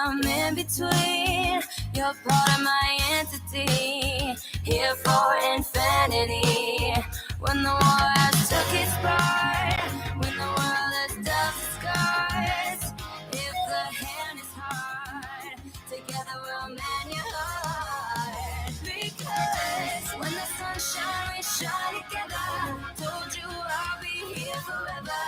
come in between. You're part of my entity, here for infinity. When the war has took its part, when the world has dealt its scars, if the hand is hard, together we'll mend your heart. Because when the sun shines, we shine together. Told you I'll be here forever.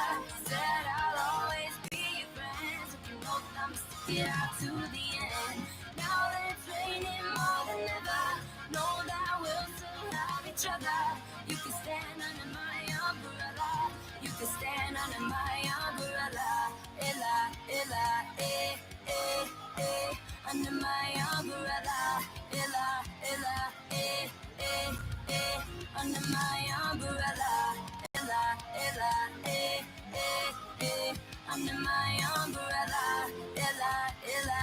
Said I'll always be your friend. So you know that I'm stick it out to the end. Now that it's raining more than ever, know that we'll still have each other. You can stand under my umbrella. You can stand under my umbrella. Ella, ella, under my umbrella. Ella, ella, under my umbrella. Ella, ella, under my umbrella. Ella, ella,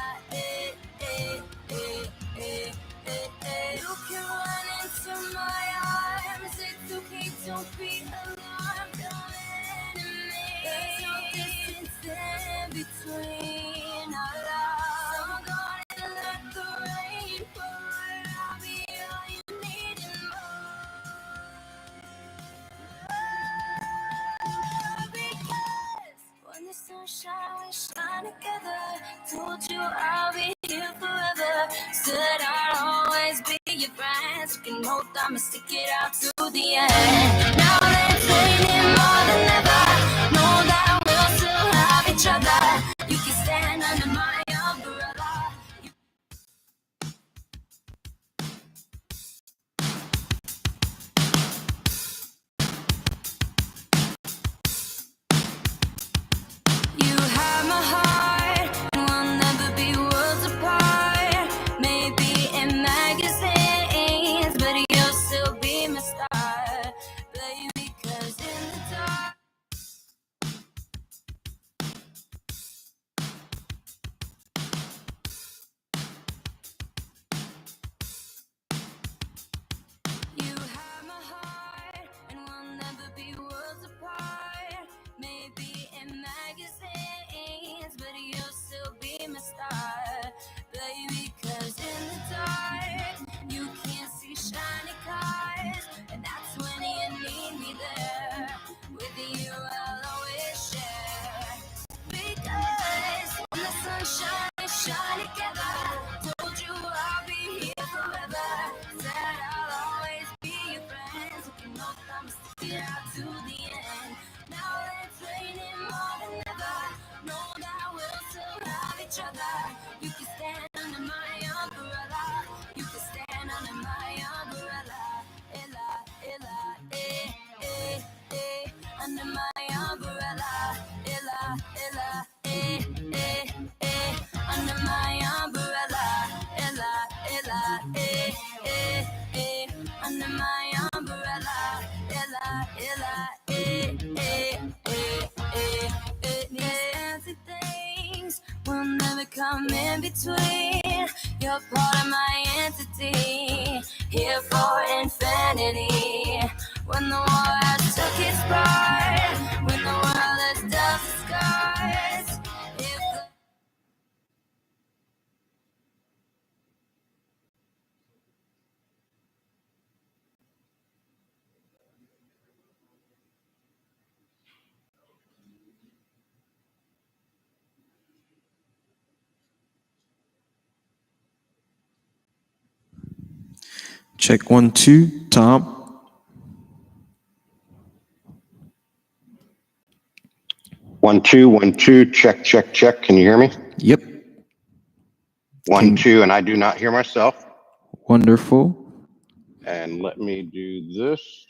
You can run into my arms. It's okay, don't be alarmed. Don't enemy. There's no distance in between our love. So I'm gonna let the rain pour. I'll be all you need and more. Because when the sun shines, we shine together. Told you I'll be here forever. Said I'll always be your friend. So you know I'ma stick it out to the end. Now that it's raining more than ever, know that we'll still have each other. You can stand under my umbrella. You have my heart, and we'll never be worlds apart. Maybe in magazines, but you'll still be my star, baby. 'Cause in the dark, you have my heart, and we'll never be worlds apart. Maybe in magazines, but you'll still be my star, baby. 'Cause in the dark, you can't see shiny cars, and that's when you need me there. With you, I'll always share. Because when the sun shines, we shine together. Told you I'll be here forever. Said I'll always be your friend. So you know that I'ma stick it out to the end. Now that it's raining more than ever, know that we'll still have each other. You can stand under my umbrella. You can stand under my umbrella. Ella, ella, under my umbrella. Ella, ella, under my umbrella. Ella, ella, under my umbrella. Ella, ella, These fancy things will never come in between. You're part of my entity, here for infinity. When the war has took its part, when the world has dealt its scars, if the Check 1, 2, Tom. 1 2 1 2 check check check. Can you hear me? Yep. 1 2, and I do not hear myself. Wonderful. And let me do this.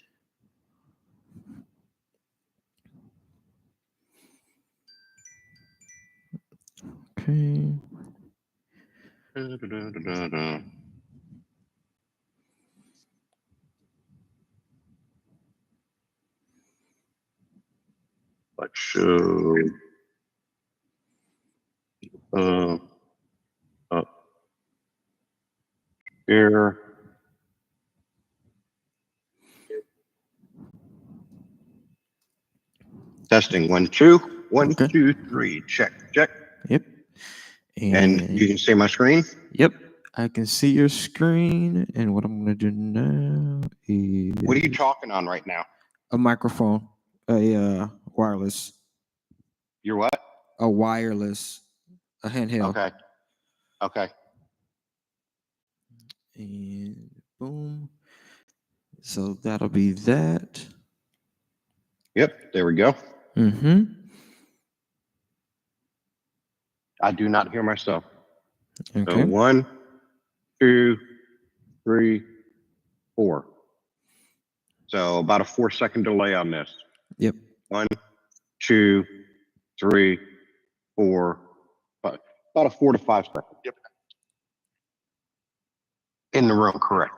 Okay. Let's show up here. Testing 1 2 1 Okay. 2 3 check check. Yep. And you can see my screen? Yep, I can see your screen. And what I'm going to do now is What are you talking on right now? a microphone, a wireless, You're what? a wireless, a handheld. Okay. Okay. And boom. So that'll be that. Yep. There we go. Mm-hmm. I do not hear myself. Okay. So 1, 2, 3, 4. So about a 4-second delay on this. Yep. 1, 2, 3, 4, 5. About a 4 to 5 seconds. Yep. In the room, correct.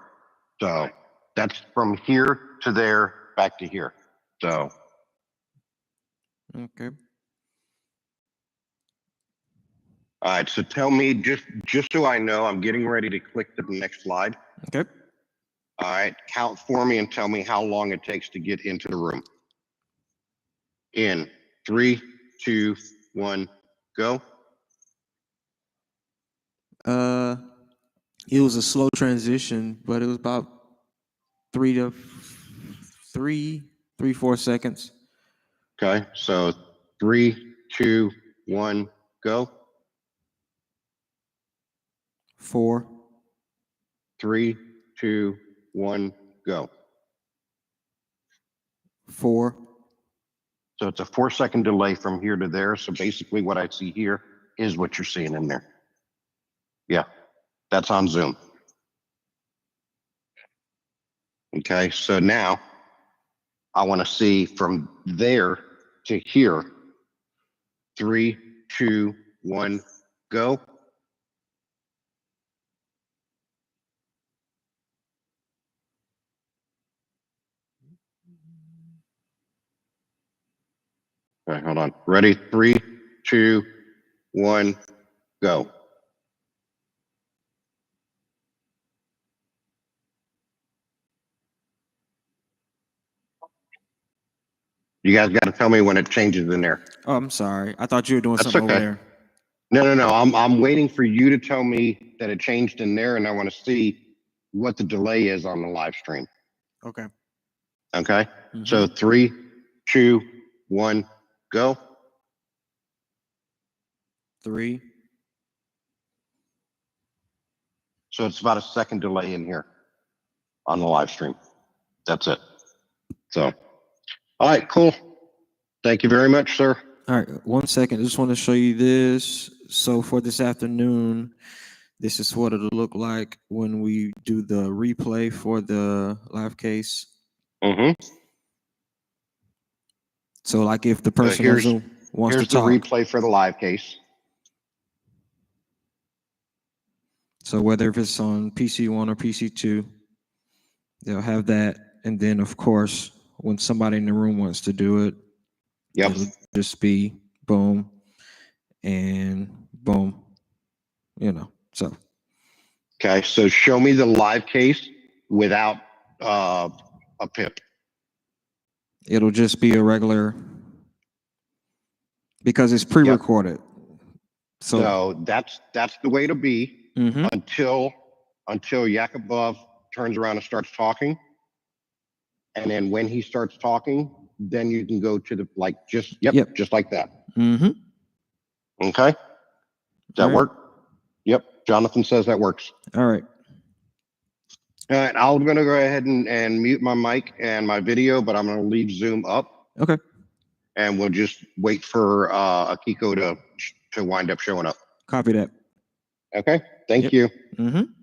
So that's from here to there, back to here. So Okay. all right. So tell me, just so I know, I'm getting ready to click the next slide. Okay. All right. Count for me and tell me how long it takes to get into the room. In 3, 2, 1, go. It was a slow transition, but it was about 4 seconds. Okay. So 3, 2, 1, go. 4, 3, 2, 1, go. 4. So it's a 4-second delay from here to there. So basically what I see here is what you're seeing in there. Yeah, that's on Zoom. Okay, so now I want to see from there to here. 3, 2, 1, go. All right, hold on. Ready? 3, 2, 1, go. You guys got to tell me when it changes in there. Oh, I'm sorry. I thought you were doing That's something over okay. there. No. I'm waiting for you to tell me that it changed in there, and I want to see what the delay is on the live stream. Okay. Okay. Mhm. So 3, 2, 1, go. 3. So it's about a second delay in here on the live stream. That's it. So, all right, cool. Thank you very much, sir. All right, 1 second. I just want to show you this. So for this afternoon, this is what it'll look like when we do the replay for the live case. Mm-hmm. So like if the person on Zoom wants to Here's the talk. replay for the live case. So whether if it's on PC1 or PC2, they'll have that. And then of course, when somebody in the room wants to do it, Yep. it'll just be boom and boom, so. Okay, so show me the live case without a pip. It'll just be a regular, because it's pre-recorded. So that's the way to be Mhm. until Yakubov turns around and starts talking. And then when he starts talking, then you can go to the just like that. Mhm. Okay. Does that work? Yep. Jonathan says that works. All right. All right. I'm going to go ahead and mute my mic and my video, but I'm going to leave Zoom up. Okay. And we'll just wait for Akiko to wind up showing up. Copy that. Okay. Thank you. Mhm.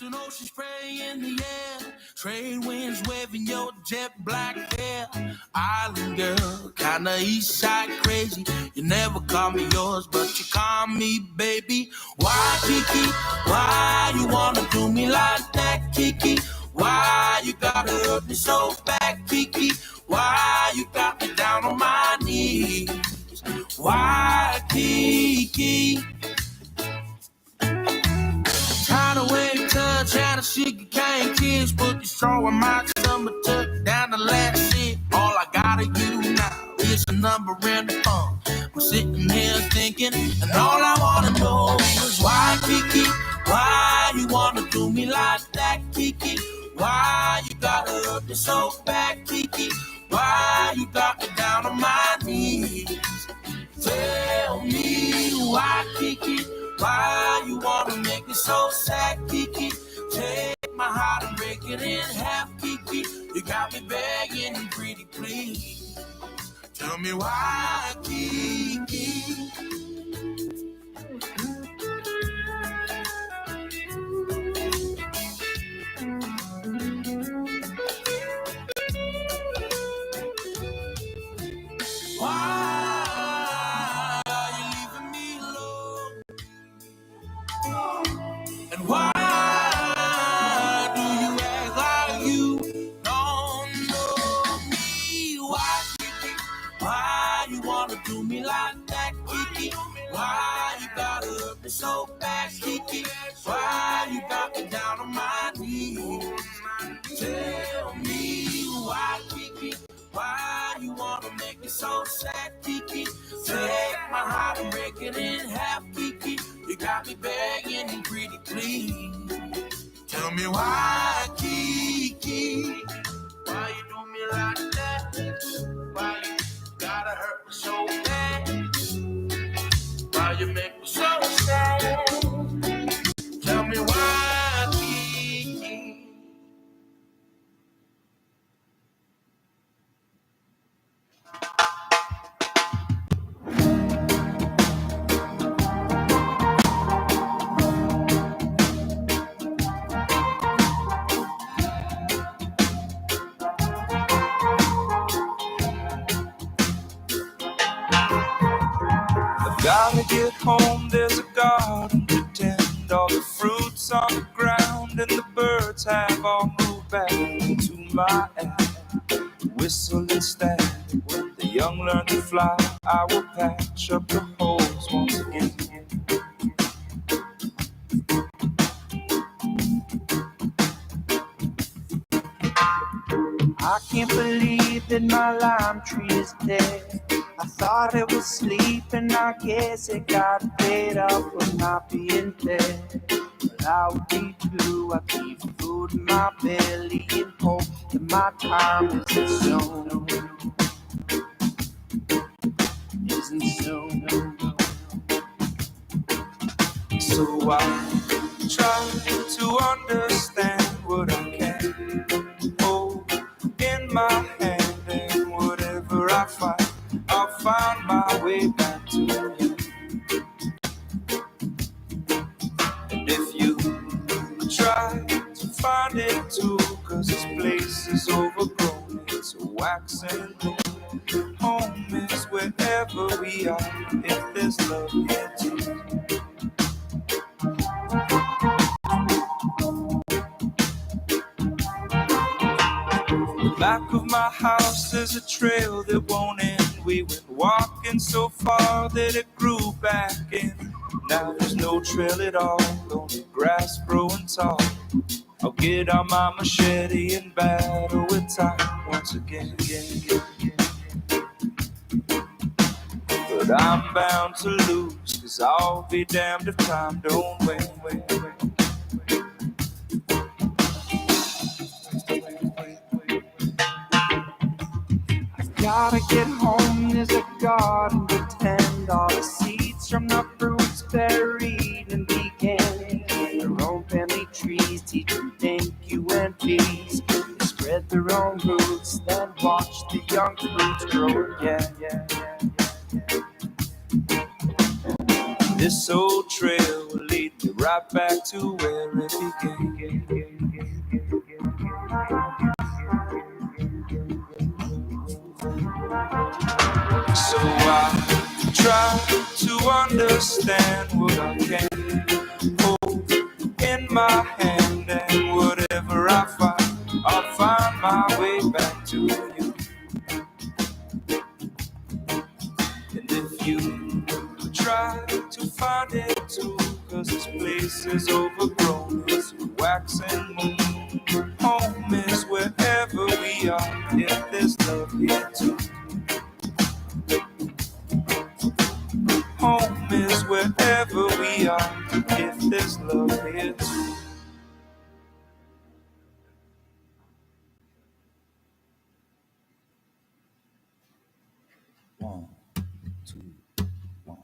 an ocean spray in the air, trade winds waving your jet black hair. Island girl, kinda east side crazy. You never call me yours, but you call me baby. Why, Kiki? Why you wanna do me like that, Kiki? Why you gotta hurt me so bad, Kiki? Why you got me down on my knees? Why, Kiki? Tired of waiting, touch, had a sugar cane kiss, put the straw in my stomach, took down the last shit. All I gotta do now is a number in the phone. I'm sitting here thinking, and all I wanna know is why, Kiki? Why you wanna do me like that, Kiki? Why you gotta hurt me so bad, Kiki? Why you got me down on my knees? Tell me why, Kiki? Why you wanna make me so sad, Kiki? Take my heart and break it in half, Kiki. You got me begging and pretty please. Tell me why, Kiki? Why are you leaving me alone? And why do you act like you don't know me? Why, Kiki? Why you wanna do me like that, Kiki? Why you gotta hurt me so bad, Kiki? Why you got me down on my knees? Tell me why, Kiki? Why you wanna make me so sad, Kiki? Take my heart and break it in half, Kiki. You got me begging and pretty please. Tell me why, Kiki? Why you do me like that? Why you gotta hurt me so bad? Why you make me so sad? Tell me why, Kiki? Gotta get home, there's a garden to tend. All the fruits on the ground and the birds have all moved back to my end. Whistle and stand, when the young learn to fly, I will patch up the holes once again. I can't believe that my lime tree is dead. I thought it was sleeping, I guess it got fed up from not being dead. But I would be true, I keep food in my belly and hope that my time isn't soon. Isn't soon. So I try to understand what I can hold in my hand, and whatever I find, I'll find my way back to you. And if you try to find it too, 'cause this place is overgrown, it's a waxing room. Home is wherever we are, if there's love here too. The back of my house is a trail that won't end. We went walking so far that it grew back in. Now there's no trail at all, only grass growing tall. I'll get on my machete and battle with time once again. But I'm bound to lose, 'cause I'll be damned if time don't wait. Gotta get home, there's a garden to tend. All the seeds from the fruits buried and began. Their own family trees teach them thank you and peace. They spread their own roots, then watch the young fruits grow again. This old trail will lead me right back to where it began. So I try to understand what I can hold in my hand, and whatever I find, I'll find my way back to you. And if you try to find it too, 'cause this place is overgrown, it's wax and moon. Home is wherever we are, if there's love here too. Home is wherever we are, if there's love here too. One, two, one.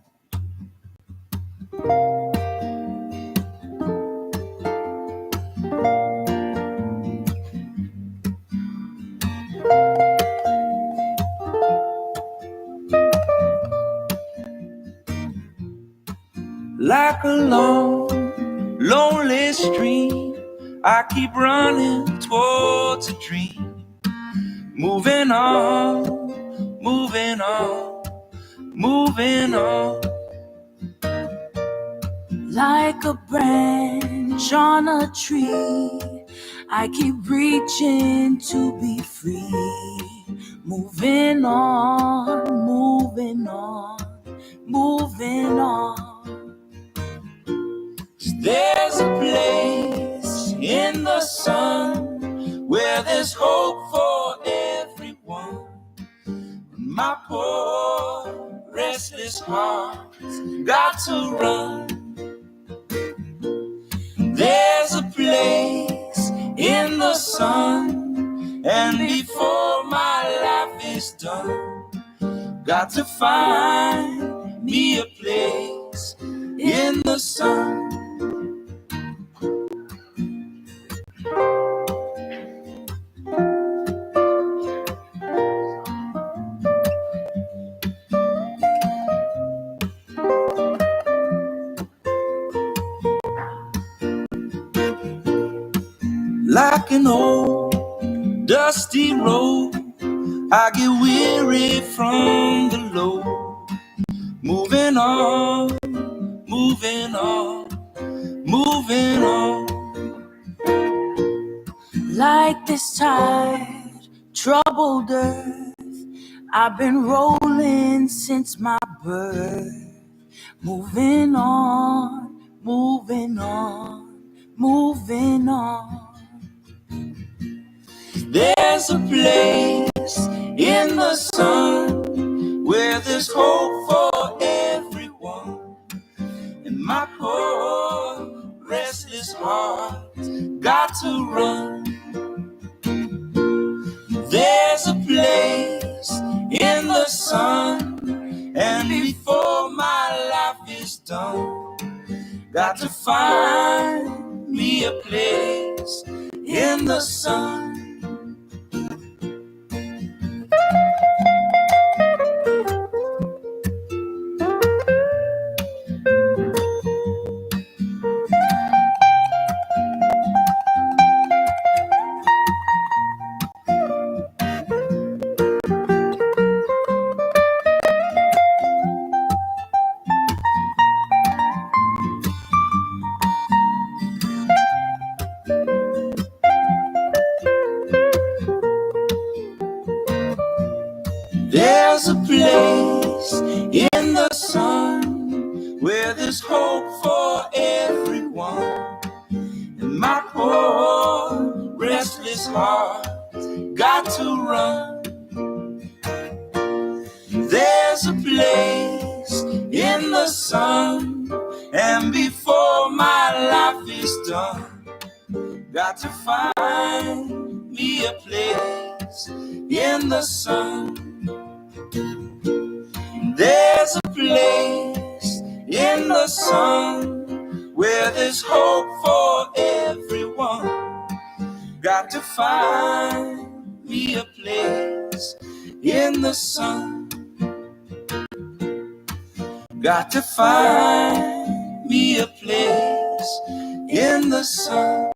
Like a long, lonely stream, I keep running towards a dream. Moving on, moving on, moving on. Like a branch on a tree, I keep reaching to be free. Moving on, moving on, moving on. There's a place in the sun where there's hope for everyone. My poor restless heart's got to run. There's a place in the sun, and before my life is done, got to find me a place in the sun. Like an old dusty road, I get weary from the load. Moving on, moving on, moving on. Like this tired, troubled earth, I've been rolling since my birth. Moving on, moving on, moving on. There's a place in the sun where there's hope for everyone. And my poor restless heart got to run. There's a place in the sun, and before my life is done, got to find me a place in the sun. There's a place in the sun where there's hope for everyone. And my poor restless heart got to run. There's a place in the sun, and before my life is done, got to find me a place in the sun. There's a place in the sun where there's hope for everyone. Got to find me a place in the sun. Got to find me a place in the sun.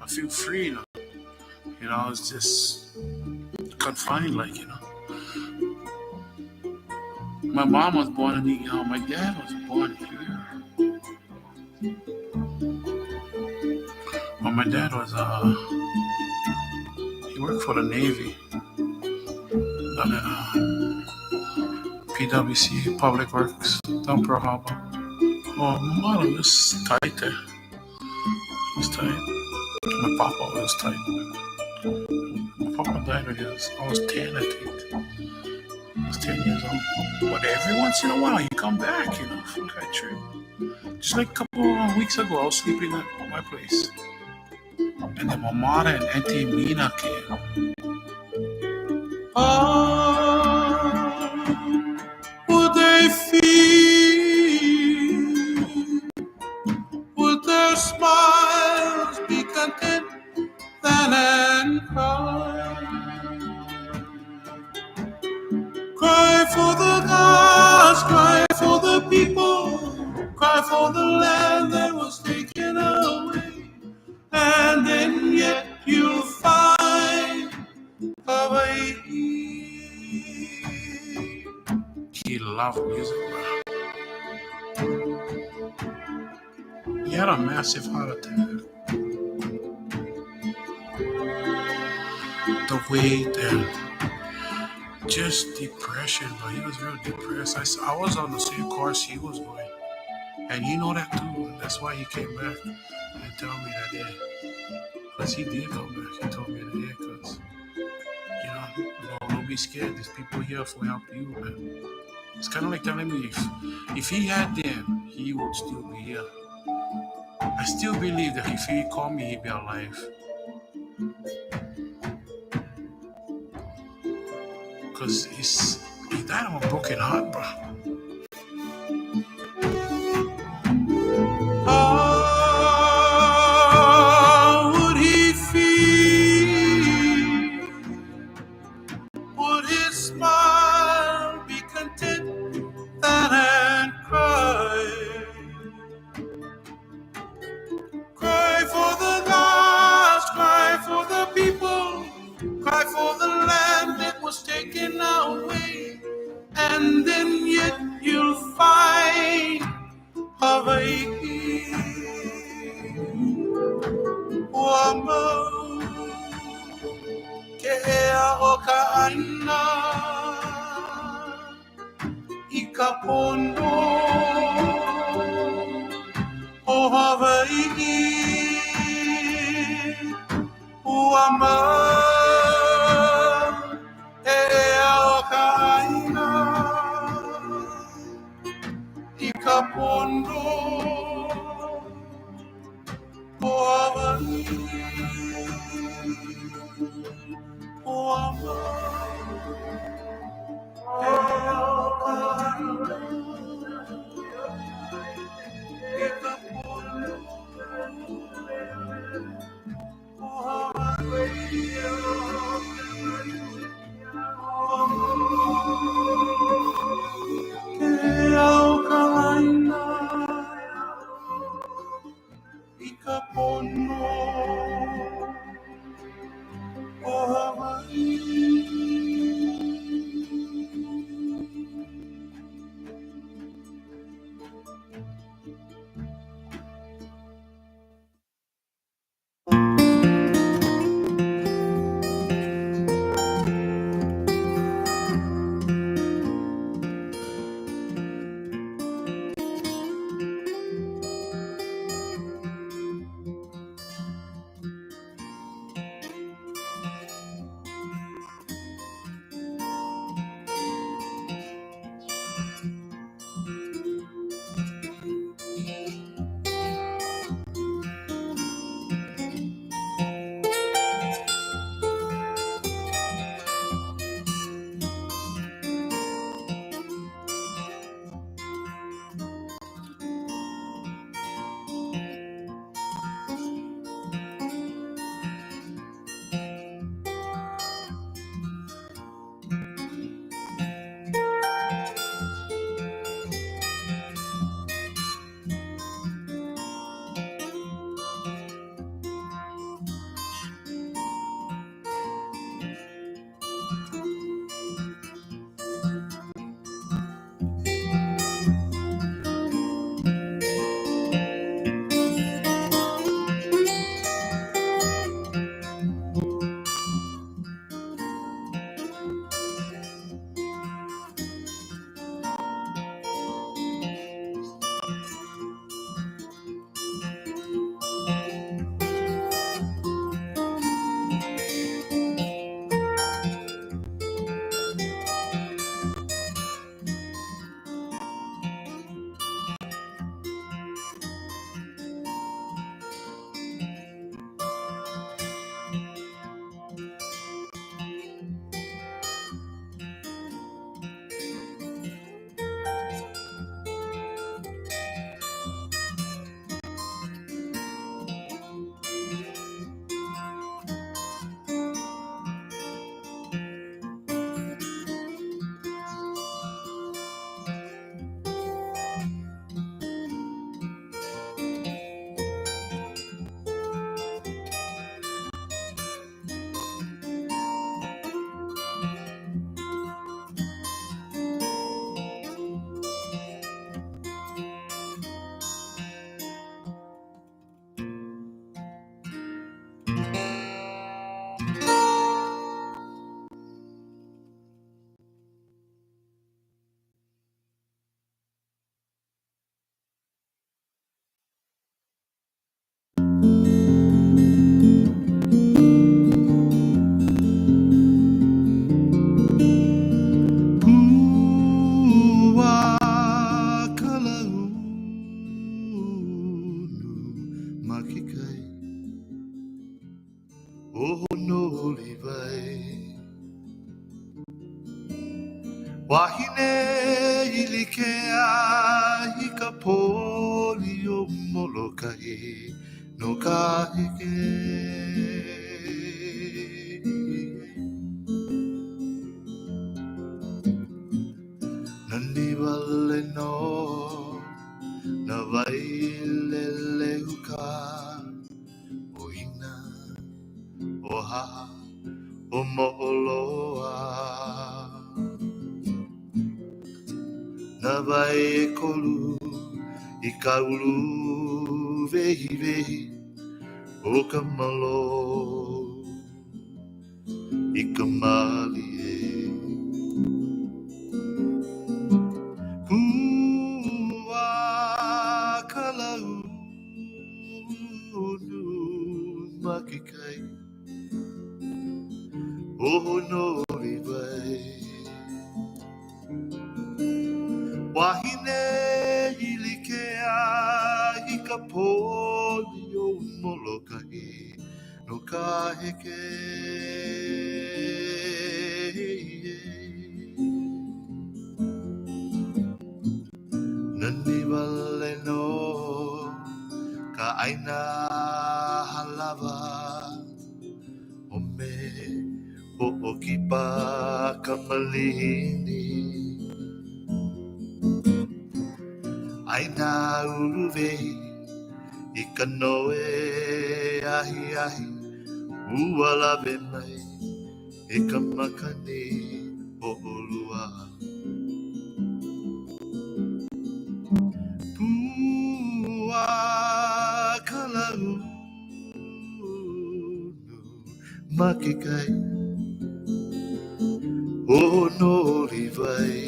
I feel free now. You know, it's just confined, like, you know. My mom was born in the, my dad was born here. Well, my dad was, he worked for the Navy. Done at PWC, Public Works, down Pearl Harbor. Oh, my mother was tight there. It was tight. My papa was tight. My papa died when I was 10, I think. I was 10 years old. But every once in a while, you come back, you know, for that trip. Just like a couple of weeks ago, I was sleeping at my place. And then my mother and Auntie Mina came. Would they feel? Would their smiles be content then and cry? Cry for the gods, cry for the people, cry for the land that was taken away. And then yet you'll find a way. He loved music, bro. He had a massive heart attack. The weight and just depression, but he was real depressed. I was on the same course he was going. And you know that too. That's why he came back and told me that, yeah. Because he did come back. He told me that, yeah, because, you know, don't be scared. There's people here for help you, man. It's kind of like telling me if he had them, he would still be here. I still believe that if he called me, he'd be alive. Because he died of a broken heart, bro. How would he feel? Would his smile be content and cry? Cry for the gods, cry for the people, cry for the land that was taken away. And then yet you'll find a way. Ikapono o Hawaii uama okaina Ikapono o Hawaii uama Carolina. Wahine ilikea hikapoli o molokai no kahike. Nani wale no na wailele huka o ina o ha o mo'oloa. Na vai e kolu I ka ulu vehi vehi o ka malo I ka mali e. Pua ka launu makikai o no rivai. Wahine ilikea hika poli o molokai no ka heke. Nani wale no ka aina halava o me o okipa ka malihini. Aina uruvehi I ka noe ahi ahi uala be mai e ka makani o olua. Pua ka launu makekai o no rivai.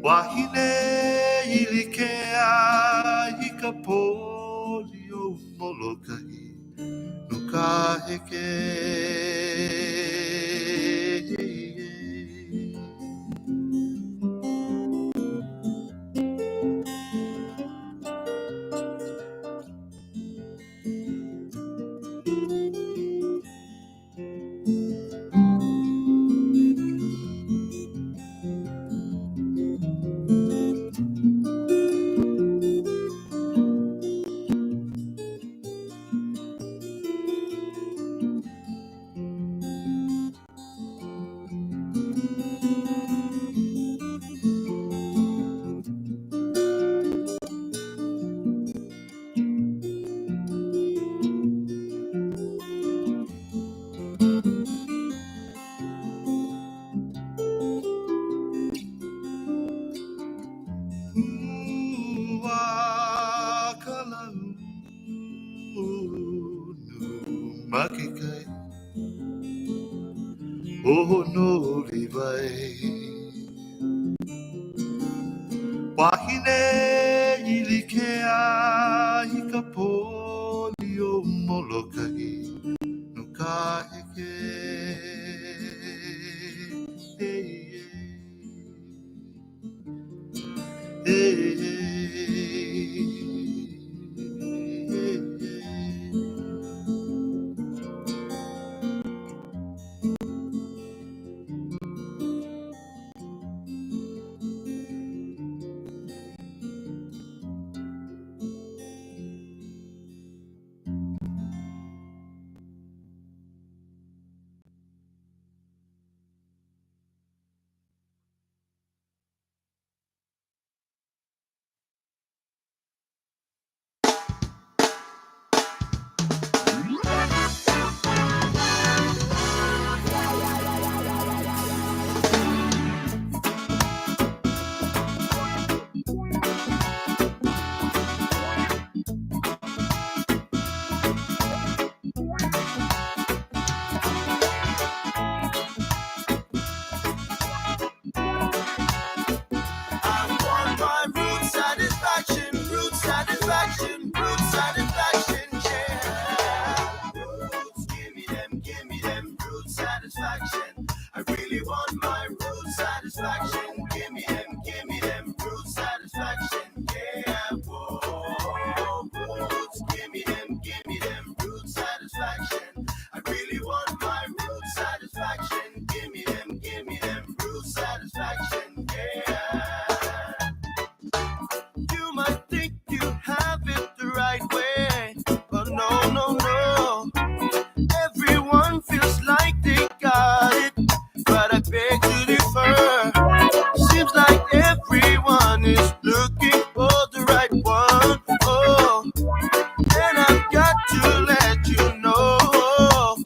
Wahine ilikea i ka poli o Molokai nuka heke. Makikai oh no rivai. Wahine ilikea i ka poli o Molokai nuka heke. You might think you have it the right way, but no, no, no. Everyone feels like they got it, but I beg to differ. Seems like everyone is looking for the right one. Oh, and I've got to let you know,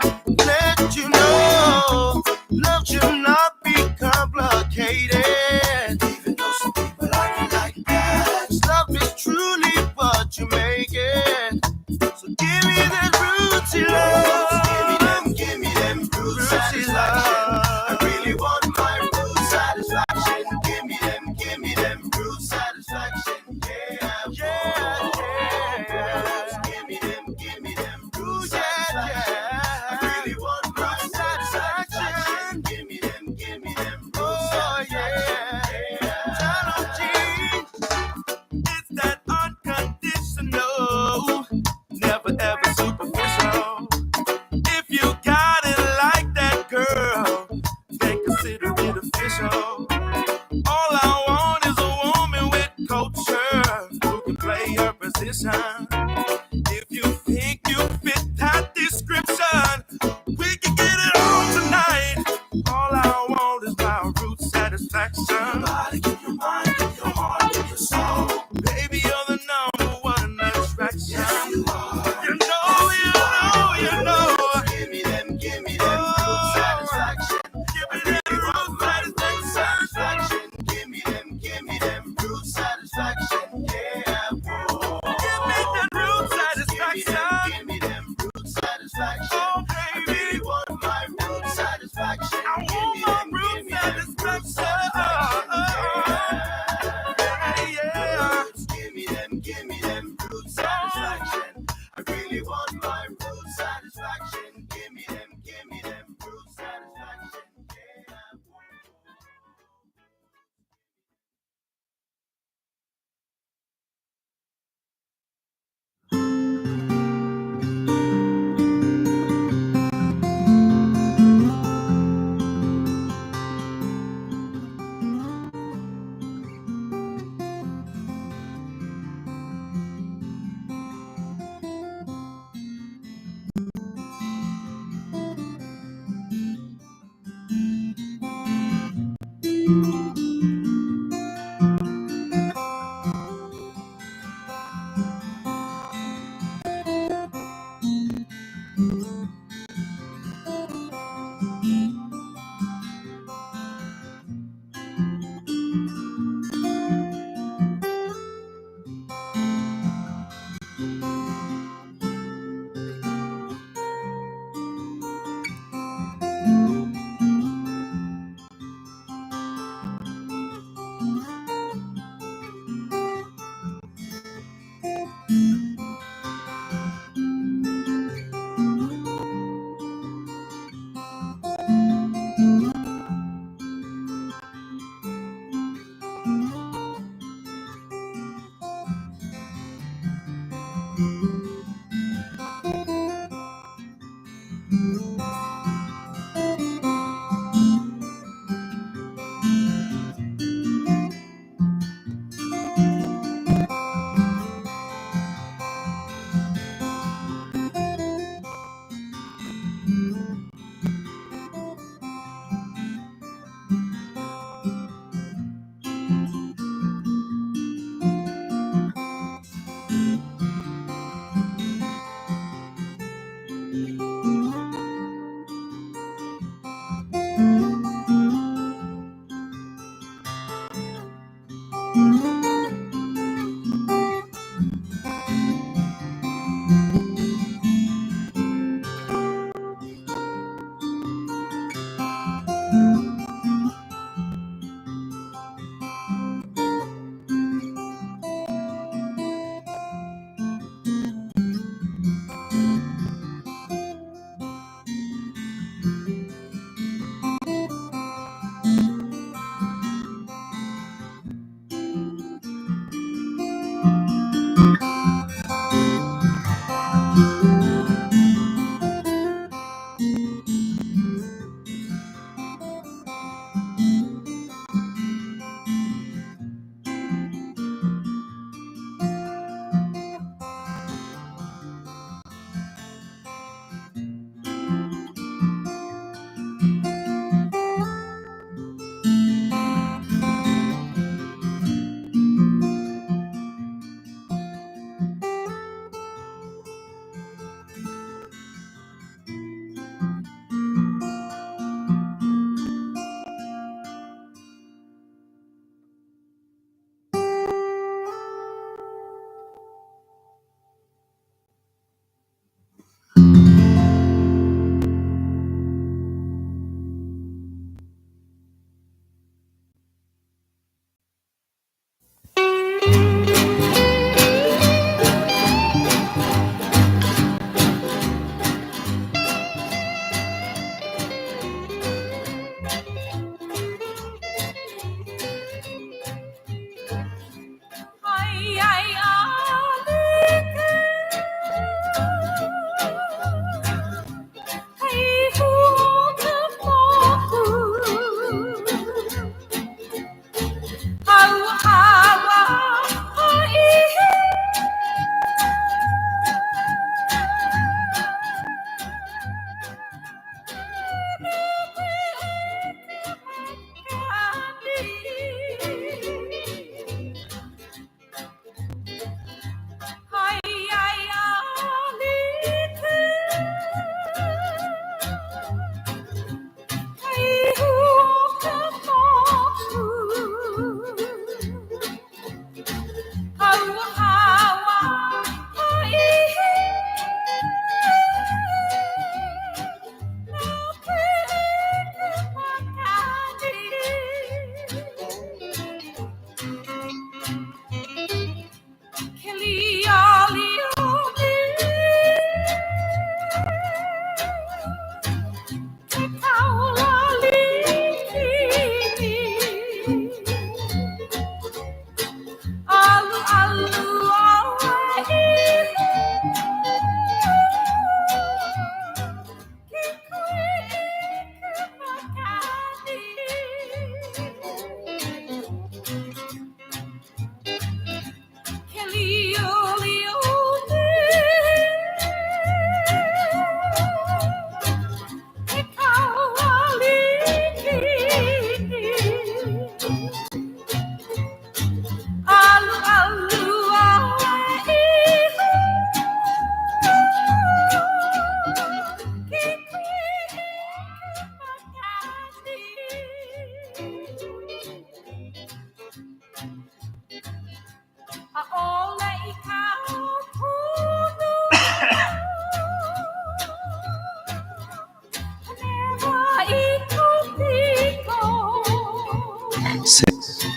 love should not be complicated. Even though some people like it like that, 'cause love is truly what you make it. So give me that rootsy love. Give me them roots satisfaction. I really want my root satisfaction. Give me them root satisfaction. Yeah, yeah, yeah. Give me them root satisfaction. I really want my satisfaction. Give me them root satisfaction. Channel G, it's that unconditional, never ever superficial. If you got it like that, girl, then consider it official. All I want is a woman with culture who can play her position. If you think you fit that description, we can get it on tonight. All I want is my root satisfaction. Give your body, give your mind, give your heart, give your soul. Baby, you're the number one attraction. Yes, you are. You know. Give me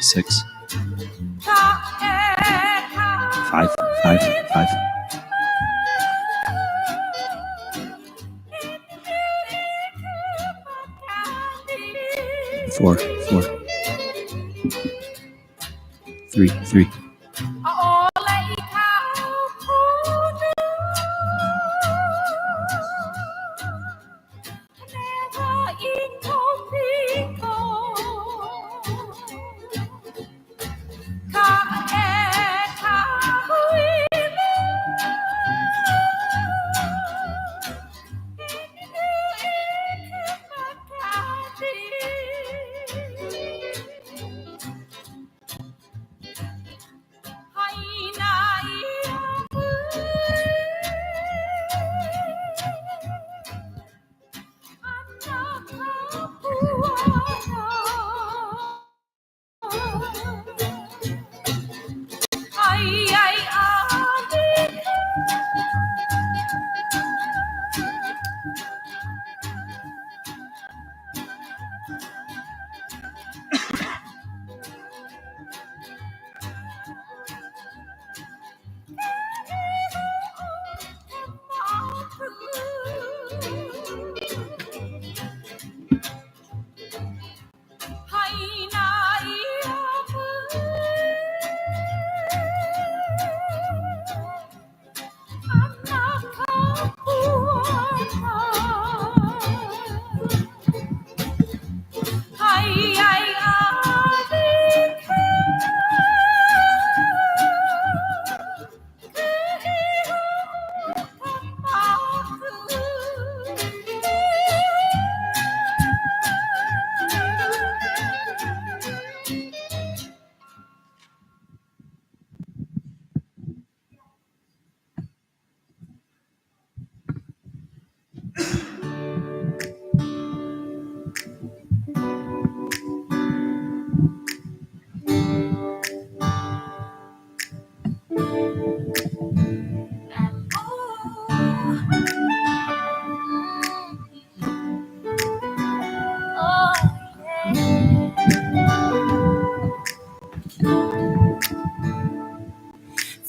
6. 5, 5, 5. 4, 4. 3, 3.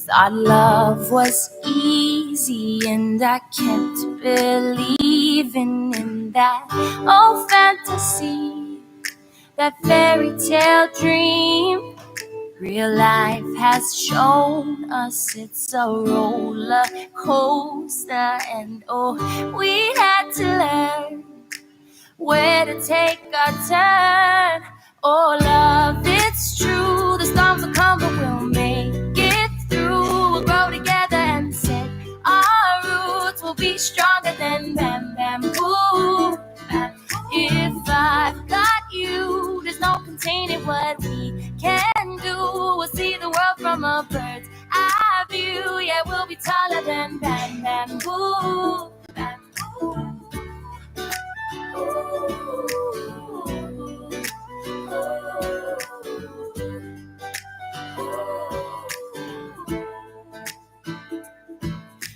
Thought love was easy and I kept believing in that old fantasy, that fairy tale dream. Real life has shown us it's a roller coaster, and oh, we had to learn where to take our turn. Oh, love, it's true, the storms will come, but we'll make it through. We'll grow together and set our roots. We'll be stronger than bamboo. If I've got you, there's no containing what we can do. We'll see the world from a bird's eye view. Yeah, we'll be taller than bamboo.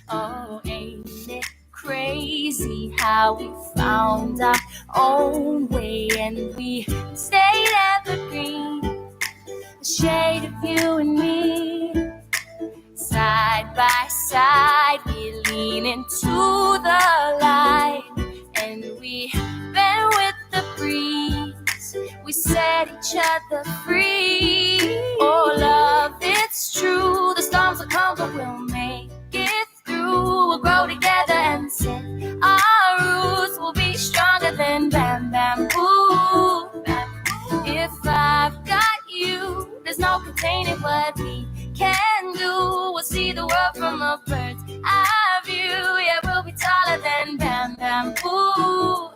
Oh, ain't it crazy how we found our own way and we stayed evergreen? A shade of you and me, side by side, we lean into the light and we bend with the breeze. We set each other free. Oh, love, it's true, the storms will come, but we'll make it through. We'll grow together and set our roots. We'll be stronger than bamboo. If I've got you, there's no containing what we can do. We'll see the world from a bird's eye view. Yeah, we'll be taller than bamboo.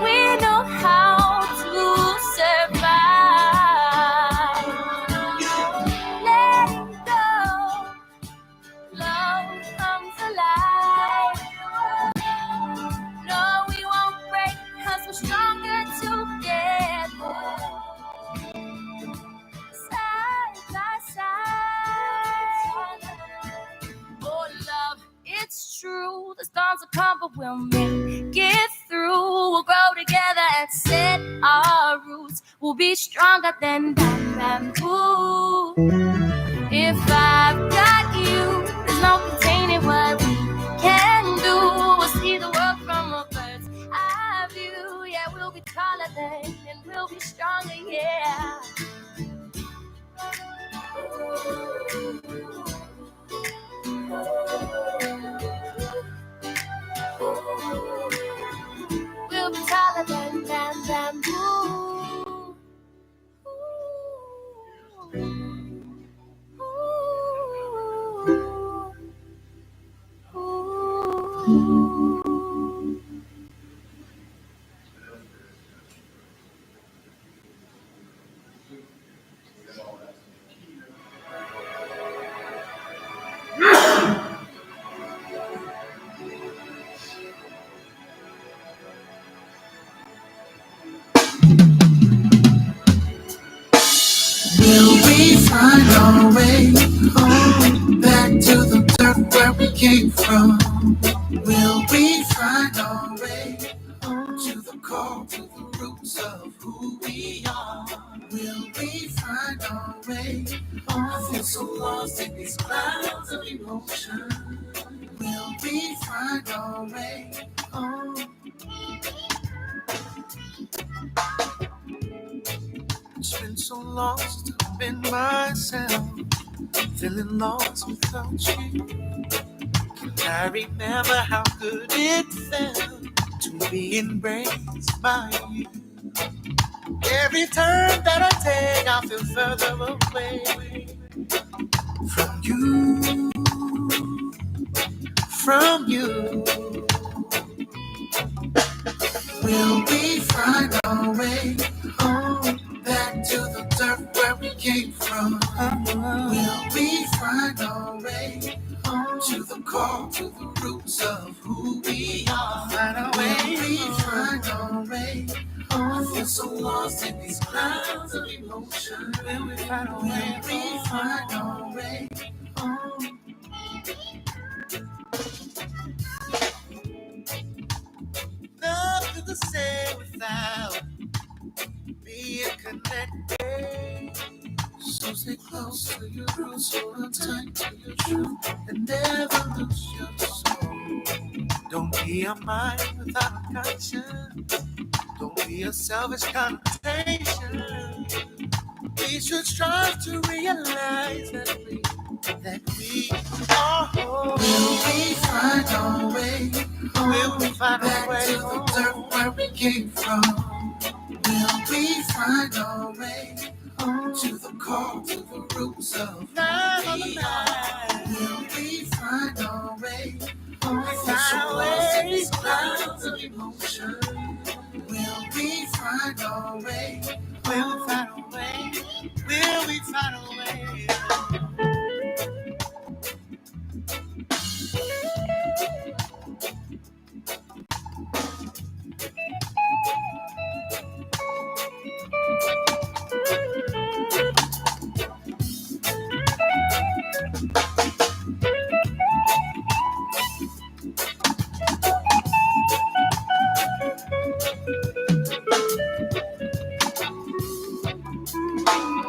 We know how to survive. Let go, love comes alive. No, we won't break, 'cause we're stronger together. Side by side. Oh, love, it's true, the storms will come, but we'll make it through. We'll grow together and set our roots. will be stronger than bamboo. If I've got you, there's no containing what we can do. We'll see the world from a bird's eye view. Yeah, we'll be taller than and we'll be stronger, yeah. We'll be taller than bamboo. Will we find our way home back to the dirt where we came from? Will we find our way home to the core, to the roots of who we are? Will we find our way home? I feel so lost in these clouds of emotion. Will we find our way home? It's been so long since I've been myself, feeling lost without you. Can I remember how good it felt to be embraced by you? Every turn that I take, I feel further away from you, from you. Will we find our way home back to the dirt where we came from? Will we find our way home to the core, to the roots of who we are? Will we find our way home? I feel so lost in these clouds of emotion. Will we find our way? Will we find our way home? Nothing to say without being connected. So stay close to your roots, hold on tight to your truth, and never lose your soul. Don't be a mind without a conscience. Don't be a selfish connotation. We should strive to realize that we are whole. Will we find our way home? Will we find our way to the dirt where we came from? Will we find our way home to the core, to the roots of who we are? Will we find our way home? I feel so lost in these clouds of emotion. Will we find our way? Will we find our way? Will we find our way?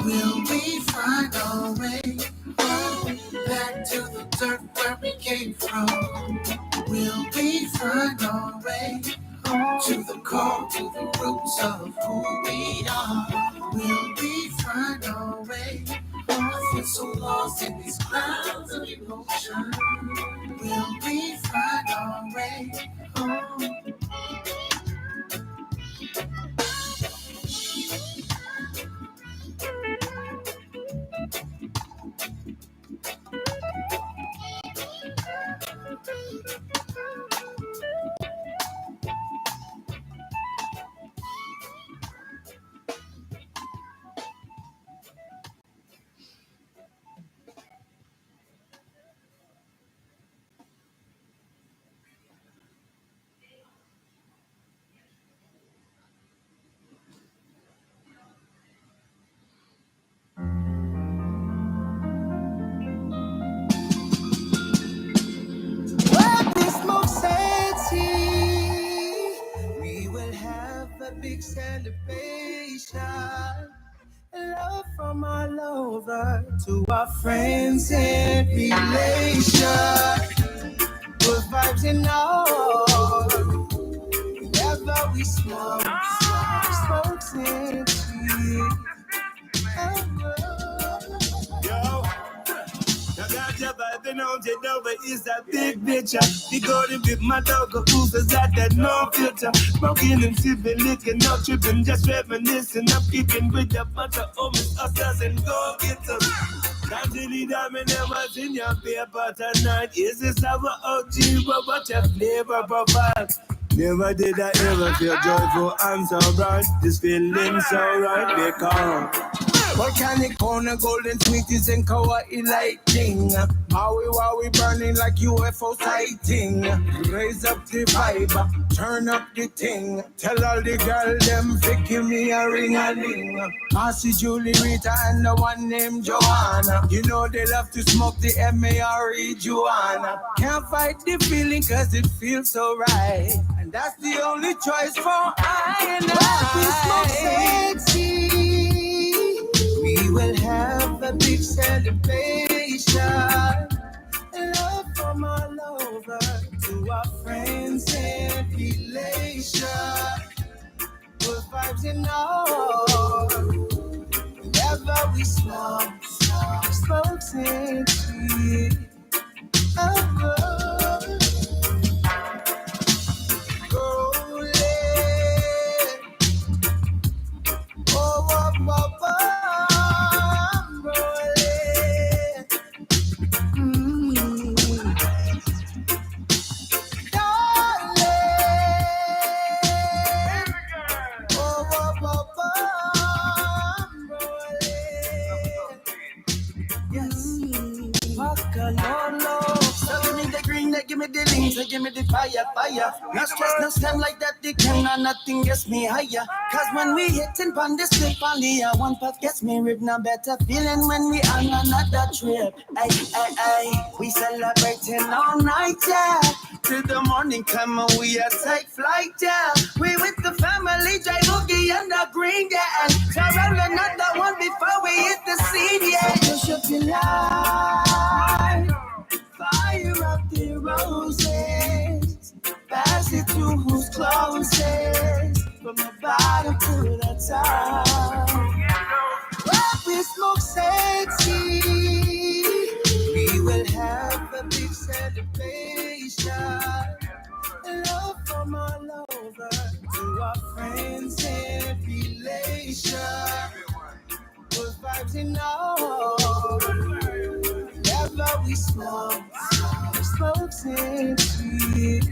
Will we find our way home back to the dirt where we came from? Will we find our way home to the core, to the roots of who we are? Will we find our way home? I feel so lost in these clouds of emotion. Will we find our way home? Big celebration. Love from all over to our friends and relations. Good vibes in all. Whenever we smoke and cheese. Yo, I got your vibe and on it over is that big picture. He going with my dog, who's at that no filter. Smoking and sipping, licking, no tripping, just reminiscing. I'm kicking with a bunch of homies, us and go getters. Can't really diamond never in your paper tonight. Is this our OG, but what your flavor profile? Never did I ever feel joyful and so bright. This feeling so right because volcanic corner, golden sweeties and kawaii lighting. Maui burning like UFO sighting. Raise up the vibe, turn up the thing. Tell all the girl them fi give me a ring-a-ling. Marcy, Julie, Rita and the one named Joanna. You know they love to smoke the M-A-R-E, Joanna. Can't fight the feeling cause it feels so right. And that's the only choice for I and I. We smoke sexy. We will have a big celebration. Love from all over to our friends and relations. Good vibes in all. Whenever we smoke and cheese. Give me the links, give me the fire. No stress, no stand like that, they cannot, nothing gets me higher. Cause when we hitting pon the slip on the one path gets me ripped. Now better feeling when we on another trip. Ay, we celebrating all night, yeah. Till the morning come and we take flight, yeah. We with the family, J Boogie and the Green, yeah. And travel another one before we hit the scene, yeah. So push up your light. Fire up the roses, pass it to who's closest, from the bottom to the top. Rock we smoke sexy, we will have a big celebration. Love from all over to our friends and relations. Good vibes in all. Whenever we smoke and cheese.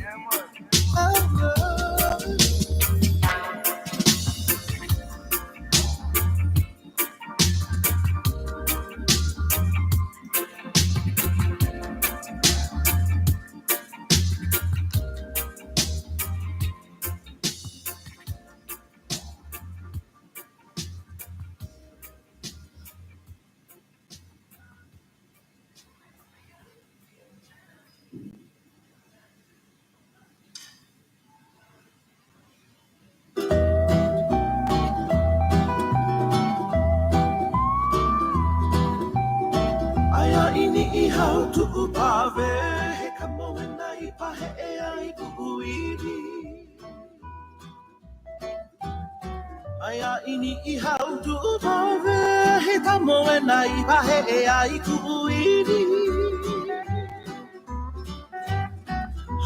How to upave he kamo na ipahe ai kuuidi aya ini I how to upave he kamo na ipahe ai kuuidi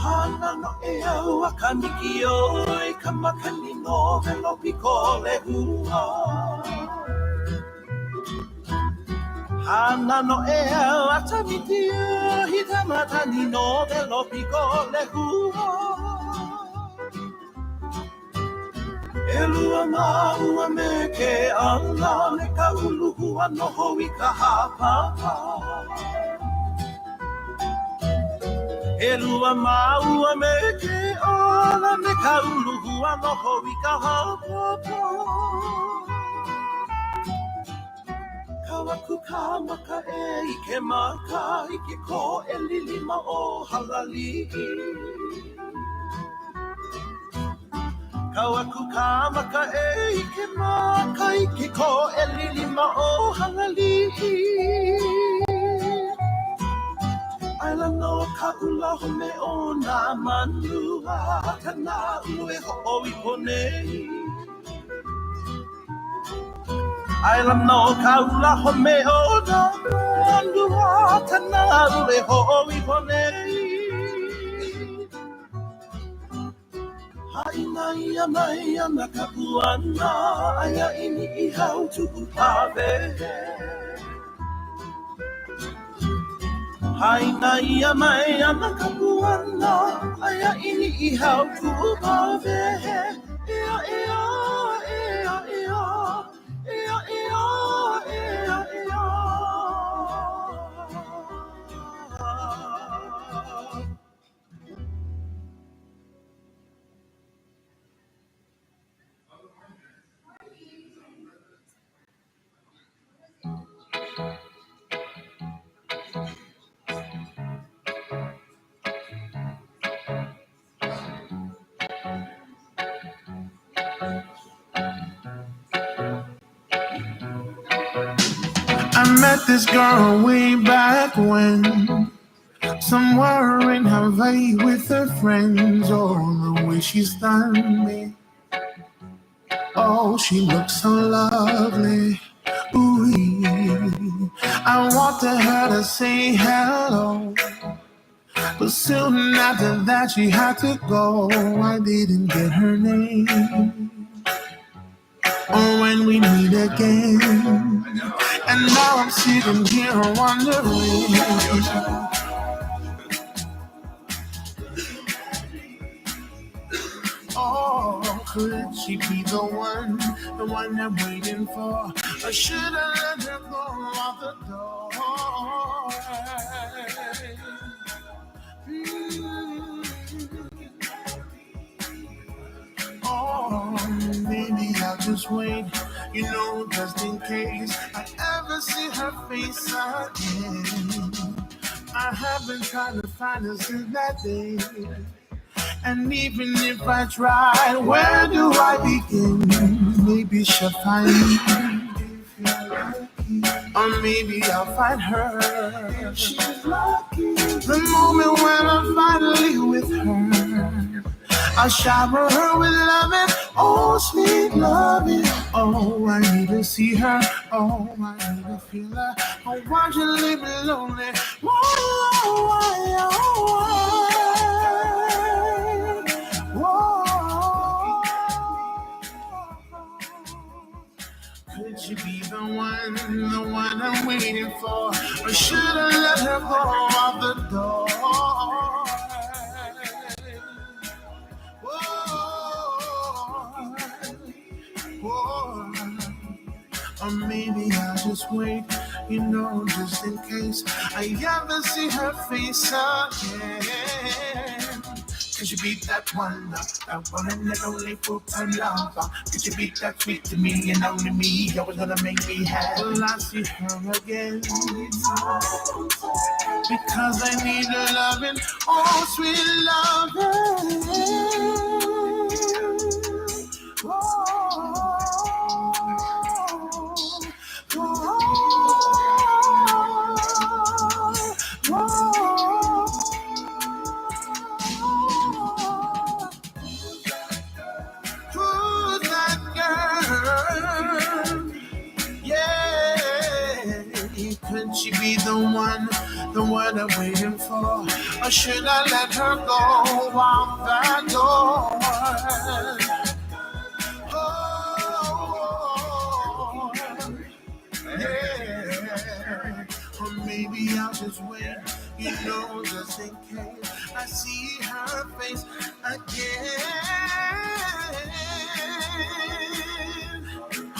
hana no e au akaniki oi kamakani no velo pikole hua Hana no e atamiti hitamata ni no velo pikole hua Elua maua me ke ala me ka uluhua no hoi ka hapapa Elua maua me ke ala me ka uluhua no hoi ka hapapa Kawaku ka maka e ike maka ike ko e lilima o halali Kawaku kamaka e ke makai ke ko e lilima o hangalihi. Aila no ka ula home o nā manua Kana ue ho o I ponei Aila no ka ula home o nā manua Kana ue ho o I ponei Haina ia mai ana ka puana Aia ini I hau tuku pāwe Haina ia mai ana ka puana Aia ini I hau tuku pāwe Ea ea ea ea Ea ea ea ea I met this girl way back when, somewhere in Hawaii with her friends. Oh, the way she stunned me. Oh, she looks so lovely. Ooh, I wanted her to say hello, but soon after that she had to go. I didn't get her name. Or when we meet again. And now I'm sitting here wondering, oh, could she be the one I'm waiting for? Or should I let her go out the door? Oh, maybe I'll just wait, you know, just in case I ever see her face again. I have been trying to find her since that day. And even if I try, where do I begin? Maybe she'll find me, or maybe I'll find her. She's lucky. The moment when I'm finally with her, I'll shower her with loving, oh sweet loving. Oh, I need to see her. Oh, I need to feel her. Oh, why you leave me lonely? Could she be the one I'm waiting for? Or should I let her go out the door? Or maybe I'll just wait, you know, just in case I ever see her face again. Could you be that one and only for her love? Could you be that sweet to me and only me? Always gonna make me happy. Will I see her again? Because I need her loving, oh sweet loving. Who's that girl? Yeah, could she be the one I'm waiting for? Or should I let her go out that door? Yeah. Or maybe I'll just wait, you know, just in case I see her face again.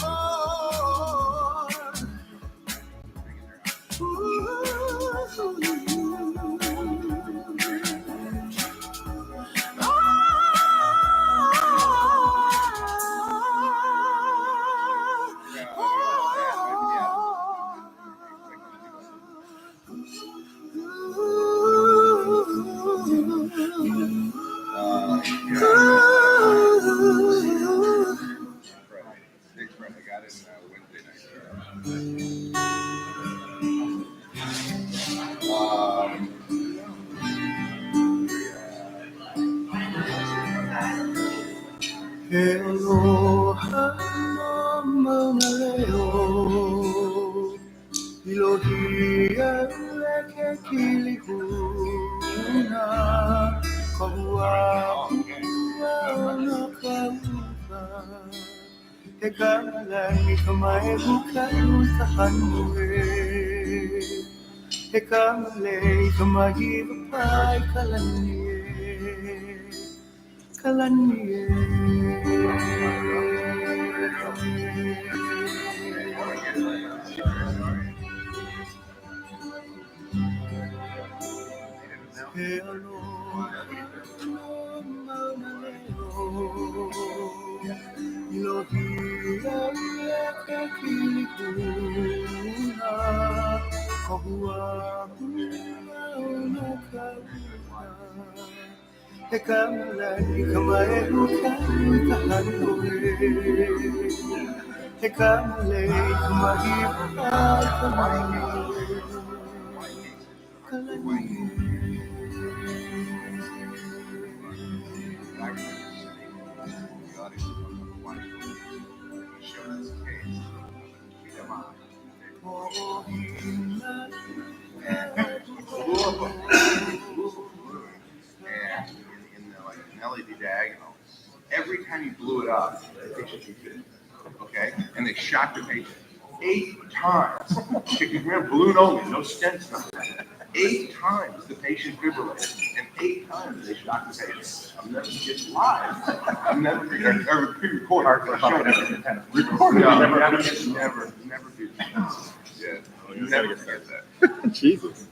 Oh, He aloha no mauna leo. Ilohia ke kilihuna. Kahua no kaupa. He kamalani kamae bukai utahanue. He kamalei kamahi vapai kalanie. Kalanie. He aloha no mauna leo. Ilohia ke kilihuna. Kahua no kaupa. He kamalani kamae bukai utahanue. He kamalei kamahi vapai kalanie. And in the, like an LED diagonal, every time you blew it up, the patient would fit. Okay? And they shocked the patient 8 times. Because remember, balloon only, no stents, nothing. 8 times the patient fibrillated, and 8 times they shocked the patient. I'll never forget live. I'll never forget. Or pre-recorded. Recorded. Never do that. Yeah. You never forget that. Jesus.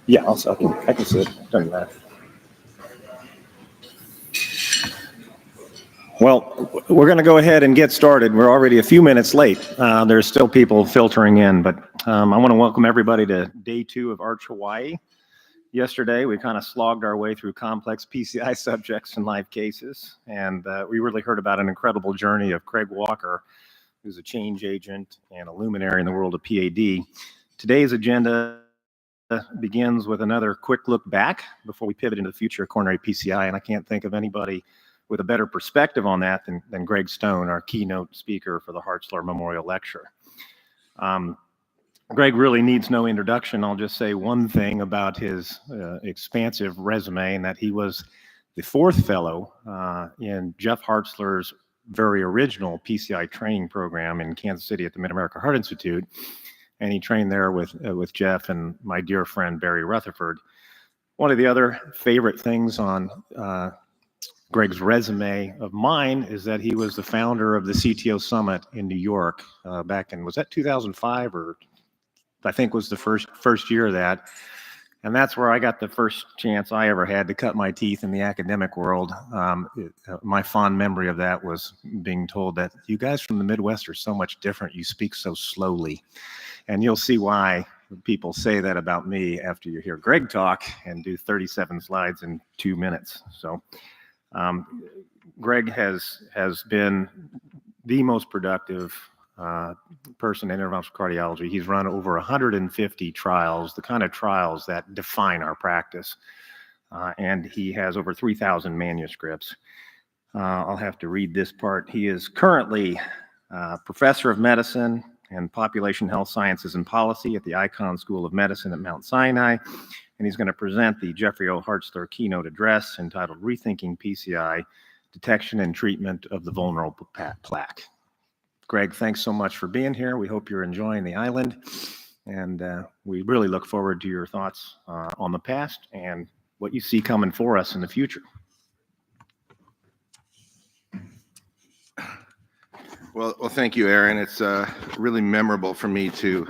Yeah, I can sit. Doesn't matter. Well, we're going to go ahead and get started. We're already a few minutes late. There's still people filtering in, but I want to welcome everybody to day 2 of Arch Hawaii. Yesterday, we kind of slogged our way through complex PCI subjects and live cases, and we really heard about an incredible journey of Craig Walker, who's a change agent and a luminary in the world of PAD. Today's agenda begins with another quick look back before we pivot into the future of coronary PCI, and I can't think of anybody with a better perspective on that than Greg Stone, our keynote speaker for the Hartzler Memorial Lecture. Greg really needs no introduction. I'll just say one thing about his expansive resume, and that he was the 4th fellow in Jeff Hartzler's very original PCI training program in Kansas City at the Mid-America Heart Institute. And he trained there with Jeff and my dear friend Barry Rutherford. One of the other favorite things on Greg's resume of mine is that he was the founder of the CTO Summit in New York back in, was that 2005, or I think was the first year of that. And that's where I got the first chance I ever had to cut my teeth in the academic world. My fond memory of that was being told that you guys from the Midwest are so much different. You speak so slowly. And you'll see why people say that about me after you hear Greg talk and do 37 slides in 2 minutes. So Greg has been the most productive person in interventional cardiology. He's run over 150 trials, the kind of trials that define our practice. And he has over 3,000 manuscripts. I'll have to read this part. He is currently professor of medicine and population health sciences and policy at the Icahn School of Medicine at Mount Sinai. And he's going to present the Jeffrey O. Hartzler keynote address entitled Rethinking PCI, Detection and Treatment of the Vulnerable Plaque. Greg, thanks so much for being here. We hope you're enjoying the island. And we really look forward to your thoughts on the past and what you see coming for us in the future. Well, thank you, Aaron. It's really memorable for me to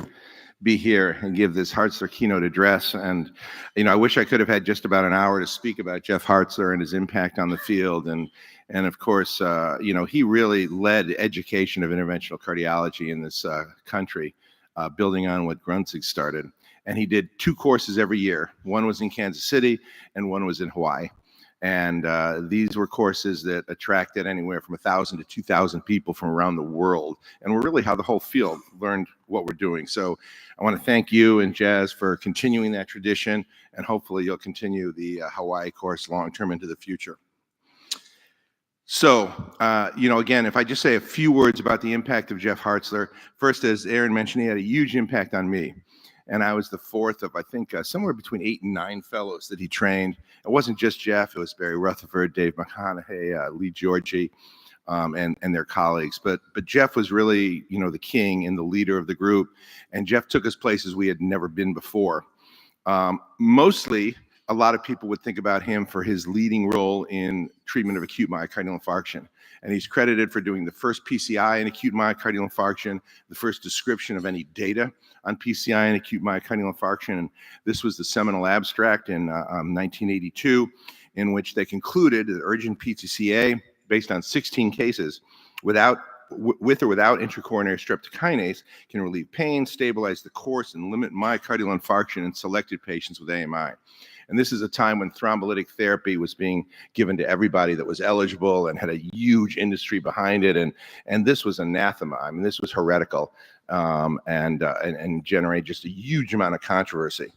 be here and give this Hartzler keynote address. And, I wish I could have had just about an hour to speak about Jeff Hartzler and his impact on the field. And of course, he really led education of interventional cardiology in this country, building on what Grunzig started. And he did 2 courses every year. One was in Kansas City and one was in Hawaii. And these were courses that attracted anywhere from 1,000 to 2,000 people from around the world, and were really how the whole field learned what we're doing. So I want to thank you and Jazz for continuing that tradition, and hopefully you'll continue the Hawaii course long-term into the future. So, again, if I just say a few words about the impact of Jeff Hartzler. First, as Aaron mentioned, he had a huge impact on me. And I was the 4th of, I think, somewhere between 8 and 9 fellows that he trained. It wasn't just Jeff. It was Barry Rutherford, Dave McConaughey, Lee Georgie, and their colleagues. But Jeff was really, the king and the leader of the group. And Jeff took us places we had never been before. Mostly, a lot of people would think about him for his leading role in treatment of acute myocardial infarction. And he's credited for doing the first PCI in acute myocardial infarction, the first description of any data on PCI and acute myocardial infarction. And this was the seminal abstract in 1982, in which they concluded that urgent PTCA, based on 16 cases, with or without intracoronary streptokinase, can relieve pain, stabilize the course, and limit myocardial infarction in selected patients with AMI. And this is a time when thrombolytic therapy was being given to everybody that was eligible and had a huge industry behind it. And this was anathema. I mean, this was heretical and generated just a huge amount of controversy.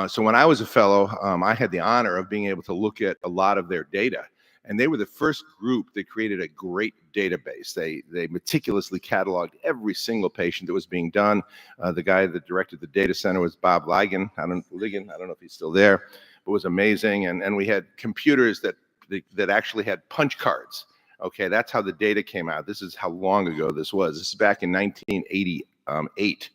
So when I was a fellow, I had the honor of being able to look at a lot of their data. And they were the first group that created a great database. They meticulously cataloged every single patient that was being done. The guy that directed the data center was Bob Ligon. I don't know if he's still there, but it was amazing. And we had computers that actually had punch cards. Okay, that's how the data came out. This is how long ago this was. This is back in 1988.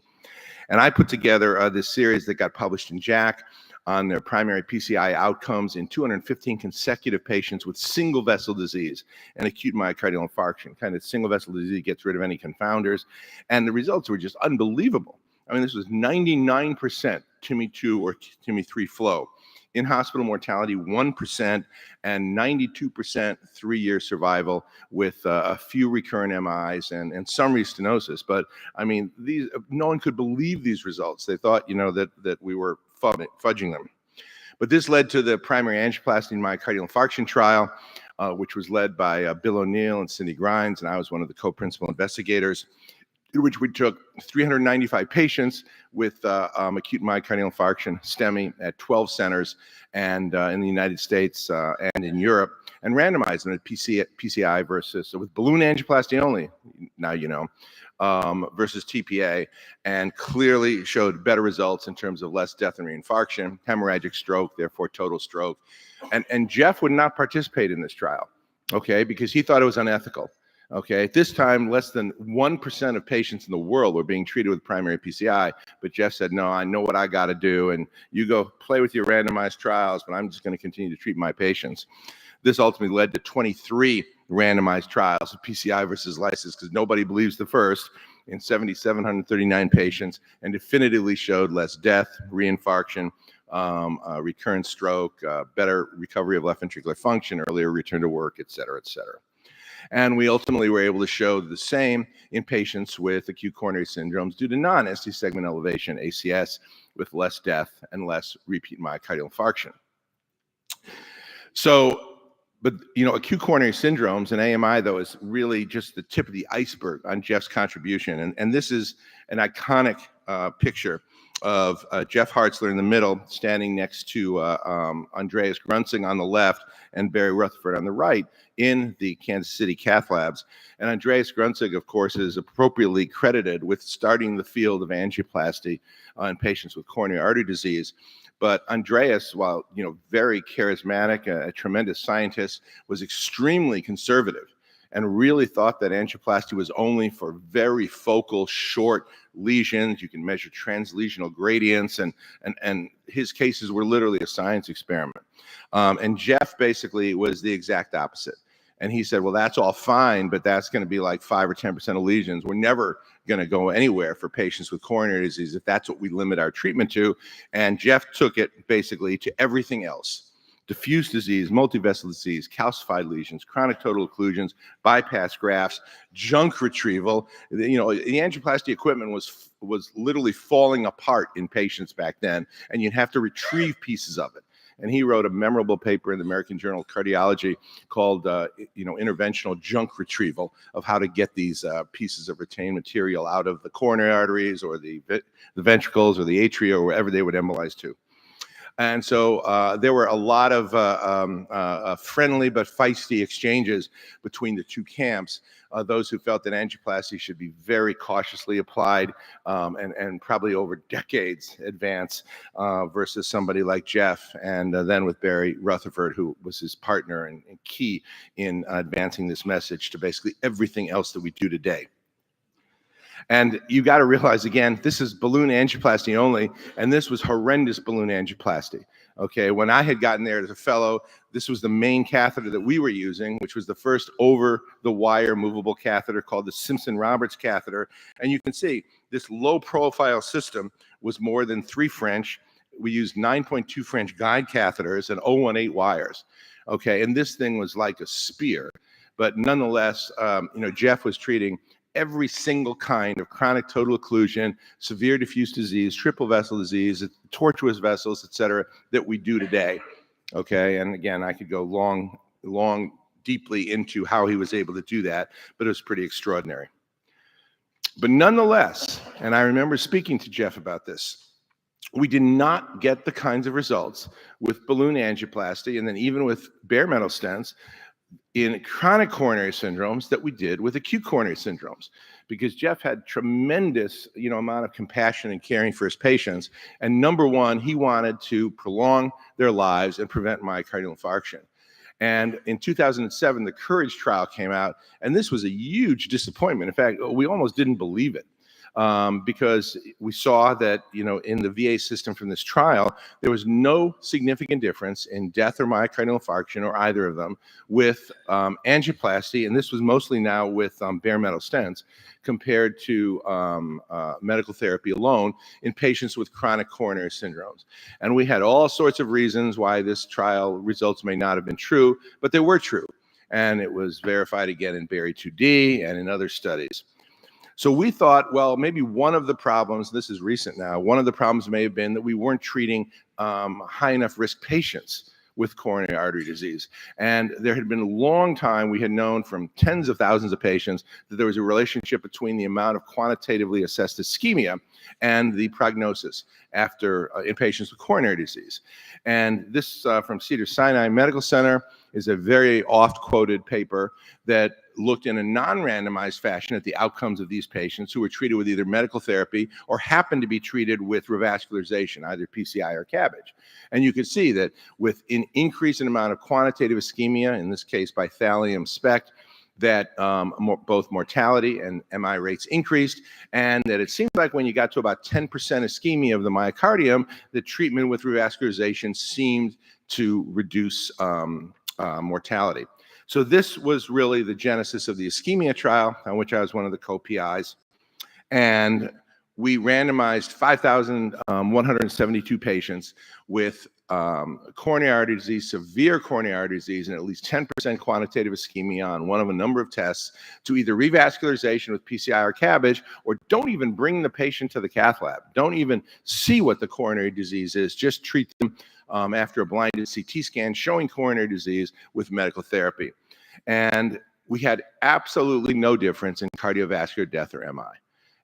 And I put together this series that got published in JACC on their primary PCI outcomes in 215 consecutive patients with single vessel disease and acute myocardial infarction. Kind of single vessel disease gets rid of any confounders. And the results were just unbelievable. I mean, this was 99% TIMI 2 or TIMI 3 flow. In-hospital mortality, 1%, and 92% 3-year survival with a few recurrent MIs and some restenosis. But I mean, no one could believe these results. They thought, that we were fudging them. But this led to the primary angioplasty and myocardial infarction trial, which was led by Bill O'Neill and Cindy Grimes, and I was one of the co-principal investigators, in which we took 395 patients with acute myocardial infarction, STEMI, at 12 centers and in the United States and in Europe, and randomized them at PCI versus, so with balloon angioplasty only, now you know, versus TPA, and clearly showed better results in terms of less death and reinfarction, hemorrhagic stroke, therefore total stroke. And Jeff would not participate in this trial, okay, because he thought it was unethical. Okay, at this time, less than 1% of patients in the world were being treated with primary PCI, but Jeff said, no, I know what I got to do, and you go play with your randomized trials, but I'm just going to continue to treat my patients. This ultimately led to 23 randomized trials of PCI versus lysis, because nobody believes the first, in 7,739 patients, and definitively showed less death, reinfarction, recurrent stroke, better recovery of left ventricular function, earlier return to work, et cetera, et cetera. And we ultimately were able to show the same in patients with acute coronary syndromes due to non-ST segment elevation, ACS, with less death and less repeat myocardial infarction. So, but acute coronary syndromes and AMI, though, is really just the tip of the iceberg on Jeff's contribution. And this is an iconic picture of Jeff Hartzler in the middle, standing next to Andreas Grunzig on the left and Barry Rutherford on the right in the Kansas City cath labs. And Andreas Grunzig, of course, is appropriately credited with starting the field of angioplasty in patients with coronary artery disease. But Andreas, while very charismatic, a tremendous scientist, was extremely conservative and really thought that angioplasty was only for very focal, short lesions. You can measure translesional gradients, and his cases were literally a science experiment. And Jeff basically was the exact opposite. And he said, well, that's all fine, but that's going to be like 5 or 10% of lesions. We're never going to go anywhere for patients with coronary disease if that's what we limit our treatment to. And Jeff took it basically to everything else: diffuse disease, multivessel disease, calcified lesions, chronic total occlusions, bypass grafts, junk retrieval. You know, the angioplasty equipment was literally falling apart in patients back then, and you'd have to retrieve pieces of it. And he wrote a memorable paper in the American Journal of Cardiology called, Interventional Junk Retrieval, of how to get these pieces of retained material out of the coronary arteries or the ventricles or the atria or wherever they would embolize to. And so there were a lot of friendly but feisty exchanges between the two camps. Those who felt that angioplasty should be very cautiously applied and probably over decades advance versus somebody like Jeff, and then with Barry Rutherford, who was his partner and key in advancing this message to basically everything else that we do today. And you got to realize, again, this is balloon angioplasty only, and this was horrendous balloon angioplasty. Okay, when I had gotten there as a fellow, this was the main catheter that we were using, which was the first over-the-wire movable catheter called the Simpson-Roberts catheter. And you can see this low-profile system was more than 3 French. We used 9.2 French guide catheters and 018 wires. Okay, and this thing was like a spear. But nonetheless, Jeff was treating every single kind of chronic total occlusion, severe diffuse disease, triple vessel disease, tortuous vessels, et cetera, that we do today. Okay, and again, I could go long, deeply into how he was able to do that, but it was pretty extraordinary. But nonetheless, and I remember speaking to Jeff about this, we did not get the kinds of results with balloon angioplasty and then even with bare metal stents in chronic coronary syndromes that we did with acute coronary syndromes, because Jeff had tremendous, amount of compassion and caring for his patients. And number one, he wanted to prolong their lives and prevent myocardial infarction. And in 2007, the COURAGE trial came out, and this was a huge disappointment. In fact, we almost didn't believe it. Because we saw that, in the VA system from this trial, there was no significant difference in death or myocardial infarction or either of them with angioplasty, and this was mostly now with bare metal stents, compared to medical therapy alone in patients with chronic coronary syndromes. And we had all sorts of reasons why this trial results may not have been true, but they were true. And it was verified again in Barry 2D and in other studies. So we thought, well, maybe one of the problems, this is recent now, one of the problems may have been that we weren't treating high enough risk patients with coronary artery disease. And there had been a long time, we had known from tens of thousands of patients that there was a relationship between the amount of quantitatively assessed ischemia and the prognosis after in patients with coronary disease. And this from Cedars-Sinai Medical Center is a very oft-quoted paper that looked in a non-randomized fashion at the outcomes of these patients who were treated with either medical therapy or happened to be treated with revascularization, either PCI or CABG. And you could see that with an increase in amount of quantitative ischemia, in this case by thallium SPECT, that both mortality and MI rates increased, and that it seemed like when you got to about 10% ischemia of the myocardium, the treatment with revascularization seemed to reduce mortality. So this was really the genesis of the ischemia trial, on which I was one of the co-PIs. And we randomized 5,172 patients with coronary artery disease, severe coronary artery disease, and at least 10% quantitative ischemia on one of a number of tests to either revascularization with PCI or CABG, or don't even bring the patient to the cath lab. Don't even see what the coronary disease is. Just treat them after a blinded CT scan showing coronary disease with medical therapy. And we had absolutely no difference in cardiovascular death or MI.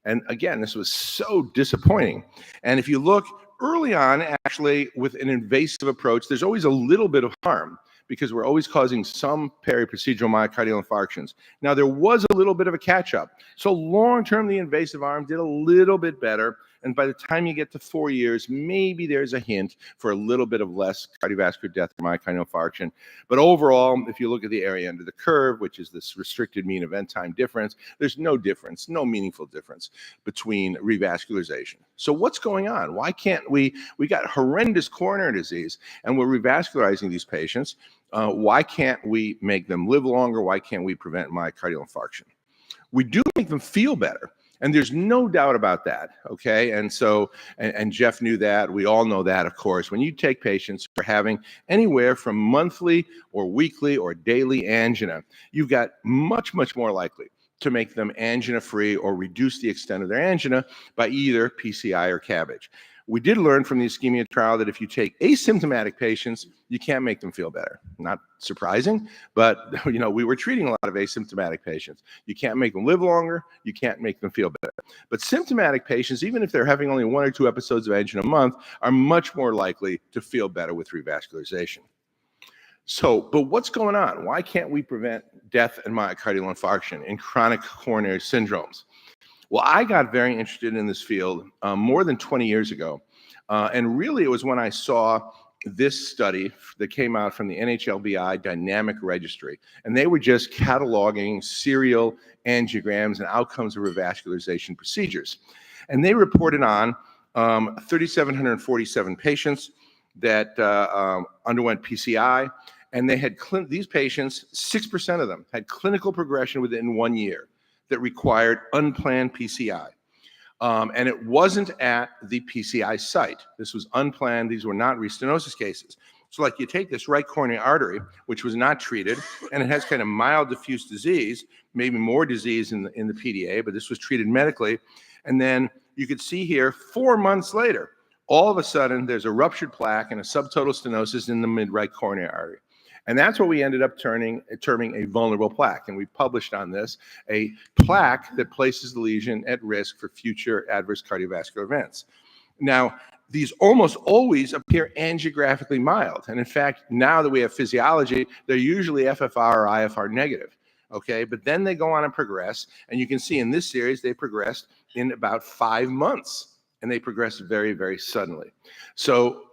And again, this was so disappointing. And if you look early on, actually, with an invasive approach, there's always a little bit of harm because we're always causing some periprocedural myocardial infarctions. Now, there was a little bit of a catch-up. So long-term, the invasive arm did a little bit better, And by the time you get to 4 years, maybe there's a hint for a little bit of less cardiovascular death or myocardial infarction. But overall, if you look at the area under the curve, which is this restricted mean event time difference, there's no difference, no meaningful difference between revascularization. So what's going on? Why can't we got horrendous coronary disease and we're revascularizing these patients. Why can't we make them live longer? Why can't we prevent myocardial infarction? We do make them feel better. And there's no doubt about that, okay? And so, and Jeff knew that. We all know that, of course. When you take patients who are having anywhere from monthly or weekly or daily angina, you've got much, much more likely to make them angina-free or reduce the extent of their angina by either PCI or CABG. We did learn from the ischemia trial that if you take asymptomatic patients, you can't make them feel better. Not surprising, but we were treating a lot of asymptomatic patients. You can't make them live longer, you can't make them feel better. But symptomatic patients, even if they're having only 1 or 2 episodes of angina a month, are much more likely to feel better with revascularization. So, but what's going on? Why can't we prevent death and myocardial infarction in chronic coronary syndromes? Well, I got very interested in this field more than 20 years ago. And really, it was when I saw this study that came out from the NHLBI Dynamic Registry. And they were just cataloging serial angiograms and outcomes of revascularization procedures. And they reported on 3,747 patients that underwent PCI. And they had these patients, 6% of them had clinical progression within 1 year that required unplanned PCI. And it wasn't at the PCI site. This was unplanned. These were not restenosis cases. So like you take this right coronary artery, which was not treated, and it has kind of mild diffuse disease, maybe more disease in the PDA, but this was treated medically. And then you could see here, 4 months later, all of a sudden there's a ruptured plaque and a subtotal stenosis in the mid-right coronary artery. And that's what we ended up terming a vulnerable plaque. And we published on this, a plaque that places the lesion at risk for future adverse cardiovascular events. Now, these almost always appear angiographically mild. And in fact, now that we have physiology, they're usually FFR or IFR negative, okay? But then they go on and progress. And you can see in this series, they progressed in about 5 months. And they progressed very, very suddenly. So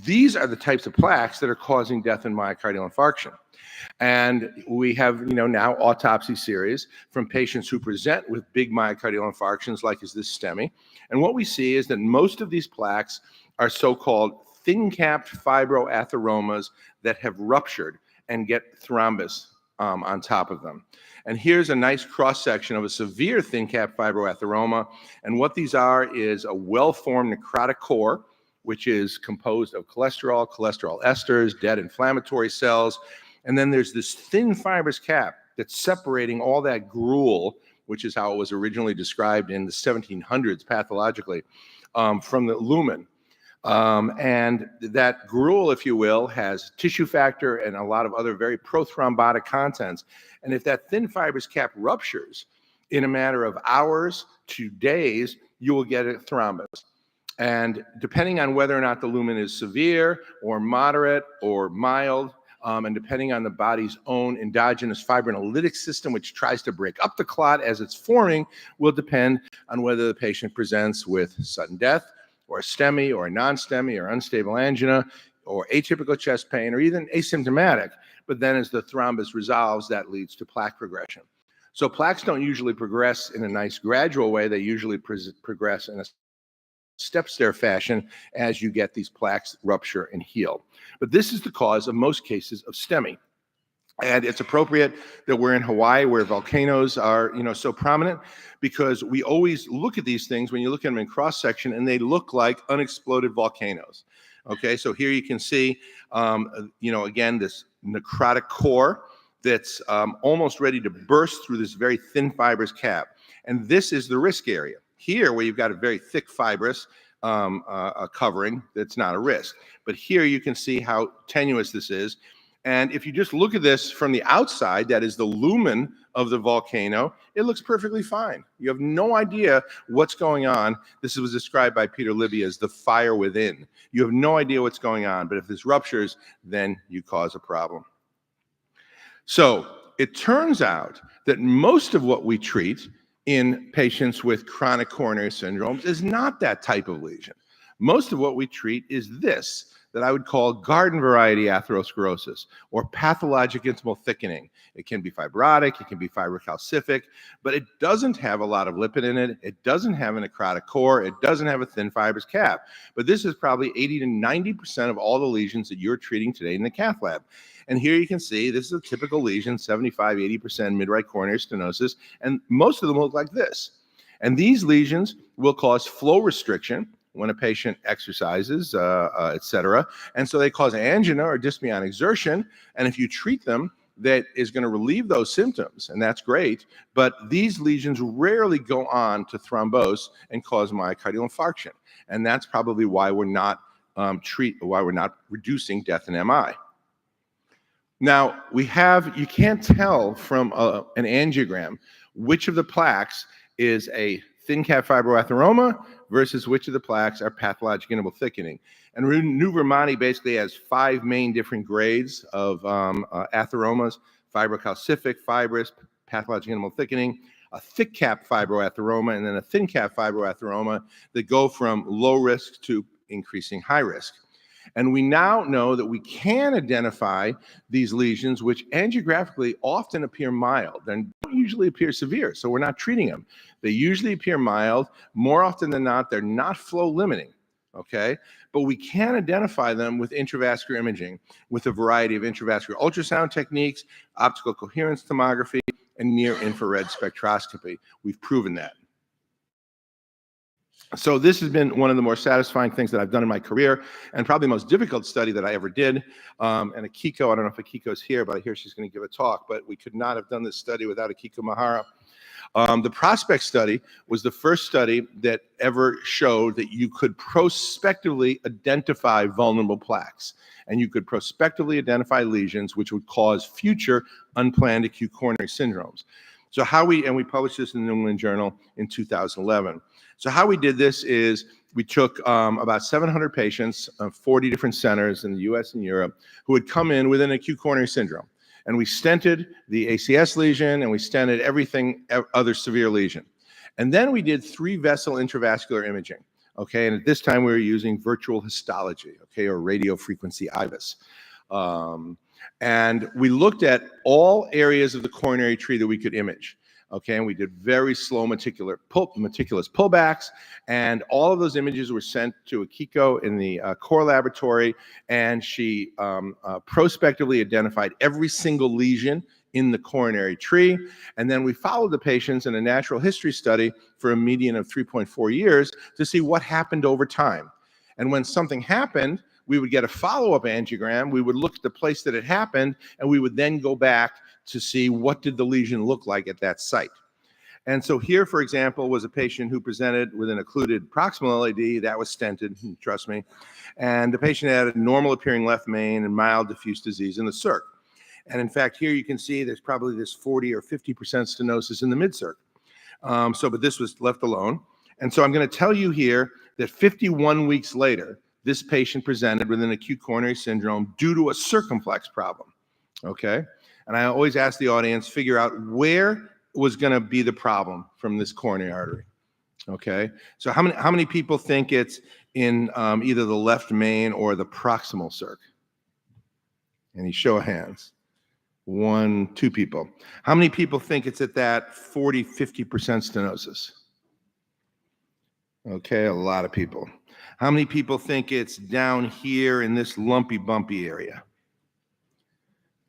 these are the types of plaques that are causing death and myocardial infarction. And we have, now autopsy series from patients who present with big myocardial infarctions, like is this STEMI. And what we see is that most of these plaques are so-called thin-capped fibroatheromas that have ruptured and get thrombus on top of them. And here's a nice cross-section of a severe thin-capped fibroatheroma. And what these are is a well-formed necrotic core, which is composed of cholesterol esters, dead inflammatory cells. And then there's this thin fibrous cap that's separating all that gruel, which is how it was originally described in the 1700s pathologically, from the lumen. And that gruel, if you will, has tissue factor and a lot of other very prothrombotic contents. And if that thin fibrous cap ruptures in a matter of hours to days, you will get a thrombus. And depending on whether or not the lumen is severe or moderate or mild, and depending on the body's own endogenous fibrinolytic system, which tries to break up the clot as it's forming, will depend on whether the patient presents with sudden death or a STEMI or a non-STEMI or unstable angina or atypical chest pain or even asymptomatic. But then as the thrombus resolves, that leads to plaque progression. So plaques don't usually progress in a nice gradual way. They usually progress in a step-stair fashion as you get these plaques rupture and heal. But this is the cause of most cases of STEMI. And it's appropriate that we're in Hawaii where volcanoes are, so prominent, because we always look at these things when you look at them in cross-section and they look like unexploded volcanoes. Okay, so here you can see, again, this necrotic core that's almost ready to burst through this very thin fibrous cap. And this is the risk area. Here, where you've got a very thick fibrous covering, that's not a risk. But here you can see how tenuous this is. And if you just look at this from the outside, that is the lumen of the volcano, it looks perfectly fine. You have no idea what's going on. This was described by Peter Libby as the fire within. You have no idea what's going on. But if this ruptures, then you cause a problem. So it turns out that most of what we treat in patients with chronic coronary syndromes is not that type of lesion. Most of what we treat is this, that I would call garden variety atherosclerosis or pathologic intimal thickening. It can be fibrotic, it can be fibrocalcific, but it doesn't have a lot of lipid in it. It doesn't have a necrotic core. It doesn't have a thin fibrous cap. But this is probably 80 to 90% of all the lesions that you're treating today in the cath lab. And here you can see this is a typical lesion, 75, 80% mid-right coronary stenosis, and most of them look like this. And these lesions will cause flow restriction when a patient exercises, et cetera. And so they cause angina or dyspnea on exertion. And if you treat them, that is going to relieve those symptoms, and that's great. But these lesions rarely go on to thrombose and cause myocardial infarction. And that's probably why we're not reducing death in MI. Now, you can't tell from an angiogram which of the plaques is a thin cap fibroatheroma versus which of the plaques are pathologic intimal thickening. And Neuromanni basically has 5 main different grades of atheromas: fibrocalcific, fibrous, pathologic intimal thickening, a thick cap fibroatheroma, and then a thin cap fibroatheroma that go from low risk to increasing high risk. And we now know that we can identify these lesions, which angiographically often appear mild and don't usually appear severe, so we're not treating them. They usually appear mild. More often than not, they're not flow limiting, okay? But we can identify them with intravascular imaging, with a variety of intravascular ultrasound techniques, optical coherence tomography, and near-infrared spectroscopy. We've proven that. So this has been one of the more satisfying things that I've done in my career, and probably the most difficult study that I ever did. And Akiko, I don't know if Akiko's here, but I hear she's going to give a talk, but we could not have done this study without Akiko Mahara. The PROSPECT study was the first study that ever showed that you could prospectively identify vulnerable plaques, and you could prospectively identify lesions which would cause future unplanned acute coronary syndromes. So we published this in the New England Journal in 2011. So how we did this is we took about 700 patients, 40 different centers in the US and Europe, who had come in with an acute coronary syndrome. And we stented the ACS lesion, and we stented everything other severe lesion. And then we did 3-vessel intravascular imaging, okay? And at this time we were using virtual histology, okay, or radio frequency IVUS. And we looked at all areas of the coronary tree that we could image. Okay, and we did very slow meticulous pullbacks, and all of those images were sent to Akiko in the core laboratory, and she prospectively identified every single lesion in the coronary tree. And then we followed the patients in a natural history study for a median of 3.4 years to see what happened over time. And when something happened, we would get a follow-up angiogram, we would look at the place that it happened, and we would then go back to see what did the lesion look like at that site. And so here, for example, was a patient who presented with an occluded proximal LAD that was stented, trust me, and the patient had a normal appearing left main and mild diffuse disease in the circ. And in fact, here you can see there's probably this 40 or 50% stenosis in the mid-circ. But this was left alone. And so I'm going to tell you here that 51 weeks later, this patient presented with an acute coronary syndrome due to a circumflex problem, okay? And I always ask the audience, figure out where was going to be the problem from this coronary artery, okay? So how many people think it's in either the left main or the proximal circ? Any show of hands? 1, 2 people. How many people think it's at that 40, 50% stenosis? Okay, a lot of people. How many people think it's down here in this lumpy, bumpy area?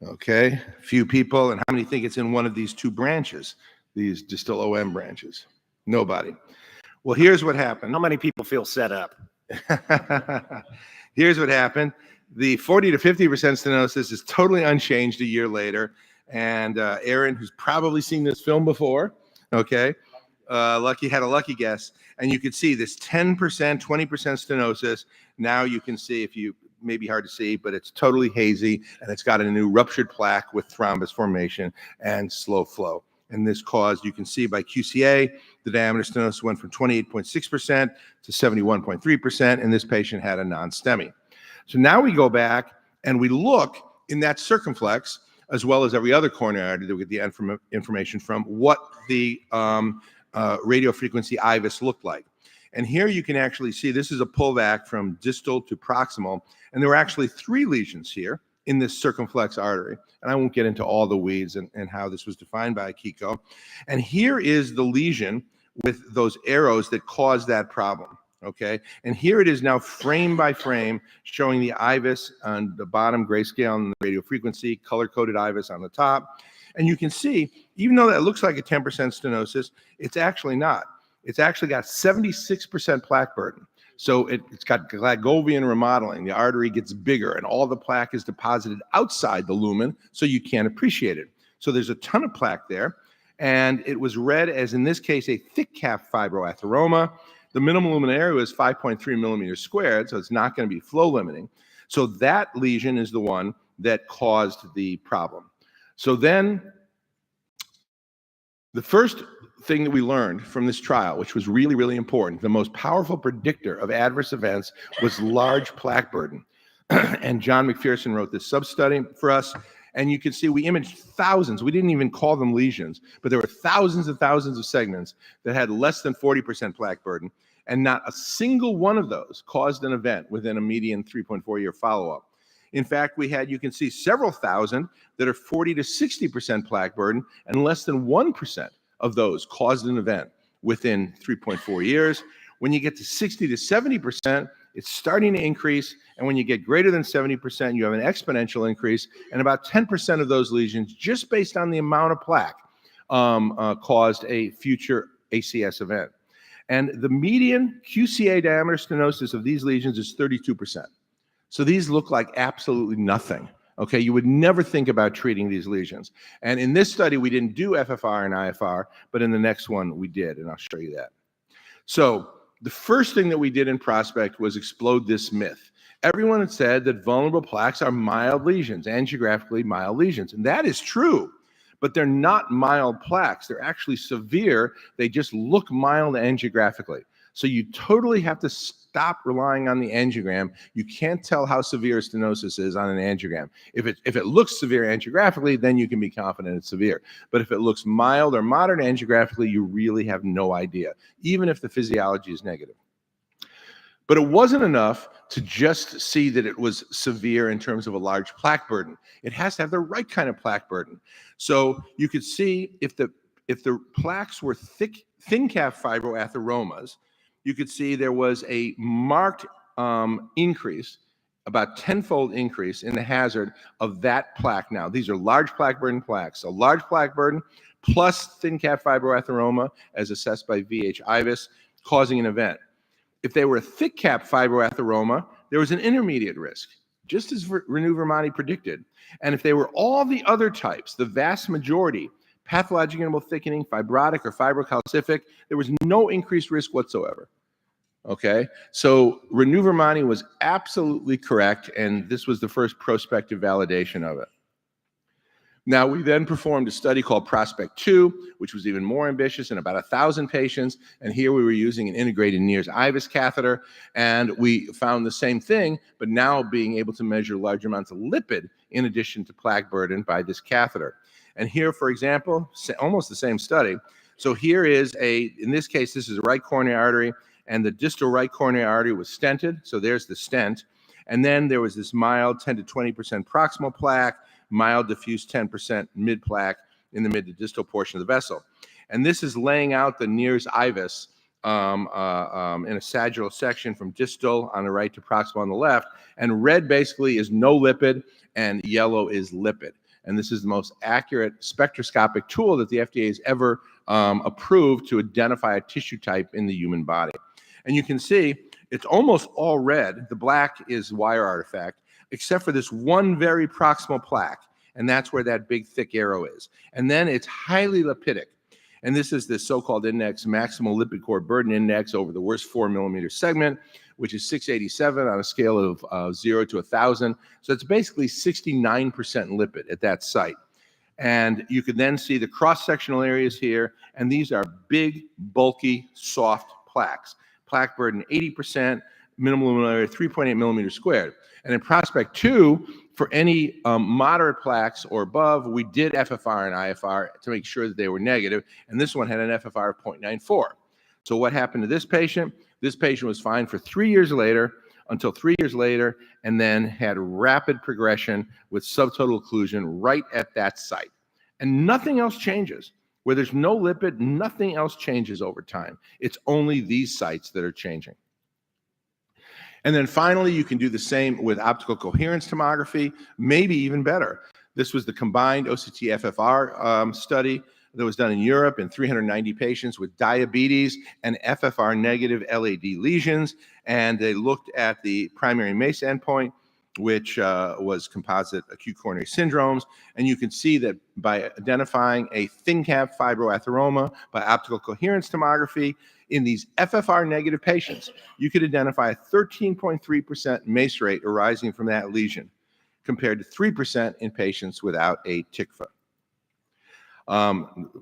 Okay, a few people. And how many think it's in one of these 2 branches, these distal OM branches? Nobody. Well, here's what happened. How many people feel set up? Here's what happened. The 40 to 50% stenosis is totally unchanged a year later. And Aaron, who's probably seen this film before, okay, had a lucky guess. And you could see this 10%, 20% stenosis. Now you can see, if you, maybe hard to see, but it's totally hazy, and it's got a new ruptured plaque with thrombus formation and slow flow. And this caused, you can see by QCA, the diameter stenosis went from 28.6% to 71.3%, and this patient had a non-STEMI. So now we go back and we look in that circumflex, as well as every other coronary artery that we get the information from, what the radiofrequency IVUS looked like. And here you can actually see this is a pullback from distal to proximal. And there were actually 3 lesions here in this circumflex artery. And I won't get into all the weeds and how this was defined by Akiko. And here is the lesion with those arrows that caused that problem. Okay, and here it is now frame by frame showing the IVUS on the bottom, grayscale and the radio frequency, color-coded IVUS on the top. And you can see, even though that looks like a 10% stenosis, it's actually not. It's actually got 76% plaque burden. So it's got Glagovian remodeling. The artery gets bigger and all the plaque is deposited outside the lumen, so you can't appreciate it. So there's a ton of plaque there. And it was read as, in this case, a thick cap fibroatheroma. The minimum lumen area is 5.3 millimeters squared, so it's not going to be flow limiting. So that lesion is the one that caused the problem. So then the first thing that we learned from this trial, which was really, really important, the most powerful predictor of adverse events was large plaque burden. And John McPherson wrote this sub-study for us. And you can see we imaged thousands. We didn't even call them lesions, but there were thousands and thousands of segments that had less than 40% plaque burden. And not a single one of those caused an event within a median 3.4-year follow-up. In fact, we had, you can see, several thousand that are 40 to 60% plaque burden, and less than 1% of those caused an event within 3.4 years. When you get to 60 to 70%, it's starting to increase. And when you get greater than 70%, you have an exponential increase. And about 10% of those lesions, just based on the amount of plaque, caused a future ACS event. And the median QCA diameter stenosis of these lesions is 32%. So these look like absolutely nothing. Okay, you would never think about treating these lesions. And in this study, we didn't do FFR and IFR, but in the next one, we did, and I'll show you that. So the first thing that we did in Prospect was explode this myth. Everyone had said that vulnerable plaques are mild lesions, angiographically mild lesions, and that is true, but they're not mild plaques. They're actually severe. They just look mild angiographically. So you totally have to stop relying on the angiogram. You can't tell how severe stenosis is on an angiogram. If it looks severe angiographically, then you can be confident it's severe. But if it looks mild or moderate angiographically, you really have no idea, even if the physiology is negative. But it wasn't enough to just see that it was severe in terms of a large plaque burden. It has to have the right kind of plaque burden. So you could see if the plaques were thin cap fibroatheromas, you could see there was a marked increase, about 10-fold increase in the hazard of that plaque. Now, these are large plaque burden plaques. So large plaque burden plus thin cap fibroatheroma as assessed by VH IVUS causing an event. If they were a thick cap fibroatheroma, there was an intermediate risk, just as Renu Virmani predicted. And if they were all the other types, the vast majority, pathologic interval thickening, fibrotic or fibrocalcific, there was no increased risk whatsoever. Okay, so Renu Virmani was absolutely correct, and this was the first prospective validation of it. Now, we then performed a study called Prospect 2, which was even more ambitious in about 1,000 patients. And here we were using an integrated NIRS IVUS catheter. And we found the same thing, but now being able to measure large amounts of lipid in addition to plaque burden by this catheter. And here, for example, almost the same study. So here is in this case, this is a right coronary artery, and the distal right coronary artery was stented. So there's the stent. And then there was this mild 10 to 20% proximal plaque, mild diffuse 10% mid plaque in the mid to distal portion of the vessel. And this is laying out the NIRS IVUS in a sagittal section from distal on the right to proximal on the left. And red basically is no lipid and yellow is lipid. And this is the most accurate spectroscopic tool that the FDA has ever approved to identify a tissue type in the human body. And you can see it's almost all red. The black is wire artifact, except for this one very proximal plaque. And that's where that big thick arrow is. And then it's highly lipidic. And this is the so-called index, maximal lipid core burden index over the worst 4 millimeter segment, which is 687 on a scale of 0 to 1,000. So it's basically 69% lipid at that site. And you can then see the cross-sectional areas here. And these are big, bulky, soft plaques. Plaque burden 80%, minimum lumen area 3.8 millimeters squared. And in Prospect 2, For any moderate plaques or above, we did FFR and IFR to make sure that they were negative, and this one had an FFR of 0.94. So what happened to this patient? This patient was fine for 3 years later, until 3 years later, and then had rapid progression with subtotal occlusion right at that site. And nothing else changes. Where there's no lipid, nothing else changes over time. It's only these sites that are changing. And then finally, you can do the same with optical coherence tomography, maybe even better. This was the combined OCT FFR study that was done in Europe in 390 patients with diabetes and FFR negative LAD lesions. And they looked at the primary MACE endpoint, which was composite acute coronary syndromes. And you can see that by identifying a thin cap fibroatheroma by optical coherence tomography in these FFR negative patients, you could identify a 13.3% MACE rate arising from that lesion, compared to 3% in patients without a TICFA.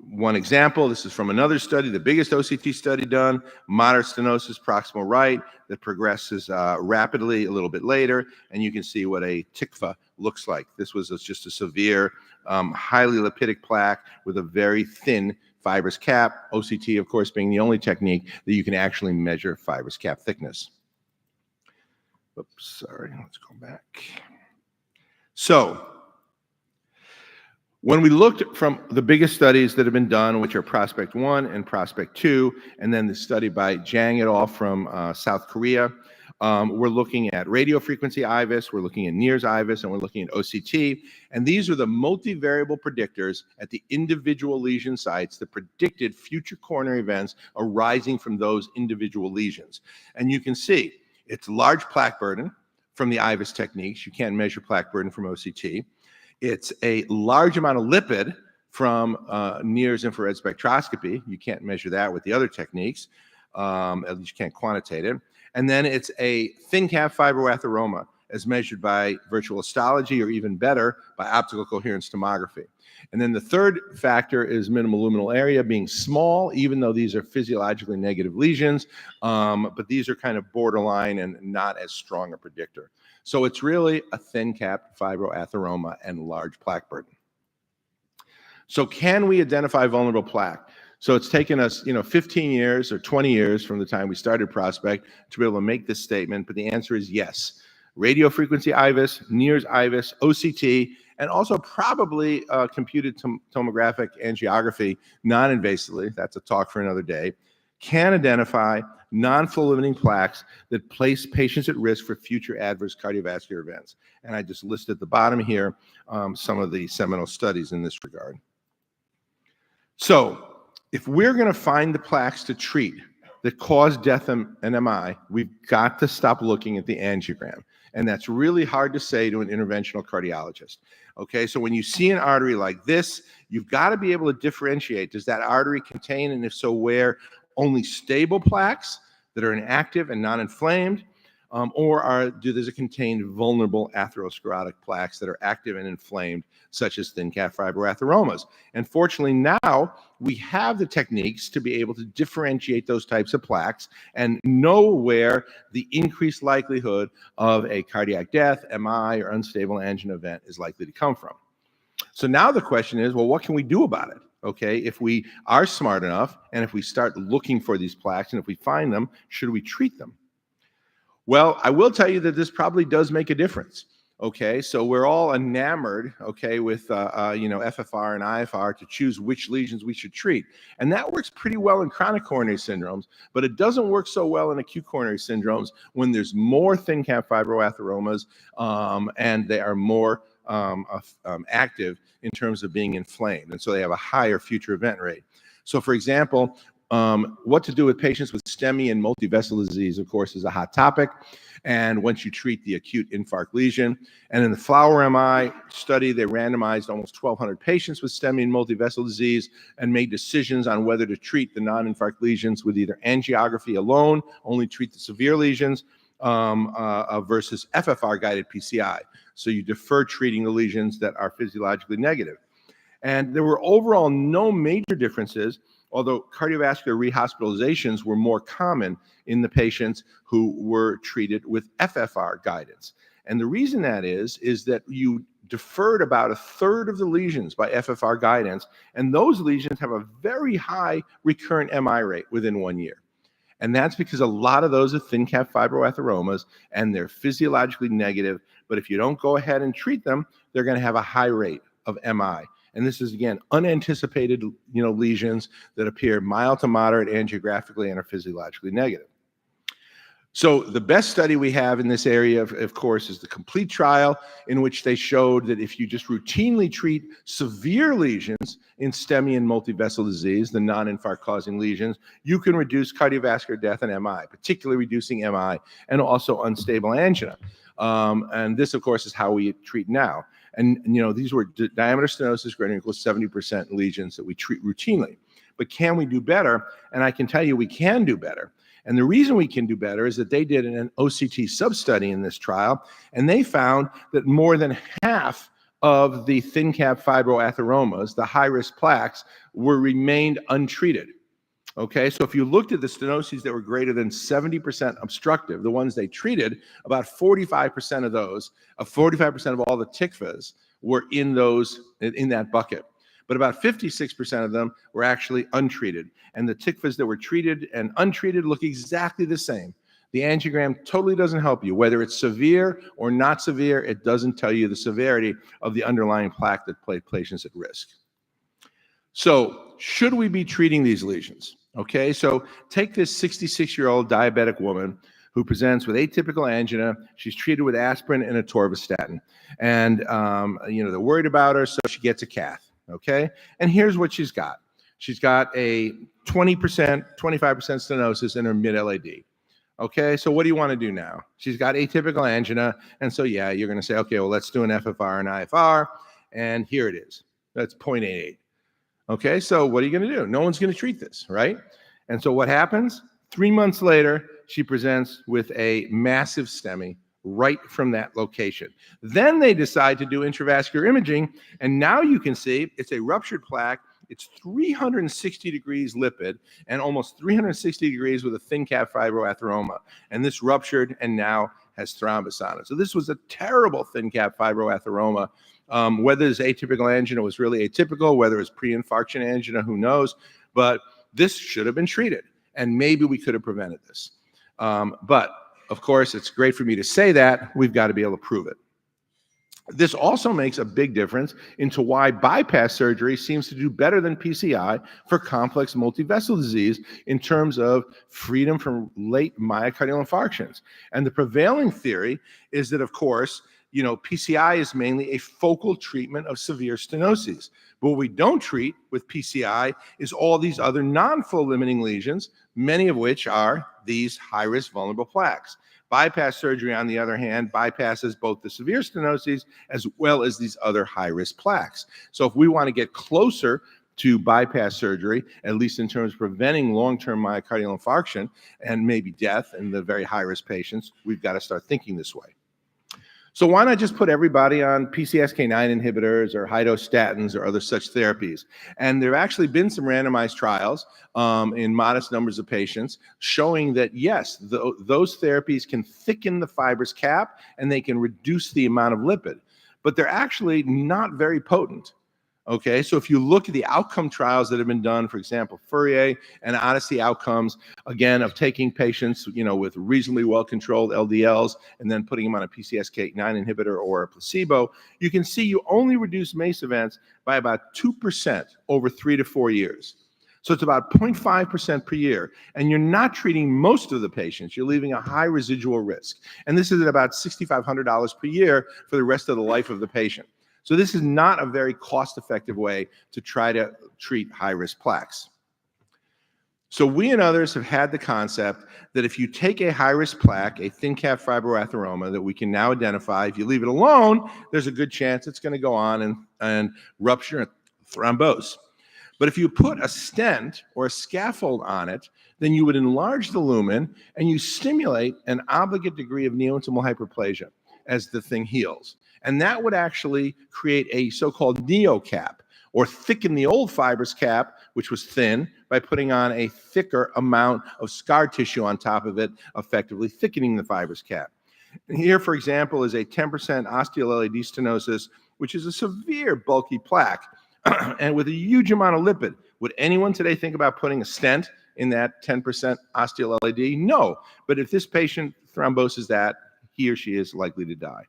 One example, this is from another study, the biggest OCT study done, moderate stenosis proximal right that progresses rapidly a little bit later, and you can see what a TICFA looks like. This was just a severe, highly lipidic plaque with a very thin fibrous cap, OCT, of course, being the only technique that you can actually measure fibrous cap thickness. Oops, sorry, let's go back. So, when we looked from the biggest studies that have been done, which are Prospect 1 and Prospect 2, and then the study by Jang et al. From South Korea, we're looking at radiofrequency IVUS, we're looking at NIRS IVUS, and we're looking at OCT. And these are the multivariable predictors at the individual lesion sites that predicted future coronary events arising from those individual lesions. And you can see it's large plaque burden from the IVUS techniques. You can't measure plaque burden from OCT. It's a large amount of lipid from NIRS infrared spectroscopy. You can't measure that with the other techniques. At least you can't quantitate it. And then it's a thin cap fibroatheroma as measured by virtual histology, or even better, by optical coherence tomography. And then the third factor is minimal luminal area being small, even though these are physiologically negative lesions, but these are kind of borderline and not as strong a predictor. So it's really a thin cap fibroatheroma and large plaque burden. So can we identify vulnerable plaque? So it's taken us, 15 years or 20 years from the time we started Prospect to be able to make this statement, but the answer is yes. Radiofrequency IVUS, NIRS IVUS, OCT, and also probably computed tomographic angiography non-invasively, that's a talk for another day, can identify non-flow limiting plaques that place patients at risk for future adverse cardiovascular events. And I just listed at the bottom here some of the seminal studies in this regard. So if we're going to find the plaques to treat that cause death and MI, we've got to stop looking at the angiogram. And that's really hard to say to an interventional cardiologist. Okay, so when you see an artery like this, you've got to be able to differentiate. Does that artery contain, and if so where, only stable plaques that are inactive and non-inflamed, or does it contain vulnerable atherosclerotic plaques that are active and inflamed, such as thin cap fibroatheromas? And fortunately now we have the techniques to be able to differentiate those types of plaques and know where the increased likelihood of a cardiac death, MI, or unstable angina event is likely to come from. So now the question is, well, what can we do about it? Okay, if we are smart enough and if we start looking for these plaques and if we find them, should we treat them? Well, I will tell you that this probably does make a difference. Okay, so we're all enamored, okay, with FFR and IFR to choose which lesions we should treat, and that works pretty well in chronic coronary syndromes, but it doesn't work so well in acute coronary syndromes when there's more thin cap fibroatheromas and they are more active in terms of being inflamed, and so they have a higher future event rate. So, for example, what to do with patients with STEMI and multivessel disease, of course, is a hot topic. And once you treat the acute infarct lesion, and in the Flower MI study, they randomized almost 1,200 patients with STEMI and multivessel disease and made decisions on whether to treat the non-infarct lesions with either angiography alone, only treat the severe lesions, versus FFR-guided PCI. So you defer treating the lesions that are physiologically negative. And there were overall no major differences, although cardiovascular rehospitalizations were more common in the patients who were treated with FFR guidance. And the reason that is that you deferred about a third of the lesions by FFR guidance, and those lesions have a very high recurrent MI rate within 1 year. And that's because a lot of those are thin cap fibroatheromas, and they're physiologically negative, but if you don't go ahead and treat them, they're going to have a high rate of MI. And this is, again, unanticipated, lesions that appear mild to moderate angiographically and are physiologically negative. So the best study we have in this area, of course, is the COMPLETE trial, in which they showed that if you just routinely treat severe lesions in STEMI and multivessel disease, the non-infarct causing lesions, you can reduce cardiovascular death and MI, particularly reducing MI and also unstable angina. And this, of course, is how we treat now. And, these were diameter stenosis greater than or equal to 70% lesions that we treat routinely. But can we do better? And I can tell you we can do better. And the reason we can do better is that they did an OCT sub-study in this trial, and they found that more than half of the thin cap fibroatheromas, the high-risk plaques, remained untreated. Okay, so if you looked at the stenoses that were greater than 70% obstructive, the ones they treated, about 45% of those, 45% of all the TICFAs were in that bucket. But about 56% of them were actually untreated. And the TICFAs that were treated and untreated look exactly the same. The angiogram totally doesn't help you. Whether it's severe or not severe, it doesn't tell you the severity of the underlying plaque that placed patients at risk. So should we be treating these lesions? Okay, so take this 66-year-old diabetic woman who presents with atypical angina. She's treated with aspirin and atorvastatin. And, they're worried about her, so she gets a cath. Okay, and here's what she's got. She's got a 20%, 25% stenosis in her mid-LAD. Okay, so what do you want to do now? She's got atypical angina, and so yeah, you're going to say, okay, well, let's do an FFR and IFR, and here it is. That's 0.88. Okay, so what are you going to do? No one's going to treat this, right? And so what happens? 3 months later, she presents with a massive STEMI right from that location. Then they decide to do intravascular imaging, and now you can see it's a ruptured plaque. It's 360 degrees lipid and almost 360 degrees with a thin cap fibroatheroma. And this ruptured and now has thrombus on it. So this was a terrible thin cap fibroatheroma. Whether this atypical angina was really atypical, whether it's pre-infarction angina, who knows? But this should have been treated, and maybe we could have prevented this. But of course, it's great for me to say that. We've got to be able to prove it. This also makes a big difference into why bypass surgery seems to do better than PCI for complex multivessel disease in terms of freedom from late myocardial infarctions. And the prevailing theory is that, of course, PCI is mainly a focal treatment of severe stenoses. But what we don't treat with PCI is all these other non-flow limiting lesions, many of which are these high-risk vulnerable plaques. Bypass surgery, on the other hand, bypasses both the severe stenoses as well as these other high-risk plaques. So if we want to get closer to bypass surgery, at least in terms of preventing long-term myocardial infarction and maybe death in the very high-risk patients, we've got to start thinking this way. So why not just put everybody on PCSK9 inhibitors or high-dose statins or other such therapies? And there have actually been some randomized trials in modest numbers of patients showing that, yes, those therapies can thicken the fibrous cap and they can reduce the amount of lipid, but they're actually not very potent. Okay, so if you look at the outcome trials that have been done, for example, Fourier and Odyssey outcomes, again, of taking patients, with reasonably well-controlled LDLs and then putting them on a PCSK9 inhibitor or a placebo, you can see you only reduce MACE events by about 2% over 3 to 4 years. So it's about 0.5% per year. And you're not treating most of the patients. You're leaving a high residual risk. And this is at about $6,500 per year for the rest of the life of the patient. So this is not a very cost-effective way to try to treat high-risk plaques. So we and others have had the concept that if you take a high-risk plaque, a thin cap fibroatheroma that we can now identify, if you leave it alone, there's a good chance it's going to go on and rupture and thrombose. But if you put a stent or a scaffold on it, then you would enlarge the lumen and you stimulate an obligate degree of neointimal hyperplasia as the thing heals. And that would actually create a so-called neocap, or thicken the old fibrous cap, which was thin, by putting on a thicker amount of scar tissue on top of it, effectively thickening the fibrous cap. And here, for example, is a 10% osteal LAD stenosis, which is a severe bulky plaque and with a huge amount of lipid. Would anyone today think about putting a stent in that 10% osteal LAD? No. But if this patient thromboses that, he or she is likely to die.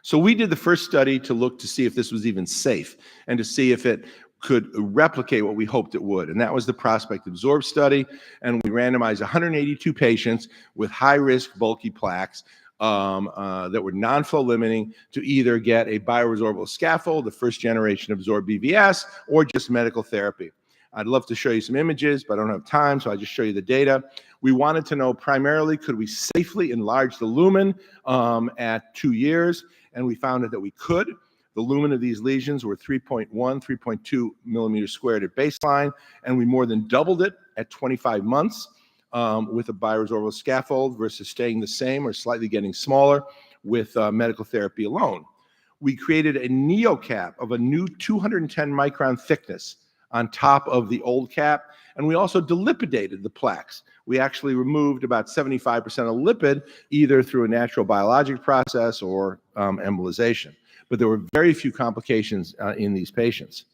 So we did the first study to look to see if this was even safe and to see if it could replicate what we hoped it would. And that was the Prospect Absorb study. And we randomized 182 patients with high-risk bulky plaques that were non-flow limiting to either get a bioresorbable scaffold, the first generation Absorb BVS, or just medical therapy. I'd love to show you some images, but I don't have time, so I'll just show you the data. We wanted to know primarily, could we safely enlarge the lumen at 2 years? And we found that we could. The lumen of these lesions were 3.1, 3.2 millimeters squared at baseline, and we more than doubled it at 25 months with a bioresorbable scaffold versus staying the same or slightly getting smaller with medical therapy alone. We created a neocap of a new 210 micron thickness on top of the old cap, and we also delipidated the plaques. We actually removed about 75% of lipid, either through a natural biologic process or embolization. But there were very few complications in these patients.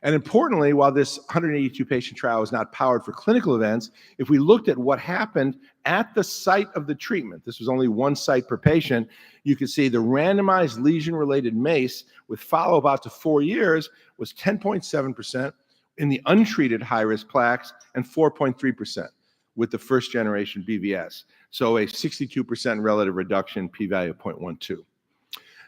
And importantly, while this 182 patient trial is not powered for clinical events, if we looked at what happened at the site of the treatment, this was only one site per patient, you could see the randomized lesion-related MACE with follow-up out to 4 years was 10.7% in the untreated high-risk plaques and 4.3% with the first generation BVS. So a 62% relative reduction, p-value of 0.12.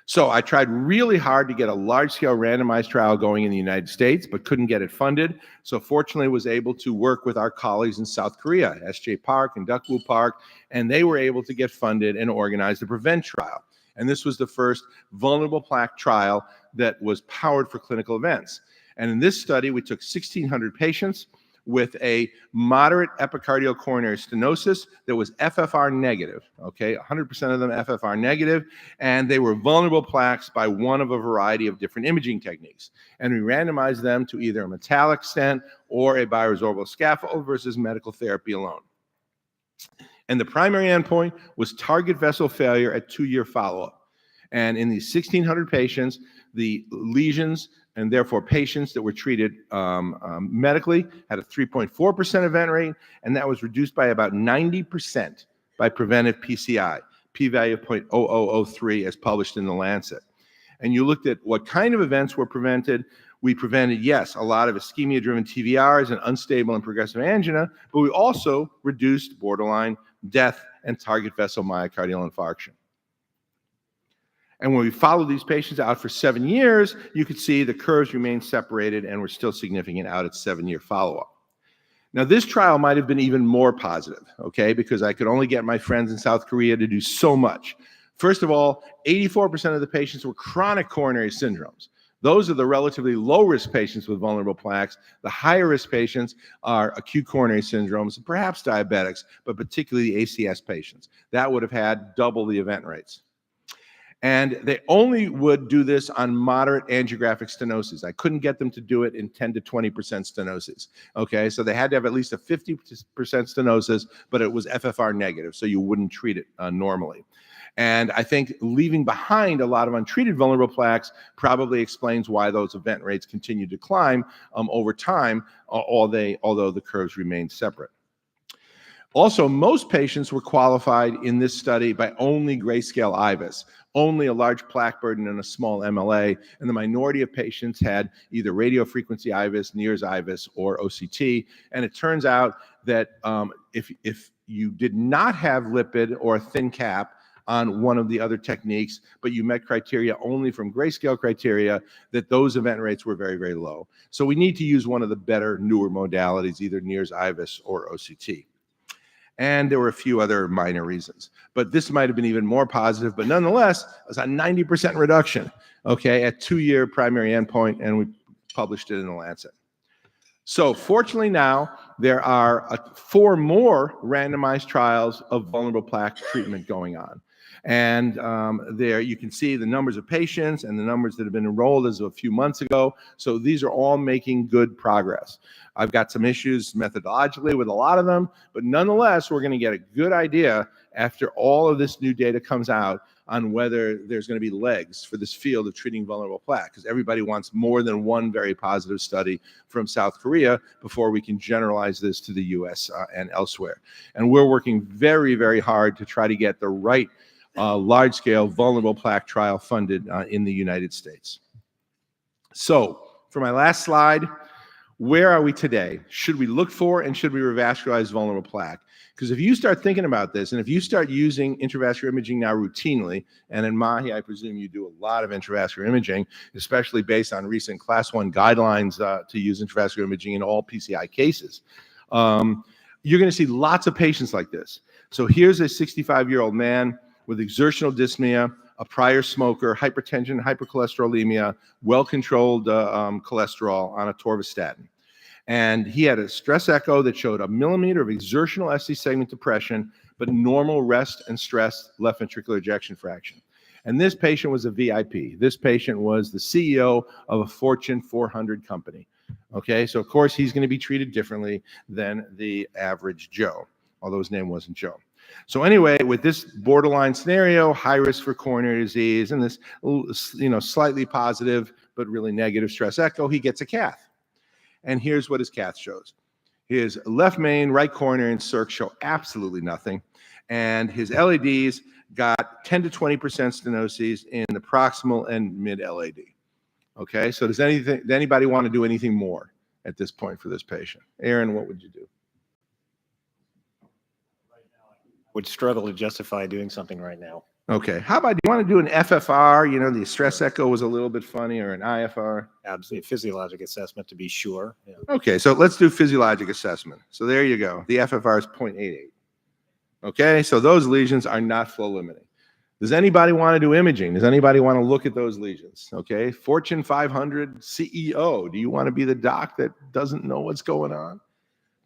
So I tried really hard to get a large-scale randomized trial going in the United States, but couldn't get it funded. So fortunately, was able to work with our colleagues in South Korea, SJ Park and Dukwu Park, and they were able to get funded and organize the PREVENT trial. And this was the first vulnerable plaque trial that was powered for clinical events. And in this study, we took 1,600 patients with a moderate epicardial coronary stenosis that was FFR negative, okay, 100% of them FFR negative, and they were vulnerable plaques by one of a variety of different imaging techniques. And we randomized them to either a metallic stent or a bioresorbable scaffold versus medical therapy alone. And the primary endpoint was target vessel failure at 2-year follow-up. And in these 1,600 patients, the lesions and therefore patients that were treated medically had a 3.4% event rate, and that was reduced by about 90% by preventive PCI, p-value of 0.0003 as published in The Lancet. And you looked at what kind of events were prevented. We prevented, yes, a lot of ischemia-driven TVRs and unstable and progressive angina, but we also reduced borderline death and target vessel myocardial infarction. And when we followed these patients out for 7 years, you could see the curves remained separated and were still significant out at 7-year follow-up. Now, this trial might have been even more positive, okay, because I could only get my friends in South Korea to do so much. First of all, 84% of the patients were chronic coronary syndromes. Those are the relatively low-risk patients with vulnerable plaques. The higher-risk patients are acute coronary syndromes, perhaps diabetics, but particularly the ACS patients. That would have had double the event rates. And they only would do this on moderate angiographic stenosis. I couldn't get them to do it in 10 to 20% stenosis. Okay, so they had to have at least a 50% stenosis, but it was FFR negative, so you wouldn't treat it normally. And I think leaving behind a lot of untreated vulnerable plaques probably explains why those event rates continue to climb over time, although the curves remain separate. Also, most patients were qualified in this study by only grayscale IVUS, only a large plaque burden and a small MLA, and the minority of patients had either radiofrequency IVUS, NIRS IVUS, or OCT. And it turns out that if you did not have lipid or a thin cap on one of the other techniques, but you met criteria only from grayscale criteria, that those event rates were very, very low. So we need to use one of the better, newer modalities, either NIRS IVUS or OCT. And there were a few other minor reasons. But this might have been even more positive, but nonetheless, it was a 90% reduction, okay, at 2-year primary endpoint, and we published it in The Lancet. So fortunately now, there are 4 more randomized trials of vulnerable plaque treatment going on. And there you can see the numbers of patients and the numbers that have been enrolled as of a few months ago. So these are all making good progress. I've got some issues methodologically with a lot of them, but nonetheless, we're going to get a good idea after all of this new data comes out on whether there's going to be legs for this field of treating vulnerable plaque, because everybody wants more than one very positive study from South Korea before we can generalize this to the US and elsewhere. And we're working very, very hard to try to get the right large-scale vulnerable plaque trial funded in the United States. So for my last slide, where are we today? Should we look for and should we revascularize vulnerable plaque? Because if you start thinking about this, and if you start using intravascular imaging now routinely, and in Mahi, I presume you do a lot of intravascular imaging, especially based on recent Class 1 guidelines to use intravascular imaging in all PCI cases, you're going to see lots of patients like this. So here's a 65-year-old man with exertional dyspnea, a prior smoker, hypertension, hypercholesterolemia, well-controlled cholesterol on atorvastatin. And he had a stress echo that showed 1 millimeter of exertional SC segment depression, but normal rest and stress left ventricular ejection fraction. And this patient was a VIP. This patient was the CEO of a Fortune 400 company. Okay, so of course he's going to be treated differently than the average Joe, although his name wasn't Joe. So anyway, with this borderline scenario, high risk for coronary disease, and this, slightly positive but really negative stress echo, he gets a cath. And here's what his cath shows. His left main, right coronary, and circ show absolutely nothing. And his LADs got 10 to 20% stenoses in the proximal and mid LAD. Okay, so does anybody want to do anything more at this point for this patient? Aaron, what would you do? Would struggle to justify doing something right now. Okay, how about, do you want to do an FFR? The stress echo was a little bit funny, or an IFR? Absolutely, physiologic assessment to be sure. Yeah. Okay, so let's do physiologic assessment. So there you go. The FFR is 0.88. Okay, so those lesions are not flow limiting. Does anybody want to do imaging? Does anybody want to look at those lesions? Okay, Fortune 500 CEO. Do you want to be the doc that doesn't know what's going on?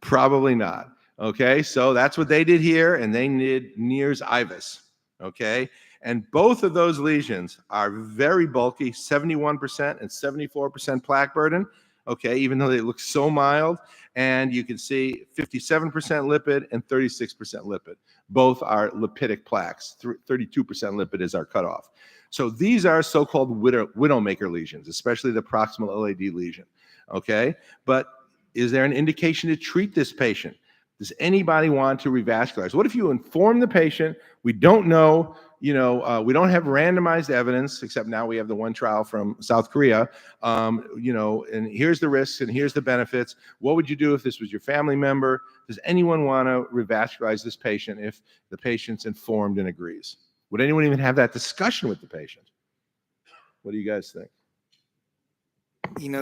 Probably not. Okay, so that's what they did here, and they did NIRS IVUS. Okay, and both of those lesions are very bulky, 71% and 74% plaque burden. Okay, even though they look so mild, and you can see 57% lipid and 36% lipid. Both are lipidic plaques. 32% lipid is our cutoff. So these are so-called widowmaker lesions, especially the proximal LAD lesion. Okay, but is there an indication to treat this patient? Does anybody want to revascularize? What if you inform the patient? We don't know, we don't have randomized evidence, except now we have the one trial from South Korea, and here's the risks and here's the benefits. What would you do if this was your family member? Does anyone want to revascularize this patient if the patient's informed and agrees? Would anyone even have that discussion with the patient? What do you guys think?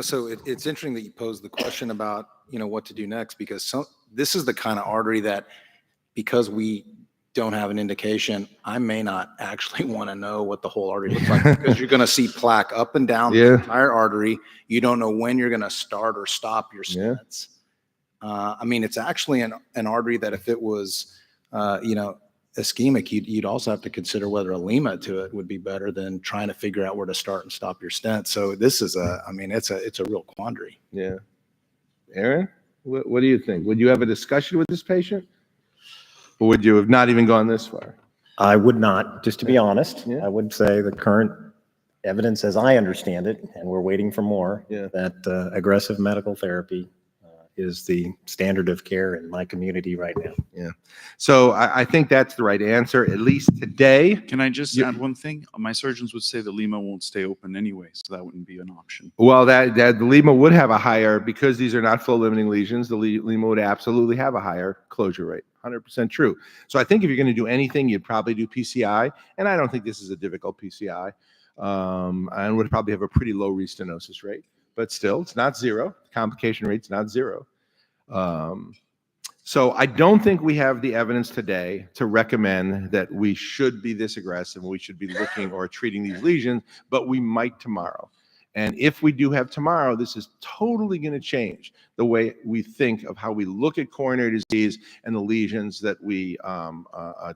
So it's interesting that you posed the question about, what to do next, because this is the kind of artery that, because we don't have an indication, I may not actually want to know what the whole artery looks like, because you're going to see plaque up and down the entire artery. You don't know when you're going to start or stop your stents. It's actually an artery that, if it was, ischemic, you'd also have to consider whether a lima to it would be better than trying to figure out where to start and stop your stent. So this is it's a real quandary. Yeah. Aaron, what do you think? Would you have a discussion with this patient? Or would you have not even gone this far? I would not, just to be honest. I would say the current evidence, as I understand it, and we're waiting for more, that aggressive medical therapy is the standard of care in my community right now. Yeah. So I think that's the right answer, at least today. Can I just add one thing? My surgeons would say the lima won't stay open anyway, so that wouldn't be an option. Well, that the lima would have a higher, because these are not flow limiting lesions, the lima would absolutely have a higher closure rate. 100% true. So I think if you're going to do anything, you'd probably do PCI, and I don't think this is a difficult PCI, and would probably have a pretty low restenosis rate. But still, it's not zero. Complication rate's not zero. So I don't think we have the evidence today to recommend that we should be this aggressive and we should be looking or treating these lesions, but we might tomorrow. And if we do have tomorrow, this is totally going to change the way we think of how we look at coronary disease and the lesions that we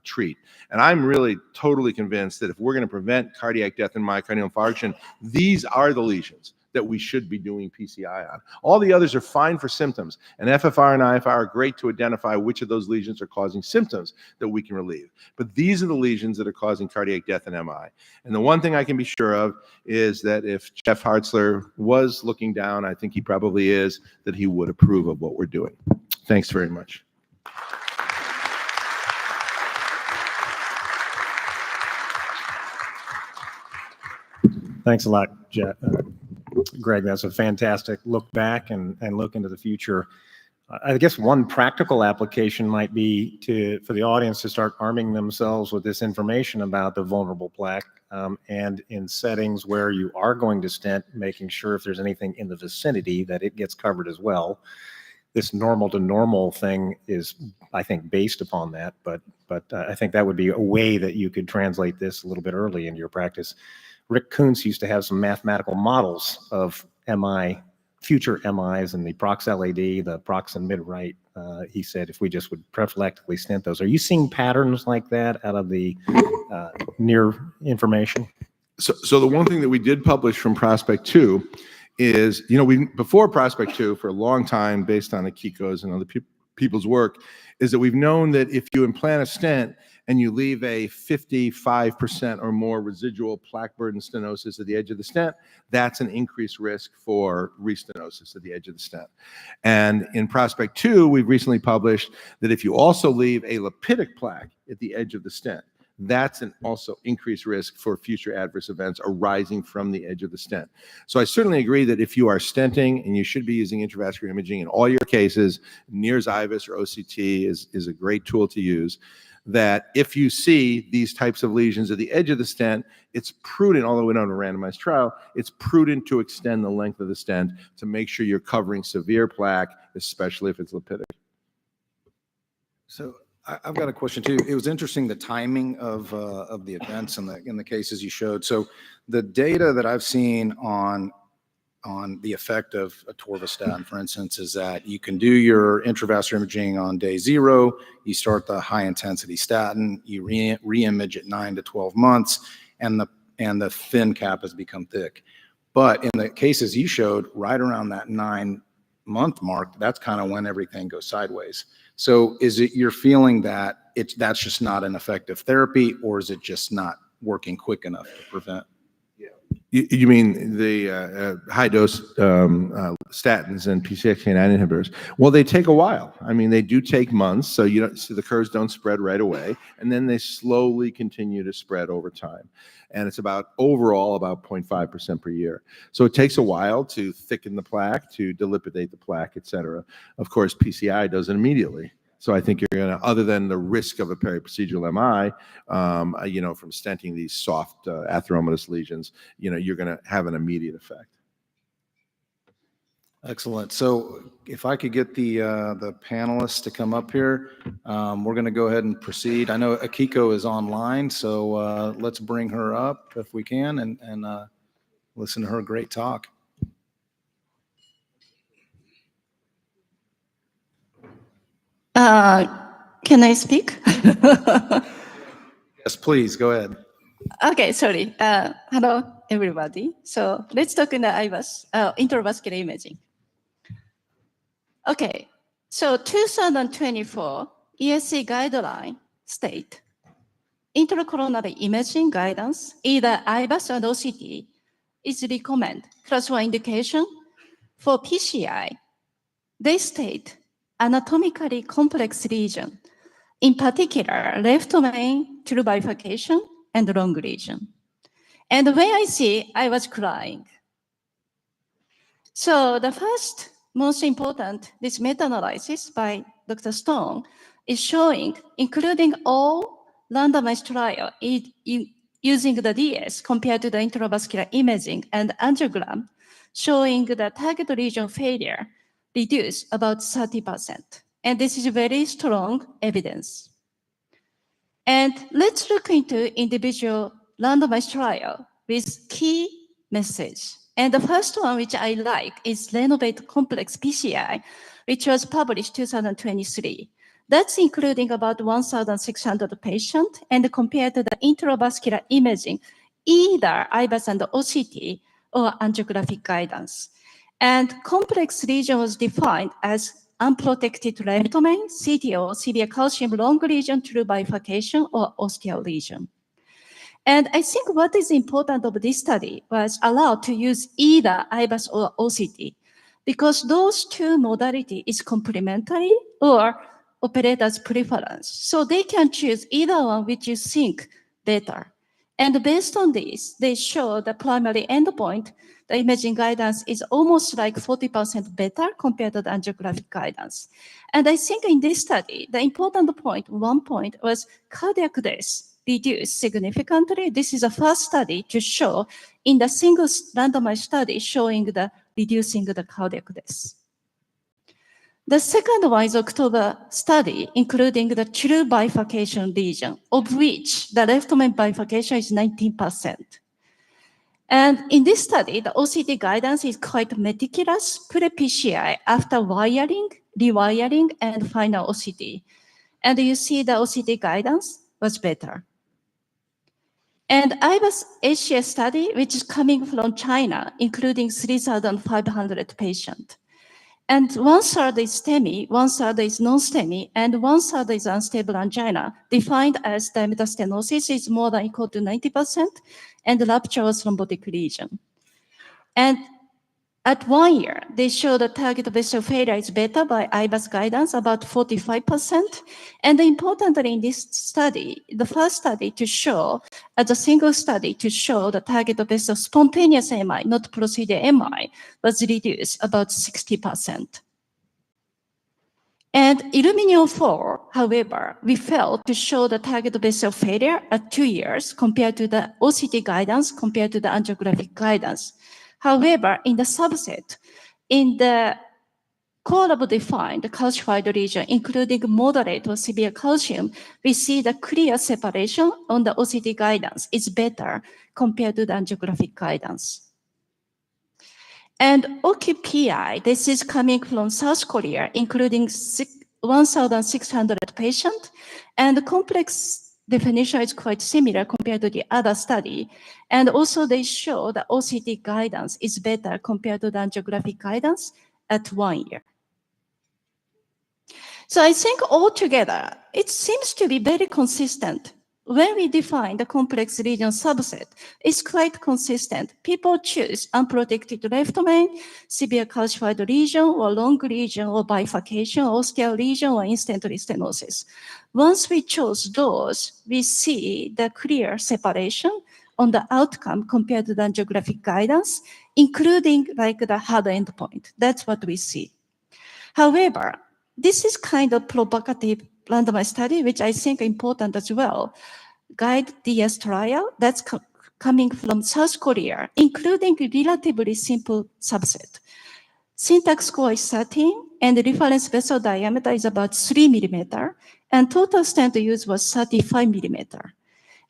treat. And I'm really totally convinced that if we're going to prevent cardiac death and myocardial infarction, these are the lesions that we should be doing PCI on. All the others are fine for symptoms, and FFR and IFR are great to identify which of those lesions are causing symptoms that we can relieve. But these are the lesions that are causing cardiac death and MI. And the one thing I can be sure of is that if Jeff Hartzler was looking down, I think he probably is, that he would approve of what we're doing. Thanks very much. Thanks a lot, Greg. That's a fantastic look back and look into the future. I guess one practical application might be for the audience to start arming themselves with this information about the vulnerable plaque, and in settings where you are going to stent, making sure if there's anything in the vicinity that it gets covered as well. This normal to normal thing is, I think, based upon that, but I think that would be a way that you could translate this a little bit early into your practice. Rick Kuntz used to have some mathematical models of MI, future MIs, and the ProxLAD, the prox and mid-right. He said if we just would prophylactically stent those. Are you seeing patterns like that out of the near information? So the one thing that we did publish from Prospect 2 is, before Prospect 2 for a long time, based on Akiko's and other people's work, is that we've known that if you implant a stent and you leave a 55% or more residual plaque burden stenosis at the edge of the stent, that's an increased risk for restenosis at the edge of the stent. And in Prospect 2, we've recently published that if you also leave a lipidic plaque at the edge of the stent, that's an also increased risk for future adverse events arising from the edge of the stent. So I certainly agree that if you are stenting, and you should be using intravascular imaging in all your cases, NIRS IVUS or OCT is a great tool to use, that if you see these types of lesions at the edge of the stent, it's prudent, although we don't have a randomized trial, it's prudent to extend the length of the stent to make sure you're covering severe plaque, especially if it's lipidic. So I've got a question too. It was interesting, the timing of the events in the cases you showed. So the data that I've seen on the effect of atorvastatin, for instance, is that you can do your intravascular imaging on day 0. You start the high intensity statin, you re-image at 9 to 12 months, and the thin cap has become thick. But in the cases you showed, right around that 9-month mark, that's kind of when everything goes sideways. So is it your feeling that that's just not an effective therapy, or is it just not working quick enough to prevent? You mean the high-dose statins and PCSK9 inhibitors? Well, they take a while. I mean, they do take months, so the curves don't spread right away, and then they slowly continue to spread over time. And it's overall about 0.5% per year. So it takes a while to thicken the plaque, to delipidate the plaque, et cetera. Of course, PCI does it immediately. So I think you're going to, other than the risk of a periprocedural MI, from stenting these soft atheromatous lesions, you're going to have an immediate effect. Excellent. So if I could get the panelists to come up here, we're going to go ahead and proceed. I know Akiko is online, so let's bring her up if we can and listen to her great talk. Can I speak? Yes, please, go ahead. Okay, sorry. Hello, everybody. So let's talk in the IVUS, intravascular imaging. Okay, so 2024 ESC guideline state intracoronary imaging guidance, either IVUS or OCT, is recommend class 1 indication for PCI. They state anatomically complex lesion, in particular left main true bifurcation and long lesion. And when I see, I was crying. So the first most important, this meta-analysis by Dr. Stone is showing, including all randomized trial using the DS compared to the intravascular imaging and angiogram, showing the target lesion failure reduce about 30%. And this is very strong evidence. And let's look into individual randomized trial with key message And the first one, which I like, is Renovate Complex PCI, which was published 2023. That's including about 1,600 patients and compared to the intravascular imaging, either IVUS and OCT or angiographic guidance. And complex lesion was defined as unprotected left domain, CTO, severe calcium long lesion, true bifurcation, or ostial lesion. And I think what is important of this study was allowed to use either IVUS or OCT because those two modality is complementary or operator's preference. So they can choose either one which you think better. And based on this, they show the primary endpoint, the imaging guidance is almost like 40% better compared to the angiographic guidance. And I think in this study, the important point, one point was cardiac death reduced significantly. This is the first study to show in the single randomized study showing the reducing the cardiac death. The second one is October study, including the true bifurcation lesion, of which the left main bifurcation is 19%. And in this study, the OCT guidance is quite meticulous, pre-PCI, after wiring, rewiring, and final OCT. And you see the OCT guidance was better. And IVUS Asia study, which is coming from China, including 3,500 patients. And 1/3 is STEMI, 1/3 is non-STEMI, and 1/3 is unstable angina, defined as diameter stenosis is more than equal to 90%, and rupturous thrombotic lesion. And at 1 year, they show the target vessel failure is better by IVUS guidance, about 45%. And importantly in this study, the first study to show, as a single study to show the target vessel spontaneous MI, not procedure MI, was reduced about 60%. And Illuminion 4, however, we failed to show the target vessel failure at 2 years compared to the OCT guidance, compared to the angiographic guidance. However, in the subset, in the core-defined calcified region, including moderate or severe calcium, we see the clear separation on the OCT guidance is better compared to the angiographic guidance. And OQPI, this is coming from South Korea, including 1,600 patients, and the complex definition is quite similar compared to the other study. And also they show the OCT guidance is better compared to the angiographic guidance at 1 year. So I think altogether, it seems to be very consistent. When we define the complex region subset, it's quite consistent. People choose unprotected left domain, severe calcified lesion, or long lesion, or bifurcation, ostial lesion, or instantly stenosis. Once we chose those, we see the clear separation on the outcome compared to the angiographic guidance, including like the hard endpoint. That's what we see. However, this is kind of provocative randomized study, which I think important as well. Guide DS trial, that's coming from South Korea, including a relatively simple subset. Syntax score is 13, and the reference vessel diameter is about 3 millimeter, and total stent use was 35 millimeter.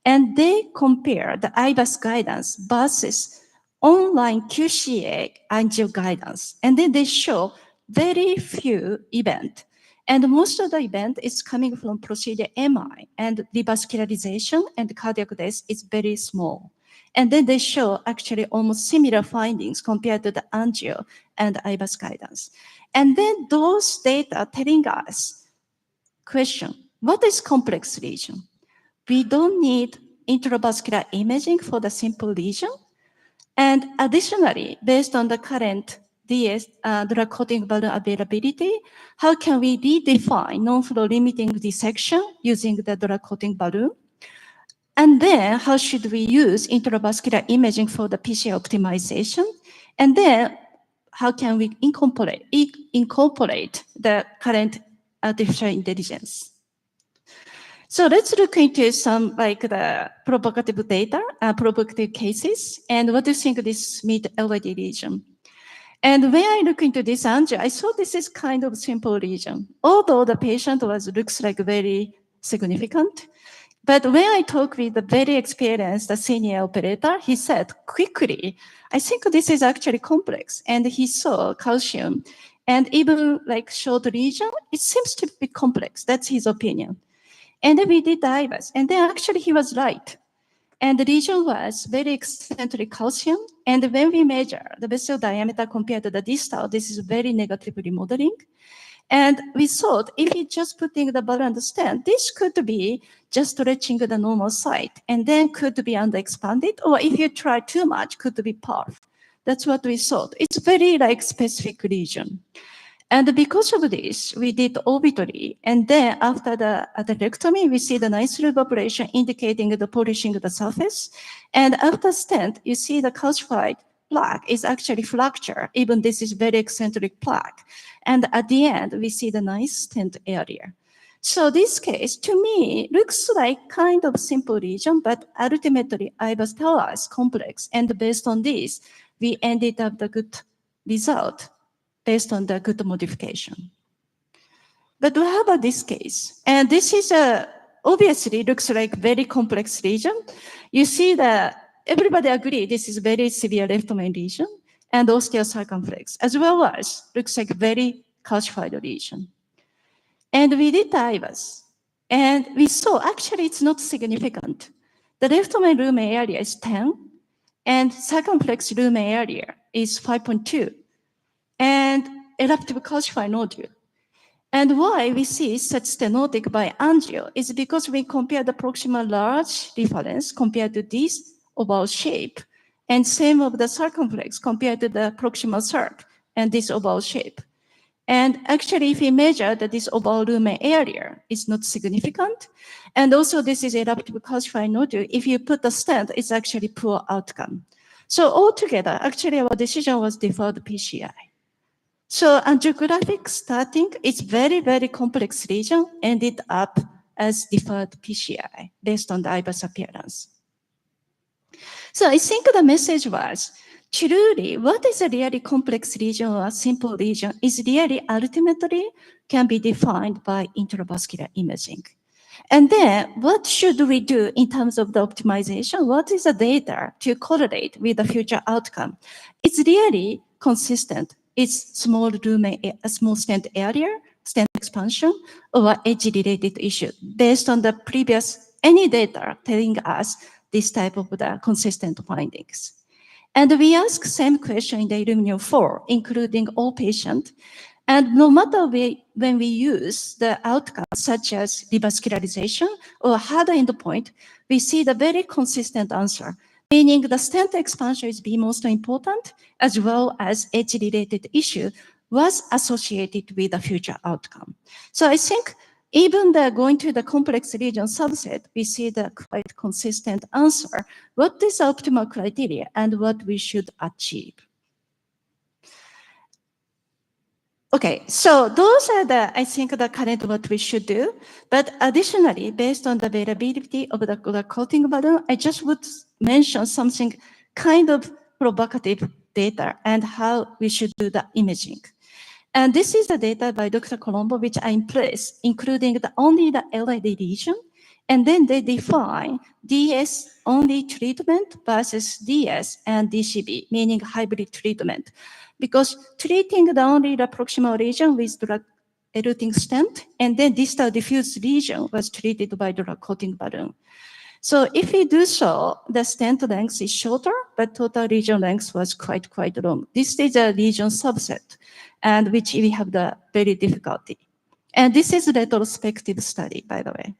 And they compare the IVUS guidance versus online QCA angio guidance. And then they show very few events. And most of the event is coming from procedure MI, and revascularization and cardiac death is very small. And then they show actually almost similar findings compared to the angio and IVUS guidance. And then those data telling us, question, what is complex lesion? We don't need intravascular imaging for the simple lesion. And additionally, based on the current DS drug-coating balloon availability, how can we redefine non-flow limiting dissection using the drug-coating balloon? And then how should we use intravascular imaging for the PCI optimization? And then how can we incorporate the current artificial intelligence? So let's look into some like the provocative data, provocative cases, and what do you think this meet LAD lesion? And when I look into this angio, I saw this is kind of simple lesion. Although the patient looks like very significant, But when I talked with the very experienced senior operator, he said quickly, I think this is actually complex. And he saw calcium and even like short region, it seems to be complex. That's his opinion. And then we did the IVAS. And then actually he was right. And the region was very eccentric calcium. And when we measure the vessel diameter compared to the distal, this is very negative remodeling. And we thought if you just putting the ball and the stent, this could be just stretching the normal site and then could be under expanded, or if you try too much, could be PARF. That's what we thought. It's very like specific region. And because of this, we did orbitory. And then after the atherectomy, we see the nice evaporation indicating the polishing of the surface. And after stent, you see the calcified plaque is actually fracture. Even this is very eccentric plaque. And at the end, we see the nice stent area. So this case, to me, looks like kind of simple region, but ultimately IVAS tells us complex. And based on this, we ended up the good result based on the good modification. But what about this case? And this is obviously looks like very complex region. You see that everybody agree this is very severe left main region and osteocircumflex, as well as looks like very calcified region. And we did the IVAS, and we saw actually it's not significant. The left main lumen area is 10, and circumflex lumen area is 5.2, and eruptive calcified nodule. And why we see such stenotic by angio is because we compare the proximal large reference compared to this oval shape, and same of the circumflex compared to the proximal circ and this oval shape. And actually, if we measure that this oval lumen area is not significant, and also this is eruptive calcified nodule, if you put the stent, it's actually poor outcome. So altogether, actually our decision was deferred PCI. So angiographic starting, it's very, very complex region, ended up as deferred PCI based on the IVAS appearance. So I think the message was, truly, what is a really complex region or a simple region is really ultimately can be defined by intravascular imaging. And then what should we do in terms of the optimization? What is the data to correlate with the future outcome? It's really consistent. It's small lumen, a small stent area, stent expansion, or edge-related issue based on the previous any data telling us this type of the consistent findings. And we ask same question in the Illuminium 4, including all patients. And no matter when we use the outcomes such as revascularization or harder endpoint, we see the very consistent answer, meaning the stent expansion is the most important, as well as edge-related issue was associated with the future outcome. So I think even going to the complex region subset, we see the quite consistent answer. What is optimal criteria and what we should achieve? Okay, so those are I think the current what we should do. But additionally, based on the availability of the coating balloon, I just would mention something kind of provocative data and how we should do the imaging. And this is the data by Dr. Colombo, which I impressed, including only the LAD region. And then they define DS only treatment versus DS and DCB, meaning hybrid treatment. Because treating only the proximal region with drug-eluting stent, and then distal diffuse region was treated by drug coating balloon. So if we do so, the stent length is shorter, but total region length was quite long. This is a region subset, and which we have the very difficulty. And this is a retrospective study, by the way.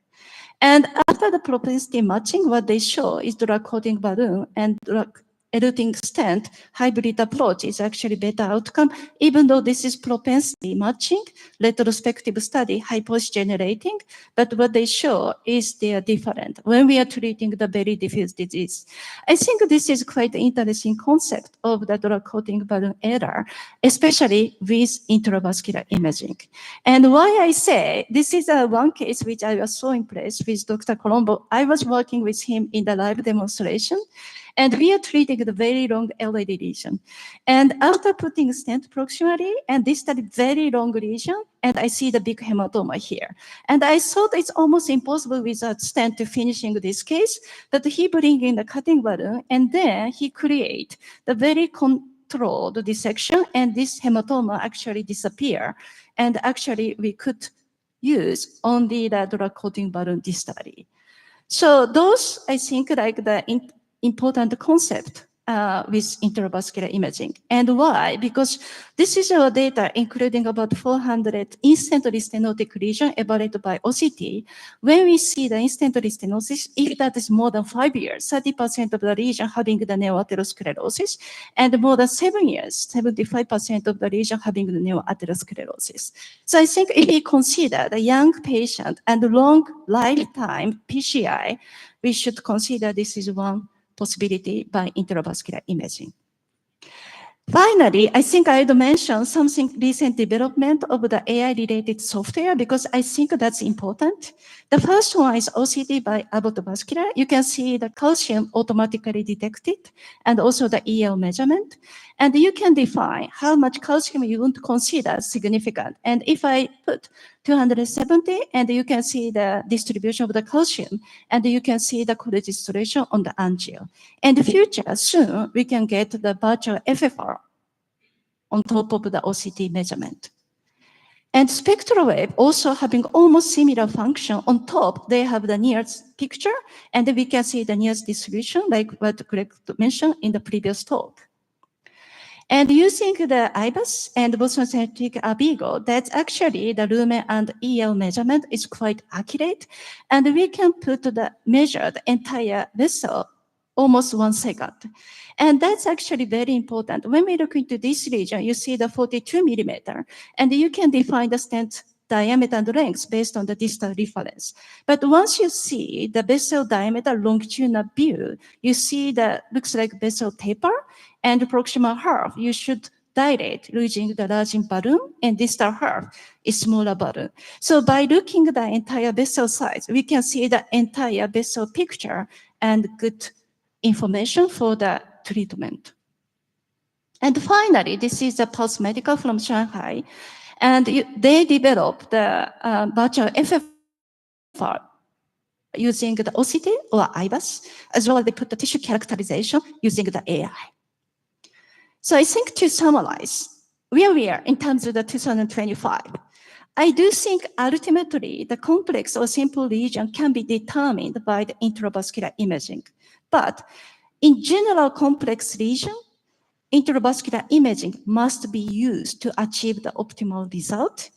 And after the propensity matching, what they show is drug coating balloon and drug eluting stent hybrid approach is actually better outcome, even though this is propensity matching, retrospective study, hypothesis generating, but what they show is they are different when we are treating the very diffuse disease. I think this is quite an interesting concept of the drug coating balloon error, especially with intravascular imaging. And why I say this is one case which I was so impressed with Dr. Colombo. I was working with him in the live demonstration. And we are treating the very long LAD lesion. And after putting stent proximally, and this study very long lesion, and I see the big hematoma here. And I thought it's almost impossible without stent to finishing this case, that he bring in the cutting balloon, and then he create the very controlled dissection, and this hematoma actually disappear. And actually we could use only the drug coating balloon distally. So those, I think, like the important concept with intravascular imaging. And why? Because this is our data, including about 400 instantly stenotic lesion evaluated by OCT. When we see the instantly stenosis, if that is more than 5 years, 30% of the lesion having the neoatherosclerosis, and more than 7 years, 75% of the lesion having the neoatherosclerosis. So I think if we consider the young patient and long lifetime PCI, we should consider this is one possibility by intravascular imaging. Finally, I think I would mention something recent development of the AI-related software because I think that's important. The first one is OCT by Abbott Vascular. You can see the calcium automatically detected and also the EL measurement. And you can define how much calcium you want to consider significant. And if I put 270, and you can see the distribution of the calcium, and you can see the co-registration on the angio. In the future, soon, we can get the virtual FFR on top of the OCT measurement. And spectral wave also having almost similar function. On top, they have the nearest picture, and we can see the nearest distribution, like what Greg mentioned in the previous talk. And using the IBUS and Boston-centric ABIGO, that's actually the lumen and EL measurement is quite accurate. And we can measure the entire vessel almost 1 second. And that's actually very important. When we look into this region, you see the 42 millimeter, and you can define the stent diameter and length based on the distal reference. But once you see the vessel diameter longitudinal view, you see that looks like vessel taper, and proximal half, you should dilate using the large balloon, and distal half is smaller balloon. So by looking at the entire vessel size, we can see the entire vessel picture and good information for the treatment. And finally, this is a Pulse Medical from Shanghai, and they developed the virtual FFR using the OCT or IBUS, as well as they put the tissue characterization using the AI. So I think to summarize, where we are in terms of the 2025, I do think ultimately the complex or simple lesion can be determined by the intravascular imaging. But in general complex lesion, intravascular imaging must be used to achieve the optimal result.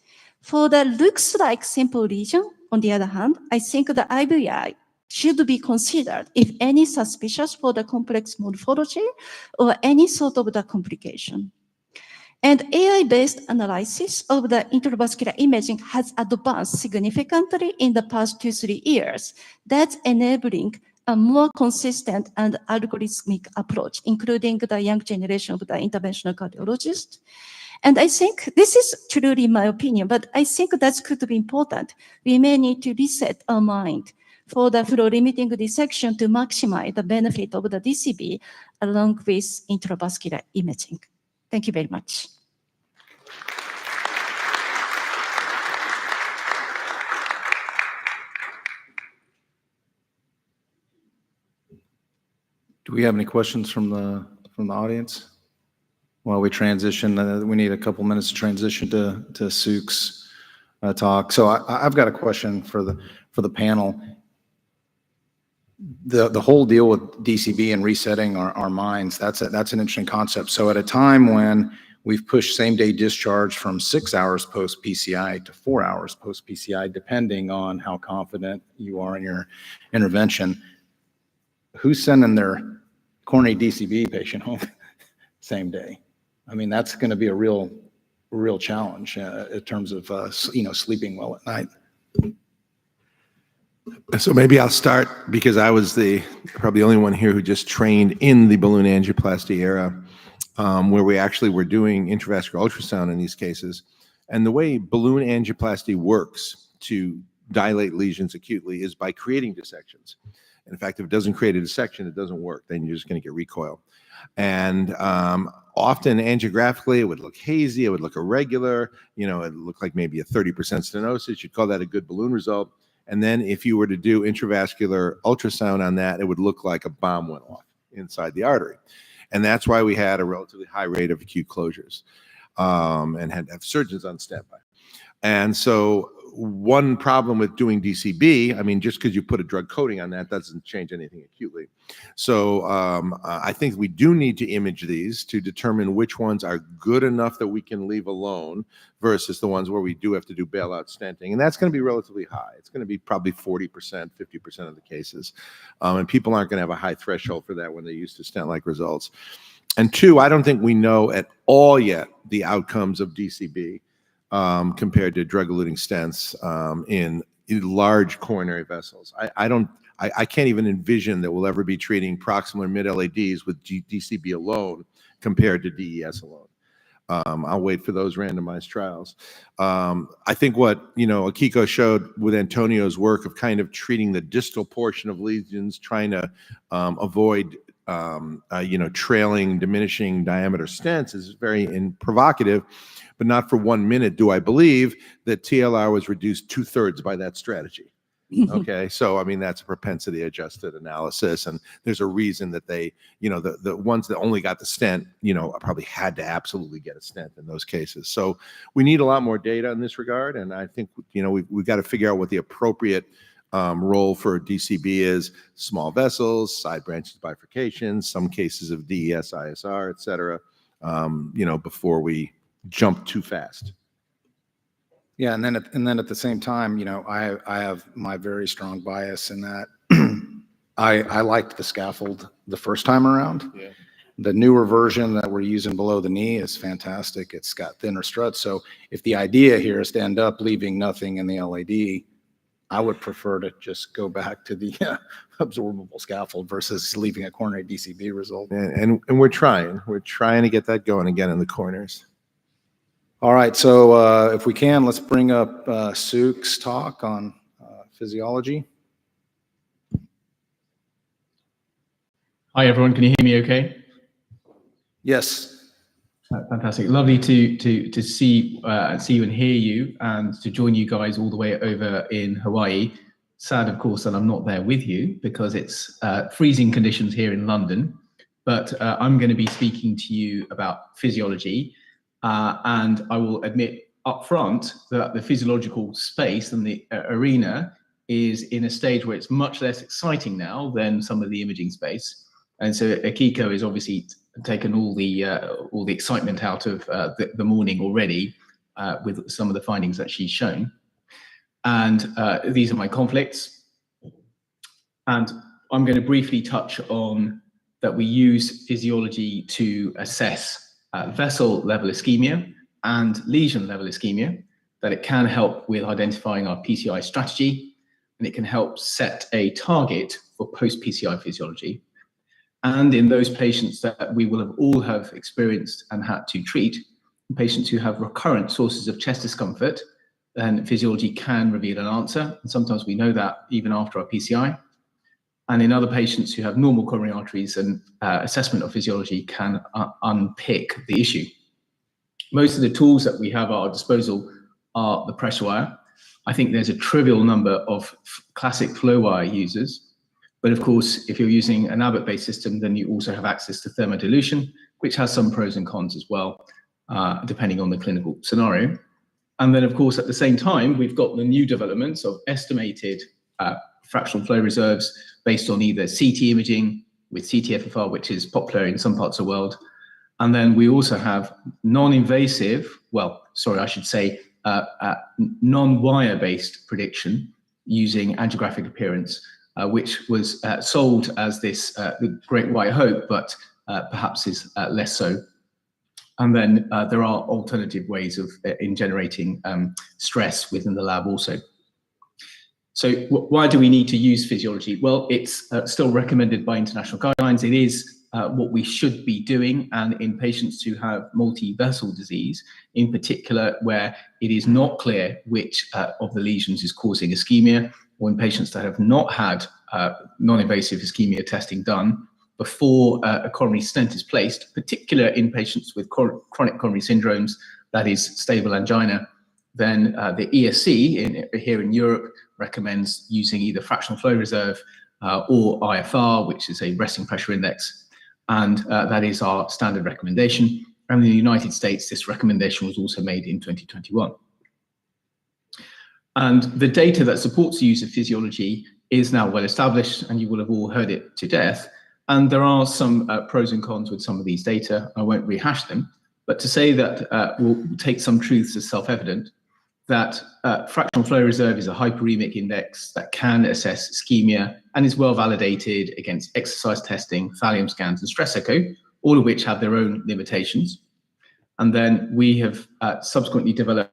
For the looks like simple lesion, on the other hand, I think the IVI should be considered if any suspicious for the complex morphology or any sort of the complication. And AI-based analysis of the intravascular imaging has advanced significantly in the past 2-3 years. That's enabling a more consistent and algorithmic approach, including the young generation of the interventional cardiologists. And I think this is truly my opinion, but I think that could be important. We may need to reset our mind for the flow-limiting dissection to maximize the benefit of the DCB along with intravascular imaging. Thank you very much. Do we have any questions from the audience? While we transition, we need a couple minutes to transition to Suk's talk. So I've got a question for the panel. The whole deal with DCB and resetting our minds, that's an interesting concept. So at a time when we've pushed same-day discharge from 6 hours post-PCI to 4 hours post-PCI, depending on how confident you are in your intervention, who's sending their coronary DCB patient home same day? I mean, that's going to be a real challenge in terms of sleeping well at night. So maybe I'll start because I was probably the only one here who just trained in the balloon angioplasty era, where we actually were doing intravascular ultrasound in these cases. And the way balloon angioplasty works to dilate lesions acutely is by creating dissections. In fact, if it doesn't create a dissection, it doesn't work. Then you're just going to get recoil. And often angiographically, it would look hazy, it would look irregular, you know, it looked like maybe a 30% stenosis. You'd call that a good balloon result. And then if you were to do intravascular ultrasound on that, it would look like a bomb went off inside the artery. And that's why we had a relatively high rate of acute closures and had to have surgeons on standby. And so one problem with doing DCB, I mean, just because you put a drug coating on that doesn't change anything acutely. So I think we do need to image these to determine which ones are good enough that we can leave alone versus the ones where we do have to do bailout stenting. And that's going to be relatively high. It's going to be probably 40%, 50% of the cases. And people aren't going to have a high threshold for that when they're used to stent-like results. And two, I don't think we know at all yet the outcomes of DCB. Compared to drug-eluting stents in large coronary vessels. I can't even envision that we'll ever be treating proximal or mid-LADs with DCB alone compared to DES alone. I'll wait for those randomized trials. I think what, you know, Akiko showed with Antonio's work of kind of treating the distal portion of lesions, trying to avoid you know, trailing, diminishing diameter stents is very provocative. But not for 1 minute do I believe that TLR was reduced 2/3 by that strategy. Okay, so I mean, that's a propensity adjusted analysis, and there's a reason that they, you know, the ones that only got the stent, you know, probably had to absolutely get a stent in those cases. So we need a lot more data in this regard, and I think, you know, we've got to figure out what the appropriate role for DCB is: small vessels, side branches, bifurcations, some cases of DES, ISR, et cetera, you know, before we jump too fast. Yeah, and then at the same time, you know, I have my very strong bias in that I liked the scaffold the first time around. Yeah. The newer version that we're using below the knee is fantastic. It's got thinner struts. So if the idea here is to end up leaving nothing in the LAD, I would prefer to just go back to the absorbable scaffold versus leaving a coronary DCB result. And we're trying to get that going again in the corners. All right, so if we can, let's bring up Suk's talk on physiology. Hi, everyone. Can you hear me okay? Yes. Fantastic. Lovely to see you and hear you, and to join you guys all the way over in Hawaii. Sad, of course, that I'm not there with you because it's freezing conditions here in London. But I'm going to be speaking to you about physiology. And I will admit up front that the physiological space and the arena is in a stage where it's much less exciting now than some of the imaging space. And so Akiko has obviously taken all the excitement out of the morning already with some of the findings that she's shown. And these are my conflicts. And I'm going to briefly touch on that we use physiology to assess vessel level ischemia and lesion level ischemia, that it can help with identifying our PCI strategy, and it can help set a target for post-PCI physiology. And in those patients that we will have all have experienced and had to treat, patients who have recurrent sources of chest discomfort, then physiology can reveal an answer. And sometimes we know that even after our PCI. And in other patients who have normal coronary arteries, and assessment of physiology can unpick the issue. Most of the tools that we have at our disposal are the pressure wire. I think there's a trivial number of classic flow wire users. But of course, if you're using an Abbott-based system, then you also have access to thermodilution, which has some pros and cons as well, depending on the clinical scenario. And then, of course, at the same time, we've got the new developments of estimated fractional flow reserves based on either CT imaging with CT-FFR, which is popular in some parts of the world. And then we also have non-invasive, well, sorry, I should say non-wire-based prediction using angiographic appearance, which was sold as this the Great White Hope, but perhaps is less so. And then there are alternative ways of in generating stress within the lab also. So why do we need to use physiology? Well, it's still recommended by international guidelines. It is what we should be doing, and in patients who have multi-vessel disease, in particular, where it is not clear which of the lesions is causing ischemia, or in patients that have not had non-invasive ischemia testing done before a coronary stent is placed, particularly in patients with chronic coronary syndromes, that is stable angina, then the ESC here in Europe recommends using either fractional flow reserve or IFR, which is a resting pressure index, and that is our standard recommendation. And in the United States, this recommendation was also made in 2021. And the data that supports the use of physiology is now well established, and you will have all heard it to death. And there are some pros and cons with some of these data. I won't rehash them, but to say that we'll take some truths as self-evident, that fractional flow reserve is a hyperemic index that can assess ischemia and is well validated against exercise testing, thallium scans, and stress echo, all of which have their own limitations. And then we have subsequently developed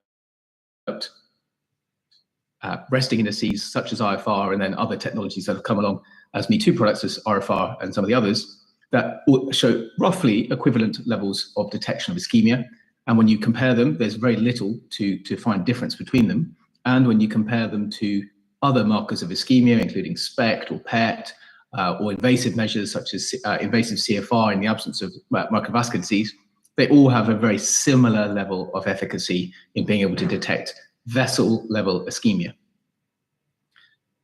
resting indices such as IFR, and then other technologies that have come along as Me Too products as RFR and some of the others that show roughly equivalent levels of detection of ischemia. And when you compare them, there's very little to find difference between them. And when you compare them to other markers of ischemia, including SPECT or PET, or invasive measures such as invasive CFR in the absence of microvascular disease, they all have a very similar level of efficacy in being able to detect vessel-level ischemia.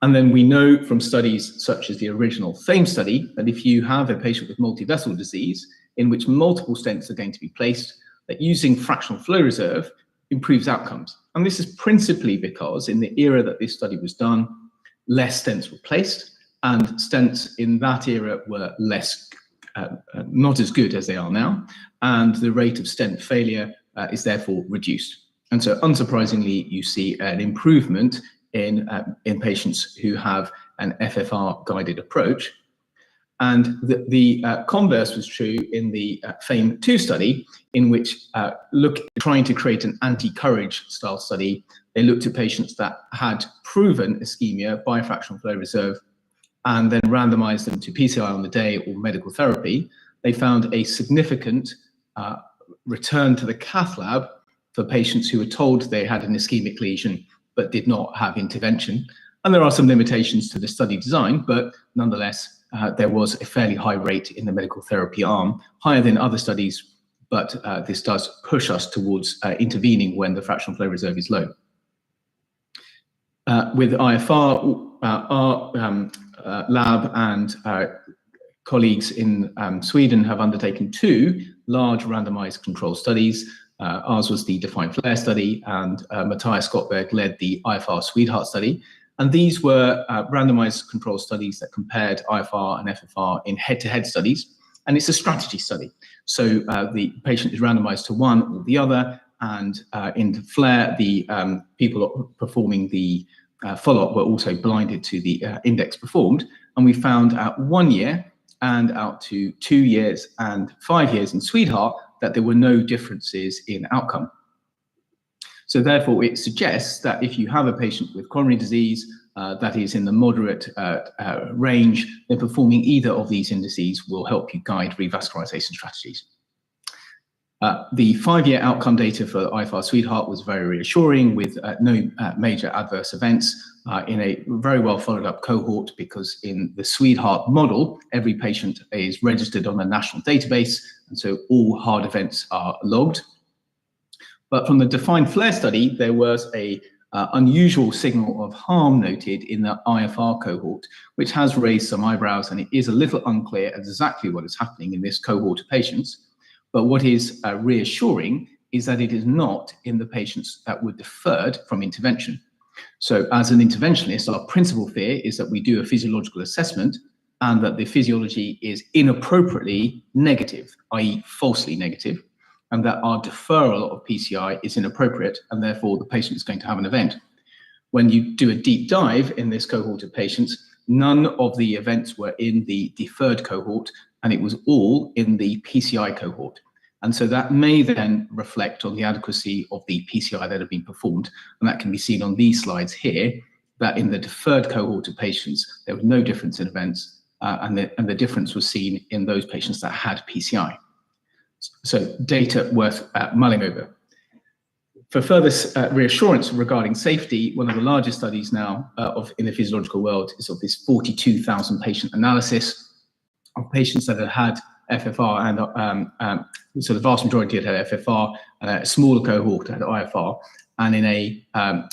And then we know from studies such as the original FAME study that if you have a patient with multivessel disease in which multiple stents are going to be placed, that using fractional flow reserve improves outcomes. And this is principally because in the era that this study was done, less stents were placed, and stents in that era were less, not as good as they are now, and the rate of stent failure is therefore reduced. And so unsurprisingly, you see an improvement in patients who have an FFR-guided approach. And the converse was true in the FAME2 study, in which trying to create an anti-courage style study, they looked at patients that had proven ischemia by fractional flow reserve and then randomized them to PCI on the day or medical therapy. They found a significant return to the cath lab for patients who were told they had an ischemic lesion but did not have intervention. And there are some limitations to the study design, but nonetheless, there was a fairly high rate in the medical therapy arm, higher than other studies, but this does push us towards intervening when the fractional flow reserve is low. With IFR, our lab and colleagues in Sweden have undertaken 2 large randomized control studies. Ours was the Defined Flare study, and Matthias Gottberg led the IFR Sweetheart study. And these were randomized control studies that compared IFR and FFR in head-to-head studies. And it's a strategy study. So the patient is randomized to one or the other. And in Flare, the people performing the follow-up were also blinded to the index performed. And we found at 1 year and out to 2 years and 5 years in Sweetheart that there were no differences in outcome. So therefore, it suggests that if you have a patient with coronary disease that is in the moderate range, then performing either of these indices will help you guide revascularization strategies. The 5-year outcome data for IFR Sweetheart was very reassuring, with no major adverse events in a very well followed up cohort, because in the Sweetheart model, every patient is registered on a national database, and so all hard events are logged. But from the Defined Flare study, there was a unusual signal of harm noted in the IFR cohort, which has raised some eyebrows, and it is a little unclear exactly what is happening in this cohort of patients. But what is reassuring is that it is not in the patients that were deferred from intervention. So as an interventionist, our principal fear is that we do a physiological assessment and that the physiology is inappropriately negative, i.e. falsely negative, and that our deferral of PCI is inappropriate, and therefore the patient is going to have an event. When you do a deep dive in this cohort of patients, none of the events were in the deferred cohort, and it was all in the PCI cohort. And so that may then reflect on the adequacy of the PCI that have been performed. And that can be seen on these slides here, that in the deferred cohort of patients, there was no difference in events, and the difference was seen in those patients that had PCI. So data worth mulling over. For further reassurance regarding safety, one of the largest studies now in the physiological world is of this 42,000 patient analysis of patients that had FFR, and so the vast majority had FFR, a smaller cohort had IFR, and in a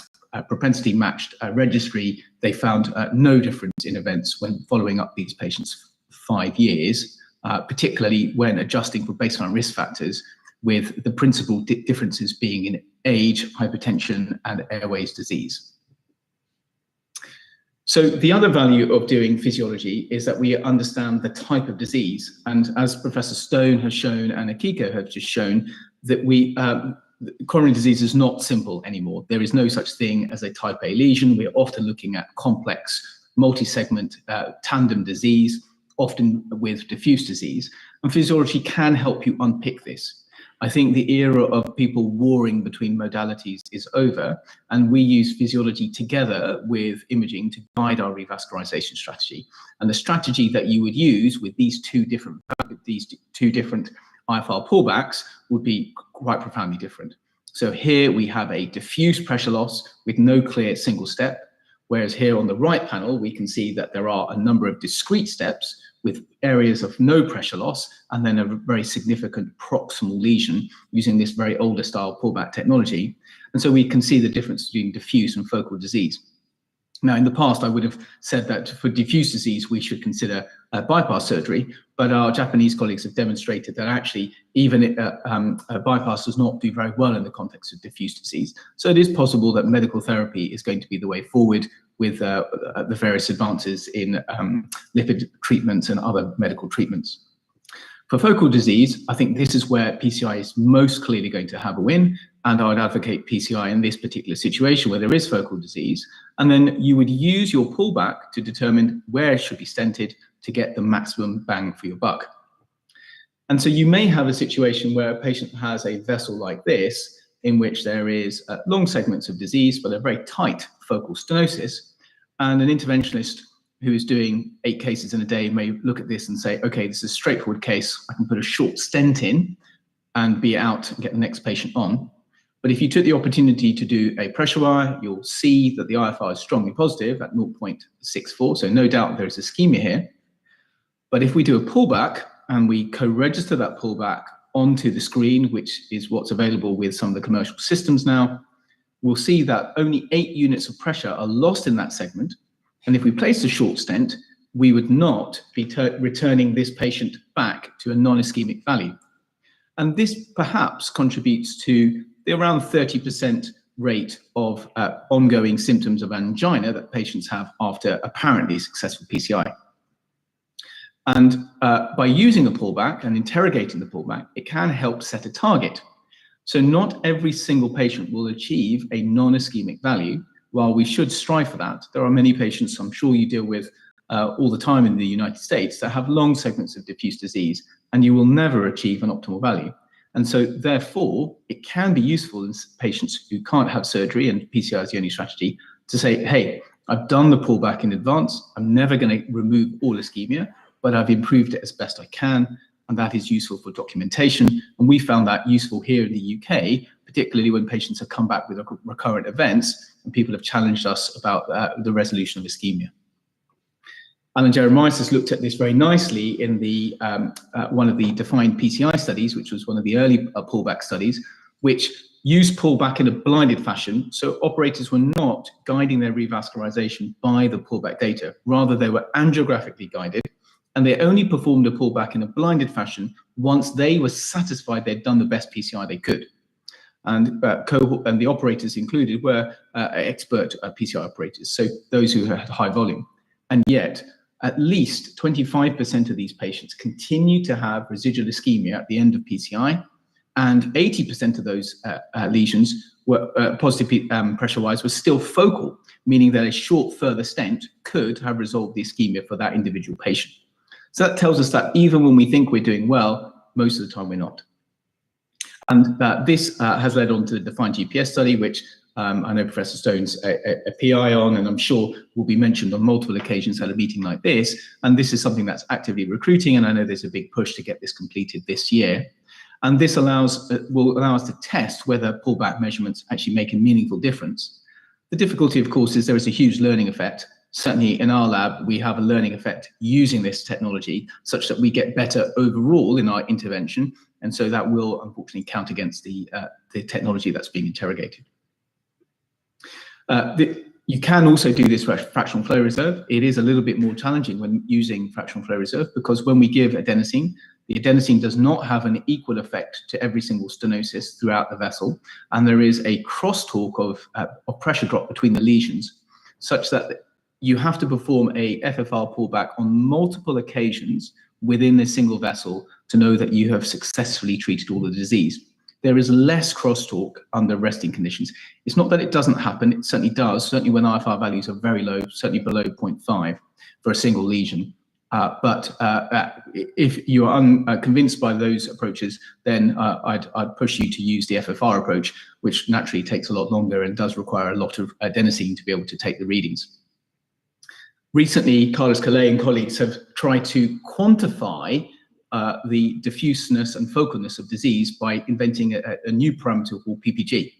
propensity matched registry, they found no difference in events when following up these patients for 5 years, particularly when adjusting for baseline risk factors, with the principal differences being in age, hypertension, and airways disease. So the other value of doing physiology is that we understand the type of disease. And as Professor Stone has shown and Akiko has just shown, that coronary disease is not simple anymore. There is no such thing as a type A lesion. We're often looking at complex, multi-segment tandem disease, often with diffuse disease. And physiology can help you unpick this. I think the era of people warring between modalities is over, and we use physiology together with imaging to guide our revascularization strategy. And the strategy that you would use with these two different IFR pullbacks would be quite profoundly different. So here we have a diffuse pressure loss with no clear single step, whereas here on the right panel, we can see that there are a number of discrete steps with areas of no pressure loss, and then a very significant proximal lesion using this very older style pullback technology. And so we can see the difference between diffuse and focal disease. Now, in the past, I would have said that for diffuse disease, we should consider bypass surgery, but our Japanese colleagues have demonstrated that actually even bypass does not do very well in the context of diffuse disease. So it is possible that medical therapy is going to be the way forward with the various advances in lipid treatments and other medical treatments. For focal disease, I think this is where PCI is most clearly going to have a win, and I would advocate PCI in this particular situation where there is focal disease, and then you would use your pullback to determine where it should be stented to get the maximum bang for your buck. And so you may have a situation where a patient has a vessel like this, in which there is long segments of disease, but a very tight focal stenosis, and an interventionist who is doing 8 cases in a day may look at this and say, okay, this is a straightforward case. I can put a short stent in and be out and get the next patient on. But if you took the opportunity to do a pressure wire, you'll see that the IFR is strongly positive at 0.64. So no doubt there is ischemia here. But if we do a pullback and we co-register that pullback onto the screen, which is what's available with some of the commercial systems now, we'll see that only 8 units of pressure are lost in that segment. And if we place a short stent, we would not be returning this patient back to a non-ischemic value. And this perhaps contributes to the around 30% rate of ongoing symptoms of angina that patients have after apparently successful PCI. And by using a pullback and interrogating the pullback, it can help set a target. So not every single patient will achieve a non-ischemic value. While we should strive for that, there are many patients I'm sure you deal with all the time in the United States that have long segments of diffuse disease, and you will never achieve an optimal value. And so therefore, it can be useful in patients who can't have surgery, and PCI is the only strategy, to say, hey, I've done the pullback in advance. I'm never going to remove all ischemia, but I've improved it as best I can. And that is useful for documentation. And we found that useful here in the UK, particularly when patients have come back with recurrent events and people have challenged us about the resolution of ischemia. Alan Jeremias has looked at this very nicely in the one of the defined PCI studies, which was one of the early pullback studies, which used pullback in a blinded fashion. So operators were not guiding their revascularization by the pullback data. Rather, they were angiographically guided, and they only performed a pullback in a blinded fashion once they were satisfied they'd done the best PCI they could. And the operators included were expert PCI operators, so those who had high volume. And yet, at least 25% of these patients continue to have residual ischemia at the end of PCI, and 80% of those lesions were positive pressure-wise were still focal, meaning that a short further stent could have resolved the ischemia for that individual patient. So that tells us that even when we think we're doing well, most of the time we're not. And this has led on to the defined GPS study, which I know Professor Stone's a PI on, and I'm sure will be mentioned on multiple occasions at a meeting like this. And this is something that's actively recruiting, and I know there's a big push to get this completed this year. And this will allow us to test whether pullback measurements actually make a meaningful difference. The difficulty, of course, is there is a huge learning effect. Certainly in our lab, we have a learning effect using this technology such that we get better overall in our intervention. And so that will unfortunately count against the technology that's being interrogated. You can also do this fractional flow reserve. It is a little bit more challenging when using fractional flow reserve because when we give adenosine, the adenosine does not have an equal effect to every single stenosis throughout the vessel. And there is a crosstalk of pressure drop between the lesions such that you have to perform a FFR pullback on multiple occasions within a single vessel to know that you have successfully treated all the disease. There is less crosstalk under resting conditions. It's not that it doesn't happen, it certainly does, certainly when IFR values are very low, certainly below 0.5 for a single lesion. But if you are unconvinced by those approaches, then I'd push you to use the FFR approach, which naturally takes a lot longer and does require a lot of adenosine to be able to take the readings. Recently, Carlos Calais and colleagues have tried to quantify the diffuseness and focalness of disease by inventing a new parameter called PPG.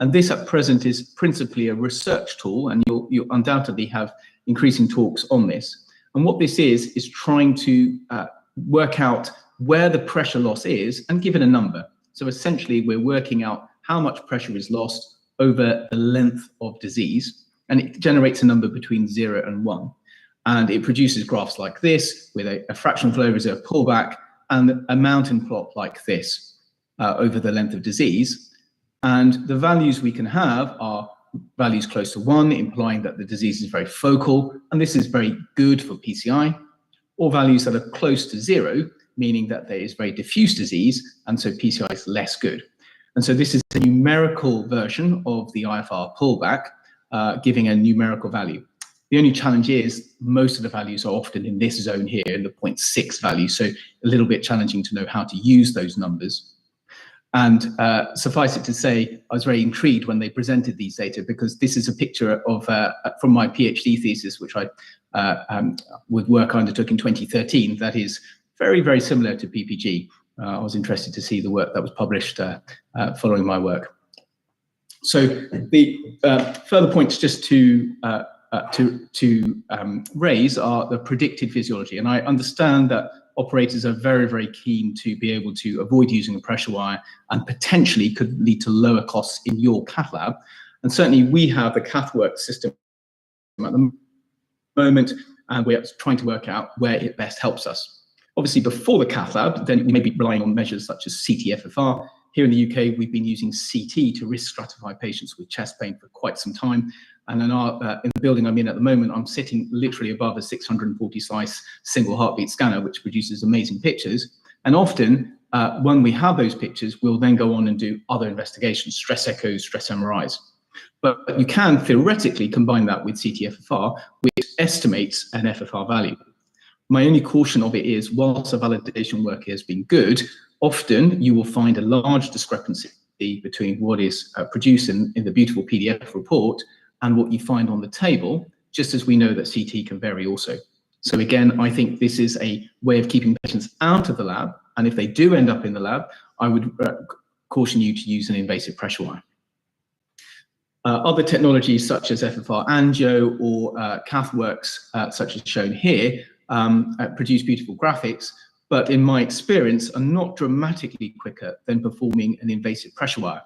And this at present is principally a research tool, and you'll undoubtedly have increasing talks on this. And what this is trying to work out where the pressure loss is and give it a number. So essentially, we're working out how much pressure is lost over the length of disease, and it generates a number between 0 and 1. And it produces graphs like this with a fractional flow reserve pullback and a mountain plot like this over the length of disease. And the values we can have are values close to 1, implying that the disease is very focal, and this is very good for PCI, or values that are close to 0, meaning that there is very diffuse disease, and so PCI is less good. And so this is a numerical version of the IFR pullback, giving a numerical value. The only challenge is most of the values are often in this zone here, in the 0.6 value, so a little bit challenging to know how to use those numbers. And suffice it to say, I was very intrigued when they presented these data because this is a picture of from my PhD thesis, which I with work I undertook in 2013. That is very, very similar to PPG. I was interested to see the work that was published following my work. So the further points just to raise are the predicted physiology. And I understand that operators are very, very keen to be able to avoid using a pressure wire and potentially could lead to lower costs in your cath lab. And certainly we have the CathWorks system at the moment, and we're trying to work out where it best helps us. Obviously before the cath lab, then we may be relying on measures such as CT-FFR. Here in the UK, we've been using CT to risk stratify patients with chest pain for quite some time. And in the building I'm in at the moment, I'm sitting literally above a 640 slice single heartbeat scanner, which produces amazing pictures. And often when we have those pictures, we'll then go on and do other investigations, stress echoes, stress MRIs. But you can theoretically combine that with CT-FFR, which estimates an FFR value. My only caution of it is, whilst the validation work has been good, often you will find a large discrepancy between what is produced in the beautiful PDF report and what you find on the table, just as we know that CT can vary also. So again, I think this is a way of keeping patients out of the lab. And if they do end up in the lab, I would caution you to use an invasive pressure wire. Other technologies such as FFR Angio or CathWorks, such as shown here, produce beautiful graphics, but in my experience are not dramatically quicker than performing an invasive pressure wire.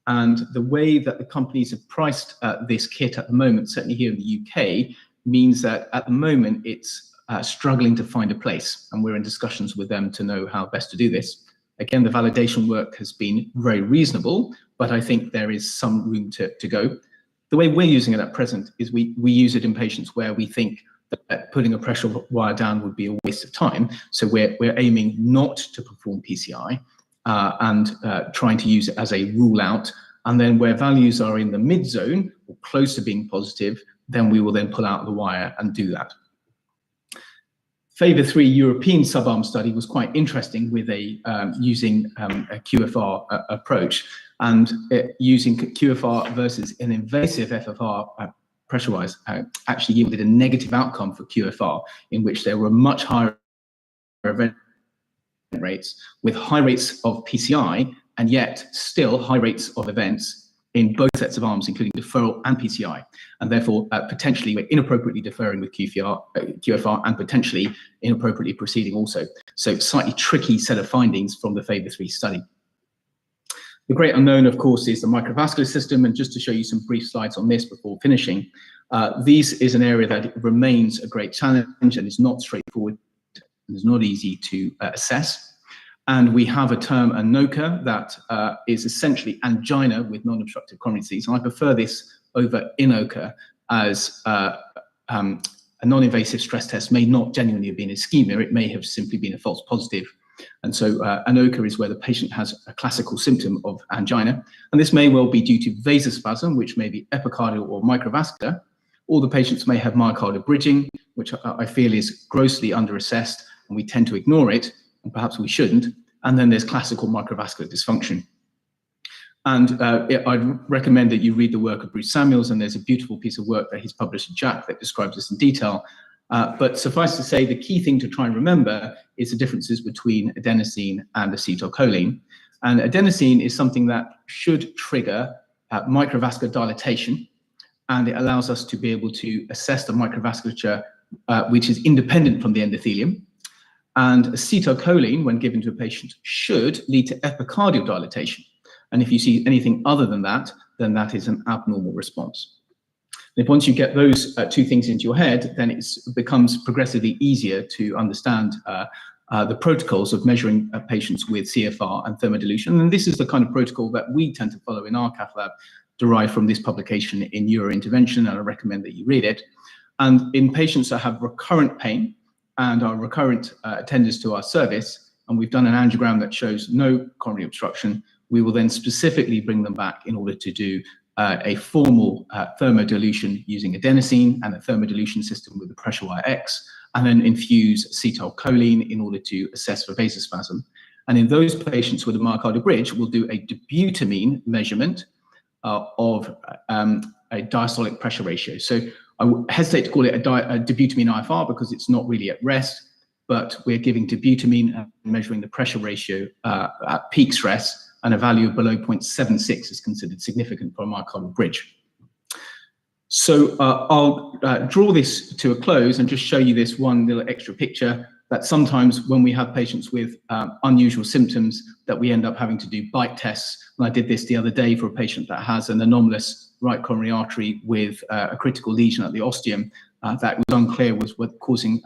And the way that the companies have priced this kit at the moment, certainly here in the UK, means that at the moment it's struggling to find a place. And we're in discussions with them to know how best to do this. Again, the validation work has been very reasonable, but I think there is some room to go. The way we're using it at present is we use it in patients where we think that putting a pressure wire down would be a waste of time. So we're aiming not to perform PCI and trying to use it as a rule out. And then where values are in the mid zone or close to being positive, then we will then pull out the wire and do that. Favor 3 European subarm study was quite interesting with using a QFR approach, and using QFR versus an invasive FFR pressure wise actually yielded a negative outcome for QFR, in which there were much higher event rates with high rates of PCI and yet still high rates of events in both sets of arms, including deferral and PCI. And therefore, potentially we're inappropriately deferring with QFR and potentially inappropriately proceeding also. So slightly tricky set of findings from the Phase 3 study. The great unknown, of course, is the microvascular system. And just to show you some brief slides on this before finishing, this is an area that remains a great challenge and is not straightforward. It's not easy to assess. And we have a term, ANOCA, that is essentially angina with non-obstructive coronary disease. And I prefer this over INOCA, as a non-invasive stress test may not genuinely have been ischemia. It may have simply been a false positive. And so ANOCA is where the patient has a classical symptom of angina. And this may well be due to vasospasm, which may be epicardial or microvascular, or the patients may have myocardial bridging, which I feel is grossly underassessed, and we tend to ignore it, and perhaps we shouldn't. And then there's classical microvascular dysfunction. And I'd recommend that you read the work of Bruce Samuels, and there's a beautiful piece of work that he's published in JACC that describes this in detail. But suffice to say, the key thing to try and remember is the differences between adenosine and acetylcholine. And adenosine is something that should trigger microvascular dilatation, and it allows us to be able to assess the microvasculature, which is independent from the endothelium. And acetylcholine, when given to a patient, should lead to epicardial dilatation. And if you see anything other than that, then that is an abnormal response. And if once you get those two things into your head, then it becomes progressively easier to understand the protocols of measuring patients with CFR and thermodilution. And this is the kind of protocol that we tend to follow in our cath lab, derived from this publication in Neurointervention, and I recommend that you read it. And in patients that have recurrent pain and are recurrent attenders to our service, and we've done an angiogram that shows no coronary obstruction, we will then specifically bring them back in order to do a formal thermodilution using adenosine and a thermodilution system with the pressure wire X, and then infuse acetylcholine in order to assess for vasospasm. And in those patients with a myocardial bridge, we'll do a dobutamine measurement of a diastolic pressure ratio. So I hesitate to call it a dobutamine IFR because it's not really at rest, but we're giving dobutamine and measuring the pressure ratio at peak stress, and a value of below 0.76 is considered significant for a myocardial bridge. So I'll draw this to a close and just show you this one little extra picture, that sometimes when we have patients with unusual symptoms, that we end up having to do bite tests. And I did this the other day for a patient that has an anomalous right coronary artery with a critical lesion at the ostium that was unclear was what causing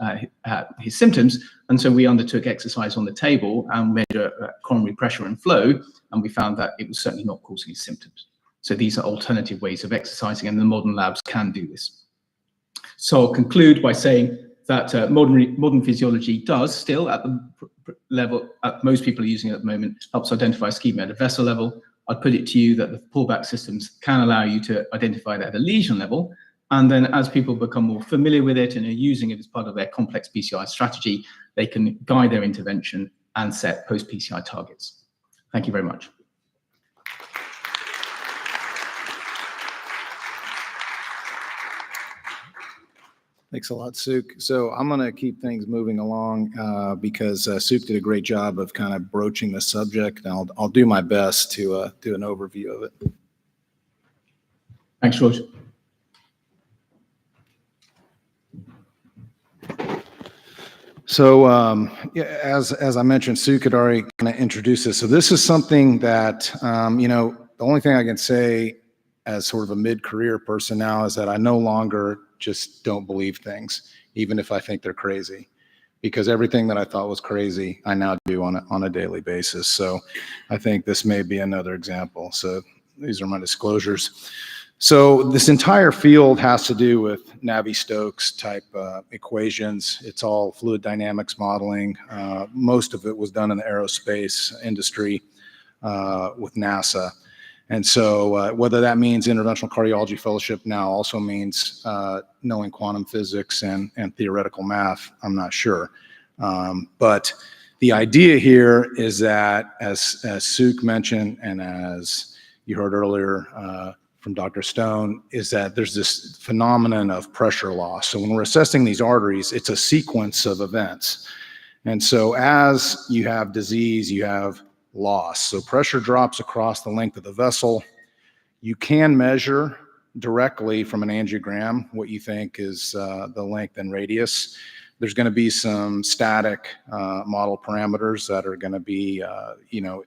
his symptoms. And so we undertook exercise on the table and measure coronary pressure and flow, and we found that it was certainly not causing his symptoms. So these are alternative ways of exercising, and the modern labs can do this. So I'll conclude by saying that modern physiology does still, at the level most people are using it at the moment, helps identify ischemia at a vessel level. I'd put it to you that the pullback systems can allow you to identify that at a lesion level. And then as people become more familiar with it and are using it as part of their complex PCI strategy, they can guide their intervention and set post-PCI targets. Thank you very much. Thanks a lot, Suk. So I'm going to keep things moving along because Suk did a great job of kind of broaching the subject. And I'll do my best to do an overview of it. Thanks, George. So as I mentioned, Suk had already kind of introduced this. So this is something that, the only thing I can say as sort of a mid-career person now is that I no longer just don't believe things, even if I think they're crazy, because everything that I thought was crazy, I now do on a daily basis. So I think this may be another example. So these are my disclosures. So this entire field has to do with Navier-Stokes type equations. It's all fluid dynamics modeling. Most of it was done in the aerospace industry with NASA. And so whether that means interventional cardiology fellowship now also means knowing quantum physics and theoretical math, I'm not sure. But the idea here is that, as Suk mentioned, and as you heard earlier from Dr. Stone, is that there's this phenomenon of pressure loss. So when we're assessing these arteries, it's a sequence of events. And so as you have disease, you have loss. So pressure drops across the length of the vessel. You can measure directly from an angiogram what you think is the length and radius. There's going to be some static model parameters that are going to be,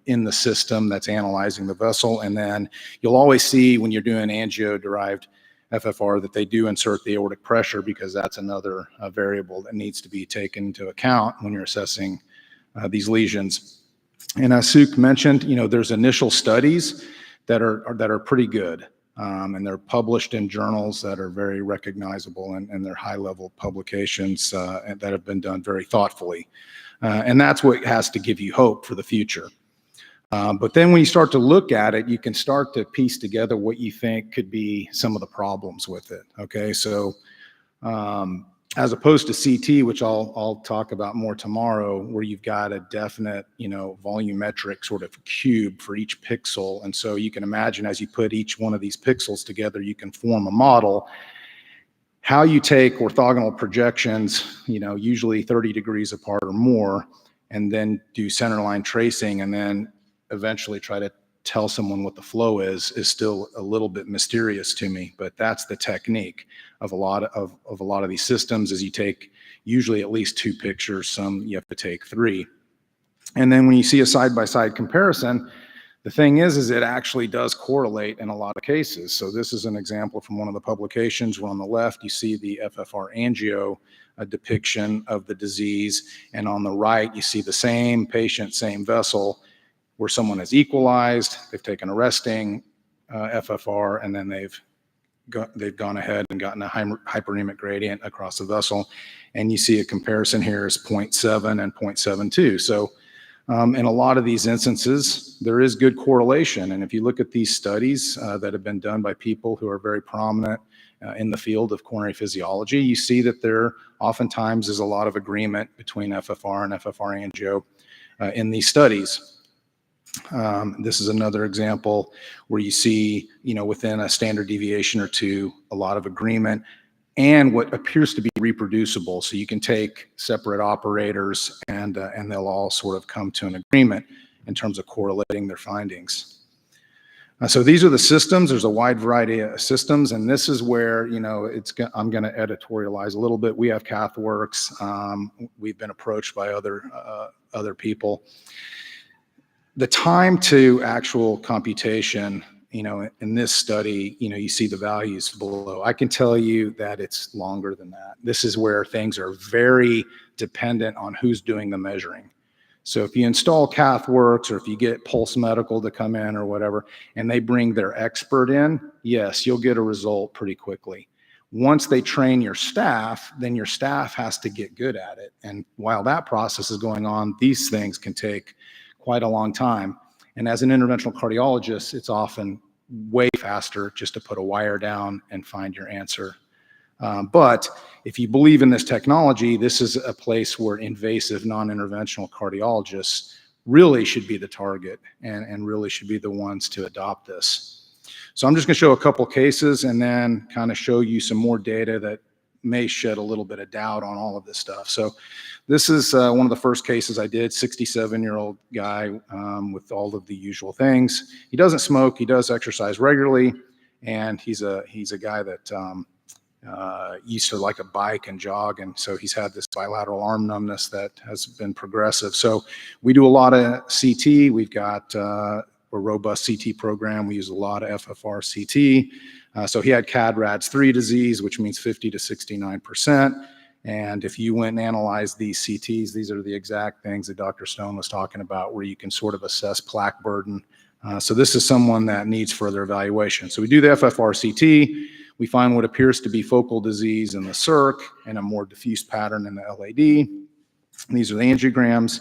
in the system that's analyzing the vessel. And then you'll always see when you're doing angio-derived FFR that they do insert the aortic pressure, because that's another variable that needs to be taken into account when you're assessing these lesions. And as Suk mentioned, there's initial studies that are pretty good. And they're published in journals that are very recognizable, and they're high-level publications that have been done very thoughtfully. And that's what has to give you hope for the future. But then when you start to look at it, you can start to piece together what you think could be some of the problems with it. Okay, so as opposed to CT, which I'll talk about more tomorrow, where you've got a definite, volumetric sort of cube for each pixel. And so you can imagine as you put each one of these pixels together, you can form a model. How you take orthogonal projections, usually 30 degrees apart or more, and then do centerline tracing, and then eventually try to tell someone what the flow is still a little bit mysterious to me. But that's the technique of a lot of these systems, is you take usually at least 2 pictures, some you have to take 3. And then when you see a side-by-side comparison, the thing is it actually does correlate in a lot of cases. So this is an example from one of the publications where on the left you see the FFR angio, a depiction of the disease, and on the right you see the same patient, same vessel, where someone has equalized, they've taken a resting FFR, and then they've gone ahead and gotten a hyperemic gradient across the vessel. And you see a comparison here is 0.7 and 0.72. So in a lot of these instances, there is good correlation. And if you look at these studies that have been done by people who are very prominent in the field of coronary physiology, you see that there oftentimes is a lot of agreement between FFR and FFR angio in these studies. This is another example where you see, within a standard deviation or two, a lot of agreement and what appears to be reproducible. So you can take separate operators and they'll all sort of come to an agreement in terms of correlating their findings. So these are the systems. There's a wide variety of systems, and this is where, I'm going to editorialize a little bit. We have CathWorks. We've been approached by other people. The time to actual computation, in this study, you see the values below. I can tell you that it's longer than that. This is where things are very dependent on who's doing the measuring. So if you install CathWorks, or if you get Pulse Medical to come in or whatever, and they bring their expert in, yes, you'll get a result pretty quickly. Once they train your staff, then your staff has to get good at it. And while that process is going on, these things can take quite a long time. And as an interventional cardiologist, it's often way faster just to put a wire down and find your answer. But if you believe in this technology, this is a place where invasive non-interventional cardiologists really should be the target and really should be the ones to adopt this. So I'm just going to show a couple cases and then kind of show you some more data that may shed a little bit of doubt on all of this stuff. So this is one of the first cases I did, 67-year-old guy with all of the usual things. He doesn't smoke, he does exercise regularly, and he's a guy that used to like a bike and jog, and so he's had this bilateral arm numbness that has been progressive. So we do a lot of CT. We've got a robust CT program. We use a lot of FFR CT. So he had CAD-RADS3 disease, which means 50 to 69%. And if you went and analyzed these CTs, these are the exact things that Dr. Stone was talking about, where you can sort of assess plaque burden. So this is someone that needs further evaluation. So we do the FFR CT. We find what appears to be focal disease in the circ and a more diffuse pattern in the LAD. These are the angiograms.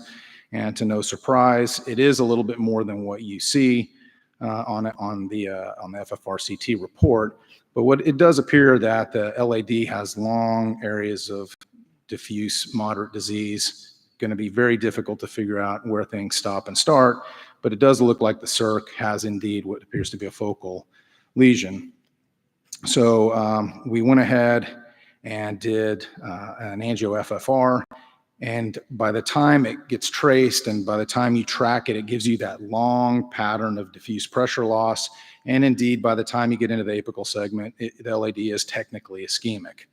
And to no surprise, it is a little bit more than what you see on the FFR CT report. But what it does appear that the LAD has long areas of diffuse moderate disease. Going to be very difficult to figure out where things stop and start, but it does look like the circ has indeed what appears to be a focal lesion. So we went ahead and did an angio FFR, And by the time it gets traced and by the time you track it, it gives you that long pattern of diffuse pressure loss. And indeed, by the time you get into the apical segment, the LAD is technically ischemic.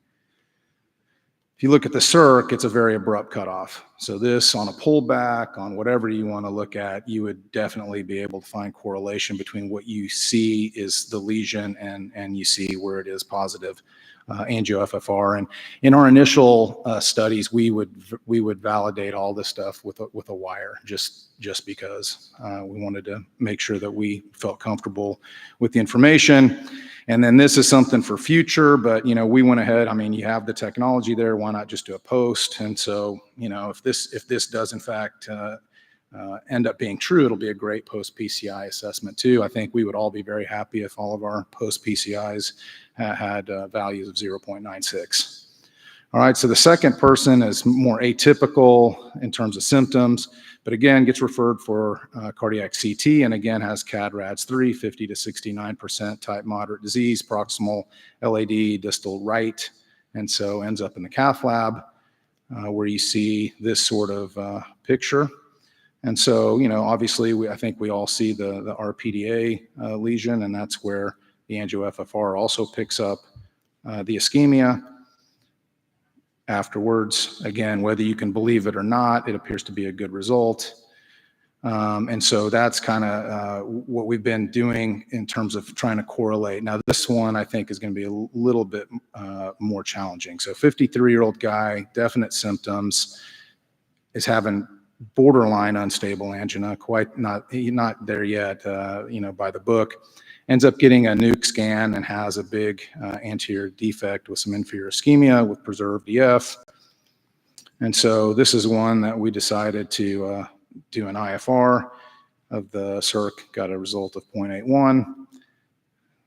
If you look at the circ, it's a very abrupt cutoff. So this on a pullback, on whatever you want to look at, you would definitely be able to find correlation between what you see is the lesion and you see where it is positive angio-FFR. And in our initial studies, we would validate all this stuff with a wire, just because we wanted to make sure that we felt comfortable with the information. And then this is something for future, but we went ahead. I mean, you have the technology there. Why not just do a post? And so, if this does in fact end up being true, it'll be a great post PCI assessment too. I think we would all be very happy if all of our post PCIs had values of 0.96. All right, so the second person is more atypical in terms of symptoms, but again, gets referred for cardiac CT and again has CAD-RADS3, 50 to 69% type moderate disease, proximal LAD, distal right, and so ends up in the cath lab where you see this sort of picture. And so, obviously, I think we all see the RPDA lesion, and that's where the angio-FFR also picks up the ischemia. Afterwards, again, whether you can believe it or not, it appears to be a good result. And so that's kind of what we've been doing in terms of trying to correlate. Now, this one I think is going to be a little bit more challenging. So 53-year-old guy, definite symptoms, is having borderline unstable angina, quite not there yet, by the book. Ends up getting a nuke scan and has a big anterior defect with some inferior ischemia with preserved EF. And so this is one that we decided to do an IFR of the circ, got a result of 0.81.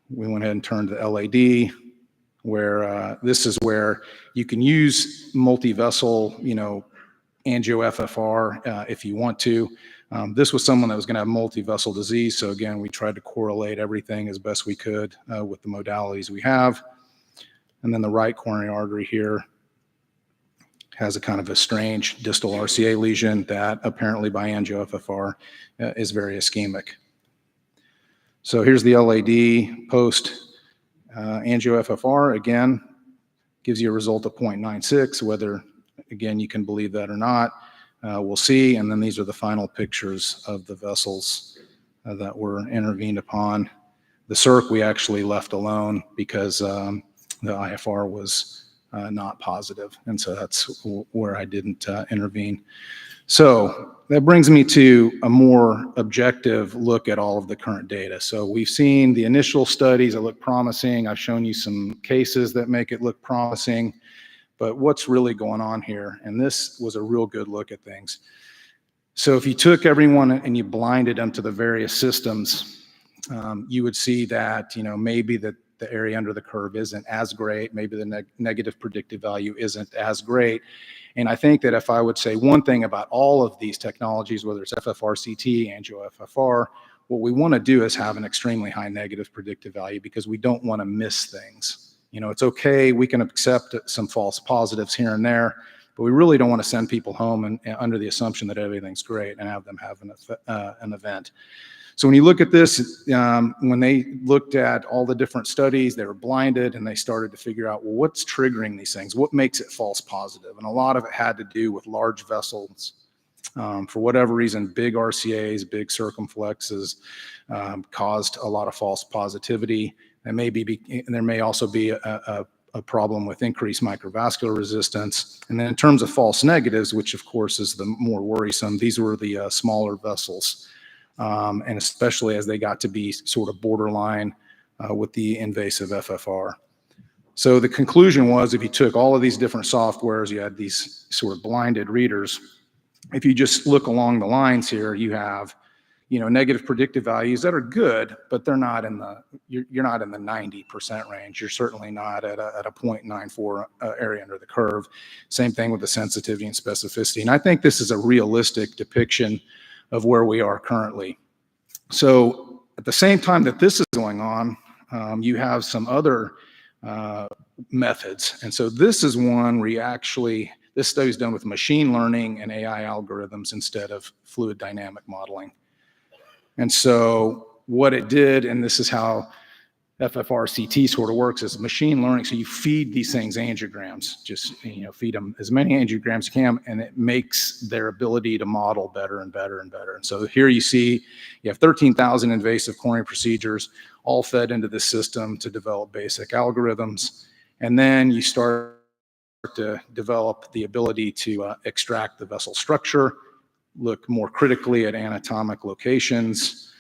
We went ahead and turned to the LAD, where this is where you can use multi-vessel, angio-FFR if you want to. This was someone that was going to have multi-vessel disease. So again, we tried to correlate everything as best we could with the modalities we have. And then the right coronary artery here has a kind of a strange distal RCA lesion that apparently by angio-FFR is very ischemic. So here's the LAD post angio-FFR. Again, gives you a result of 0.96, whether, again, you can believe that or not. We'll see. And then these are the final pictures of the vessels that were intervened upon. The circ we actually left alone because the IFR was not positive. And so that's where I didn't intervene. So that brings me to a more objective look at all of the current data. So we've seen the initial studies that look promising. I've shown you some cases that make it look promising. But what's really going on here? And this was a real good look at things. So if you took everyone and you blinded them to the various systems, you would see that, maybe the area under the curve isn't as great. Maybe the negative predictive value isn't as great. And I think that if I would say one thing about all of these technologies, whether it's FFRCT, angio-FFR, what we want to do is have an extremely high negative predictive value because we don't want to miss things. It's okay. We can accept some false positives here and there, but we really don't want to send people home and under the assumption that everything's great and have them have an event. So when you look at this, when they looked at all the different studies, they were blinded and they started to figure out, well, what's triggering these things? What makes it false positive? And a lot of it had to do with large vessels. For whatever reason, big RCAs, big circumflexes caused a lot of false positivity. And there may also be a problem with increased microvascular resistance. And then in terms of false negatives, which of course is the more worrisome, these were the smaller vessels. And especially as they got to be sort of borderline with the invasive FFR. So the conclusion was if you took all of these different softwares, you had these sort of blinded readers. If you just look along the lines here, you have negative predictive values that are good, but they're not in the, you're not in the 90% range. You're certainly not at a 0.94 area under the curve. Same thing with the sensitivity and specificity. And I think this is a realistic depiction of where we are currently. So at the same time that this is going on, you have some other methods. And so this is one where you actually, This study is done with machine learning and AI algorithms instead of fluid dynamic modeling. And so what it did, and this is how FFRCT sort of works, is machine learning. So you feed these things angiograms, just feed them as many angiograms as you can, and it makes their ability to model better and better and better. And so here you see you have 13,000 invasive coronary procedures all fed into this system to develop basic algorithms. And then you start to develop the ability to extract the vessel structure, look more critically at anatomic locations,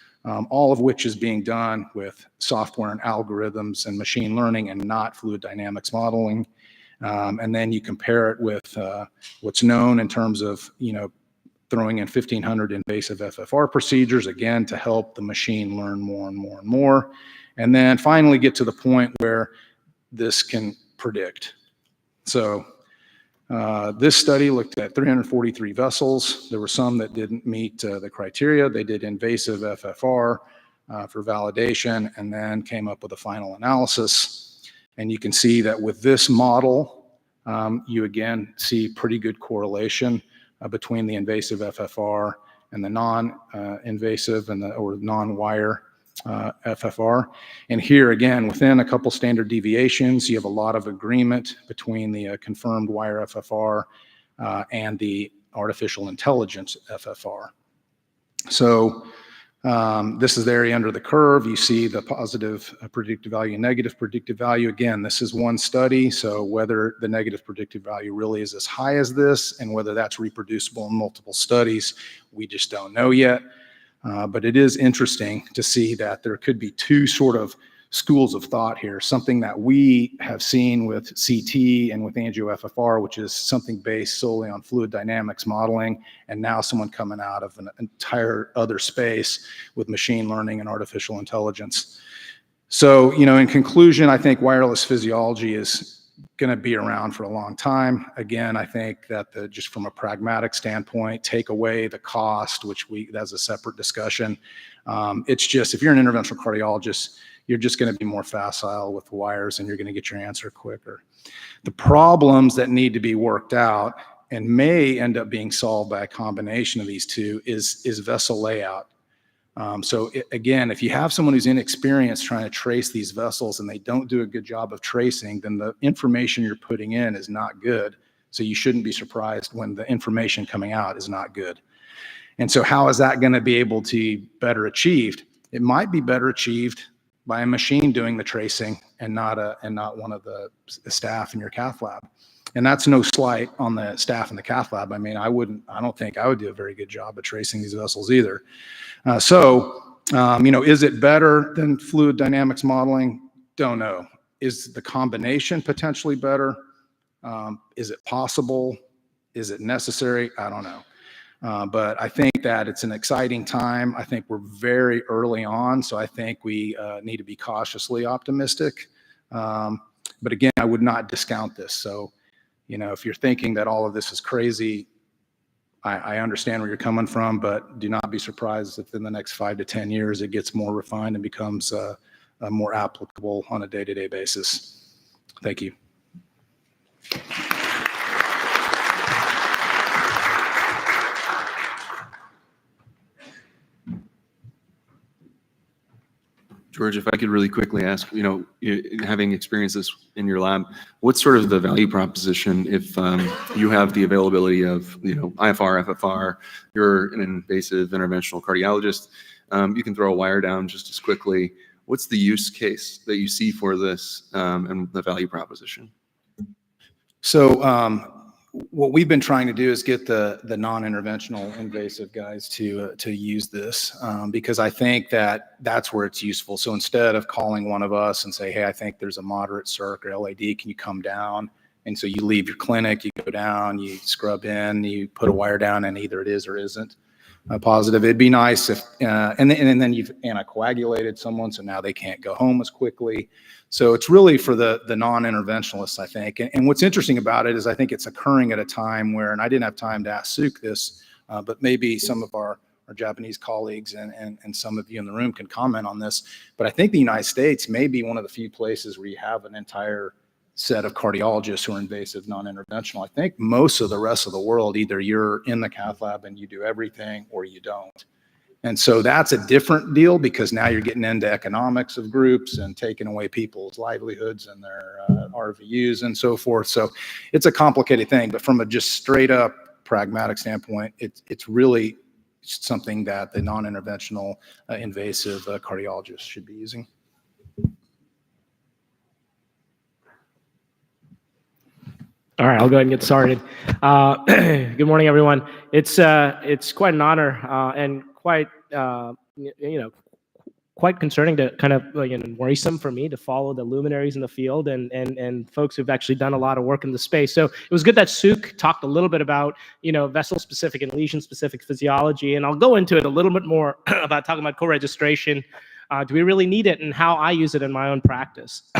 all of which is being done with software and algorithms and machine learning and not fluid dynamics modeling. And then you compare it with what's known in terms of, throwing in 1,500 invasive FFR procedures, again, to help the machine learn more and more and more. And then finally get to the point where this can predict. So this study looked at 343 vessels. There were some that didn't meet the criteria. They did invasive FFR for validation and then came up with a final analysis. And you can see that with this model, you again see pretty good correlation between the invasive FFR and the non-invasive or non-wire FFR. And here again, within a couple standard deviations, you have a lot of agreement between the confirmed wire FFR and the artificial intelligence FFR. So this is the area under the curve. You see the positive predictive value and negative predictive value. Again, this is one study, so whether the negative predictive value really is as high as this and whether that's reproducible in multiple studies, we just don't know yet. But it is interesting to see that there could be two sort of schools of thought here, something that we have seen with CT and with angio-FFR, which is something based solely on fluid dynamics modeling, and now someone coming out of an entire other space with machine learning and artificial intelligence. So, in conclusion, I think wireless physiology is going to be around for a long time. Again, I think that just from a pragmatic standpoint, take away the cost, which that's a separate discussion. It's just, if you're an interventional cardiologist, you're just going to be more facile with wires and you're going to get your answer quicker. The problems that need to be worked out and may end up being solved by a combination of these two is vessel layout. Again, if you have someone who's inexperienced trying to trace these vessels and they don't do a good job of tracing, then the information you're putting in is not good. So you shouldn't be surprised when the information coming out is not good. And so how is that going to be able to be better achieved? It might be better achieved by a machine doing the tracing and not one of the staff in your cath lab. And that's no slight on the staff in the cath lab. I mean, I don't think I would do a very good job of tracing these vessels either. Is it better than fluid dynamics modeling? Don't know. Is the combination potentially better? Is it possible? Is it necessary? I don't know. But I think that it's an exciting time. I think we're very early on, so I think we need to be cautiously optimistic. But again, I would not discount this. So, if you're thinking that all of this is crazy, I understand where you're coming from, but do not be surprised if in the next 5 to 10 years it gets more refined and becomes more applicable on a day-to-day basis. Thank you. George, if I could really quickly ask, having experienced this in your lab, what's sort of the value proposition if you have the availability of, IFR, FFR, you're an invasive interventional cardiologist, you can throw a wire down just as quickly. What's the use case that you see for this and the value proposition? So what we've been trying to do is get the non-interventional invasive guys to use this because I think that's where it's useful. So instead of calling one of us and say, hey, I think there's a moderate circ or LAD, can you come down? And so you leave your clinic, you go down, you scrub in, you put a wire down, and either it is or isn't positive. It'd be nice if, and then you've anticoagulated someone, so now they can't go home as quickly. So it's really for the non-interventionalists, I think. And what's interesting about it is I think it's occurring at a time where, and I didn't have time to ask Suk this, but maybe some of our Japanese colleagues and some of you in the room can comment on this. But I think the United States may be one of the few places where you have an entire set of cardiologists who are invasive, non-interventional. I think most of the rest of the world, either you're in the cath lab and you do everything or you don't. And so that's a different deal because now you're getting into economics of groups and taking away people's livelihoods and their RVUs and so forth. So it's a complicated thing, but from a just straight up pragmatic standpoint, it's really something that the non-interventional invasive cardiologists should be using. All right, I'll go ahead and get started. Good morning, everyone. It's quite an honor and quite quite concerning to kind of worrisome for me to follow the luminaries in the field and folks who've actually done a lot of work in the space. So it was good that Suk talked a little bit about vessel specific and lesion specific physiology, and I'll go into it a little bit more about talking about co-registration. Do we really need it, and how I use it in my own practice?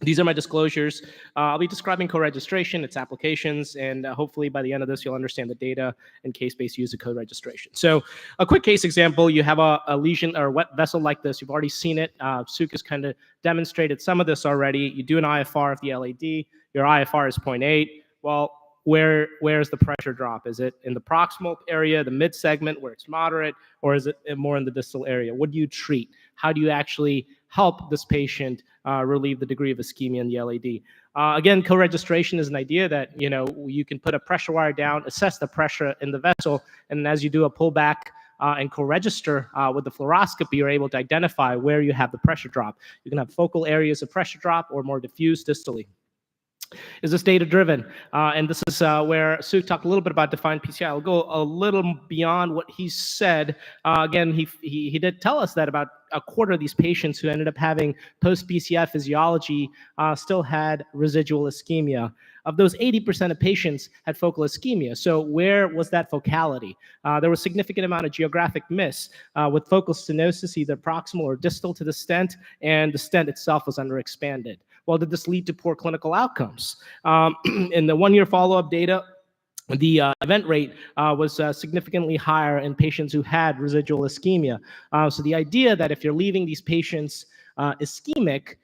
These are my disclosures. I'll be describing co-registration, its applications, and hopefully by the end of this, you'll understand the data and case-based use of co-registration. So a quick case example, you have a lesion or a wet vessel like this. You've already seen it. Suk has kind of demonstrated some of this already. You do an IFR of the LAD. Your IFR is 0.8. Well, where's the pressure drop? Is it in the proximal area, the mid segment where it's moderate, or is it more in the distal area? What do you treat? How do you actually help this patient relieve the degree of ischemia in the LAD? Again, co-registration is an idea that you can put a pressure wire down, assess the pressure in the vessel, and as you do a pullback and co-register with the fluoroscopy, you're able to identify where you have the pressure drop. You can have focal areas of pressure drop or more diffuse distally. Is this data-driven? And this is where Suk talked a little bit about defined PCI. I'll go a little beyond what he said. Again, he did tell us that about a quarter of these patients who ended up having post-PCI physiology still had residual ischemia. Of those, 80% of patients had focal ischemia. So where was that focality? There was a significant amount of geographic miss with focal stenosis, either proximal or distal to the stent, and the stent itself was underexpanded. Well, did this lead to poor clinical outcomes? In the one-year follow-up data, the event rate was significantly higher in patients who had residual ischemia. So the idea that if you're leaving these patients ischemic,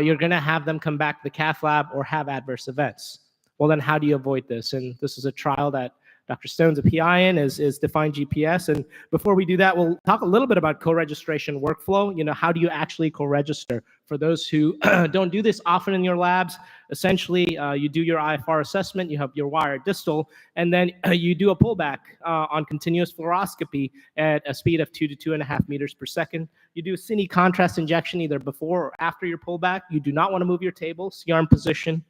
you're going to have them come back to the cath lab or have adverse events. Well, then how do you avoid this? And this is a trial that Dr. Stone's a PI in, is Defined GPS. And before we do that, we'll talk a little bit about co-registration workflow. How do you actually co-register? For those who don't do this often in your labs, essentially you do your IFR assessment, you have your wire distal, and then you do a pullback on continuous fluoroscopy at a speed of 2 to 2.5 meters per second. You do a cine contrast injection either before or after your pullback. You do not want to move your table, C-arm position,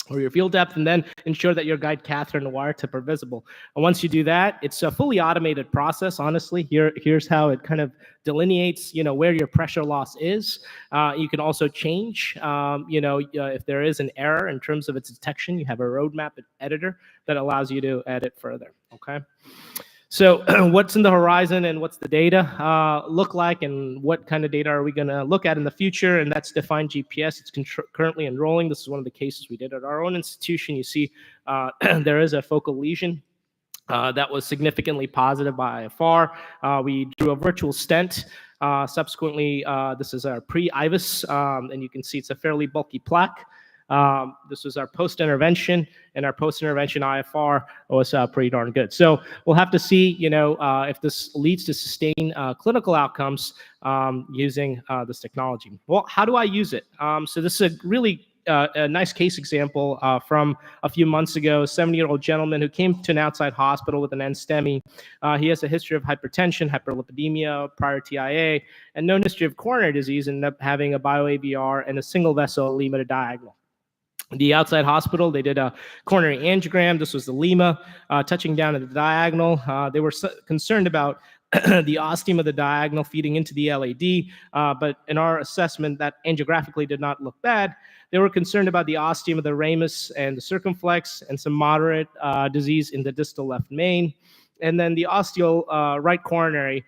or your field depth, and then ensure that your guide catheter and the wire tip are visible. And once you do that, it's a fully automated process. Honestly, here's how it kind of delineates, where your pressure loss is. You can also change, if there is an error in terms of its detection, you have a roadmap editor that allows you to edit further, okay? So what's in the horizon and what's the data look like, and what kind of data are we going to look at in the future? And that's Defined GPS. It's currently enrolling. This is one of the cases we did at our own institution. You see there is a focal lesion that was significantly positive by IFR. We drew a virtual stent. Subsequently, this is our pre-IVUS, and you can see it's a fairly bulky plaque. This was our post-intervention, and our post-intervention IFR was pretty darn good. So we'll have to see, if this leads to sustained clinical outcomes using this technology. Well, how do I use it? So this is a really a nice case example from a few months ago. A 70-year-old gentleman who came to an outside hospital with an NSTEMI. He has a history of hypertension, hyperlipidemia, prior TIA, and known history of coronary disease, and ended up having a bio-AVR and a single vessel lima to diagonal. The outside hospital, they did a coronary angiogram. This was the lima touching down at the diagonal. They were concerned about the ostium of the diagonal feeding into the LAD, but in our assessment, that angiographically did not look bad. They were concerned about the ostium of the ramus and the circumflex, and some moderate disease in the distal left main. And then the ostial right coronary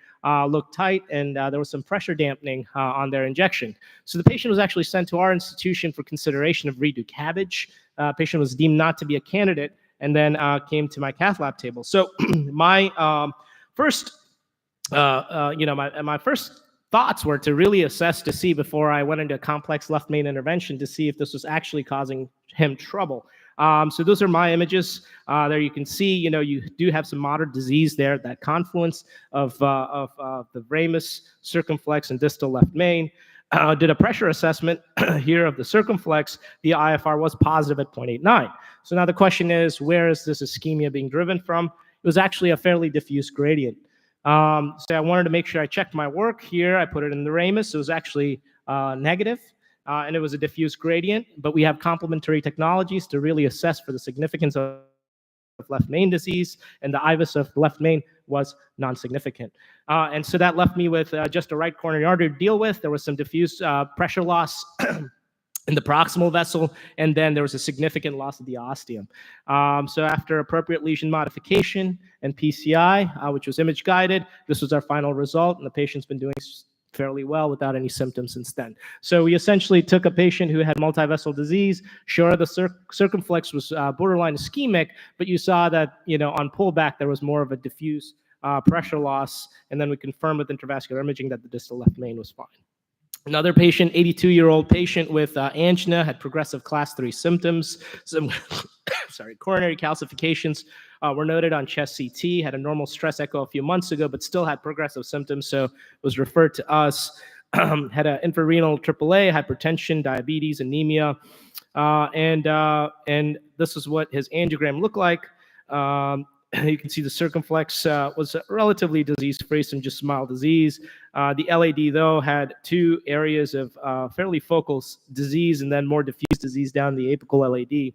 looked tight, and there was some pressure dampening on their injection. So the patient was actually sent to our institution for consideration of redo CABG. Patient was deemed not to be a candidate, and then came to my cath lab table. So my first thoughts were to really assess to see before I went into a complex left main intervention to see if this was actually causing him trouble. So those are my images. There you can see, you do have some moderate disease there, that confluence of the ramus, circumflex, and distal left main. Did a pressure assessment here of the circumflex. The IFR was positive at 0.89. So now the question is, where is this ischemia being driven from? It was actually a fairly diffuse gradient. So I wanted to make sure I checked my work here. I put it in the ramus. It was actually negative, and it was a diffuse gradient, but we have complementary technologies to really assess for the significance of left main disease, and the IVUS of left main was non-significant. And so that left me with just a right coronary artery to deal with. There was some diffuse pressure loss in the proximal vessel, and then there was a significant loss of the ostium. So after appropriate lesion modification and PCI, which was image guided, this was our final result, and the patient's been doing fairly well without any symptoms since then. So we essentially took a patient who had multivessel disease. Sure, the circumflex was borderline ischemic, but you saw that, on pullback, there was more of a diffuse pressure loss, and then we confirmed with intravascular imaging that the distal left main was fine. Another patient, 82-year-old patient with angina, had progressive class 3 symptoms. Some coronary calcifications were noted on chest CT, had a normal stress echo a few months ago, but still had progressive symptoms, so was referred to us. Had an infrarenal AAA, hypertension, diabetes, anemia, and this is what his angiogram looked like. You can see the circumflex was relatively disease-free, some just mild disease. The LAD, though, had 2 areas of fairly focal disease and then more diffuse disease down the apical LAD.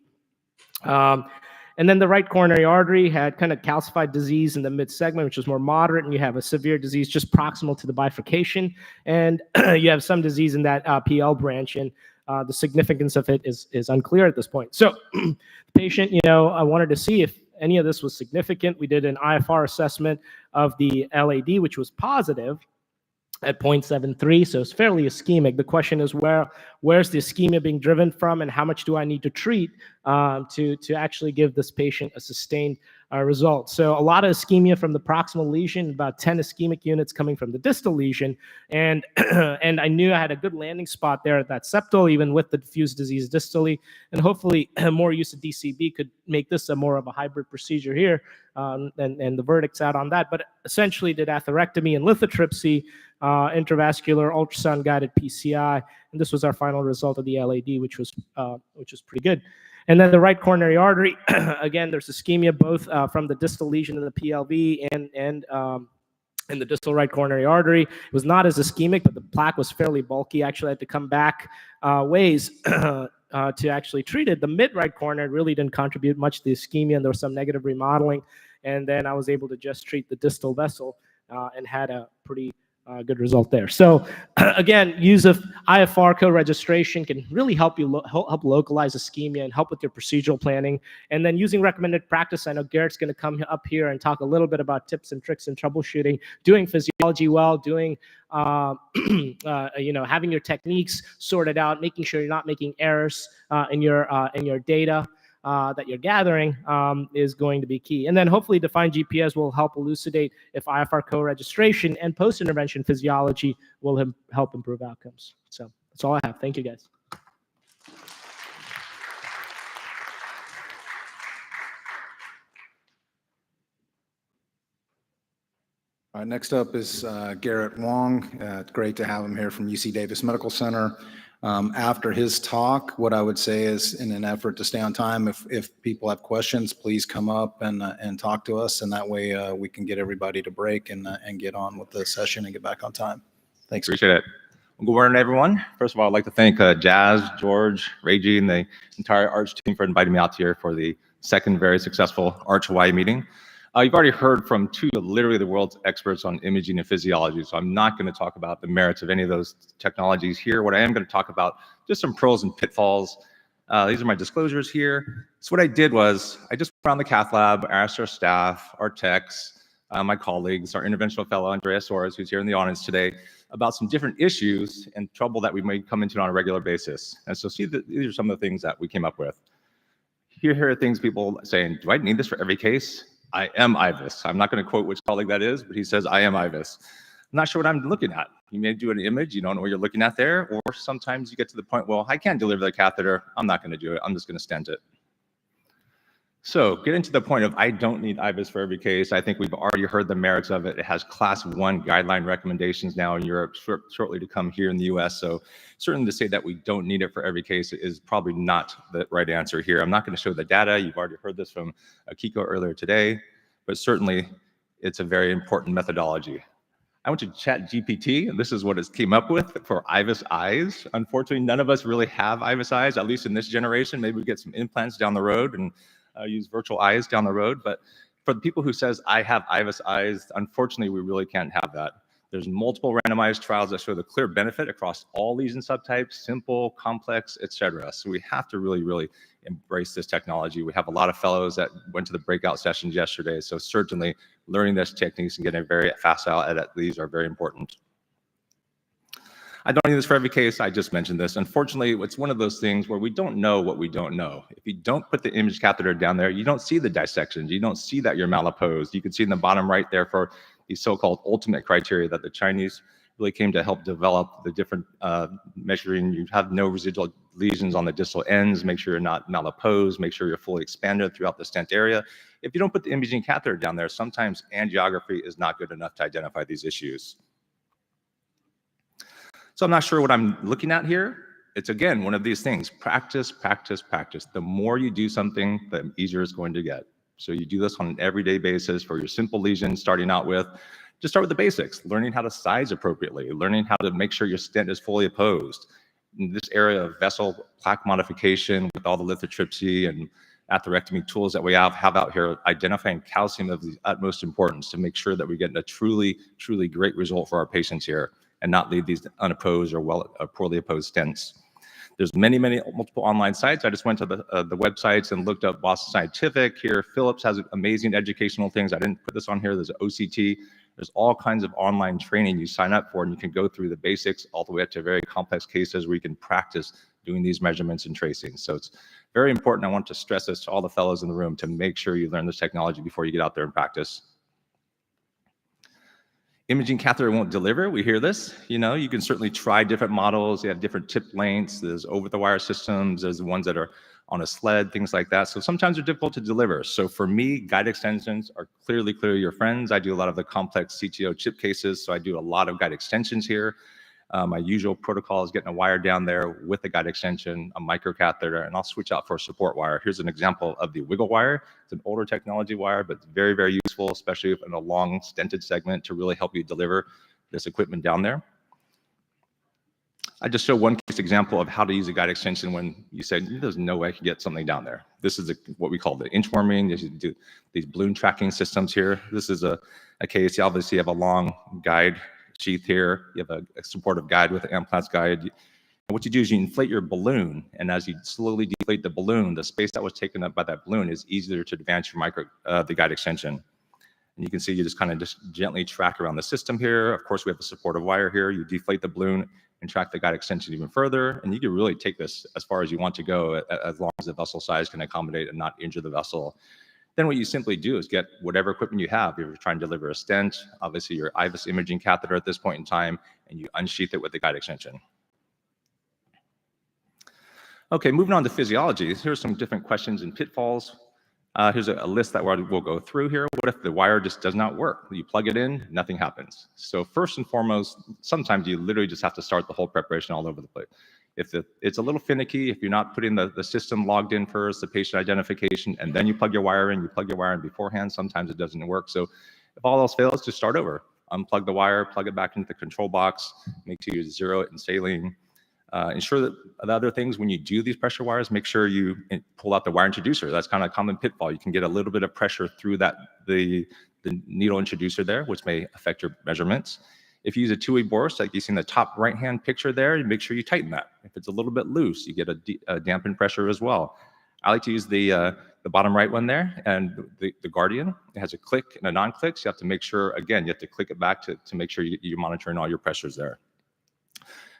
And then the right coronary artery had kind of calcified disease in the mid-segment, which was more moderate, and you have a severe disease just proximal to the bifurcation. And you have some disease in that PL branch, and the significance of it is unclear at this point. So the patient, I wanted to see if any of this was significant. We did an IFR assessment of the LAD, which was positive at 0.73, so it's fairly ischemic. The question is, where's the ischemia being driven from, and how much do I need to treat to actually give this patient a sustained result? So a lot of ischemia from the proximal lesion, about 10 ischemic units coming from the distal lesion, and and I knew I had a good landing spot there at that septal, even with the diffuse disease distally, and hopefully more use of DCB could make this more of a hybrid procedure here, and the verdict's out on that. But essentially did atherectomy and lithotripsy, intravascular ultrasound guided PCI, and this was our final result of the LAD, which was pretty good. And then the right coronary artery, again, there's ischemia both from the distal lesion in the PLV and in the distal right coronary artery. It was not as ischemic, but the plaque was fairly bulky. Actually, I had to come back ways to actually treat it. The mid-right coronary really didn't contribute much to the ischemia, and there was some negative remodeling. And then I was able to just treat the distal vessel and had a pretty good result there. So again, use of IFR co-registration can really help you help localize ischemia and help with your procedural planning. And then using recommended practice, I know Garrett's going to come up here and talk a little bit about tips and tricks in troubleshooting, doing physiology well, doing having your techniques sorted out, making sure you're not making errors in your data that you're gathering is going to be key. And then hopefully defined GPS will help elucidate if IFR co-registration and post-intervention physiology will help improve outcomes. So that's all I have. Thank you, guys. All right, next up is Garrett Wong. It's great to have him here from UC Davis Medical Center. After his talk, what I would say is, in an effort to stay on time, if people have questions, please come up and talk to us, and that way we can get everybody to break and get on with the session and get back on time. Thanks. Appreciate it. Well, good morning, everyone. First of all, I'd like to thank Jazz, George, Reggie, and the entire ARCH team for inviting me out here for the second very successful ARCH Hawaii meeting. You've already heard from 2 of literally the world's experts on imaging and physiology, so I'm not going to talk about the merits of any of those technologies here. What I am going to talk about, just some pros and pitfalls. These are my disclosures here. So what I did was, I just went around the cath lab, asked our staff, our techs, my colleagues, our interventional fellow, Andrea Soares, who's here in the audience today, about some different issues and trouble that we may come into on a regular basis. And so these are some of the things that we came up with. Here are things people saying, do I need this for every case? I am IVUS. I'm not going to quote which colleague that is, but he says, I am IVUS. I'm not sure what I'm looking at. You may do an image, you don't know what you're looking at there, or sometimes you get to the point, well, I can't deliver the catheter. I'm not going to do it. I'm just going to stent it. So getting to the point of I don't need IVUS for every case, I think we've already heard the merits of it. It has class 1 guideline recommendations now in Europe, shortly to come here in the US. So certainly to say that we don't need it for every case is probably not the right answer here. I'm not going to show the data. You've already heard this from Akiko earlier today, but certainly it's a very important methodology. I went to ChatGPT, and this is what it came up with for IVUS eyes. Unfortunately, none of us really have IVUS eyes, at least in this generation. Maybe we get some implants down the road and use virtual eyes down the road. But for the people who says, I have IVUS eyes, unfortunately, we really can't have that. There's multiple randomized trials that show the clear benefit across all lesion subtypes, simple, complex, etc. So we have to really, really embrace this technology. We have a lot of fellows that went to the breakout sessions yesterday. So certainly learning these techniques and getting very fast out at these are very important. I don't need this for every case. I just mentioned this. Unfortunately, it's one of those things where we don't know what we don't know. If you don't put the image catheter down there, you don't see the dissections. You don't see that you're malopposed. You can see in the bottom right there for these so-called ultimate criteria that the Chinese really came to help develop the different measuring. You have no residual lesions on the distal ends. Make sure you're not malopposed. Make sure you're fully expanded throughout the stent area. If you don't put the imaging catheter down there, sometimes angiography is not good enough to identify these issues. So I'm not sure what I'm looking at here. It's, again, one of these things. Practice, practice, practice. The more you do something, the easier it's going to get. So you do this on an everyday basis for your simple lesions, starting out with, just start with the basics, learning how to size appropriately, learning how to make sure your stent is fully opposed. In this area of vessel plaque modification with all the lithotripsy and atherectomy tools that we have out here, identifying calcium of the utmost importance to make sure that we get a truly, truly great result for our patients here, and not leave these unopposed or poorly opposed stents. There's multiple online sites. I just went to the websites and looked up Boston Scientific here. Philips has amazing educational things. I didn't put this on here. There's OCT. There's all kinds of online training you sign up for, and you can go through the basics all the way up to very complex cases where you can practice doing these measurements and tracing. So it's very important. I want to stress this to all the fellows in the room to make sure you learn this technology before you get out there and practice. Imaging catheter won't deliver. We hear this. You know, you can certainly try different models. You have different tip lengths. There's over-the-wire systems. There's the ones that are on a sled, things like that. So sometimes they're difficult to deliver. So for me, guide extensions are clearly your friends. I do a lot of the complex CTO chip cases, so I do a lot of guide extensions here. My usual protocol is getting a wire down there with a guide extension, a microcatheter, and I'll switch out for a support wire. Here's an example of the wiggle wire. It's an older technology wire, but very, very useful, especially in a long stented segment to really help you deliver this equipment down there. I just show one case example of how to use a guide extension when you say, there's no way I can get something down there. This is what we call the inchworming. You do these balloon tracking systems here. This is a case. You obviously have a long guide sheath here. You have a supportive guide with an implants guide. And what you do is you inflate your balloon, and as you slowly deflate the balloon, the space that was taken up by that balloon is easier to advance your the guide extension. And you can see you just kind of gently track around the system here. Of course, we have a supportive wire here. You deflate the balloon and track the guide extension even further, and you can really take this as far as you want to go, as long as the vessel size can accommodate and not injure the vessel. Then what you simply do is get whatever equipment you have. If you're trying to deliver a stent, obviously your IVUS imaging catheter at this point in time, and you unsheath it with the guide extension. Okay, moving on to physiology. Here's some different questions and pitfalls. Here's a list that we'll go through here. What if the wire just does not work? You plug it in, nothing happens. So first and foremost, sometimes you literally just have to start the whole preparation all over the place. If it's a little finicky, if you're not putting the system logged in first, the patient identification, and then you plug your wire in beforehand, sometimes it doesn't work. So if all else fails, just start over. Unplug the wire, plug it back into the control box, make sure you zero it in saline. Ensure that the other things, when you do these pressure wires, make sure you pull out the wire introducer. That's kind of a common pitfall. You can get a little bit of pressure through the needle introducer there, which may affect your measurements. If you use a two-way Boris, like you see in the top right-hand picture there, you make sure you tighten that. If it's a little bit loose, you get a dampened pressure as well. I like to use the bottom right one there, and the Guardian. It has a click and a non-click, so you have to make sure, again, you have to click it back to make sure you're monitoring all your pressures there.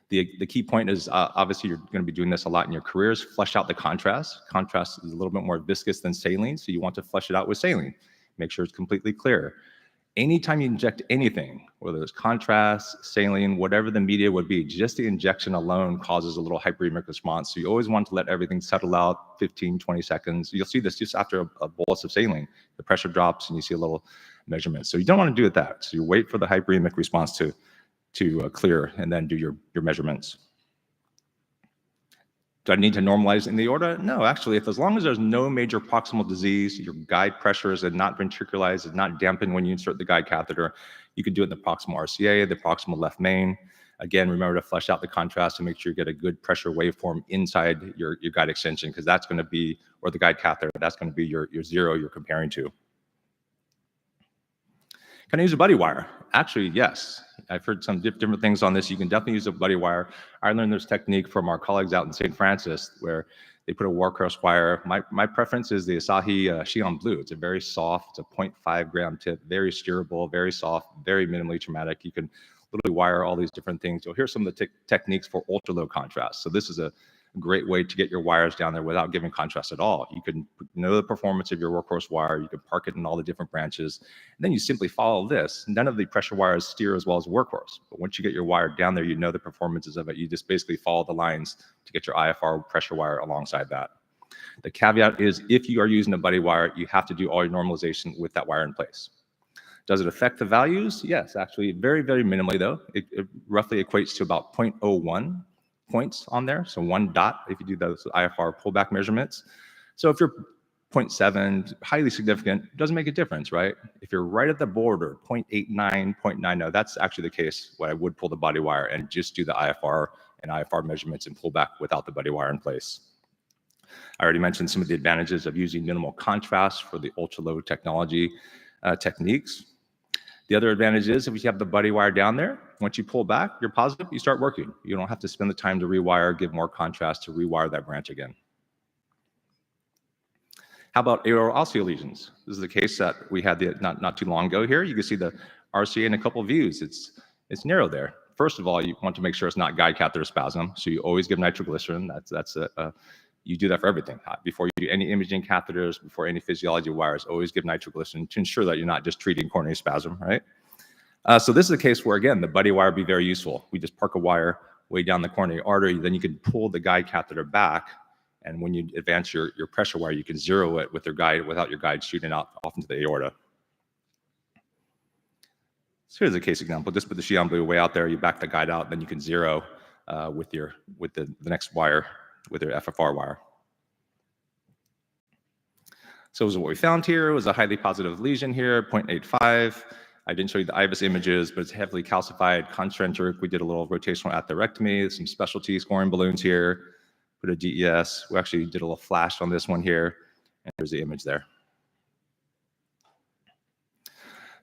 The key point is, obviously, you're going to be doing this a lot in your careers. Flush out the contrast. Contrast is a little bit more viscous than saline, so you want to flush it out with saline. Make sure it's completely clear. Anytime you inject anything, whether it's contrast, saline, whatever the media would be, just the injection alone causes a little hyperemic response. So you always want to let everything settle out 15, 20 seconds. You'll see this just after a bolus of saline. The pressure drops and you see a little measurement. So you don't want to do it that. So you wait for the hyperemic response to clear and then do your measurements. Do I need to normalize in the aorta? No, actually, as long as there's no major proximal disease, your guide pressure is not ventriculized, is not dampened when you insert the guide catheter, you can do it in the proximal RCA, the proximal left main. Again, remember to flush out the contrast to make sure you get a good pressure waveform inside your guide extension, because that's going to be, or the guide catheter, that's going to be your zero you're comparing to. Can I use a buddy wire? Actually, yes. I've heard some different things on this. You can definitely use a buddy wire. I learned this technique from our colleagues out in St. Francis, where they put a workhorse wire. My preference is the Asahi Xi'an Blue. It's a very soft, it's a 0.5 gram tip, very steerable, very soft, very minimally traumatic. You can literally wire all these different things. So here's some of the techniques for ultra low contrast. So this is a great way to get your wires down there without giving contrast at all. You can know the performance of your workhorse wire. You can park it in all the different branches. And then you simply follow this. None of the pressure wires steer as well as workhorse. But once you get your wire down there, you know the performances of it. You just basically follow the lines to get your IFR pressure wire alongside that. The caveat is if you are using a buddy wire, you have to do all your normalization with that wire in place. Does it affect the values? Yes, actually very, very minimally though. It roughly equates to about 0.01 points on there. So 1 dot if you do those IFR pullback measurements. So if you're 0.7, highly significant, doesn't make a difference, right? If you're right at the border, 0.89, 0.90, that's actually the case where I would pull the buddy wire and just do the IFR and IFR measurements and pull back without the buddy wire in place. I already mentioned some of the advantages of using minimal contrast for the ultra low technology techniques. The other advantage is if you have the buddy wire down there, once you pull back, you're positive, you start working. You don't have to spend the time to rewire, give more contrast to rewire that branch again. How about aortal osseo lesions? This is the case that we had not too long ago here. You can see the RCA in a couple of views. It's narrow there. First of all, you want to make sure it's not guide catheter spasm. So you always give nitroglycerin. You do that for everything. Before you do any imaging catheters, before any physiology wires, always give nitroglycerin to ensure that you're not just treating coronary spasm, right? So this is a case where, again, the buddy wire would be very useful. We just park a wire way down the coronary artery, then you can pull the guide catheter back, and when you advance your pressure wire, you can zero it with your guide without your guide shooting out off into the aorta. So here's a case example. Just put the Xi'an Blue way out there, you back the guide out, then you can zero with the next wire, with your FFR wire. So this is what we found here. It was a highly positive lesion here, 0.85. I didn't show you the IVUS images, but it's heavily calcified, concentric. We did a little rotational atherectomy, some specialty scoring balloons here, put a DES. We actually did a little flash on this one here, and there's the image there.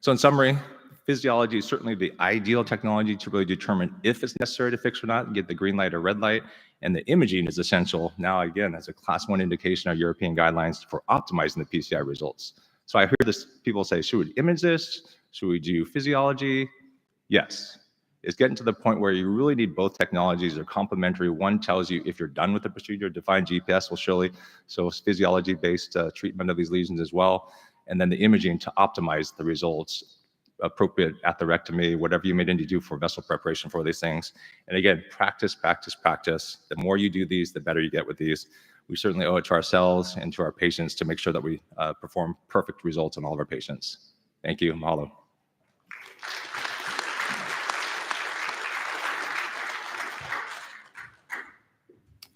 So in summary, physiology is certainly the ideal technology to really determine if it's necessary to fix or not, and get the green light or red light. And the imaging is essential now, again, as a class 1 indication of European guidelines for optimizing the PCI results. So I hear this, people say, should we image this? Should we do physiology? Yes. It's getting to the point where you really need both technologies. They're complementary. One tells you if you're done with the procedure, defined GPS will surely, so it's physiology-based treatment of these lesions as well. And then the imaging to optimize the results, appropriate atherectomy, whatever you may need to do for vessel preparation for these things. And again, practice, practice, practice. The more you do these, the better you get with these. We certainly owe it to ourselves and to our patients to make sure that we perform perfect results on all of our patients. Thank you. Mahalo.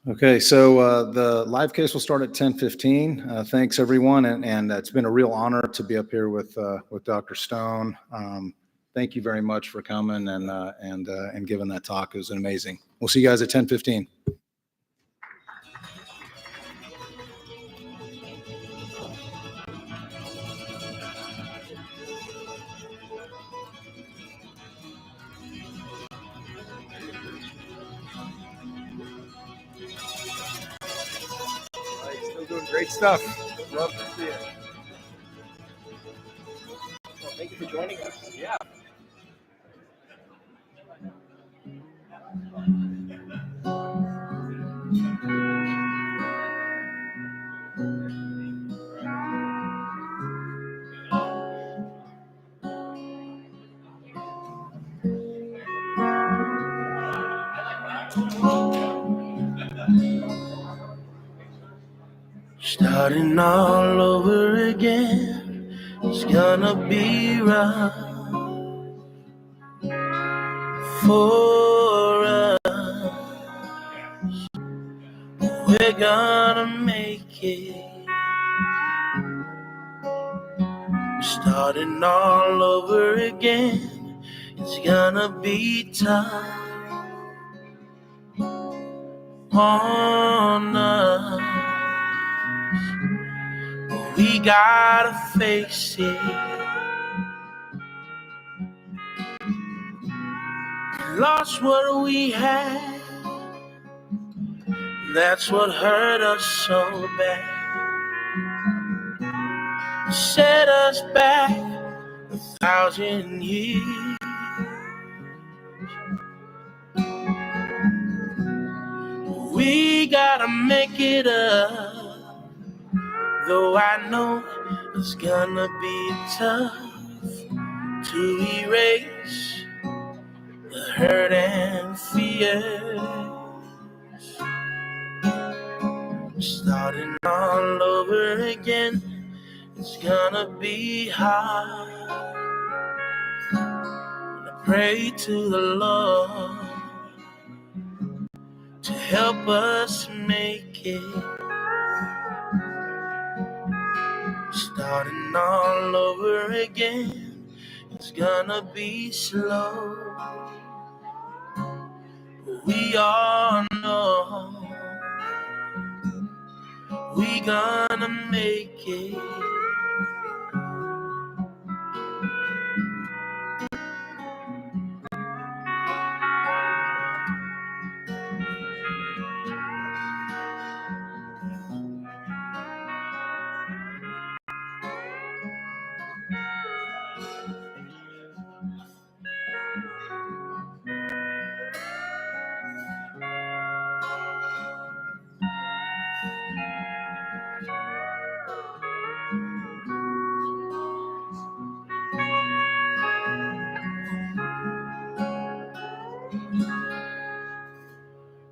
Okay, so the live case will start at 10:15. Thanks everyone, and it's been a real honor to be up here with Dr. Stone. Thank you very much for coming and giving that talk. It was amazing. We'll see you guys at 10:15. Still doing great stuff. Love to see it. Well, thank you for joining us. Yeah. Starting all over again, it's gonna be rough for us. We're gonna make it. Starting all over again, it's gonna be tough on us. We gotta face it. Lost what we had, that's what hurt us so bad. Set us back 1,000 years. We gotta make it up, though I know it's gonna be tough to erase the hurt and fear. Starting all over again, it's gonna be hard. I pray to the Lord to help us make it. Starting all over again, it's gonna be slow. We all know we gonna make it.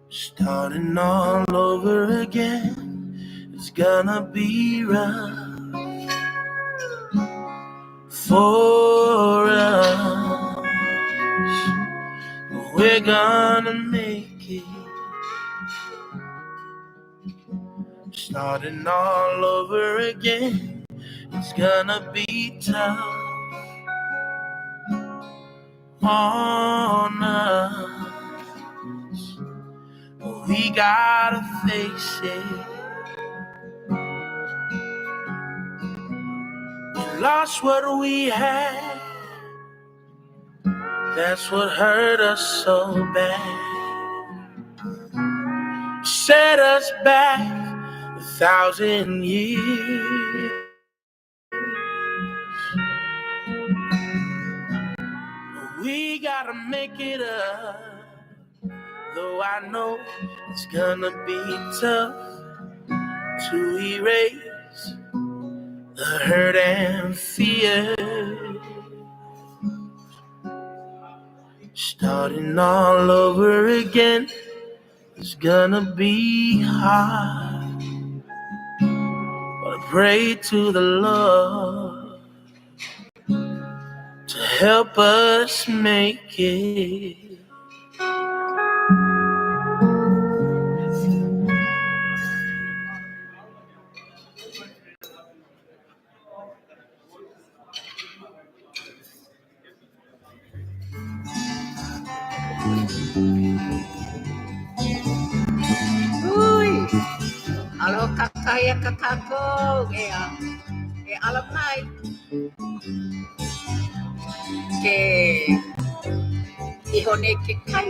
Starting all over again, it's gonna be rough for us. We're gonna make it. Starting all over again, it's gonna be tough on us. We gotta face it. We lost what we had, that's what hurt us so bad. Set us back 1,000 years. We gotta make it up, though I know it's gonna be tough to erase the hurt and fear. Starting all over again, it's gonna be hard, but I pray to the Lord to help us make it. Ui, alo kakaya kakako, alam nai, ke ihone ke kai,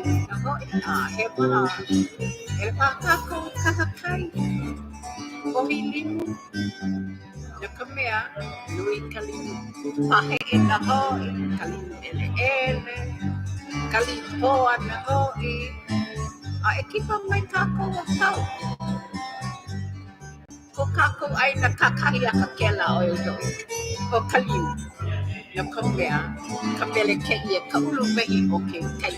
hepa kakako kakai, kohilimu, nakamea, lui kalimu, pahe ina hoi, kalimu ele, kalimu hoa na hoi. Ekipa mai kako wa tau. Ko kako ai na kakahi a kakela o yoi. Ko kaliu. Na kamea, kamele ke ia kaulu mehi o ke kai.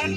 Do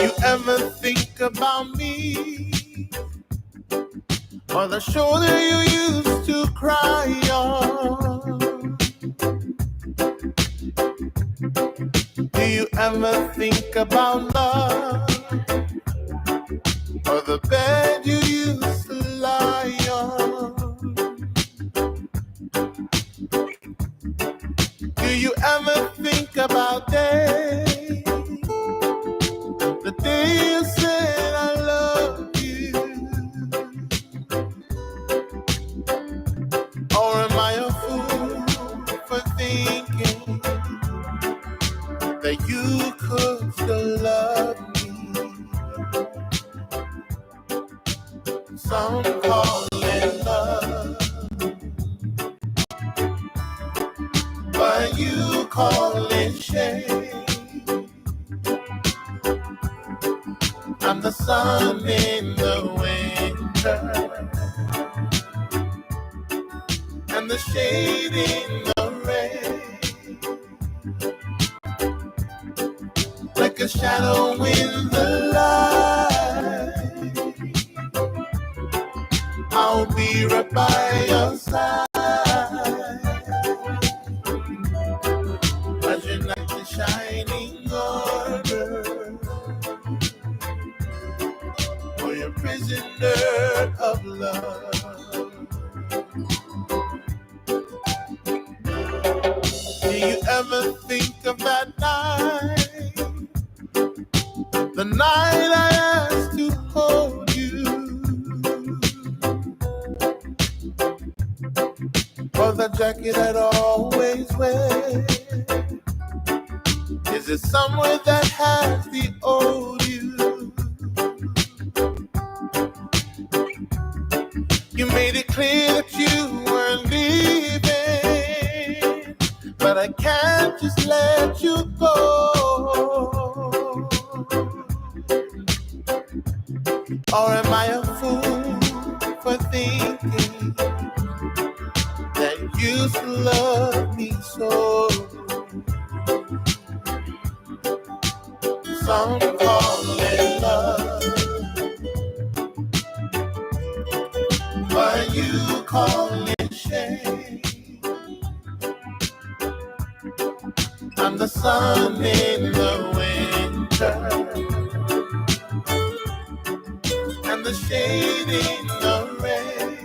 you ever think about me? Or the shoulder you used to cry on? Do you ever think about love? Or the bed you used to lie on? Do you ever think about days? The day you said I love you? Or am I a fool for thinking that you could still love me? Some call it love, but you call it shame. I'm the sun in the winter and the shade in the rain, like a shadow in the light. I'll be right by your side as your night is shining order. you ever think of that night? The night I asked to hold you. For the jacket I'd always wear. Is it somewhere that has the old you? You made it clear that you weren't leaving, but I can't just let you go. Or am I a fool for thinking that you used to love me so? Some call it love, but you call it shame. I'm the sun in the winter and the shade in the rain,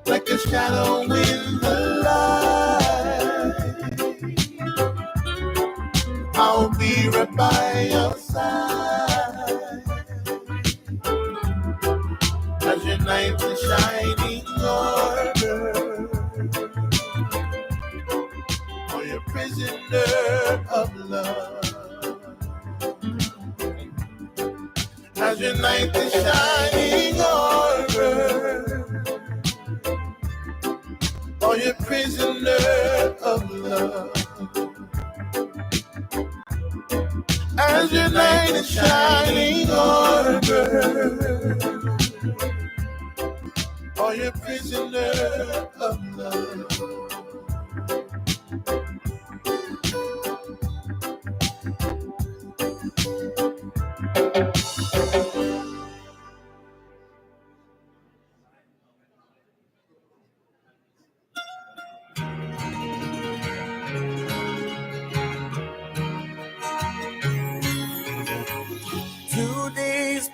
like a shadow in the light. I'll be right by your side as your night is shining order, or you're prisoner of love. As your night is shining over, or you're prisoner of love. As your night is shining over, or you're prisoner of love.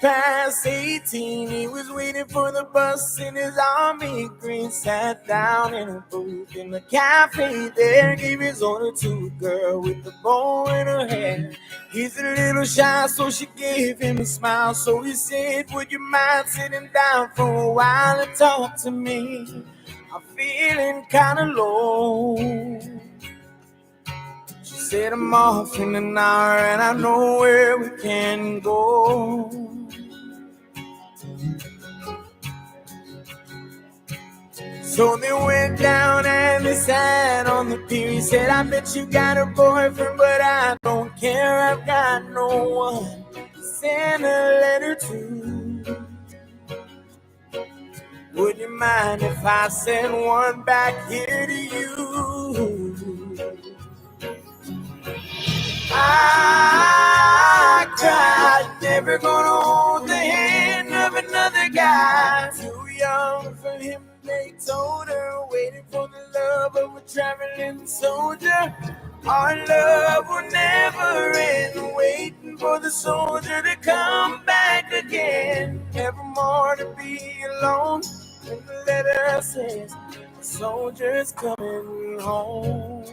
Past 18, he was waiting for the bus in his army green. Sat down in a booth in the cafe there, gave his order to a girl with a bow in her hair. He's a little shy, so she gave him a smile. So he said, would you mind sitting down for a while and talk to me? I'm feeling kind of low. She said, I'm off in an hour and I know where we can go. So they went down and they sat on the pier. He said, I bet you got a boyfriend, but I don't care. I've got no one to send a letter to. Would you mind if I send one back here to you? I cried, never gonna hold the hand of another guy. Too young for him, they told her, waiting for the love of a traveling soldier. Our love will never end, waiting for the soldier to come back again. Never more to be alone. And the letter says, the soldier's coming home.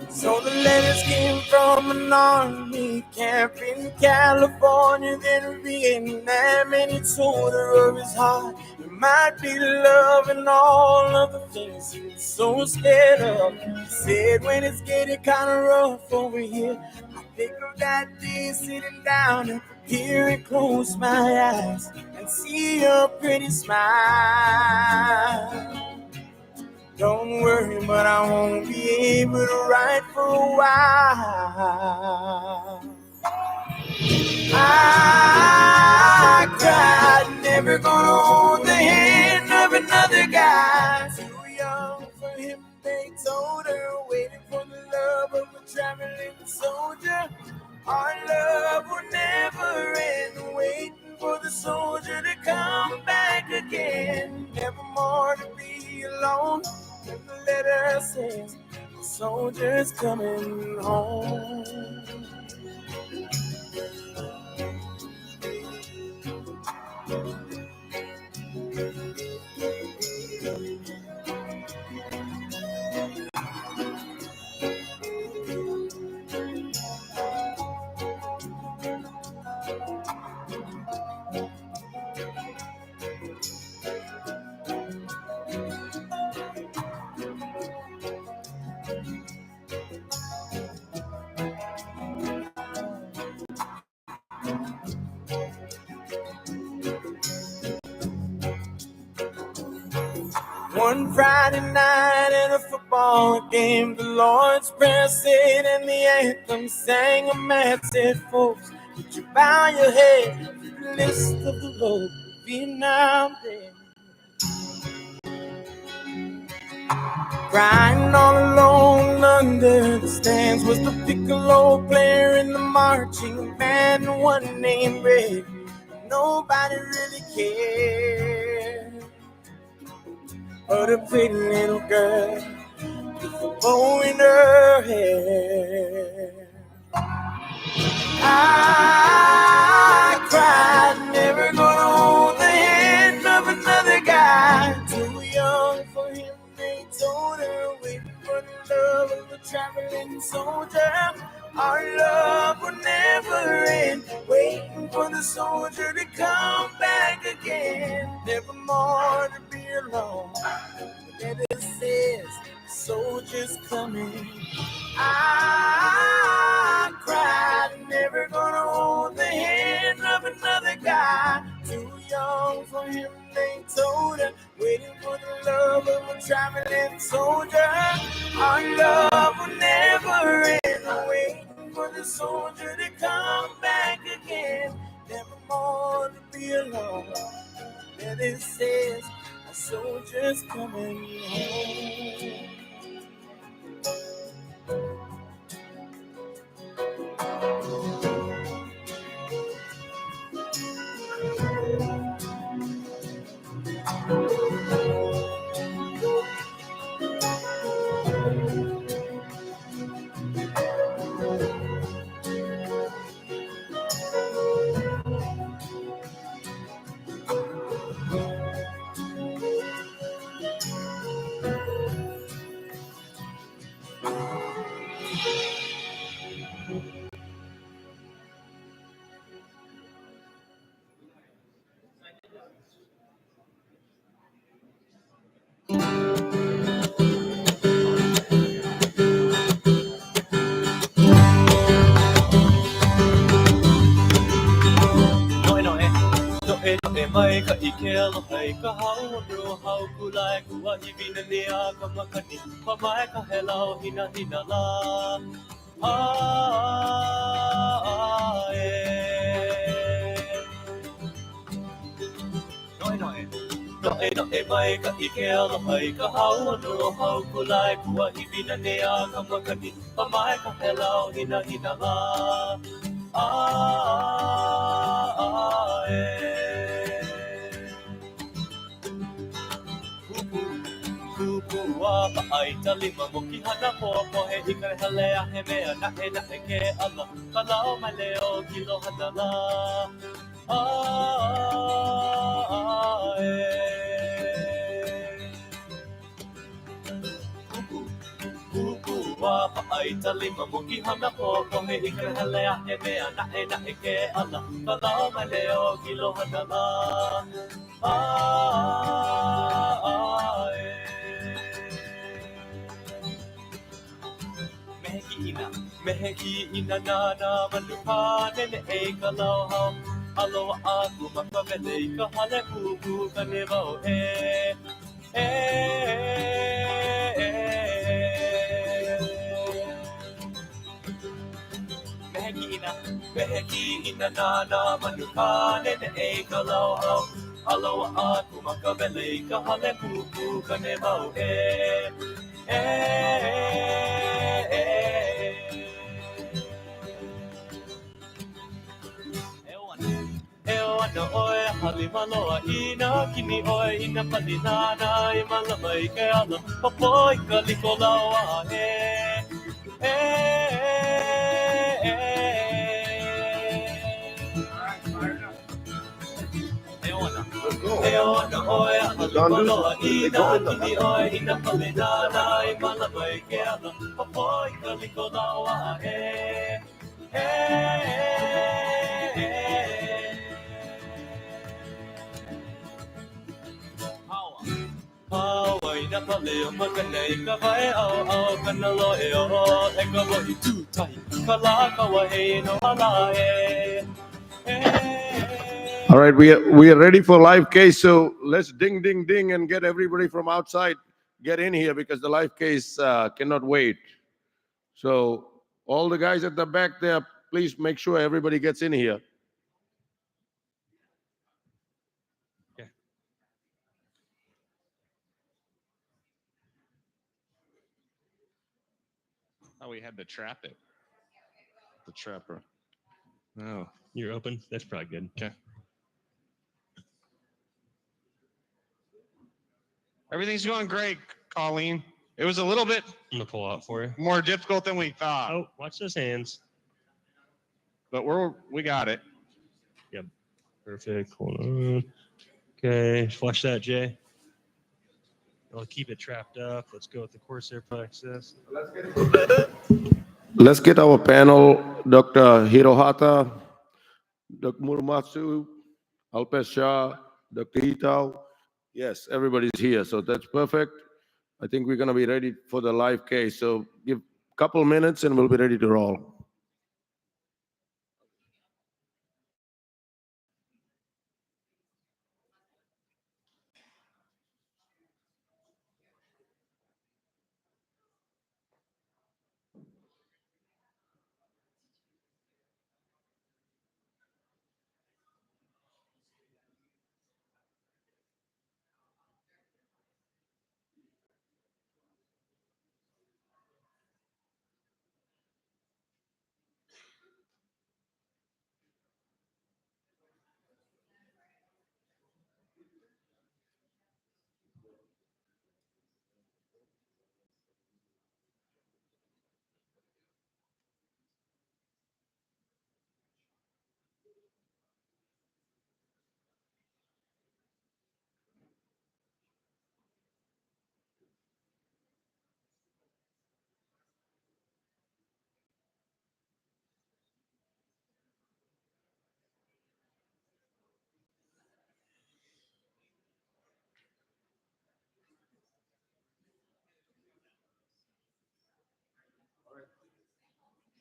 So the letters came from an army camp in California, then Vietnam, and he told her of his heart. It might be love and all of the things he was so scared of. He said, when it's getting kind of rough over here, I think of that day sitting down at the pier and close my eyes and see your pretty smile. Don't worry, but I won't be able to write for a while. I cried, never gonna hold the hand of another guy. Too young for him, they told her, waiting for the love of a traveling soldier. Our love will never end, waiting for the soldier to come back again. Never more to be alone. And the letter says, the soldier's coming home. One Friday night at a football game, the Lord's Prayer said and the anthem sang. A man said, folks, would you bow your head to the list of the Lord Vietnam there? Crying all alone under the stands was the piccolo player in the marching band, one named Red. Nobody really cared but a pretty little girl with a bow in her hair. I cried, never gonna hold the hand of another guy. Too young for him, they told her, waiting for the love of a traveling soldier. Our love will never end, waiting for the soldier to come back again. Never more to be alone. The letter says, the soldier's coming. I cried, never gonna hold the hand of another guy. Too young for him, they told her, waiting for the love of a traveling soldier. Our love will never end, waiting for the soldier to come back again. Never more to be alone. And it says, a soldier's coming home. Mai ka ikelo hai ka hau ro hau kulai kuwa ibina nia ka makani pa mai ka hello hina hina la noi mai ka ikelo hai ka hau ro hau kulai kuwa ibina nia ka makani pa mai ka hello hina hina la Kupua paai talima moki hana popo he ikare halea he mea na he ke ala kalao mai leo kilo hana la Kupua paai talima moki hana popo he ikare halea he mea na he ke ala kalao mai leo kilo hana la Meheki ina nana manuka nene e ka lau hau Aloha aku makawele i ka hale pupu ka ne wau Meheki ina nana manuka nene e ka lau hau Aloha aku makawele i ka hale pupu ka ne wau No oe halima loa ina kini oe ina palinana I malama I ke ala papoi ka liko lawa No oe halima loa ina kini oe ina palinana I malama I ke ala papoi ka liko lawa Hawaii na paleo makanei ka vai au kana loe o e ka wahi tūtai ka la ka wahi no ala All right, we are ready for live case. So let's ding, ding, ding, and get everybody from outside get in here because the live case cannot wait. So all the guys at the back there, please make sure everybody gets in here. Oh, we had to trap it. The trapper. Oh, you're open? That's probably good. Okay. Everything's going great, Colleen. It was a little bit I'm gonna pull out for you. more difficult than we thought. Oh, watch those hands. But we got it. Yep. Perfect. Hold on. Okay, flush that, Jay. I'll keep it trapped up. Let's go with the Corsair plexus. Let's get our panel, Dr. Hirohata, Dr. Muramatsu, Alpesh Shah, Dr. Hitao. Yes, everybody's here, so that's perfect. I think we're gonna be ready for the live case. So give a couple minutes and we'll be ready to roll.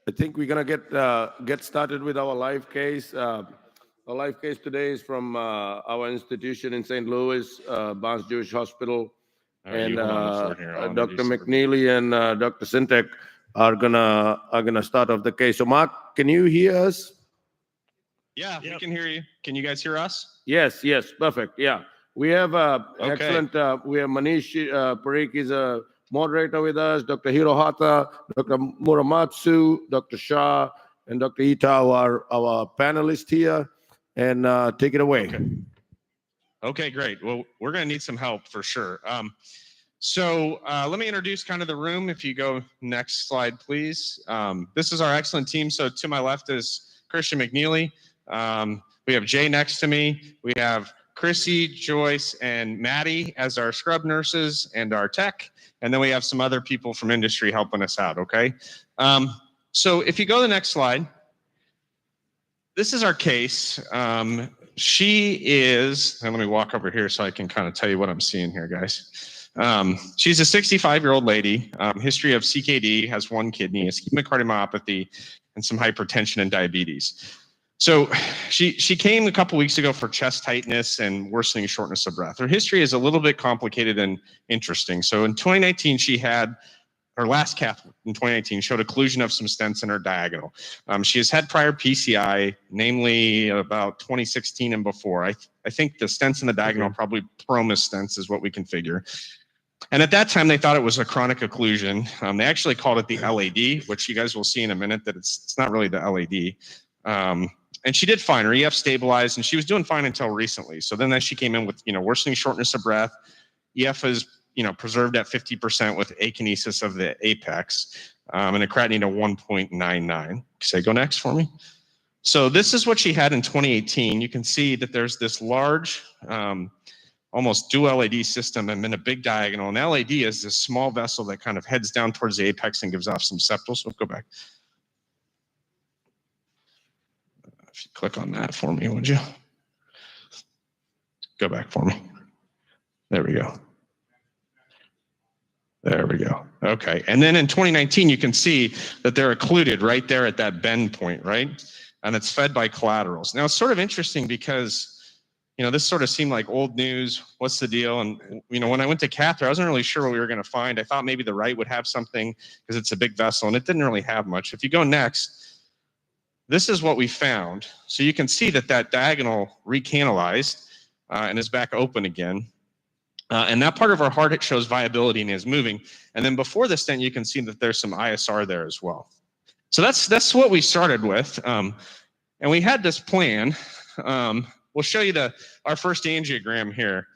I think we're gonna get started with our live case. Our live case today is from our institution in St. Louis, Barnes Jewish Hospital, All right, and you hold on the fort here. I'll Dr. introduce McNeely and Dr. Sintek are gonna start off the case. So, Mark, can you hear us? Yeah, we can hear you. Can you guys hear us? Yes, perfect. Yeah, we have excellent. We have Manish Parikh is a moderator with us. Dr. Hirohata, Dr. Muramatsu, Dr. Shah, and Dr. Itao are our panelists here. And take it away. Okay, great. Well, we're going to need some help for sure. So let me introduce kind of the room. If you go next slide, please. This is our excellent team. So to my left is Christian McNeely. We have Jay next to me. We have Chrissy, Joyce, and Maddie as our scrub nurses and our tech. And then we have some other people from industry helping us out, okay? So if you go to the next slide, this is our case. She is, and let me walk over here so I can kind of tell you what I'm seeing here, guys. She's a 65-year-old lady, history of CKD, has one kidney, ischemic cardiomyopathy, and some hypertension and diabetes. So she came a couple weeks ago for chest tightness and worsening shortness of breath. Her history is a little bit complicated and interesting. So in 2019, she had her last cath in 2019 showed occlusion of some stents in her diagonal. She has had prior PCI, namely about 2016 and before. I think the stents in the diagonal probably Promus stents is what we can figure. And at that time, they thought it was a chronic occlusion. They actually called it the LAD, which you guys will see in a minute that it's not really the LAD. And she did fine. Her EF stabilized, and she was doing fine until recently. So then she came in with worsening shortness of breath. EF is preserved at 50% with akinesis of the apex, and a creatinine of 1.99. Say go next for me. So this is what she had in 2018. You can see that there's this large, almost dual LAD system and then a big diagonal. And LAD is this small vessel that kind of heads down towards the apex and gives off some septal. So go back. If you click on that for me, would you? Go back for me. There we go. There we go. Okay. And then in 2019, you can see that they're occluded right there at that bend point, right? And it's fed by collaterals. Now, it's sort of interesting because this sort of seemed like old news. What's the deal? And, when I went to cath, I wasn't really sure what we were going to find. I thought maybe the right would have something because it's a big vessel, and it didn't really have much. If you go next, this is what we found. So you can see that diagonal recanalized and is back open again. And that part of our heart, it shows viability and is moving. And then before the stent, you can see that there's some ISR there as well. So that's what we started with. And we had this plan. We'll show you our first angiogram here.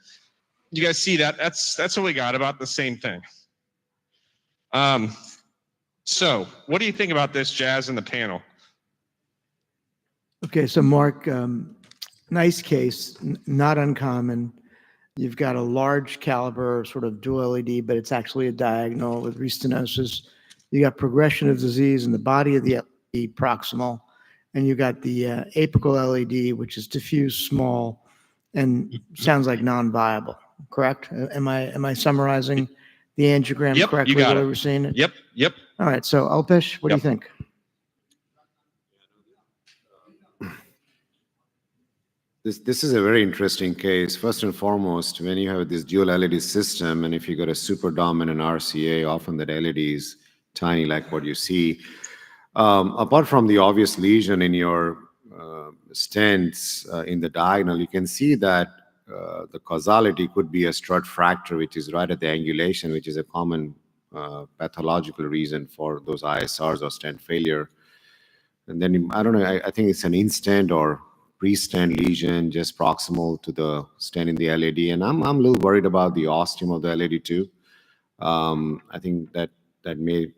You guys see that? That's what we got, about the same thing. So what do you think about this, Jazz, and the panel? Okay, so Mark, nice case, not uncommon. You've got a large caliber sort of dual LED, but it's actually a diagonal with restenosis. You got progression of disease in the body of the proximal, and you got the apical LED, which is diffuse, small, and sounds like non-viable. Correct? Am I summarizing the angiogram correctly? You got the way it. we're seeing it? Yep. All right. So Alpesh, what do you think? This is a very interesting case. First and foremost, when you have this dual LED system, and if you got a super dominant RCA, often that LED is tiny, like what you see. Apart from the obvious lesion in your stents in the diagonal, you can see that the causality could be a strut fracture, which is right at the angulation, which is a common pathological reason for those ISRs or stent failure. And then, I don't know, I think it's an in-stent or pre-stent lesion just proximal to the stent in the LED. And I'm a little worried about the ostium of the LED too. I think that we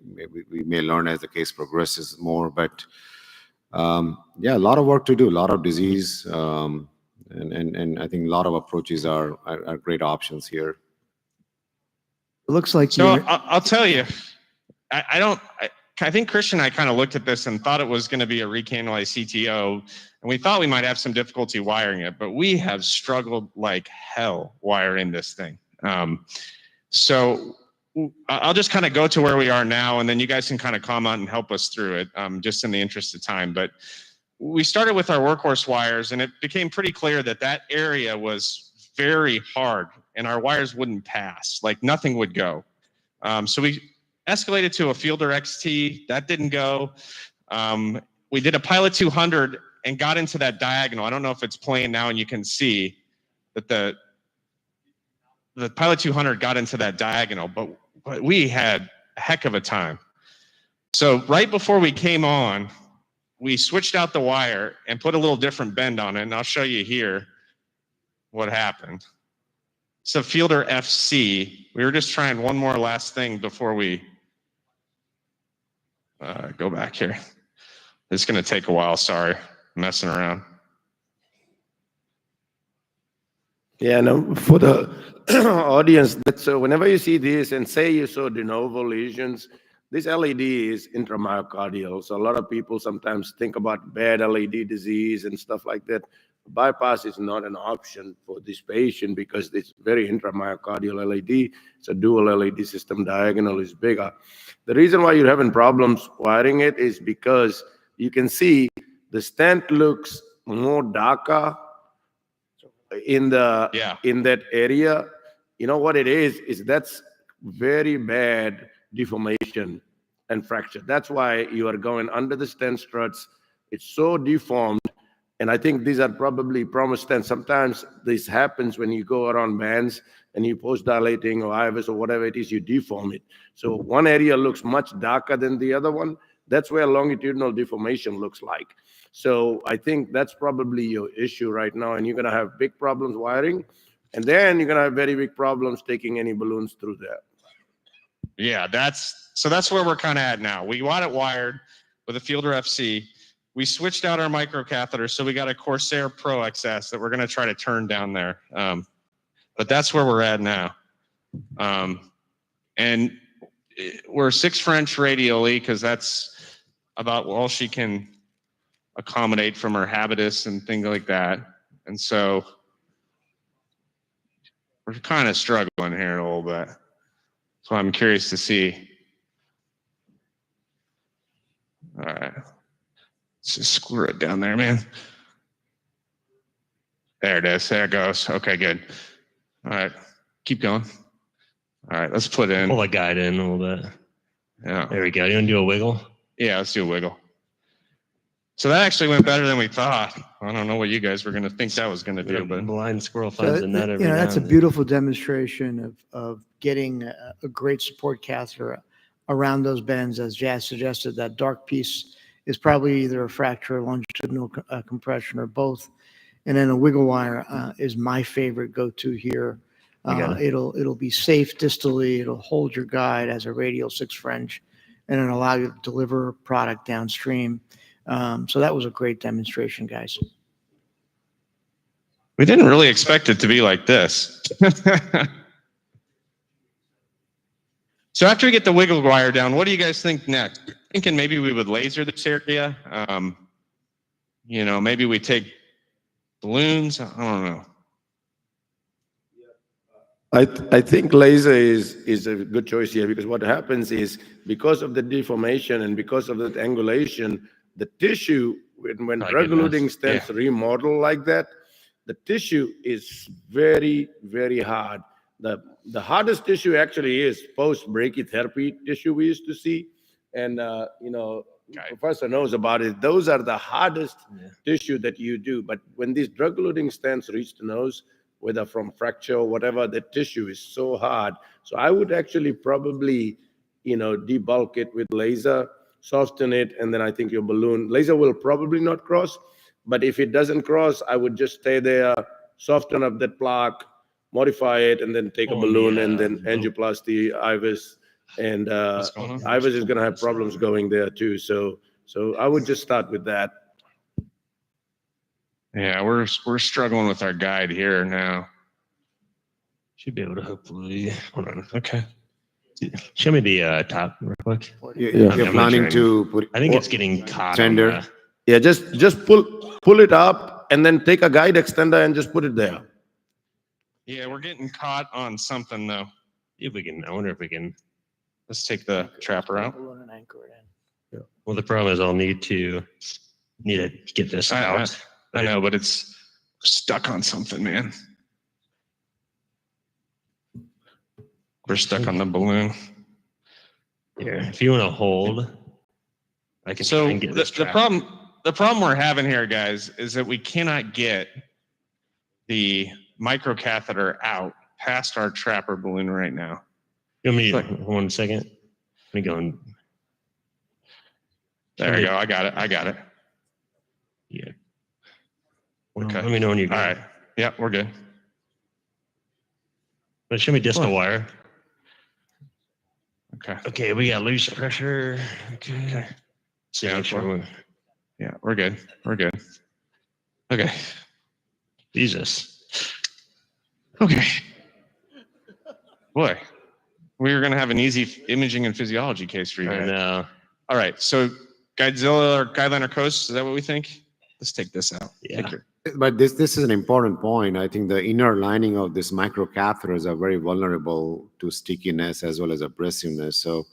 may learn as the case progresses more, but yeah, a lot of work to do, a lot of disease. And I think a lot of approaches are great options here. It looks like So I'll tell you, I think Christian and I kind of looked at this and thought it was going to be a recanalized CTO, and we thought we might have some difficulty wiring it, but we have struggled like hell wiring this thing. So I'll just kind of go to where we are now, and then you guys can kind of comment and help us through it, just in the interest of time. But we started with our workhorse wires, and it became pretty clear that area was very hard, and our wires wouldn't pass, like nothing would go. So we escalated to a Fielder XT, that didn't go. We did a Pilot 200 and got into that diagonal. I don't know if it's playing now, and you can see that the Pilot 200 got into that diagonal, but we had a heck of a time. So right before we came on, we switched out the wire and put a little different bend on it, and I'll show you here what happened. It's a Fielder FC. We were just trying one more last thing before we go back here. It's going to take a while. Sorry, messing around. Yeah, no, for the audience, that's whenever you see this and say you saw de novo lesions, this LED is intramyocardial. So a lot of people sometimes think about bad LED disease and stuff like that. Bypass is not an option for this patient because it's very intramyocardial LED. It's a dual LED system, diagonal is bigger. The reason why you're having problems wiring it is because you can see the stent looks more darker in that area. You know what it is that's very bad deformation and fracture. That's why you are going under the stent struts. It's so deformed. And I think these are probably promo stents. Sometimes this happens when you go around bands and you post-dilating or IVUS or whatever it is, you deform it. So one area looks much darker than the other one. That's where longitudinal deformation looks like. So I think that's probably your issue right now, and you're going to have big problems wiring, and then you're going to have very big problems taking any balloons through there. Yeah, that's where we're kind of at now. We got it wired with a Fielder FC. We switched out our microcatheter, so we got a Corsair Pro XS that we're going to try to turn down there. But that's where we're at now. And we're 6 French radially because that's about all she can accommodate from her habitus and things like that. And so we're kind of struggling here a little bit. So I'm curious to see. All right. Let's just screw it down there, man. There it is. There it goes. Okay, good. All right, keep going. All right, let's put in. Pull the guide in a little bit. Yeah. There we go. You want to do a wiggle? Yeah, let's do a wiggle. So that actually went better than we thought. I don't know what you guys were going to think that was going to do, but blind squirrel So, finds a nut every now that's a and then. beautiful demonstration of getting a great support catheter around those bends. As Jazz suggested, that dark piece is probably either a fracture or longitudinal compression or both. And then a wiggle wire is my favorite go-to here. I got it. It'll be safe distally. It'll hold your guide as a radial 6 French, and it'll allow you to deliver product downstream. So that was a great demonstration, guys. we didn't really expect it to be like this. So after we get the wiggle wire down, what do you guys think next? Thinking maybe we would laser this area. You know, maybe we take balloons. I don't know. I think laser is a good choice here, because what happens is, because of the deformation and because of that angulation, the tissue, when drug-eluting stents remodel like that, the tissue is very, very hard. The hardest tissue actually is post-brachytherapy tissue we used to see. And, you know, Professor knows about it. Those are the hardest tissue that you do. But when these drug-eluting stents reach the nose, whether from fracture or whatever, the tissue is so hard. So I would actually probably, you know, debulk it with laser, soften it, and then I think your balloon, laser will probably not cross. But if it doesn't cross, I would just stay there, soften up that plaque, modify it, and then take a balloon and then angioplasty, IVUS. And IVUS is going to have problems going there too. So I would just start with that. Yeah, we're struggling with our guide here now. Should be able to hopefully. Hold on. Okay. Show me the top real quick. You're planning to put. I think it's getting caught. Tender. Yeah, just pull it up and then take a guide extender and just put it there. Yeah, we're getting caught on something though. If we can, I wonder if we can. Let's take the trapper out. Well, the problem is I'll need to get this out. I know, but it's stuck on something, man. We're stuck on the balloon. Here, if you want to hold, I can. So try and get this the problem we're having here, guys, is that we cannot get the microcatheter out past our trapper balloon right now. You want me 1 second? Let me go and. There you go. I got it. Yeah. Okay. Let me know when you're good. All right. Yeah, we're good. But show me distal wire. Okay. Okay, we got loose pressure. Okay. See, Yeah, make sure we're. Yeah, we're good. We're good. Okay. Jesus. Okay. Boy, we were going to have an easy imaging and physiology case for you I guys. know. All right. So Guidezilla or Guideliner Coast, is that what we think? Let's take this out. Yeah. But this is an important point. I think the inner lining of this microcatheters are very vulnerable to stickiness as well as abrasiveness. So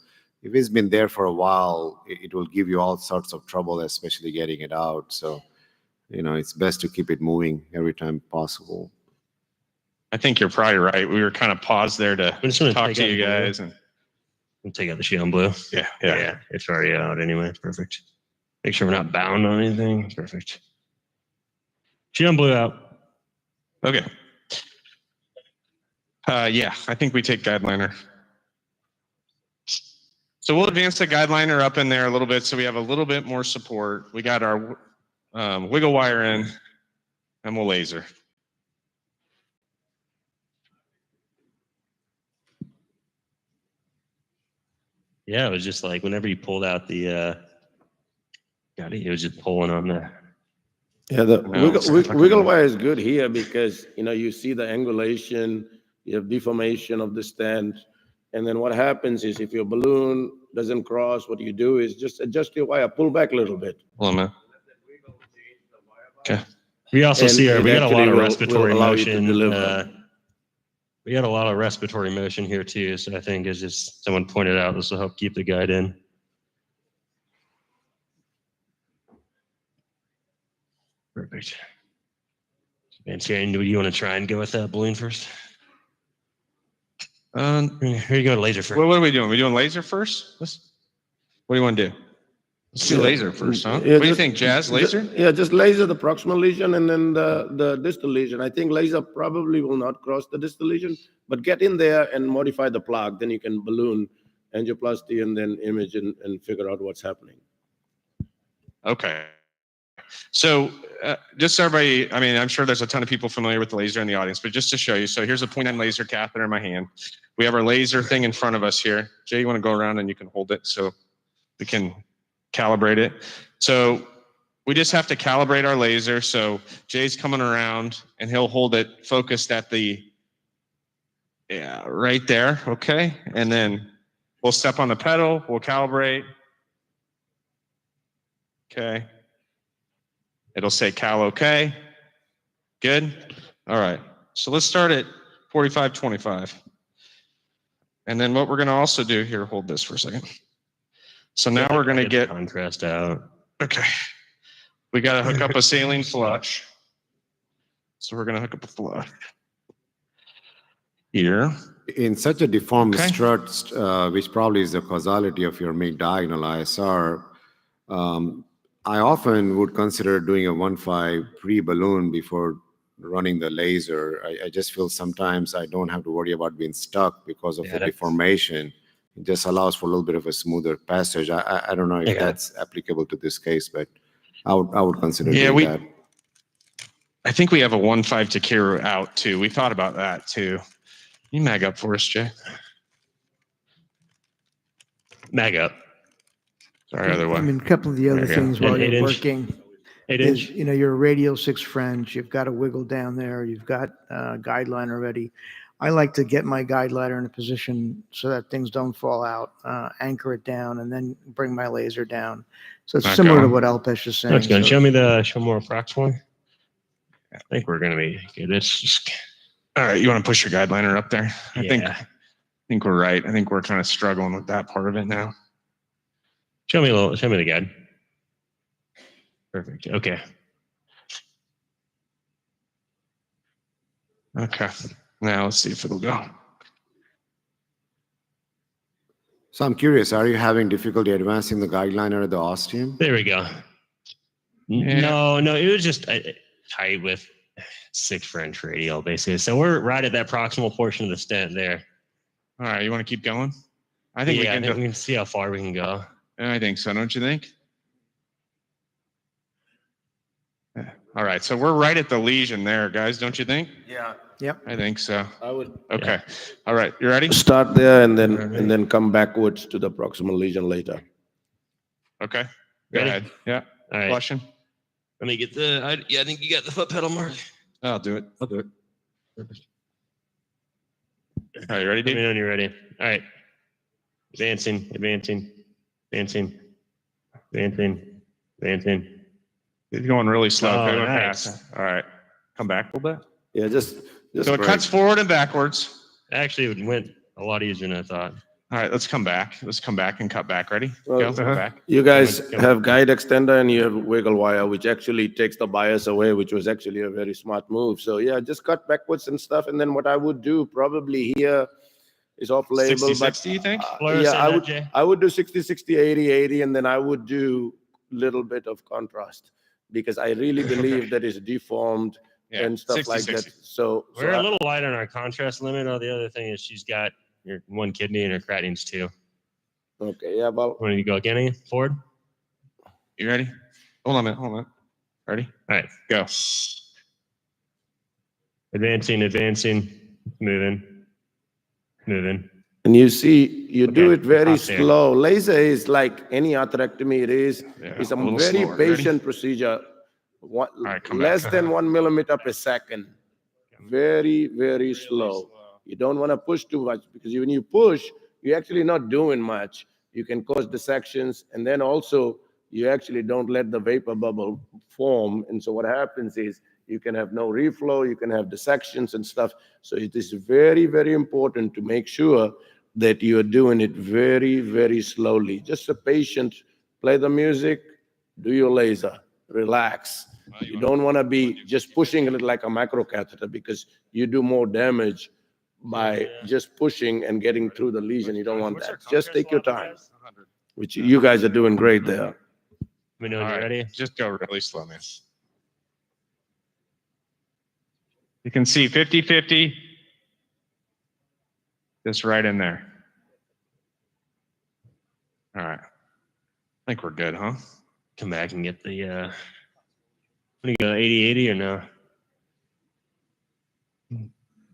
if it's been there for a while, it will give you all sorts of trouble, especially getting it out. So, you know, it's best to keep it moving every time possible. I think you're probably right. We were kind of paused there to just gonna talk take to out you the blue. guys. And We'll take out the Shion blue. Yeah. It's already out anyway. Perfect. Make sure we're not bound on anything. Perfect. Shion blue out. Okay. Yeah, I think we take Guideliner. So we'll advance the Guideliner up in there a little bit so we have a little bit more support. We got our wiggle wire in, and we'll laser. Yeah, it was just like whenever you pulled out the, it was just pulling on the. Yeah, the No, it's wiggle wire is good here because, you know, you see the angulation, you have deformation of the stent. And then what happens is if your balloon doesn't cross, what you do is just adjust your wire, pull back a little bit. Hold on, man. Okay. We also And see it we got a lot actually of will respiratory allow you to motion. deliver. We got a lot of respiratory motion here too. So I think as just someone pointed out, this will help keep the guide in. Perfect. And Sharon, do you want to try and go with that balloon first? Here you go, laser first. What are we doing? We doing laser first? What do you want to do? Let's do Yeah. laser first, huh? Yeah, What do you just- think, Jazz? Laser? Yeah, just laser the proximal lesion and then the distal lesion. I think laser probably will not cross the distal lesion, but get in there and modify the plaque. Then you can balloon angioplasty and then image and figure out what's happening. Okay. So just so everybody, I mean, I'm sure there's a ton of people familiar with the laser in the audience, but just to show you, so here's a 0.9 laser catheter in my hand. We have our laser thing in front of us here. Jay, you want to go around and you can hold it so we can calibrate it. So we just have to calibrate our laser. So Jay's coming around and he'll hold it focused at the, yeah, right there. Okay. And then we'll step on the pedal, we'll calibrate. Okay. It'll say cal okay. Good. All right. So let's start at 45-25. And then what we're going to also do here, hold this for a second. So now we're going to get contrast out. Okay. We got to hook up a saline flush. So we're going to hook up a flush here. In such a deformed Okay. strut, which probably is the causality of your mid-diagonal ISR, I often would consider doing a 1.5 pre-balloon before running the laser. I just feel sometimes I don't have to worry about being stuck because of the that's- deformation. It just allows for a little bit of a smoother passage. I don't know if Yeah. that's applicable to this case, but I would consider Yeah, doing we- that. I think we have a 1.5 Takeru out too. We thought about that too. You mag up for us, Jay. Mag up. Sorry, other I way. mean, a couple of the other There you go. things while An you're 8-inch? working 8-inch? is, you know, your radial 6 French, you've got a wiggle down there, you've got a guideline already. I like to get my guideliner in a position so that things don't fall out, anchor it down, and then bring my laser down. So it's Not similar to going. what Alpesh is saying. That's good. So- Show more fracs one. I think we're gonna be good. It's just All right, you want to push your guideliner up there? I Yeah. think we're right. I think we're kind of struggling with that part of it now. show me the guide. Perfect. Okay. Okay. Now let's see if it'll go. So I'm curious, are you having difficulty advancing the guideliner at the ostium? There we go. Yeah. No, it was just tight with 6 French radial basically. So we're right at that proximal portion of the stent there. All right, you want to keep going? I think Yeah, we I think can. we can see how far we can go. I think so. Don't you think? Yeah. All right, so we're right at the lesion there, guys. Don't you think? Yeah. Yep. I think so. I would Okay. All right, you ready? start there and then come backwards to the proximal lesion later. Okay. Go Ready? ahead. Yeah. All right. Flushing. Let me get the. I think you got the foot pedal, Mark. I'll do it. I'll do it. Perfect. All right, you ready, Let me dude? know when you're ready. All right. Advancing. It's going really slow. Oh, Okay, going nice. fast. All right. Come back a little bit. Yeah, just So it break. cuts forward and backwards. Actually, it went a lot easier than I thought. All right, let's come back. Let's come back and cut back. Ready? Well, Go back. You guys Go. have guide extender and you have wiggle wire, which actually takes the bias away, which was actually a very smart move. So yeah, just cut backwards and stuff. And then what I would do probably here is off label. 60, you think? Yeah, I would do 60, 60, 80, 80, and then I would do little bit of contrast because I really believe that it's deformed Yeah, and stuff 60, like 60. that. So We're I- a little light on our contrast limit. Oh, the other thing is she's got your 1 kidney and her creatinine's 2. okay, yeah, well, Want to go again, Ian? Forward? You ready? Hold on a minute. Hold on. Ready? All right. Go. Advancing, moving. and you see, you do Okay, it very stop there. slow. Laser is like any atherectomy. Yeah, It's a a little very slower. Ready? patient procedure. right, come Less back. than 1 millimeter per second. Very, very slow. You don't want to push too much because when you push, you're actually not doing much. You can cause dissections, and then also you actually don't let the vapor bubble form. And so what happens is you can have no reflow, you can have dissections and stuff. So it is very, very important to make sure that you are doing it very, very slowly. Just a patient, play the music, do your laser, relax. You don't want to be just pushing it like a microcatheter because you do more damage by just pushing and getting through the lesion. You don't want that. Just take your time, which you guys are doing great there. Let me know when All you're right, ready. just go really slow, man. You can see 50-50. Just right in there. All right. I think we're good, huh? Come back and get the, what do you go, 80-80 or no?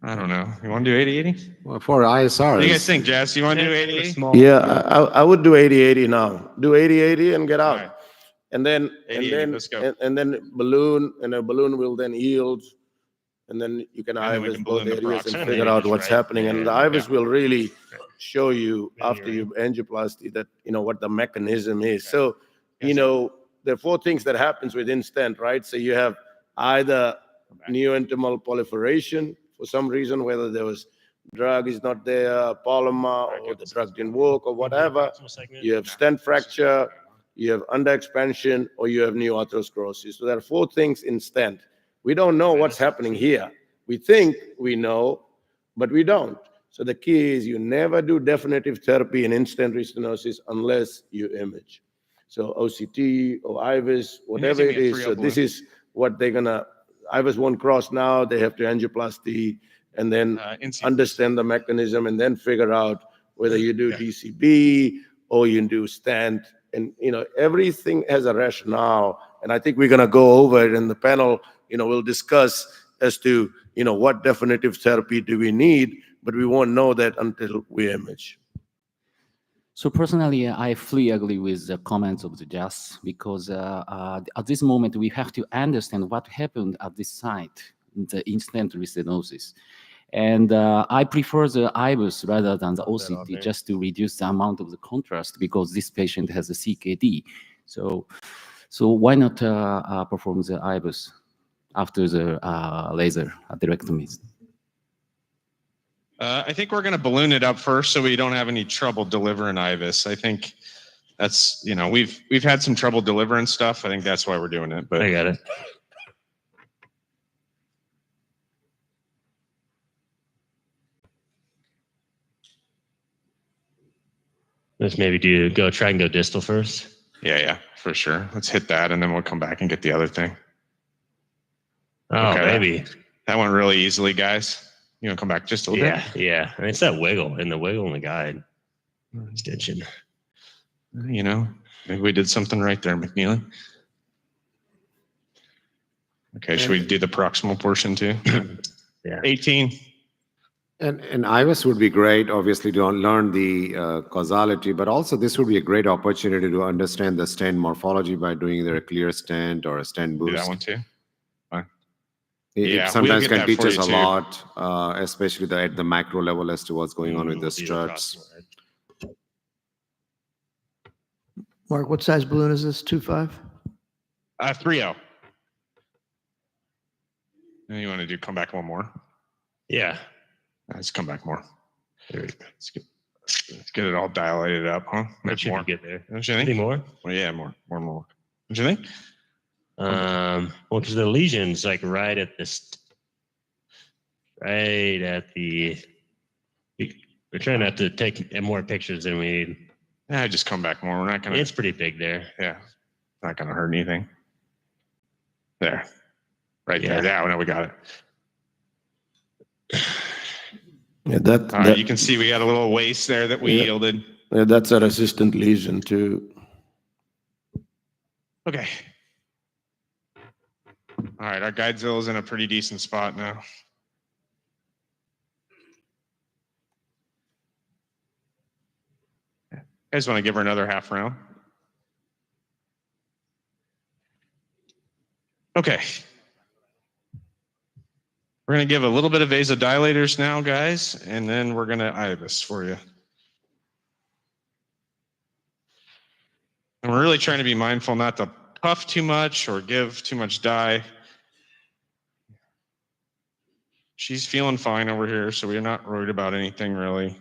I don't know. You want to do 80-80? Well, for ISR, What do you guys think, Jess? You want to do 80-80? Yeah, I would do 80-80 now. Do 80-80 and get out. All right. And then, 80-80, let's go. and then balloon, and a balloon will then yield. And then you can And then we IVUS can both balloon the areas and proximal. figure out what's happening. And the IVUS will really Yeah. show you after you angioplasty that, what the mechanism is. So, there are four things that happens with in-stent, right? So you have either neointimal proliferation for some reason, whether there was drug is not there, polymer, or the drug didn't work or whatever. You have stent fracture, you have underexpansion, or you have new atherosclerosis. So there are four things in stent. We don't know what's happening here. We think we know, but we don't. So the key is you never do definitive therapy in in-stent restenosis unless you image. So OCT or IVUS, whatever it is. So this is what they're gonna, IVUS won't cross now. They have to angioplasty and then understand the mechanism and then figure out whether you do DCB or you do stent. And, everything has a rationale. And I think we're gonna go over it in the panel. We'll discuss as to, what definitive therapy do we need, but we won't know that until we image. So personally, I fully agree with the comments of the Jess because at this moment, we have to understand what happened at this site, the in-stent restenosis. And I prefer the IVUS rather than the OCT just to reduce the amount of the contrast because this patient has a CKD. So why not perform the IVUS after the laser atherectomy? I think we're going to balloon it up first so we don't have any trouble delivering IVUS. I think that's, we've had some trouble delivering stuff. I think that's why we're doing it. But I got it. Let's maybe try and go distal first. Yeah, for sure. Let's hit that and then we'll come back and get the other thing. Oh, maybe. That went really easily, guys. You want to come back just a little bit? Yeah. I mean, it's that wiggle in the guide. Stitching. Maybe we did something right there, McNeely. Okay, should we do the proximal portion too? Yeah. 18. And IVUS would be great, obviously, to learn the causality, but also this would be a great opportunity to understand the stent morphology by doing either a clear stent or a stent boost. Do that one too. Fine. It sometimes can teach us a lot, especially at the macro level as to what's going on with the struts. Mark, what size balloon is this? 2.5? 3.0. And you want to come back one more? Yeah. Let's come back more. There we go. Let's get it all dilated up, huh? Much more. Get there. Don't you think? Any more? Well, yeah, more. Don't you think? Well, because the lesion's like right at the. We're trying not to take more pictures than we need. Yeah, just come back more. We're not gonna. It's pretty big there. Yeah, not gonna hurt anything. There, right there. Yeah, no, we got it. Yeah, you can see we got a little waste there that we yielded. Yeah, that's a resistant lesion too. Okay. All right, our Guidezilla is in a pretty decent spot now. I just want to give her another half round. Okay. We're going to give a little bit of vasodilators now, guys, and then we're going to IVUS for you. And we're really trying to be mindful not to puff too much or give too much dye. She's feeling fine over here, so we're not worried about anything really.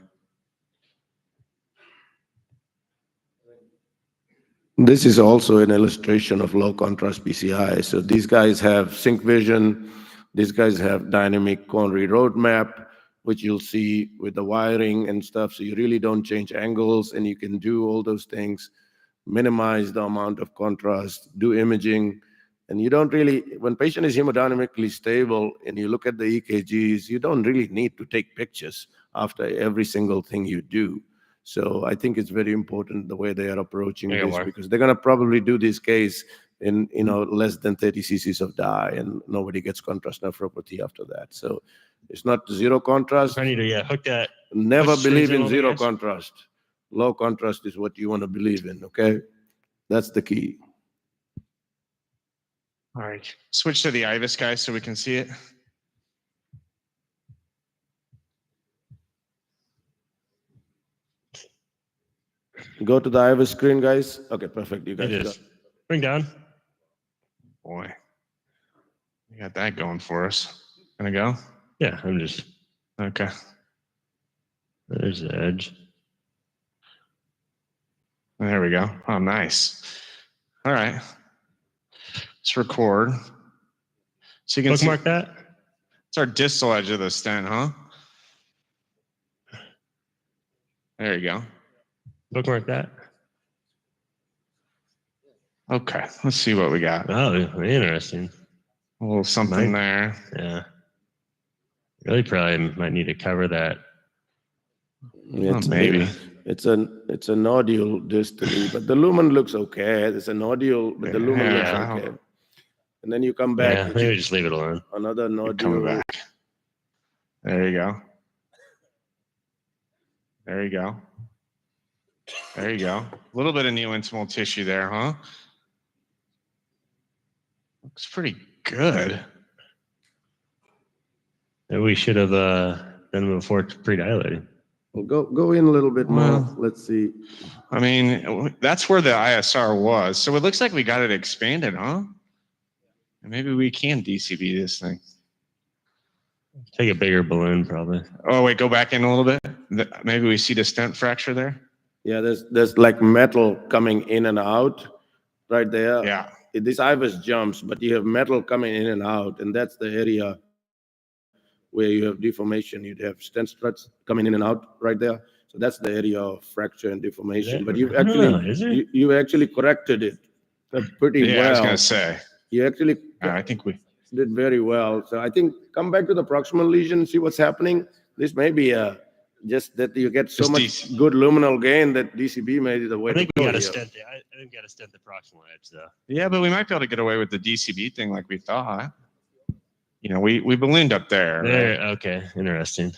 This is also an illustration of low contrast PCI. So these guys have sync vision. These guys have dynamic coronary roadmap, which you'll see with the wiring and stuff. So you really don't change angles, and you can do all those things, minimize the amount of contrast, do imaging. And you don't really, when patient is hemodynamically stable and you look at the EKGs, you don't really need to take pictures after every single thing you do. So I think it's very important the way they are approaching this, because they're going to probably do this case in less than 30 cc's of dye, and nobody gets contrast nephropathy after that. So it's not zero contrast. I need to hook that. Never Push believe strings in in all the zero guys. contrast. Low contrast is what you want to believe in. Okay, that's the key. All right, switch to the IVUS guys so we can see it. Go to the IVUS screen, guys. Okay, perfect. You guys It got- is. Bring down. Boy, we got that going for us. Gonna go? Yeah, I'm just. Okay. There's the edge. There we go. Oh, nice. All right. Let's record. So you can Bookmark that. It's our distal edge of the stent, huh? There you go. Bookmark that. Okay, let's see what we got. Oh, interesting. A little something there. Yeah. Really probably might need to cover that. It's maybe. It's a nodule distally, but the lumen looks okay. It's a nodule, but the lumen looks Yeah. okay. And then you come back. Yeah, with maybe just leave it alone. Another Coming nodule. back. There you go. There you go. There you go. A little bit of neointimal tissue there, huh? Looks pretty good. Maybe we should have done before pre-dilating. Well, go in a little bit more. Well, Let's see. I mean, that's where the ISR was. So it looks like we got it expanded, huh? And maybe we can DCB this thing. Take a bigger balloon, probably. Oh, wait, go back in a little bit. Maybe we see the stent fracture there. Yeah, there's like metal coming in and out right there. Yeah. This IVUS jumps, but you have metal coming in and out, and that's the area where you have deformation. You'd have stent struts coming in and out right there. So that's the area of fracture and deformation. But you've actually you actually corrected it pretty well. Yeah, I was gonna say. You actually I think we did very well. So I think come back to the proximal lesion, see what's happening. This may be just that you get so Just much good luminal gain that DCB may be the way I think Oh, to we go got to here. stent. I think we got to stent the proximal edge, though. Yeah, but we might be able to get away with the DCB thing like we thought. You know, we ballooned up there. There. Right? Okay. Interesting.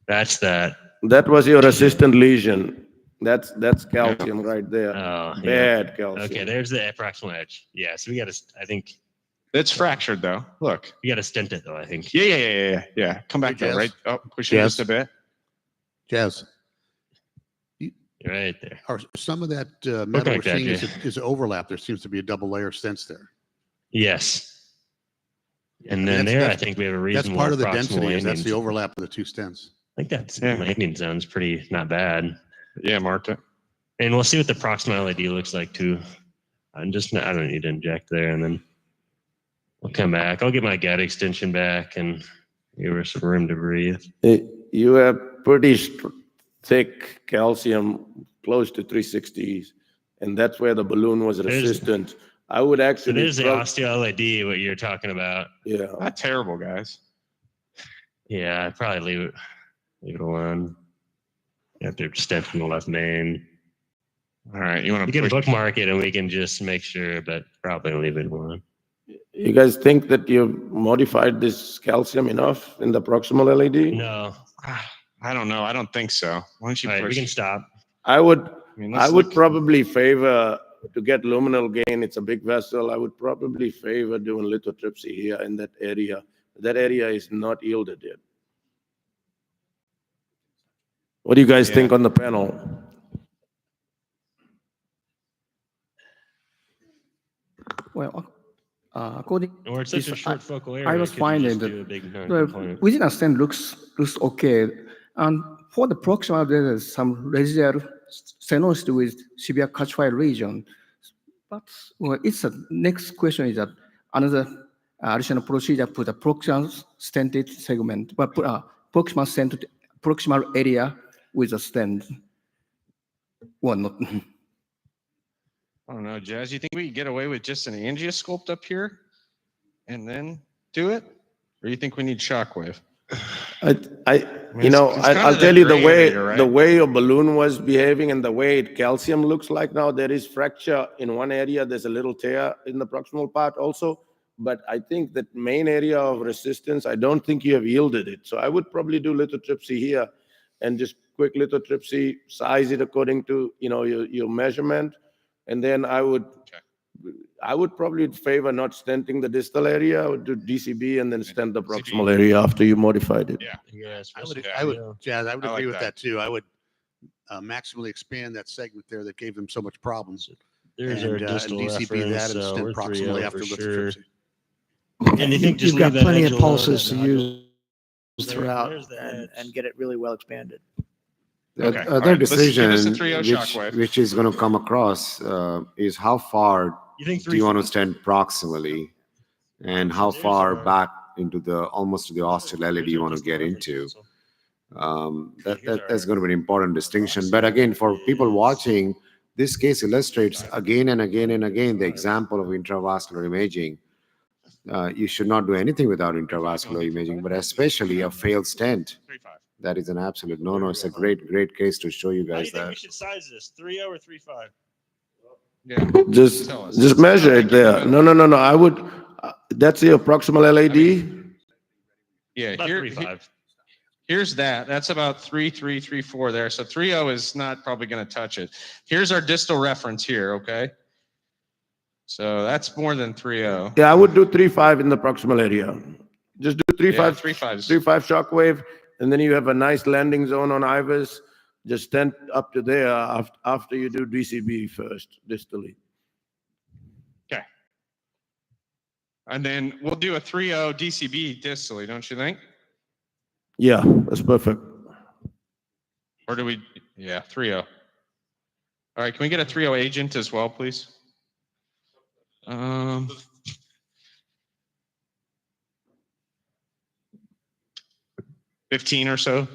That's that. That was your assistant lesion. That's calcium right there. Oh, Bad calcium. Okay. There's the proximal edge. Yeah. So we got to. I think It's fractured though. Look. we got to stent it, though. I think. Yeah. Come back Hey, there, Jazz. right? Oh, push it Jazz. just a bit. Jazz, Right there. are some of that metal like we're that, seeing Jay. is overlap? There seems to be a double layer of stents there. Yes. And then That's- there, I that's- think we have a That's reasonable part of the proximal density, is that's landing. the overlap of the two stents. I think that's Yeah. landing zone's pretty not bad. Yeah, marked it. And we'll see what the proximal LED looks like too. I don't need to inject there, and then we'll come back. I'll get my gut extension back and give her some room to breathe. You have pretty thick calcium, close to 360s, and that's where the balloon was There's- resistant. I would So actually. there's the prob- osteo LED, what you're talking about. Yeah. Not terrible, guys. Yeah, I'd probably leave it alone. You have to stent from the left main. All right, you want You to can push? bookmark it and we can just make sure, but probably leave it alone. You guys think that you've modified this calcium enough in the proximal LED? No. I don't know. I don't think so. Why don't you All right, we push? can stop. I would mean, I let's would look- probably favor to get luminal gain. It's a big vessel. I would probably favor doing lithotripsy here in that area. That area is not yielded yet. What do you guys think on the panel? Well, according Or it's such a this, short focal area. I was could you finding just that do a big the non-component? within a stent looks okay, and for the proximal there is some residual stenosis with severe Catch-Fire lesion. But well, it's a next question is that another additional procedure put a proximal stented segment, but put a proximal stented proximal area with a stent. Well, not. I don't know, Jazz. You think we could get away with just an angiosculpt up here and then do it? Or you think we need shockwave? I'll tell you the way your balloon was behaving and the way calcium looks like now, there is fracture in one area. There's a little tear in the proximal part also. But I think that main area of resistance, I don't think you have yielded it. So I would probably do lithotripsy here and just quick lithotripsy, size it according to your measurement. And then I would probably favor not stenting the distal area. I would do DCB and then stent the proximal area after you modified it. Yeah. I would, Jazz, I would agree with that too. I would maximally expand that segment there that gave them so much problems. There's our distal DCB that and reference, so stent we're 3-0 proximally after for sure. lithotripsy. And you think just you've got leave that plenty edge of alone, pulses to and use There- throughout there's the and get it really well expanded. The Okay, all other right, let's give us a decision 3-0 which, shockwave. which is going to come across is how far You think do you want to 3-5? stand proximally and how far back into the almost to the osteal do you want to get into. That's going to be an important distinction. But again, for people watching, this case illustrates again and again and again the example of intravascular imaging. You should not do anything without intravascular imaging, but especially a failed stent. That is an absolute no-no. It's a great case to show you How do guys you think that. we should size this? 3-0 or 3-5? Yeah. Just measure it there. No. I would, that's your proximal LAD. Yeah, About here, 3-5. here's that. That's about 3-3, 3-4 there. So 3-0 is not probably going to touch it. Here's our distal reference here, okay? So that's more than 3-0. Yeah, I would do 3-5 in the proximal area. Just do 3-5. Yeah, 3-5 is- 3-5 shockwave, and then you have a nice landing zone on IVUS. Just stent up to there after you do DCB first, distally. Okay. And then we'll do a 3-0 DCB distally, don't you think? Yeah, that's perfect. Or do we? Yeah, 3-0. All right, can we get a 3-0 agent as well, please? 15 or so.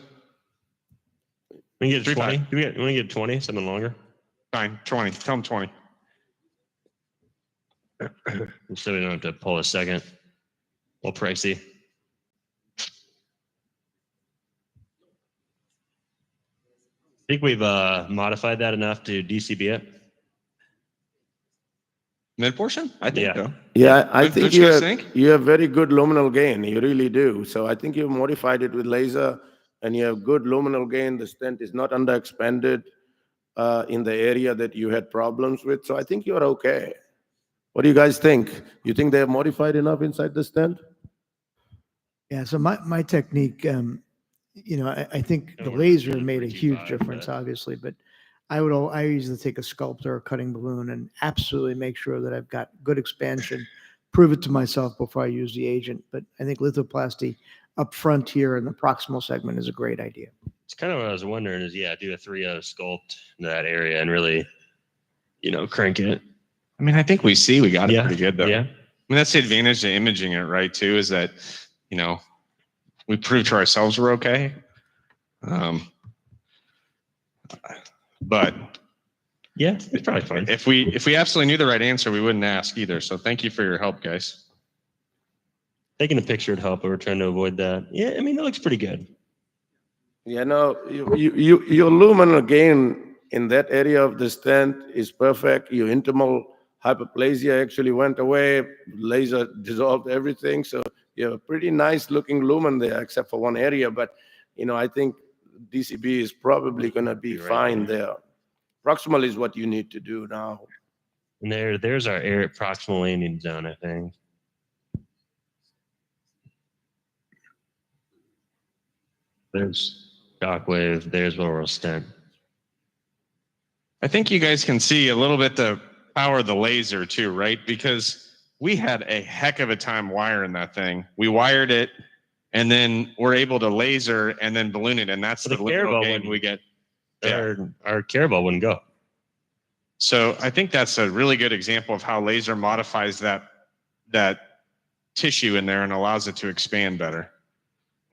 We can get 3-5. 20. Do we want to get 20? Something longer? Fine, 20. Tell them 20. So we don't have to pull a second. Well, pricey. I think we've modified that enough to DCB it. Mid portion? I think so. Yeah, I Don't think you you guys have, think? you have very good luminal gain. You really do. So I think you've modified it with laser and you have good luminal gain. The stent is not underexpanded in the area that you had problems with. So I think you're okay. What do you guys think? You think they have modified enough inside the stent? Yeah, so my technique, I think the laser made a huge difference, obviously, but I usually take a sculptor or cutting balloon and absolutely make sure that I've got good expansion, prove it to myself before I use the agent. But I think lithoplasty up front here in the proximal segment is a great idea. It's kind of what I was wondering is, do a 3-0 sculpt in that area and really, crank it. I mean, I think we got it pretty good though. Yeah. I mean, that's the advantage of imaging it, right? Too, is that, we proved to ourselves we're okay. But yeah, it's probably fine. If we absolutely knew the right answer, we wouldn't ask either. So thank you for your help, guys. Taking a picture would help, but we're trying to avoid that. Yeah, I mean, it looks pretty good. Yeah, no, your luminal gain in that area of the stent is perfect. Your intimal hyperplasia actually went away. Laser dissolved everything. So you have a pretty nice looking lumen there, except for one area. But, I think DCB is probably going to be fine there. Proximal is what you need to do now. And there's our air proximal landing zone, I think. There's shockwave. There's where we'll stent. I think you guys can see a little bit the power of the laser too, right? Because we had a heck of a time wiring that thing. We wired it, and then we're able to laser and then balloon it, and that's the little gain we get. our Carabao wouldn't go. So I think that's a really good example of how laser modifies that tissue in there and allows it to expand better.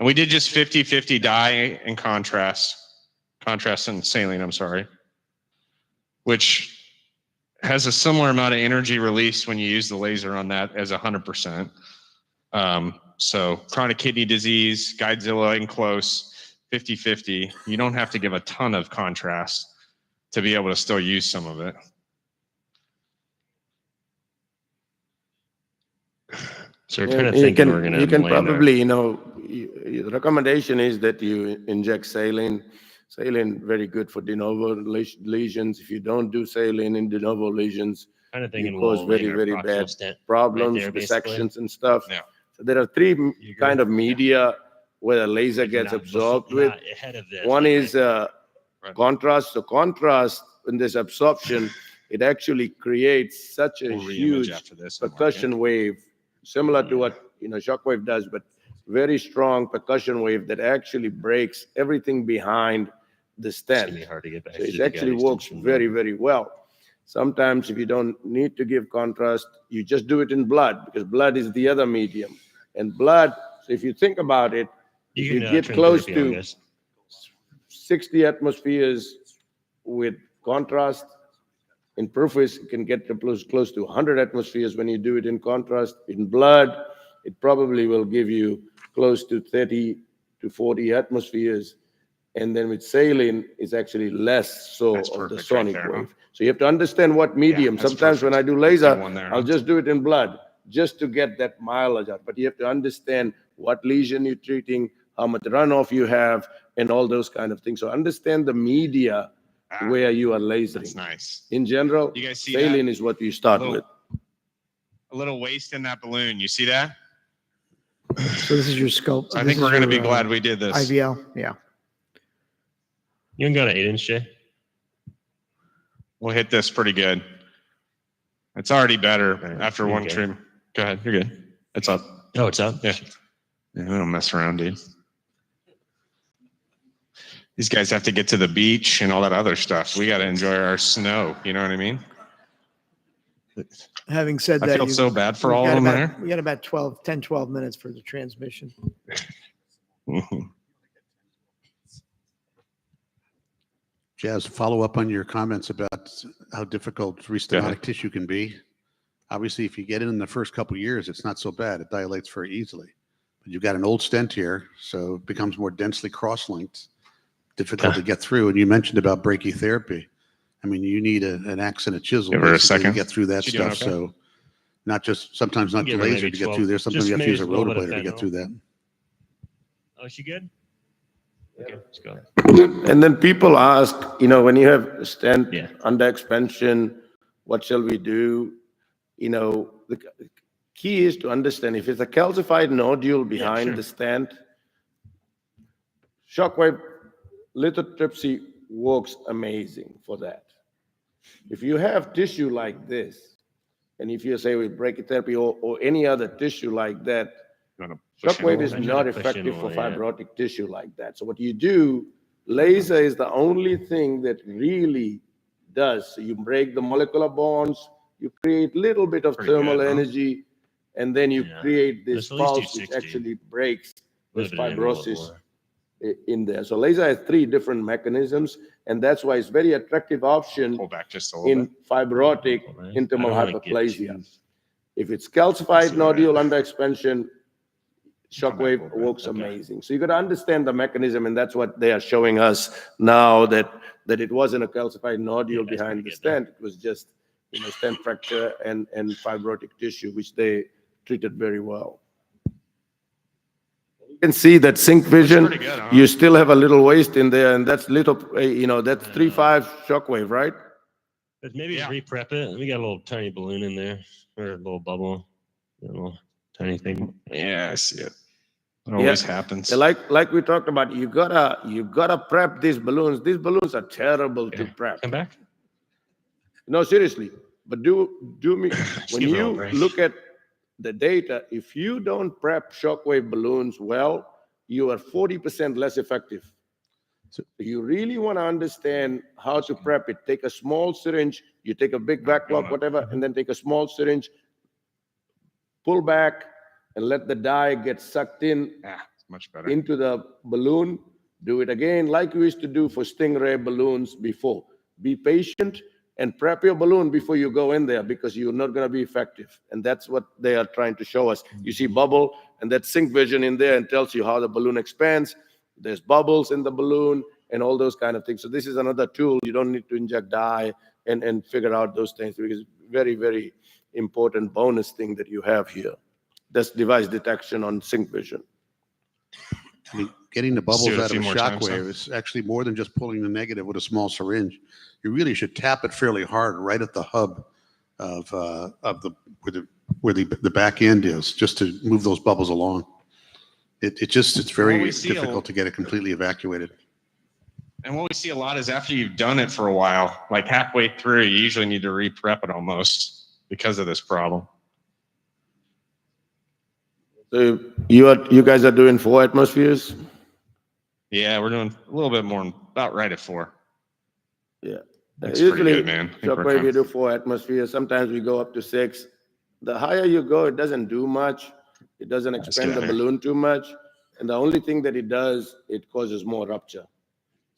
And we did just 50-50 dye and contrast and saline, I'm sorry, which has a similar amount of energy release when you use the laser on that as 100%. So chronic kidney disease, Guidezilla and close, 50-50. You don't have to give a ton of contrast to be able to still use some of it. So we're kind of thinking we're going to You can land there. probably, the recommendation is that you inject saline. Saline, very good for de novo lesions. If you don't do saline in de novo lesions, Kind of thinking you cause we'll very, land our very proximal bad stent problems, right there, basically. dissections and stuff. Yeah. So there are three kind of media where the laser gets absorbed with. Not ahead of this. One but is contrast. So contrast in this absorption, it actually creates such a We'll reimage huge after this and percussion wave, similar to what shockwave does, but very strong percussion wave that actually breaks everything behind the stent. It's gonna be hard to get back So to it the actually guide works extension, very, very well. Sometimes if you don't need to give contrast, you just do it in blood because blood is the other medium. And blood, so if you think about it, if you can, get turn close therapy on, to guys. 60 atmospheres with contrast, in peripherals, you can get to close to 100 atmospheres when you do it in contrast. In blood, it probably will give you close to 30 to 40 atmospheres. And then with saline, it's actually less so That's of the perfect right sonic there, huh? wave. So you have to understand what medium. that's Sometimes when I perfect. do That's the laser, one there, I'll huh? just do it in blood just to get that mileage out. But you have to understand what lesion you're treating, how much runoff you have, and all those kind of things. So understand the media where you are lasering. That's nice. In general, You guys see saline that? is what you start Little- with. A little waste in that balloon. You see that? So this is your scope. I this think is we're going to your, be glad we did this. IVL, yeah. You can go to 8-inch, Jay. We'll hit this pretty good. It's already better after You're one good. trim. Go ahead. You're good. It's up. Oh, it's up? Yeah. Yeah, we don't mess around, dude. These guys have to get to the beach and all that other stuff. We got to enjoy our snow. You know what I mean? Having said I that. feel you- so bad for we've all got of them about- there. We got about 12 minutes for the transmission. Jazz, follow up on your comments about how difficult restenotic tissue can be. Obviously, if you get it in the first couple of years, it's not so bad. It dilates very easily. But you've got an old stent here, so it becomes more densely cross-linked, difficult to get through. And you mentioned about brachytherapy. I mean, you need an axe and a chisel Give her a basically to second. get through that She doing stuff. okay? So not just, sometimes not the Give her laser maybe to get 12 through there. Sometimes just you have to use a maybe a little bit of rotablader to get fentanyl. through that. Oh, is she good? Okay, let's go. And then people ask, when you have a stent under expansion, what shall we do? The key is to understand if it's a calcified nodule behind sure. the stent, shockwave lithotripsy works amazing for that. If you have tissue like this, and if you say with brachytherapy or any other tissue like that, shockwave is not effective for fibrotic tissue like that. So what you do, laser is the only thing that really does. So you break the molecular bonds, you create little bit of Pretty thermal good, huh? energy, and then you create this Let's at least do pulse which 60. actually breaks this Leave it in a little fibrosis more. in there. So laser has 3 different mechanisms, and that's why it's very attractive option Pull back just a little in bit. fibrotic Right. intimal I don't wanna get hyperplasia. If it's calcified See nodule that. under expansion, shockwave works amazing. So you got to understand the mechanism, and that's what they are showing us now, that it wasn't a calcified nodule behind the stent. It was just stent fracture and fibrotic tissue, which they treated very well. You can see that sync vision. pretty good, huh? You still have a little waste in there, and that's little, that's 3.5 shockwave, right? But maybe re-prep it. We got a little tiny balloon in there, or a little bubble, a little tiny thing. Yeah, I see it. It always happens. Yeah, like we talked about, you gotta prep these balloons. These balloons are terrible to prep. Come back. No, seriously. But do me when give her a you break. look at the data, if you don't prep shockwave balloons well, you are 40% less effective. You really want to understand how to prep it. Take a small syringe, you take a big vac plug, whatever, and then take a small syringe, pull back, and let the dye get sucked in It's much better. into the balloon. Do it again like we used to do for Stingray balloons before. Be patient and prep your balloon before you go in there, because you're not going to be effective. And that's what they are trying to show us. You see bubble, and that sync vision in there and tells you how the balloon expands. There's bubbles in the balloon and all those kind of things. So this is another tool. You don't need to inject dye and figure out those things, because it's very, very important bonus thing that you have here. That's device detection on sync vision. I mean, getting the Let's do bubbles it a out of few a more times, shockwave huh? is actually more than just pulling the negative with a small syringe. You really should tap it fairly hard right at the hub of where the back end is, just to move those bubbles along. It's very we see difficult to get it completely evacuated. And what we see a lot is after you've done it for a while, like halfway through, you usually need to re-prep it almost because of this problem. So you guys are doing 4 atmospheres? Yeah, we're doing a little bit more, about right at 4. Yeah. That's pretty Usually, good, man. I think we're shockwave, fine. we do 4 atmospheres. Sometimes we go up to 6. The higher you go, it doesn't do much. It doesn't expand the good. balloon too much. And the only thing that it does, it causes more rupture.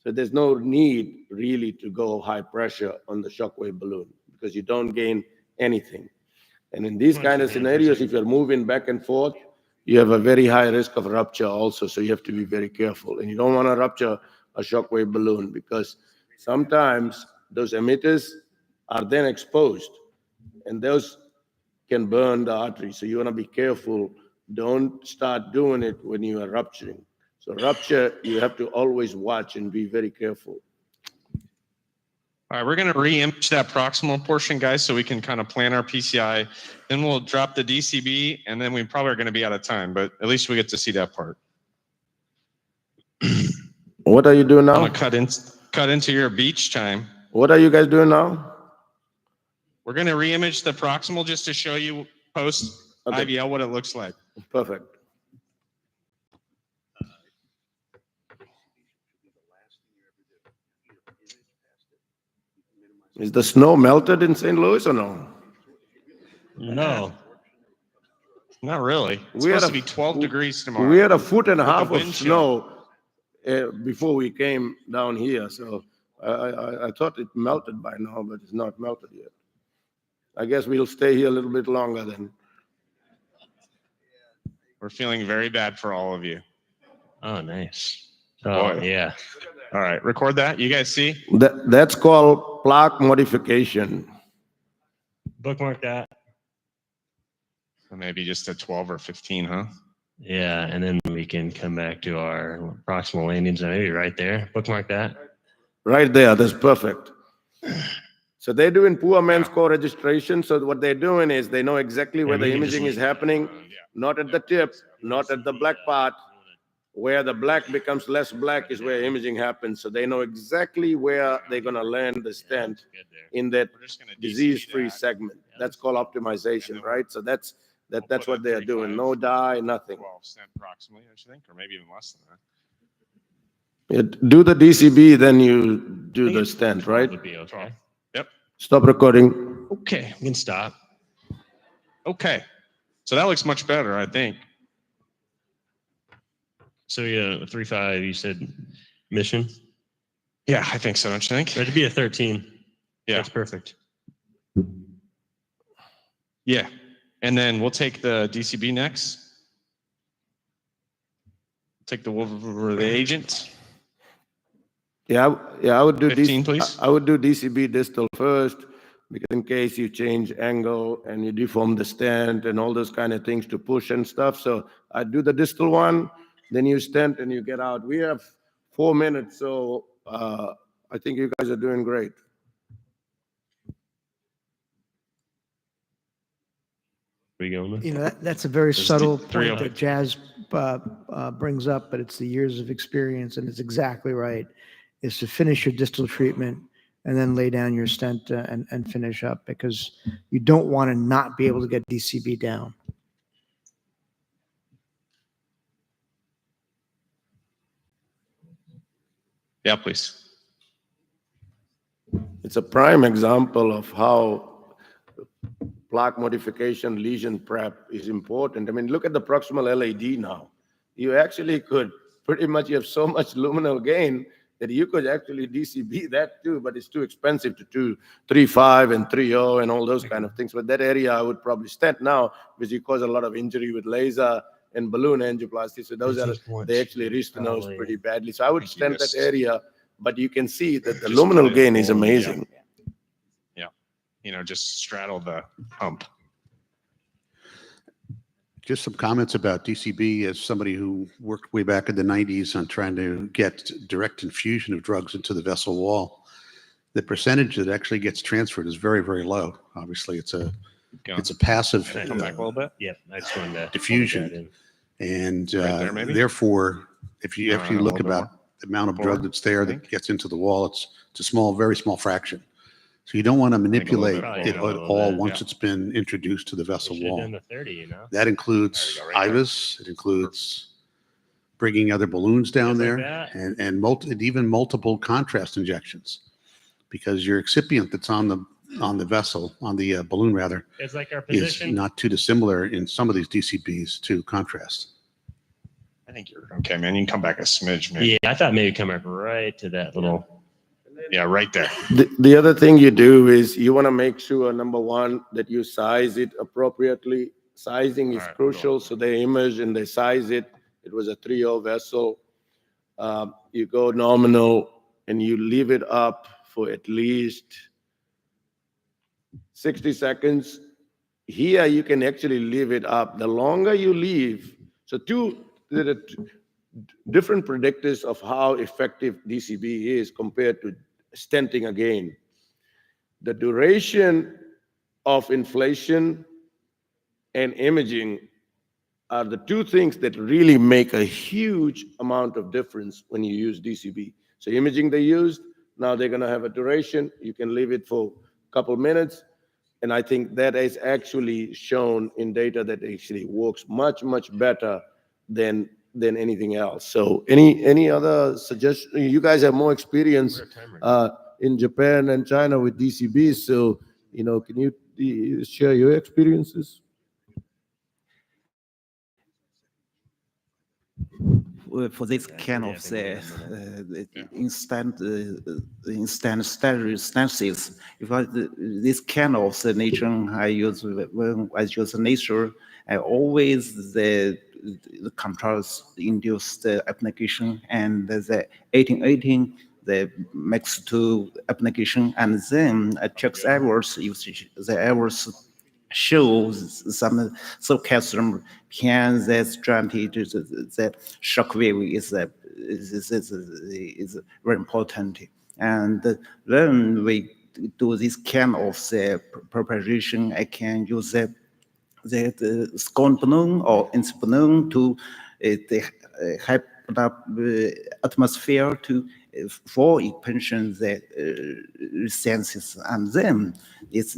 So there's no need really to go high pressure on the shockwave balloon, because you don't gain anything. And in these kind of scenarios, if you're moving back and forth, you have a very high risk of rupture also. So you have to be very careful. And you don't want to rupture a shockwave balloon, because sometimes those emitters are then exposed, and those can burn the artery. So you want to be careful. Don't start doing it when you are rupturing. So rupture, you have to always watch and be very careful. All right, we're going to re-image that proximal portion, guys, so we can kind of plan our PCI. Then we'll drop the DCB, and then we probably are going to be out of time, but at least we get to see that part. What are you doing now? I'm going to cut into your beach time. What are you guys doing now? We're going to re-image the proximal just to show you post IVL what it looks like. Perfect. Is the snow melted in St. Louis or no? No. Not really. It's We had supposed to a- be 12 degrees tomorrow. We had a foot and a With the half of wind chill. snow before we came down here, so I thought it melted by now, but it's not melted yet. I guess we'll stay here a little bit longer then. We're feeling very bad for all of you. Oh, nice. Oh, Boy. yeah. All right, record that. You guys see? That's called plaque modification. Bookmark that. So maybe just a 12 or 15, huh? Yeah, and then we can come back to our proximal landing zone, maybe right there. Bookmark that. Right there, that's perfect. So they're doing poor man's co-registration. So what they're doing is they know exactly where the imaging is happening, not at the tip, not at the black part. Where the black becomes less black is where imaging happens. So they know exactly where they're going to land the stent in that disease-free segment. That's called optimization, right? So that's what they are doing. No dye, nothing. 12 cent approximately, I should think, or maybe even less than that. Do the DCB, then you do the stent, right? Would be okay. Yep. Stop recording. Okay, we can stop. Okay, so that looks much better, I think. So yeah, 3.5, you said mission? Yeah, I think so, don't you think? That'd be a 13. Yeah. That's perfect. Yeah, and then we'll take the DCB next. Take the agent. Yeah, I would do 15, please. I would do DCB distal first, because in case you change angle and you deform the stent and all those kind of things to push and stuff. So I do the distal one, then you stent and you get out. We have 4 minutes, so I think you guys are doing great. Where you going with? You know, that's a very There's subtle three point of that Jazz brings up, but it's the years of experience, and it's exactly right, is to finish your distal treatment and then lay down your stent and finish up, because you don't want to not be able to get DCB down. Yeah, please. It's a prime example of how plaque modification lesion prep is important. I mean, look at the proximal LAD now. You actually could pretty much, you have so much luminal gain that you could actually DCB that too, but it's too expensive to do 3.5 and 3.0 and all those kind of things. But that area I would probably stent now because you cause a lot of injury with laser and balloon angioplasty. So those are, they actually restenose pretty badly. So I would stent that area, but you can see that the luminal gain is amazing. Yeah. You know, just straddle the hump. Just some comments about DCB as somebody who worked way back in the 90s on trying to get direct infusion of drugs into the vessel wall. The percentage that actually gets transferred is very, very low. Obviously, it's a passive Can I come back a little bit? Yep, I just wanted to diffusion, and Right there, maybe? therefore, if you No, actually a look little bit about the amount of drug forward, that's there I that think. gets into the wall, it's a small, very small fraction. So you don't want to manipulate bit it forward. at all Yeah. once it's been introduced to the vessel Should have wall. done the 30, you know? That includes There we go, right there. IVUS, it includes bringing other balloons down Just like there, that. and even multiple contrast injections, because your excipient that's on the vessel, on the balloon rather, It's like our is position. not too dissimilar in some of these DCBs to contrast. I think you're okay, man. You can come back a smidge, maybe. Yeah, I thought maybe come back right to that little. Yeah, right there. The other thing you do is you want to make sure, number one, that you size it appropriately. Sizing is crucial. So they image and they size it. It was a 3.0 vessel. You go nominal and you leave it up for at least 60 seconds. Here you can actually leave it up. The longer you leave, so there are two different predictors of how effective DCB is compared to stenting again. The duration of inflation and imaging are the two things that really make a huge amount of difference when you use DCB. So imaging they used, now they're going to have a duration. You can leave it for a couple minutes. And I think that is actually shown in data that actually works much, much better than anything else. So any other suggestion? You guys have more experience in Japan and China with DCB. So, can you share your experiences? For this kind of instant stances, because this kind of nation I use when I use nature, I always the contrast induced application and the 1818 the max to application, and then I check the errors usage. The errors shows some sarcasm can the strategy the shock wave is very important. And when we do this kind of the preparation, I can use the scone balloon or inch balloon to hype up atmosphere to for expansion the senses, and then it's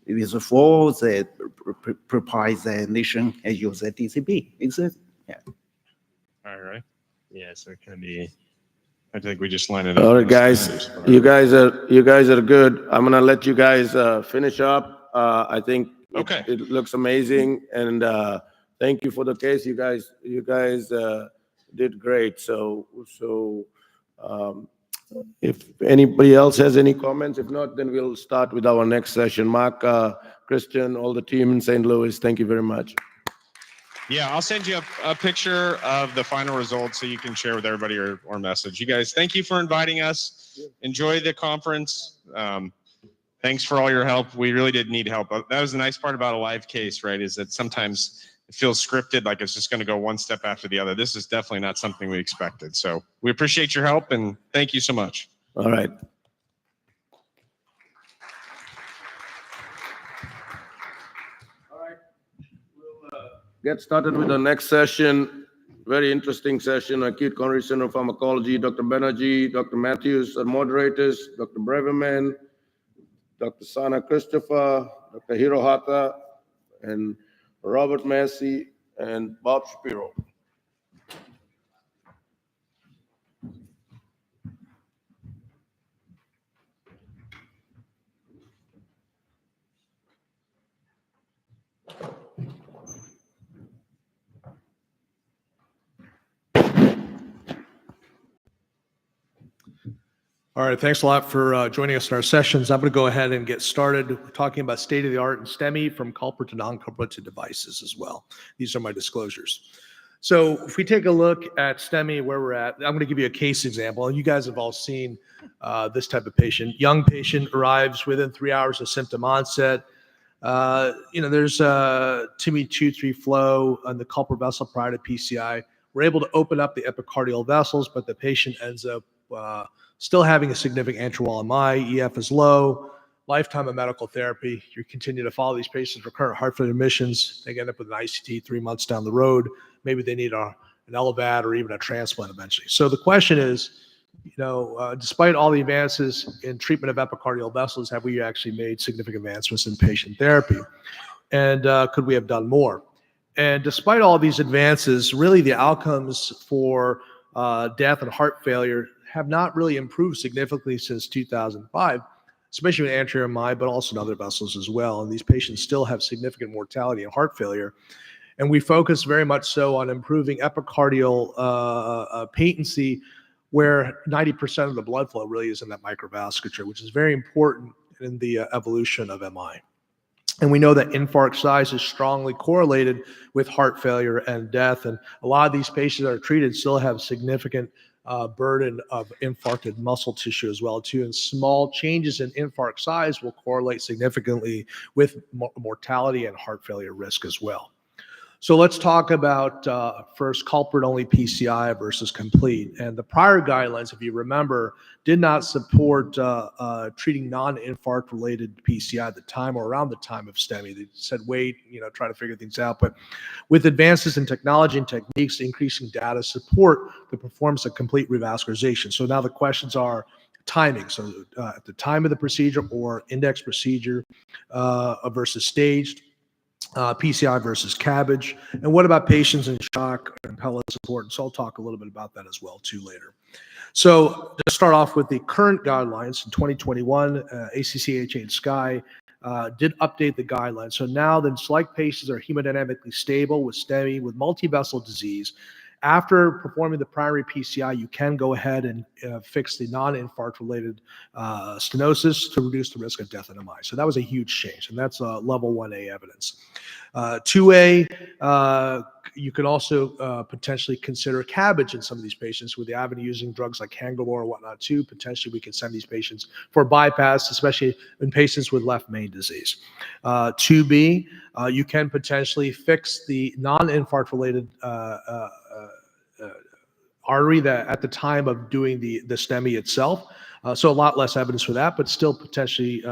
with for the prepare the nation and use the DCB. Is it? Yeah. All right. Yeah, so it can be. I think we just lined it up. All right, guys. You guys are good. I'm gonna let you guys finish up. I think it looks amazing, and thank you for the case. You guys did great. So if anybody else has any comments, if not, then we'll start with our next session. Mark, Christian, all the team in St. Louis, thank you very much. Yeah, I'll send you a picture of the final results so you can share with everybody or message. You guys, thank you for inviting us. Enjoy the conference. Thanks for all your help. We really did need help. That was the nice part about a live case, right? Is that sometimes it feels scripted, like it's just going to go one step after the other. This is definitely not something we expected. So we appreciate your help and thank you so much. All right. Get started with the next session. Very interesting session, acute coronary syndrome pharmacology. Dr. Banerjee, Dr. Matthews are moderators, Dr. Braverman, Dr. Sana Christopher, Dr. Hirohata, and Robert Massey, and Bob Shapiro. All right, thanks a lot for joining us in our sessions. I'm going to go ahead and get started talking about state-of-the-art in STEMI from culprit to non-culprit to devices as well. These are my disclosures. So if we take a look at STEMI, where we're at, I'm going to give you a case example. You guys have all seen this type of patient. Young patient arrives within 3 hours of symptom onset. There's TIMI 2-3 flow on the culprit vessel prior to PCI. We're able to open up the epicardial vessels, but the patient ends up still having a significant anterowall MI, EF is low, lifetime of medical therapy. You continue to follow these patients, recurrent heart failure admissions. They end up with an ICT 3 months down the road. Maybe they need an LVAD or even a transplant eventually. So the question is, despite all the advances in treatment of epicardial vessels, have we actually made significant advancements in patient therapy? And could we have done more? And despite all these advances, really the outcomes for death and heart failure have not really improved significantly since 2005, especially with anterior MI, but also in other vessels as well. And these patients still have significant mortality and heart failure. And we focus very much so on improving epicardial patency, where 90% of the blood flow really is in that microvasculature, which is very important in the evolution of MI. And we know that infarct size is strongly correlated with heart failure and death. And a lot of these patients that are treated still have significant burden of infarcted muscle tissue as well too. And small changes in infarct size will correlate significantly with mortality and heart failure risk as well. So let's talk about first culprit-only PCI versus complete. And the prior guidelines, if you remember, did not support treating non-infarct related PCI at the time or around the time of STEMI. They said, wait, try to figure things out. But with advances in technology and techniques, increasing data support the performance of complete revascularization. So now the questions are timing. So at the time of the procedure or index procedure versus staged. PCI versus CABG, and what about patients in shock and pellet support? And so I'll talk a little bit about that as well too later. So to start off with the current guidelines in 2021, ACC/AHA and SCAI did update the guidelines. So now then select patients are hemodynamically stable with STEMI with multivessel disease. After performing the primary PCI, you can go ahead and fix the non-infarct related stenosis to reduce the risk of death in MI. So that was a huge change, and that's level 1A evidence. 2A, you could also potentially consider CABG in some of these patients with the avenue using drugs like Hangalor or whatnot too. Potentially we can send these patients for bypass, especially in patients with left main disease. 2B, you can potentially fix the non-infarct related artery that at the time of doing the STEMI itself. So a lot less evidence for that, but still potentially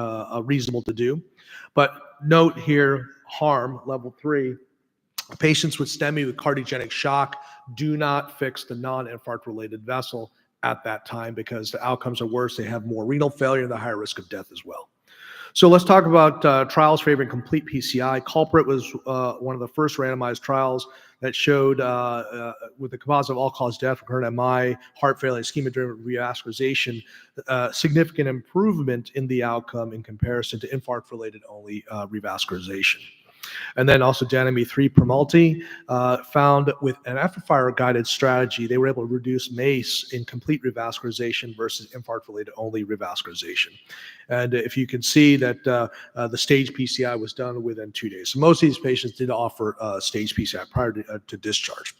reasonable to do. But note here, harm, level 3, patients with STEMI with cardiogenic shock do not fix the non-infarct related vessel at that time because the outcomes are worse. They have more renal failure and the higher risk of death as well. So let's talk about trials favoring complete PCI. Culprit was one of the first randomized trials that showed with the composite of all-cause death, recurrent MI, heart failure, ischemia-driven revascularization, significant improvement in the outcome in comparison to infarct-related only revascularization. And then also Danami 3 Primulti found with an FFR-guided strategy, they were able to reduce MACE in complete revascularization versus infarct-related only revascularization. And if you can see that the stage PCI was done within 2 days. So most of these patients did offer stage PCI prior to discharge.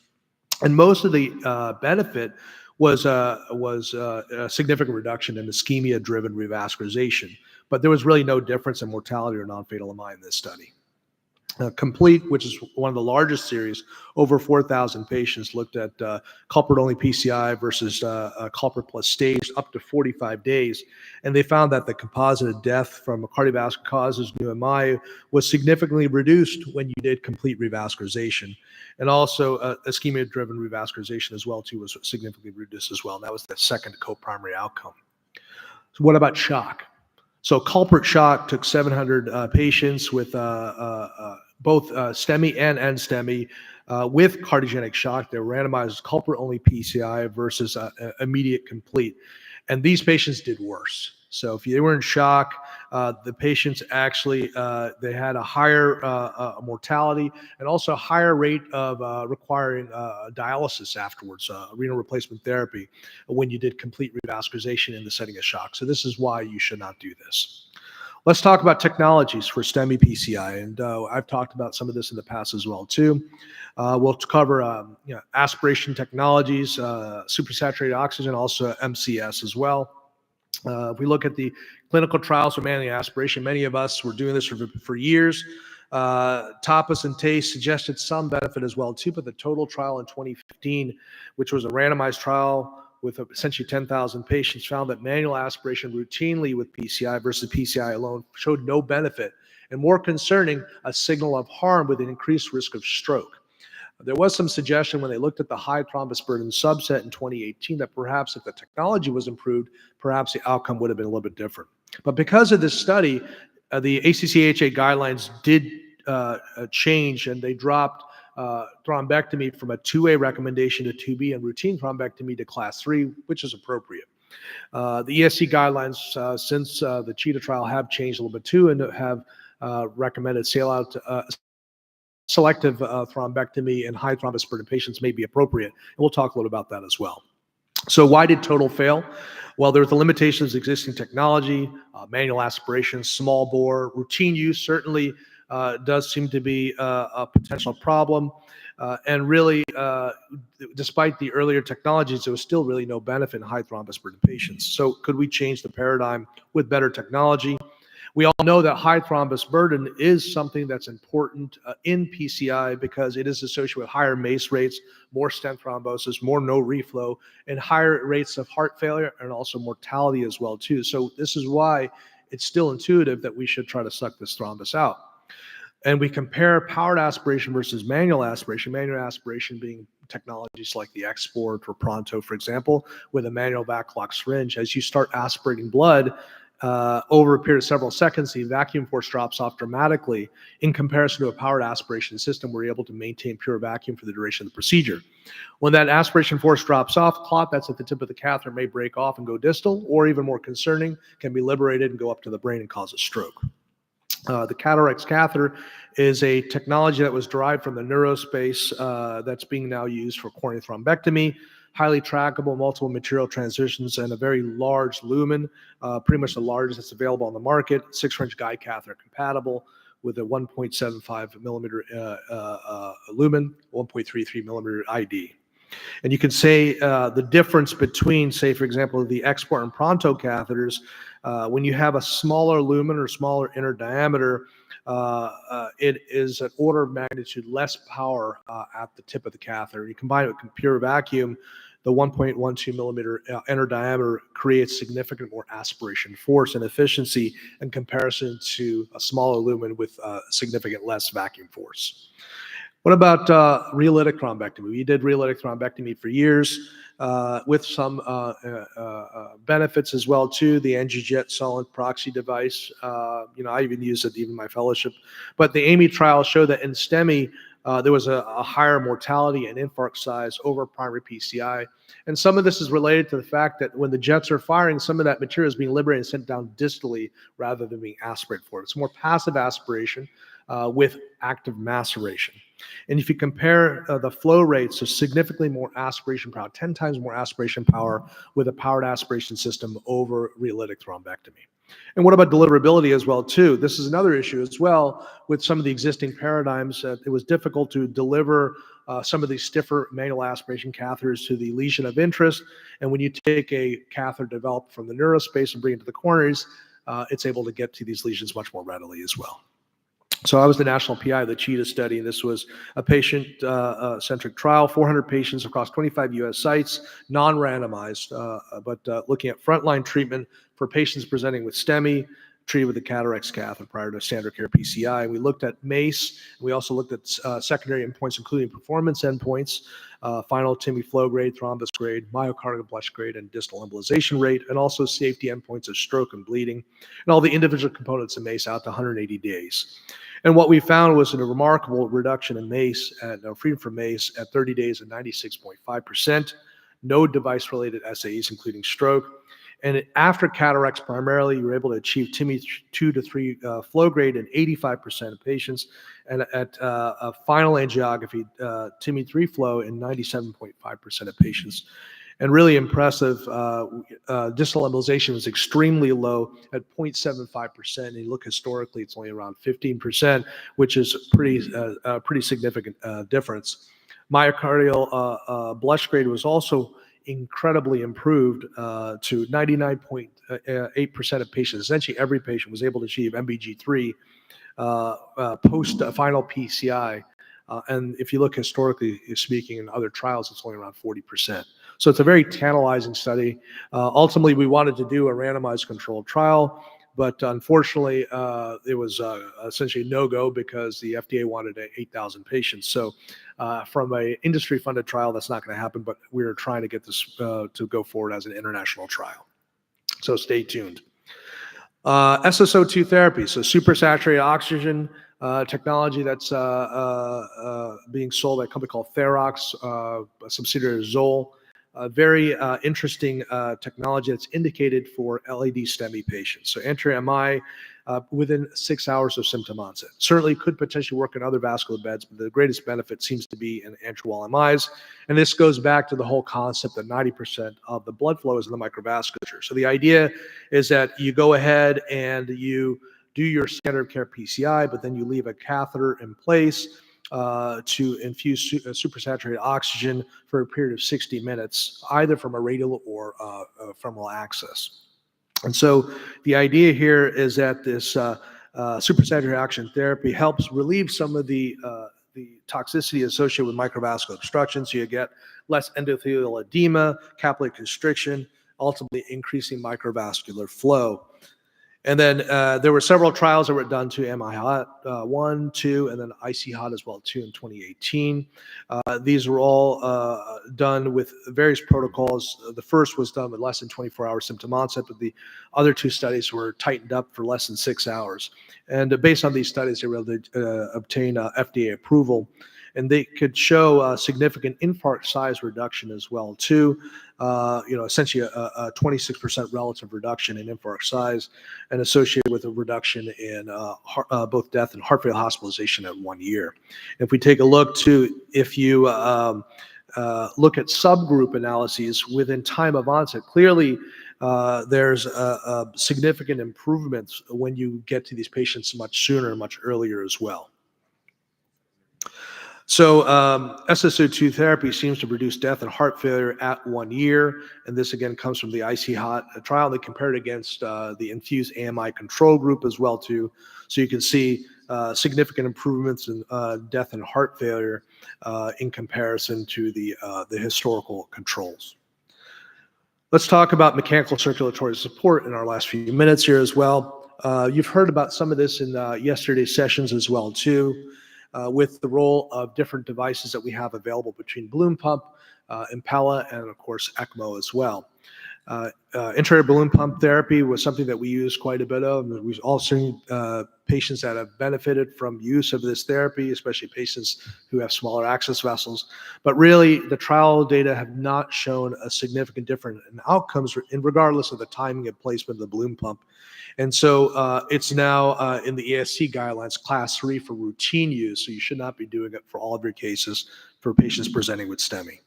And most of the benefit was a significant reduction in ischemia-driven revascularization. But there was really no difference in mortality or non-fatal MI in this study. Complete, which is one of the largest series, over 4,000 patients looked at culprit-only PCI versus culprit plus stage up to 45 days. And they found that the composite of death from cardiovascular causes, new MI, was significantly reduced when you did complete revascularization. And also ischemia-driven revascularization as well, too, was significantly reduced as well. And that was the second co-primary outcome. So what about shock? So culprit shock took 700 patients with both STEMI and NSTEMI with cardiogenic shock. They were randomized as culprit-only PCI versus immediate complete. And these patients did worse. So if they were in shock, the patients actually, they had a higher mortality and also a higher rate of requiring dialysis afterwards, renal replacement therapy, when you did complete revascularization in the setting of shock. So this is why you should not do this. Let's talk about technologies for STEMI PCI, and I've talked about some of this in the past as well too. We'll cover aspiration technologies, supersaturated oxygen, also MCS as well. If we look at the clinical trials for manual aspiration, many of us were doing this for years. Tapas and TACE suggested some benefit as well too, but the total trial in 2015, which was a randomized trial with essentially 10,000 patients, found that manual aspiration routinely with PCI versus PCI alone showed no benefit, and more concerning, a signal of harm with an increased risk of stroke. There was some suggestion when they looked at the high thrombus burden subset in 2018 that perhaps if the technology was improved, perhaps the outcome would have been a little bit different. But because of this study, the ACC/AHA guidelines did change, and they dropped thrombectomy from a 2A recommendation to 2B, and routine thrombectomy to class 3, which is appropriate. The ESC guidelines since the CHEETAH trial have changed a little bit too, and have recommended selective thrombectomy in high thrombus burden patients may be appropriate. And we'll talk a little about that as well. So why did TOTAL fail? Well, there's the limitations of existing technology, manual aspiration, small bore, routine use certainly does seem to be a potential problem. And really, despite the earlier technologies, there was still really no benefit in high thrombus burden patients. So could we change the paradigm with better technology? We all know that high thrombus burden is something that's important in PCI because it is associated with higher MACE rates, more stent thrombosis, more no reflow, and higher rates of heart failure and also mortality as well too. So this is why it's still intuitive that we should try to suck this thrombus out. And we compare powered aspiration versus manual aspiration being technologies like the Export or Pronto, for example, with a manual backlock syringe. As you start aspirating blood, over a period of several seconds, the vacuum force drops off dramatically. In comparison to a powered aspiration system, we're able to maintain pure vacuum for the duration of the procedure. When that aspiration force drops off, clot that's at the tip of the catheter may break off and go distal, or even more concerning, can be liberated and go up to the brain and cause a stroke. The Cataract catheter is a technology that was derived from the neurospace that's being now used for coronary thrombectomy. Highly trackable, multiple material transitions, and a very large lumen, pretty much the largest that's available on the market, 6-inch guide catheter compatible with a 1.75 millimeter lumen, 1.33 millimeter ID. And you can say the difference between, say, for example, the Export and Pronto catheters, when you have a smaller lumen or smaller inner diameter, it is an order of magnitude less power at the tip of the catheter. You combine it with pure vacuum, the 1.12 millimeter inner diameter creates significant more aspiration force and efficiency in comparison to a smaller lumen with significant less vacuum force. What about rheolytic thrombectomy? We did rheolytic thrombectomy for years with some benefits as well too. The AngioJet solid proxy device, I even used it even in my fellowship. But the AMI trial showed that in STEMI, there was a higher mortality and infarct size over primary PCI. And some of this is related to the fact that when the jets are firing, some of that material is being liberated and sent down distally rather than being aspirated forward. It's more passive aspiration with active maceration. And if you compare the flow rates, so significantly more aspiration power, 10 times more aspiration power with a powered aspiration system over rheolytic thrombectomy. And what about deliverability as well too? This is another issue as well with some of the existing paradigms. It was difficult to deliver some of these stiffer manual aspiration catheters to the lesion of interest. And when you take a catheter developed from the neurospace and bring it to the coronaries, it's able to get to these lesions much more readily as well. So I was the national PI of the CHEETAH study. This was a patient-centric trial, 400 patients across 25 U.S. sites, non-randomized, but looking at frontline treatment for patients presenting with STEMI, treated with the Cataract catheter prior to standard care PCI. We looked at MACE. We also looked at secondary endpoints, including performance endpoints, final TIMI flow grade, thrombus grade, myocardial blush grade, and distal embolization rate, and also safety endpoints of stroke and bleeding, and all the individual components of MACE out to 180 days. And what we found was a remarkable reduction in MACE, freedom from MACE at 30 days at 96.5%, no device-related SAEs, including stroke. And after cataracts, primarily, you were able to achieve TIMI 2 to 3 flow grade in 85% of patients, and at a final angiography, TIMI 3 flow in 97.5% of patients. And really impressive, distal embolization is extremely low at 0.75%. And you look historically, it's only around 15%, which is pretty significant difference. Myocardial blush grade was also incredibly improved to 99.8% of patients. Essentially, every patient was able to achieve MBG3 post final PCI. And if you look historically speaking in other trials, it's only around 40%. So it's a very tantalizing study. Ultimately, we wanted to do a randomized controlled trial, but unfortunately, it was essentially no-go because the FDA wanted 8,000 patients. So from an industry-funded trial, that's not going to happen, but we're trying to get this to go forward as an international trial. So stay tuned. SSO2 therapy, so supersaturated oxygen technology that's being sold at a company called Therox, a subsidiary of Zoll. Very interesting technology that's indicated for LAD STEMI patients. So anti-MI within 6 hours of symptom onset. Certainly could potentially work in other vascular beds, but the greatest benefit seems to be in anti-wall MIs. And this goes back to the whole concept that 90% of the blood flow is in the microvasculature. So the idea is that you go ahead and you do your standard of care PCI, but then you leave a catheter in place to infuse supersaturated oxygen for a period of 60 minutes, either from a radial or femoral access. And so the idea here is that this supersaturated oxygen therapy helps relieve some of the toxicity associated with microvascular obstruction. So you get less endothelial edema, capillary constriction, ultimately increasing microvascular flow. And then there were several trials that were done to MI-HOT 1, 2, and then IC-HOT as well, 2 in 2018. These were all done with various protocols. The first was done with less than 24-hour symptom onset, but the other two studies were tightened up for less than 6 hours. And based on these studies, they were able to obtain FDA approval. And they could show significant infarct size reduction as well, too. Essentially a 26% relative reduction in infarct size, and associated with a reduction in both death and heart failure hospitalization at 1 year. If we take a look to, if you look at subgroup analyses within time of onset, clearly there's a significant improvements when you get to these patients much sooner, much earlier as well. So SSO2 therapy seems to reduce death and heart failure at 1 year. And this, again, comes from the IC-HOT trial. They compared it against the infused AMI control group as well, too. So you can see significant improvements in death and heart failure in comparison to the historical controls. Let's talk about mechanical circulatory support in our last few minutes here as well. You've heard about some of this in yesterday's sessions as well, too. With the role of different devices that we have available between balloon pump, Impella, and of course ECMO as well. Intra-aortic balloon pump therapy was something that we use quite a bit of. We've also seen patients that have benefited from use of this therapy, especially patients who have smaller access vessels. But really, the trial data have not shown a significant difference in outcomes, regardless of the timing and placement of the balloon pump. And so it's now in the ASC guidelines, class 3 for routine use. So you should not be doing it for all of your cases for patients presenting with STEMI.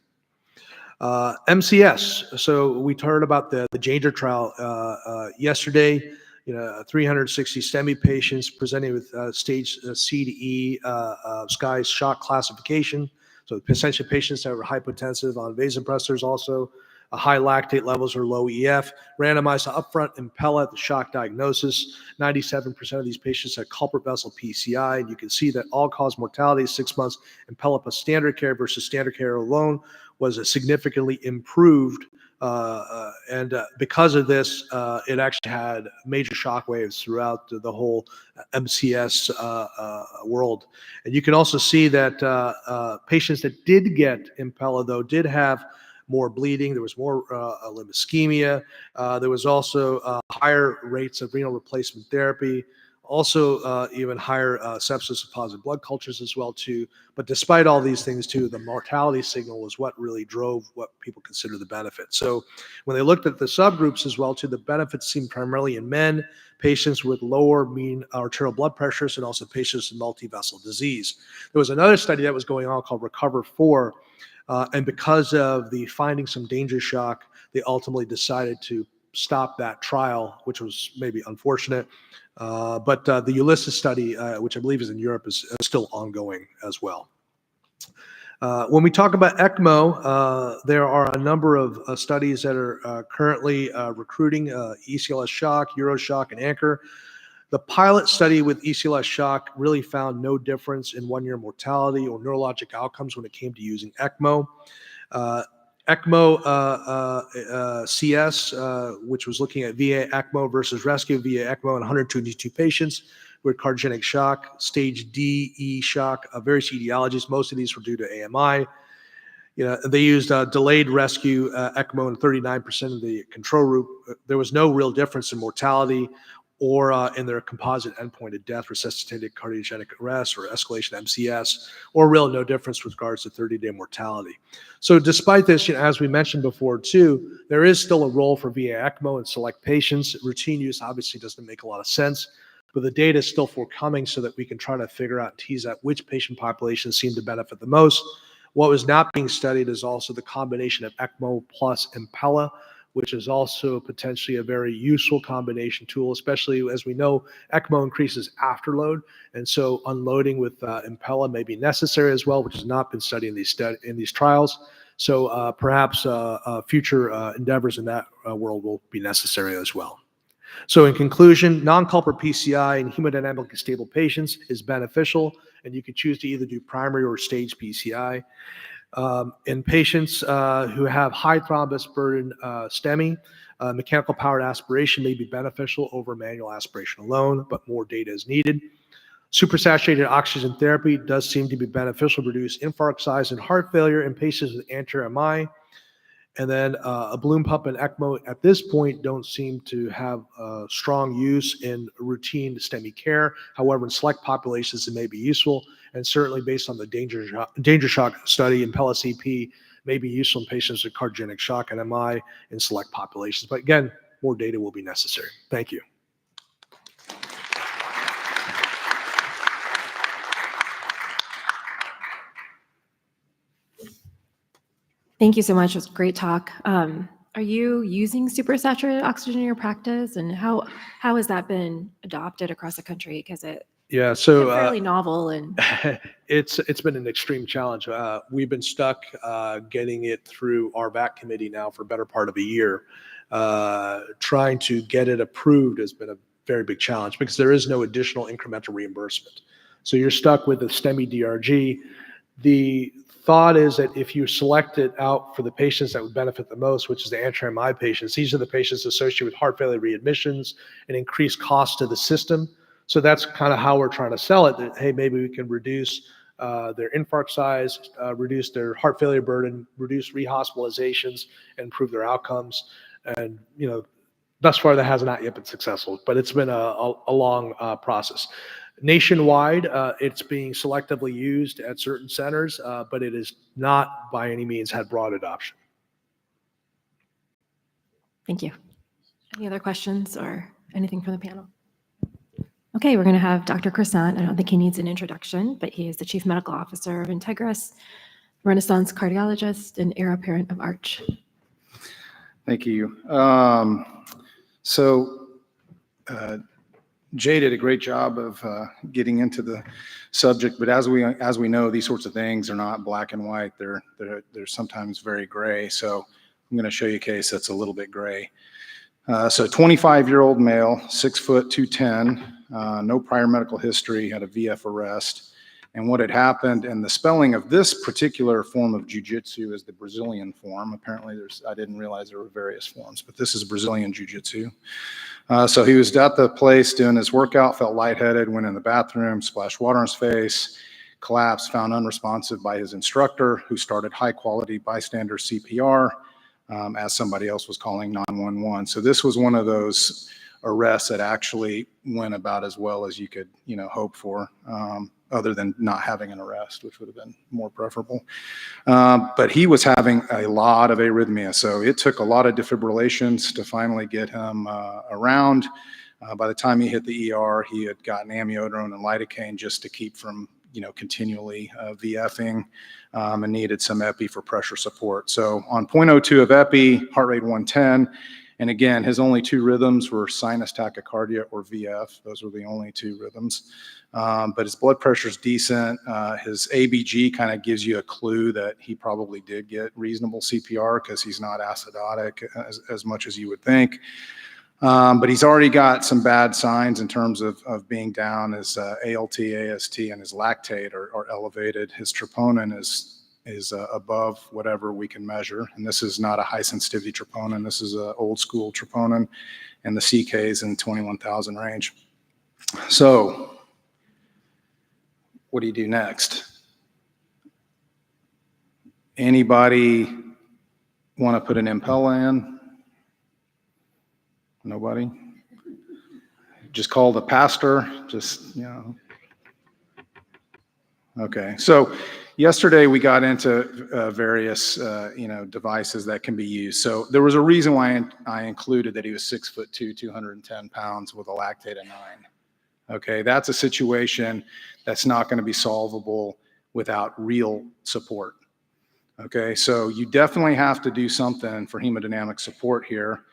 MCS. So we heard about the JANGER trial yesterday. 360 STEMI patients presenting with stage C to E SCAI shock classification. So essentially patients that were hypotensive on vasopressors, also high lactate levels or low EF, randomized to upfront Impella at the shock diagnosis. 97% of these patients had culprit vessel PCI. And you can see that all-cause mortality 6 months Impella plus standard care versus standard care alone was significantly improved. And because of this, it actually had major shock waves throughout the whole MCS world. And you can also see that patients that did get Impella, though, did have more bleeding. There was more limb ischemia. There was also higher rates of renal replacement therapy. Also, even higher sepsis and positive blood cultures as well too. But despite all these things too, the mortality signal was what really drove what people consider the benefit. So when they looked at the subgroups as well too, the benefits seemed primarily in men, patients with lower mean arterial blood pressures, and also patients with multivessel disease. There was another study that was going on called RECOVER-4, and because of the findings from danger shock, they ultimately decided to stop that trial, which was maybe unfortunate. But the Ulysses study, which I believe is in Europe, is still ongoing as well. When we talk about ECMO, there are a number of studies that are currently recruiting ECLS shock, Euroshock, and Anchor. The pilot study with ECLS shock really found no difference in one-year mortality or neurologic outcomes when it came to using ECMO. ECMO CS, which was looking at VA ECMO versus rescue VA ECMO in 122 patients with cardiogenic shock, stage D, E shock, various etiologies. Most of these were due to AMI. They used delayed rescue ECMO in 39% of the control group. There was no real difference in mortality or in their composite endpoint of death, resuscitated cardiogenic arrest or escalation MCS, or real no difference with regards to 30-day mortality. So despite this, as we mentioned before too, there is still a role for VA ECMO in select patients. Routine use obviously doesn't make a lot of sense, but the data is still forthcoming so that we can try to figure out, tease out which patient populations seem to benefit the most. What was not being studied is also the combination of ECMO plus Impella, which is also potentially a very useful combination tool, especially as we know ECMO increases afterload. And so unloading with Impella may be necessary as well, which has not been studied in these trials. So perhaps future endeavors in that world will be necessary as well. So in conclusion, non-culprit PCI in hemodynamically stable patients is beneficial, and you can choose to either do primary or stage PCI. In patients who have high thrombus burden STEMI, mechanical powered aspiration may be beneficial over manual aspiration alone, but more data is needed. Supersaturated oxygen therapy does seem to be beneficial to reduce infarct size and heart failure in patients with anterior MI. And then a balloon pump and ECMO at this point don't seem to have strong use in routine STEMI care. However, in select populations, it may be useful. And certainly based on the danger shock study, Impella CP may be useful in patients with cardiogenic shock and MI in select populations. But again, more data will be necessary. Thank you. Thank you so much. It was a great talk. Are you using supersaturated oxygen in your practice, and how has that been adopted across the country? Because it's fairly novel and it's been an extreme challenge. We've been stuck getting it through our VAC committee now for a better part of a year. Trying to get it approved has been a very big challenge because there is no additional incremental reimbursement. So you're stuck with the STEMI DRG. The thought is that if you select it out for the patients that would benefit the most, which is the anterior MI patients, these are the patients associated with heart failure readmissions and increased cost to the system. So that's kind of how we're trying to sell it, that, hey, maybe we can reduce their infarct size, reduce their heart failure burden, reduce rehospitalizations, and improve their outcomes. And, thus far that has not yet been successful, but it's been a long process. Nationwide, it's being selectively used at certain centers, but it is not by any means had broad adoption. Thank you. Any other questions or anything from the panel? Okay, we're going to have Dr. Crescent. I don't think he needs an introduction, but he is the Chief Medical Officer of Integris, Renaissance cardiologist, and heir apparent of ARCH. Thank you. Jay did a great job of getting into the subject, but as we know, these sorts of things are not black and white. They're sometimes very gray. So I'm going to show you a case that's a little bit gray. So 25-year-old male, 6 foot 210, no prior medical history, had a VF arrest. And what had happened, and the spelling of this particular form of jiu-jitsu is the Brazilian form. Apparently I didn't realize there were various forms, but this is Brazilian jiu-jitsu. So he was at the place doing his workout, felt lightheaded, went in the bathroom, splashed water on his face, collapsed, found unresponsive by his instructor, who started high quality bystander CPR. as somebody else was calling 911. So this was one of those arrests that actually went about as well as you could, hope for, other than not having an arrest, which would have been more preferable. But he was having a lot of arrhythmia, so it took a lot of defibrillations to finally get him around. By the time he hit the ER, he had gotten amiodarone and lidocaine just to keep from, continually VFing, and needed some epi for pressure support. So on 0.02 of epi, heart rate 110, and again, his only two rhythms were sinus tachycardia or VF. Those were the only two rhythms. But his blood pressure is decent. His ABG kind of gives you a clue that he probably did get reasonable CPR because he's not acidotic as much as you would think. But he's already got some bad signs in terms of being down. His ALT, AST, and his lactate are elevated. His troponin is above whatever we can measure. And this is not a high sensitivity troponin. This is an old school troponin, and the CK is in 21,000 range. So what do you do next? Anybody want to put an Impella in? Nobody? Just call the pastor, Okay, so yesterday we got into various, devices that can be used. So there was a reason why I included that he was 6'2", 210 pounds with a lactate of 9. Okay, that's a situation that's not going to be solvable without real support. Okay, so you definitely have to do something for hemodynamic support here.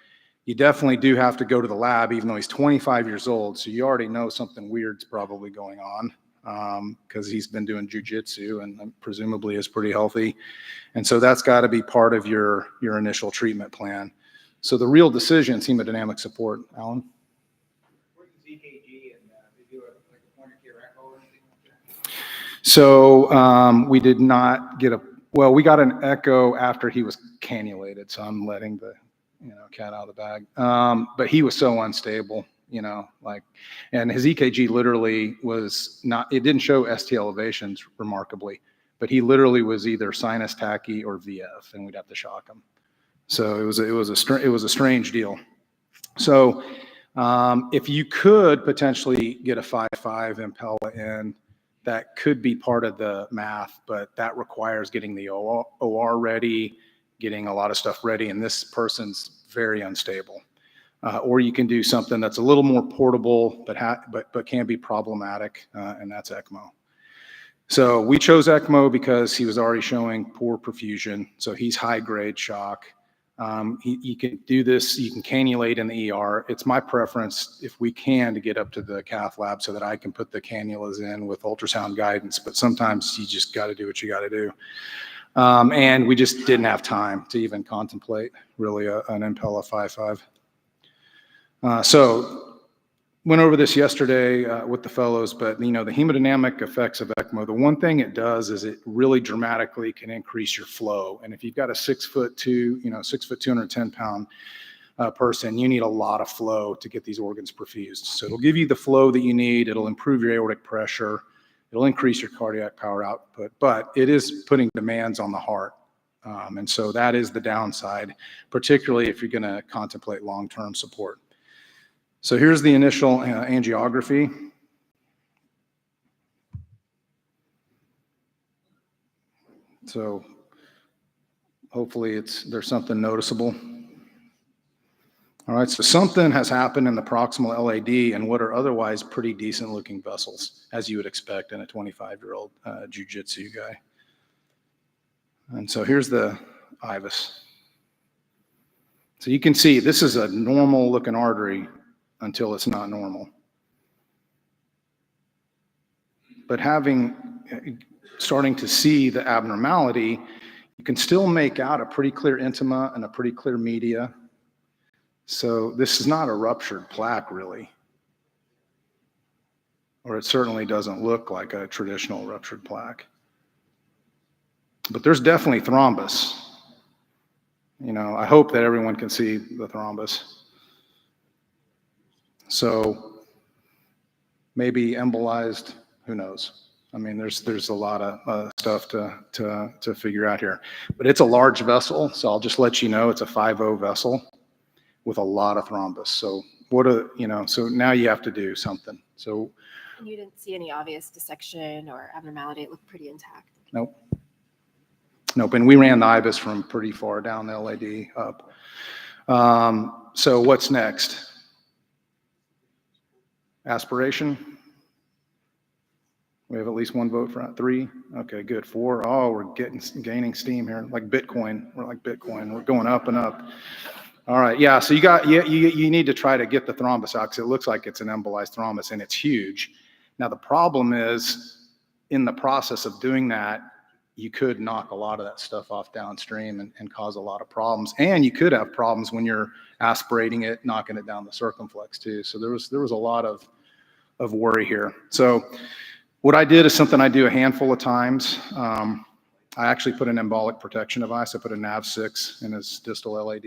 You definitely do have to go to the lab, even though he's 25 years old. So you already know something weird's probably going on, because he's been doing jujitsu and presumably is pretty healthy. And so that's got to be part of your initial treatment plan. So the real decision is hemodynamic support. Alan? So we did not get we got an echo after he was cannulated. So I'm letting the cat out of the bag. But he was so unstable, and his EKG literally was not, it didn't show ST elevations remarkably, but he literally was either sinus tachy or VF, and we'd have to shock him. So it was a strange deal. So if you could potentially get a 5.5 Impella in, that could be part of the math, but that requires getting the OR ready, getting a lot of stuff ready, and this person's very unstable. Or you can do something that's a little more portable, but can be problematic, and that's ECMO. So we chose ECMO because he was already showing poor perfusion, so he's high-grade shock. You can do this, you can cannulate in the ER. It's my preference, if we can, to get up to the cath lab so that I can put the cannulas in with ultrasound guidance, but sometimes you just got to do what you got to do. And we just didn't have time to even contemplate really an Impella 5.5. So went over this yesterday with the fellows, but the hemodynamic effects of ECMO, the one thing it does is it really dramatically can increase your flow. And if you've got a 6'2", 210 pound person, you need a lot of flow to get these organs perfused. So it'll give you the flow that you need. It'll improve your aortic pressure. It'll increase your cardiac power output, but it is putting demands on the heart. And so that is the downside, particularly if you're going to contemplate long-term support. So here's the initial angiography. So hopefully there's something noticeable. All right, so something has happened in the proximal LAD and what are otherwise pretty decent looking vessels, as you would expect in a 25-year-old jiu-jitsu guy. And so here's the IVUS. So you can see this is a normal looking artery until it's not normal. But starting to see the abnormality, you can still make out a pretty clear intima and a pretty clear media. So this is not a ruptured plaque really, or it certainly doesn't look like a traditional ruptured plaque. But there's definitely thrombus. I hope that everyone can see the thrombus. So maybe embolized, who knows? I mean, there's a lot of stuff to figure out here, but it's a large vessel. So I'll just let you know it's a 5-0 vessel with a lot of thrombus. So so now you have to do something. So And you didn't see any obvious dissection or abnormality. It looked pretty intact. nope. Nope. And we ran the IVUS from pretty far down the LAD up. So what's next? Aspiration. We have at least one vote for 3. Okay, good. 4. Oh, we're gaining steam here, like Bitcoin. We're like Bitcoin. We're going up and up. All right, yeah. So you need to try to get the thrombus out because it looks like it's an embolized thrombus and it's huge. Now the problem is, in the process of doing that, you could knock a lot of that stuff off downstream and cause a lot of problems. And you could have problems when you're aspirating it, knocking it down the circumflex too. So there was a lot of worry here. So what I did is something I do a handful of times. I actually put an embolic protection device. I put a NAV6 in his distal LAD,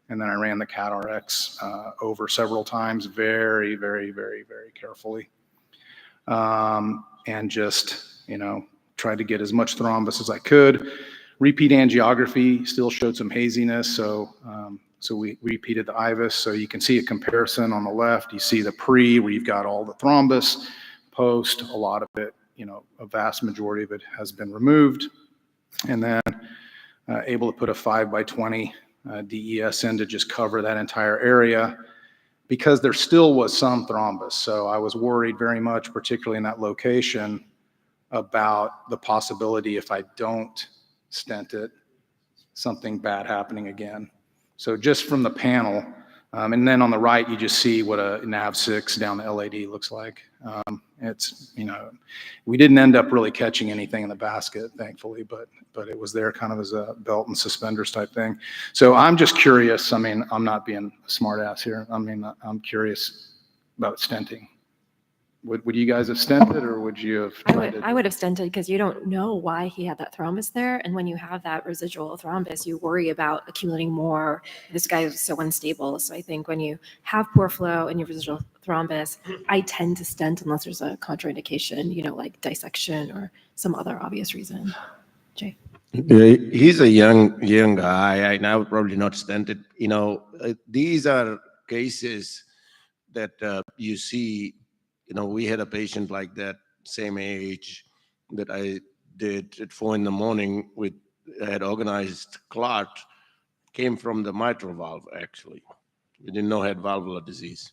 and then I ran the CAT-RX over several times, very, very, very, very carefully. And just, tried to get as much thrombus as I could. Repeat angiography still showed some haziness, so we repeated the IVUS. So you can see a comparison on the left. You see the pre, where you've got all the thrombus. Post, a lot of it, a vast majority of it has been removed. And then able to put a 5x20 DES in to just cover that entire area, because there still was some thrombus. So I was worried very much, particularly in that location, about the possibility, if I don't stent it, something bad happening again. So just from the panel, and then on the right, you just see what a NAV6 down the LAD looks like. It's, we didn't end up really catching anything in the basket, thankfully, but it was there kind of as a belt and suspenders type thing. So I'm just curious. I mean, I'm not being a smart ass here. I mean, I'm curious about stenting. Would you guys have stented, or would you have tried to? I would have stented because you don't know why he had that thrombus there. And when you have that residual thrombus, you worry about accumulating more. This guy is so unstable. So I think when you have poor flow and you have residual thrombus, I tend to stent unless there's a contraindication, like dissection or some other obvious reason. Jay? He's a young guy, and I would probably not stent it. These are cases that you see. We had a patient like that, same age, that I did at 4 a.m. had organized clot, came from the mitral valve, actually. We didn't know he had valvular disease.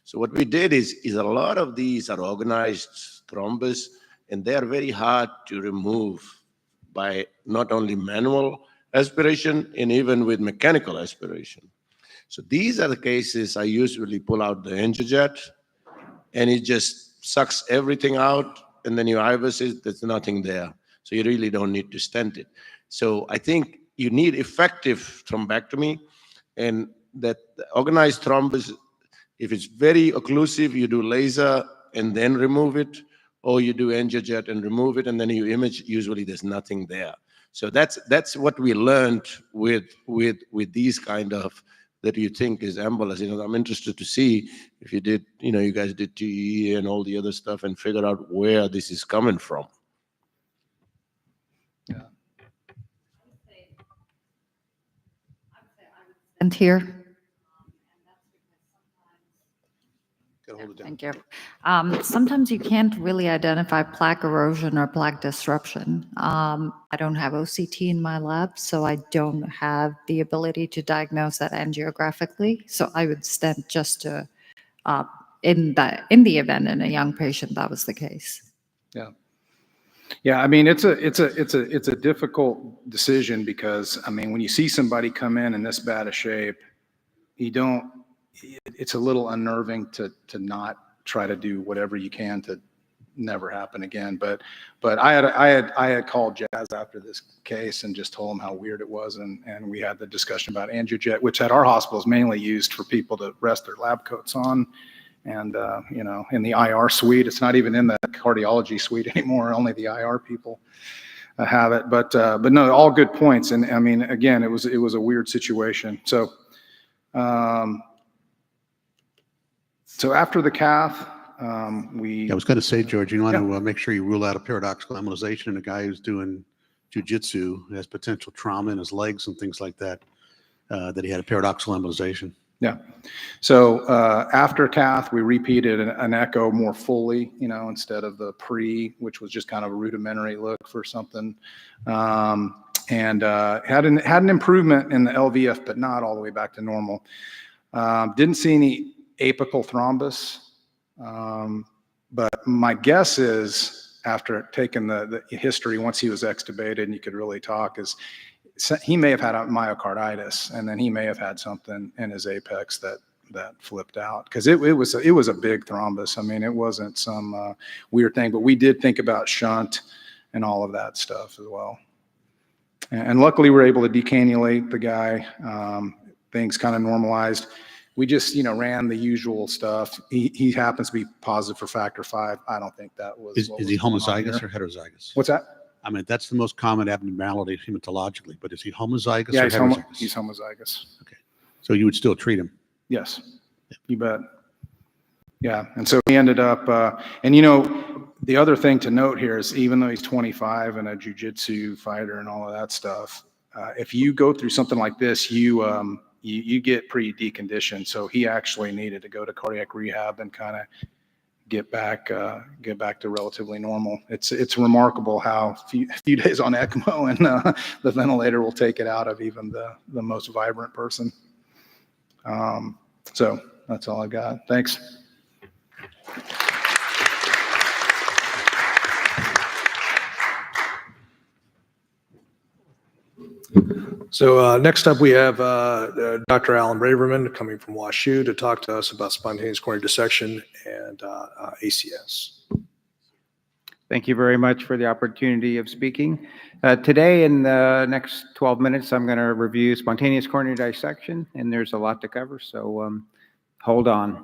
So what we did is a lot of these are organized thrombus, and they are very hard to remove by not only manual aspiration and even with mechanical aspiration. So these are the cases I usually pull out the angiojet, and it just sucks everything out, and then you IVUS it, there's nothing there. So you really don't need to stent it. So I think you need effective thrombectomy, and that organized thrombus, if it's very occlusive, you do laser and then remove it, or you do angiojet and remove it, and then you image, usually there's nothing there. So that's what we learned with these kind of, that you think is embolus. I'm interested to see if you did, you guys did TE and all the other stuff and figure out where this is coming from. Yeah. And here. Thank you. Sometimes you can't really identify plaque erosion or plaque disruption. I don't have OCT in my lab, so I don't have the ability to diagnose that angiographically. So I would stent just to, in the event in a young patient that was the case. Yeah. Yeah, I mean, it's a difficult decision because, I mean, when you see somebody come in this bad a shape, it's a little unnerving to not try to do whatever you can to never happen again. But I had called Jazz after this case and just told him how weird it was, and we had the discussion about angiojet, which at our hospital is mainly used for people to rest their lab coats on. And, in the IR suite, it's not even in the cardiology suite anymore. Only the IR people have it. But no, all good points. And I mean, again, it was a weird situation. So, so after the cath, I was going to say, George, you want to make sure you rule out a paradoxical embolization in a guy who's doing jujitsu, who has potential trauma in his legs and things like that, that he had a paradoxical embolization. Yeah. So after cath, we repeated an echo more fully, instead of the pre, which was just kind of a rudimentary look for something. And had an improvement in the LVF, but not all the way back to normal. Didn't see any apical thrombus. But my guess is, after taking the history, once he was extubated and you could really talk, is he may have had a myocarditis, and then he may have had something in his apex that flipped out, because it was a big thrombus. I mean, it wasn't some weird thing, but we did think about shunt and all of that stuff as well. And luckily, we were able to decannulate the guy. Things kind of normalized. We just, ran the usual stuff. He happens to be positive for factor V. I don't think that was. Is he homozygous or heterozygous? What's that? I mean, that's the most common abnormality hematologically, but is he homozygous Yeah, or heterozygous? he's homozygous. Okay. So you would still treat him? Yes, you bet. Yeah, and so he ended up, and the other thing to note here is, even though he's 25 and a jiu-jitsu fighter and all of that stuff, if you go through something like this, you get pretty deconditioned. So he actually needed to go to cardiac rehab and kind of get back to relatively normal. It's remarkable how a few days on ECMO and the ventilator will take it out of even the most vibrant person. So that's all I got. Thanks. So next up, we have Dr. Alan Braverman coming from WashU to talk to us about spontaneous coronary dissection and ACS. Thank you very much for the opportunity of speaking. Today, in the next 12 minutes, I'm going to review spontaneous coronary dissection, and there's a lot to cover, so hold on.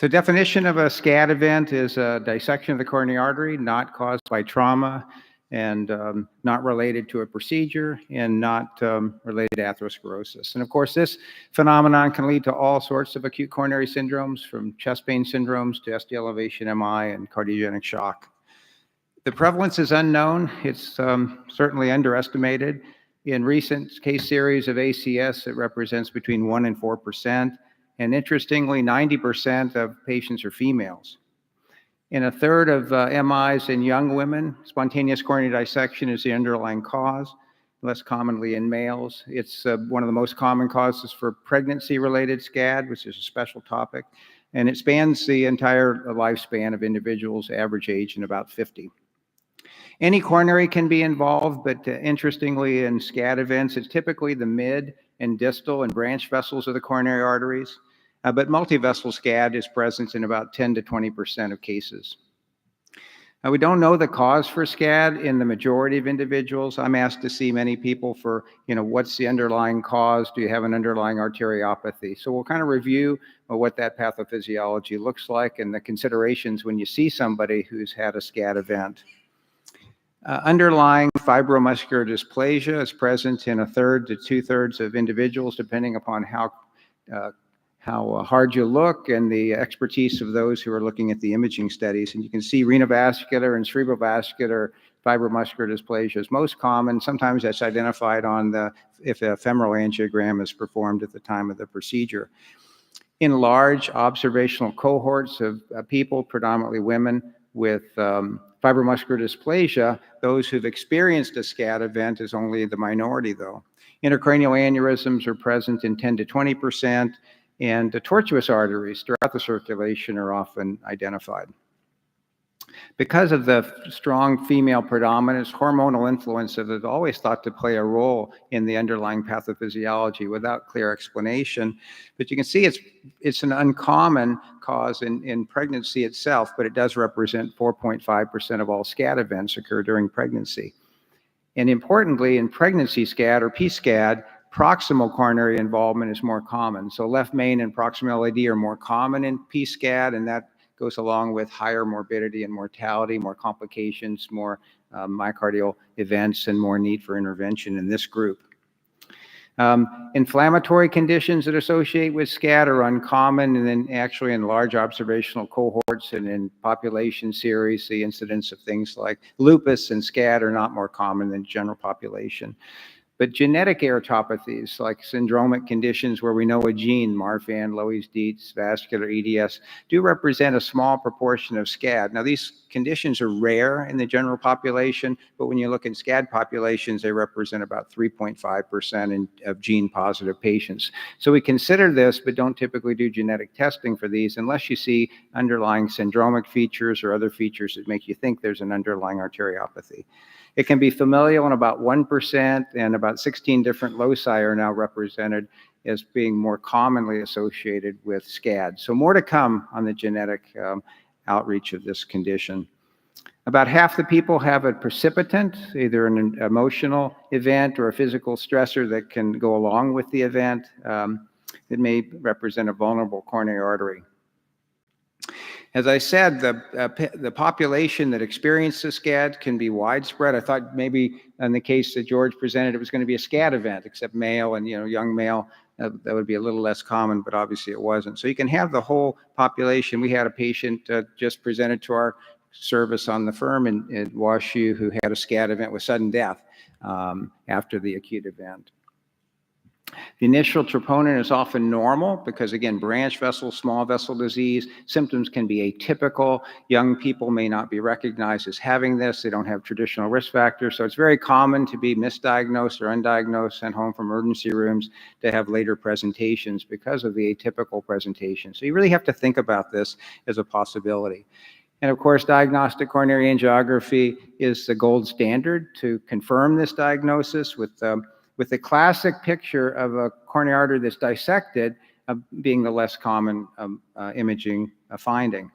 So definition of a SCAD event is a dissection of the coronary artery not caused by trauma, and not related to a procedure, and not related to atherosclerosis. And of course, this phenomenon can lead to all sorts of acute coronary syndromes, from chest pain syndromes to ST elevation MI and cardiogenic shock. The prevalence is unknown. It's certainly underestimated. In recent case series of ACS, it represents between 1% and 4%. And interestingly, 90% of patients are females. In a third of MIs in young women, spontaneous coronary dissection is the underlying cause, less commonly in males. It's one of the most common causes for pregnancy-related SCAD, which is a special topic, and it spans the entire lifespan of individuals, average age in about 50. Any coronary can be involved, but interestingly, in SCAD events, it's typically the mid and distal and branch vessels of the coronary arteries. But multivessel SCAD is present in about 10 to 20% of cases. We don't know the cause for SCAD in the majority of individuals. I'm asked to see many people for, what's the underlying cause? Do you have an underlying arteriopathy? So we'll kind of review what that pathophysiology looks like and the considerations when you see somebody who's had a SCAD event. Underlying fibromuscular dysplasia is present in a third to two-thirds of individuals, depending upon how hard you look and the expertise of those who are looking at the imaging studies. And you can see renovascular and cerebrovascular fibromuscular dysplasia is most common. Sometimes that's identified if a femoral angiogram is performed at the time of the procedure. In large observational cohorts of people, predominantly women with fibromuscular dysplasia, those who've experienced a SCAD event is only the minority, though. Intracranial aneurysms are present in 10 to 20%. And the tortuous arteries throughout the circulation are often identified. Because of the strong female predominance, hormonal influence is always thought to play a role in the underlying pathophysiology without clear explanation. But you can see it's an uncommon cause in pregnancy itself, but it does represent 4.5% of all SCAD events occur during pregnancy. And importantly, in pregnancy SCAD or PSCAD, proximal coronary involvement is more common. So left main and proximal LAD are more common in PSCAD, and that goes along with higher morbidity and mortality, more complications, more myocardial events, and more need for intervention in this group. Inflammatory conditions that associate with SCAD are uncommon, and then actually in large observational cohorts and in population series, the incidence of things like lupus and SCAD are not more common than general population. But genetic erythropathies, like syndromic conditions where we know a gene, Marfan, Loeys-Dietz, vascular EDS, do represent a small proportion of SCAD. Now, these conditions are rare in the general population, but when you look in SCAD populations, they represent about 3.5% of gene-positive patients. So we consider this, but don't typically do genetic testing for these unless you see underlying syndromic features or other features that make you think there's an underlying arteriopathy. It can be familial in about 1%, and about 16 different loci are now represented as being more commonly associated with SCAD. So more to come on the genetic outreach of this condition. About half the people have a precipitant, either an emotional event or a physical stressor that can go along with the event that may represent a vulnerable coronary artery. As I said, the population that experiences SCAD can be widespread. I thought maybe in the case that George presented, it was going to be a SCAD event, except male and young male. That would be a little less common, but obviously it wasn't. So you can have the whole population. We had a patient just presented to our service on the firm in WashU who had a SCAD event with sudden death after the acute event. The initial troponin is often normal because, again, branch vessel, small vessel disease, symptoms can be atypical. Young people may not be recognized as having this. They don't have traditional risk factors. So it's very common to be misdiagnosed or undiagnosed, sent home from emergency rooms to have later presentations because of the atypical presentation. So you really have to think about this as a possibility. And of course, diagnostic coronary angiography is the gold standard to confirm this diagnosis with the classic picture of a coronary artery that's dissected being the less common imaging finding.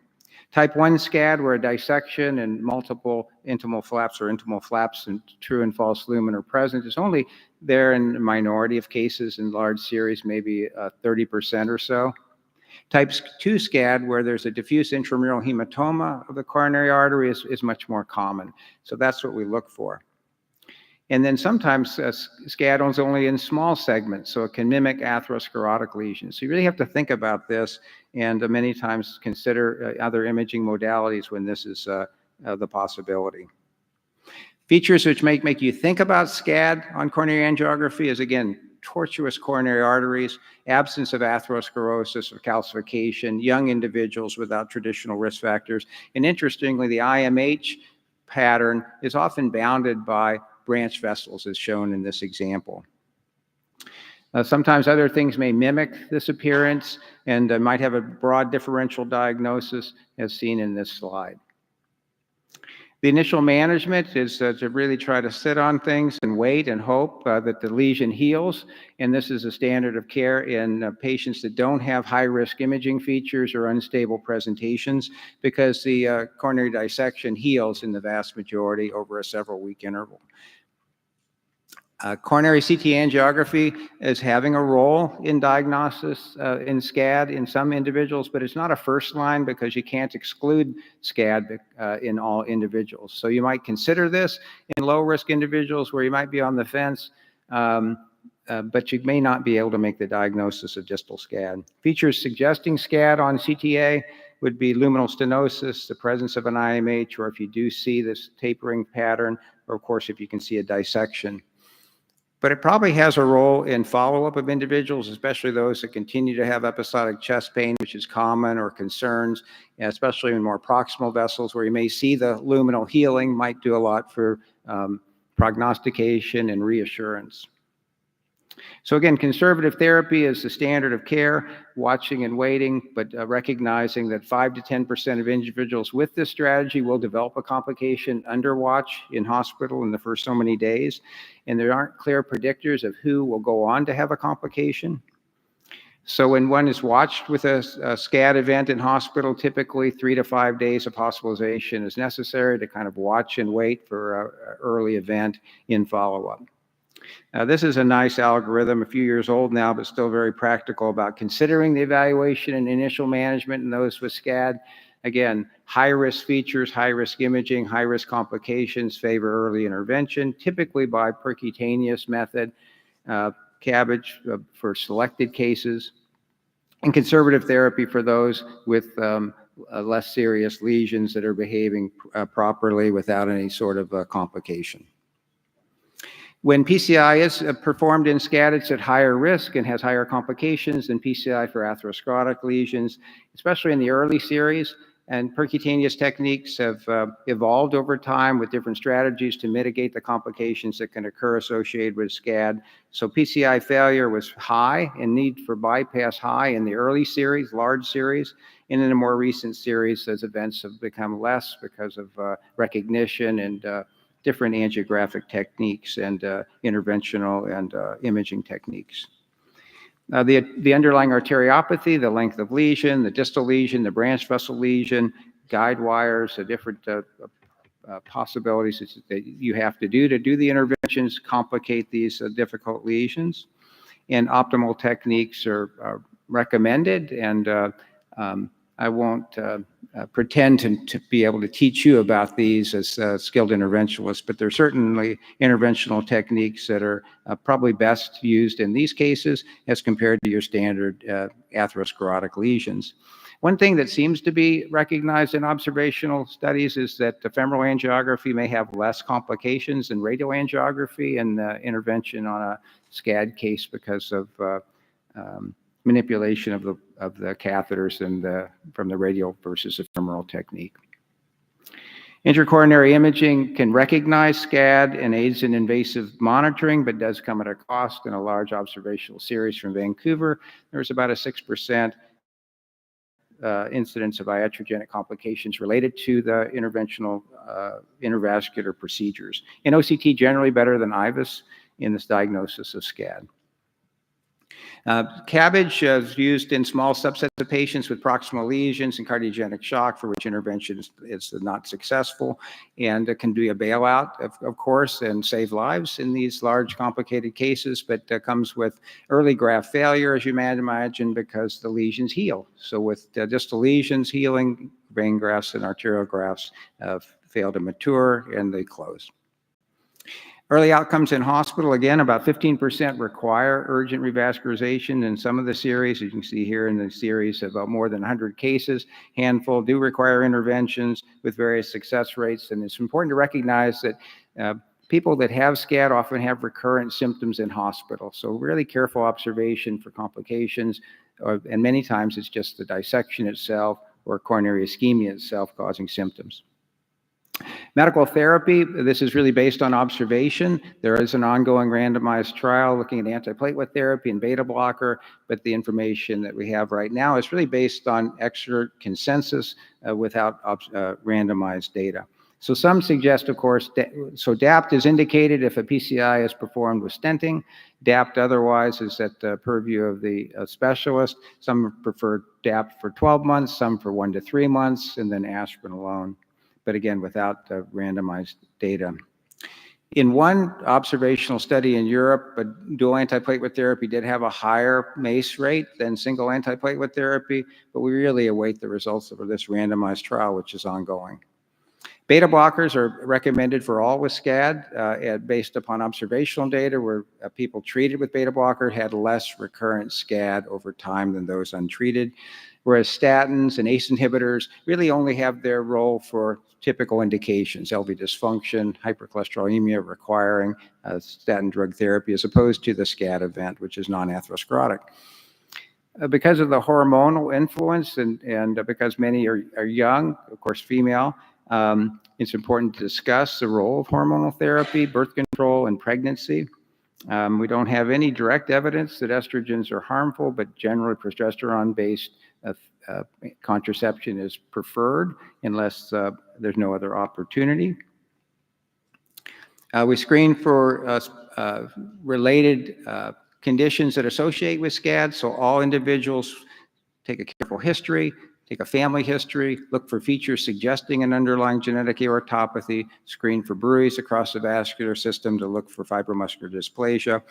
Type 1 SCAD, where a dissection and multiple intimal flaps or intimal flaps and true and false lumen are present, is only there in a minority of cases. In large series, maybe 30% or so. Type 2 SCAD, where there's a diffuse intramural hematoma of the coronary artery, is much more common. So that's what we look for. And then sometimes SCAD is only in small segments, so it can mimic atherosclerotic lesions. So you really have to think about this and many times consider other imaging modalities when this is the possibility. Features which make you think about SCAD on coronary angiography is, again, tortuous coronary arteries, absence of atherosclerosis or calcification, young individuals without traditional risk factors. And interestingly, the IMH pattern is often bounded by branch vessels, as shown in this example. Sometimes other things may mimic this appearance and might have a broad differential diagnosis, as seen in this slide. The initial management is to really try to sit on things and wait and hope that the lesion heals. And this is a standard of care in patients that don't have high-risk imaging features or unstable presentations, because the coronary dissection heals in the vast majority over a several-week interval. Coronary CT angiography is having a role in diagnosis in SCAD in some individuals, but it's not a first line because you can't exclude SCAD in all individuals. So you might consider this in low-risk individuals where you might be on the fence, but you may not be able to make the diagnosis of distal SCAD. Features suggesting SCAD on CTA would be luminal stenosis, the presence of an IMH, or if you do see this tapering pattern, or of course if you can see a dissection. But it probably has a role in follow-up of individuals, especially those that continue to have episodic chest pain, which is common, or concerns, especially in more proximal vessels where you may see the luminal healing, might do a lot for prognostication and reassurance. So again, conservative therapy is the standard of care, watching and waiting, but recognizing that 5 to 10% of individuals with this strategy will develop a complication under watch in hospital in the first so many days. And there aren't clear predictors of who will go on to have a complication. So when one is watched with a SCAD event in hospital, typically 3 to 5 days of hospitalization is necessary to kind of watch and wait for an early event in follow-up. This is a nice algorithm, a few years old now, but still very practical about considering the evaluation and initial management in those with SCAD. Again, high-risk features, high-risk imaging, high-risk complications favor early intervention, typically by percutaneous method. CABG for selected cases, and conservative therapy for those with less serious lesions that are behaving properly without any sort of complication. When PCI is performed in SCAD, it's at higher risk and has higher complications than PCI for atherosclerotic lesions, especially in the early series. And percutaneous techniques have evolved over time with different strategies to mitigate the complications that can occur associated with SCAD. So PCI failure was high and need for bypass high in the early series, large series. And in the more recent series, as events have become less because of recognition and different angiographic techniques and interventional and imaging techniques. The underlying arteriopathy, the length of lesion, the distal lesion, the branch vessel lesion, guide wires, the different possibilities that you have to do the interventions complicate these difficult lesions. And optimal techniques are recommended, and I won't pretend to be able to teach you about these as skilled interventionalists, but there are certainly interventional techniques that are probably best used in these cases as compared to your standard atherosclerotic lesions. One thing that seems to be recognized in observational studies is that the femoral angiography may have less complications than radial angiography and intervention on a SCAD case because of manipulation of the catheters and from the radial versus the femoral technique. Intracoronary imaging can recognize SCAD and aids in invasive monitoring, but does come at a cost. In a large observational series from Vancouver, there was about a 6% incidence of iatrogenic complications related to the interventional intravascular procedures. And OCT generally better than IVUS in this diagnosis of SCAD. CABG is used in small subsets of patients with proximal lesions and cardiogenic shock for which intervention is not successful, and it can be a bailout, of course, and save lives in these large complicated cases, but comes with early graft failure, as you might imagine, because the lesions heal. So with distal lesions healing, vein grafts and arterial grafts fail to mature and they close. Early outcomes in hospital, again, about 15% require urgent revascularization in some of the series. As you can see here in the series, about more than 100 cases, handful do require interventions with various success rates. And it's important to recognize that people that have SCAD often have recurrent symptoms in hospital. So really careful observation for complications, and many times it's just the dissection itself or coronary ischemia itself causing symptoms. Medical therapy, this is really based on observation. There is an ongoing randomized trial looking at antiplatelet therapy and beta blocker, but the information that we have right now is really based on expert consensus without randomized data. So some suggest, of course, so DAPT is indicated if a PCI is performed with stenting. DAPT otherwise is at the purview of the specialist. Some prefer DAPT for 12 months, some for 1 to 3 months, and then aspirin alone, but again, without randomized data. In one observational study in Europe, dual antiplatelet therapy did have a higher MACE rate than single antiplatelet therapy, but we really await the results of this randomized trial, which is ongoing. Beta blockers are recommended for all with SCAD based upon observational data where people treated with beta blocker had less recurrent SCAD over time than those untreated, whereas statins and ACE inhibitors really only have their role for typical indications, LV dysfunction, hypercholesterolemia requiring statin drug therapy, as opposed to the SCAD event, which is non-atherosclerotic. Because of the hormonal influence and because many are young, of course female, it's important to discuss the role of hormonal therapy, birth control, and pregnancy. We don't have any direct evidence that estrogens are harmful, but generally progesterone-based contraception is preferred unless there's no other opportunity. We screen for related conditions that associate with SCAD, so all individuals take a careful history, take a family history, look for features suggesting an underlying genetic aortopathy, screen for bruits across the vascular system to look for fibromuscular dysplasia.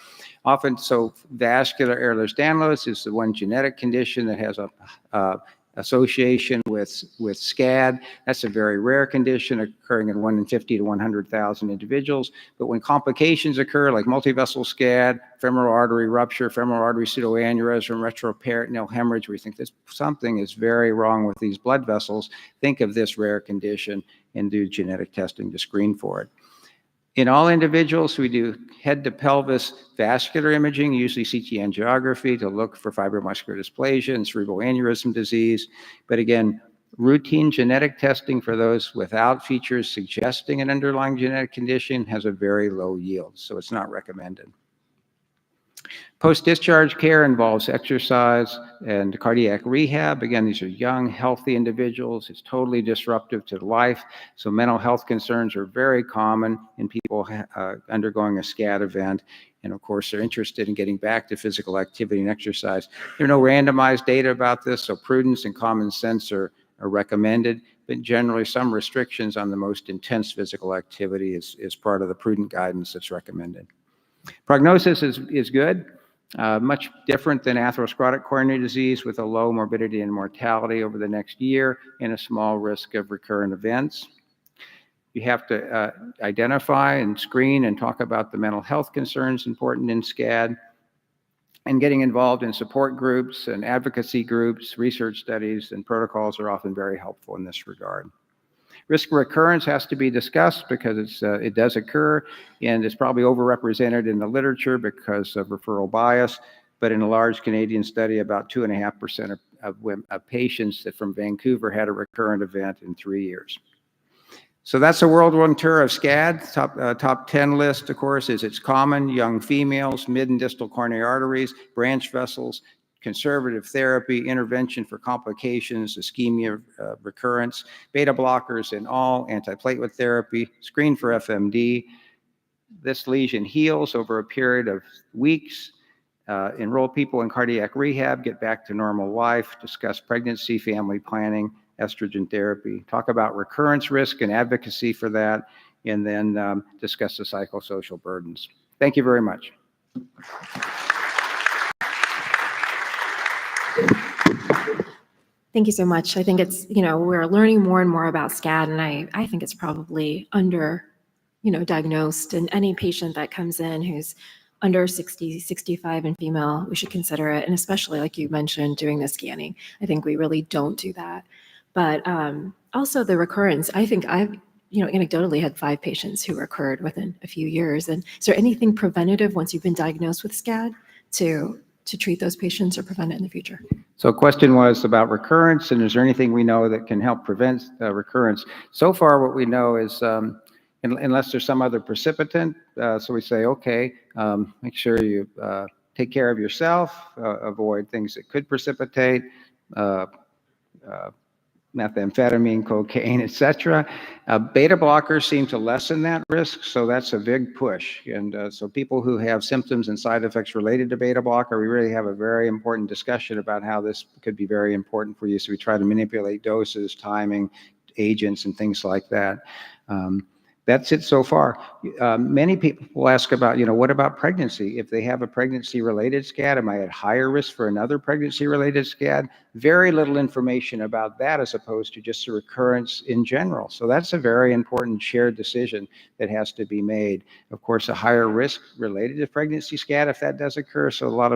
Often, so vascular Ehlers-Danlos is the one genetic condition that has a association with SCAD. That's a very rare condition occurring in 1 in 50 to 100,000 individuals. But when complications occur like multivessel SCAD, femoral artery rupture, femoral artery pseudoaneurysm, retroperitoneal hemorrhage, we think something is very wrong with these blood vessels. Think of this rare condition and do genetic testing to screen for it. In all individuals, we do head to pelvis vascular imaging, usually CT angiography, to look for fibromuscular dysplasia and cerebral aneurysm disease. But again, routine genetic testing for those without features suggesting an underlying genetic condition has a very low yield, so it's not recommended. Post-discharge care involves exercise and cardiac rehab. Again, these are young, healthy individuals. It's totally disruptive to life. So mental health concerns are very common in people undergoing a SCAD event. And of course, they're interested in getting back to physical activity and exercise. There are no randomized data about this, so prudence and common sense are recommended. But generally, some restrictions on the most intense physical activity is part of the prudent guidance that's recommended. Prognosis is good. Much different than atherosclerotic coronary disease, with a low morbidity and mortality over the next year and a small risk of recurrent events. You have to identify and screen and talk about the mental health concerns important in SCAD, and getting involved in support groups and advocacy groups, research studies, and protocols are often very helpful in this regard. Risk of recurrence has to be discussed because it does occur, and it's probably overrepresented in the literature because of referral bias. But in a large Canadian study, about 2.5% of patients from Vancouver had a recurrent event in 3 years. So that's a worldwide tour of SCAD. Top 10 list, of course, is it's common: young females, mid and distal coronary arteries, branch vessels, conservative therapy, intervention for complications, ischemia, recurrence, beta blockers in all, antiplatelet therapy, screen for FMD. This lesion heals over a period of weeks. Enroll people in cardiac rehab, get back to normal life, discuss pregnancy, family planning, estrogen therapy, talk about recurrence risk and advocacy for that, and then discuss the psychosocial burdens. Thank you very much. Thank you so much. I think it's, we're learning more and more about SCAD, and I think it's probably under, diagnosed. And any patient that comes in who's under 60, 65 and female, we should consider it. And especially, like you mentioned, doing the scanning. I think we really don't do that. But also the recurrence, I think I've, anecdotally had 5 patients who recurred within a few years. And is there anything preventative once you've been diagnosed with SCAD to treat those patients or prevent it in the future? So the question was about recurrence, and is there anything we know that can help prevent recurrence? So far, what we know is, unless there's some other precipitant, so we say, okay, make sure you take care of yourself, avoid things that could precipitate, methamphetamine, cocaine, etc. Beta blockers seem to lessen that risk, so that's a big push. And so people who have symptoms and side effects related to beta blocker, we really have a very important discussion about how this could be very important for you. So we try to manipulate doses, timing, agents, and things like that. That's it so far. Many people will ask about, what about pregnancy? If they have a pregnancy-related SCAD, am I at higher risk for another pregnancy-related SCAD? Very little information about that as opposed to just a recurrence in general. So that's a very important shared decision that has to be made. Of course, a higher risk related to pregnancy SCAD if that does occur. So a lot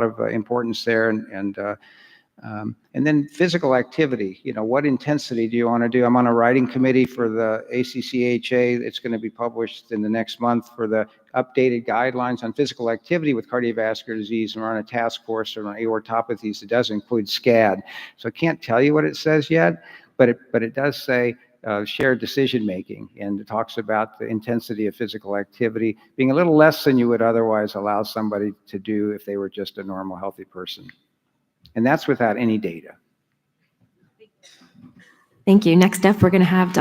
of importance there, and then physical activity. What intensity do you want to do? I'm on a writing committee for the ACCHA. It's going to be published in the next month for the updated guidelines on physical activity with cardiovascular disease. And we're on a task force on aortopathies that does include SCAD. So I can't tell you what it says yet, but it does say shared decision making, and it talks about the intensity of physical activity being a little less than you would otherwise allow somebody to do if they were just a normal, healthy person. And that's without any data. Thank you. Next up, we're going to have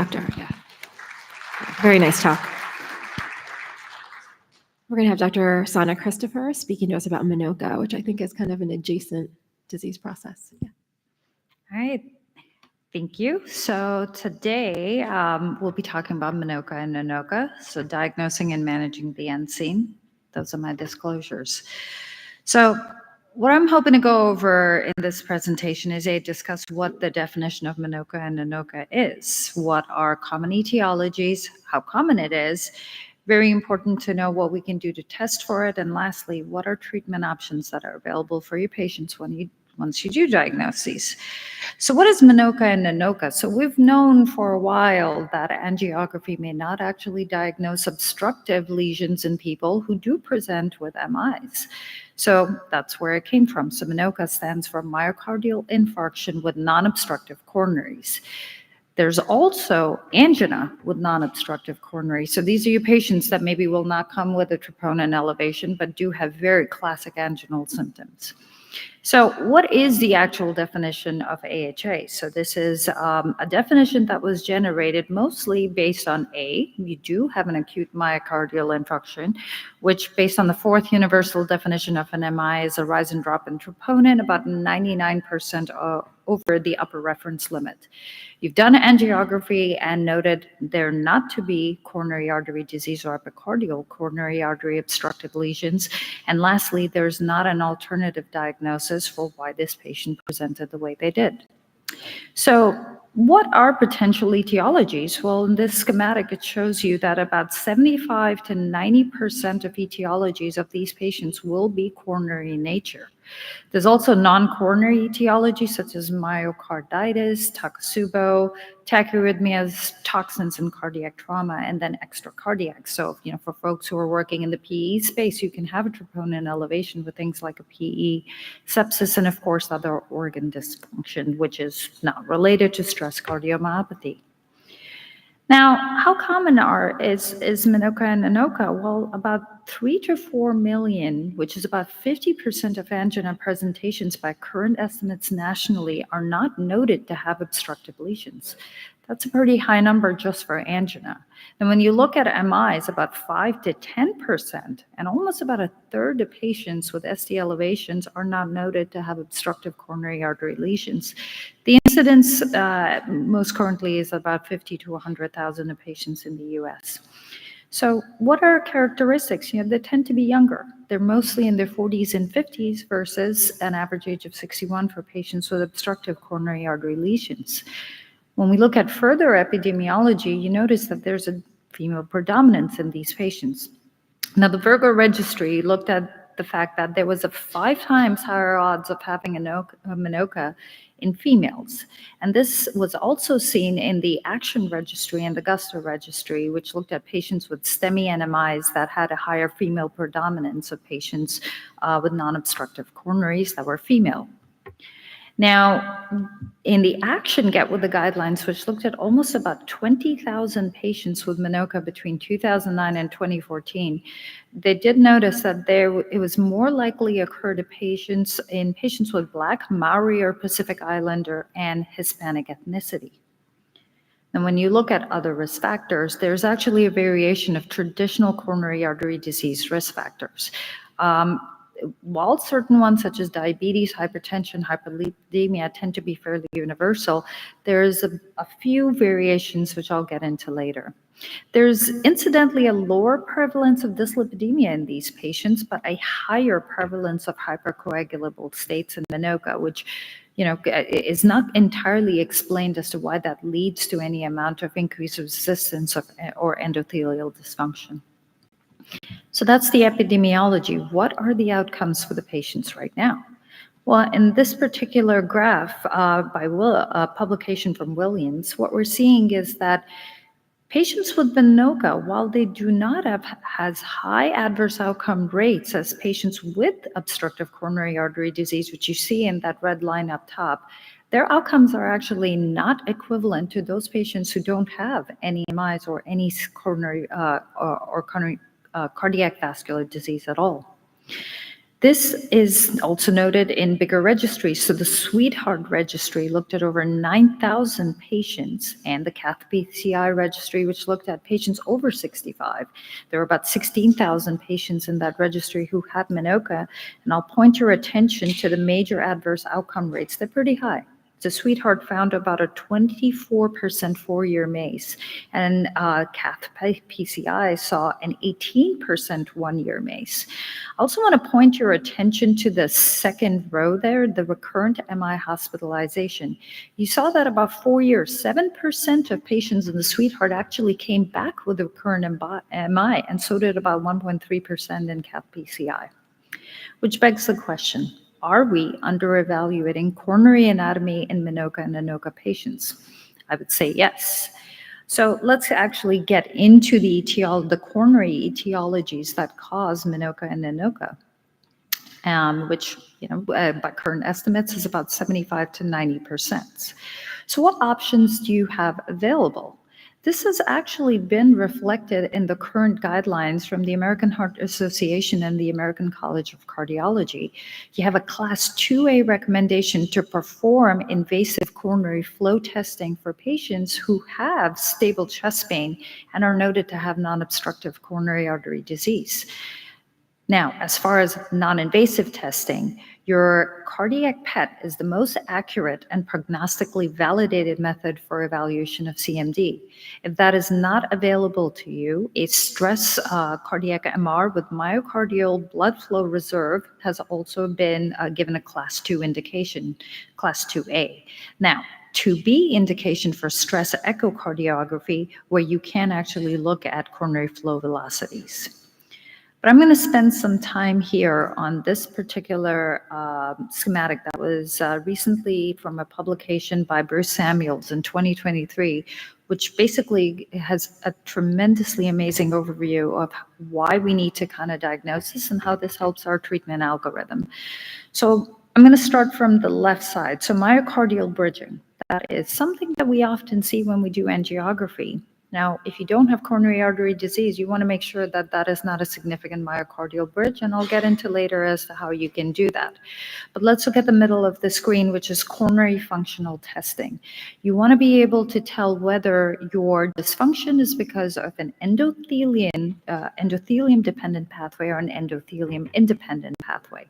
very nice talk. We're going to have Dr. Sana Christopher speaking to us about MINOCA, which I think is kind of an adjacent disease process. Yeah. All right. Thank you. So today we'll be talking about MINOCA and NONOCA, so diagnosing and managing the unseen. Those are my disclosures. So what I'm hoping to go over in this presentation is discuss what the definition of MINOCA and NONOCA is, what are common etiologies, how common it is, very important to know what we can do to test for it, and lastly, what are treatment options that are available for your patients once you do diagnose these. So what is MINOCA and NONOCA? So we've known for a while that angiography may not actually diagnose obstructive lesions in people who do present with MIs. So that's where it came from. So MINOCA stands for myocardial infarction with non-obstructive coronaries. There's also angina with non-obstructive coronary. So these are your patients that maybe will not come with a troponin elevation, but do have very classic anginal symptoms. So what is the actual definition of AHA? So this is a definition that was generated mostly based on you do have an acute myocardial infarction, which based on the fourth universal definition of an MI is a rise and drop in troponin, about 99% over the upper reference limit. You've done angiography and noted there not to be coronary artery disease or epicardial coronary artery obstructive lesions. And lastly, there's not an alternative diagnosis for why this patient presented the way they did. So what are potential etiologies? Well, in this schematic, it shows you that about 75 to 90% of etiologies of these patients will be coronary in nature. There's also non-coronary etiologies such as myocarditis, Takotsubo, tachyarrhythmias, toxins, and cardiac trauma, and then extracardiac. So, for folks who are working in the PE space, you can have a troponin elevation with things like a PE, sepsis, and of course, other organ dysfunction, which is not related to stress cardiomyopathy. Now, how common is MINOCA and NONOCA? Well, about 3 to 4 million, which is about 50% of angina presentations by current estimates nationally, are not noted to have obstructive lesions. That's a pretty high number just for angina. And when you look at MIs, about 5 to 10%, and almost about a third of patients with ST elevations are not noted to have obstructive coronary artery lesions. The incidence most currently is about 50 to 100,000 of patients in the US. So what are characteristics? They tend to be younger. They're mostly in their 40s and 50s versus an average age of 61 for patients with obstructive coronary artery lesions. When we look at further epidemiology, you notice that there's a female predominance in these patients. Now, the Virgo registry looked at the fact that there was a 5 times higher odds of having a MINOCA in females. And this was also seen in the ACTION registry and the Gusto registry, which looked at patients with STEMI NMIs that had a higher female predominance of patients with non-obstructive coronaries that were female. Now, in the ACTION Get With The Guidelines, which looked at almost about 20,000 patients with MINOCA between 2009 and 2014, they did notice that it was more likely occur to patients with Black, Maori, or Pacific Islander and Hispanic ethnicity. And when you look at other risk factors, there's actually a variation of traditional coronary artery disease risk factors. While certain ones such as diabetes, hypertension, hyperlipidemia tend to be fairly universal, there's a few variations which I'll get into later. There's incidentally a lower prevalence of dyslipidemia in these patients, but a higher prevalence of hypercoagulable states in MINOCA, which is not entirely explained as to why that leads to any amount of increased resistance or endothelial dysfunction. So that's the epidemiology. What are the outcomes for the patients right now? Well, in this particular graph by a publication from Williams, what we're seeing is that patients with MINOCA, while they do not have as high adverse outcome rates as patients with obstructive coronary artery disease, which you see in that red line up top, their outcomes are actually not equivalent to those patients who don't have any MIs or any coronary cardiac vascular disease at all. This is also noted in bigger registries. So the Sweetheart registry looked at over 9,000 patients, and the CathPCI registry, which looked at patients over 65. There were about 16,000 patients in that registry who had MINOCA, and I'll point your attention to the major adverse outcome rates. They're pretty high. The Sweetheart found about a 24% 4-year MACE, and Cath PCI saw an 18% 1-year MACE. I also want to point your attention to the second row there, the recurrent MI hospitalization. You saw that about 4 years, 7% of patients in the Sweetheart actually came back with recurrent MI, and so did about 1.3% in Cath PCI. Which begs the question, are we under-evaluating coronary anatomy in MINOCA and ANOCA patients? I would say yes. So let's actually get into the coronary etiologies that cause MINOCA and ANOCA, which, by current estimates is about 75 to 90%. So what options do you have available? This has actually been reflected in the current guidelines from the American Heart Association and the American College of Cardiology. You have a Class 2A recommendation to perform invasive coronary flow testing for patients who have stable chest pain and are noted to have non-obstructive coronary artery disease. Now, as far as non-invasive testing, your cardiac PET is the most accurate and prognostically validated method for evaluation of CMD. If that is not available to you, a stress cardiac MR with myocardial blood flow reserve has also been given a Class 2 indication, Class 2A. Now, 2B indication for stress echocardiography, where you can actually look at coronary flow velocities. But I'm going to spend some time here on this particular schematic that was recently from a publication by Bruce Samuels in 2023, which basically has a tremendously amazing overview of why we need to kind of diagnose this and how this helps our treatment algorithm. So I'm going to start from the left side. So myocardial bridging, that is something that we often see when we do angiography. Now, if you don't have coronary artery disease, you want to make sure that that is not a significant myocardial bridge, and I'll get into later as to how you can do that. But let's look at the middle of the screen, which is coronary functional testing. You want to be able to tell whether your dysfunction is because of an endothelium-dependent pathway or an endothelium-independent pathway.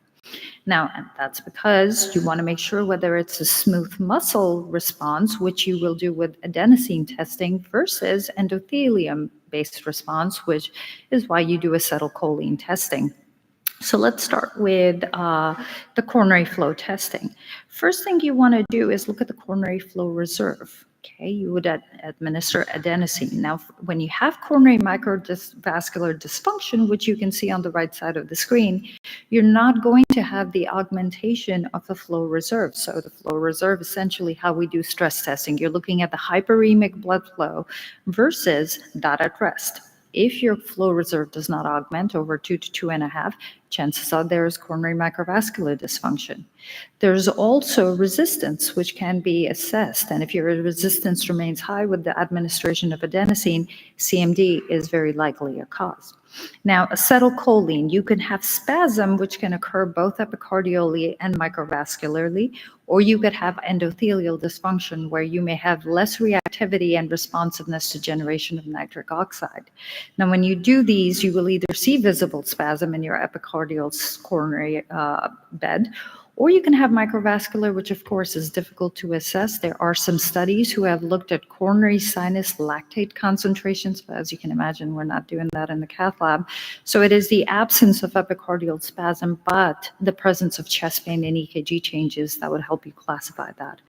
Now, and that's because you want to make sure whether it's a smooth muscle response, which you will do with adenosine testing, versus endothelium-based response, which is why you do acetylcholine testing. So let's start with the coronary flow testing. First thing you want to do is look at the coronary flow reserve. Okay, you would administer adenosine. Now, when you have coronary microvascular dysfunction, which you can see on the right side of the screen, you're not going to have the augmentation of the flow reserve. So the flow reserve, essentially how we do stress testing, you're looking at the hyperemic blood flow versus that at rest. If your flow reserve does not augment over 2 to 2.5, chances are there is coronary microvascular dysfunction. There's also resistance, which can be assessed. And if your resistance remains high with the administration of adenosine, CMD is very likely a cause. Now, acetylcholine, you can have spasm, which can occur both epicardially and microvascularly, or you could have endothelial dysfunction, where you may have less reactivity and responsiveness to generation of nitric oxide. Now, when you do these, you will either see visible spasm in your epicardial coronary bed, or you can have microvascular, which of course is difficult to assess. There are some studies who have looked at coronary sinus lactate concentrations, but as you can imagine, we're not doing that in the cath lab. So it is the absence of epicardial spasm, but the presence of chest pain and EKG changes that would help you classify that.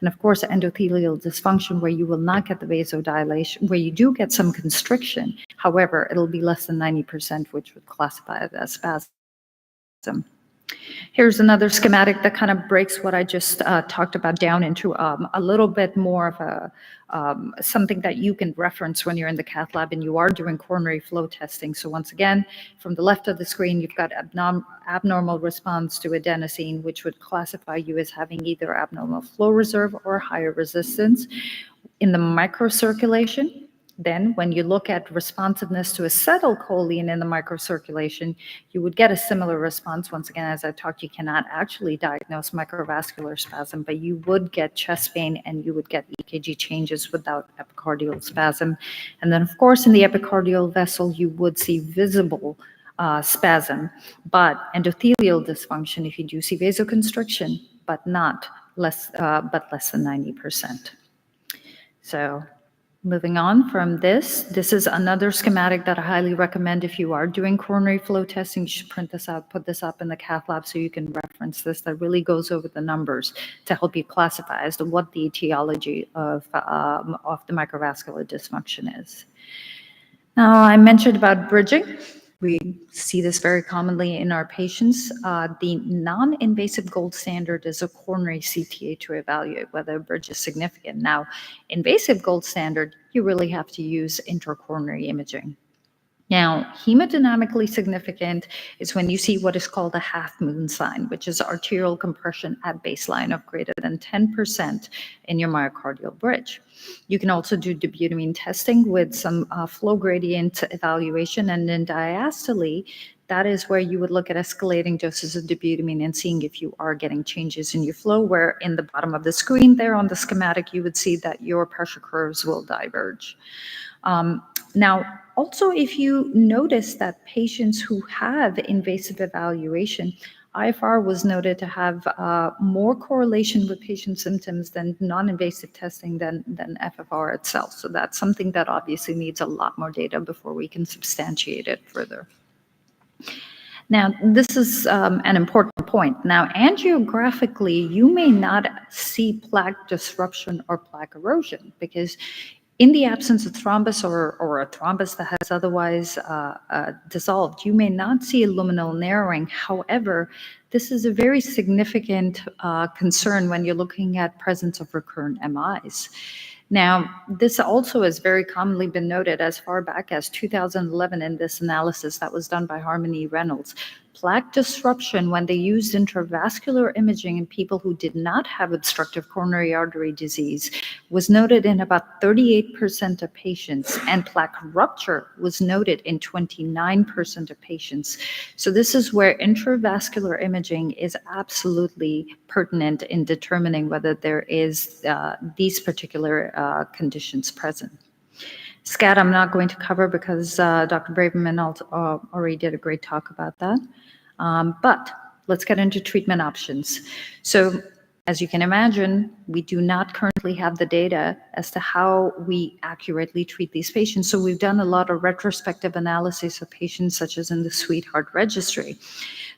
And of course, endothelial dysfunction, where you will not get the vasodilation, where you do get some constriction. However, it'll be less than 90%, which would classify it as spasm. Here's another schematic that kind of breaks what I just talked about down into a little bit more of a something that you can reference when you're in the cath lab and you are doing coronary flow testing. So once again, from the left of the screen, you've got abnormal response to adenosine, which would classify you as having either abnormal flow reserve or higher resistance. In the microcirculation, then when you look at responsiveness to acetylcholine in the microcirculation, you would get a similar response. Once again, as I talked, you cannot actually diagnose microvascular spasm, but you would get chest pain and you would get EKG changes without epicardial spasm. And then, of course, in the epicardial vessel, you would see visible spasm, but endothelial dysfunction, if you do see vasoconstriction, but not but less than 90%. So moving on from this is another schematic that I highly recommend if you are doing coronary flow testing. You should print this out, put this up in the cath lab so you can reference this. That really goes over the numbers to help you classify as to what the etiology of the microvascular dysfunction is. Now, I mentioned about bridging. We see this very commonly in our patients. The non-invasive gold standard is a coronary CTA to evaluate whether a bridge is significant. Now, invasive gold standard, you really have to use intracoronary imaging. Now, hemodynamically significant is when you see what is called a half moon sign, which is arterial compression at baseline of greater than 10% in your myocardial bridge. You can also do dobutamine testing with some flow gradient evaluation, and in diastole, that is where you would look at escalating doses of dobutamine and seeing if you are getting changes in your flow, where in the bottom of the screen there on the schematic, you would see that your pressure curves will diverge. Now, also, if you notice that patients who have invasive evaluation, IFR was noted to have more correlation with patient symptoms than non-invasive testing than FFR itself. So that's something that obviously needs a lot more data before we can substantiate it further. Now, this is an important point. Now, angiographically, you may not see plaque disruption or plaque erosion because in the absence of thrombus or a thrombus that has otherwise dissolved, you may not see a luminal narrowing. However, this is a very significant concern when you're looking at presence of recurrent MIs. Now, this also has very commonly been noted as far back as 2011 in this analysis that was done by Harmony Reynolds. Plaque disruption when they used intravascular imaging in people who did not have obstructive coronary artery disease was noted in about 38% of patients, and plaque rupture was noted in 29% of patients. So this is where intravascular imaging is absolutely pertinent in determining whether there is these particular conditions present. SCAD I'm not going to cover because Dr. Braverman already did a great talk about that. But let's get into treatment options. So as you can imagine, we do not currently have the data as to how we accurately treat these patients. So we've done a lot of retrospective analysis of patients such as in the Sweetheart Registry.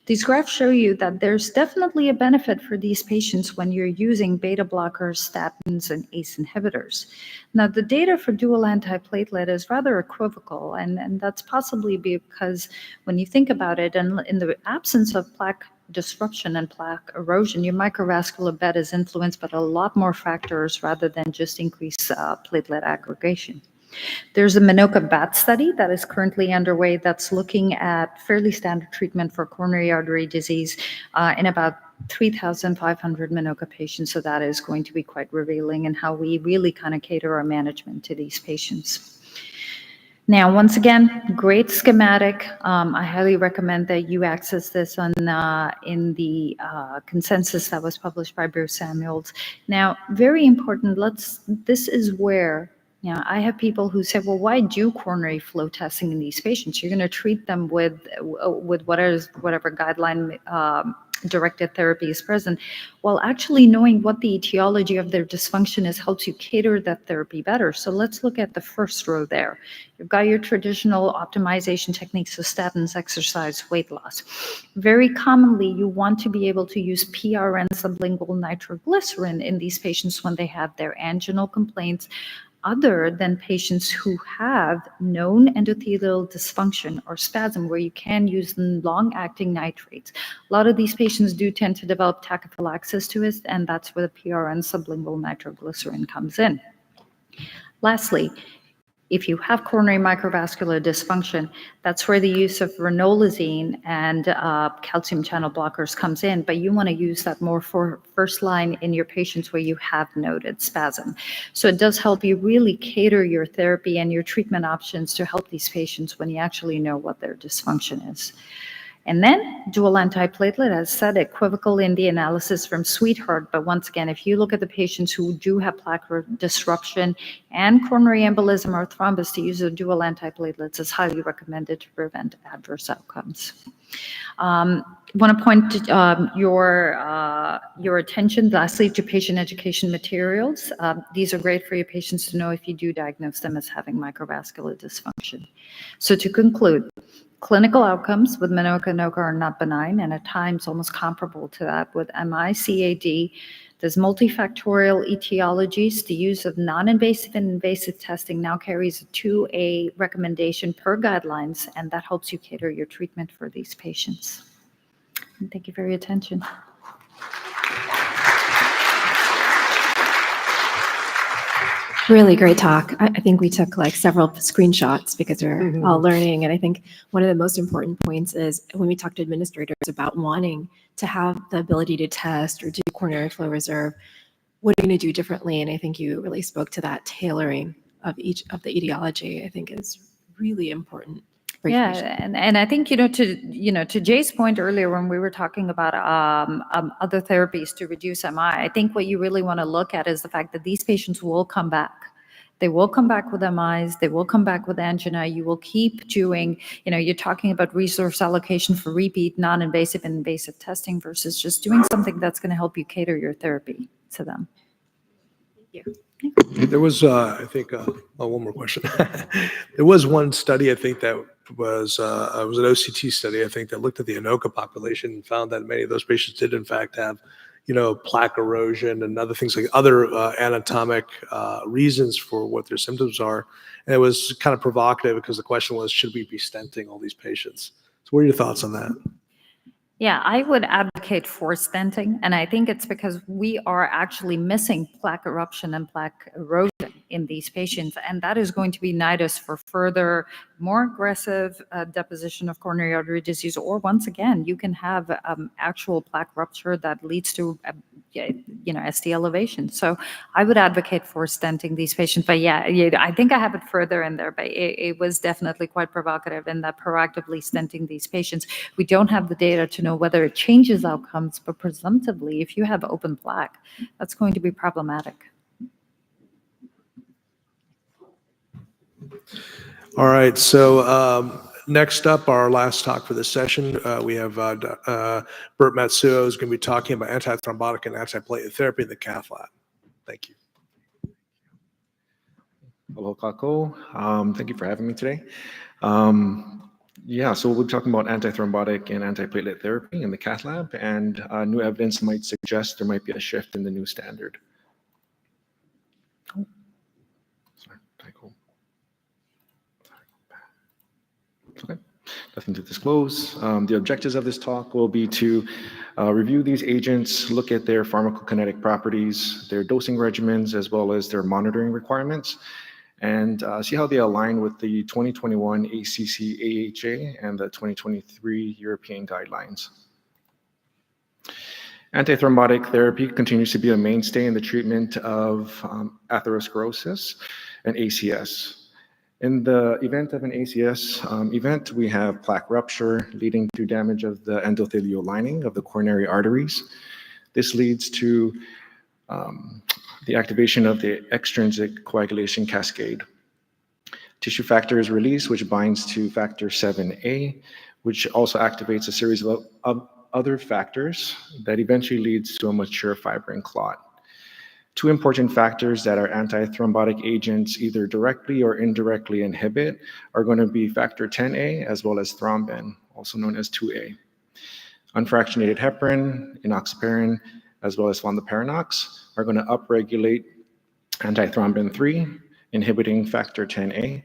These graphs show you that there's definitely a benefit for these patients when you're using beta blockers, statins, and ACE inhibitors. Now, the data for dual antiplatelet is rather equivocal, and that's possibly because when you think about it, and in the absence of plaque disruption and plaque erosion, your microvascular bed is influenced by a lot more factors rather than just increased platelet aggregation. There's a Minoka-BAT study that is currently underway that's looking at fairly standard treatment for coronary artery disease in about 3,500 Minoka patients. So that is going to be quite revealing in how we really kind of cater our management to these patients. Now, once again, great schematic. I highly recommend that you access this on in the consensus that was published by Bruce Samuels. Now, very important, this is where, you know, I have people who say, well, why do coronary flow testing in these patients? You're going to treat them with whatever guideline directed therapy is present. Well, actually knowing what the etiology of their dysfunction is helps you cater that therapy better. So let's look at the first row there. You've got your traditional optimization techniques of statins, exercise, weight loss. Very commonly, you want to be able to use PRN sublingual nitroglycerin in these patients when they have their anginal complaints, other than patients who have known endothelial dysfunction or spasm, where you can use long-acting nitrates. A lot of these patients do tend to develop tachyphylaxis to it, and that's where the PRN sublingual nitroglycerin comes in. Lastly, if you have coronary microvascular dysfunction, that's where the use of ranolazine and calcium channel blockers comes in, but you want to use that more for first line in your patients where you have noted spasm. So it does help you really cater your therapy and your treatment options to help these patients when you actually know what their dysfunction is. And then dual antiplatelet, as said, equivocal in the analysis from Sweetheart. But once again, if you look at the patients who do have plaque disruption and coronary embolism or thrombus, to use a dual antiplatelets is highly recommended to prevent adverse outcomes. want to point your attention lastly to patient education materials. These are great for your patients to know if you do diagnose them as having microvascular dysfunction. So to conclude, clinical outcomes with Minoka-Noka are not benign and at times almost comparable to that with MI-CAD. There's multifactorial etiologies. The use of non-invasive and invasive testing now carries a 2A recommendation per guidelines, and that helps you cater your treatment for these patients. And thank you for your attention. Really great talk. I think we took like several screenshots because we're all learning. And I think one of the most important points is when we talk to administrators about wanting to have the ability to test or do coronary flow reserve, what are you going to do differently? And I think you really spoke to that tailoring of each of the etiology, I think is really important. Yeah, and I think, to Jay's point earlier when we were talking about other therapies to reduce MI, I think what you really want to look at is the fact that these patients will come back. They will come back with MIs, they will come back with angina. You will keep doing, you're talking about resource allocation for repeat non-invasive and invasive testing versus just doing something that's going to help you cater your therapy to them. Thank you. There was, I think, one more question. There was one study, I think, that was an OCT study, I think, that looked at the ANOCA population and found that many of those patients did, in fact, have, plaque erosion and other things like other anatomic reasons for what their symptoms are. And it was kind of provocative because the question was, should we be stenting all these patients? So what are your thoughts on that? Yeah, I would advocate for stenting, and I think it's because we are actually missing plaque eruption and plaque erosion in these patients, and that is going to be nidus for further, more aggressive deposition of coronary artery disease, or once again, you can have actual plaque rupture that leads to, ST elevation. So I would advocate for stenting these patients, but yeah, I think I have it further in there, but it was definitely quite provocative in that proactively stenting these patients. We don't have the data to know whether it changes outcomes, but presumptively, if you have open plaque, that's going to be problematic. All right, so next up, our last talk for this session, we have Bert Matsuo who's going to be talking about antithrombotic and antiplatelet therapy in the cath lab. Thank you. Hello, Kako. Thank you for having me today. So we'll be talking about antithrombotic and antiplatelet therapy in the cath lab, and new evidence might suggest there might be a shift in the new standard. Okay, nothing to disclose. The objectives of this talk will be to review these agents, look at their pharmacokinetic properties, their dosing regimens, as well as their monitoring requirements, and see how they align with the 2021 ACC/AHA and the 2023 European guidelines. Antithrombotic therapy continues to be a mainstay in the treatment of atherosclerosis and ACS. In the event of an ACS event, we have plaque rupture leading to damage of the endothelial lining of the coronary arteries. This leads to the activation of the extrinsic coagulation cascade. Tissue factor is released, which binds to factor 7A, which also activates a series of other factors that eventually leads to a mature fibrin clot. Two important factors that our antithrombotic agents either directly or indirectly inhibit are going to be factor 10A as well as thrombin, also known as 2A. Unfractionated heparin, enoxaparin, as well as fondaparinux are going to upregulate antithrombin 3, inhibiting factor 10A.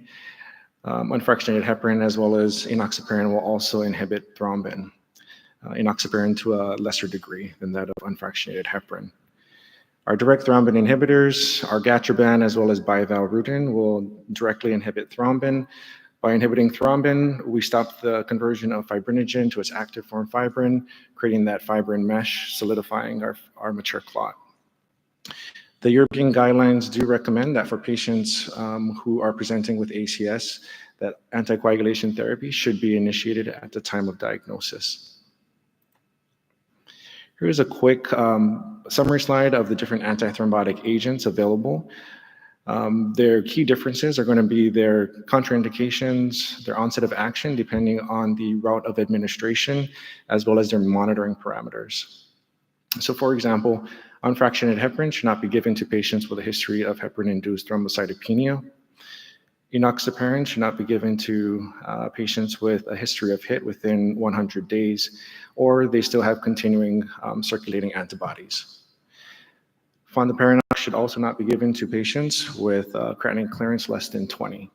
Unfractionated heparin as well as enoxaparin will also inhibit thrombin. Enoxaparin to a lesser degree than that of unfractionated heparin. Our direct thrombin inhibitors, argatroban as well as bivalrutin, will directly inhibit thrombin. By inhibiting thrombin, we stop the conversion of fibrinogen to its active form fibrin, creating that fibrin mesh, solidifying our mature clot. The European guidelines do recommend that for patients who are presenting with ACS, that anticoagulation therapy should be initiated at the time of diagnosis. Here's a quick summary slide of the different antithrombotic agents available. Their key differences are going to be their contraindications, their onset of action, depending on the route of administration, as well as their monitoring parameters. So for example, unfractionated heparin should not be given to patients with a history of heparin-induced thrombocytopenia. Enoxaparin should not be given to patients with a history of HIT within 100 days, or they still have continuing circulating antibodies. Fondaparinux should also not be given to patients with creatinine clearance less than 20.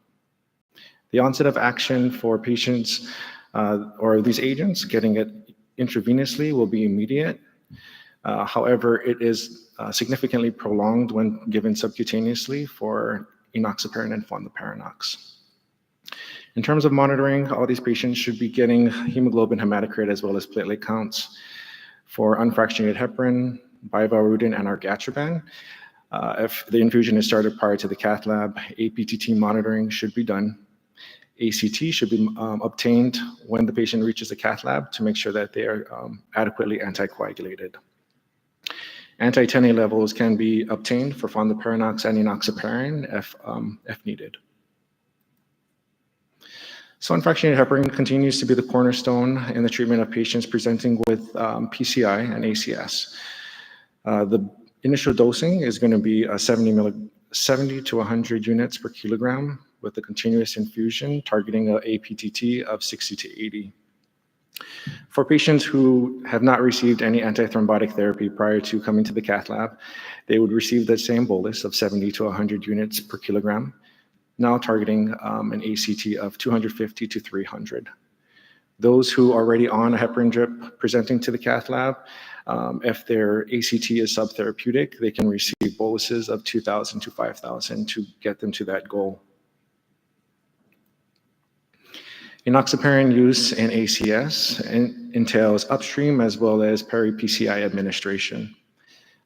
The onset of action for patients or these agents getting it intravenously will be immediate. However, it is significantly prolonged when given subcutaneously for enoxaparin and fondaparinux. In terms of monitoring, all these patients should be getting hemoglobin, hematocrit, as well as platelet counts. For unfractionated heparin, bivalirudin, and argatroban, if the infusion is started prior to the cath lab, APTT monitoring should be done. ACT should be obtained when the patient reaches the cath lab to make sure that they are adequately anticoagulated. Anti-10A levels can be obtained for fondaparinux and enoxaparin if needed. So unfractionated heparin continues to be the cornerstone in the treatment of patients presenting with PCI and ACS. The initial dosing is going to be 70 to 100 units per kilogram with a continuous infusion targeting an APTT of 60 to 80. For patients who have not received any antithrombotic therapy prior to coming to the cath lab, they would receive the same bolus of 70 to 100 units per kilogram, now targeting an ACT of 250 to 300. Those who are already on a heparin drip presenting to the cath lab, if their ACT is subtherapeutic, they can receive boluses of 2,000 to 5,000 to get them to that goal. Enoxaparin use in ACS entails upstream as well as peri-PCI administration.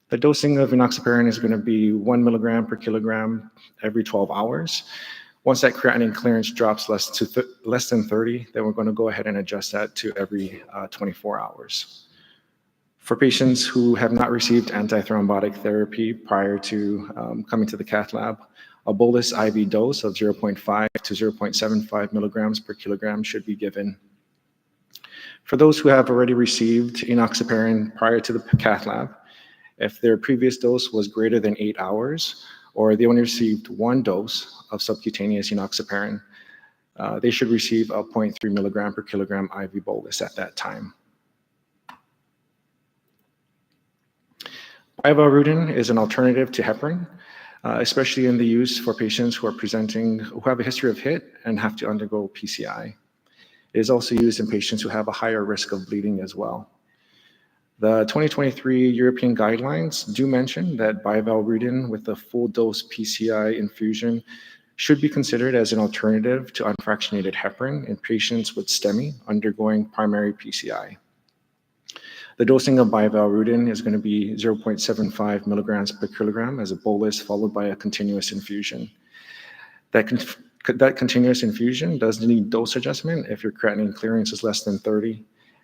The dosing of enoxaparin is going to be 1 milligram per kilogram every 12 hours. Once that creatinine clearance drops less than 30, then we're going to go ahead and adjust that to every 24 hours. For patients who have not received antithrombotic therapy prior to coming to the cath lab, a bolus IV dose of 0.5 to 0.75 milligrams per kilogram should be given. For those who have already received enoxaparin prior to the cath lab, if their previous dose was greater than 8 hours, or they only received one dose of subcutaneous enoxaparin, they should receive a 0.3 milligram per kilogram IV bolus at that time. Bivalirudin is an alternative to heparin, especially in the use for patients who have a history of HIT and have to undergo PCI. It is also used in patients who have a higher risk of bleeding as well. The 2023 European guidelines do mention that bivalirudin with a full dose PCI infusion should be considered as an alternative to unfractionated heparin in patients with STEMI undergoing primary PCI. The dosing of bivalirudin is going to be 0.75 milligrams per kilogram as a bolus followed by a continuous infusion. That continuous infusion does need dose adjustment if your creatinine clearance is less than 30,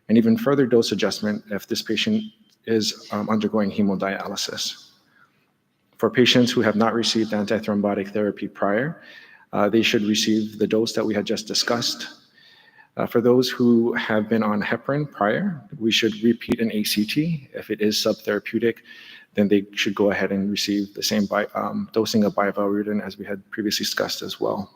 and even further dose adjustment if this patient is undergoing hemodialysis. For patients who have not received antithrombotic therapy prior, they should receive the dose that we had just discussed. For those who have been on heparin prior, we should repeat an ACT. If it is subtherapeutic, then they should go ahead and receive the same dosing of bivalirudin as we had previously discussed as well.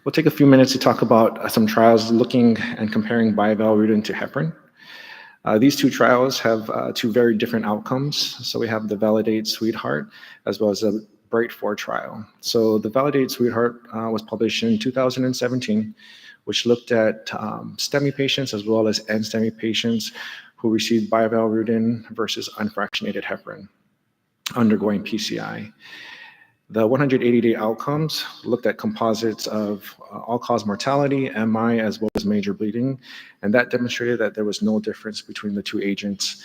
We'll take a few minutes to talk about some trials looking and comparing bivalirudin to heparin. These two trials have two very different outcomes. So we have the Validate Sweetheart as well as the Bright4 trial. So the Validate Sweetheart was published in 2017, which looked at STEMI patients as well as NSTEMI patients who received bivalirudin versus unfractionated heparin undergoing PCI. The 180-day outcomes looked at composites of all-cause mortality, MI, as well as major bleeding, and that demonstrated that there was no difference between the two agents.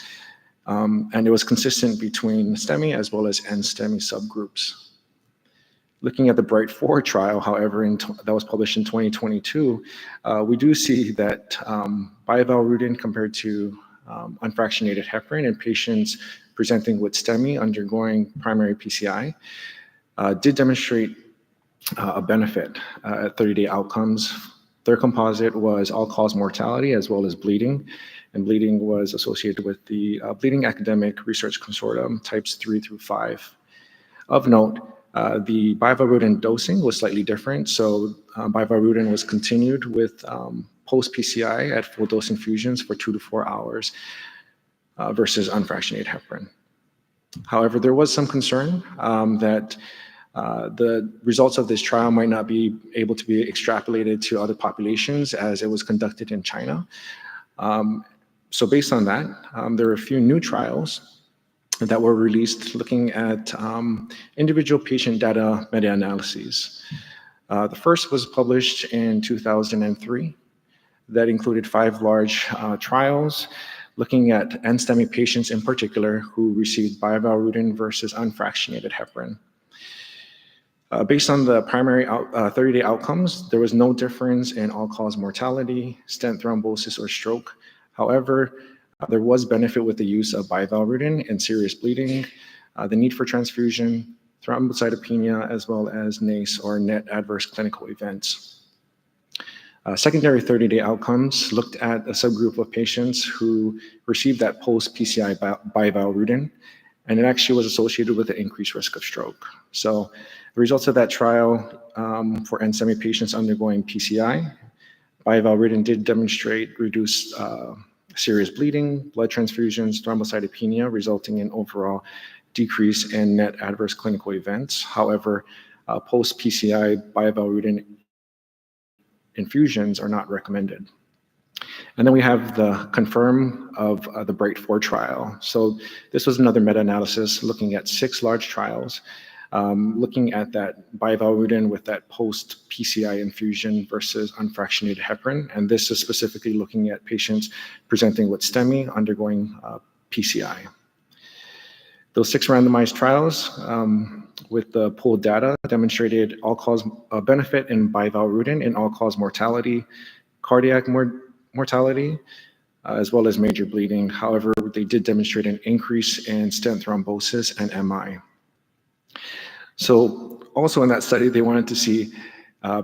And it was consistent between STEMI as well as NSTEMI subgroups. Looking at the Bright4 trial, however, that was published in 2022, we do see that bivalirudin compared to unfractionated heparin in patients presenting with STEMI undergoing primary PCI did demonstrate a benefit at 30-day outcomes. Their composite was all-cause mortality as well as bleeding, and bleeding was associated with the Bleeding Academic Research Consortium types 3 through 5. Of note, the bivalirudin dosing was slightly different. So bivalirudin was continued with post-PCI at full dose infusions for 2 to 4 hours versus unfractionated heparin. However, there was some concern that the results of this trial might not be able to be extrapolated to other populations as it was conducted in China. So based on that, there are a few new trials that were released looking at individual patient data meta-analyses. The first was published in 2003 that included 5 large trials looking at NSTEMI patients in particular who received bivalirudin versus unfractionated heparin. Based on the primary 30-day outcomes, there was no difference in all-cause mortality, stent thrombosis, or stroke. However, there was benefit with the use of bivalirudin in serious bleeding, the need for transfusion, thrombocytopenia, as well as NACE or net adverse clinical events. Secondary 30-day outcomes looked at a subgroup of patients who received that post-PCI bivalirudin, and it actually was associated with an increased risk of stroke. So the results of that trial for NSTEMI patients undergoing PCI, bivalirudin did demonstrate reduced serious bleeding, blood transfusions, thrombocytopenia, resulting in overall decrease in net adverse clinical events. However, post-PCI bivalirudin infusions are not recommended. And then we have the confirm of the BRIGHT-4 trial. So this was another meta-analysis looking at 6 large trials, looking at that bivalirudin with that post-PCI infusion versus unfractionated heparin. And this is specifically looking at patients presenting with STEMI undergoing PCI. Those 6 randomized trials with the pooled data demonstrated all-cause benefit in bivalirudin in all-cause mortality, cardiac mortality, as well as major bleeding. However, they did demonstrate an increase in stent thrombosis and MI. So also in that study, they wanted to see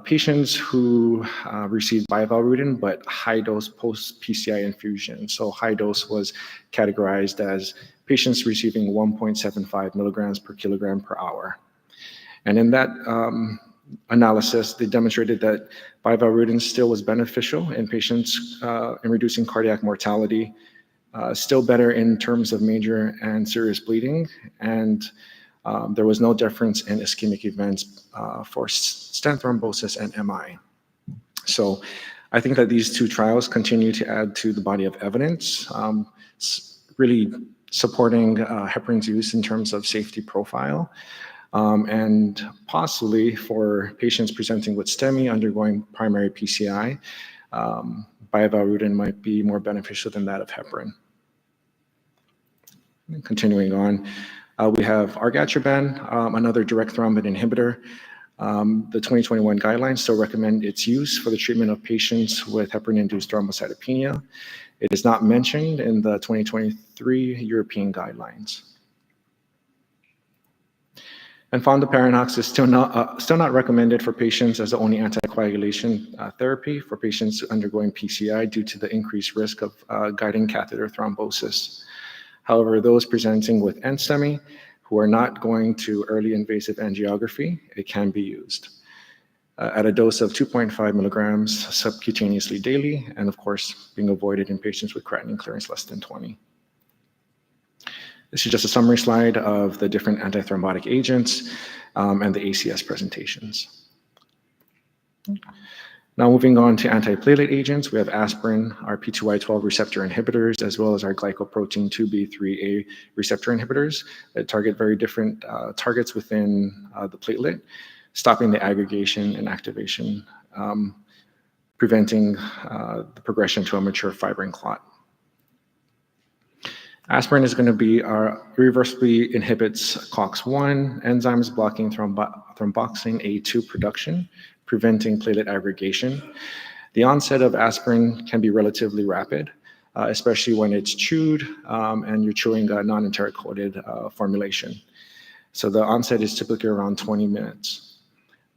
patients who received bivalirudin but high dose post-PCI infusion. So high dose was categorized as patients receiving 1.75 milligrams per kilogram per hour. And in that analysis, they demonstrated that bivalirudin still was beneficial in patients in reducing cardiac mortality, still better in terms of major and serious bleeding, and there was no difference in ischemic events for stent thrombosis and MI. So I think that these 2 trials continue to add to the body of evidence, really supporting heparin's use in terms of safety profile, and possibly for patients presenting with STEMI undergoing primary PCI, bivalirudin might be more beneficial than that of heparin. Continuing on, we have argatroban, another direct thrombin inhibitor. The 2021 guidelines still recommend its use for the treatment of patients with heparin-induced thrombocytopenia. It is not mentioned in the 2023 European guidelines. And fondaparinux is still not recommended for patients as the only anticoagulation therapy for patients undergoing PCI due to the increased risk of guiding catheter thrombosis. However, those presenting with NSTEMI who are not going to early invasive angiography, it can be used at a dose of 2.5 milligrams subcutaneously daily, and of course, being avoided in patients with creatinine clearance less than 20. This is just a summary slide of the different antithrombotic agents and the ACS presentations. Now moving on to antiplatelet agents, we have aspirin, our P2Y12 receptor inhibitors, as well as our glycoprotein 2B3A receptor inhibitors that target very different targets within the platelet, stopping the aggregation and activation, preventing the progression to a mature fibrin clot. Aspirin is going to be irreversibly inhibits COX-1 enzymes blocking thromboxane A2 production, preventing platelet aggregation. The onset of aspirin can be relatively rapid. especially when it's chewed and you're chewing a non-enteric-coated formulation. So the onset is typically around 20 minutes.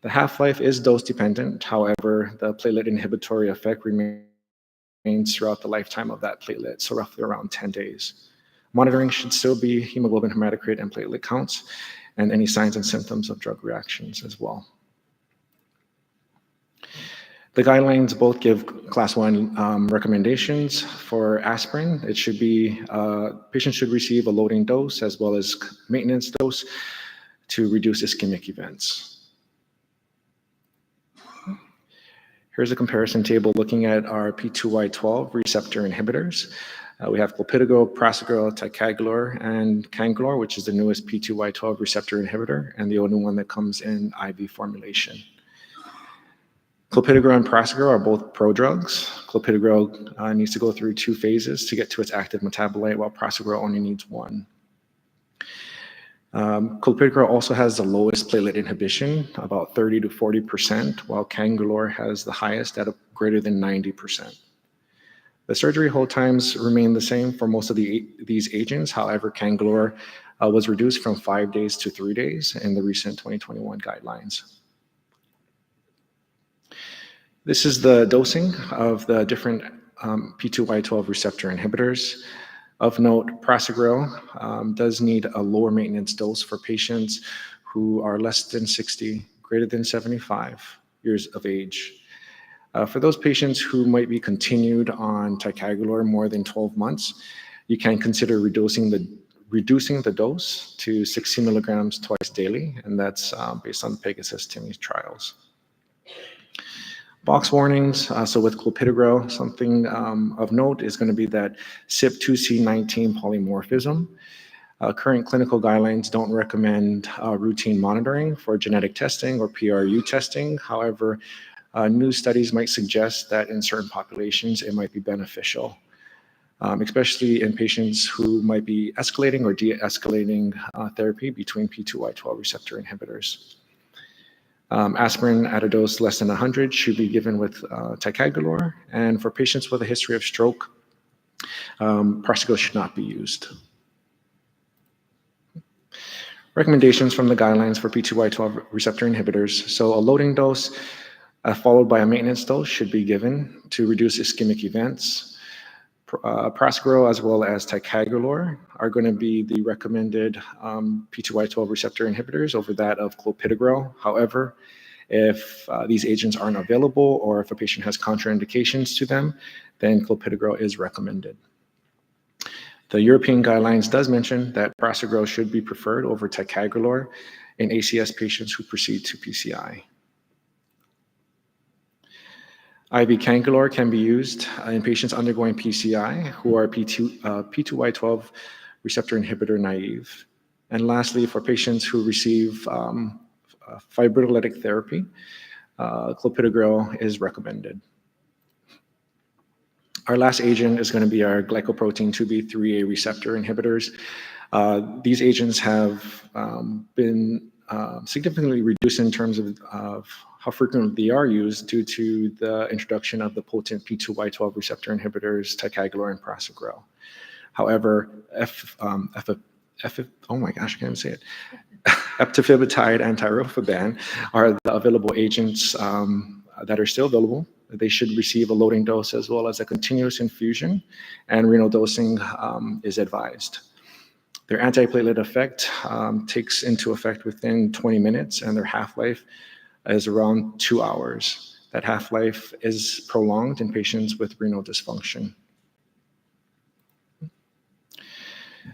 The half-life is dose-dependent. However, the platelet inhibitory effect remains throughout the lifetime of that platelet, so roughly around 10 days. Monitoring should still be hemoglobin, hematocrit, and platelet counts, and any signs and symptoms of drug reactions as well. The guidelines both give class 1 recommendations for aspirin. It should be, patients should receive a loading dose as well as maintenance dose to reduce ischemic events. Here's a comparison table looking at our P2Y12 receptor inhibitors. We have clopidogrel, prasugrel, ticagrelor, and cangrelor, which is the newest P2Y12 receptor inhibitor, and the only one that comes in IV formulation. Clopidogrel and prasugrel are both prodrugs. Clopidogrel needs to go through 2 phases to get to its active metabolite, while prasugrel only needs 1. Clopidogrel also has the lowest platelet inhibition, about 30 to 40%, while cangrelor has the highest at greater than 90%. The surgery hold times remain the same for most of these agents. However, cangrelor was reduced from 5 days to 3 days in the recent 2021 guidelines. This is the dosing of the different P2Y12 receptor inhibitors. Of note, prasugrel does need a lower maintenance dose for patients who are less than 60, greater than 75 years of age. For those patients who might be continued on ticagrelor more than 12 months, you can consider reducing the dose to 60 milligrams twice daily, and that's based on the Pegasus-TIMI trials. Box warnings, so with clopidogrel, something of note is going to be that CYP2C19 polymorphism. Current clinical guidelines don't recommend routine monitoring for genetic testing or PRU testing. However, new studies might suggest that in certain populations it might be beneficial, especially in patients who might be escalating or de-escalating therapy between P2Y12 receptor inhibitors. Aspirin at a dose less than 100 should be given with ticagrelor, and for patients with a history of stroke, prasugrel should not be used. Recommendations from the guidelines for P2Y12 receptor inhibitors. So a loading dose followed by a maintenance dose should be given to reduce ischemic events. Prasugrel as well as ticagrelor are going to be the recommended P2Y12 receptor inhibitors over that of clopidogrel. However, if these agents aren't available or if a patient has contraindications to them, then clopidogrel is recommended. The European guidelines does mention that prasugrel should be preferred over ticagrelor in ACS patients who proceed to PCI. IV cangrelor can be used in patients undergoing PCI who are P2Y12 receptor inhibitor naive. And lastly, for patients who receive fibrinolytic therapy, clopidogrel is recommended. Our last agent is going to be our glycoprotein 2B3A receptor inhibitors. These agents have been significantly reduced in terms of how frequently they are used due to the introduction of the potent P2Y12 receptor inhibitors, ticagrelor and prasugrel. However, eptifibatide and tirofiban are the available agents that are still available. They should receive a loading dose as well as a continuous infusion, and renal dosing is advised. Their antiplatelet effect takes into effect within 20 minutes, and their half-life is around 2 hours. That half-life is prolonged in patients with renal dysfunction.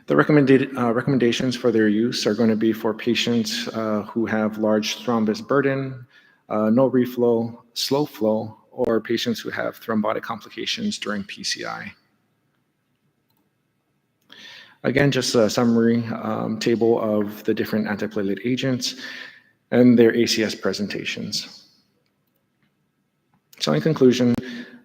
The recommendations for their use are going to be for patients who have large thrombus burden, no reflow, slow flow, or patients who have thrombotic complications during PCI. Again, just a summary table of the different antiplatelet agents and their ACS presentations. So in conclusion,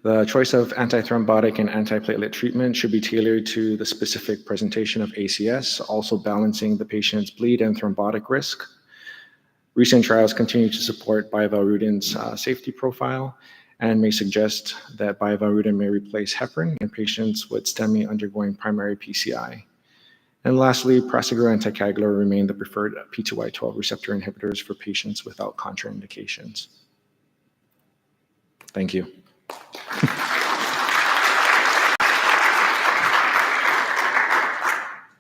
the choice of antithrombotic and antiplatelet treatment should be tailored to the specific presentation of ACS, also balancing the patient's bleed and thrombotic risk. Recent trials continue to support bivalirudin's safety profile, and may suggest that bivalirudin may replace heparin in patients with STEMI undergoing primary PCI. And lastly, prasugrel and ticagrelor remain the preferred P2Y12 receptor inhibitors for patients without contraindications. Thank you.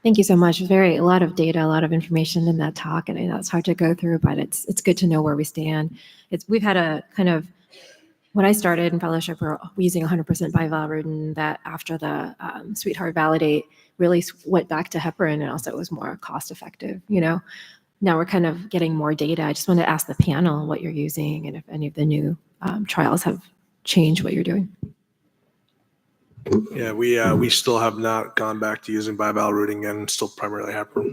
Thank you so much. A lot of data, a lot of information in that talk, and I know it's hard to go through, but it's good to know where we stand. We've had a kind of, when I started in fellowship, we're using 100% bivalirudin. That after the Sweetheart Validate really went back to heparin, and also it was more cost effective. Now we're kind of getting more data. I just want to ask the panel what you're using and if any of the new trials have changed what you're doing. Yeah, we still have not gone back to using bivalirudin and still primarily heparin.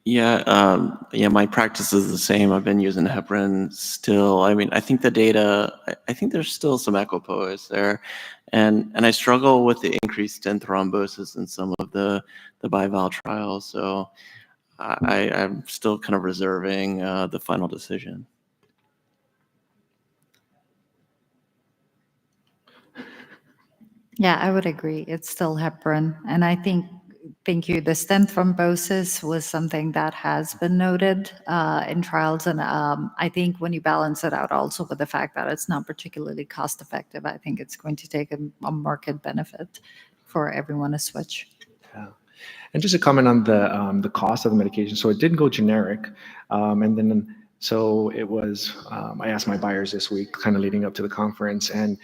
Yeah, my practice is the same. I've been using heparin still. I mean, I think the data, I think there's still some equipoise there. And I struggle with the increased stent thrombosis in some of the bival trials. So I'm still kind of reserving the final decision. Yeah, I would agree. It's still heparin. And I think, thank you, the stent thrombosis was something that has been noted in trials. And I think when you balance it out also with the fact that it's not particularly cost effective, I think it's going to take a market benefit for everyone to switch. Yeah. And just a comment on the cost of the medication. So it did go generic. And then, so it was, I asked my buyers this week, kind of leading up to the conference, and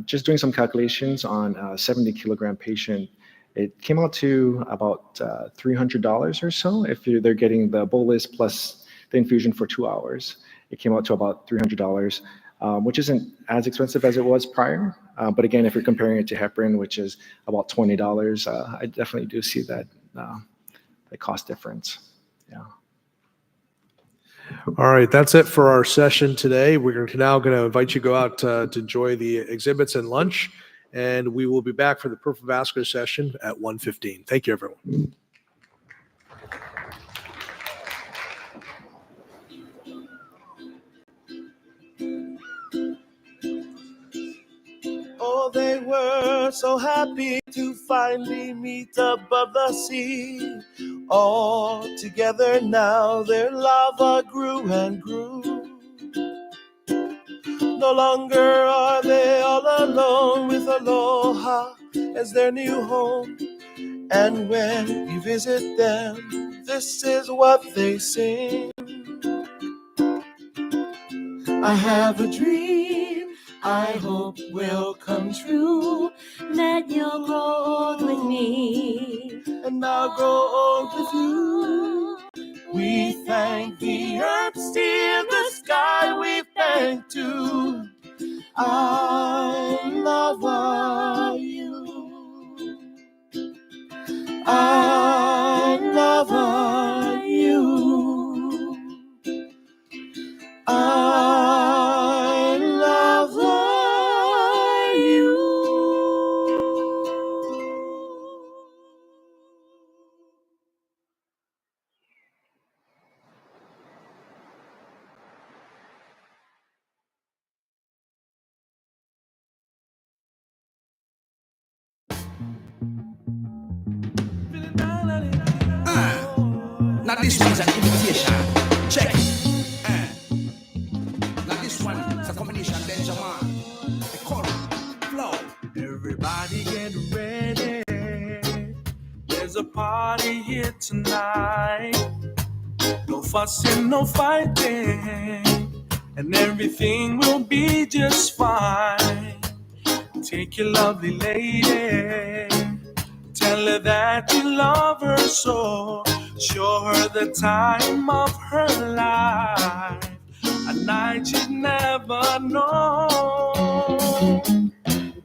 just doing some calculations on a 70 kilogram patient, it came out to about $300 or so. If they're getting the bolus plus the infusion for 2 hours, it came out to about $300, which isn't as expensive as it was prior. But again, if you're comparing it to heparin, which is about $20, I definitely do see that the cost difference. Yeah. All right, that's it for our session today. We're now going to invite you to go out to enjoy the exhibits and lunch, and we will be back for the peripheral vascular session at 1:15. Thank you, everyone. Oh, they were so happy to finally meet above the sea. All together now their lava grew and grew. No longer are they all alone, with Aloha as their new home. And when you visit them, this is what they sing. I have a dream I hope will come true, that you'll grow old with me, and I'll grow old with you. We thank the earth, still the sky we thank too. I love you. I love you. I love you. Now this one's an imitation. Check it. Now this one is a combination Benjamin. A chorus, flow. Everybody get ready. There's a party here tonight. No fussing, no fighting, and everything will be just fine. Take your lovely lady, tell her that you love her so. Show her the time of her life, a night she'd never known.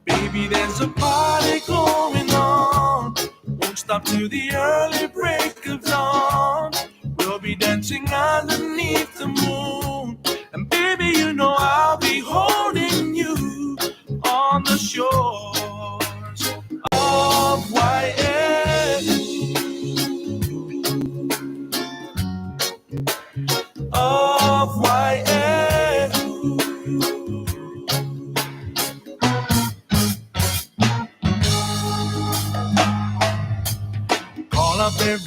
Baby, there's a party going on, won't stop till the early break of dawn. We'll be dancing underneath the moon, and baby, you know I'll be holding you on the shores of Hawaii. Of Hawaii.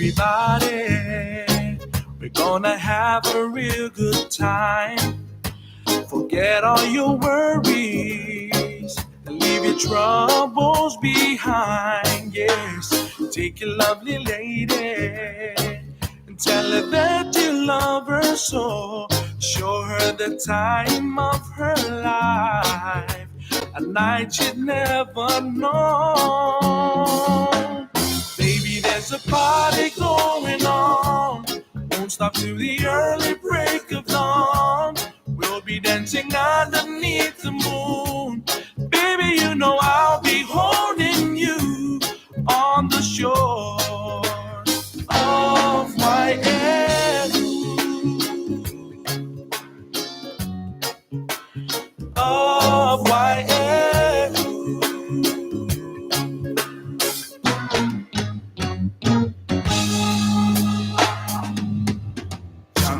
everybody. We're gonna have a real good time. Forget all your worries and leave your troubles behind. Yes, take your lovely lady and tell her that you love her so. Show her the time of her life, a night she'd never know. Baby, there's a party going on, won't stop till the early break of dawn. We'll be dancing underneath the moon. Baby, you know I'll be holding you on the shore of my air, of my air.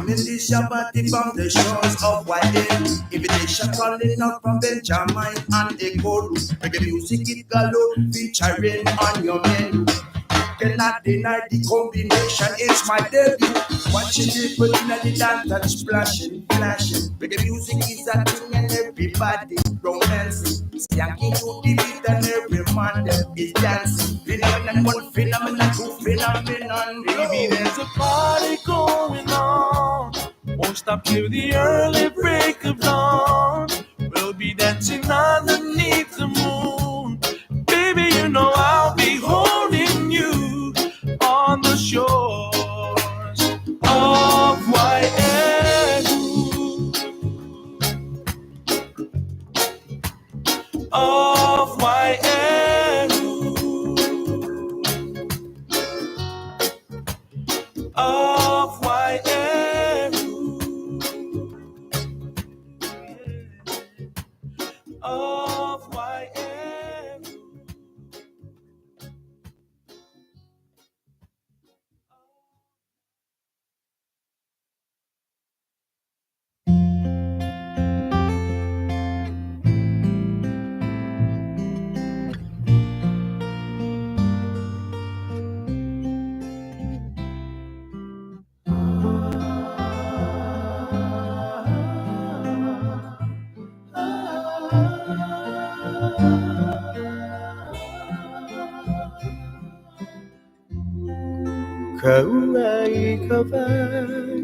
This your body from the shores of Whitehead. Invitation calling out from Benjamin and Echo. Reggae music it galore, featuring on your menu. Cannot deny the combination, it's my debut. Watching people in the dance and splashing, flashing. Reggae music is a thing and everybody romancing. Skanking to the beat and every man that is dancing. Phenomenon, one phenomenon, two phenomenon. Baby, there's a party going on, won't stop till the early break of dawn. We'll be dancing underneath the moon. Baby, you know I'll be holding you on the shores of Whitehead, of Whitehead, of Whitehead, of Whitehead. Kauai kawai,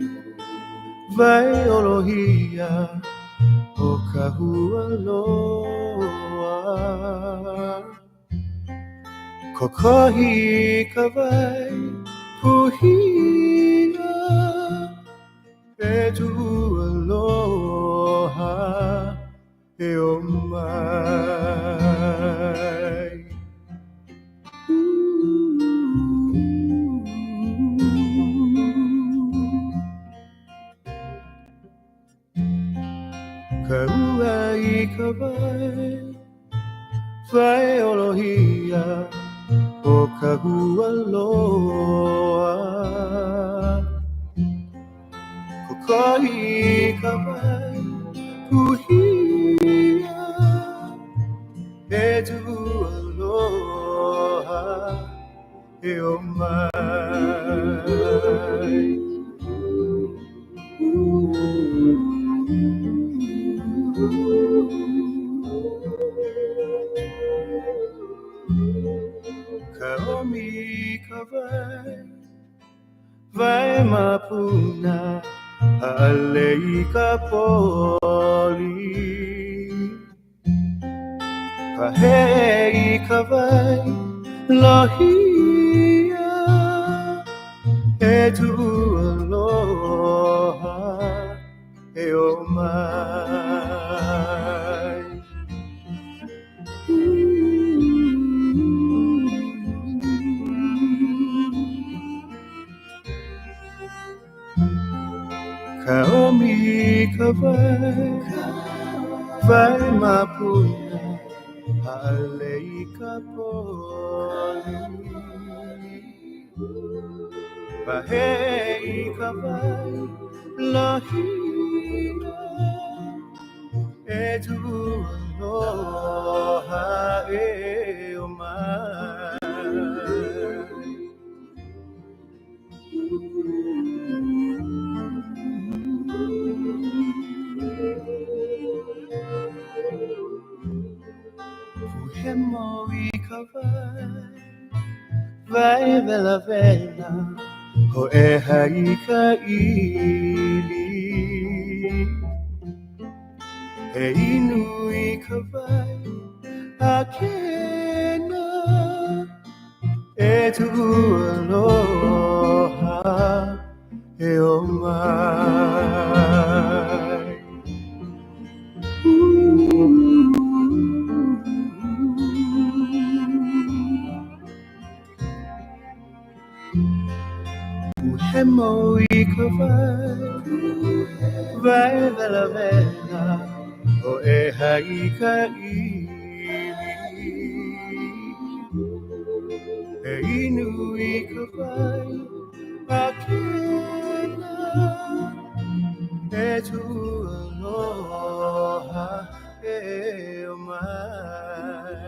vai olohia, o kahua loa. Kokohi kawai, puhia, e tu aloha, e o mai. Kauai kawai, vai olohia, o kahua loa. Kokohi kawai, puhia, e tu aloha, e o mai. Kaomi kawai, vai mapuna, alei ka poli. Kahei kawai, lohia, e tu aloha, e o mai. Kaomi kawai, vai mapuna, alei ka poli. Kahei kawai, lohia, e tu aloha, e o mai. Hemo ikavai, vai vela vela, ho e haika ili. E inu ikavai, akena, e tu aloha, e o mai. Hemo ikavai, vai vela vela, o e haika ili. E inu ikavai, akena, e tu aloha, e o mai.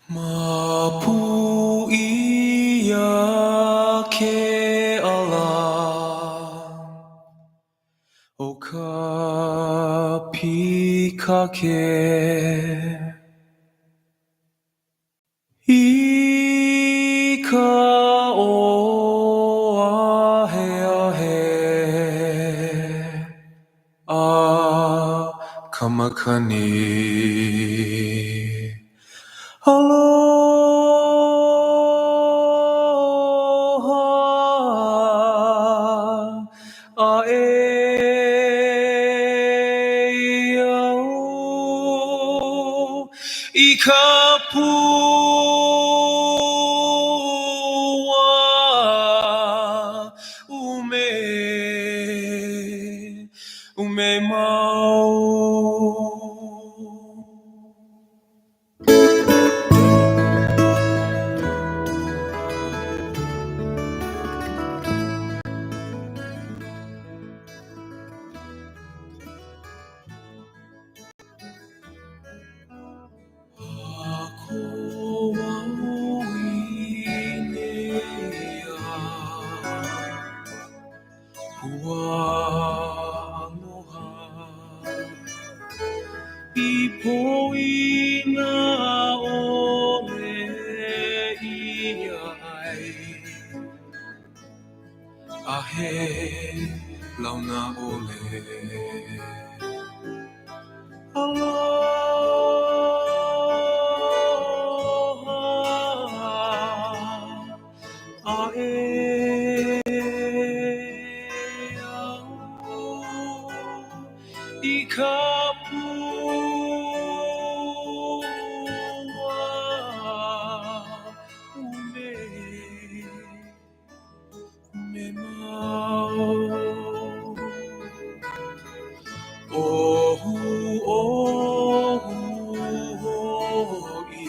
Mapu ia ke ala o ka pika ke I ka o ahe ahe a kamakani Aloha a e au I ka pua ume mau Ipoina ole ia ai Ahe launa ole Aloha a e au I ka ume mau Ohu ho'i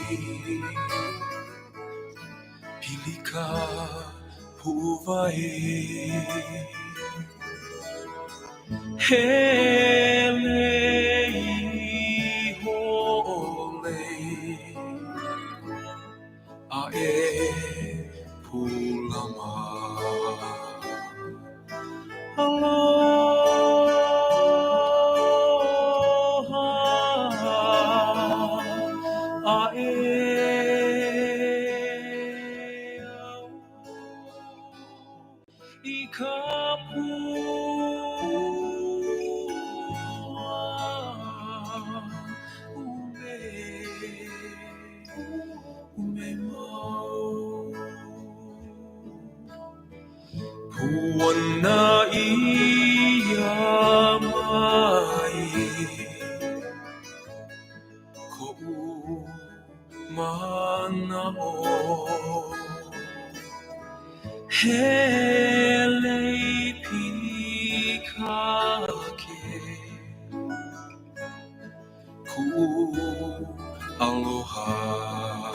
Pilika pu'uwai Hele iho olei A e pulama Aloha a e au I ka pua ume mau 구원나 이야마이 거우 만나오 헬레이 피카게 구 알로하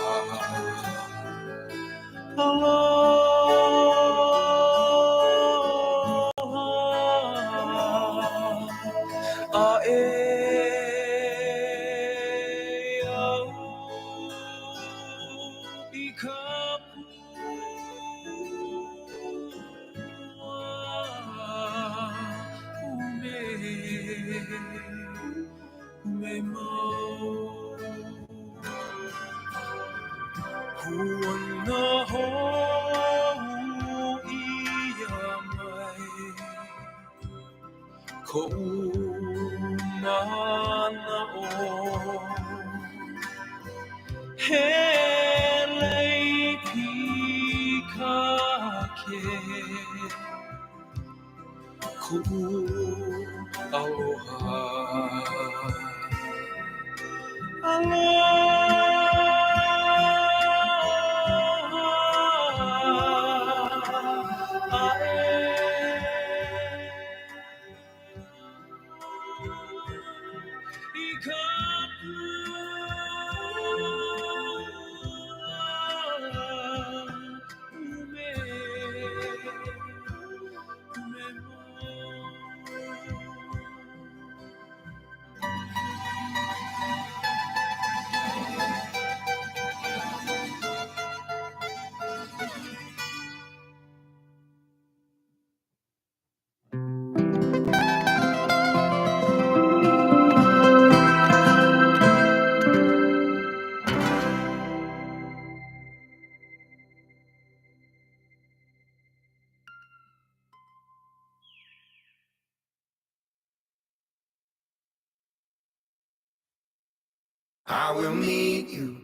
I will meet you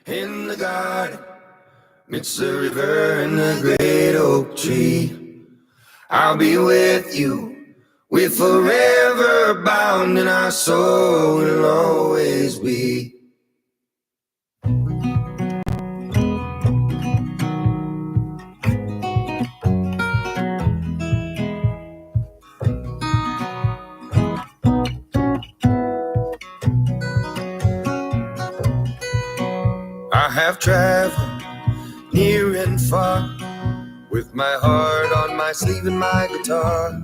in the garden, midst the river and the great oak tree. I'll be with you, we're forever bound, and our soul will always be. I have traveled near and far with my heart on my sleeve and my guitar.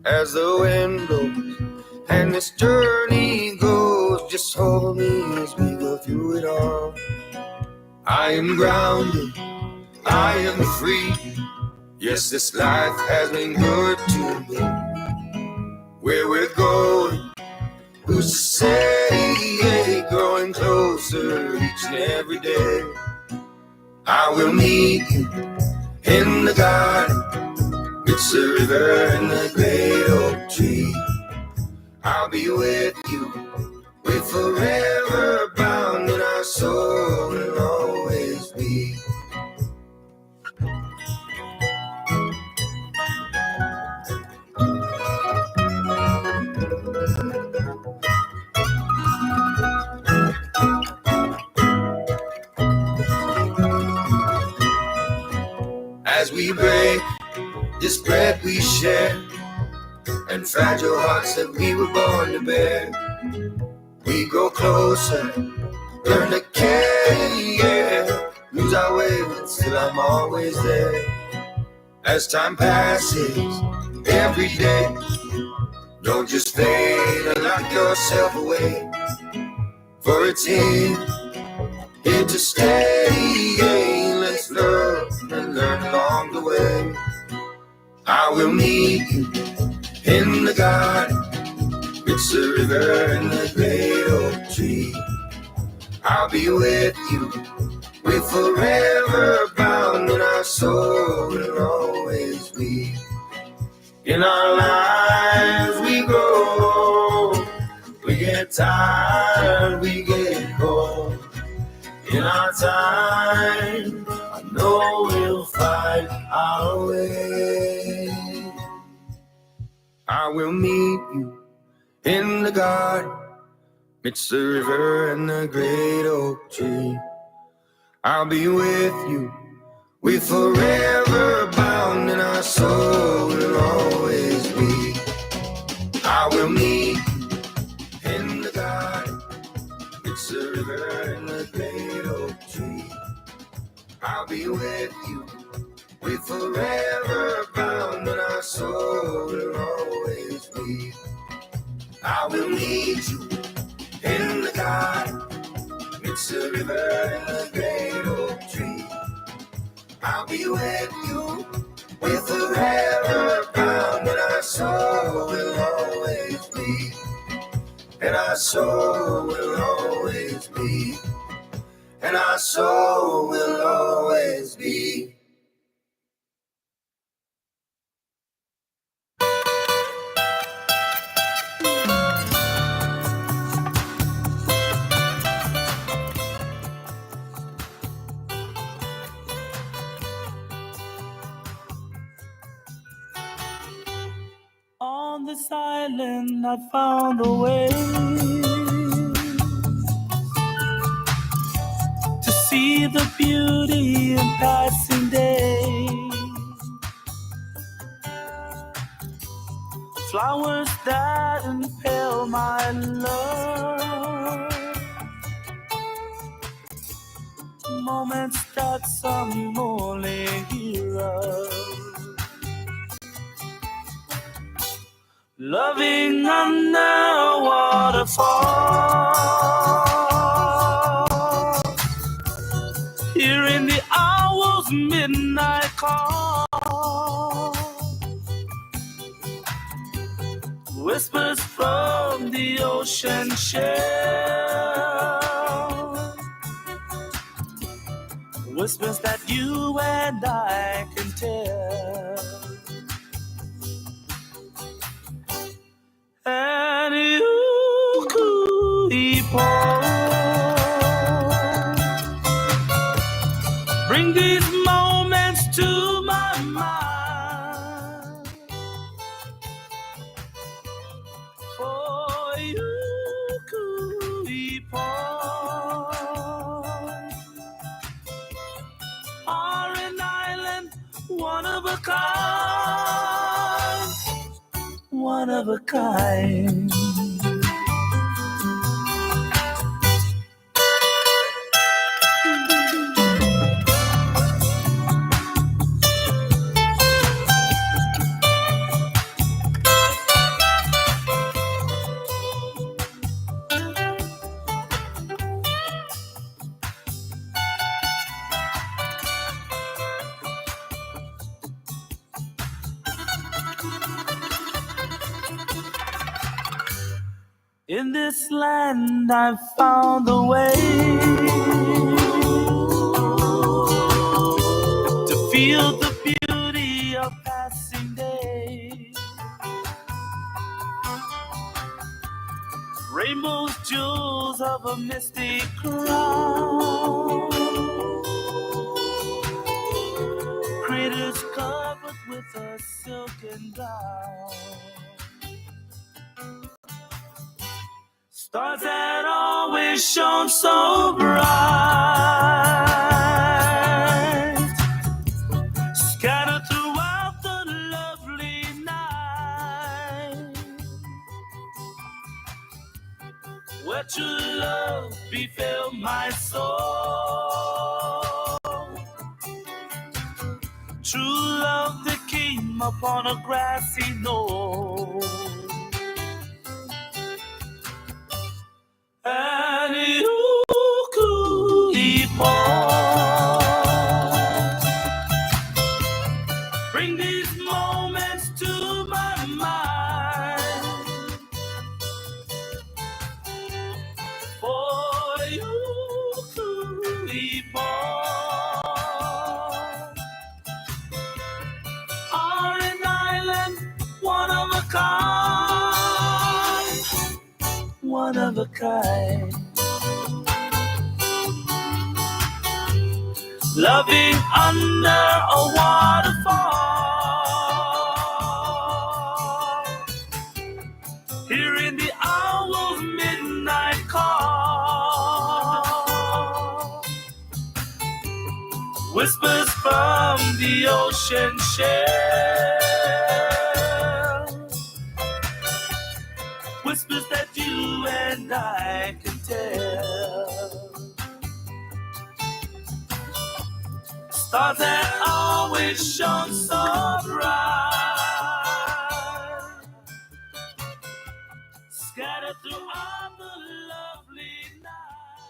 As the wind blows and this journey goes, just hold me as we go through it all. I am grounded, I am free. Yes, this life has been good to me. Where we're going, who's to say, growing closer each and every day. I will meet you in the garden, it's the river and the great oak tree. I'll be with you, we're forever bound, and our soul will always be. As we break this bread we share, and fragile hearts that we were born to bear, we grow closer, learn to care, yeah. Lose our way, but still I'm always there. As time passes, every day, don't just fade and lock yourself away, for it's here to stay, yeah. Let's love and learn along the way. I will meet you in the garden, it's the river and the great oak tree. I'll be with you, we're forever bound, and our soul will always be. In our lives we grow, we get tired, we get cold. In our time time. I know we'll find our way. I will meet you in the garden, midst the river and the great oak tree. I'll be with you, we're forever bound, and our soul will always be. I will meet you in the garden, midst the river and the great oak tree. I'll be with you, we're forever bound, and our soul will always be. I will meet you in the garden, midst the river and the great oak tree. I'll be with you, we're forever bound, and our soul will always be. And our soul will always be. And our soul will always be. On this island I found a way to see the beauty in passing days. Flowers that impel my love, moments that some only hear of. Loving under a waterfall, hearing the owl's midnight call, whispers from the ocean shell, whispers that you and I can tell. And you could bring these moments to my mind. For you could are an island, one of a kind, one of a kind. In this land I found a way to feel the beauty of passing days. Rainbows, jewels of a mystic crown, craters covered with a silken gown, stars that always shone so bright, scattered throughout the lovely night, where true love befell my soul, true love that came upon a grassy knoll. And you could bring these moments to my mind. For you could are an island, one of a kind, one of a kind. loving under a waterfall, hearing the owl's midnight call, whispers from the ocean shell, whispers that you and I can tell. Stars that always shone so bright, scattered throughout the lovely night.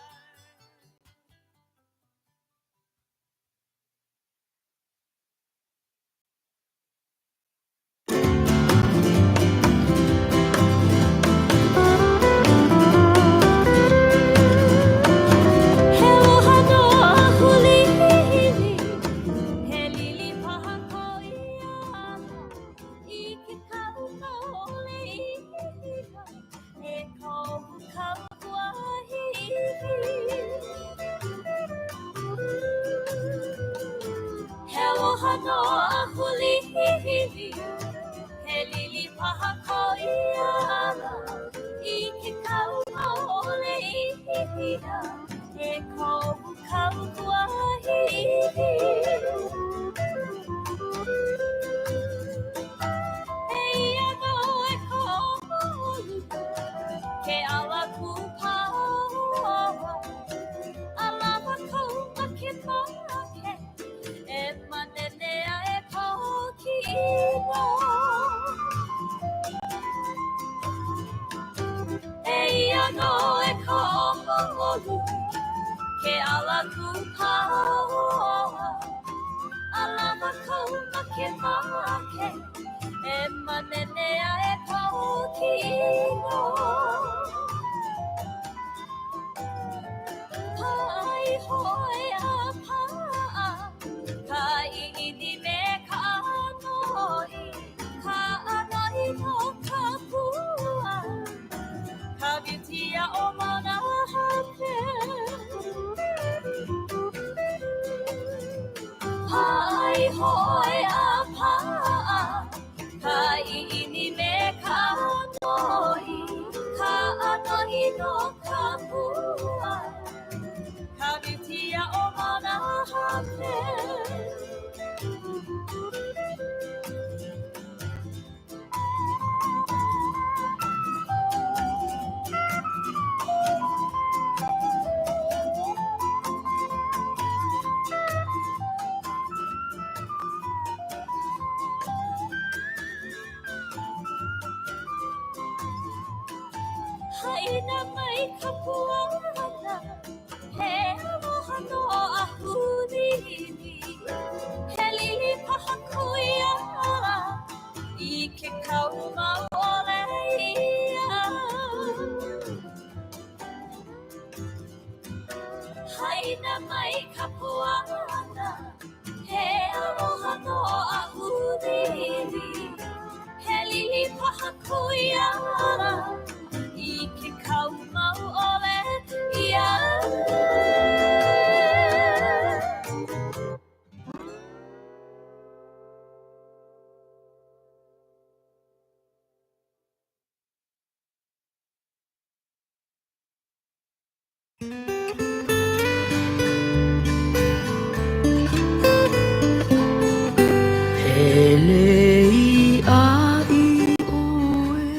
Pelei ai oe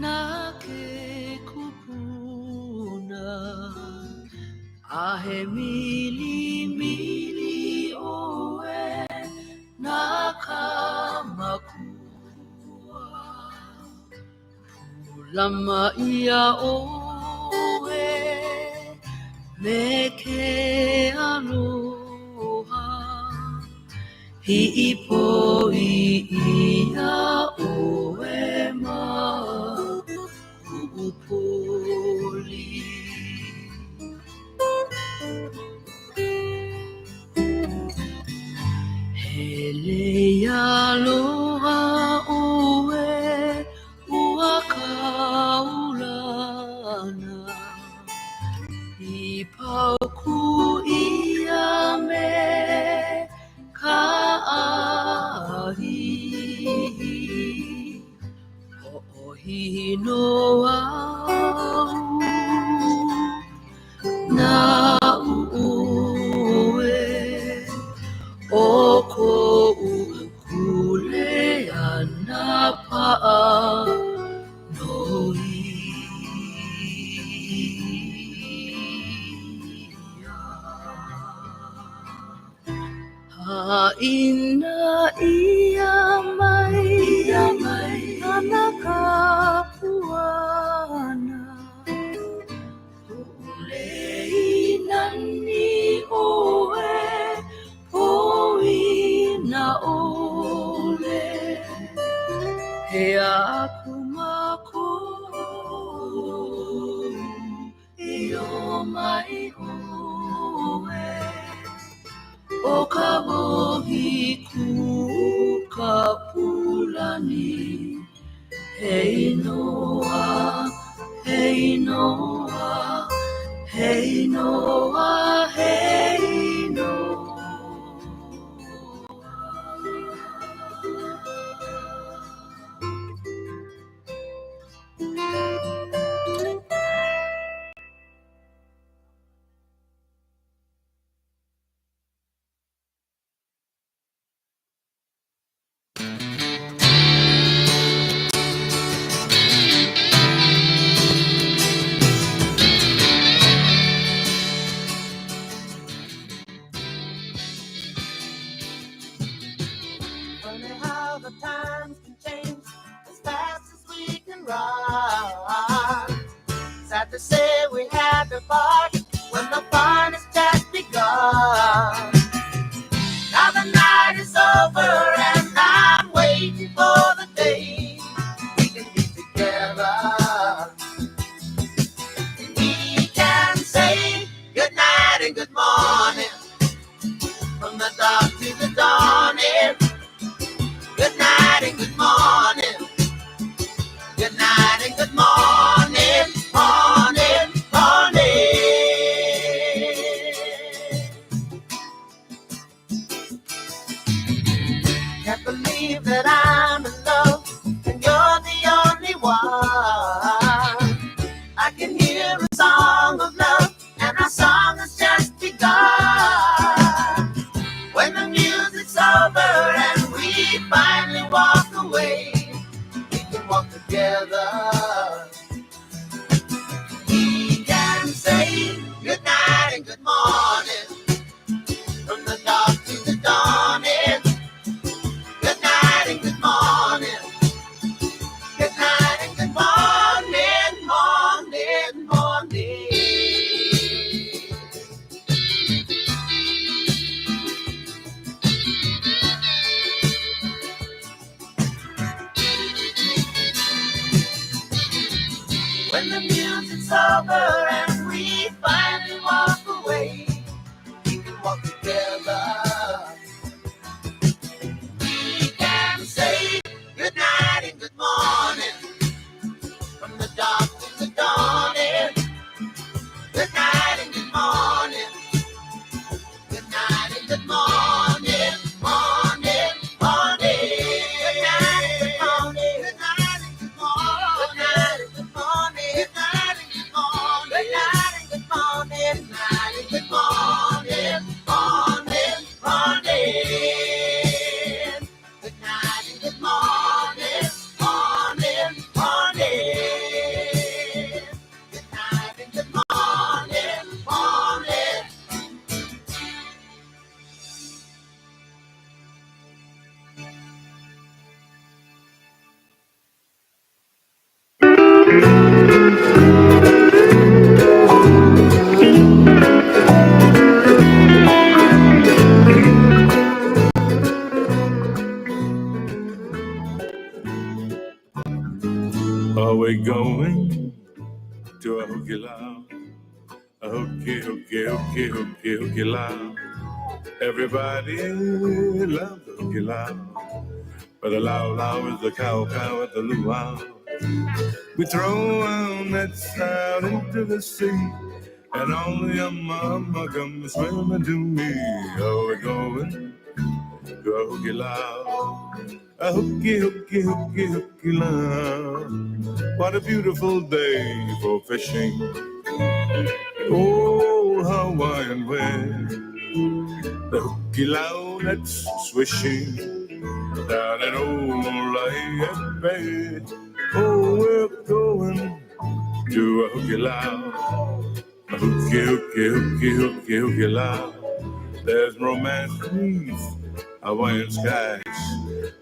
na ke kupuna a he mili mili oe na ka makua ulama ia oe me ke aloha Hi'ipo ia oe ma ku'upoli. Hele aloha oe ua kaulana I pauku ia me Haina ia mai ana kapuana. Nani oe poina ole he aku mako io mai oe o ka wohi ku ka pulani hei noa hei noa hey Noah, hey Funny how the times can change as fast as we can run. Sad to say we had to part when the fun has just begun. Now the night is over and I'm waiting for the day we can be together. And we can say good night and good morning from the dark to the dawning. Good night and good morning. Good night and good morning, morning, morning. Can't believe that I'm in love and you're the only one. I can hear a song of love and our song has just begun. When the music's over and we finally walk away, we can walk together. We can say good night and good morning from the dark to the dawning. Good night and good morning. Good night and good morning, morning, morning. When the music's over and we finally walk away, we can walk together. We can say good night and good morning from the dark to the dawning. Good night and good morning. Good night and good morning, morning, morning. Good night and good morning. Good night and good morning. Good night and good morning. Good night and good morning. Good night and good morning. Morning, morning. Good night and good morning. Morning, morning. Good night and good morning. Morning. Are we going to a hooky lounge? A hooky, hooky, hooky, hooky, hooky lounge. Everybody loves the hooky lounge. But the loud, loud is the cow, cow at the luau. We throw our nets out into the sea, and only a mama comes swimming to me. Oh, we're going to a hooky lounge. A hooky, hooky, hooky, hooky lounge. What a beautiful day for fishing. Old Hawaiian way. The hooky lounge that's swishing down in old Lafayette Bay. Oh, we're going to a hooky lounge. A hooky, hooky, hooky, hooky, hooky lounge. There's romance beneath Hawaiian skies,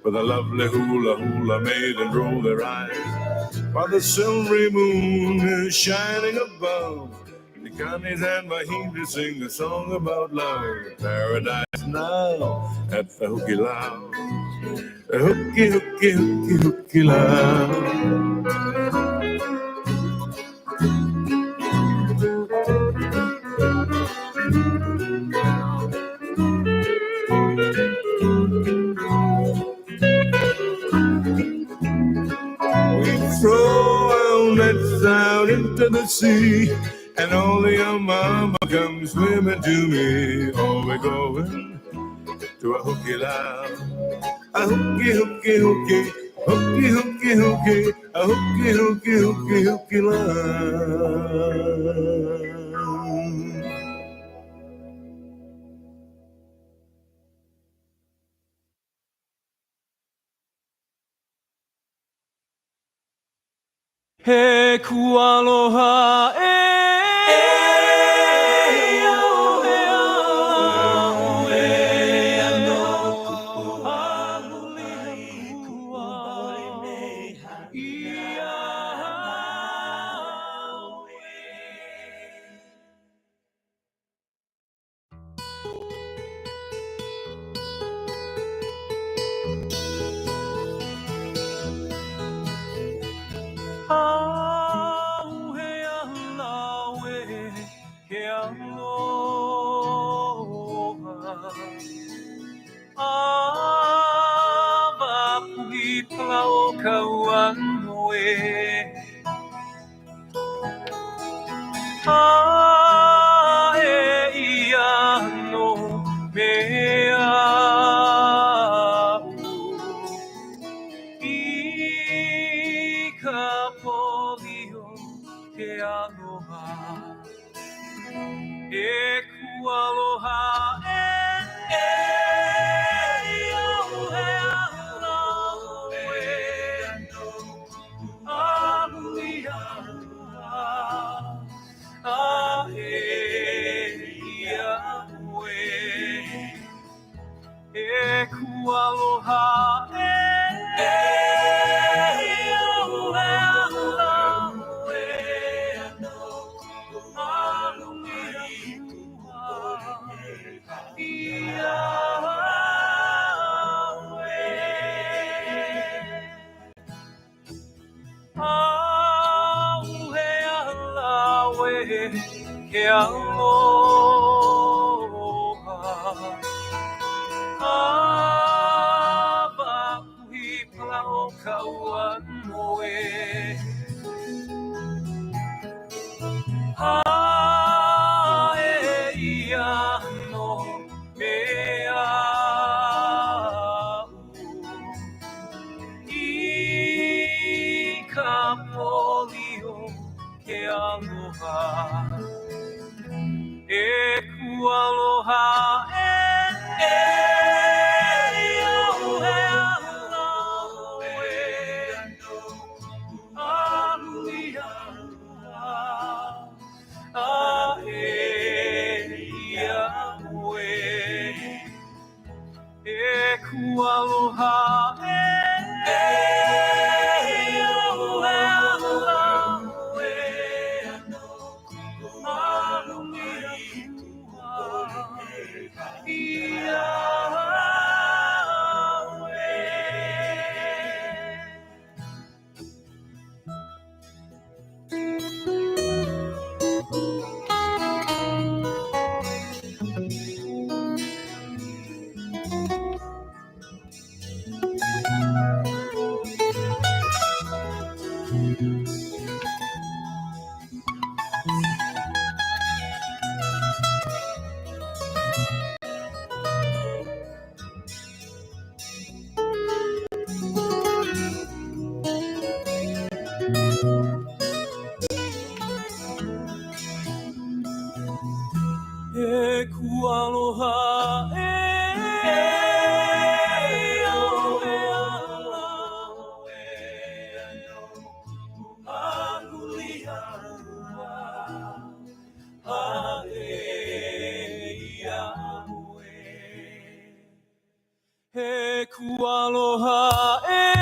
where the lovely hula hula maidens roll their eyes, while the silvery moon is shining above. The Connies and Mahindra sing a song about love. Paradise now at the Hukilau. The hooky, hooky, hooky, hooky love. We throw our nets out into the sea, and only your mama comes swimming to me. Oh, we're going to a hooky lounge. A hooky, hooky, hooky, hooky, hooky, hooky, a hooky, hooky, hooky, hooky lounge. He kualoha ku aloha e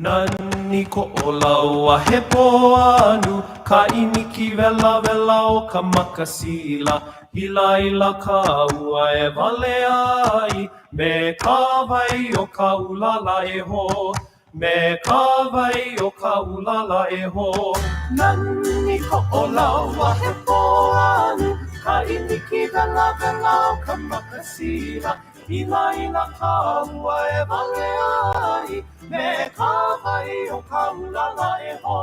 Nani ko o laua he poanu, ka iniki vela vela o ka makasila. Hila ila ka ua e vale ai, me ka vai o ka ulala e ho. Me ka vai o ka ulala e ho. Nani ko o laua he poanu, ka iniki vela vela o ka makasila. Hila ila ka ua e vale ai, me ka vai o ka ulala e ho.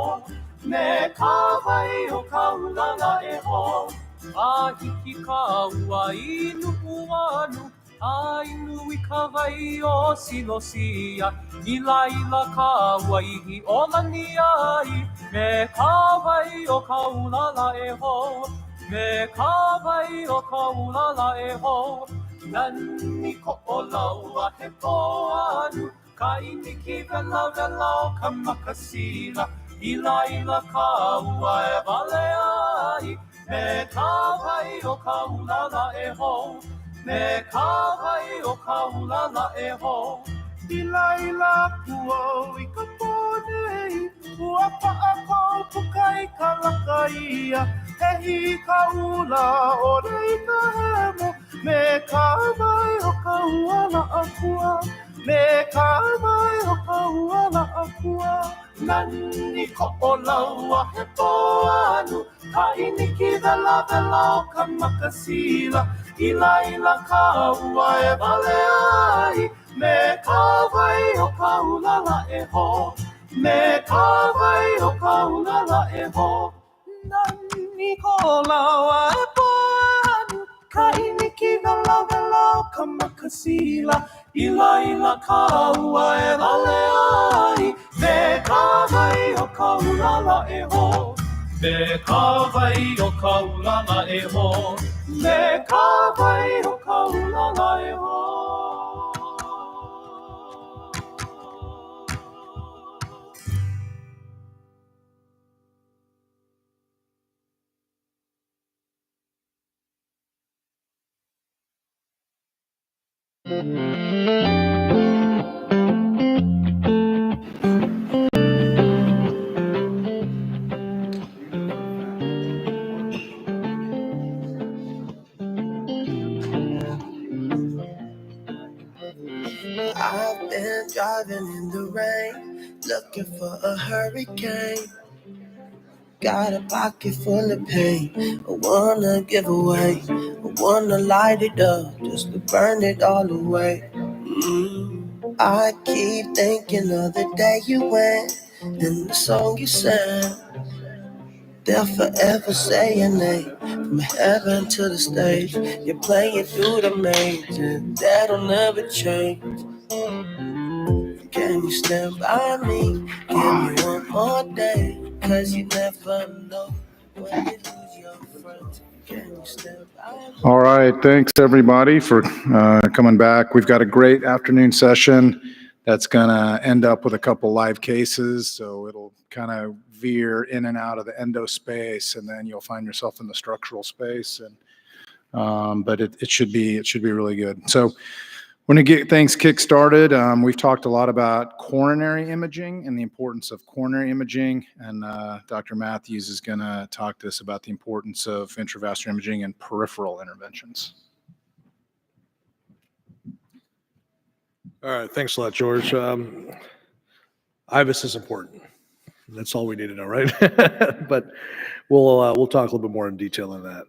Me ka vai o ka ulala e ho. A hiki ka ua inu uanu, a inu I ka vai o silosia. Ila ila ka ua ihi o lani ai, me ka vai o ka ulala e ho. Me ka vai o ka ulala e ho. Nani ko o laua he poanu, ka iniki vela vela o ka makasila. Ila ila ka ua e vale ai, me ka vai o ka ulala e ho. Me ka vai o ka ulala e ho. Ila ila kuo I ka pone, ua paa pao puka I ka laka ia. Hehi ka ula o rei ka hemo, me ka vai o ka uala akua. Me ka vai o ka uala akua. Nani ko o laua he poanu, ka iniki vela vela o ka makasila. Ila ila ka ua e vale ai, me ka vai o ka ulala e ho. Me ka vai o ka ulala e ho. Nani ko laua e poanu, ka iniki vela vela o ka makasila. Ila ila ka ua e vale ai, me ka vai o ka ulala e ho. Me ka vai o ka ulala e ho. Me ka vai o ka ulala e ho. I've been driving in the rain, looking for a hurricane. Got a pocket full of pain, I wanna give away. I wanna light it up, just to burn it all away. I keep thinking of the day you went, and the song you sang. They'll forever say your name, from heaven to the stage. You're playing through the maze, and that'll never change. Can you stand by me? Give me one more day, 'cause you never know when you lose your friends. Can you stand by me? All right, thanks everybody for coming back. We've got a great afternoon session that's gonna end up with a couple live cases, so it'll kind of veer in and out of the endo space, and then you'll find yourself in the structural space. And but it should be really good. So we're gonna get things kick-started. We've talked a lot about coronary imaging and the importance of coronary imaging, and Dr. Matthews is gonna talk to us about the importance of intravascular imaging and peripheral interventions. All right, thanks a lot, George. IVUS is important. That's all we need to know, right? But we'll talk a little bit more in detail on that.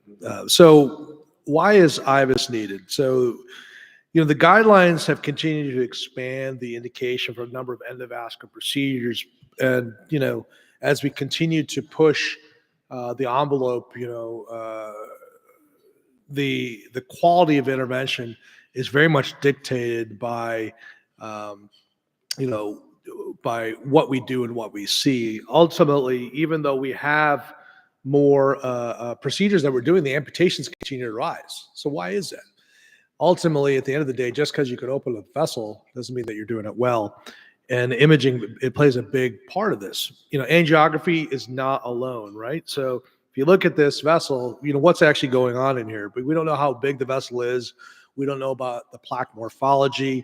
So why is IVUS needed? So, the guidelines have continued to expand the indication for a number of endovascular procedures. And, as we continue to push the envelope, the quality of intervention is very much dictated by, by what we do and what we see. Ultimately, even though we have more procedures that we're doing, the amputations continue to rise. So why is that? Ultimately, at the end of the day, just because you can open a vessel doesn't mean that you're doing it well. And imaging, it plays a big part of this. Angiography is not alone, right? So if you look at this vessel, what's actually going on in here, but we don't know how big the vessel is. We don't know about the plaque morphology.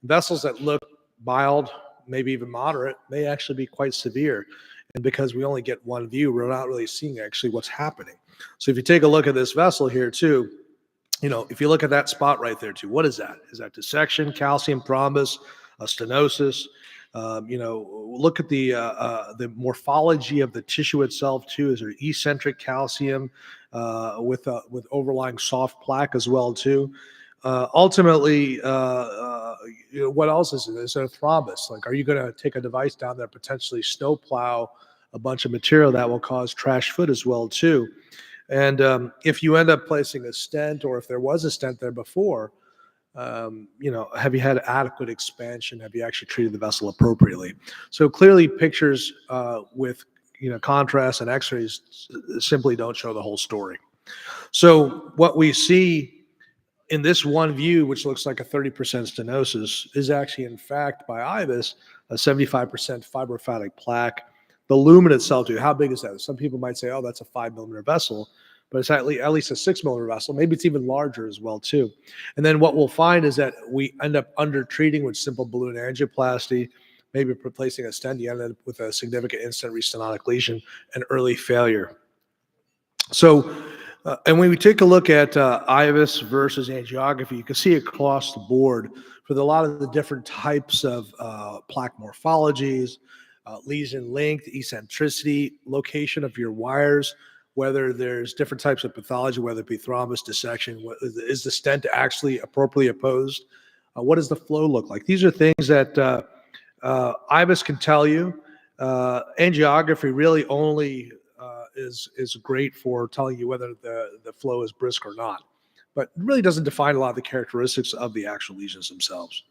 Vessels that look mild, maybe even moderate, may actually be quite severe. And because we only get one view, we're not really seeing actually what's happening. So if you take a look at this vessel here too, if you look at that spot right there too, what is that? Is that dissection, calcium thrombus, a stenosis? Look at the morphology of the tissue itself too. Is there eccentric calcium with overlying soft plaque as well too? Ultimately, what else is it? Is there a thrombus? Like, are you going to take a device down there, potentially snowplow a bunch of material that will cause trash foot as well too? And if you end up placing a stent, or if there was a stent there before, have you had adequate expansion? Have you actually treated the vessel appropriately? So clearly pictures with contrast and x-rays simply don't show the whole story. So what we see in this one view, which looks like a 30% stenosis, is actually in fact by IVUS a 75% fibrofattic plaque. The lumen itself, too, how big is that? Some people might say, oh, that's a 5 millimeter vessel, but it's at least a 6 millimeter vessel. Maybe it's even larger as well, too. And then what we'll find is that we end up under treating with simple balloon angioplasty, maybe replacing a stent. You end up with a significant instant restenotic lesion and early failure. So, and when we take a look at IVUS versus angiography, you can see across the board for a lot of the different types of plaque morphologies, lesion length, eccentricity, location of your wires, whether there's different types of pathology, whether it be thrombus, dissection, is the stent actually appropriately opposed? What does the flow look like? These are things that IVUS can tell you. Angiography really only is great for telling you whether the flow is brisk or not, but it really doesn't define a lot of the characteristics of the actual lesions themselves.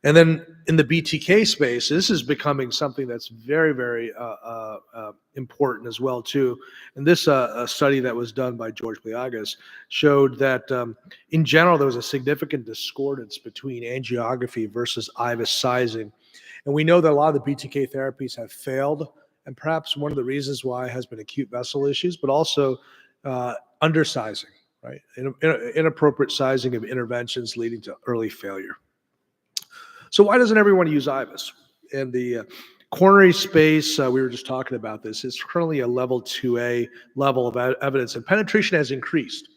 And then in the BTK space, this is becoming something that's very, very important as well too. And this study that was done by George Pliagas showed that in general, there was a significant discordance between angiography versus IVUS sizing. And we know that a lot of the BTK therapies have failed, and perhaps one of the reasons why has been acute vessel issues, but also undersizing, right? Inappropriate sizing of interventions leading to early failure. So why doesn't everyone use IVUS? In the coronary space, we were just talking about this. It's currently a level 2A level of evidence, and penetration has increased,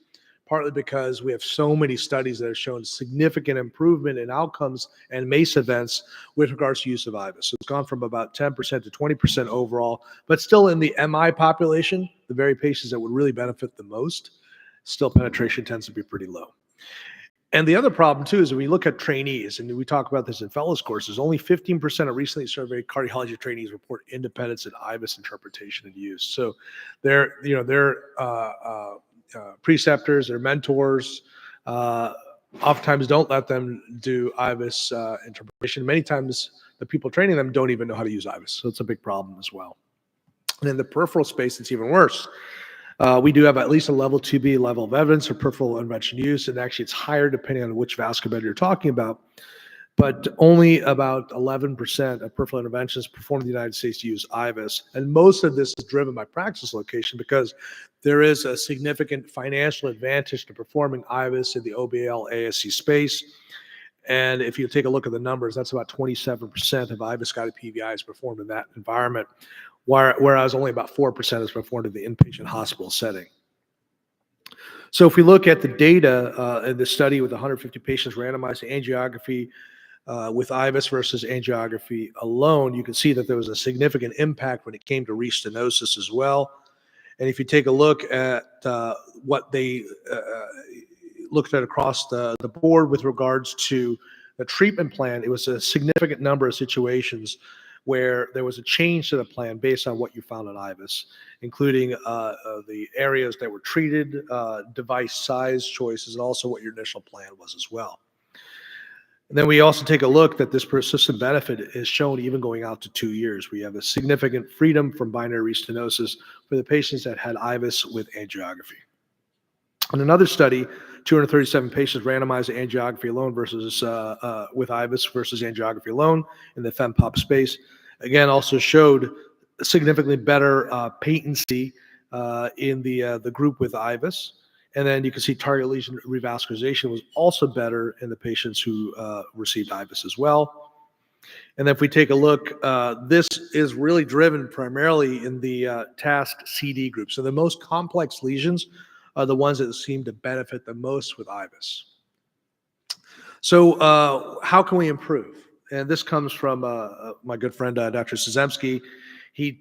partly because we have so many studies that have shown significant improvement in outcomes and MACE events with regards to use of IVUS. So it's gone from about 10% to 20% overall, but still in the MI population, the very patients that would really benefit the most, still penetration tends to be pretty low. And the other problem too is when we look at trainees, and we talk about this in fellows courses, only 15% of recently surveyed cardiology trainees report independence in IVUS interpretation and use. So their preceptors, their mentors, oftentimes don't let them do IVUS interpretation. Many times the people training them don't even know how to use IVUS. So it's a big problem as well. And in the peripheral space, it's even worse. We do have at least a level 2B level of evidence for peripheral intervention use, and actually it's higher depending on which vascular bed you're talking about. But only about 11% of peripheral interventions performed in the United States use IVUS. And most of this is driven by practice location because there is a significant financial advantage to performing IVUS in the OBL ASC space. And if you take a look at the numbers, that's about 27% of IVUS-guided PVIs performed in that environment, whereas only about 4% is performed in the inpatient hospital setting. So if we look at the data in the study with 150 patients randomized to angiography with IVUS versus angiography alone, you can see that there was a significant impact when it came to restenosis as well. And if you take a look at what they looked at across the board with regards to the treatment plan, it was a significant number of situations where there was a change to the plan based on what you found in IVUS, including the areas that were treated, device size choices, and also what your initial plan was as well. And then we also take a look that this persistent benefit is shown even going out to 2 years. We have a significant freedom from binary restenosis for the patients that had IVUS with angiography. In another study, 237 patients randomized to angiography alone versus with IVUS versus angiography alone in the FEMPOP space. Again, also showed significantly better patency in the group with IVUS. And then you can see target lesion revascularization was also better in the patients who received IVUS as well. And if we take a look, this is really driven primarily in the tasked CD group. So the most complex lesions are the ones that seem to benefit the most with IVUS. So how can we improve? And this comes from my good friend, Dr. Szymski. He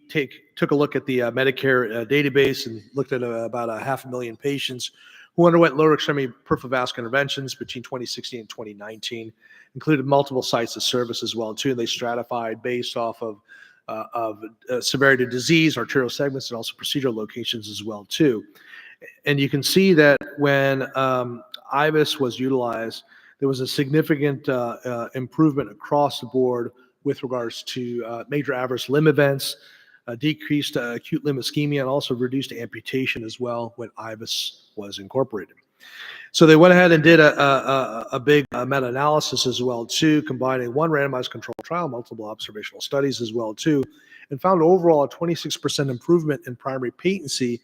took a look at the Medicare database and looked at about 500,000 patients who underwent lower extremity peripheral vascular interventions between 2016 and 2019, included multiple sites of service as well too. They stratified based off of severity of disease, arterial segments, and also procedural locations as well too. And you can see that when IVUS was utilized, there was a significant improvement across the board with regards to major adverse limb events, decreased acute limb ischemia, and also reduced amputation as well when IVUS was incorporated. So they went ahead and did a big meta-analysis as well too, combining one randomized controlled trial, multiple observational studies as well too, and found overall a 26% improvement in primary patency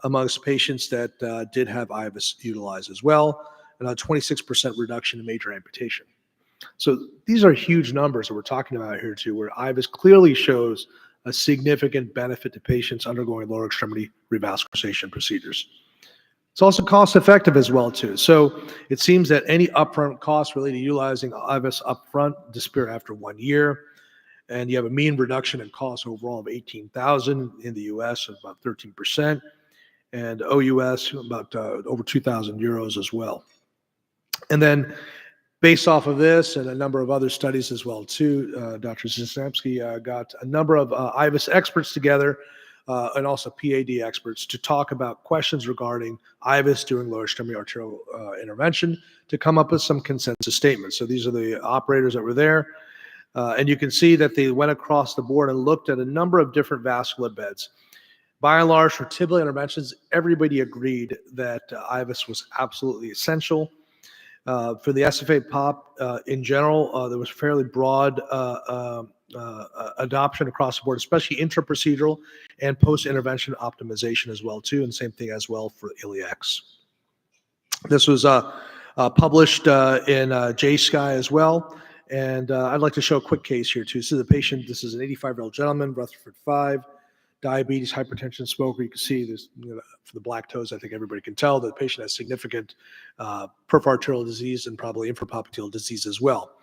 amongst patients that did have IVUS utilized as well, and a 26% reduction in major amputation. So these are huge numbers that we're talking about here too, where IVUS clearly shows a significant benefit to patients undergoing lower extremity revascularization procedures. It's also cost effective as well too. So it seems that any upfront costs related to utilizing IVUS upfront disappear after 1 year. And you have a mean reduction in costs overall of $18,000 in the US, about 13%, and OUS about over 2,000 euros as well. And then based off of this and a number of other studies as well too, Dr. Szymski got a number of IVUS experts together and also PAD experts to talk about questions regarding IVUS during lower extremity arterial intervention to come up with some consensus statements. So these are the operators that were there. And you can see that they went across the board and looked at a number of different vascular beds. By and large, for tibial interventions, everybody agreed that IVUS was absolutely essential. For the SFA POP in general, there was fairly broad adoption across the board, especially intraprocedural and post-intervention optimization as well too, and same thing as well for iliacs. This was published in JSky as well, and I'd like to show a quick case here too. This is a patient, this is an 85-year-old gentleman, Rutherford 5, diabetes, hypertension, smoker. You can see this, for the black toes, I think everybody can tell that the patient has significant peripheral arterial disease and probably infrapopliteal disease as well.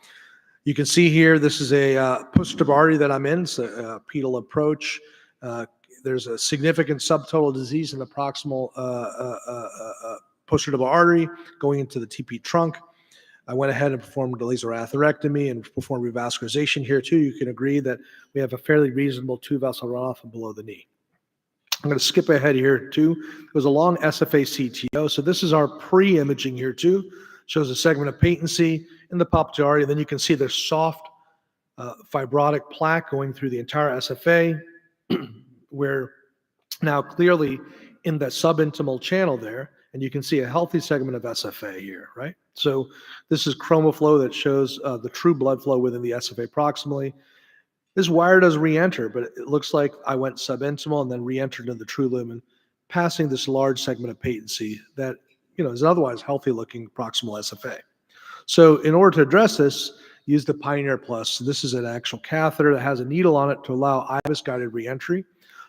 You can see here, this is a posterior artery that I'm in. It's a pedal approach. There's a significant subtotal disease in the proximal posterior artery going into the TP trunk. I went ahead and performed a laser atherectomy and performed revascularization here too. You can agree that we have a fairly reasonable two-vessel runoff from below the knee. I'm going to skip ahead here too. It was a long SFA CTO. So this is our pre-imaging here too. Shows a segment of patency in the popliteal artery. And then you can see there's soft fibrotic plaque going through the entire SFA, where now clearly in the subintimal channel there, and you can see a healthy segment of SFA here, right? So this is chromoflow that shows the true blood flow within the SFA proximally. This wire does re-enter, but it looks like I went subintimal and then re-entered into the true lumen, passing this large segment of patency that is an otherwise healthy looking proximal SFA. So in order to address this, use the Pioneer Plus. So this is an actual catheter that has a needle on it to allow IVUS guided re-entry.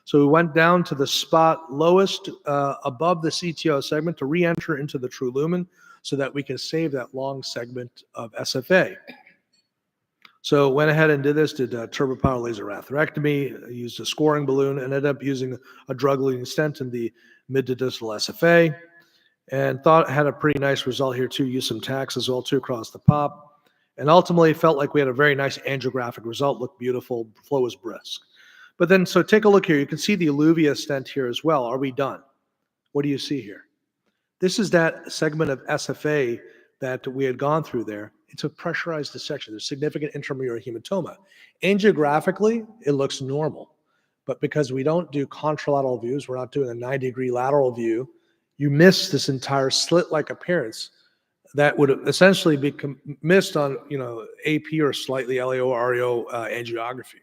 So we went down to the spot lowest above the CTO segment to re-enter into the true lumen so that we can save that long segment of SFA. So went ahead and did this, did a turbo power laser atherectomy, used a scoring balloon, and ended up using a drug-eluting stent in the mid to distal SFA, and thought it had a pretty nice result here too. Used some tacks as well too across the pop, and ultimately felt like we had a very nice angiographic result, looked beautiful, flow was brisk. But then, so take a look here. You can see the Eluvia stent here as well. Are we done? What do you see here? This is that segment of SFA that we had gone through there. It's a pressurized dissection. There's significant intramural hematoma. Angiographically, it looks normal. But because we don't do contralateral views, we're not doing a 90-degree lateral view, you miss this entire slit-like appearance that would essentially be missed on, AP or slightly LAO, REO angiography.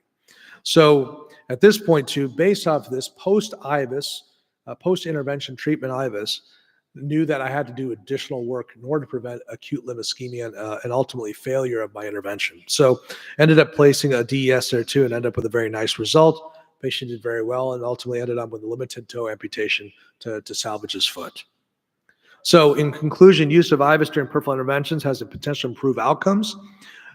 So at this point too, based off this post-IVUS, post-intervention treatment IVUS, knew that I had to do additional work in order to prevent acute limb ischemia and ultimately failure of my intervention. So ended up placing a DES there too and ended up with a very nice result. Patient did very well and ultimately ended up with a limited toe amputation to salvage his foot. So in conclusion, use of IVUS during peripheral interventions has the potential to improve outcomes.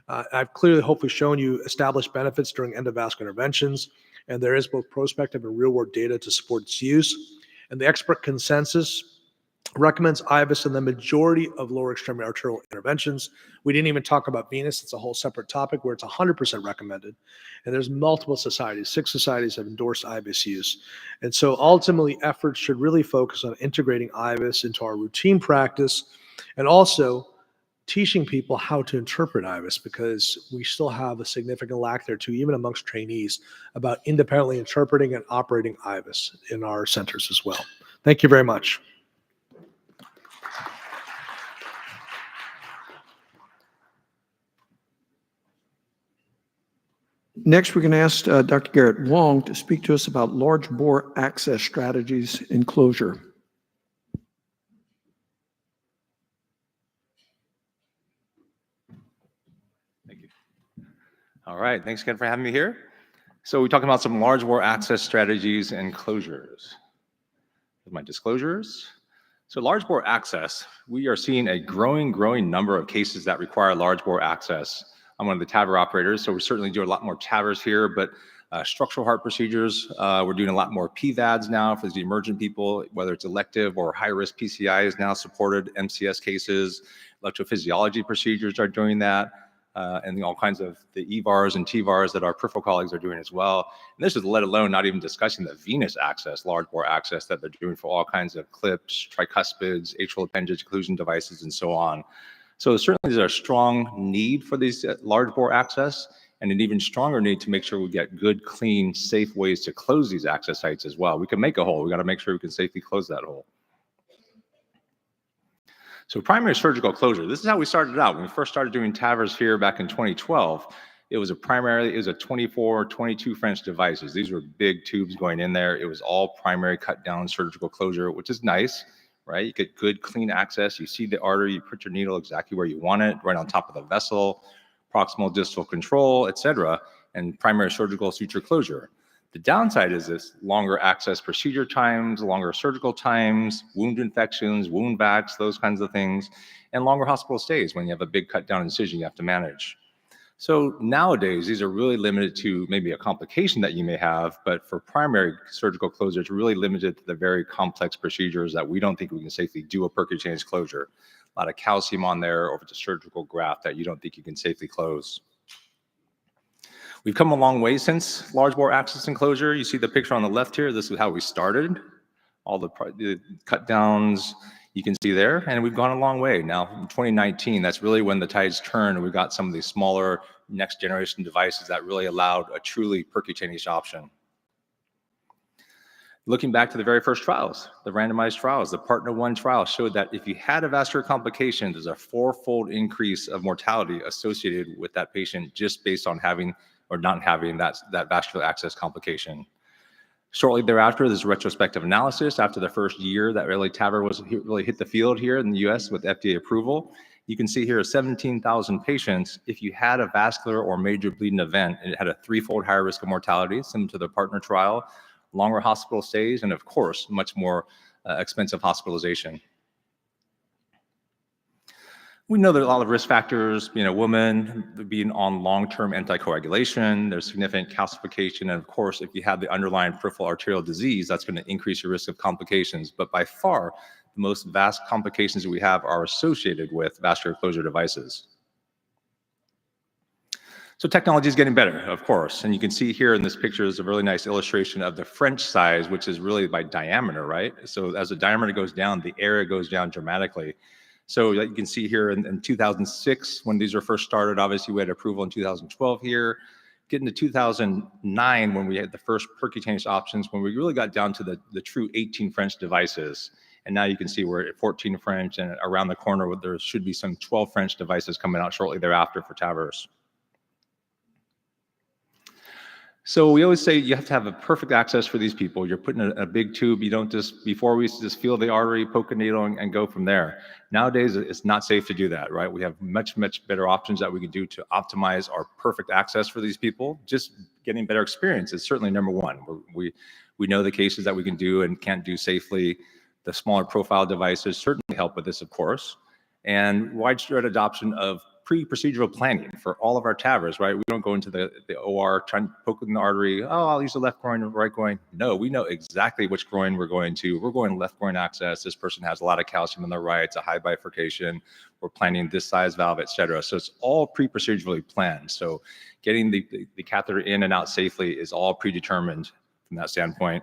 I've clearly, hopefully shown you established benefits during endovascular interventions, and there is both prospective and real-world data to support its use. And the expert consensus recommends IVUS in the majority of lower extremity arterial interventions. We didn't even talk about venous. It's a whole separate topic where it's 100% recommended. And there's multiple societies, 6 societies have endorsed IVUS use. And so ultimately efforts should really focus on integrating IVUS into our routine practice and also teaching people how to interpret IVUS, because we still have a significant lack there too, even amongst trainees, about independently interpreting and operating IVUS in our centers as well. Thank you very much. Next, we're going to ask Dr. Garrett Wong to speak to us about large bore access strategies in closure. All right, thanks again for having me here. So we're talking about some large bore access strategies and closures. Here's my disclosures. So large bore access, we are seeing a growing number of cases that require large bore access. I'm one of the TAVR operators, so we certainly do a lot more TAVRs here, but structural heart procedures, we're doing a lot more PVADs now for the emergent people, whether it's elective or high-risk PCI is now supported, MCS cases, electrophysiology procedures are doing that. And all kinds of the EVARs and TVARs that our peripheral colleagues are doing as well. And this is let alone not even discussing the venous access, large bore access that they're doing for all kinds of clips, tricuspids, atrial appendage occlusion devices, and so on. So certainly there's a strong need for these large bore access and an even stronger need to make sure we get good, clean, safe ways to close these access sites as well. We can make a hole. We got to make sure we can safely close that hole. So primary surgical closure, this is how we started out. When we first started doing TAVRs here back in 2012, it was a 24, 22 French devices. These were big tubes going in there. It was all primary cut down surgical closure, which is nice, right? You get good, clean access. You see the artery, you put your needle exactly where you want it, right on top of the vessel, proximal distal control, et cetera, and primary surgical suture closure. The downside is this longer access procedure times, longer surgical times, wound infections, wound vacs, those kinds of things, and longer hospital stays when you have a big cut down incision you have to manage. So nowadays, these are really limited to maybe a complication that you may have, but for primary surgical closure, it's really limited to the very complex procedures that we don't think we can safely do a percutaneous closure. A lot of calcium on there, or if it's a surgical graft that you don't think you can safely close. We've come a long way since large bore access and closure. You see the picture on the left here. This is how we started. All the cut downs you can see there, and we've gone a long way. Now, in 2019, that's really when the tides turned, and we got some of these smaller next generation devices that really allowed a truly percutaneous option. Looking back to the very first trials, the randomized trials, the PARTNER 1 trial showed that if you had a vascular complication, there's a 4-fold increase of mortality associated with that patient just based on having or not having that vascular access complication. Shortly thereafter, there's a retrospective analysis after the first year that really TAVR really hit the field here in the US with FDA approval. You can see here 17,000 patients. If you had a vascular or major bleeding event, it had a 3-fold higher risk of mortality, similar to the PARTNER trial, longer hospital stays, and of course, much more expensive hospitalization. We know there's a lot of risk factors, women being on long-term anticoagulation, there's significant calcification, and of course, if you have the underlying peripheral arterial disease, that's going to increase your risk of complications. But by far, the most vast complications that we have are associated with vascular closure devices. So technology is getting better, of course, and you can see here in this picture is a really nice illustration of the French size, which is really by diameter, right? So as the diameter goes down, the area goes down dramatically. So you can see here in 2006, when these were first started, obviously we had approval in 2012 here. Getting to 2009, when we had the first percutaneous options, when we really got down to the true 18 French devices. And now you can see we're at 14 French, and around the corner, there should be some 12 French devices coming out shortly thereafter for TAVRs. So we always say you have to have a perfect access for these people. You're putting a big tube. You don't just, before we used to just feel the artery, poke a needle and go from there. Nowadays, it's not safe to do that, right? We have much better options that we can do to optimize our perfect access for these people. Just getting better experience is certainly number one. We know the cases that we can do and can't do safely. The smaller profile devices certainly help with this, of course. And widespread adoption of pre-procedural planning for all of our TAVRs, right? We don't go into the OR trying to poke in the artery. Oh, I'll use the left groin or right groin. No, we know exactly which groin we're going to. We're going left groin access. This person has a lot of calcium in the right. It's a high bifurcation. We're planning this size valve, et cetera. So it's all pre-procedurally planned. So getting the catheter in and out safely is all predetermined from that standpoint.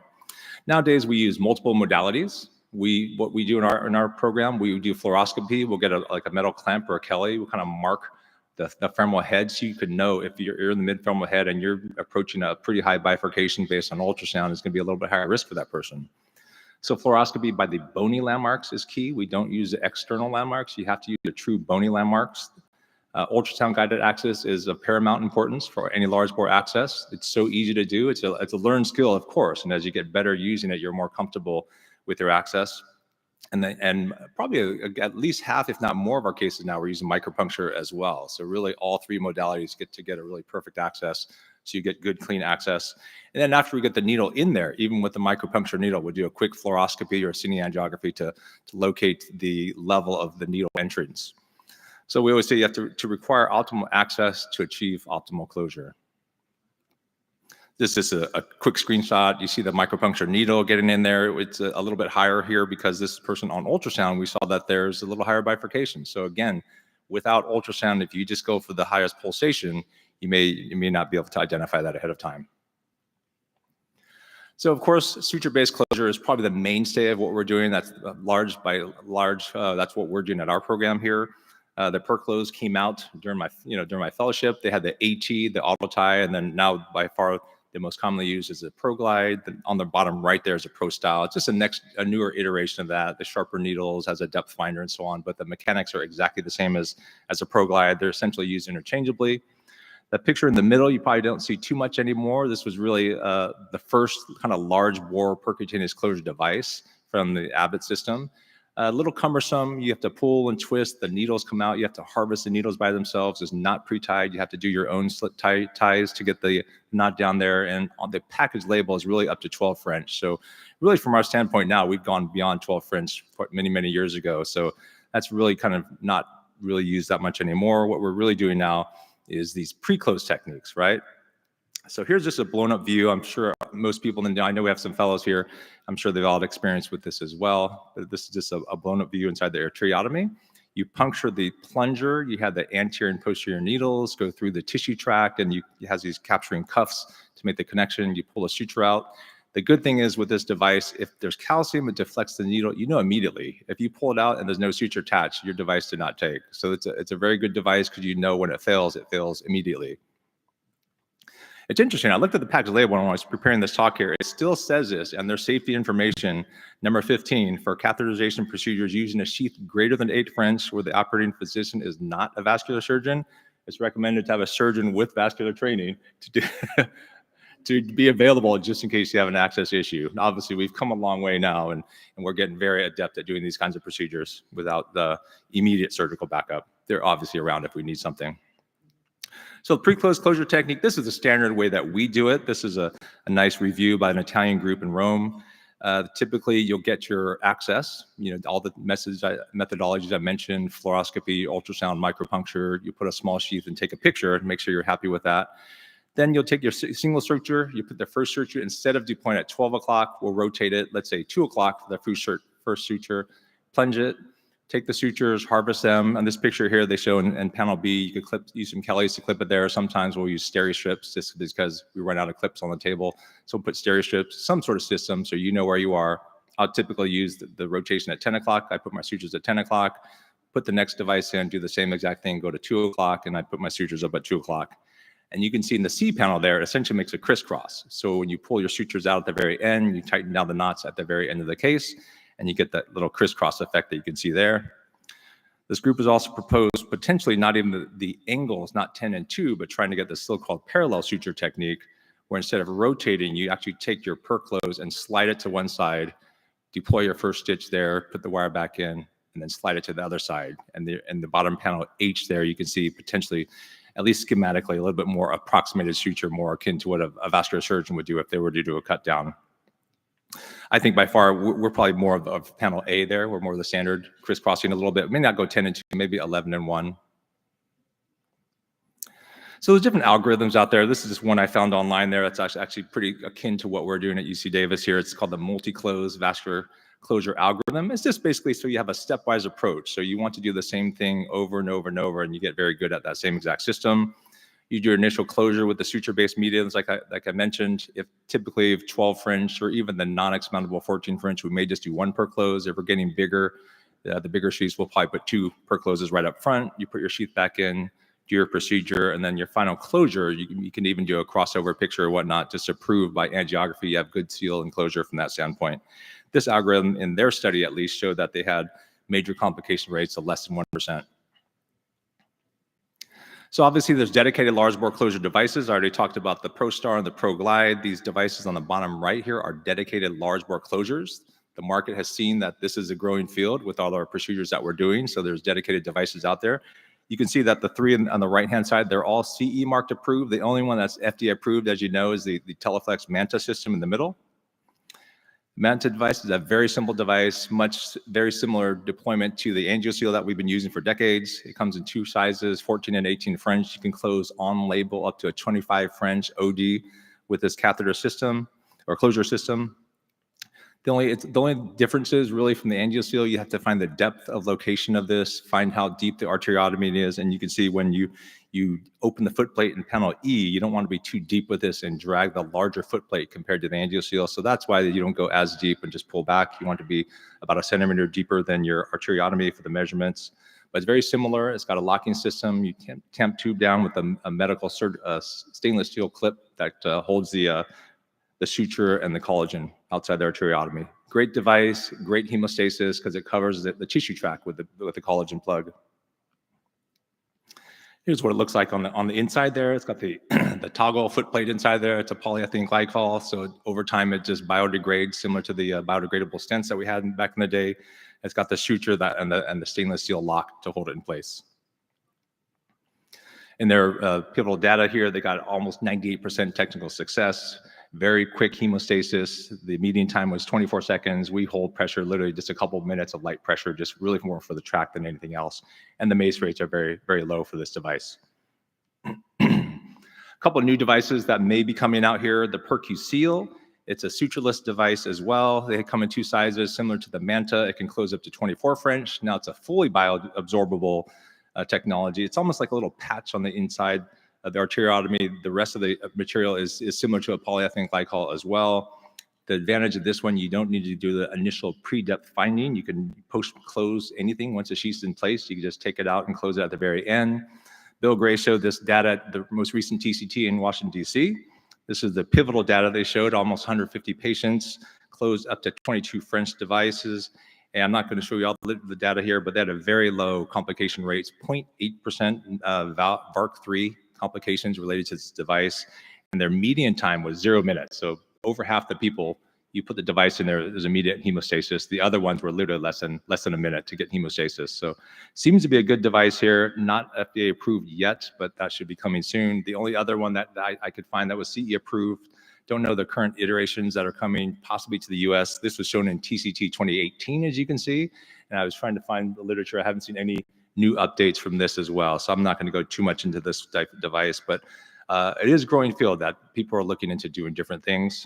Nowadays, we use multiple modalities. What we do in our program, we do fluoroscopy. We'll get like a metal clamp or a Kelly. We'll kind of mark the femoral head so you could know if you're in the mid-femoral head and you're approaching a pretty high bifurcation based on ultrasound, it's going to be a little bit higher risk for that person. So fluoroscopy by the bony landmarks is key. We don't use the external landmarks. You have to use the true bony landmarks. Ultrasound guided access is of paramount importance for any large bore access. It's so easy to do. It's a learned skill, of course. And as you get better using it, you're more comfortable with your access. And probably at least half, if not more of our cases now, we're using micropuncture as well. So really all three modalities get a really perfect access. So you get good, clean access. And then after we get the needle in there, even with the micropuncture needle, we'll do a quick fluoroscopy or cine angiography to locate the level of the needle entrance. So we always say you have to require optimal access to achieve optimal closure. This is a quick screenshot. You see the micropuncture needle getting in there. It's a little bit higher here because this person on ultrasound, we saw that there's a little higher bifurcation. So again, without ultrasound, if you just go for the highest pulsation, you may not be able to identify that ahead of time. So of course, suture-based closure is probably the mainstay of what we're doing. That's large by large. That's what we're doing at our program here. The Perclose came out during my fellowship. They had the AT, the AutoTie, and then now by far the most commonly used is a ProGlide. On the bottom right there is a ProStyle. It's just a newer iteration of that. The sharper needles has a depth finder and so on, but the mechanics are exactly the same as a ProGlide. They're essentially used interchangeably. The picture in the middle, you probably don't see too much anymore. This was really the first kind of large bore percutaneous closure device from the Abbott system. A little cumbersome. You have to pull and twist. The needles come out. You have to harvest the needles by themselves. It's not pre-tied. You have to do your own slip ties to get the knot down there. And on the package label is really up to 12 French. So really from our standpoint now, we've gone beyond 12 French many, many years ago. So that's really kind of not really used that much anymore. What we're really doing now is these pre-close techniques, right? So here's just a blown up view. I'm sure most people, I know we have some fellows here, I'm sure they've all had experience with this as well. This is just a blown up view inside the arteriotomy. You puncture the plunger, you have the anterior and posterior needles go through the tissue tract, and it has these capturing cuffs to make the connection. You pull a suture out. The good thing is with this device, if there's calcium, it deflects the needle, you know immediately. If you pull it out and there's no suture attached, your device did not take. So it's a very good device because you know when it fails immediately. It's interesting. I looked at the package label when I was preparing this talk here. It still says this, and their safety information, number 15, for catheterization procedures using a sheath greater than 8 French, where the operating physician is not a vascular surgeon. It's recommended to have a surgeon with vascular training to be available just in case you have an access issue. And obviously, we've come a long way now, and we're getting very adept at doing these kinds of procedures without the immediate surgical backup. They're obviously around if we need something. So pre-close closure technique, this is the standard way that we do it. This is a nice review by an Italian group in Rome. Typically, you'll get your access, all the methodologies I mentioned, fluoroscopy, ultrasound, micropuncture. You put a small sheath and take a picture and make sure you're happy with that. Then you'll take your single suture, you put the first suture, instead of deploying at 12 o'clock, we'll rotate it, let's say 2 o'clock for the first suture, plunge it, take the sutures, harvest them. On this picture here, they show in panel B, you could use some Kellys to clip it there. Sometimes we'll use stereo strips just because we run out of clips on the table. So we'll put stereo strips, some sort of system so you know where you are. I'll typically use the rotation at 10 o'clock. I put my sutures at 10 o'clock, put the next device in, do the same exact thing, go to 2 o'clock, and I put my sutures up at 2 o'clock. And you can see in the C panel there, it essentially makes a crisscross. So when you pull your sutures out at the very end, you tighten down the knots at the very end of the case, and you get that little crisscross effect that you can see there. This group has also proposed potentially not even the angles, not 10 and 2, but trying to get this so-called parallel suture technique, where instead of rotating, you actually take your per close and slide it to one side, deploy your first stitch there, put the wire back in, and then slide it to the other side. And the bottom panel H there, you can see potentially, at least schematically, a little bit more approximated suture, more akin to what a vascular surgeon would do if they were to do a cut down. I think by far, we're probably more of panel A there. We're more of the standard, crisscrossing a little bit. May not go 10 and 2, maybe 11 and 1. So there's different algorithms out there. This is just one I found online there. That's actually pretty akin to what we're doing at UC Davis here. It's called the multi-close vascular closure algorithm. It's just basically so you have a stepwise approach. So you want to do the same thing over and over and over, and you get very good at that same exact system. You do your initial closure with the suture-based mediums, like I mentioned. If typically 12 French or even the non-expandable 14 French, we may just do one per close. If we're getting bigger, the bigger sheaths, we'll probably put 2 per closes right up front. You put your sheath back in, do your procedure, and then your final closure, you can even do a crossover picture or whatnot just to prove by angiography you have good seal and closure from that standpoint. This algorithm, in their study at least, showed that they had major complication rates of less than 1%. So obviously there's dedicated large bore closure devices. I already talked about the ProStar and the ProGlide. These devices on the bottom right here are dedicated large bore closures. The market has seen that this is a growing field with all our procedures that we're doing. So there's dedicated devices out there. You can see that the 3 on the right-hand side, they're all CE marked approved. The only one that's FDA approved, as you know, is the Teleflex Manta system in the middle. Manta device is a very simple device, very similar deployment to the AngioSeal that we've been using for decades. It comes in 2 sizes, 14 and 18 French. You can close on label up to a 25 French OD with this catheter system or closure system. The only differences really from the AngioSeal, you have to find the depth of location of this, find how deep the arteriotomy is, and you can see when you open the footplate in panel E, you don't want to be too deep with this and drag the larger footplate compared to the AngioSeal. So that's why you don't go as deep and just pull back. You want to be about 1 centimeter deeper than your arteriotomy for the measurements. But it's very similar. It's got a locking system. You can tamp tube down with a medical stainless steel clip that holds the suture and the collagen outside the arteriotomy. Great device, great hemostasis because it covers the tissue tract with the collagen plug. Here's what it looks like on the inside there. It's got the toggle footplate inside there. It's a polyethylene glycol, so over time it just biodegrades, similar to the biodegradable stents that we had back in the day. It's got the suture and the stainless steel lock to hold it in place. In their pivotal data here, they got almost 98% technical success. Very quick hemostasis. The median time was 24 seconds. We hold pressure literally just a couple of minutes of light pressure, just really more for the tract than anything else. And the MACE rates are very, very low for this device. A couple of new devices that may be coming out here. The PerQseal. It's a sutureless device as well. They come in 2 sizes, similar to the Manta. It can close up to 24 French. Now it's a fully bioabsorbable technology. It's almost like a little patch on the inside of the arteriotomy. The rest of the material is similar to a polyethylene glycol as well. The advantage of this one, you don't need to do the initial pre-depth finding. You can post-close anything once the sheath's in place. You can just take it out and close it at the very end. Bill Gray showed this data at the most recent TCT in Washington, D.C. This is the pivotal data they showed, almost 150 patients, closed up to 22 French devices. And I'm not going to show you all the data here, but they had a very low complication rates, 0.8% VARC3 complications related to this device, and their median time was 0 minutes. So over half the people, you put the device in there, there's immediate hemostasis. The other ones were literally less than a minute to get hemostasis. So seems to be a good device here, not FDA approved yet, but that should be coming soon. The only other one that I could find that was CE approved, don't know the current iterations that are coming possibly to the US. This was shown in TCT 2018, as you can see. And I was trying to find the literature. I haven't seen any new updates from this as well. So I'm not going to go too much into this type of device, but it is a growing field that people are looking into doing different things.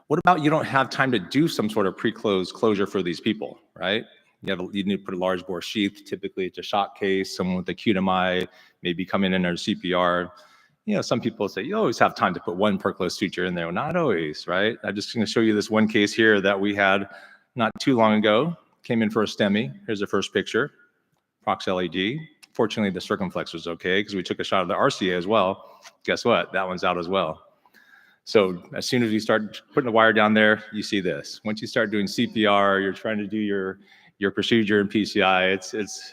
What about you don't have time to do some sort of pre-close closure for these people, right? You need to put a large bore sheath. Typically it's a shock case, someone with acute MI, maybe coming in under CPR. You know, some people say you always have time to put one per close suture in there. Well, not always, right? I'm just going to show you this one case here that we had not too long ago. Came in for a STEMI. Here's the first picture. Prox LED. Fortunately, the circumflex was okay because we took a shot of the RCA as well. Guess what? That one's out as well. So as soon as you start putting the wire down there, you see this. Once you start doing CPR, you're trying to do your your procedure in PCI.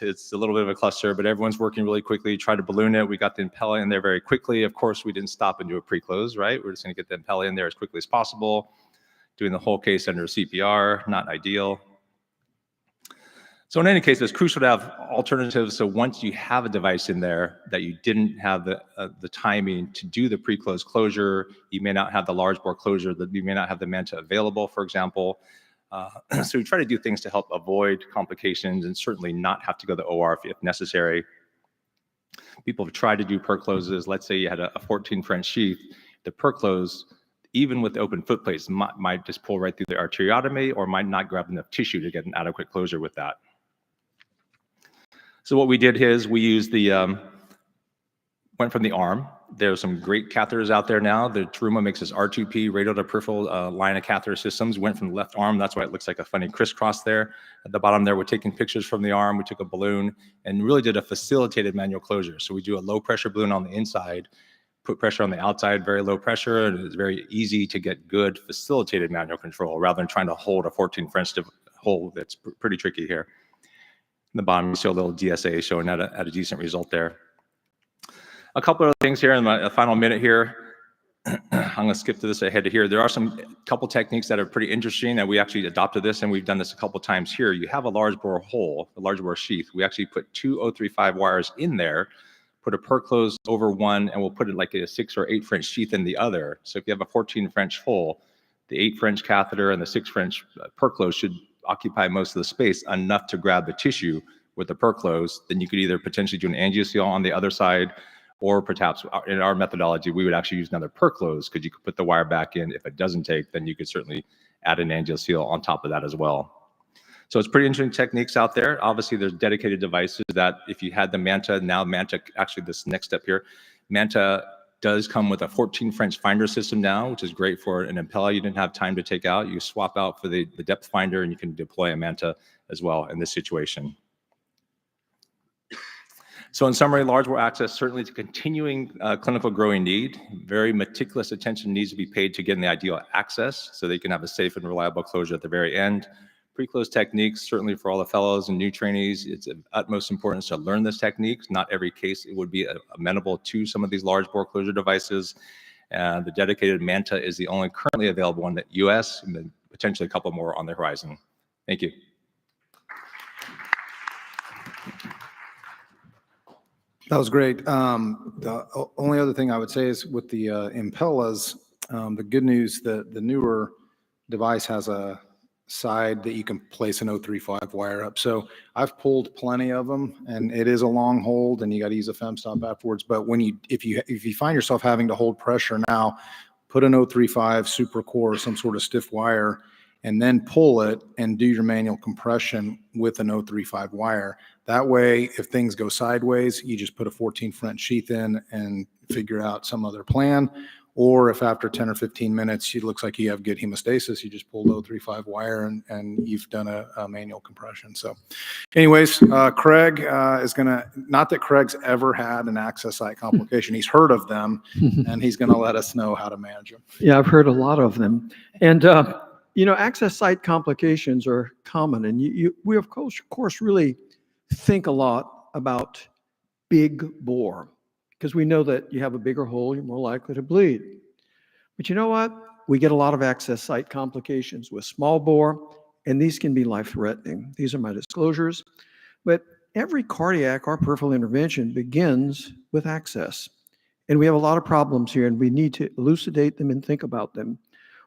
It's a little bit of a cluster, but everyone's working really quickly. Try to balloon it. We got the Impella in there very quickly. Of course, we didn't stop and do a pre-close, right? We're just going to get the Impella in there as quickly as possible. Doing the whole case under CPR, not ideal. So in any case, it's crucial to have alternatives. So once you have a device in there that you didn't have the timing to do the pre-close closure, you may not have the large bore closure, that you may not have the Manta available, for example. So we try to do things to help avoid complications and certainly not have to go to the OR if necessary. People have tried to do per closes. Let's say you had a 14 French sheath. The per close, even with the open foot plates, might just pull right through the arteriotomy or might not grab enough tissue to get an adequate closure with that. So what we did is we used went from the arm. There's some great catheters out there now. The Terumo makes this R2P, radial to peripheral line of catheter systems. Went from the left arm. That's why it looks like a funny crisscross there. At the bottom there, we're taking pictures from the arm. We took a balloon and really did a facilitated manual closure. So we do a low pressure balloon on the inside, put pressure on the outside, very low pressure, and it's very easy to get good facilitated manual control rather than trying to hold a 14 French hole. That's pretty tricky here. In the bottom, you see a little DSA showing at a decent result there. A couple of things here in the final minute here. I'm going to skip to this ahead to here. There are couple techniques that are pretty interesting, and we actually adopted this, and we've done this a couple times here. You have a large bore hole, a large bore sheath. We actually put 2 035 wires in there, put a per close over one, and we'll put it like a 6 or 8 French sheath in the other. So if you have a 14 French hole, the 8 French catheter and the 6 French per close should occupy most of the space, enough to grab the tissue with the per close. Then you could either potentially do an angioseal on the other side, or perhaps in our methodology, we would actually use another per close because you could put the wire back in. If it doesn't take, then you could certainly add an angioseal on top of that as well. So it's pretty interesting techniques out there. Obviously, there's dedicated devices that if you had the Manta, now Manta, actually this next step here, Manta does come with a 14 French finder system now, which is great for an Impella you didn't have time to take out. You swap out for the depth finder and you can deploy a Manta as well in this situation. So in summary, large bore access certainly is a continuing clinical growing need. Very meticulous attention needs to be paid to getting the ideal access so they can have a safe and reliable closure at the very end. Pre-close techniques, certainly for all the fellows and new trainees, it's of utmost importance to learn this technique. Not every case it would be amenable to some of these large bore closure devices. The dedicated Manta is the only currently available one in the US, and then potentially a couple more on the horizon. Thank you. That was great. The only other thing I would say is with the Impellas, the good news that the newer device has a side that you can place an 035 wire up. So I've pulled plenty of them, and it is a long hold, and you got to use a FEMSTOP afterwards. But if you find yourself having to hold pressure now, put an 035 super core, some sort of stiff wire, and then pull it and do your manual compression with an 035 wire. That way, if things go sideways, you just put a 14 French sheath in and figure out some other plan. Or if after 10 or 15 minutes, it looks like you have good hemostasis, you just pull the 035 wire and you've done a manual compression. So anyways, Craig is going to, not that Craig's ever had an access site complication. He's heard of them, and he's going to let us know how to manage them. Yeah, I've heard a lot of them. And, access site complications are common. And we, of course, really think a lot about big bore, because we know that you have a bigger hole, you're more likely to bleed. But you know what? We get a lot of access site complications with small bore, and these can be life-threatening. These are my disclosures. But every cardiac or peripheral intervention begins with access. And we have a lot of problems here, and we need to elucidate them and think about them.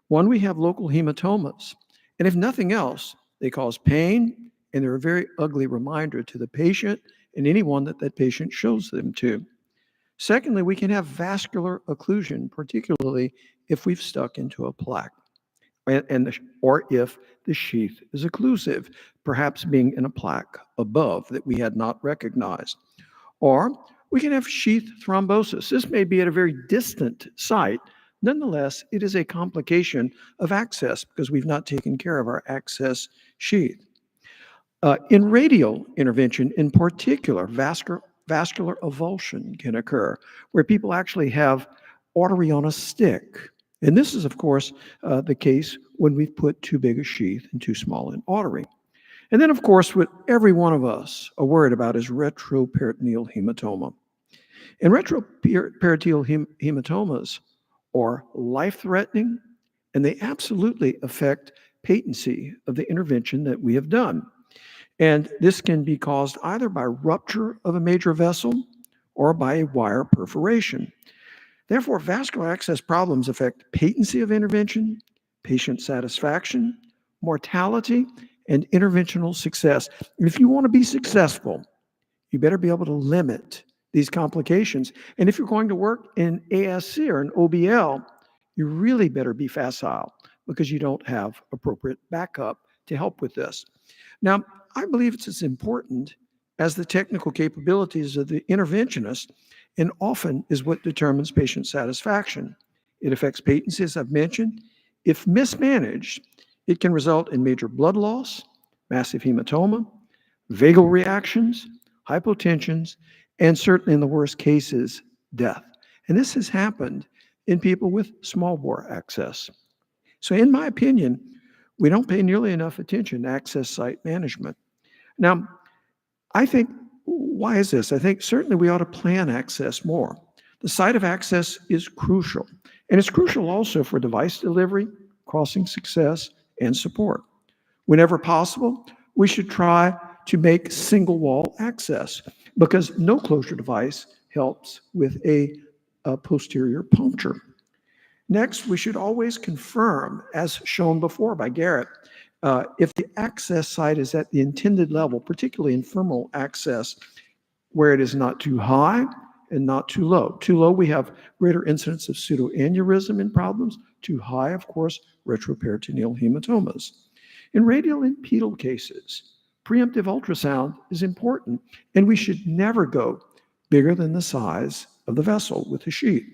One, we have local hematomas. And if nothing else, they cause pain, and they're a very ugly reminder to the patient and anyone that patient shows them to. Secondly, we can have vascular occlusion, particularly if we've stuck into a plaque, or if the sheath is occlusive, perhaps being in a plaque above that we had not recognized. Or we can have sheath thrombosis. This may be at a very distant site. Nonetheless, it is a complication of access because we've not taken care of our access sheath. In radial intervention, in particular, vascular avulsion can occur, where people actually have artery on a stick. And this is, of course, the case when we've put too big a sheath and too small an artery. And then, of course, what every one of us are worried about is retroperitoneal hematoma. And retroperitoneal hematomas are life-threatening, and they absolutely affect patency of the intervention that we have done. And this can be caused either by rupture of a major vessel or by a wire perforation. Therefore, vascular access problems affect patency of intervention, patient satisfaction, mortality, and interventional success. And if you want to be successful, you better be able to limit these complications. And if you're going to work in ASC or an OBL, you really better be facile because you don't have appropriate backup to help with this. Now, I believe it's as important as the technical capabilities of the interventionist, and often is what determines patient satisfaction. It affects patency, as I've mentioned. If mismanaged, it can result in major blood loss, massive hematoma, vagal reactions, hypotensions, and certainly in the worst cases, death. And this has happened in people with small bore access. So in my opinion, we don't pay nearly enough attention to access site management. Now, I think, why is this? I think certainly we ought to plan access more. The site of access is crucial, and it's crucial also for device delivery, crossing success, and support. Whenever possible, we should try to make single wall access because no closure device helps with a posterior puncture. Next, we should always confirm, as shown before by Garrett, if the access site is at the intended level, particularly in femoral access, where it is not too high and not too low. Too low, we have greater incidence of pseudoaneurysm and problems. Too high, of course, retroperitoneal hematomas. In radial and pedal cases, preemptive ultrasound is important, and we should never go bigger than the size of the vessel with the sheath.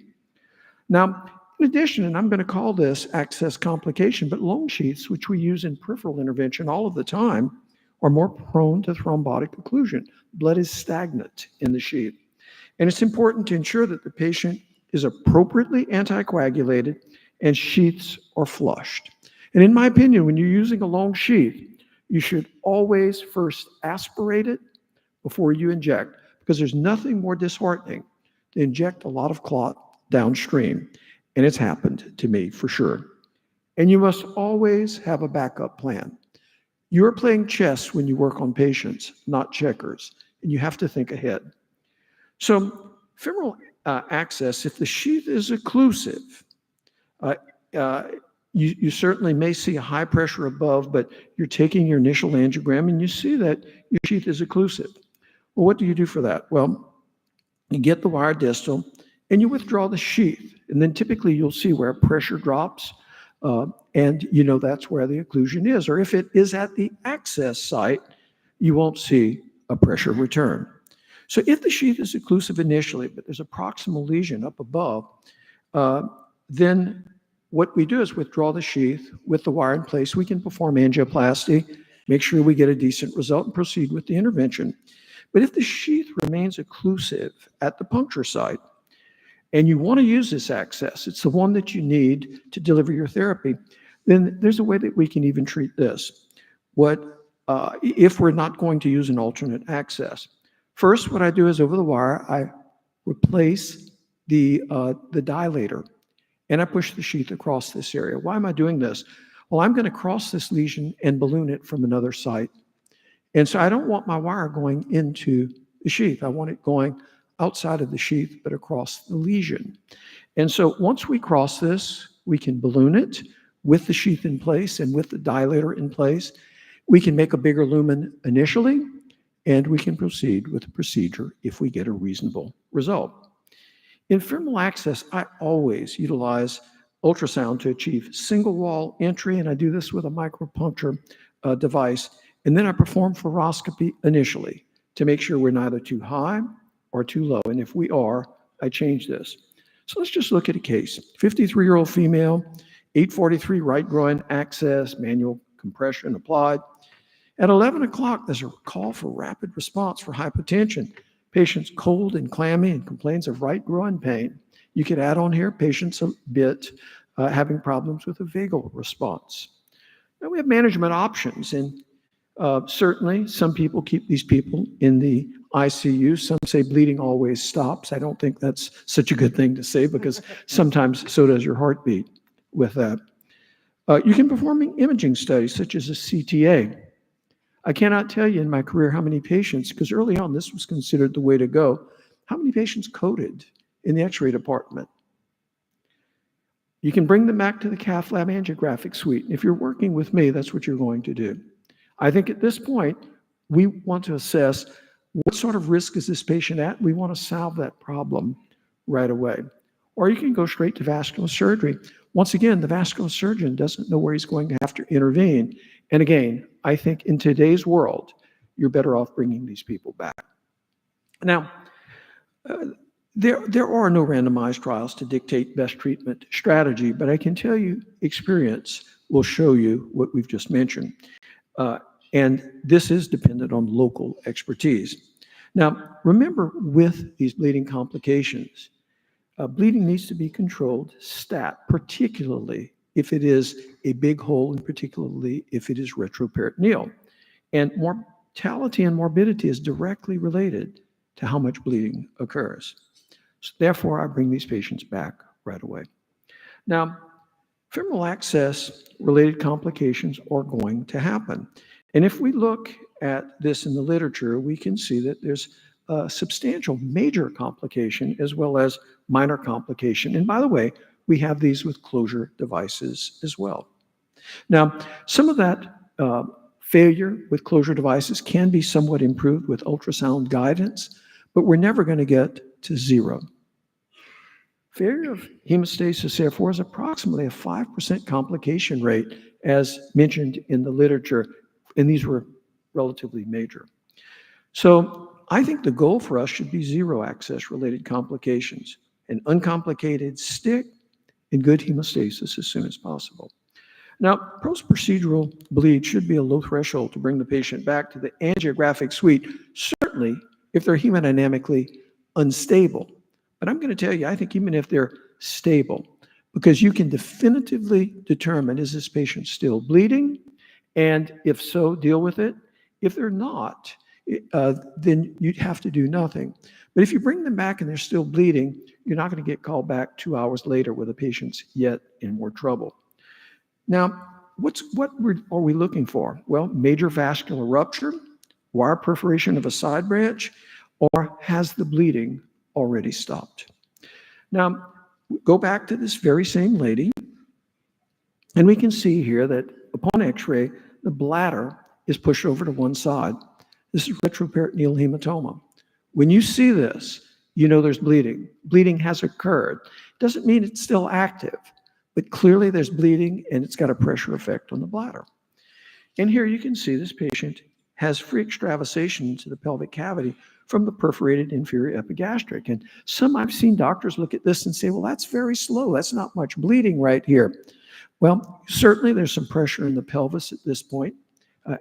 Now, in addition, and I'm going to call this access complication, but long sheaths, which we use in peripheral intervention all of the time, are more prone to thrombotic occlusion. Blood is stagnant in the sheath. And it's important to ensure that the patient is appropriately anticoagulated and sheaths are flushed. And in my opinion, when you're using a long sheath, you should always first aspirate it before you inject, because there's nothing more disheartening to inject a lot of clot downstream. And it's happened to me for sure. And you must always have a backup plan. You're playing chess when you work on patients, not checkers, and you have to think ahead. So femoral access, if the sheath is occlusive, you certainly may see a high pressure above, but you're taking your initial angiogram and you see that your sheath is occlusive. Well, what do you do for that? Well, you get the wire distal and you withdraw the sheath. And then typically you'll see where pressure drops, and you know that's where the occlusion is. Or if it is at the access site, you won't see a pressure return. So if the sheath is occlusive initially, but there's a proximal lesion up above, then what we do is withdraw the sheath with the wire in place. We can perform angioplasty, make sure we get a decent result, and proceed with the intervention. But if the sheath remains occlusive at the puncture site, and you want to use this access, it's the one that you need to deliver your therapy, then there's a way that we can even treat this. If we're not going to use an alternate access? First, what I do is over the wire, I replace the dilator, and I push the sheath across this area. Why am I doing this? Well, I'm going to cross this lesion and balloon it from another site. And so I don't want my wire going into the sheath. I want it going outside of the sheath, but across the lesion. And so once we cross this, we can balloon it with the sheath in place and with the dilator in place. We can make a bigger lumen initially, and we can proceed with the procedure if we get a reasonable result. In femoral access, I always utilize ultrasound to achieve single wall entry, and I do this with a micropuncture device. And then I perform fluoroscopy initially to make sure we're neither too high or too low. And if we are, I change this. So let's just look at a case. 53-year-old female, 843 right groin access, manual compression applied. At 11 o'clock, there's a call for rapid response for hypotension. Patient's cold and clammy and complains of right groin pain. You could add on here, patient's a bit having problems with a vagal response. Now we have management options, and Certainly, some people keep these people in the ICU. Some say bleeding always stops. I don't think that's such a good thing to say because sometimes so does your heartbeat with that. You can perform imaging studies such as a CTA. I cannot tell you in my career how many patients, because early on this was considered the way to go, how many patients coded in the X-ray department. You can bring them back to the cath lab angiographic suite. If you're working with me, that's what you're going to do. I think at this point, we want to assess what sort of risk is this patient at. We want to solve that problem right away. Or you can go straight to vascular surgery. Once again, the vascular surgeon doesn't know where he's going to have to intervene. And again, I think in today's world, you're better off bringing these people back. Now, there are no randomized trials to dictate best treatment strategy, but I can tell you experience will show you what we've just mentioned. And this is dependent on local expertise. Now, remember with these bleeding complications, bleeding needs to be controlled stat, particularly if it is a big hole and particularly if it is retroperitoneal. And mortality and morbidity is directly related to how much bleeding occurs. So therefore, I bring these patients back right away. Now, femoral access related complications are going to happen. And if we look at this in the literature, we can see that there's a substantial major complication as well as minor complication. And by the way, we have these with closure devices as well. Now, some of that failure with closure devices can be somewhat improved with ultrasound guidance, but we're never going to get to zero. Failure of hemostasis, therefore, is approximately a 5% complication rate, as mentioned in the literature, and these were relatively major. So I think the goal for us should be zero access-related complications, an uncomplicated stick, and good hemostasis as soon as possible. Now, post-procedural bleed should be a low threshold to bring the patient back to the angiographic suite, certainly if they're hemodynamically unstable. But I'm going to tell you, I think even if they're stable, because you can definitively determine, is this patient still bleeding? And if so, deal with it. If they're not, then you'd have to do nothing. But if you bring them back and they're still bleeding, you're not going to get called back 2 hours later where the patient's yet in more trouble. Now, what are we looking for? Well, major vascular rupture, wire perforation of a side branch, or has the bleeding already stopped? Now, go back to this very same lady, and we can see here that upon x-ray, the bladder is pushed over to one side. This is retroperitoneal hematoma. When you see this, you know there's bleeding. Bleeding has occurred. Doesn't mean it's still active, but clearly there's bleeding and it's got a pressure effect on the bladder. And here you can see this patient has free extravasation into the pelvic cavity from the perforated inferior epigastric. And I've seen doctors look at this and say, well, that's very slow. That's not much bleeding right here. Well, certainly there's some pressure in the pelvis at this point,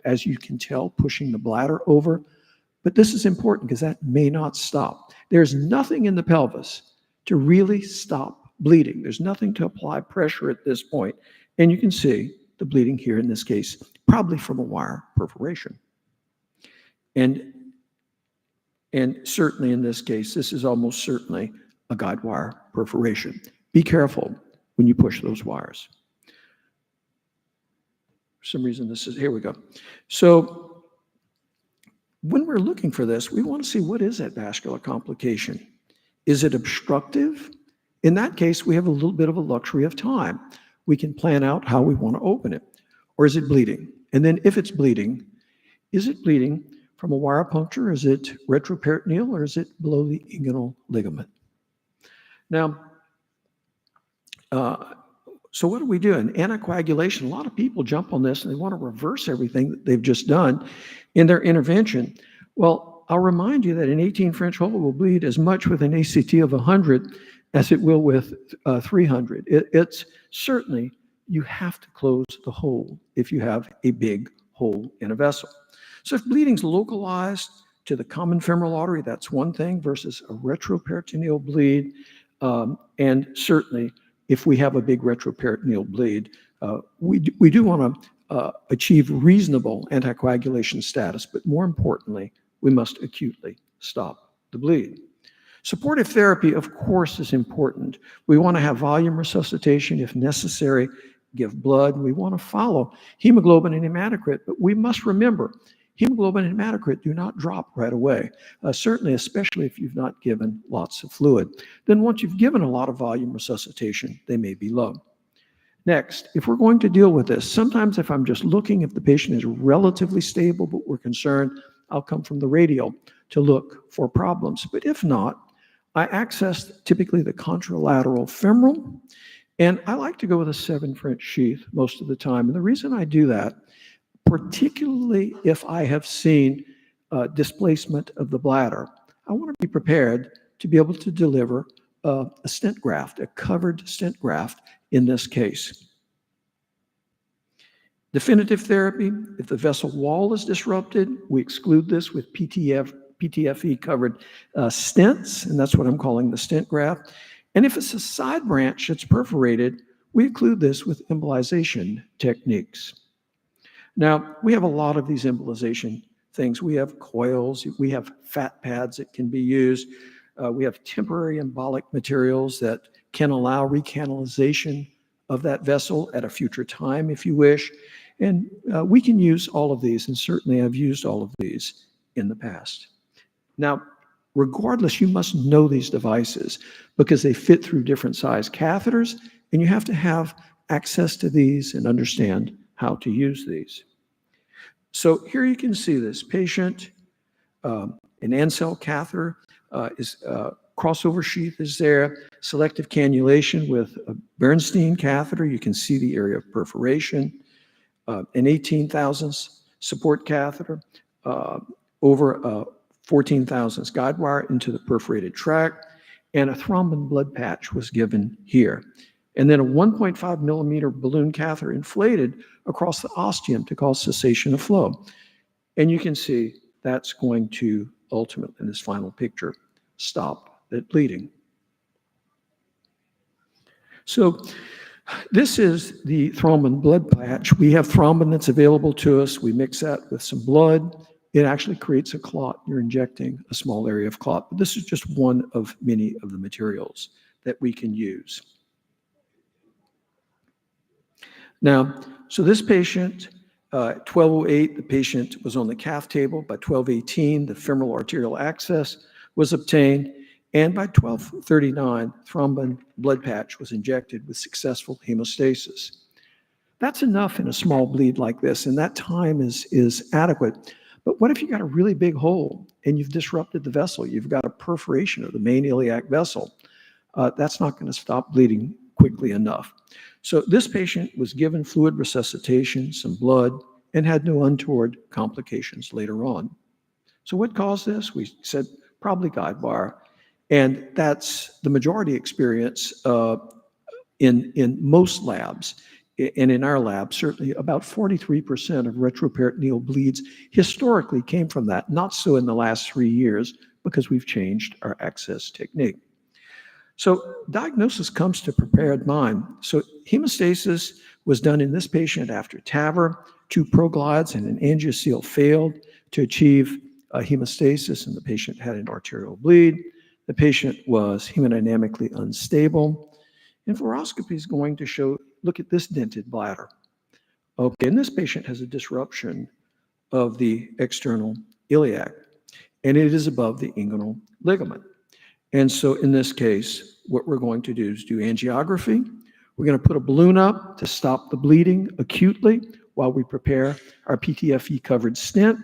as you can tell, pushing the bladder over. But this is important because that may not stop. There's nothing in the pelvis to really stop bleeding. There's nothing to apply pressure at this point. And you can see the bleeding here in this case, probably from a wire perforation. And certainly in this case, this is almost certainly a guide wire perforation. Be careful when you push those wires. For some reason, here we go. So when we're looking for this, we want to see what is that vascular complication. Is it obstructive? In that case, we have a little bit of a luxury of time. We can plan out how we want to open it. Or is it bleeding? And then if it's bleeding, is it bleeding from a wire puncture? Is it retroperitoneal or is it below the inguinal ligament? Now, so what do we do? In anticoagulation, a lot of people jump on this and they want to reverse everything that they've just done in their intervention. Well, I'll remind you that an 18 French hole will bleed as much with an ACT of 100 as it will with 300. It's certainly, you have to close the hole if you have a big hole in a vessel. So if bleeding's localized to the common femoral artery, that's one thing versus a retroperitoneal bleed. And certainly if we have a big retroperitoneal bleed, we do want to achieve reasonable anticoagulation status, but more importantly, we must acutely stop the bleed. Supportive therapy, of course, is important. We want to have volume resuscitation if necessary, give blood. We want to follow hemoglobin and hematocrit, but we must remember hemoglobin and hematocrit do not drop right away, certainly, especially if you've not given lots of fluid. Then once you've given a lot of volume resuscitation, they may be low. Next, if we're going to deal with this, sometimes if I'm just looking, if the patient is relatively stable, but we're concerned, I'll come from the radial to look for problems. But if not, I access typically the contralateral femoral, and I like to go with a 7 French sheath most of the time. And the reason I do that, particularly if I have seen displacement of the bladder, I want to be prepared to be able to deliver a stent graft, a covered stent graft in this case. Definitive therapy, if the vessel wall is disrupted, we exclude this with PTFE covered stents, and that's what I'm calling the stent graft. And if it's a side branch that's perforated, we include this with embolization techniques. Now, we have a lot of these embolization things. We have coils, we have fat pads that can be used. We have temporary embolic materials that can allow recanalization of that vessel at a future time, if you wish. And we can use all of these, and certainly I've used all of these in the past. Now, regardless, you must know these devices because they fit through different size catheters, and you have to have access to these and understand how to use these. So here you can see this patient, an Ancel catheter is crossover sheath is there, selective cannulation with a Bernstein catheter. You can see the area of perforation, an 18 thousandths support catheter over 14 thousandths guide wire into the perforated tract, and a thrombin blood patch was given here. And then a 1.5 millimeter balloon catheter inflated across the ostium to cause cessation of flow. And you can see that's going to ultimately, in this final picture, stop that bleeding. So this is the thrombin blood patch. We have thrombin that's available to us. We mix that with some blood. It actually creates a clot. You're injecting a small area of clot. But this is just one of many of the materials that we can use. Now, so this patient, 1208, the patient was on the cath table. By 1218, the femoral arterial access was obtained. And by 1239, thrombin blood patch was injected with successful hemostasis. That's enough in a small bleed like this, and that time is adequate. But what if you got a really big hole and you've disrupted the vessel? You've got a perforation of the main iliac vessel. That's not going to stop bleeding quickly enough. So this patient was given fluid resuscitation, some blood, and had no untoward complications later on. So what caused this? We said probably guide wire. And that's the majority experience in most labs. And in our lab, certainly about 43% of retroperitoneal bleeds historically came from that. Not so in the last 3 years because we've changed our access technique. So diagnosis comes to prepared mind. So hemostasis was done in this patient after TAVR. 2 proglides and an angioseal failed to achieve hemostasis, and the patient had an arterial bleed. The patient was hemodynamically unstable. And fluoroscopy is going to show, look at this dented bladder. Okay, and this patient has a disruption of the external iliac, and it is above the inguinal ligament. And so in this case, what we're going to do is do angiography. We're going to put a balloon up to stop the bleeding acutely while we prepare our PTFE covered stent.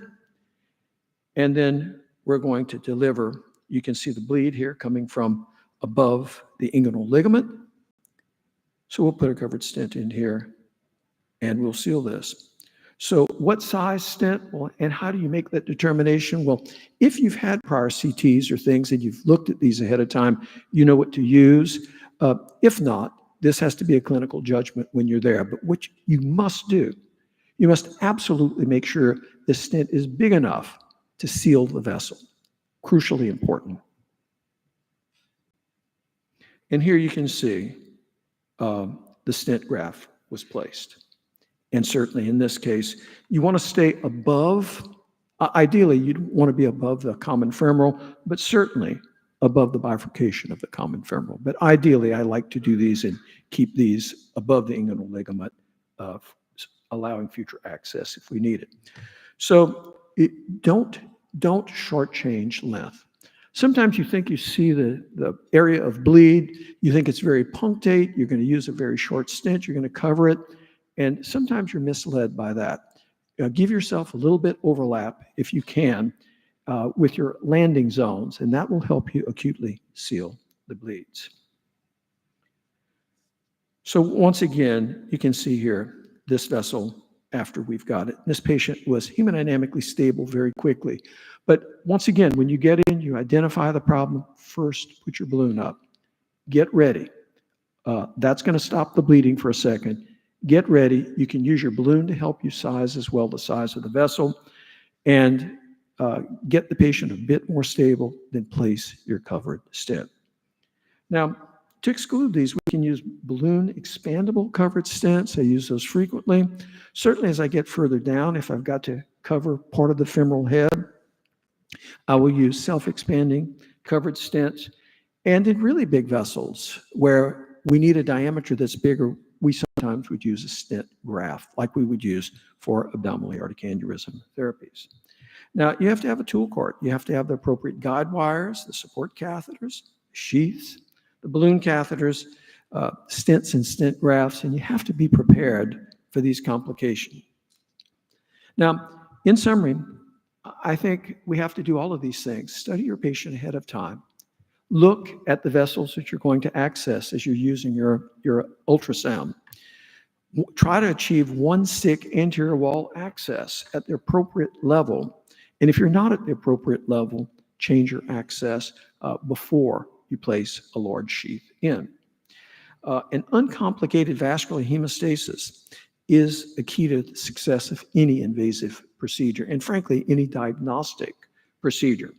And then we're going to deliver, you can see the bleed here coming from above the inguinal ligament. So we'll put a covered stent in here and we'll seal this. So what size stent? Well, and how do you make that determination? Well, if you've had prior CTs or things and you've looked at these ahead of time, you know what to use. If not, this has to be a clinical judgment when you're there. But what you must do, you must absolutely make sure the stent is big enough to seal the vessel. Crucially important. And here you can see the stent graft was placed. And certainly in this case, you want to stay above, ideally, you'd want to be above the common femoral, but certainly above the bifurcation of the common femoral. But ideally, I like to do these and keep these above the inguinal ligament, allowing future access if we need it. So don't shortchange length. Sometimes you think you see the area of bleed, you think it's very punctate, you're going to use a very short stent, you're going to cover it, and sometimes you're misled by that. Give yourself a little bit overlap, if you can, with your landing zones, and that will help you acutely seal the bleeds. So once again, you can see here this vessel after we've got it. This patient was hemodynamically stable very quickly. But once again, when you get in, you identify the problem, first put your balloon up. Get ready. That's going to stop the bleeding for a second. Get ready. You can use your balloon to help you size as well the size of the vessel, and get the patient a bit more stable, then place your covered stent. Now, to exclude these, we can use balloon expandable covered stents. I use those frequently. Certainly as I get further down, if I've got to cover part of the femoral head, I will use self-expanding covered stents. And in really big vessels where we need a diameter that's bigger, we sometimes would use a stent graft like we would use for abdominal aortic aneurysm therapies. Now, you have to have a tool cart. You have to have the appropriate guide wires, the support catheters, sheaths, the balloon catheters, stents and stent grafts, and you have to be prepared for these complications. Now, in summary, I think we have to do all of these things. Study your patient ahead of time. Look at the vessels that you're going to access as you're using your ultrasound. Try to achieve one stick anterior wall access at the appropriate level. And if you're not at the appropriate level, change your access before you place a large sheath in. An uncomplicated vascular hemostasis is a key to the success of any invasive procedure, and frankly, any diagnostic procedure.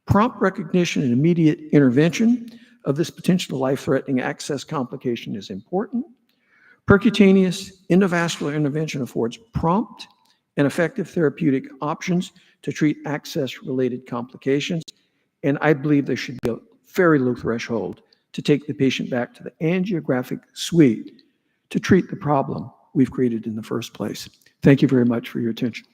Prompt recognition and immediate intervention of this potential life-threatening access complication is important. Percutaneous endovascular intervention affords prompt and effective therapeutic options to treat access-related complications, and I believe there should be a very low threshold to take the patient back to the angiographic suite to treat the problem we've created in the first place. Thank you very much for your attention.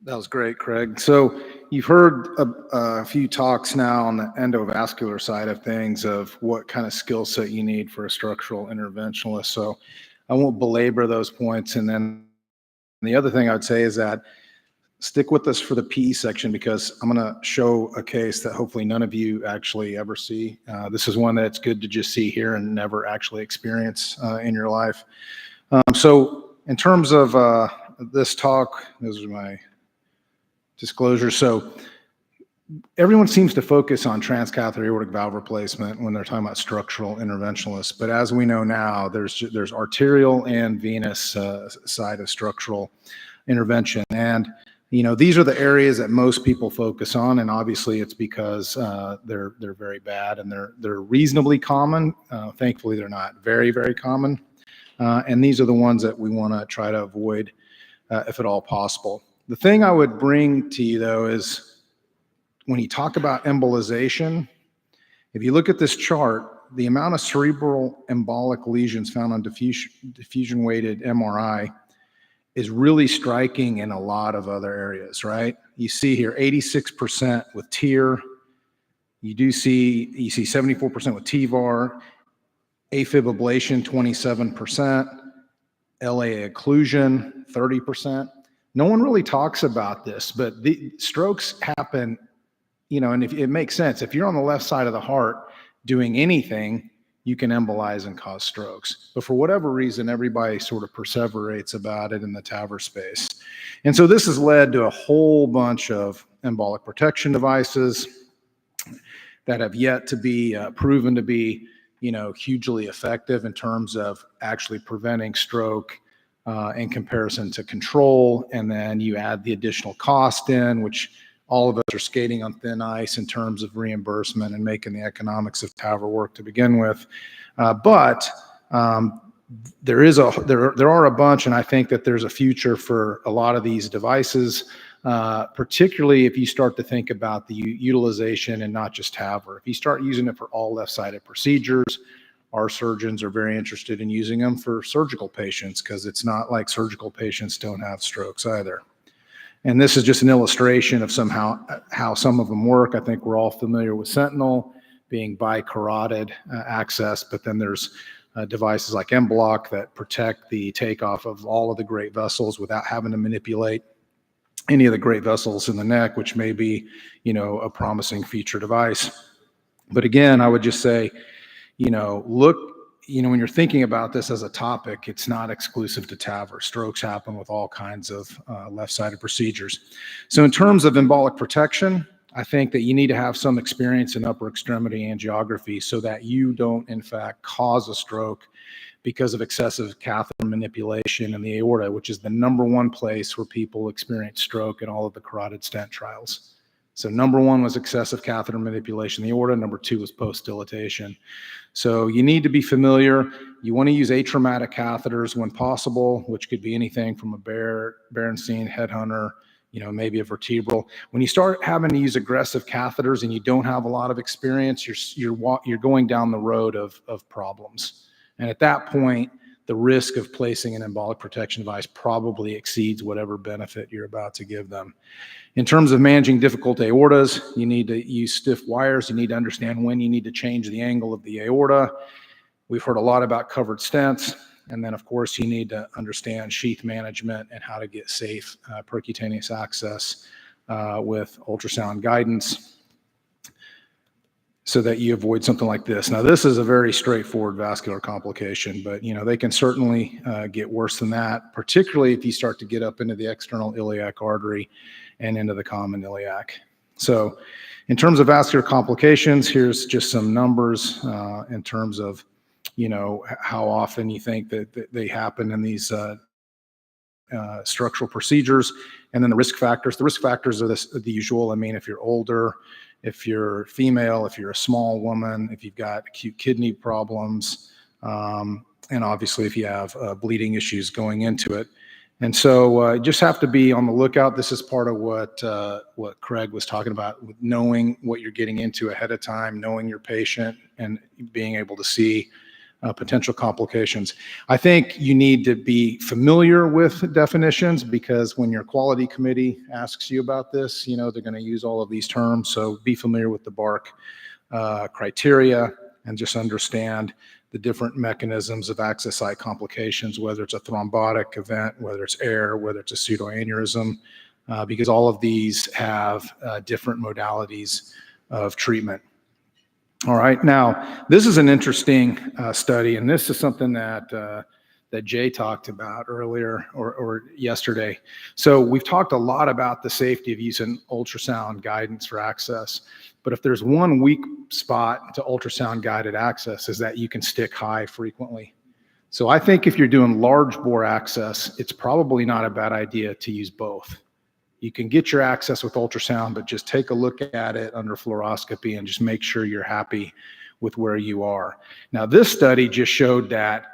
That was great, Craig. So you've heard a few talks now on the endovascular side of things of what kind of skill set you need for a structural interventionalist. So I won't belabor those points. And then the other thing I would say is that stick with us for the PE section, because I'm going to show a case that hopefully none of you actually ever see. This is one that's good to just see here and never actually experience in your life. So in terms of this talk, those are my disclosure. So everyone seems to focus on transcatheter aortic valve replacement when they're talking about structural interventionalists. But as we know now, there's arterial and venous side of structural intervention. And, you know, these are the areas that most people focus on. And obviously it's because they're very bad and they're reasonably common. Thankfully, they're not very, very common. And these are the ones that we want to try to avoid if at all possible. The thing I would bring to you, though, is when you talk about embolization, if you look at this chart, the amount of cerebral embolic lesions found on diffusion-weighted MRI is really striking in a lot of other areas, right? You see here 86% with TEER. You see 74% with TEVAR, AFib ablation 27%, LA occlusion 30%. No one really talks about this, but the strokes happen, you know, and if it makes sense, if you're on the left side of the heart doing anything, you can embolize and cause strokes. But for whatever reason, everybody sort of perseverates about it in the TAVR space. And so this has led to a whole bunch of embolic protection devices that have yet to be proven to be, you know, hugely effective in terms of actually preventing stroke in comparison to control. And then you add the additional cost in, which all of us are skating on thin ice in terms of reimbursement and making the economics of TAVR work to begin with. But there are a bunch, and I think that there's a future for a lot of these devices, particularly if you start to think about the utilization and not just TAVR. If you start using it for all left-sided procedures, our surgeons are very interested in using them for surgical patients because it's not like surgical patients don't have strokes either. And this is just an illustration of how some of them work. I think we're all familiar with Sentinel being bicarotid access, but then there's devices like M-Block that protect the takeoff of all of the great vessels without having to manipulate any of the great vessels in the neck, which may be, a promising future device. But again, I would just say, look, when you're thinking about this as a topic, it's not exclusive to TAVR. Strokes happen with all kinds of left-sided procedures. So in terms of embolic protection, I think that you need to have some experience in upper extremity angiography so that you don't, in fact, cause a stroke because of excessive catheter manipulation in the aorta, which is the #1 place where people experience stroke in all of the carotid stent trials. So #1 was excessive catheter manipulation in the aorta. #2 was post-dilatation. So you need to be familiar. You want to use atraumatic catheters when possible, which could be anything from a Berenstein, Headhunter, maybe a vertebral. When you start having to use aggressive catheters and you don't have a lot of experience, you're going down the road of problems. And at that point, the risk of placing an embolic protection device probably exceeds whatever benefit you're about to give them. In terms of managing difficult aortas, you need to use stiff wires. You need to understand when you need to change the angle of the aorta. We've heard a lot about covered stents. And then, of course, you need to understand sheath management and how to get safe percutaneous access with ultrasound guidance so that you avoid something like this. Now, this is a very straightforward vascular complication, but they can certainly get worse than that, particularly if you start to get up into the external iliac artery and into the common iliac. So in terms of vascular complications, here's just some numbers in terms of how often you think that they happen in these structural procedures, and then the risk factors. The risk factors are the usual. I mean, if you're older, if you're female, if you're a small woman, if you've got acute kidney problems, and obviously if you have bleeding issues going into it. And so just have to be on the lookout. This is part of what Craig was talking about, with knowing what you're getting into ahead of time, knowing your patient, and being able to see potential complications. I think you need to be familiar with definitions, because when your quality committee asks you about this, they're going to use all of these terms. So be familiar with the BARC criteria and just understand the different mechanisms of access site complications, whether it's a thrombotic event, whether it's air, whether it's a pseudoaneurysm, because all of these have different modalities of treatment. All right, now this is an interesting study, and this is something that Jay talked about earlier or yesterday. So we've talked a lot about the safety of using ultrasound guidance for access, but if there's one weak spot to ultrasound guided access, is that you can stick high frequently. So I think if you're doing large bore access, it's probably not a bad idea to use both. You can get your access with ultrasound, but just take a look at it under fluoroscopy and just make sure you're happy with where you are. Now, this study just showed that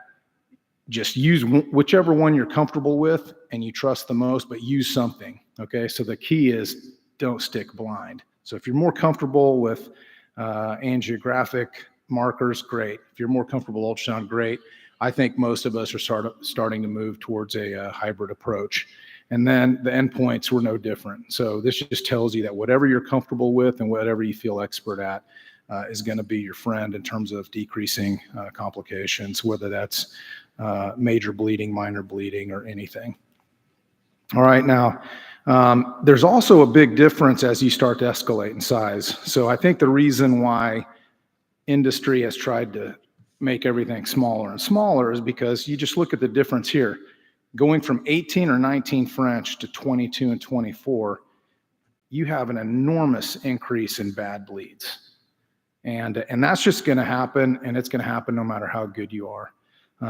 just use whichever one you're comfortable with and you trust the most, but use something, okay? So the key is don't stick blind. So if you're more comfortable with angiographic markers, great. If you're more comfortable with ultrasound, great. I think most of us are starting to move towards a hybrid approach. And then the endpoints were no different. So this just tells you that whatever you're comfortable with and whatever you feel expert at is going to be your friend in terms of decreasing complications, whether that's major bleeding, minor bleeding, or anything. All right, now, there's also a big difference as you start to escalate in size. So I think the reason why industry has tried to make everything smaller and smaller is because you just look at the difference here. Going from 18 or 19 French to 22 and 24, you have an enormous increase in bad bleeds. And that's just going to happen, and it's going to happen no matter how good you are.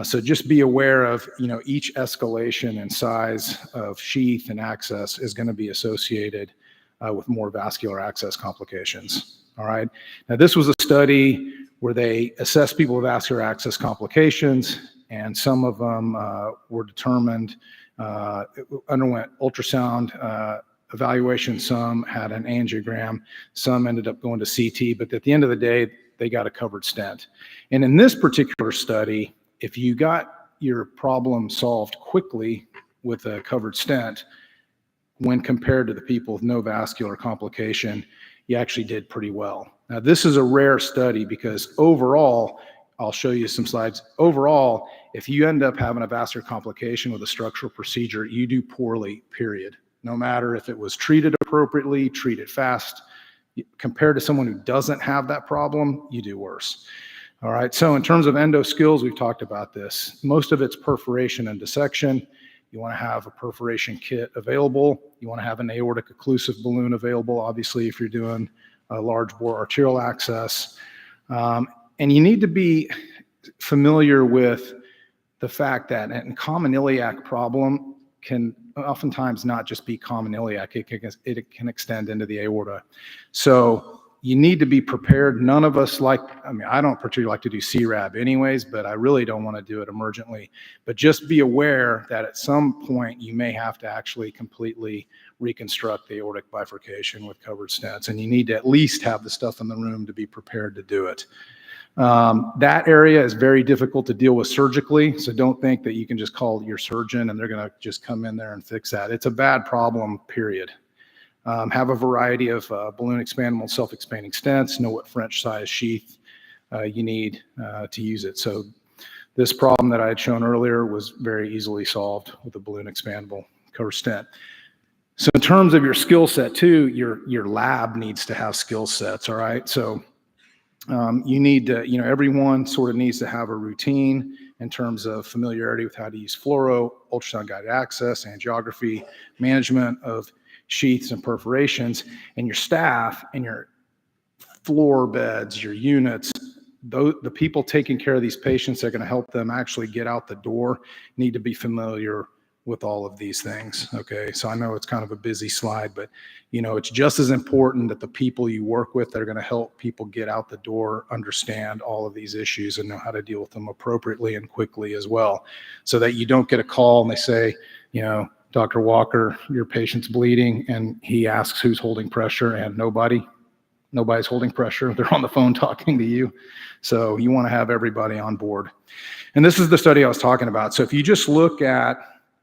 So just be aware of, each escalation in size of sheath and access is going to be associated with more vascular access complications. All right. Now, this was a study where they assessed people with vascular access complications, and some of them were determined, underwent ultrasound evaluation, some had an angiogram, some ended up going to CT, but at the end of the day, they got a covered stent. And in this particular study, if you got your problem solved quickly with a covered stent, when compared to the people with no vascular complication, you actually did pretty well. Now, this is a rare study because overall, I'll show you some slides. Overall, if you end up having a vascular complication with a structural procedure, you do poorly, period. No matter if it was treated appropriately, treated fast, compared to someone who doesn't have that problem, you do worse. All right, so in terms of endo skills, we've talked about this. Most of it's perforation and dissection. You want to have a perforation kit available. You want to have an aortic occlusive balloon available, obviously, if you're doing a large bore arterial access. And you need to be familiar with the fact that a common iliac problem can oftentimes not just be common iliac, it can extend into the aorta. So you need to be prepared. None of us I don't particularly like to do CRAB anyways, but I really don't want to do it emergently. But just be aware that at some point you may have to actually completely reconstruct the aortic bifurcation with covered stents, and you need to at least have the stuff in the room to be prepared to do it. That area is very difficult to deal with surgically, so don't think that you can just call your surgeon and they're going to just come in there and fix that. It's a bad problem, period. Have a variety of balloon expandable, self-expanding stents. Know what French size sheath you need to use it. So this problem that I had shown earlier was very easily solved with a balloon expandable cover stent. So in terms of your skill set too, your lab needs to have skill sets, all right? So you need to, everyone sort of needs to have a routine in terms of familiarity with how to use fluoro, ultrasound guided access, angiography, management of sheaths and perforations, and your staff and your floor beds, your units, the people taking care of these patients that are going to help them actually get out the door need to be familiar with all of these things. Okay, so I know it's kind of a busy slide, but it's just as important that the people you work with that are going to help people get out the door understand all of these issues and know how to deal with them appropriately and quickly as well, so that you don't get a call and they say, Dr. Walker, your patient's bleeding, and he asks who's holding pressure, and nobody's holding pressure. They're on the phone talking to you. So you want to have everybody on board. And this is the study I was talking about. So if you just look at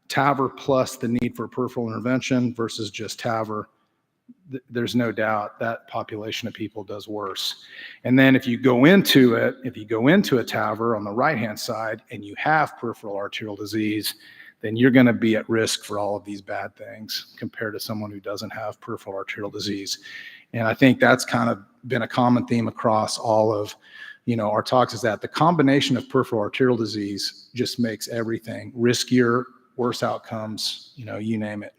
TAVR plus the need for peripheral intervention versus just TAVR, there's no doubt that population of people does worse. And then if you go into a TAVR on the right-hand side and you have peripheral arterial disease, then you're going to be at risk for all of these bad things compared to someone who doesn't have peripheral arterial disease. And I think that's kind of been a common theme across all of, our talks, is that the combination of peripheral arterial disease just makes everything riskier, worse outcomes, you name it.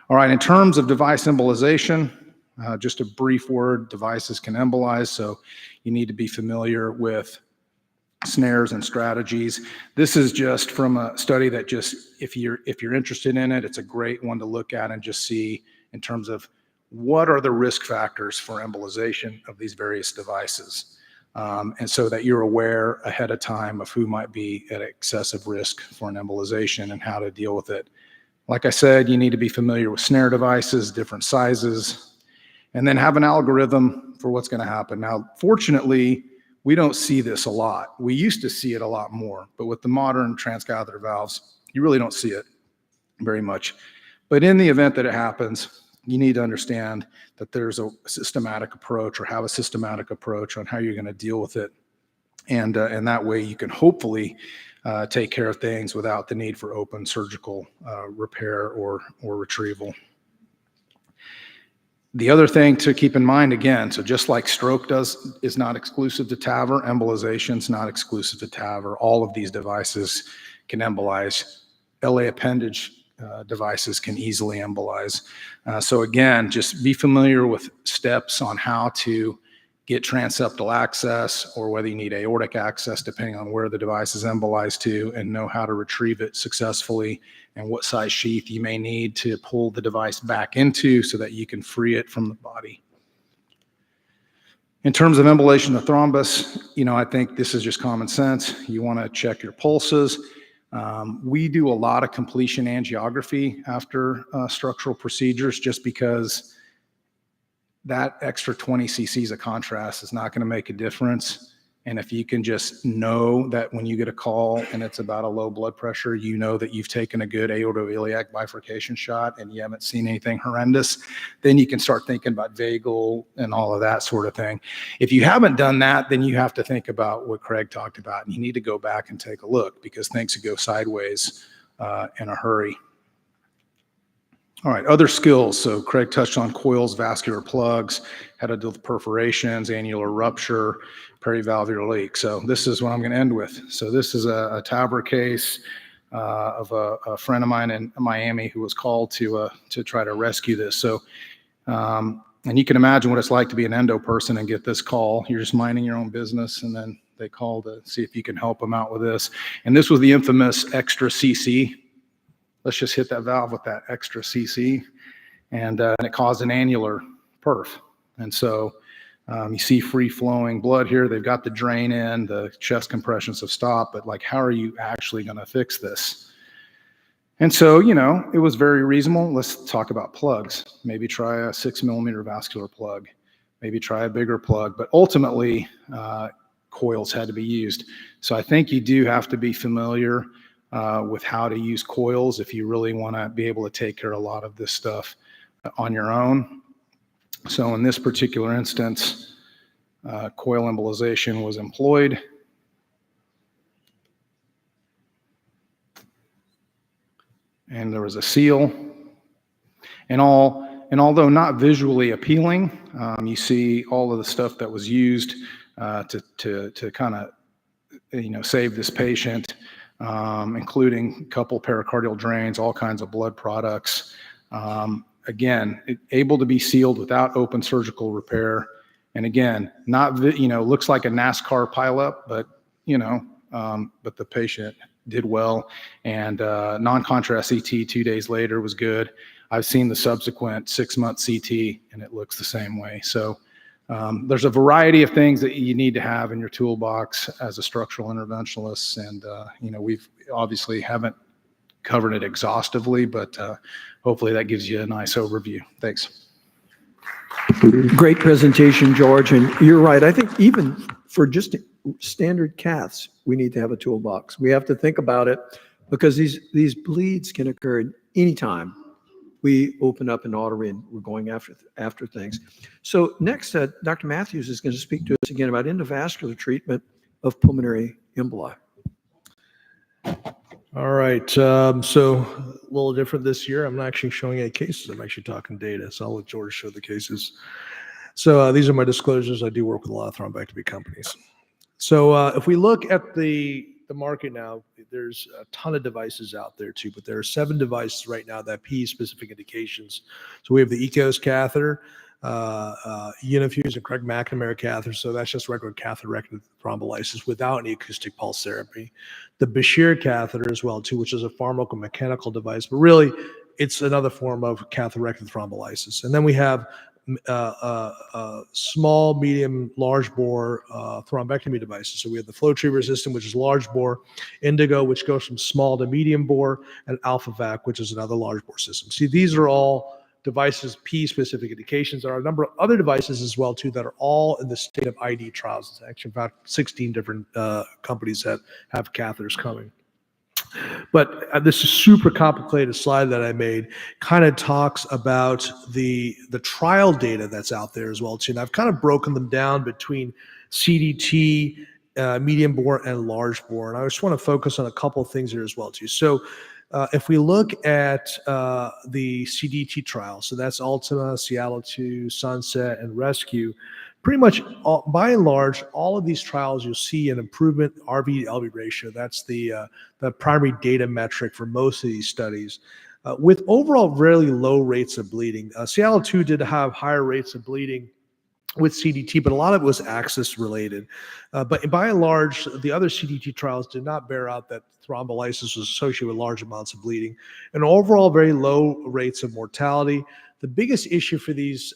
All right, in terms of device embolization, just a brief word, devices can embolize, so you need to be familiar with snares and strategies. This is just from a study that if you're interested in it, it's a great one to look at and just see in terms of what are the risk factors for embolization of these various devices. And so that you're aware ahead of time of who might be at excessive risk for an embolization and how to deal with it. Like I said, you need to be familiar with snare devices, different sizes, and then have an algorithm for what's going to happen. Now, fortunately, we don't see this a lot. We used to see it a lot more, but with the modern transcatheter valves, you really don't see it very much. But in the event that it happens, you need to understand that there's a systematic approach, or have a systematic approach on how you're going to deal with it. And that way you can hopefully take care of things without the need for open surgical repair or retrieval. The other thing to keep in mind, again, so just like stroke is not exclusive to TAVR, embolization is not exclusive to TAVR. All of these devices can embolize. LA appendage devices can easily embolize. So again, just be familiar with steps on how to get transeptal access or whether you need aortic access, depending on where the device is embolized to, and know how to retrieve it successfully and what size sheath you may need to pull the device back into so that you can free it from the body. In terms of embolization of thrombus, I think this is just common sense. You want to check your pulses. We do a lot of completion angiography after structural procedures just because that extra 20 cc's of contrast is not going to make a difference. And if you can just know that when you get a call and it's about a low blood pressure, you know that you've taken a good aortoiliac bifurcation shot and you haven't seen anything horrendous, then you can start thinking about vagal and all of that sort of thing. If you haven't done that, then you have to think about what Craig talked about, and you need to go back and take a look because things could go sideways in a hurry. All right, other skills. So Craig touched on coils, vascular plugs, how to deal with perforations, annular rupture, perivalvular leak. So this is what I'm going to end with. So this is a TAVR case of a friend of mine in Miami who was called to try to rescue this. So, and you can imagine what it's like to be an endo person and get this call. You're just minding your own business, and then they call to see if you can help them out with this. And this was the infamous extra CC. Let's just hit that valve with that extra CC, and it caused an annular perf. And so you see free flowing blood here. They've got the drain in, the chest compressions have stopped, but like, how are you actually going to fix this? And so, it was very reasonable. Let's talk about plugs. Maybe try a 6mm vascular plug, maybe try a bigger plug, but ultimately coils had to be used. So I think you do have to be familiar with how to use coils if you really want to be able to take care of a lot of this stuff on your own. So in this particular instance, coil embolization was employed. And there was a seal. And although not visually appealing, you see all of the stuff that was used to kind of save this patient. Including a couple pericardial drains, all kinds of blood products. Again, able to be sealed without open surgical repair. And again, looks like a NASCAR pileup, but but the patient did well. And non-contrast CT 2 days later was good. I've seen the subsequent 6-month CT, and it looks the same way. So there's a variety of things that you need to have in your toolbox as a structural interventionalist. And, we've obviously haven't covered it exhaustively, but hopefully that gives you a nice overview. Thanks. Great presentation, George. And you're right. I think even for just standard caths, we need to have a toolbox. We have to think about it because these bleeds can occur at any time we open up an artery and we're going after things. So next, Dr. Matthews is going to speak to us again about endovascular treatment of pulmonary emboli. All right. So a little different this year. I'm not actually showing any cases. I'm actually talking data. So I'll let George show the cases. So these are my disclosures. I do work with a lot of thrombectomy companies. So if we look at the market now, there's a ton of devices out there too, but there are 7 devices right now that have PE specific indications. So we have the EKOS catheter, Unifuse and Craig McNamara catheter. So that's just regular catheterectomy thrombolysis without any acoustic pulse therapy. The Bashir catheter as well too, which is a pharmacomechanical device, but really it's another form of catheterectomy thrombolysis. And then we have small, medium, large bore thrombectomy devices. So we have the FlowTriever system, which is large bore, Indigo, which goes from small to medium bore, and AlphaVac, which is another large bore system. See, these are all devices, P-specific indications. There are a number of other devices as well, too, that are all in the state of ID trials. It's actually about 16 different companies that have catheters coming. But this is super complicated slide that I made, kind of talks about the trial data that's out there as well too. And I've kind of broken them down between CDT, medium bore, and large bore. And I just want to focus on a couple of things here as well too. So if we look at the CDT trial, so that's Ultima, Seattle 2, Sunset, and Rescue. Pretty much, by and large, all of these trials, you'll see an improvement RV to LV ratio. That's the primary data metric for most of these studies, with overall really low rates of bleeding. Seattle 2 did have higher rates of bleeding with CDT, but a lot of it was access related. But by and large, the other CDT trials did not bear out that thrombolysis was associated with large amounts of bleeding, and overall very low rates of mortality. The biggest issue for these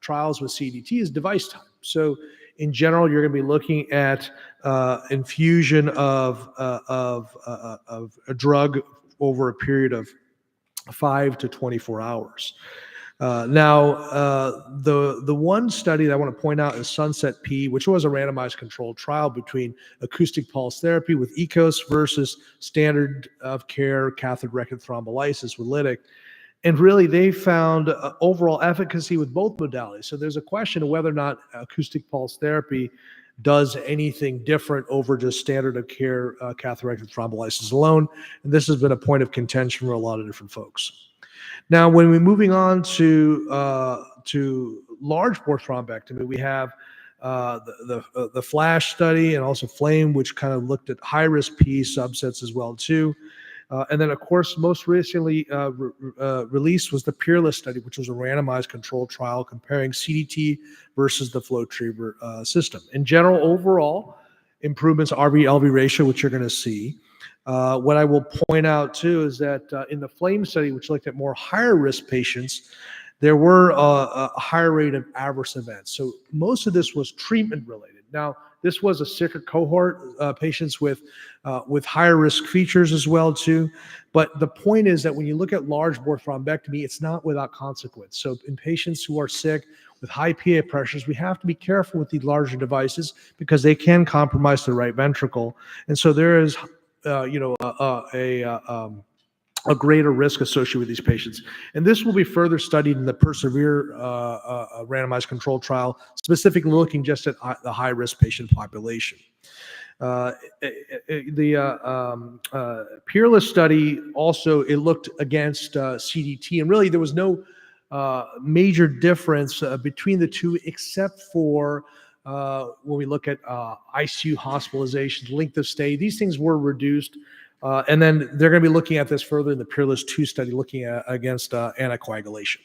trials with CDT is device time. So in general, you're going to be looking at infusion of a drug over a period of 5 to 24 hours. The one study that I want to point out is Sunset P, which was a randomized controlled trial between acoustic pulse therapy with EKOS versus standard of care catheter-directed thrombolysis with lytic. And really, they found overall efficacy with both modalities. So there's a question of whether or not acoustic pulse therapy does anything different over just standard of care catheter-directed thrombolysis alone. And this has been a point of contention for a lot of different folks. Now, when we're moving on to large bore thrombectomy, we have the FLASH study and also FLAME, which kind of looked at high-risk P subsets as well too. And then, of course, most recently released was the PEERLESS study, which was a randomized controlled trial comparing CDT versus the FlowTriever system. In general, overall, improvements RV-LV ratio, which you're going to see. What I will point out, too, is that in the FLAME study, which looked at more higher risk patients, there were a higher rate of adverse events. So most of this was treatment related. Now, this was a sicker cohort, patients with higher risk features as well too. But the point is that when you look at large bore thrombectomy, it's not without consequence. So in patients who are sick with high PA pressures, we have to be careful with these larger devices because they can compromise the right ventricle. And so there is, a greater risk associated with these patients. And this will be further studied in the PERSEVERE randomized controlled trial, specifically looking just at the high-risk patient population. The PEERLESS study also, it looked against CDT, and really there was no major difference between the two except for when we look at ICU hospitalizations, length of stay. These things were reduced. And then they're going to be looking at this further in the PEERLESS 2 study, looking at against anticoagulation.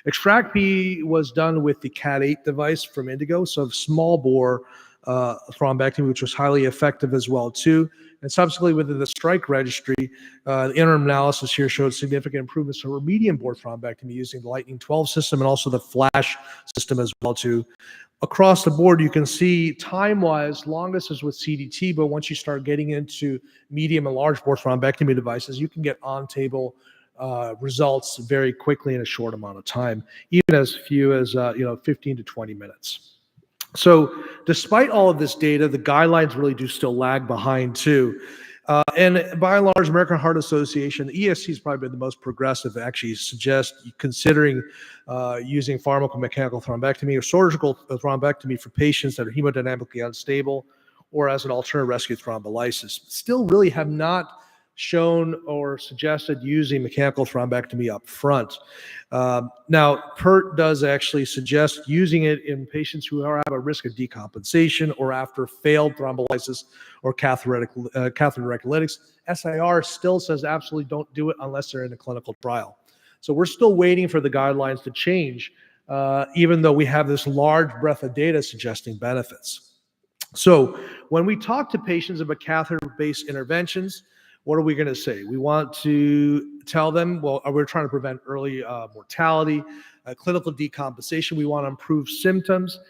Extract P was done with the CAT8 device from Indigo, so small bore thrombectomy, which was highly effective as well too. And subsequently within the STRIKE registry, the interim analysis here showed significant improvements for medium bore thrombectomy using the Lightning 12 system and also the FLASH system as well too. Across the board, you can see time-wise, longest is with CDT, but once you start getting into medium and large bore thrombectomy devices, you can get on-table results very quickly in a short amount of time, even as few as 15 to 20 minutes. So despite all of this data, the guidelines really do still lag behind too. And by and large, American Heart Association, the ESC has probably been the most progressive, actually suggest considering using pharmacomechanical thrombectomy or surgical thrombectomy for patients that are hemodynamically unstable or as an alternative rescue thrombolysis. Still really have not shown or suggested using mechanical thrombectomy up front. Now, PERT does actually suggest using it in patients who have a risk of decompensation or after failed thrombolysis or catheter-directed lytics. SIR still says absolutely don't do it unless they're in a clinical trial. So we're still waiting for the guidelines to change, even though we have this large breadth of data suggesting benefits. So when we talk to patients about catheter-based interventions, what are we going to say? We want to tell them, well, we're trying to prevent early mortality, clinical decompensation. We want to improve symptoms.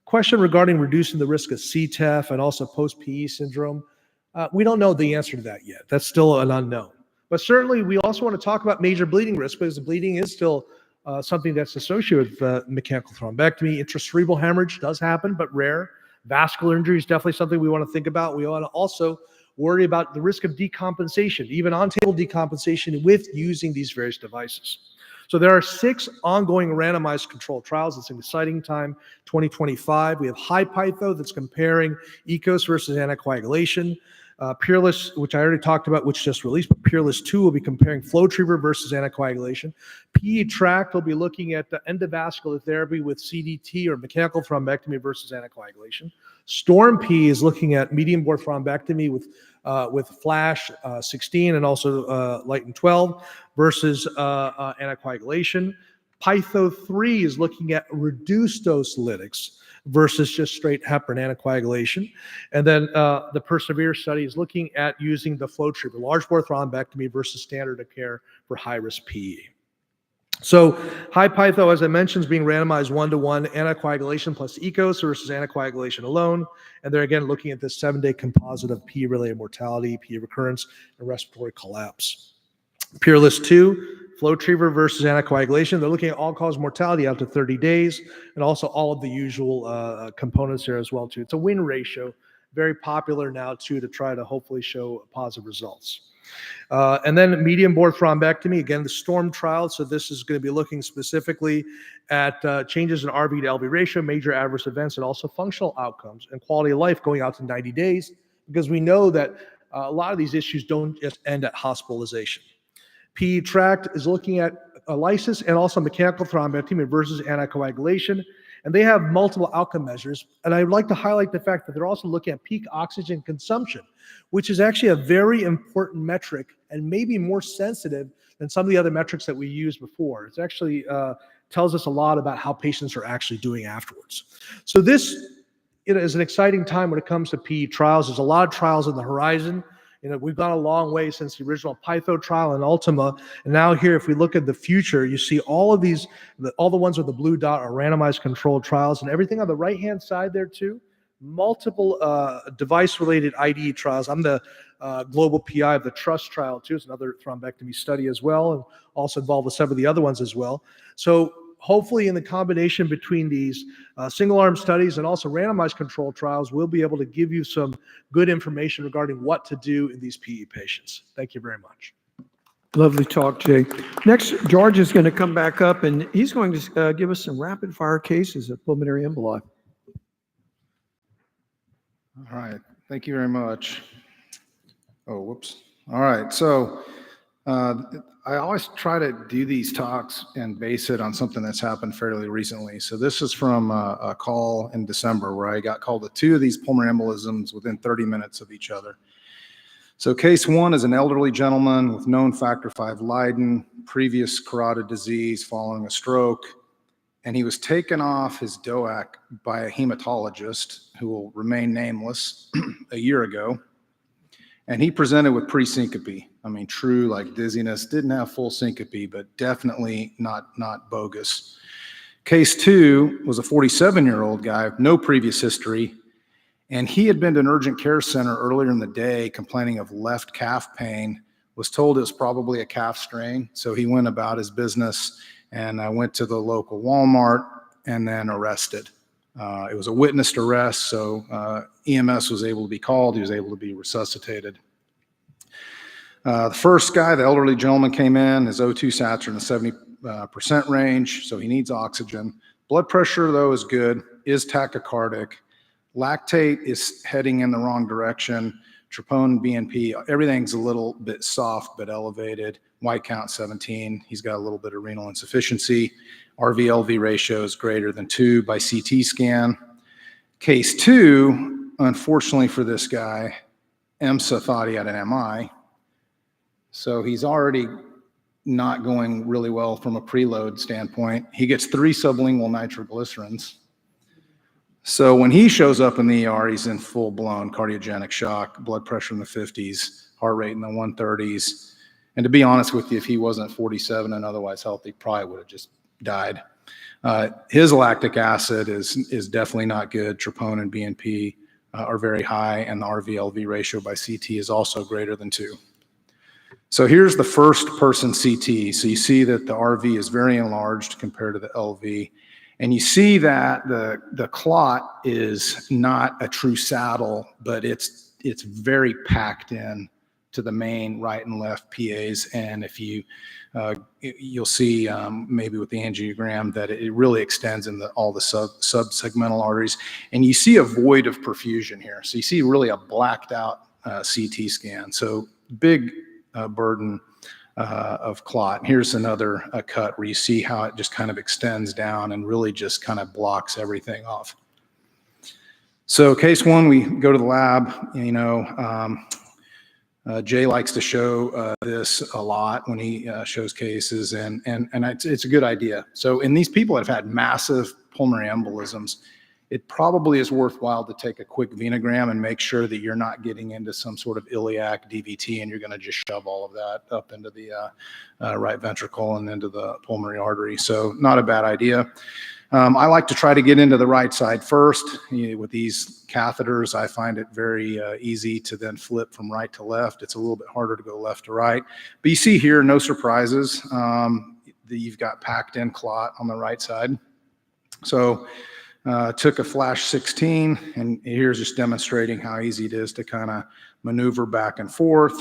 Question regarding reducing the risk of CTEPH and also post-PE syndrome. We don't know the answer to that yet. That's still an unknown. But certainly, we also want to talk about major bleeding risk because the bleeding is still something that's associated with mechanical thrombectomy. Intracerebral hemorrhage does happen, but rare. Vascular injury is definitely something we want to think about. We want to also worry about the risk of decompensation, even on-table decompensation with using these various devices. So there are 6 ongoing randomized controlled trials. It's an exciting time, 2025. We have HI-PEITHO that's comparing EKOS versus anticoagulation. PEERLESS, which I already talked about, which just released, but PEERLESS 2 will be comparing FlowTriever versus anticoagulation. PE-TRACT will be looking at the endovascular therapy with CDT or mechanical thrombectomy versus anticoagulation. STORM-P is looking at medium bore thrombectomy with FLASH 16 and also Lightning 12 versus anticoagulation. PYTHO3 is looking at reduced dose lytics versus just straight heparin anticoagulation. And then the PERSEVERE study is looking at using the FlowTriever, large bore thrombectomy versus standard of care for high-risk PE. So HI-PEITHO, as I mentioned, is being randomized 1-to-1 anticoagulation plus ECOS versus anticoagulation alone. And they're again looking at this 7-day composite of PE-related mortality, PE recurrence, and respiratory collapse. PEERLESS 2, FlowTriever versus anticoagulation. They're looking at all-cause mortality out to 30 days, and also all of the usual components here as well too. It's a win ratio, very popular now too, to try to hopefully show positive results. And then medium bore thrombectomy, again, the STORM trial. So this is going to be looking specifically at changes in RV to LV ratio, major adverse events, and also functional outcomes and quality of life going out to 90 days, because we know that a lot of these issues don't just end at hospitalization. PE TRACT is looking at lysis and also mechanical thrombectomy versus anticoagulation. And they have multiple outcome measures. And I'd like to highlight the fact that they're also looking at peak oxygen consumption, which is actually a very important metric and maybe more sensitive than some of the other metrics that we used before. It actually tells us a lot about how patients are actually doing afterwards. So this is an exciting time when it comes to PE trials. There's a lot of trials on the horizon. We've gone a long way since the original PYTHO trial and Ultima. And now here, if we look at the future, you see all of these, all the ones with the blue dot are randomized controlled trials, and everything on the right-hand side there too, multiple device-related IDE trials. I'm the global PI of the TRUST trial too. It's another thrombectomy study as well, and also involved with some of the other ones as well. So hopefully in the combination between these single-arm studies and also randomized controlled trials, we'll be able to give you some good information regarding what to do in these PE patients. Thank you very much. Lovely talk, Jay. Next, George is going to come back up, and he's going to give us some rapid-fire cases of pulmonary emboli. All right. Thank you very much. Oh, whoops. All right. So I always try to do these talks and base it on something that's happened fairly recently. So this is from a call in December where I got called to 2 of these pulmonary embolisms within 30 minutes of each other. So case 1 is an elderly gentleman with known factor V Leiden, previous carotid disease following a stroke, and he was taken off his DOAC by a hematologist who will remain nameless a year ago. And he presented with pre-syncope. I mean, true like dizziness, didn't have full syncope, but definitely not bogus. Case 2 was a 47-year-old guy, no previous history. And he had been to an urgent care center earlier in the day complaining of left calf pain, was told it was probably a calf strain. So he went about his business and went to the local Walmart and then arrested. It was a witnessed arrest, so EMS was able to be called. He was able to be resuscitated. The first guy, the elderly gentleman, came in. His O2 sats are in the 70% range, so he needs oxygen. Blood pressure, though, is good, is tachycardic. Lactate is heading in the wrong direction. Troponin, BNP, everything's a little bit soft but elevated. White count 17. He's got a little bit of renal insufficiency. RV-LV ratio is greater than 2 by CT scan. Case 2, unfortunately for this guy, EMSA thought he had an MI. So he's already not going really well from a preload standpoint. He gets 3 sublingual nitroglycerins. So when he shows up in the ER, he's in full-blown cardiogenic shock, blood pressure in the 50s, heart rate in the 130s. And to be honest with you, if he wasn't 47 and otherwise healthy, probably would have just died. His lactic acid is definitely not good. Troponin, BNP are very high, and the RV-LV ratio by CT is also greater than 2. So here's the first person CT. So you see that the RV is very enlarged compared to the LV. And you see that the clot is not a true saddle, but it's very packed in to the main right and left PAs. And if you'll see maybe with the angiogram that it really extends in all the subsegmental arteries. And you see a void of perfusion here. So you see really a blacked out CT scan. So big burden of clot. Here's another cut where you see how it just kind of extends down and really just kind of blocks everything off. So case 1, we go to the lab, Jay likes to show this a lot when he shows cases, and it's a good idea. So in these people that have had massive pulmonary embolisms, it probably is worthwhile to take a quick venogram and make sure that you're not getting into some sort of iliac DVT and you're going to just shove all of that up into the right ventricle and into the pulmonary artery. So not a bad idea. I like to try to get into the right side first. With these catheters, I find it very easy to then flip from right to left. It's a little bit harder to go left to right. But you see here, no surprises. You've got packed in clot on the right side. So took a flash 16, and here's just demonstrating how easy it is to kind of maneuver back and forth.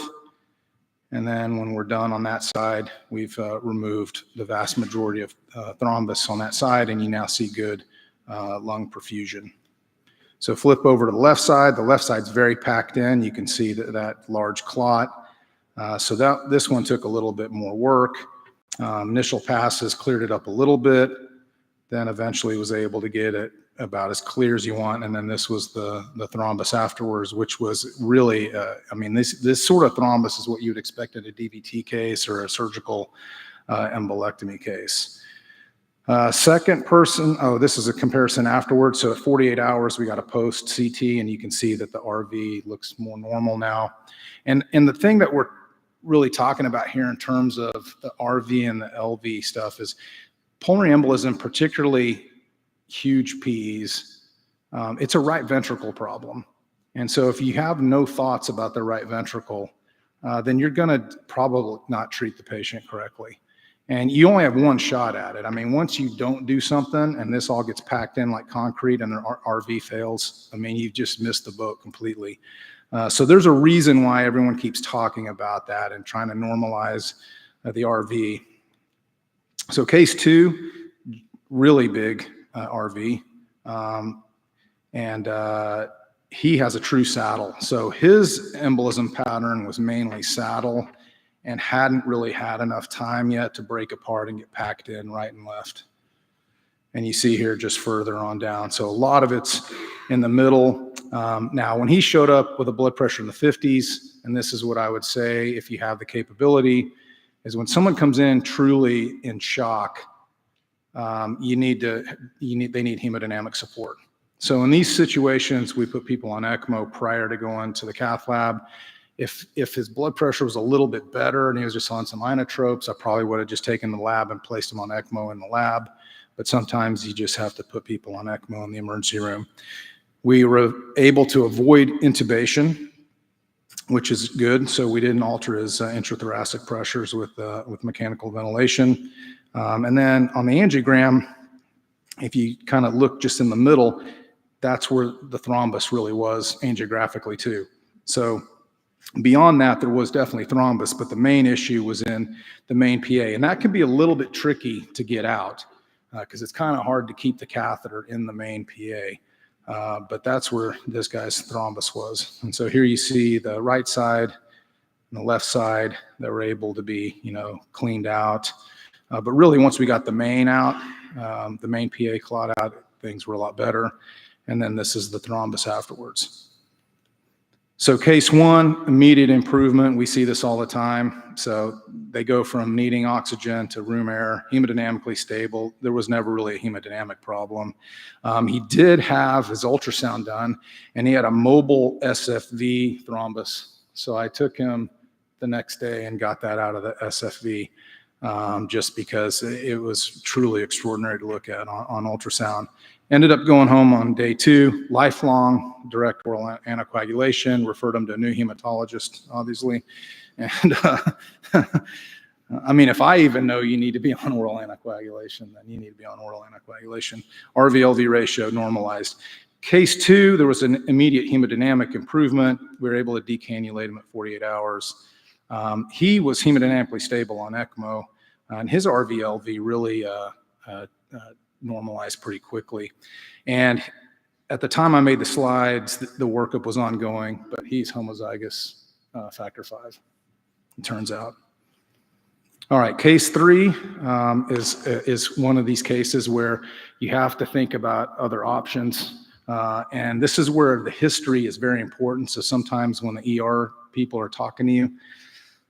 And then when we're done on that side, we've removed the vast majority of thrombus on that side, and you now see good lung perfusion. So flip over to the left side. The left side's very packed in. You can see that large clot. So this one took a little bit more work. Initial passes cleared it up a little bit, then eventually was able to get it about as clear as you want. And then this was the thrombus afterwards, which was really, I mean, this sort of thrombus is what you'd expect in a DVT case or a surgical embolectomy case. Second person, this is a comparison afterwards. So at 48 hours, we got a post CT, and you can see that the RV looks more normal now. And the thing that we're really talking about here in terms of the RV and the LV stuff is pulmonary embolism, particularly huge PEs, it's a right ventricle problem. And so if you have no thoughts about the right ventricle, then you're going to probably not treat the patient correctly. And you only have one shot at it. I mean, once you don't do something and this all gets packed in like concrete and the RV fails, I mean, you've just missed the boat completely. So there's a reason why everyone keeps talking about that and trying to normalize the RV. So case 2, really big RV, and he has a true saddle. So his embolism pattern was mainly saddle and hadn't really had enough time yet to break apart and get packed in right and left. And you see here just further on down. So a lot of it's in the middle. Now, when he showed up with a blood pressure in the 50s, and this is what I would say if you have the capability, is when someone comes in truly in shock, they need hemodynamic support. So in these situations, we put people on ECMO prior to going to the cath lab. If his blood pressure was a little bit better and he was just on some inotropes, I probably would have just taken the lab and placed him on ECMO in the lab. But sometimes you just have to put people on ECMO in the emergency room. We were able to avoid intubation, which is good. So we didn't alter his intrathoracic pressures with mechanical ventilation. And then on the angiogram, if you kind of look just in the middle, that's where the thrombus really was angiograpically too. So beyond that, there was definitely thrombus, but the main issue was in the main PA. And that can be a little bit tricky to get out because it's kind of hard to keep the catheter in the main PA. But that's where this guy's thrombus was. And so here you see the right side and the left side that were able to be, cleaned out. But really, once we got the main out, the main PA clot out, things were a lot better. And then this is the thrombus afterwards. So case 1, immediate improvement. We see this all the time. So they go from needing oxygen to room air, hemodynamically stable. There was never really a hemodynamic problem. He did have his ultrasound done, and he had a mobile SFV thrombus. So I took him the next day and got that out of the SFV. Just because it was truly extraordinary to look at on ultrasound. Ended up going home on day 2, lifelong direct oral anticoagulation, referred him to a new hematologist, obviously. And I mean, if I even know you need to be on oral anticoagulation, then you need to be on oral anticoagulation. RV-LV ratio normalized. Case 2, there was an immediate hemodynamic improvement. We were able to decannulate him at 48 hours. He was hemodynamically stable on ECMO, and his RV-LV really normalized pretty quickly. And at the time I made the slides, the workup was ongoing, but he's homozygous factor V, it turns out. All right, case 3 is one of these cases where you have to think about other options. And this is where the history is very important. So sometimes when the ER people are talking to you.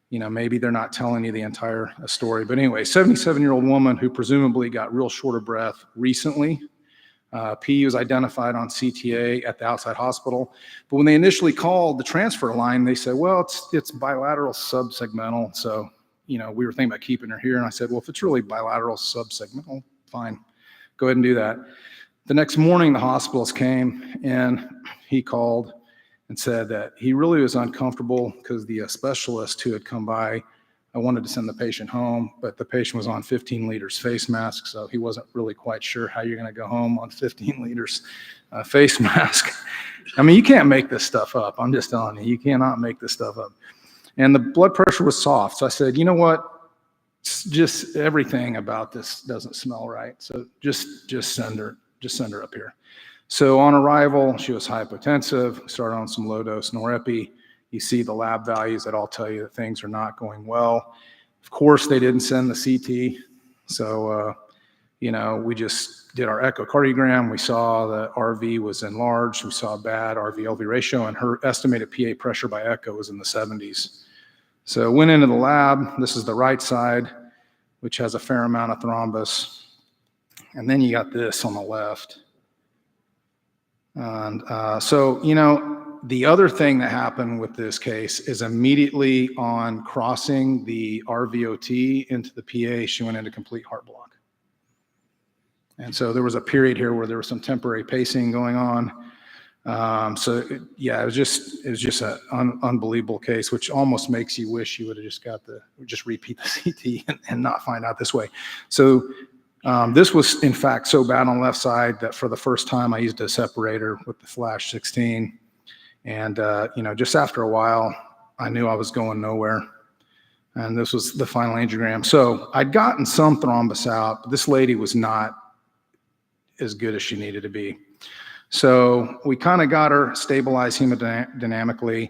You know, maybe they're not telling you the entire story. But anyway, 77-year-old woman who presumably got real short of breath recently. PE was identified on CTA at the outside hospital. But when they initially called the transfer line, they said, well, it's bilateral subsegmental. So, you know, we were thinking about keeping her here. And I said, well, if it's really bilateral subsegmental, fine, go ahead and do that. The next morning, the hospitals came and he called and said that he really was uncomfortable because the specialist who had come by, I wanted to send the patient home, but the patient was on 15 liters face mask, so he wasn't really quite sure how you're going to go home on 15 liters face mask. I mean, you can't make this stuff up. I'm just telling you, you cannot make this stuff up. And the blood pressure was soft, so I said, you know what? Just everything about this doesn't smell right, so just send her up here. So on arrival, she was hypotensive, started on some low-dose Norepi. You see the lab values that all tell you that things are not going well. Of course, they didn't send the CT. So, you know, we just did our echocardiogram. We saw the RV was enlarged. We saw a bad RV-LV ratio, and her estimated PA pressure by echo was in the 70s. So went into the lab. This is the right side, which has a fair amount of thrombus. And then you got this on the left. And so, you know, the other thing that happened with this case is immediately on crossing the RVOT into the PA, she went into complete heart block. And so there was a period here where there was some temporary pacing going on. Yeah, it was just an unbelievable case, which almost makes you wish you would have just repeat the CT and not find out this way. So this was, in fact, so bad on the left side that for the first time I used a separator with the Flash 16. And, you know, just after a while, I knew I was going nowhere. And this was the final angiogram. So I'd gotten some thrombus out, but this lady was not as good as she needed to be. So we kind of got her stabilized hemodynamically.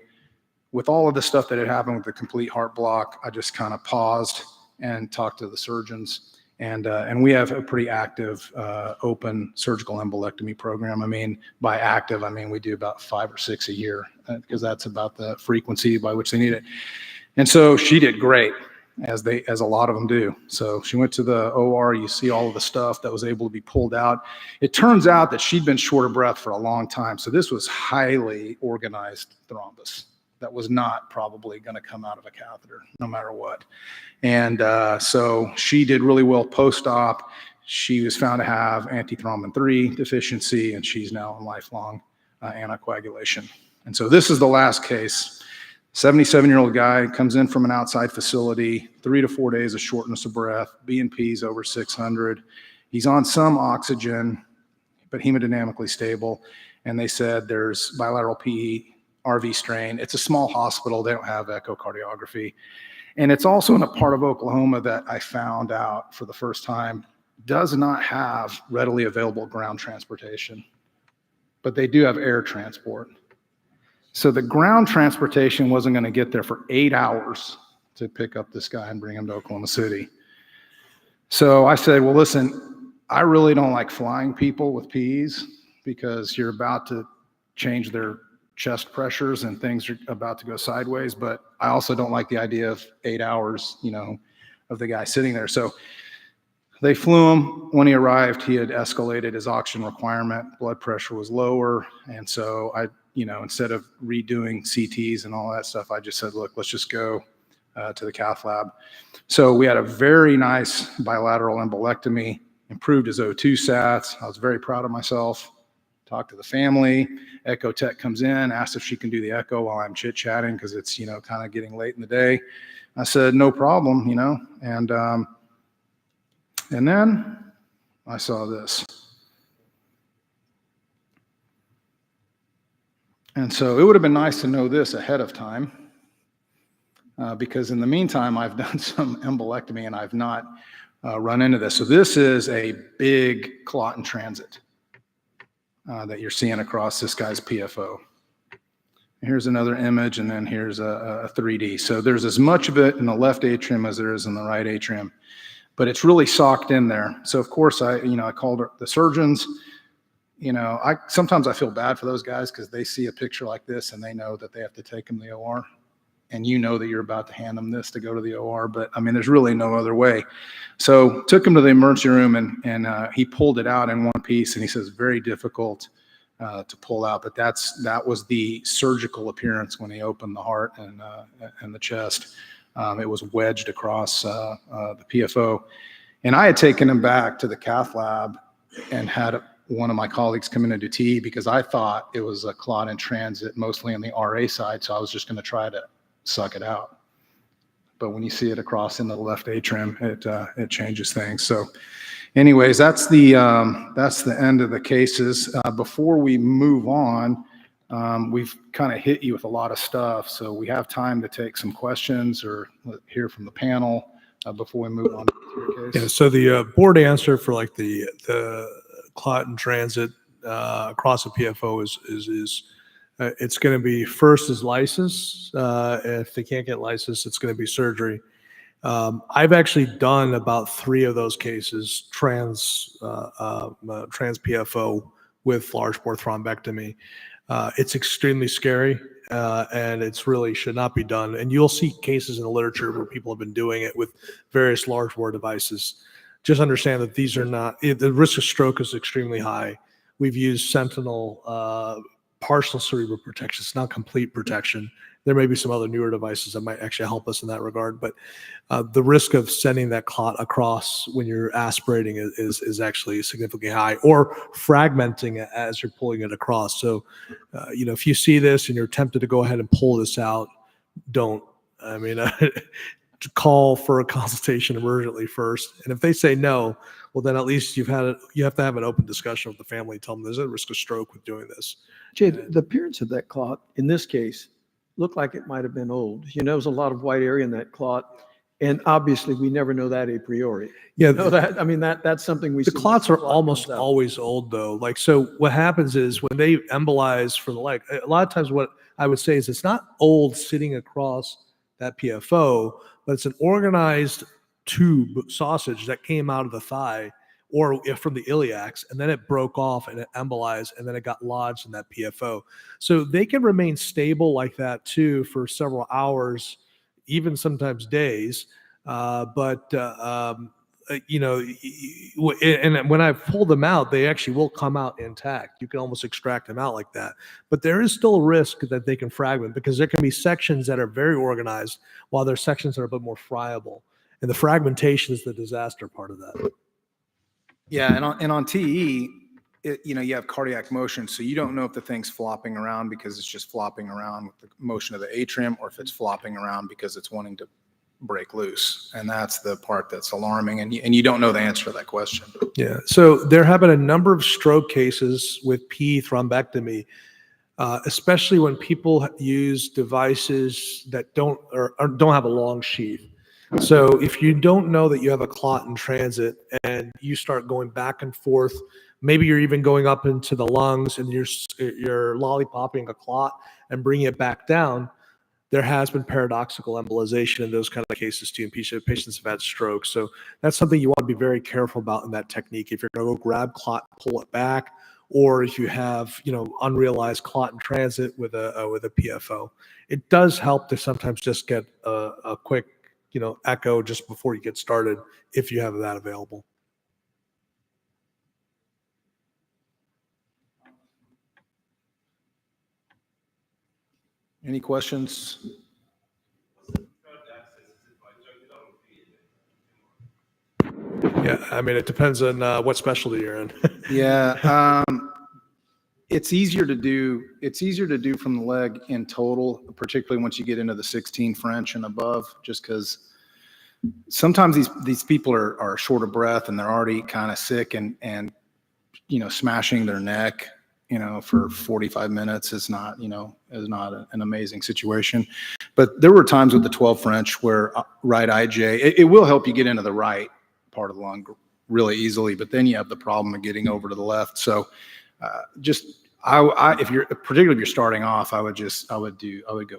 With all of the stuff that had happened with the complete heart block, I just kind of paused and talked to the surgeons. And we have a pretty active open surgical embolectomy program. I mean, by active, I mean we do about 5 or 6 a year because that's about the frequency by which they need it. And so she did great, as a lot of them do. So she went to the OR. You see all of the stuff that was able to be pulled out. It turns out that she'd been short of breath for a long time. So this was highly organized thrombus that was not probably going to come out of a catheter, no matter what. And so she did really well post-op. She was found to have antithrombin 3 deficiency, and she's now on lifelong anticoagulation. And so this is the last case. 77-year-old guy comes in from an outside facility, 3 to 4 days of shortness of breath, BNP's over 600. He's on some oxygen, but hemodynamically stable. And they said there's bilateral PE, RV strain. It's a small hospital. They don't have echocardiography. And it's also in a part of Oklahoma that I found out for the first time does not have readily available ground transportation, but they do have air transport. So the ground transportation wasn't going to get there for 8 hours to pick up this guy and bring him to Oklahoma City. So I said, well, listen, I really don't like flying people with PEs because you're about to change their chest pressures and things are about to go sideways. But I also don't like the idea of 8 hours, you know, of the guy sitting there. So they flew him. When he arrived, he had escalated his oxygen requirement. Blood pressure was lower. And so I, you know, instead of redoing CTs and all that stuff, I just said, look, let's just go to the cath lab. So we had a very nice bilateral embolectomy, improved his O2 sats. I was very proud of myself. Talked to the family. Echo tech comes in, asked if she can do the echo while I'm chit-chatting because it's, you know, kind of getting late in the day. I said, no problem, you know, and then I saw this. And so it would have been nice to know this ahead of time because in the meantime, I've done some embolectomy and I've not run into this. So this is a big clot in transit that you're seeing across this guy's PFO. Here's another image, and then here's a 3D. So there's as much of it in the left atrium as there is in the right atrium, but it's really socked in there. So of course I called the surgeons. You know, sometimes I feel bad for those guys because they see a picture like this and they know that they have to take him to the OR. and you know that you're about to hand them this to go to the OR, but I mean, there's really no other way. So took him to the emergency room, and he pulled it out in one piece, and he says very difficult to pull out, but that was the surgical appearance when he opened the heart and the chest. It was wedged across the PFO, and I had taken him back to the cath lab and had one of my colleagues come in and do TE because I thought it was a clot in transit, mostly on the RA side, so I was just going to try to suck it out. But when you see it across in the left atrium, it changes things. So anyways, that's the end of the cases. Before we move on, we've kind of hit you with a lot of stuff, so we have time to take some questions or hear from the panel before we move on to your case. Yeah, so the board answer for like the clot in transit across a PFO is it's going to be first is lysis. If they can't get lysis, it's going to be surgery. I've actually done about 3 of those cases, trans PFO with large bore thrombectomy. It's extremely scary, and it's really should not be done. And you'll see cases in the literature where people have been doing it with various large bore devices. Just understand that these are not, the risk of stroke is extremely high. We've used Sentinel partial cerebral protection. It's not complete protection. There may be some other newer devices that might actually help us in that regard, but the risk of sending that clot across when you're aspirating is actually significantly high, or fragmenting it as you're pulling it across. So, if you see this and you're tempted to go ahead and pull this out, don't. I mean, call for a consultation emergently first, and if they say no, well, then at least you have to have an open discussion with the family. Tell them there's a risk of stroke with doing this. Jay, the appearance of that clot in this case looked like it might have been old. There was a lot of white area in that clot, and obviously we never know that a priori. Yeah, that's something we. The see. clots are almost always old, though. Like, so what happens is when they embolize from the leg, a lot of times what I would say is it's not old sitting across that PFO, but it's an organized tube sausage that came out of the thigh or from the iliacs, and then it broke off and it embolized, and then it got lodged in that PFO. So they can remain stable like that too for several hours, even sometimes days. And when I pull them out, they actually will come out intact. You can almost extract them out like that. But there is still a risk that they can fragment, because there can be sections that are very organized while there are sections that are a bit more friable. And the fragmentation is the disaster part of that. Yeah, and on TE, you have cardiac motion, so you don't know if the thing's flopping around because it's just flopping around with the motion of the atrium, or if it's flopping around because it's wanting to break loose. And that's the part that's alarming, and you don't know the answer to that question. Yeah, so there have been a number of stroke cases with PE thrombectomy, especially when people use devices that don't have a long sheath. So if you don't know that you have a clot in transit and you start going back and forth, maybe you're even going up into the lungs and you're lollipopping a clot and bringing it back down, there has been paradoxical embolization in those kind of cases too. And patients have had strokes. So that's something you want to be very careful about in that technique. If you're going to go grab clot, pull it back, or if you have, unrealized clot in transit with a PFO, it does help to sometimes just get a quick echo just before you get started, if you have that available. Any questions? Yeah, I mean, it depends on what specialty you're in. Yeah, it's easier to do. It's easier to do from the leg in total, particularly once you get into the 16 French and above, just because sometimes these people are short of breath and they're already kind of sick, and smashing their neck for 45 minutes is not an amazing situation. But there were times with the 12 French where right IJ, it will help you get into the right part of the lung really easily, but then you have the problem of getting over to the left. So if you're starting off, I would go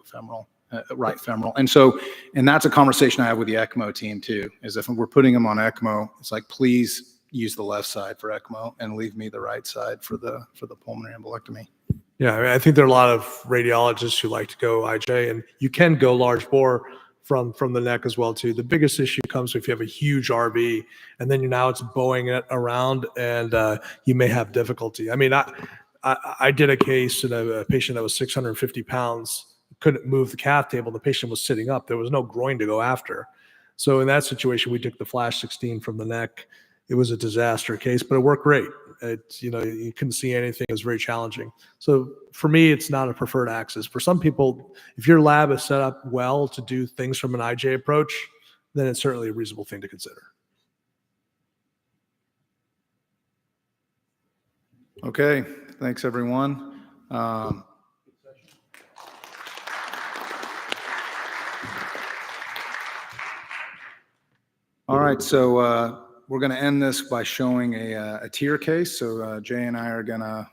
femoral, right femoral. And that's a conversation I have with the ECMO team too, is if we're putting them on ECMO, it's like, please use the left side for ECMO and leave me the right side for the pulmonary embolectomy. Yeah, I mean, I think there are a lot of radiologists who like to go IJ, and you can go large bore from the neck as well too. The biggest issue comes if you have a huge RV, and then now it's bowing it around, and you may have difficulty. I mean, I did a case in a patient that was 650 pounds, couldn't move the cath table. The patient was sitting up. There was no groin to go after. So in that situation, we took the Flash 16 from the neck. It was a disaster case, but it worked great. It's, you know, you couldn't see anything. It was very challenging. So for me, it's not a preferred axis. For some people, if your lab is set up well to do things from an IJ approach, then it's certainly a reasonable thing to consider. Okay, thanks everyone. All right, so we're going to end this by showing a tier case. So Jay and I are going to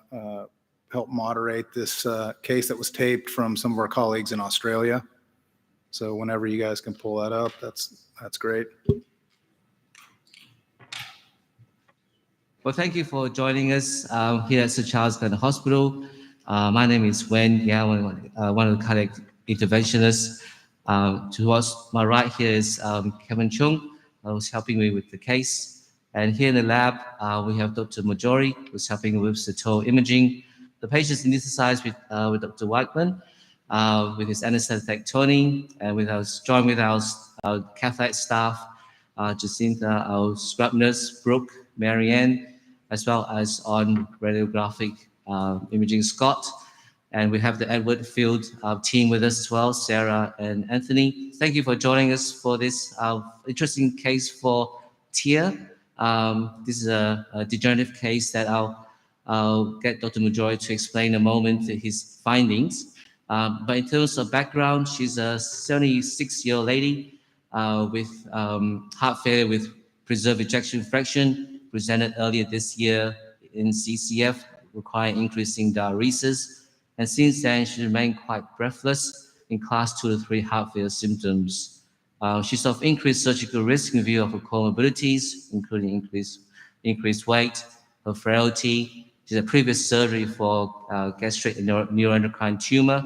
help moderate this case that was taped from some of our colleagues in Australia. So whenever you guys can pull that up, that's great. Well, thank you for joining us here at Sir Charles Gunn Hospital. My name is Wen Yang, one of the cardiac interventionists. Towards my right here is Kevin Chung, who's helping me with the case. And here in the lab, we have Dr. Majori, who's helping with the toe imaging. The patient's anesthetized with Dr. Whiteman, with his anesthetic Tony, and joined with our cath lab staff, Jacinta, our scrub nurse, Brooke, Marianne, as well as on radiographic imaging, Scott. And we have the Edward Field team with us as well, Sarah and Anthony. Thank you for joining us for this interesting case for TIA. This is a degenerative case that I'll get Dr. Majori to explain in a moment his findings. But in terms of background, she's a 76-year-old lady with heart failure with preserved ejection fraction, presented earlier this year in CCF, requiring increasing diuresis. And since then, she remained quite breathless in class 2 to 3 heart failure symptoms. She's of increased surgical risk in view of her comorbidities, including increased weight, her frailty. She had previous surgery for gastric and neuroendocrine tumor,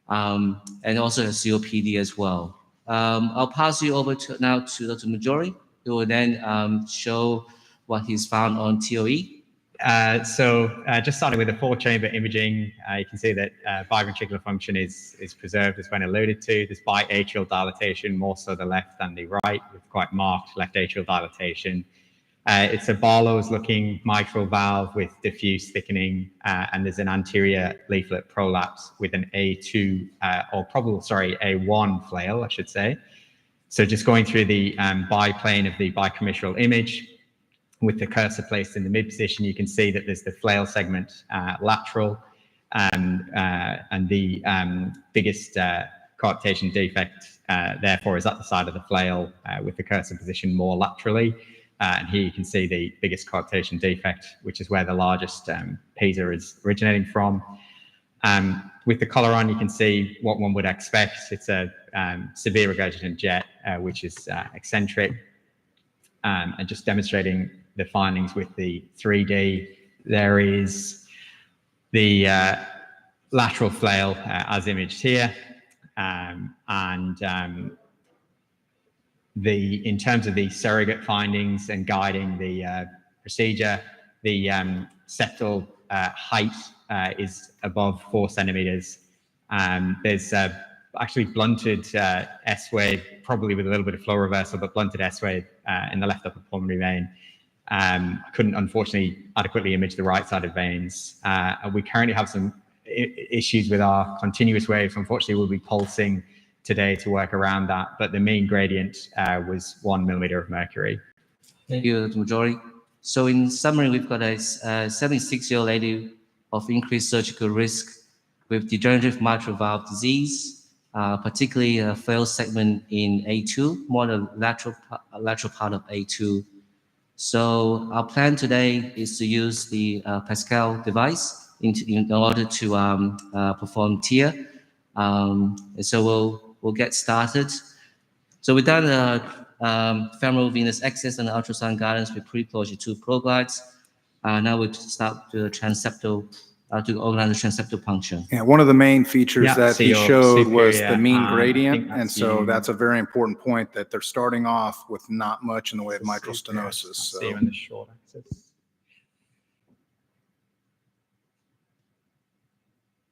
and also has COPD as well. I'll pass you over now to Dr. Majori, who will then show what he's found on TOE. Just starting with the 4-chamber imaging, you can see that biventricular function is preserved, as Wen alluded to. There's biatrial dilatation, more so the left than the right, with quite marked left atrial dilatation. It's a Barlow's-looking mitral valve with diffuse thickening, and there's an anterior leaflet prolapse with an A1 flail, I should say. So just going through the biplane of the bicommissural image, with the cursor placed in the mid position, you can see that there's the flail segment lateral, and the biggest coarctation defect, therefore, is at the side of the flail with the cursor positioned more laterally. And here you can see the biggest coarctation defect, which is where the largest PISA is originating from. With the collar on, you can see what one would expect. It's a severe regurgitant jet, which is eccentric, and just demonstrating the findings with the 3D. There is the lateral flail as imaged here, in terms of the surrogate findings and guiding the procedure, the septal height is above 4 centimeters. There's actually blunted S-wave, probably with a little bit of flow reversal, but blunted S-wave in the left upper pulmonary vein. Couldn't unfortunately adequately image the right sided veins. And we currently have some issues with our continuous wave. Unfortunately, we'll be pulsing today to work around that, but the mean gradient was 1 millimeter of mercury. Thank you, Dr. Majori. So in summary, we've got a 76-year-old lady of increased surgical risk with degenerative mitral valve disease, particularly a failed segment in A2, more the lateral part of A2. So our plan today is to use the Pascal device in order to perform TIA. So we'll get started. So we've done femoral venous access and ultrasound guidance with pre-closure 2 probe guides. Now we'll start the transeptal to organize the transeptal puncture. And one of the main features Yeah, that so he your showed was the superior, mean I gradient. think And that's so you. that's a very important point, that they're starting off with not much in the way of mitral stenosis. See So on the short axis.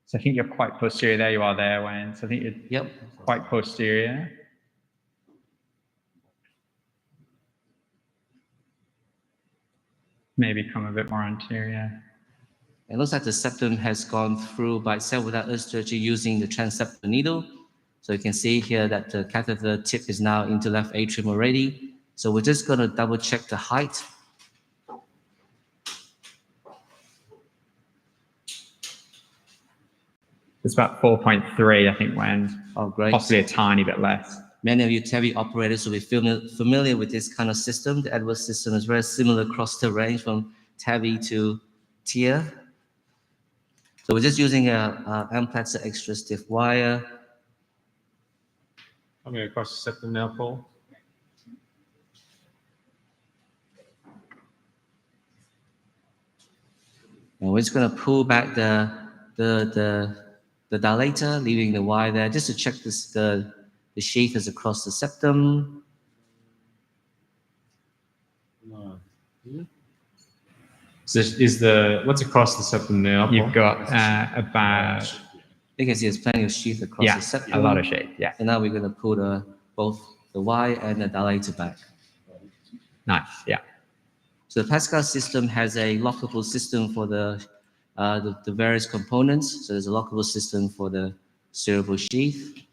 So I think you're quite posterior. There you are there, Wayne. So I think you're quite posterior. Maybe come a bit more anterior. It looks like the septum has gone through by itself without earth surgery using the transeptal needle. So you can see here that the catheter tip is now into left atrium already. So we're just going to double check the height. It's about 4.3, I think, when great. possibly a tiny bit less. Many of you TAVI operators will be familiar with this kind of system. The Edwards system is very similar across the range from TAVI to TIA. So we're just using a Amplatzer extra stiff wire. I'm going across the septum now, Paul. And we're just going to pull back the dilator, leaving the wire there, just to check this, the sheath is across the septum. So is what's across the septum now? You've got about... You can see there's plenty of sheath across the septum. a lot of sheath, yeah. And now we're going to pull both the wire and the dilator back. Nice, yeah. So the Pascal system has a lockable system for the various components. So there's a lockable system for the cerebral sheath.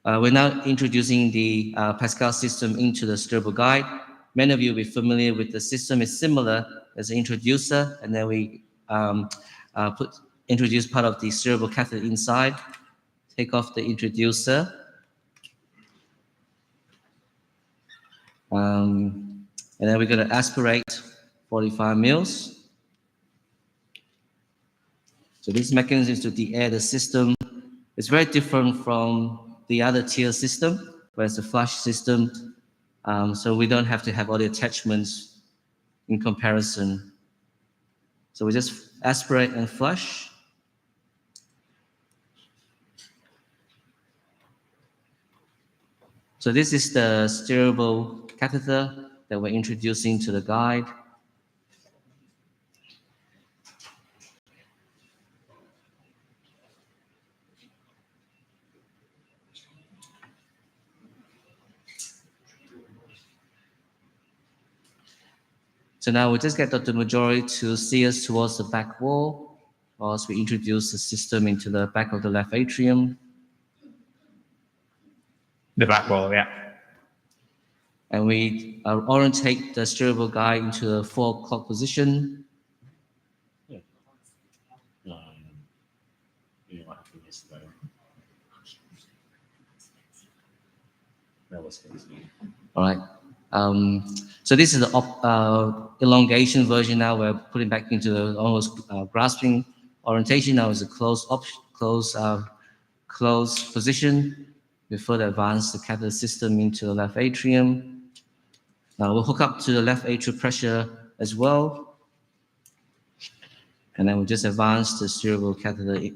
We're now introducing the Pascal system into the cerebral guide. Many of you will be familiar with the system. It's similar as an introducer, and then we introduce part of the cerebral catheter inside. Take off the introducer. And then we're going to aspirate 45 mils. So this mechanism is to de-air the system. It's very different from the other tier system, where it's a flush system. So we don't have to have all the attachments in comparison. So we just aspirate and flush. So this is the steerable catheter that we're introducing to the guide. So now we just get Dr. Majori to see us towards the back wall whilst we introduce the system into the back of the left atrium. The back wall, yeah. And we orientate the steerable guide into the 4 o'clock position. All right. So this is the elongation version. Now we're putting back into the almost grasping orientation. Now is a closed position. We further advance the catheter system into the left atrium. Now we'll hook up to the left atrial pressure as well. And then we'll just advance the steerable catheter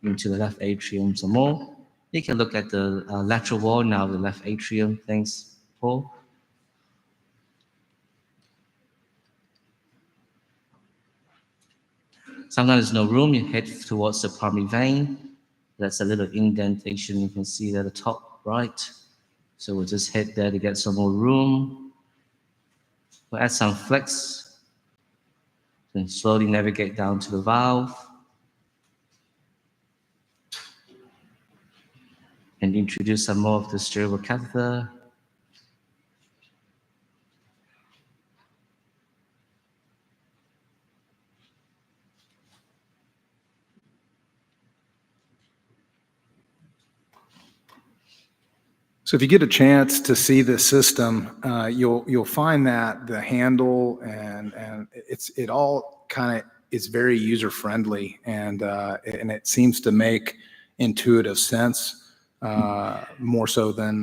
into the left atrium some more. You can look at the lateral wall now, the left atrium. Thanks, Paul. Sometimes there's no room, you head towards the primary vein. That's a little indentation you can see at the top right. So we'll just head there to get some more room. We'll add some flex and slowly navigate down to the valve. And introduce some more of the steerable catheter. So if you get a chance to see this system, you'll find that the handle and it all kind of is very user friendly, and it seems to make intuitive sense more so than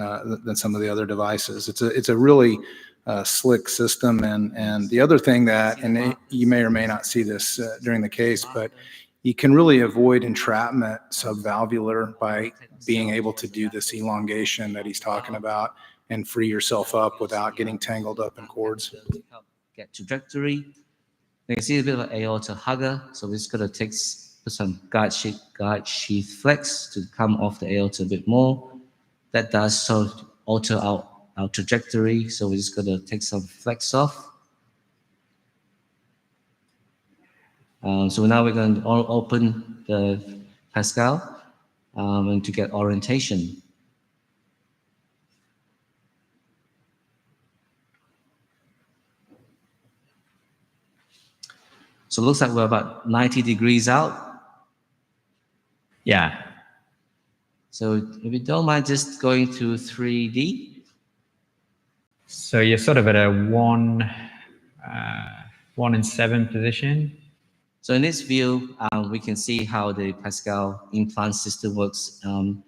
some of the other devices. It's a really slick system. And the other thing that, and you may or may not see this during the case, but you can really avoid entrapment subvalvular by being able to do this elongation that he's talking about and free yourself up without getting tangled up in cords. Get trajectory. You can see a bit of an aorta hugger. So we're just going to put some guide sheath flex to come off the aorta a bit more. That does sort of alter our trajectory. So we're just going to take some flex off. So now we're going to open the Pascal and to get orientation. So it looks like we're about 90 degrees out. Yeah. So if you don't mind just going to 3D. So you're sort of at a 1 and 7 position. So in this view, we can see how the Pascal implant system works. Dr.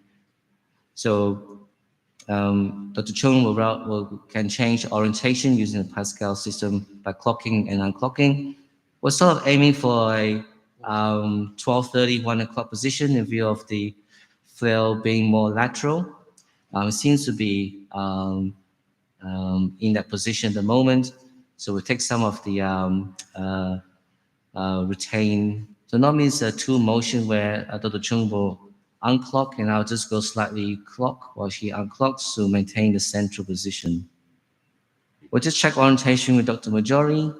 Chung can change orientation using the Pascal system by clocking and unclocking. We're sort of aiming for a 12:30, 1 o'clock position in view of the flail being more lateral. It seems to be in that position at the moment. So we'll take some of the retain. So normally it's a two motion where Dr. Chung will unclock and I'll just go slightly clock while she unclocks to maintain the central position. We'll just check orientation with Dr. Majori.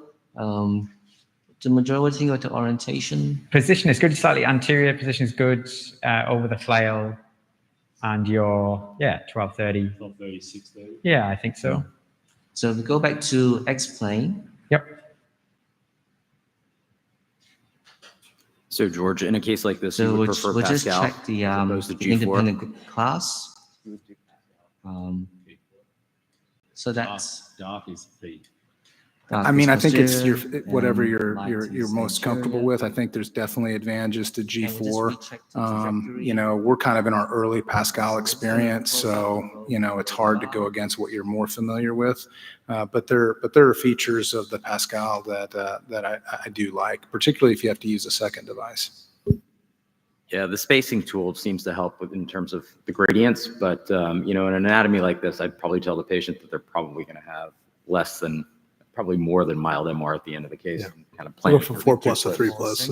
Dr. Majori, what do you think about the orientation? Position is good, slightly anterior. Position is good over the flail. And you're, 12:30. 12:30, 6:30. Yeah, I think so. So we go back to X-plane. Yep. So George, in a case like this, you So would we'll prefer just Pascal check the as opposed to G4? independent class. So that's Dark is P. I mean, I think it's your posterior whatever and you're light you're is most comfortable anterior. with. I think there's definitely advantages to G4. recheck the trajectory. You know, we're kind of in our early Pascal experience, so you know it's hard to go against what you're more familiar with. But there are features of the Pascal that I do like, particularly if you have to use a second device. Yeah, the spacing tool seems to help in terms of the gradients, but you know, in an anatomy like this, I'd probably tell the patient that they're probably going to have probably more than mild MR at the end of the case. Yeah. And kind of plan Go from 4 plus to 3 plus.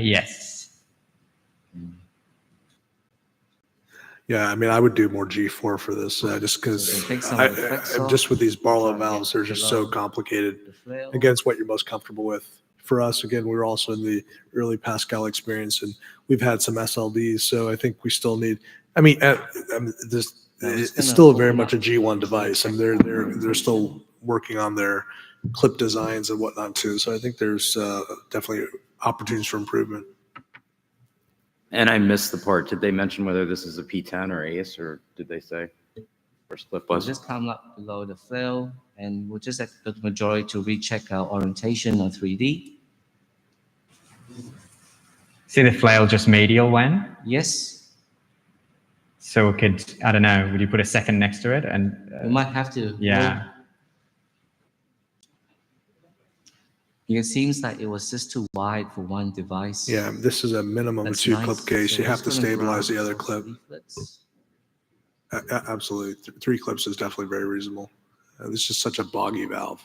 Yes. Yeah, I mean, I would do more G4 for this, just because take some of the flex off, just with these Barlow try to valves, get they're just below so complicated the flail. against what you're most comfortable with. For us, again, we're also in the early Pascal experience, and we've had some SLDs, so I think we still need. I mean, it's still very much a G1 device, and they're still working on their clip designs and whatnot too. So I think there's definitely opportunities for improvement. And I missed the part. Did they mention whether this is a P10 or ACE, or did they say first clip We'll was? just come up below the flail and we'll just ask the majority to recheck our orientation on 3D. See the flail just medial when? Yes, So we could, I don't know, would you put a second next to it? And we might have to. yeah. It seems like it was just too wide for one device. Yeah, this is a minimum of That's 2 clip nice. case. So You we're have to just gonna stabilize the grab other those clip. leaflets. Absolutely, 3 clips is definitely very reasonable. This is such a boggy valve.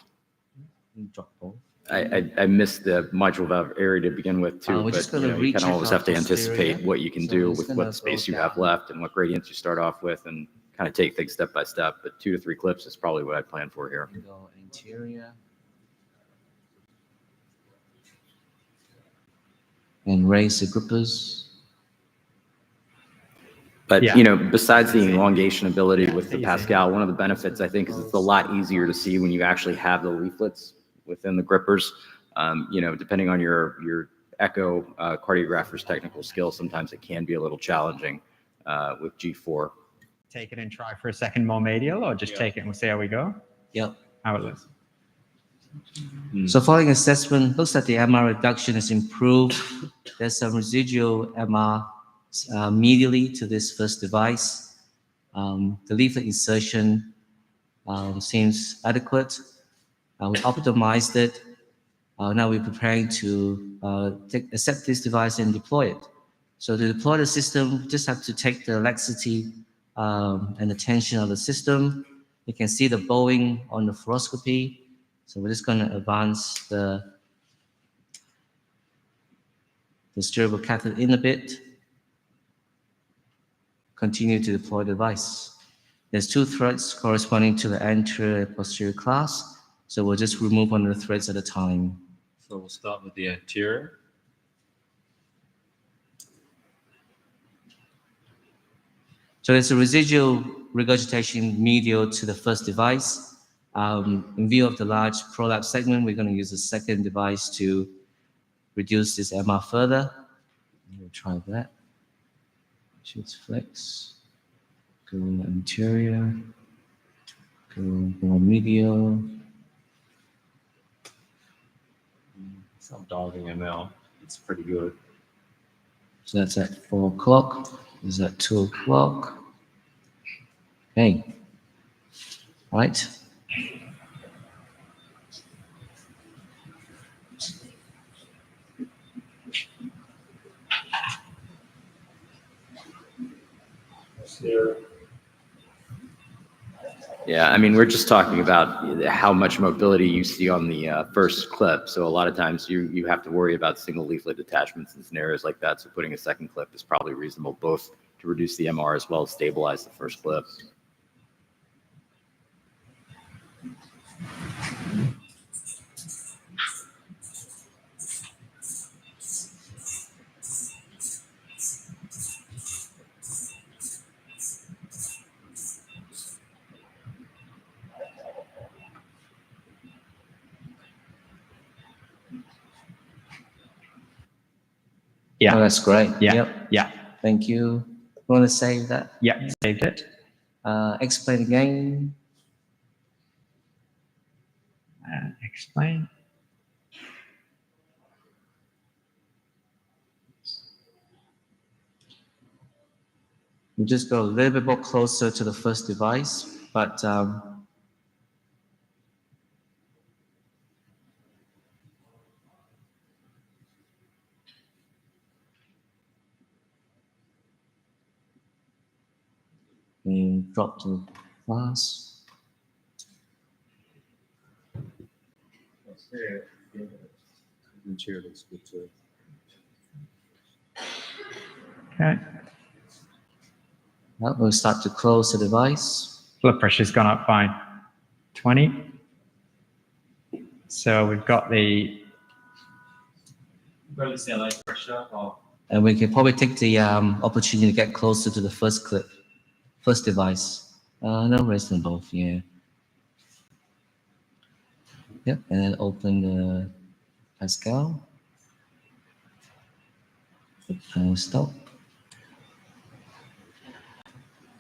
And drop both. I missed the mitral valve area to begin with too, we're just but you gonna know, you kind recheck of always our have to anticipate posterior. what you can So do we're just with gonna what space go you have down. left and what gradients you start off with, and kind of take things step by step. But 2 to 3 clips is probably what I plan for here. Go interior. And raise the grippers. But Yeah. you know, besides the elongation ability with the Pascal, one of the benefits I think is it's a lot easier to see when you actually have the leaflets within the grippers. You know, depending on your echo cardiographer's technical skill, sometimes it can be a little challenging with G4. Take it and try for a second more medial, or just take it and we'll see how we go? Yep. How it looks. So following assessment, looks like the MR reduction is improved. There's some residual MR medially to this first device. The leaflet insertion seems adequate. We optimized it. Now we're preparing to accept this device and deploy it. So to deploy the system, we just have to take the laxity and the tension of the system. You can see the bowing on the fluoroscopy. So we're just going to advance the steerable catheter in a bit. Continue to deploy the device. There's 2 threads corresponding to the anterior and posterior class. So we'll just remove one of the threads at a time. So we'll start with the anterior. So there's a residual regurgitation medial to the first device. In view of the large prolapse segment, we're going to use a second device to reduce this MR further. We'll try that. Shoots flex. Go anterior. Go more medial. I'm dogging ML. It's pretty good. So that's at 4 o'clock. This is at 2 o'clock. Okay. All right. Yeah, I mean, we're just talking about how much mobility you see on the first clip. So a lot of times you have to worry about single leaflet detachments in scenarios like that. So putting a second clip is probably reasonable, both to reduce the MR as well as stabilize the first clip. Yeah. Oh, that's great. Yeah. Yep. Yeah. Thank you. Want to save that? Yeah. Saved it. Explain again. Explain. We just go a little bit more closer to the first device, but we drop to class. Okay. Well, we'll start to close the device. Blood pressure's gone up by 20. So we've got the pressure. And we can probably take the opportunity to get closer to the first clip, first device. No, raise them both, yeah. Yep, and then open the Pascal. Stop.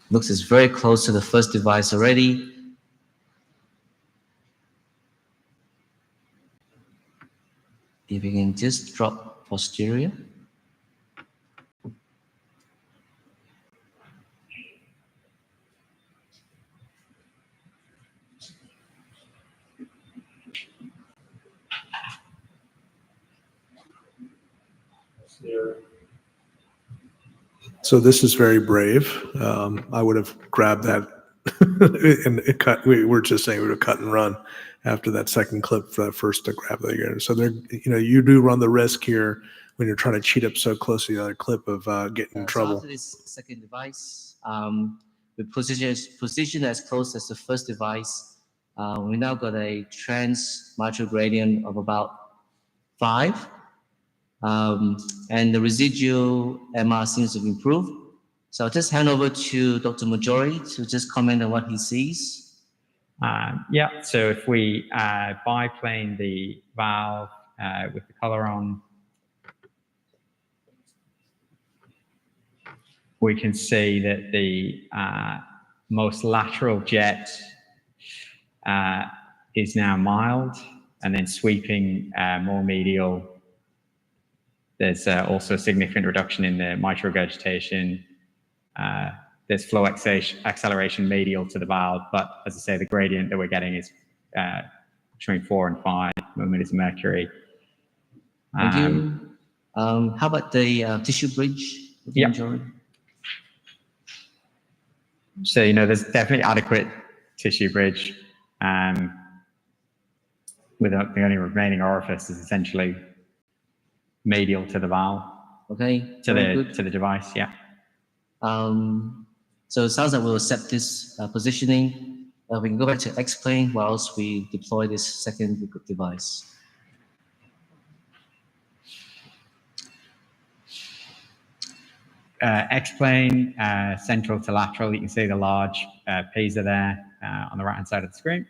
Looks it's very close to the first device already. If you can just drop posterior. So this is very brave. I would have grabbed that and it cut. We were just saying we would have cut and run after that second clip for that first to grab the unit. So there, you do run the risk here when you're trying to cheat up so close to the other clip of getting in trouble. So after this second device, we position as close as the first device. We now got a trans mitral gradient of about 5. And the residual MR seems to improve. So I'll just hand over to Dr. Majori to just comment on what he sees. Yeah, so if we biplane the valve with the color on, we can see that the most lateral jet is now mild, and then sweeping more medial. There's also a significant reduction in the mitral regurgitation there's flow acceleration medial to the valve. But as I say, the gradient that we're getting is between 4 and 5 millimeters of mercury. Thank you. How about the tissue bridge? Yeah. So, there's definitely adequate tissue bridge. With the only remaining orifice is essentially medial to the valve. Okay. To the device, yeah. So it sounds like we'll accept this positioning. We can go back to X-plane whilst we deploy this second device. X-plane, central to lateral. You can see the large Pisa there on the right-hand side of the screen.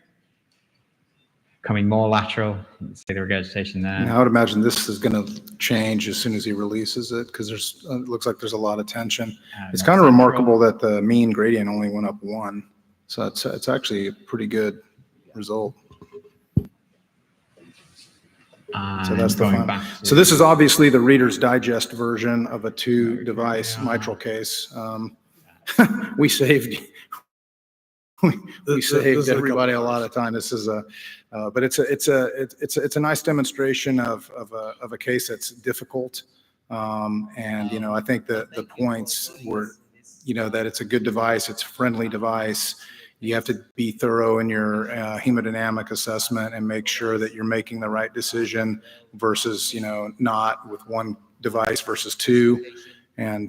Coming more lateral, you can see the regurgitation there. Now, I would imagine this is going to change as soon as he releases it because it looks like there's a lot of tension. It's kind of remarkable that the mean gradient only went up 1. So it's actually a pretty good result. So that's the fun. So this is obviously the Reader's Digest version of a 2-device mitral case. We saved everybody a lot of time. This is but it's a nice demonstration of a case that's difficult. And I think that the points were, that it's a good device, it's a friendly device. You have to be thorough in your hemodynamic assessment and make sure that you're making the right decision versus, not with one device versus 2. And,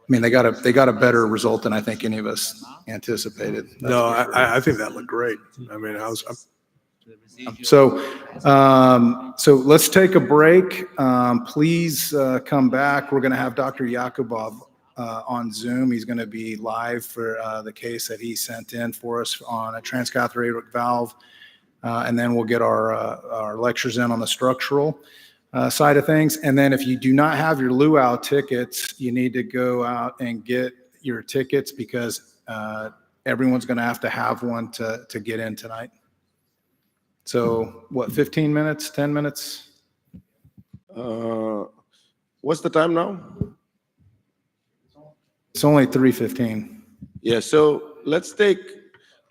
they got a better result than I think any of us anticipated. No, I think that looked great. I mean, So let's take a break. Please come back. We're going to have Dr. Yakubov on Zoom. He's going to be live for the case that he sent in for us on a transcatheter aortic valve. And then we'll get our lectures in on the structural side of things. And then if you do not have your luau tickets, you need to go out and get your tickets because everyone's going to have one to get in tonight. So what, 15 minutes, 10 minutes? What's the time now? It's only 3:15. Yeah, so let's take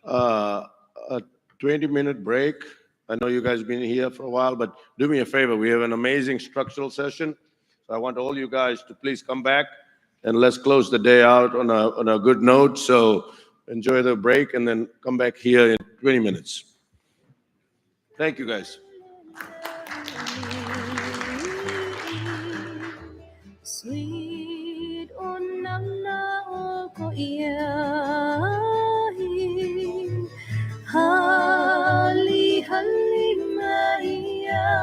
a 20-minute break. I know you guys have been here for a while, but do me a favor. We have an amazing structural session. So I want all you guys to please come back and let's close the day out on a good note. So enjoy the break and then come back here in 20 minutes. Thank you, guys. Sweet onamna ko iyahin, hali-hali mayana,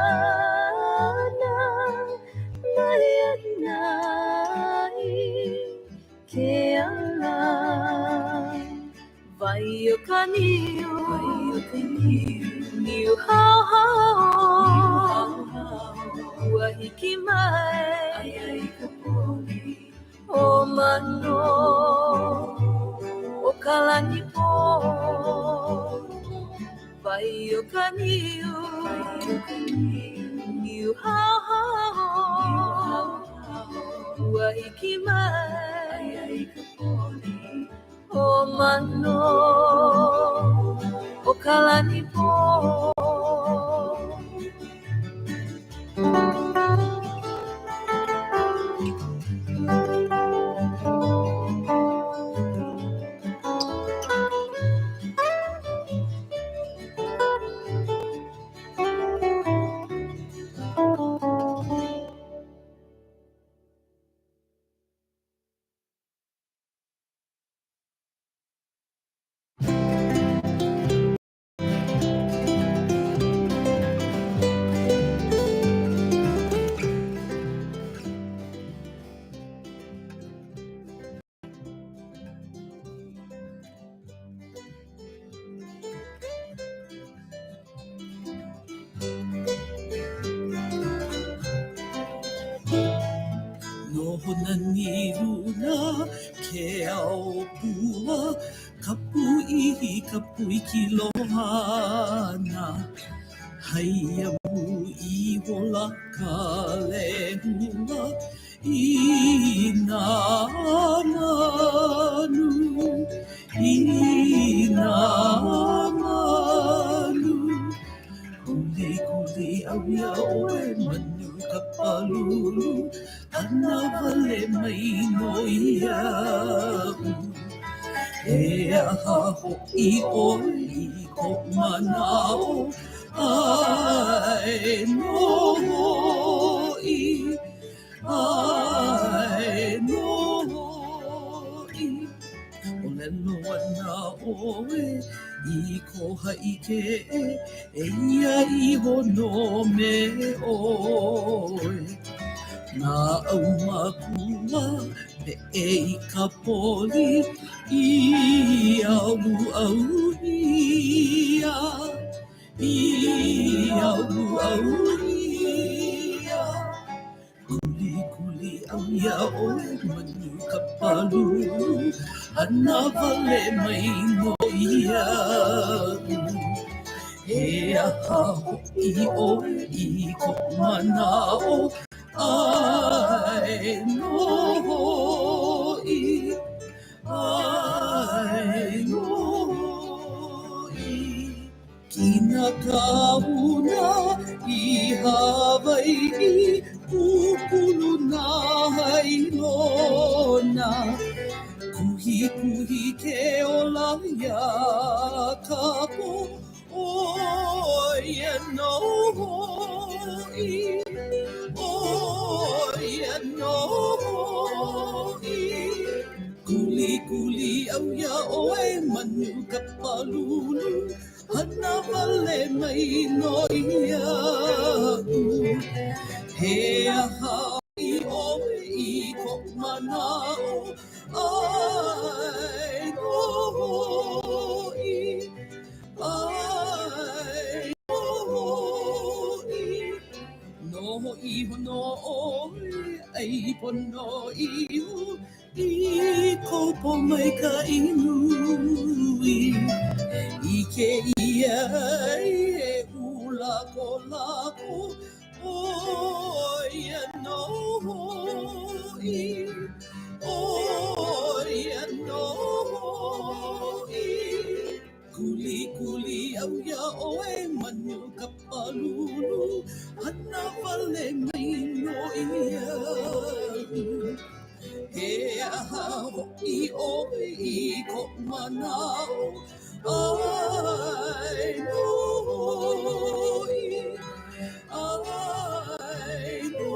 keala, vayo kaniyo, niyo hao, wahikimae, o mano, o kalani po, vayo kaniyo, niyo hao, wahikimae, o mano, o kalani po. Honaniruna ke au pua kapui kilohana haia mu I wola ka lehua ina ana vale mai no ia e aha ho I o I ko manao ai no I no I o lelo ana oe I ko haike e ia I hono me oe na au makua pe e I ka poli I au ia I au ia kuli kuli au ia oe manu ka palu ana vale mai no ia e aha I oe I ko manao ai no Kina kauna I Hawaii Pupulu na hailona Kuhi kuhi ke ola ya kapo Oh yeah no Oh yeah no Kuli kuli au ya oe manu ka palulu Hana vale mai no ia He aha I oe I ko manao Ai no Ai no iho no ai pono iho I kopo mai ka inui I ke ia e ula ko lako oh yeah no oh yeah no Kuli kuli au ya oe manu ka palulu Hana vale mai no ia He aha I oe I ko manao Ai no Ai no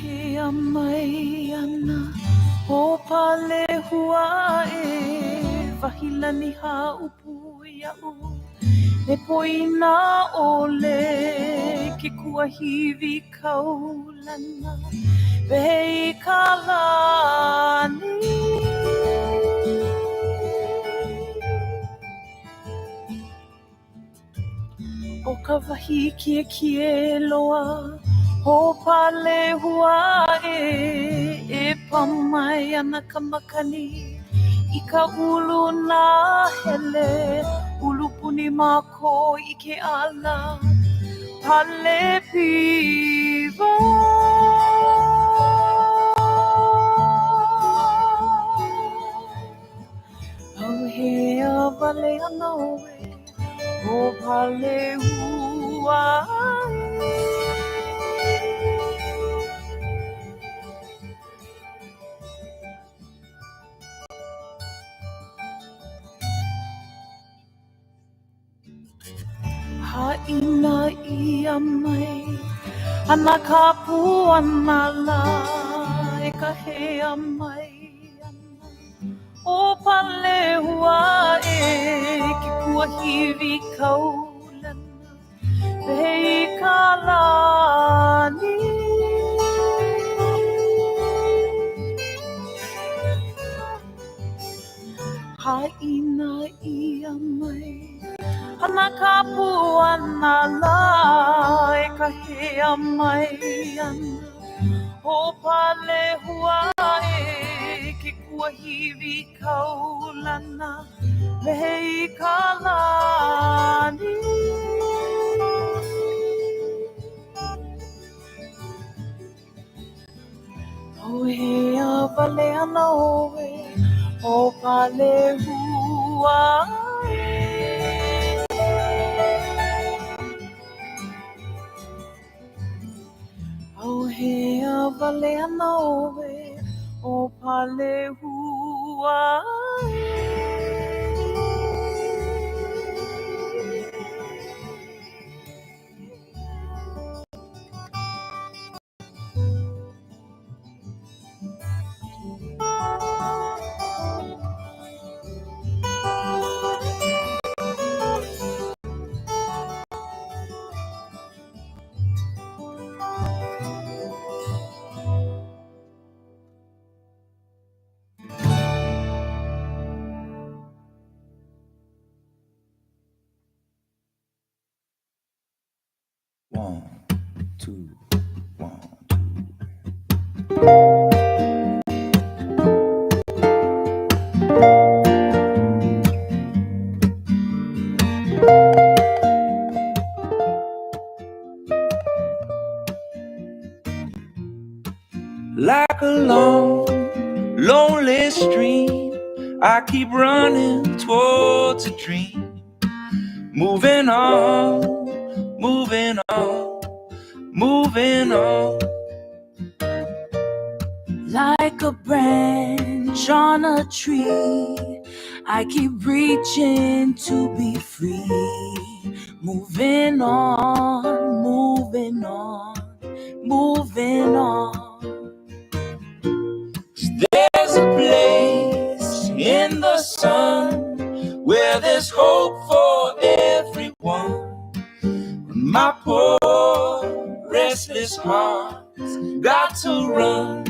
Hea mai ana o pale hua e wahilani ha upu ia u e poina ole ke kua hivi kaulana vei kalani o ka wahi kie loa Ho pale hua e pamai ana ka makani I ka ulu na hele ulu puni mako I ke ala pale piva Au hea vale ana oe ho pale hua Haina ia mai ana ka puana la e ka hea mai ana o o pale hua e ki kua hiwi kaulana pei kalani haina ia mai ana ka puana la e ka hea mai ana o pale hua e ke kua hiwi kaulana lehei kalani o hea vale ana oe o pale hua o hea vale ana oe o pale hua One, two, one. Like a long, lonely stream, I keep running towards a dream. Moving on, moving on, moving on. like a branch on a tree. I keep reaching to be free. Moving on, moving on, moving on. There's a place in the sun where there's hope for everyone. My poor restless heart's got to run.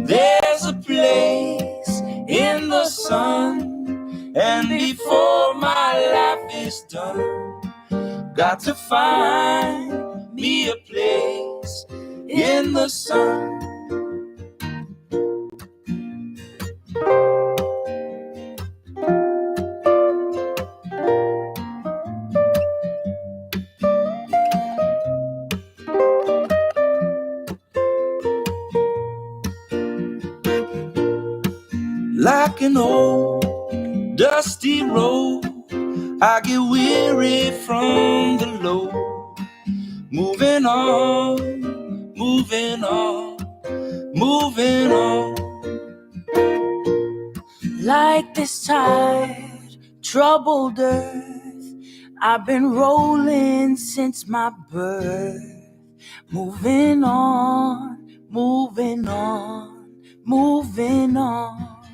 There's a place in the sun, and before my life is done, got to find me a place in the sun. Like an old dusty road, I get weary from the load. Moving on, moving on, moving on. Like this tired, troubled earth, I've been rolling since my birth. Moving on, moving on, moving on.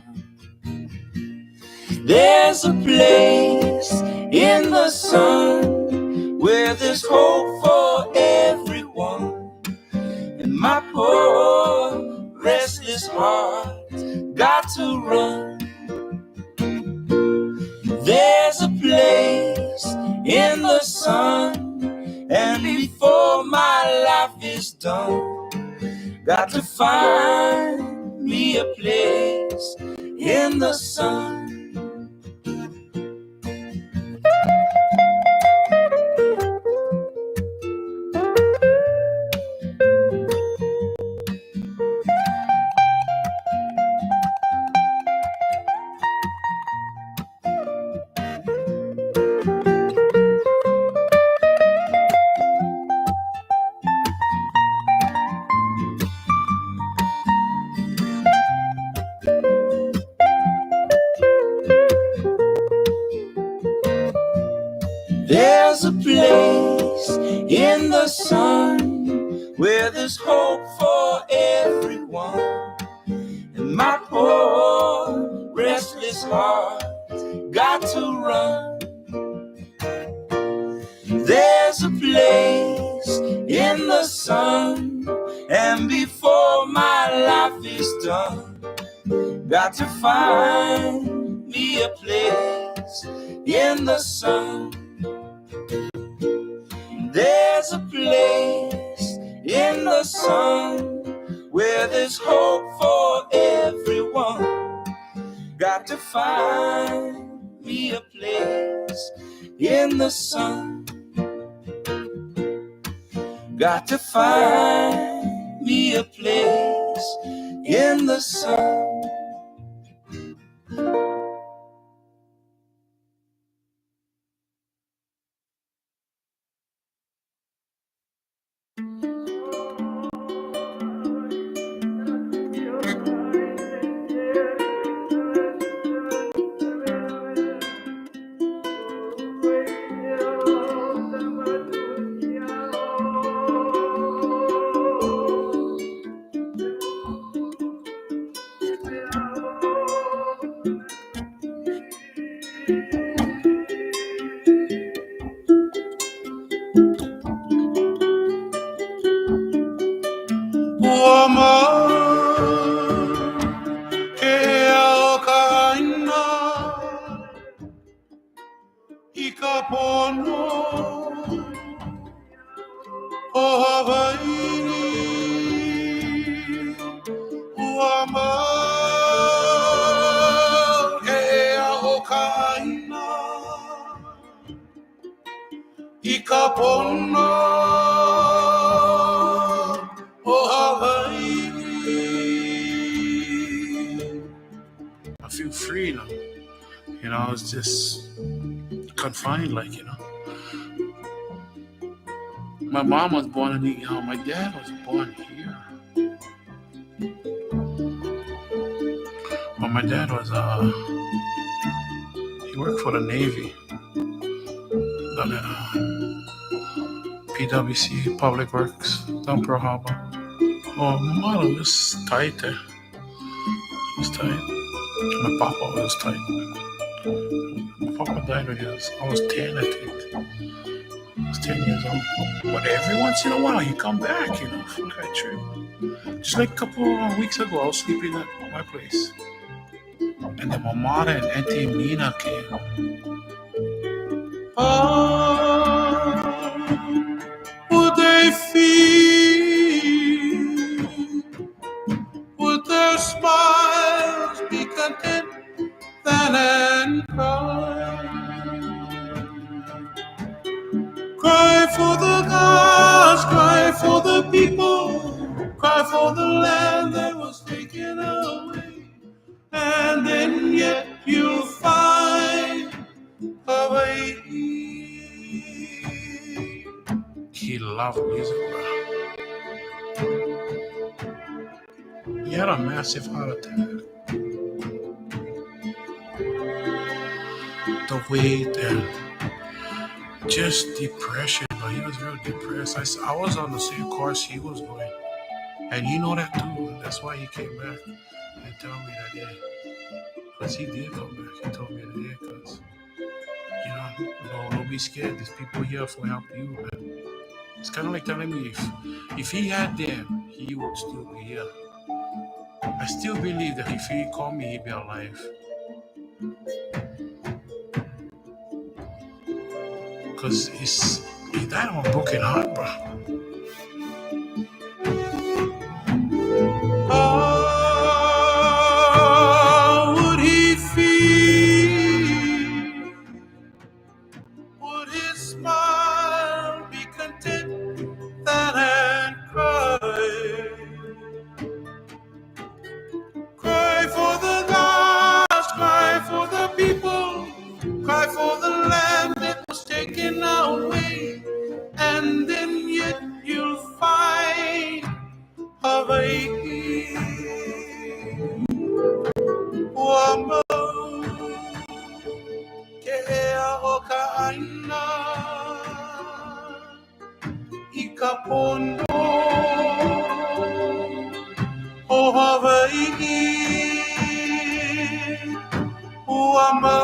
There's a place in the sun where there's hope for everyone. And my poor restless heart got to run. There's a place in the sun, and before my life is done, got to find me a place in the sun. There's a place in the sun where there's hope for everyone. And my poor to run. There's a place in the sun, and before my life is done, got to find me a place in the sun. There's a place in the sun where there's hope for everyone. Got to find me a place in the sun. Got to find me a place in the sun. I feel free now. You know, I was just confined, like, you know. My mom was born in my dad was born here. But my dad was, he worked for the Navy. PWC, Public Works, down Pearl Harbor. Oh, my mother was tight there. It was tight. My papa was tight. My papa died when I was 10, I think. I was 10 years old. But every once in a while, he come back, you know, for that trip. Just like a couple of weeks ago, I was sleeping at my place. And then my mother and Auntie Nina came. Would they feel? Would their smiles be content then and cry? Cry for the gods, cry for the people, cry for the land that was taken away. And then yet you'll find a way. He loved music, bro. He had a massive heart attack. The weight and just depression, but he was real depressed. I was on the same course he was going. And you know that too. That's why he came back and told me that, yeah. Because he did come back. He told me that, yeah, because, you know, don't be scared. There's people here for help you, man. It's kind of like telling me if he had them, he would still be here. I still believe that if he called me, he'd be alive. Because he died of a broken heart, bro. How would he feel? Would his smile be content then and cry? Cry for the lost, cry for the people, cry for the land that was taken away. And then yet you'll find a way. Wamba, Kea Hokaina, Ikapono, O Hawaii, Wamba.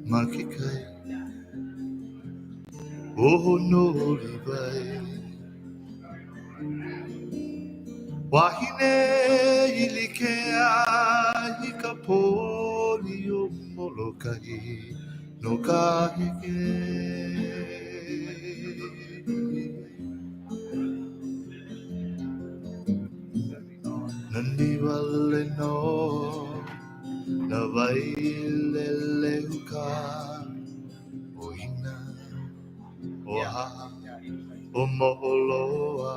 Makikai, oh no libai, wahine ilikea ikapoli o molokai no kahike. Nani wale no, na vai lele uka, o ina, o ha, o moholoa.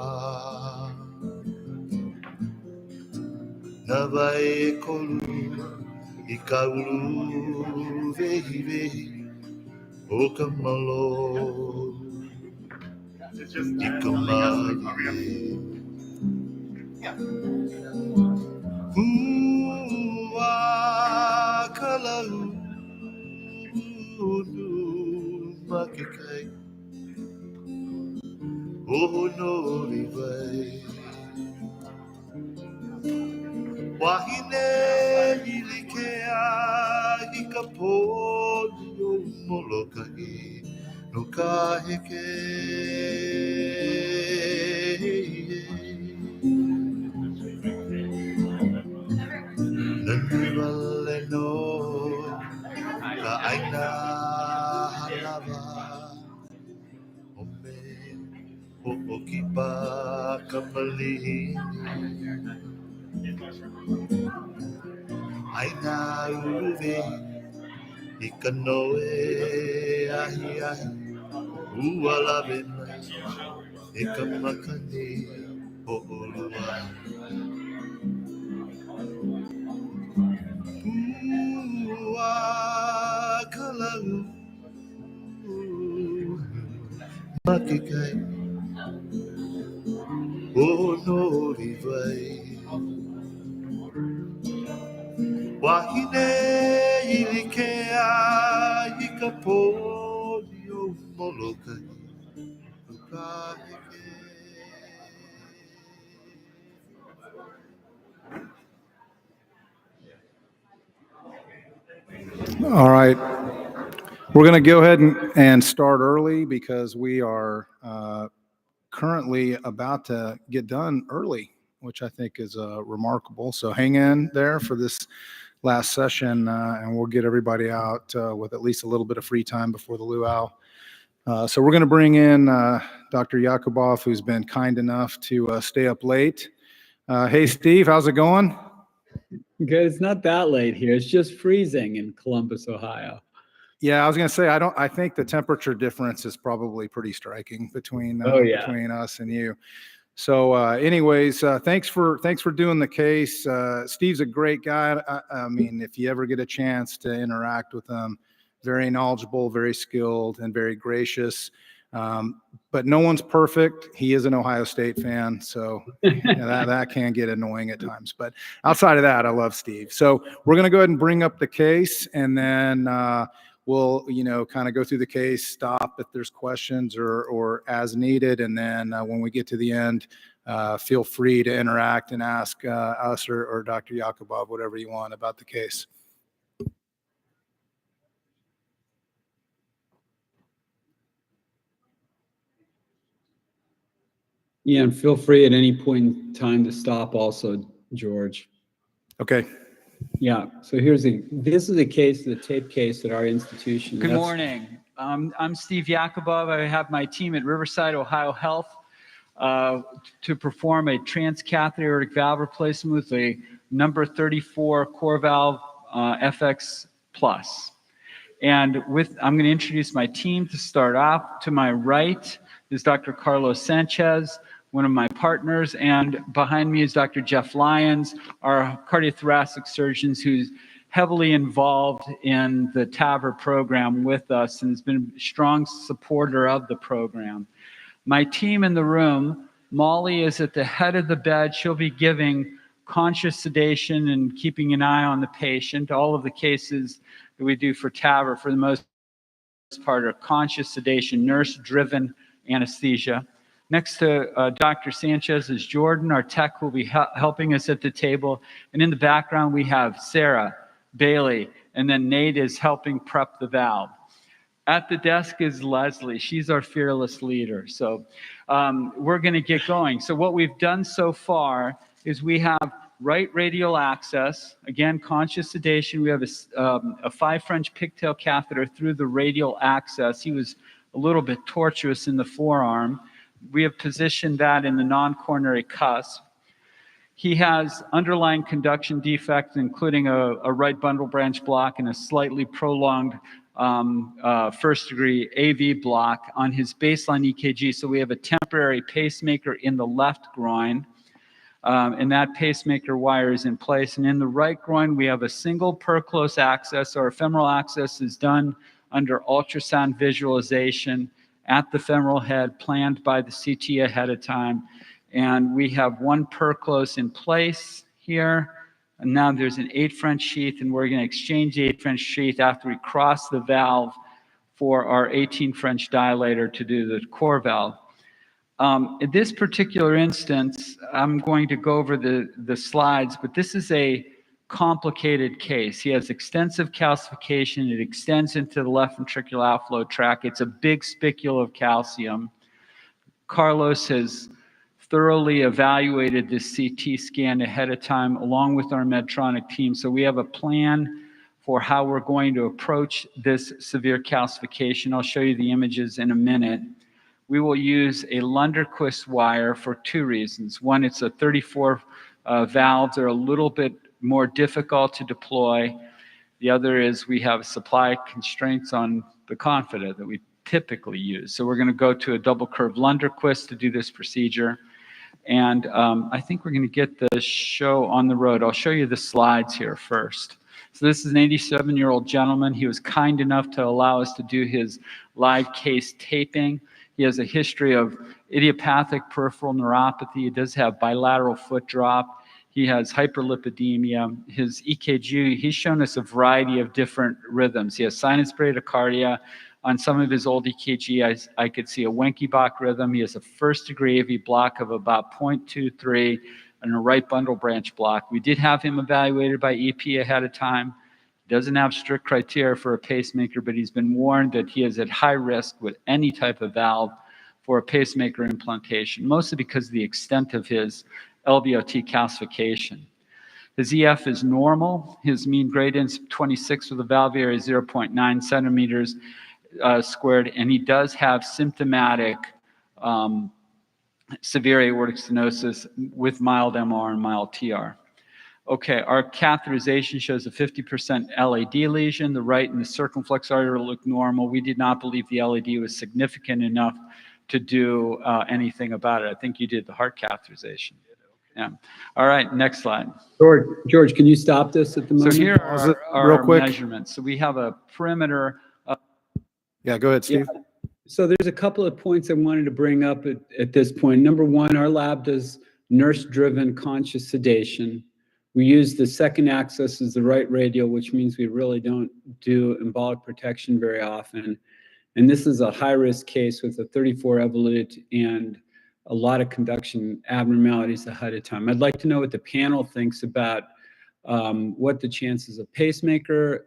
Na vai kolu, i kaulu vehi vehi, o kamalo, i kamali. Ua kalau makikai, oh no livai. Wahine ilikea ikapoli o molokai no kaheke. kapalihi ai na uluve ikanoe ahi ahi ualabe mai ikamakani o olua ua kalau makikai o no rivai wahine ilikea ikapolio molokai ukaheke. All right. We're going to go ahead and start early because we are currently about to get done early, which I think is remarkable. So hang in there for this last session, and we'll get everybody out with at least a little bit of free time before the luau. So we're going to bring in Dr. Yakubov, who's been kind enough to stay up late. Hey, Steve, how's it going? Good. It's not that late here. It's just freezing in Columbus, Ohio. Yeah, I was going to say, I think the temperature difference is probably pretty striking between between us and you. So anyways, thanks for doing the case. Steve's a great guy. I mean, if you ever get a chance to interact with him, very knowledgeable, very skilled, and very gracious. But no one's perfect. He is an Ohio State fan, so that can get annoying at times. But outside of that, I love Steve. So we're going to go ahead and bring up the case, and then we'll, kind of go through the case, stop if there's questions or as needed. And then when we get to the end, feel free to interact and ask us or Dr. Yakubov whatever you want about the case. Yeah, and feel free at any point in time to stop also, George. Okay. Yeah, so this is a case, the tape case at our institution. Good morning. I'm Steve Yakubov. I have my team at Riverside Ohio Health to perform a transcatheter aortic valve replacement with a number 34 core valve FX Plus. And I'm going to introduce my team to start off. To my right is Dr. Carlos Sanchez, one of my partners, and behind me is Dr. Jeff Lyons, our cardiothoracic surgeon who's heavily involved in the TAVR program with us and has been a strong supporter of the program. My team in the room, Molly is at the head of the bed. She'll be giving conscious sedation and keeping an eye on the patient. All of the cases that we do for TAVR, for the most part, are conscious sedation, nurse-driven anesthesia. Next to Dr. Sanchez is Jordan, our tech, who will be helping us at the table. And in the background, we have Sarah, Bailey, and then Nate is helping prep the valve. At the desk is Leslie. She's our fearless leader. So we're going to get going. So what we've done so far is we have right radial access, again, conscious sedation. We have a 5 French pigtail catheter through the radial access. He was a little bit tortuous in the forearm. We have positioned that in the non-coronary cusp. He has underlying conduction defects, including a right bundle branch block and a slightly prolonged first-degree AV block on his baseline EKG. So we have a temporary pacemaker in the left groin, and that pacemaker wire is in place. And in the right groin, we have a single perclose access. Our femoral access is done under ultrasound visualization at the femoral head, planned by the CT ahead of time. And we have one perclose in place here. And now there's an 8 French sheath, and we're going to exchange the 8 French sheath after we cross the valve for our 18 French dilator to do the core valve. In this particular instance, I'm going to go over the slides, but this is a complicated case. He has extensive calcification. It extends into the left ventricular outflow tract. It's a big spicule of calcium. Carlos has thoroughly evaluated this CT scan ahead of time along with our Medtronic team. So we have a plan for how we're going to approach this severe calcification. I'll show you the images in a minute. we will use a Lunderquist wire for two reasons. One, it's a 34 valves are a little bit more difficult to deploy. The other is we have supply constraints on the Confida that we typically use. So we're going to go to a double curve Lunderquist to do this procedure. And I think we're going to get the show on the road. I'll show you the slides here first. So this is an 87-year-old gentleman. He was kind enough to allow us to do his live case taping. He has a history of idiopathic peripheral neuropathy. He does have bilateral foot drop. He has hyperlipidemia. His EKG, he's shown us a variety of different rhythms. He has sinus bradycardia. On some of his old EKG, I could see a Wenckebach rhythm. He has a first-degree AV block of about 0.23 and a right bundle branch block. We did have him evaluated by EP ahead of time. He doesn't have strict criteria for a pacemaker, but he's been warned that he is at high risk with any type of valve for a pacemaker implantation, mostly because of the extent of his LVOT calcification. His EF is normal. His mean gradient is 26 with a valve area 0.9 centimeters squared, and he does have symptomatic severe aortic stenosis with mild MR and mild TR. Okay, our catheterization shows a 50% LAD lesion. The right and the circumflex artery look normal. We did not believe the LAD was significant enough to do anything about it. I think you did the heart catheterization. Yeah. All right, next slide. George, can you stop this at the moment? So here Pause it are real our quick. measurements. So we have a perimeter. Yeah, go ahead, Steve. So there's a couple of points I wanted to bring up at this point. Number one, our lab does nurse-driven conscious sedation. We use the second axis as the right radial, which means we really don't do embolic protection very often. And this is a high-risk case with a 34 evolute and a lot of conduction abnormalities ahead of time. I'd like to know what the panel thinks about what the chances of pacemaker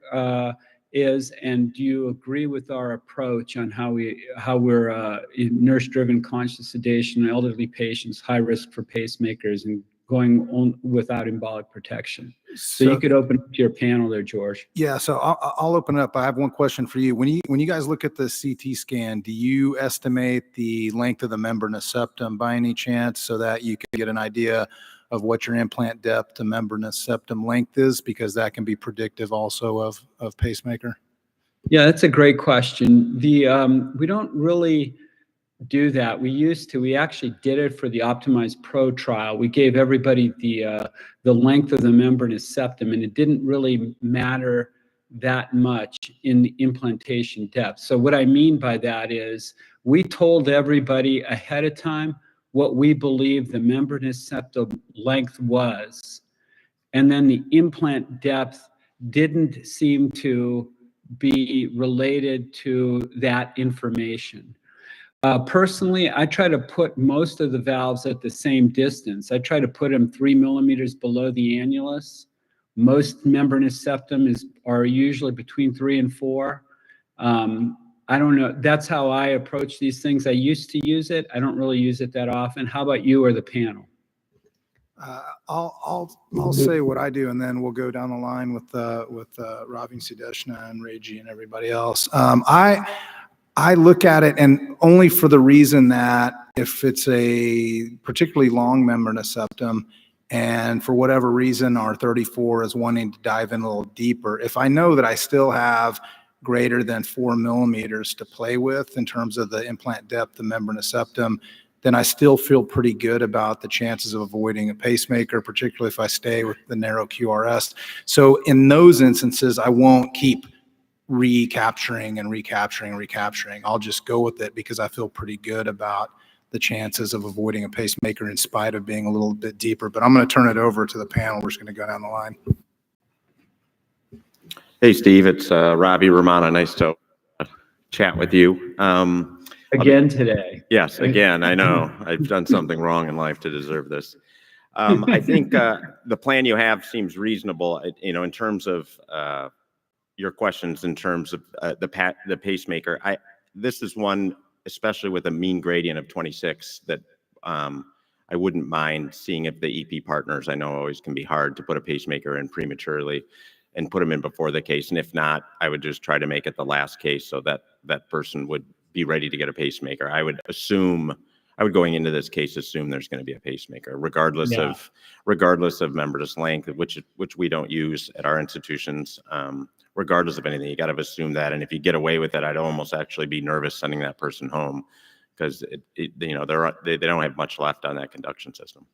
is, and do you agree with our approach on how we're in nurse-driven conscious sedation, elderly patients, high risk for pacemakers, and going on without embolic protection? So you could open up to your panel there, George. Yeah, so I'll open it up. I have one question for you. When you guys look at the CT scan, do you estimate the length of the membranous septum by any chance so that you can get an idea of what your implant depth to membranous septum length is? Because that can be predictive also of pacemaker. Yeah, that's a great question. We don't really do that. We actually did it for the Optimize Pro trial. We gave everybody the length of the membranous septum, and it didn't really matter that much in the implantation depth. So what I mean by that is we told everybody ahead of time what we believe the membranous septum length was, and then the implant depth didn't seem to be related to that information. Personally, I try to put most of the valves at the same distance. I try to put them 3 millimeters below the annulus. Most membranous septum are usually between 3 and 4. I don't know. That's how I approach these things. I used to use it. I don't really use it that often. How about you or the panel? I'll say what I do, and then we'll go down the line with Ravi Sudeshna and Reggie and everybody else. I look at it, and only for the reason that if it's a particularly long membranous septum, and for whatever reason our 34 is wanting to dive in a little deeper, if I know that I still have greater than 4 millimeters to play with in terms of the implant depth, the membranous septum, then I still feel pretty good about the chances of avoiding a pacemaker, particularly if I stay with the narrow QRS. So in those instances, I won't keep recapturing. I'll just go with it because I feel pretty good about the chances of avoiding a pacemaker in spite of being a little bit deeper. But I'm going to turn it over to the panel. We're just going to go down the line. Hey, Steve, it's Robbie Romano. Nice to chat with you. Again today. Yes, again. I know I've done something wrong in life to deserve this. I think the plan you have seems reasonable, in terms of your questions, in terms of the pacemaker. This is one, especially with a mean gradient of 26, that I wouldn't mind seeing if the EP partners, I know always can be hard to put a pacemaker in prematurely and put them in before the case. And if not, I would just try to make it the last case so that that person would be ready to get a pacemaker. I would going into this case assume there's going to be a pacemaker, regardless of members length, which we don't use at our institutions. Regardless of anything, you got to assume that. And if you get away with it, I'd almost actually be nervous sending that person home, because they don't have much left on that conduction system.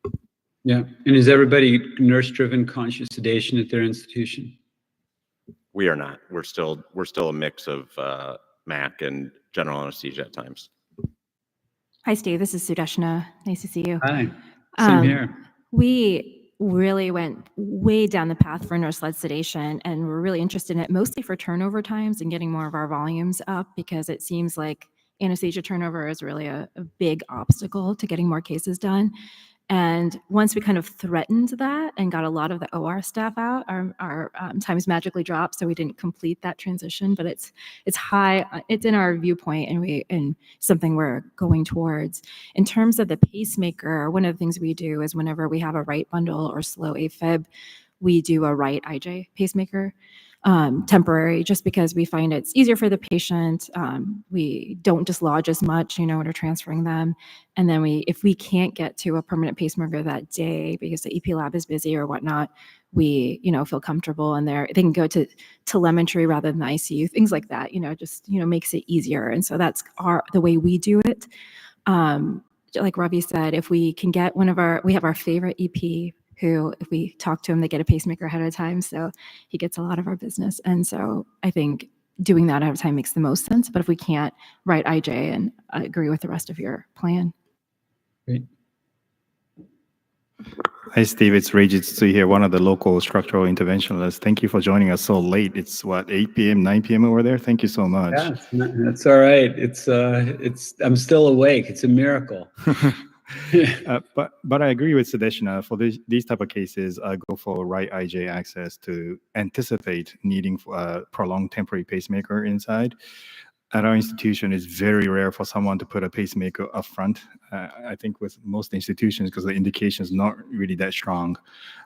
Yeah. And is everybody nurse-driven conscious sedation at their institution? We are not. We're still a mix of MAC and general anesthesia at times. Hi, Steve. This is Sudeshna. Nice to see you. Hi. Same here. We really went way down the path for nurse-led sedation, and we're really interested in it mostly for turnover times and getting more of our volumes up, because it seems like anesthesia turnover is really a big obstacle to getting more cases done. And once we kind of threatened that and got a lot of the OR staff out, our times magically dropped. So we didn't complete that transition, but it's high. It's in our viewpoint, and something we're going towards. In terms of the pacemaker, one of the things we do is whenever we have a right bundle or slow AFib, we do a right IJ pacemaker, temporary, just because we find it's easier for the patient. We don't dislodge as much, when we're transferring them. And then if we can't get to a permanent pacemaker that day because the EP lab is busy or whatnot, we, feel comfortable, and they can go to telemetry rather than the ICU, things like that, just, makes it easier. And so that's the way we do it. Like Ravi said, if we can get we have our favorite EP who, if we talk to him, they get a pacemaker ahead of time. So he gets a lot of our business. And so I think doing that ahead of time makes the most sense. But if we can't, write IJ, and I agree with the rest of your plan. Great. Hi, Steve. It's Rajit Sui here, one of the local structural interventionalists. Thank you for joining us so late. It's 8 p.m., 9 p.m. over there. Thank you so much. Yeah, that's all right. I'm still awake. It's a miracle. But I agree with Sudeshna. For these type of cases, I go for right IJ access to anticipate needing prolonged temporary pacemaker inside. At our institution, it's very rare for someone to put a pacemaker up front. I think with most institutions, because the indication is not really that strong.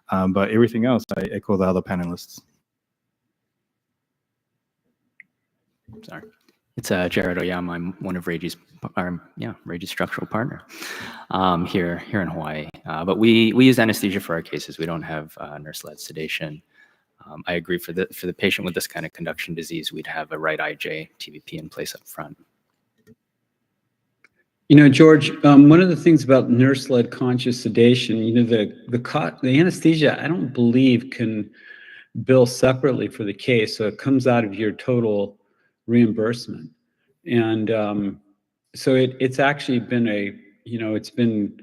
But everything else, I echo the other panelists. Sorry. It's Jared Oyama. I'm one of Reiji's structural partner here in Hawaii. But we use anesthesia for our cases. We don't have nurse-led sedation. I agree, for the patient with this kind of conduction disease, we'd have a right IJ TVP in place up front. George, one of the things about nurse-led conscious sedation, the anesthesia, I don't believe can bill separately for the case, so it comes out of your total reimbursement. And so it's actually been it's been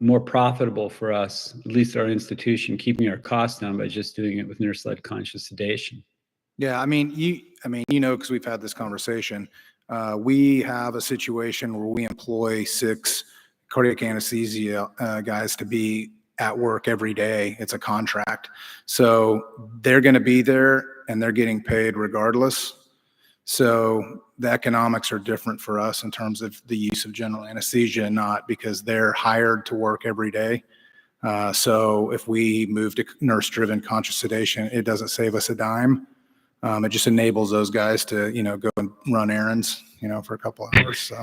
more profitable for us, at least our institution, keeping our costs down by just doing it with nurse-led conscious sedation. Yeah, because we've had this conversation. We have a situation where we employ 6 cardiac anesthesia guys to be at work every day. It's a contract. So they're going to be there and they're getting paid regardless. So the economics are different for us in terms of the use of general anesthesia, not because they're hired to work every day. So if we move to nurse-driven conscious sedation, it doesn't save us a dime. It just enables those guys to, go and run errands, for a couple hours. So.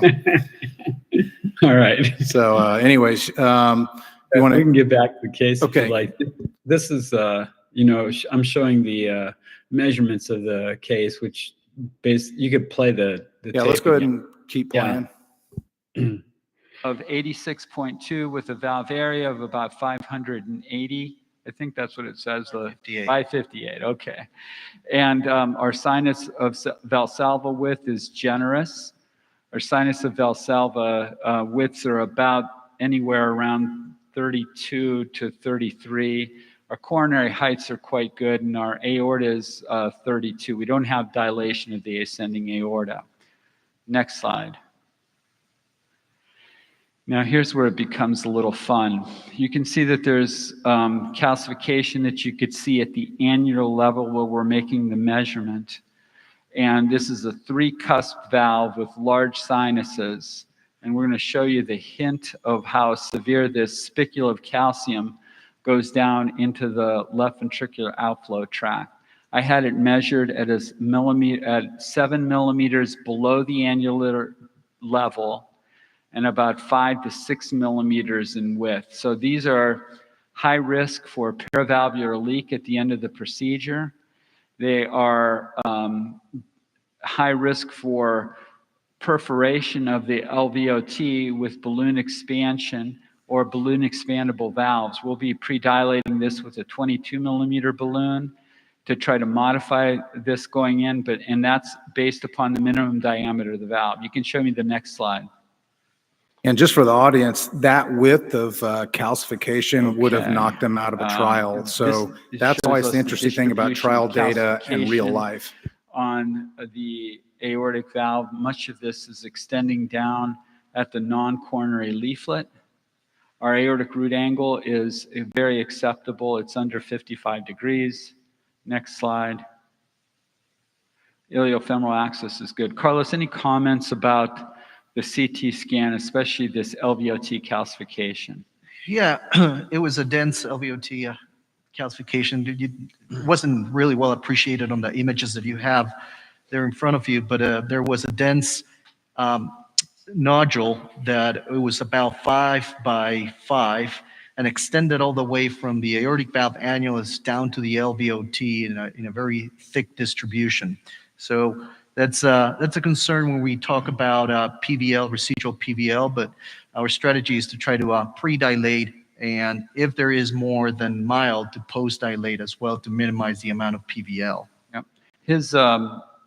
All right. So anyways, we can get back to the case. Okay. Like this is, I'm showing the measurements of the case, which you could play the yeah, let's go ahead and keep playing. Of 86.2 with a valve area of about 580. I think that's what it says. 558. Okay. And our sinus of Valsalva width is generous. Our sinus of Valsalva widths are about anywhere around 32 to 33. Our coronary heights are quite good, and our aorta is 32. We don't have dilation of the ascending aorta. Next slide. Now here's where it becomes a little fun. You can see that there's calcification that you could see at the annular level where we're making the measurement. And this is a 3-cusp valve with large sinuses. And we're going to show you the hint of how severe this spicule of calcium goes down into the left ventricular outflow tract. I had it measured at at 7 millimeters below the annular level and about 5 to 6 millimeters in width. So these are high risk for paravalvular leak at the end of the procedure. They are high risk for perforation of the LVOT with balloon expansion or balloon expandable valves. We'll be pre-dilating this with a 22 millimeter balloon to try to modify this going in, and that's based upon the minimum diameter of the valve. You can show me the next slide. And just for the audience, that width of calcification would have knocked them out of a trial. So this that's shows always us the interesting thing about distribution trial of data and real calcification life. On the aortic valve, much of this is extending down at the non-coronary leaflet. Our aortic root angle is very acceptable. It's under 55 degrees. Next slide. Iliofemoral axis is good. Carlos, any comments about the CT scan, especially this LVOT calcification? Yeah, it was a dense LVOT calcification. It wasn't really well appreciated on the images that you have there in front of you, but there was a dense nodule that it was about 5 by 5 and extended all the way from the aortic valve annulus down to the LVOT in a very thick distribution. So that's a concern when we talk about PVL, residual PVL, but our strategy is to try to pre-dilate, and if there is more than mild, to post-dilate as well to minimize the amount of PVL. Yep.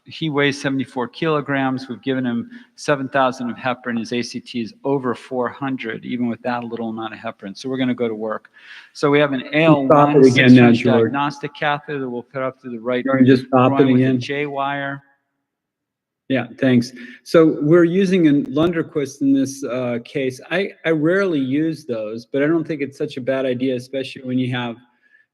He weighs 74 kilograms. We've given him 7,000 of heparin. His ACT is over 400, even with that little amount of heparin. So we're going to go to work. So we have an AL1 6-inch diagnostic catheter that we'll put up to the right just stop it with again. a J-wire. Yeah, thanks. So we're using a Lunderquist in this case. I rarely use those, but I don't think it's such a bad idea, especially when you have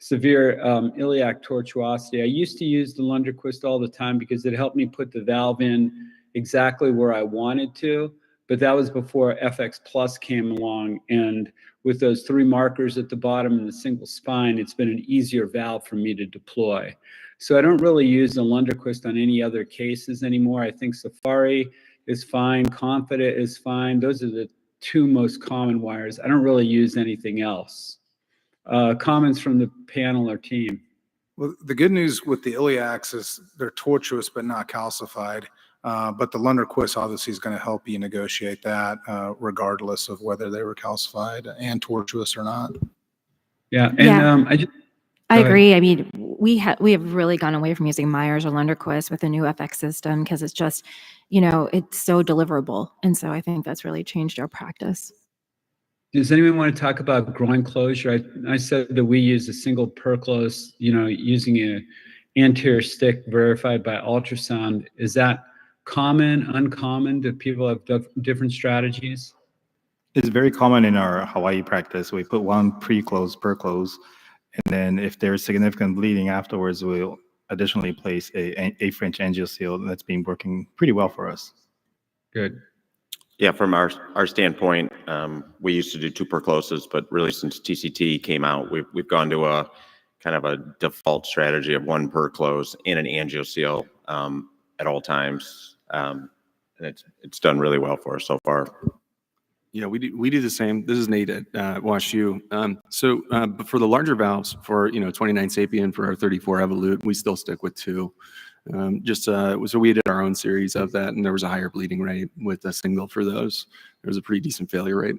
severe iliac tortuosity. I used to use the Lunderquist all the time because it helped me put the valve in exactly where I wanted to, but that was before FX Plus came along, and with those 3 markers at the bottom and the single spine, it's been an easier valve for me to deploy. So I don't really use the Lunderquist on any other cases anymore. I think Safari is fine, Confident is fine. Those are the 2 most common wires. I don't really use anything else. Comments from the panel or team? Well, the good news with the iliacs is they're tortuous but not calcified. But the Lunderquist obviously is going to help you negotiate that regardless of whether they were calcified and tortuous or not. Yeah, and I agree. I mean, we have really gone away from using Myers or Lunderquist with the new FX system because it's just, it's so deliverable. And so I think that's really changed our practice. Does anyone want to talk about groin closure? I said that we use a single perclose, using an anterior stick verified by ultrasound. Is that common, uncommon? Do people have different strategies? It's very common in our Hawaii practice. We put one pre-close, perclose, and then if there's significant bleeding afterwards, we'll additionally place a French angioseal. That's been working pretty well for us. Good. Yeah, from our standpoint, we used to do 2 percloses, but really since TCT came out, we've gone to a kind of a default strategy of 1 perclose and an angioseal at all times, and it's done really well for us so far. Yeah, we do the same. This is Nate at WashU. But for the larger valves, for 29 Sapien, for our 34 Evolute, we still stick with 2. So we did our own series of that, and there was a higher bleeding rate with a single for those. There was a pretty decent failure rate.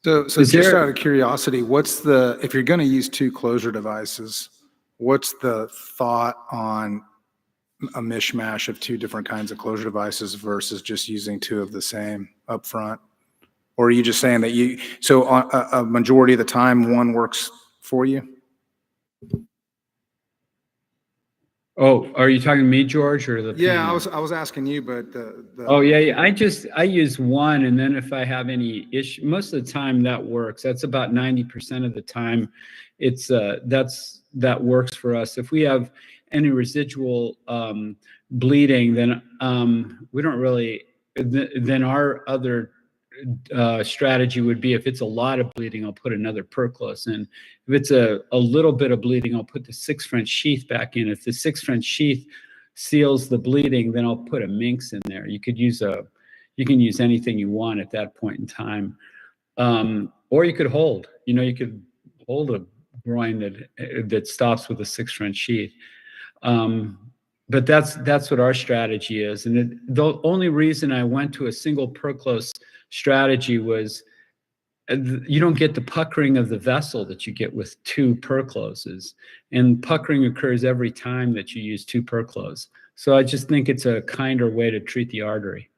So just out of curiosity, if you're going to use 2 closure devices, what's the thought on a mishmash of 2 different kinds of closure devices versus just using 2 of the same up front? Or are you just saying that a majority of the time one works for you? Oh, are you talking to me, George, or the? Yeah, panel? I was asking you, but Oh yeah. I use 1, and then if I have any issue, most of the time that works. That's about 90% of the time. It's that works for us. If we have any residual bleeding, then we don't really. Then our other strategy would be if it's a lot of bleeding, I'll put another perclose in. If it's a little bit of bleeding, I'll put the 6 French sheath back in. If the 6 French sheath seals the bleeding, then I'll put a minx in there. You can use anything you want at that point in time. Or you could hold, you could hold a groin that stops with a 6 French sheath. But that's what our strategy is. And the only reason I went to a single perclose strategy was you don't get the puckering of the vessel that you get with 2 percloses. And puckering occurs every time that you use 2 perclose. So I just think it's a kinder way to treat the artery.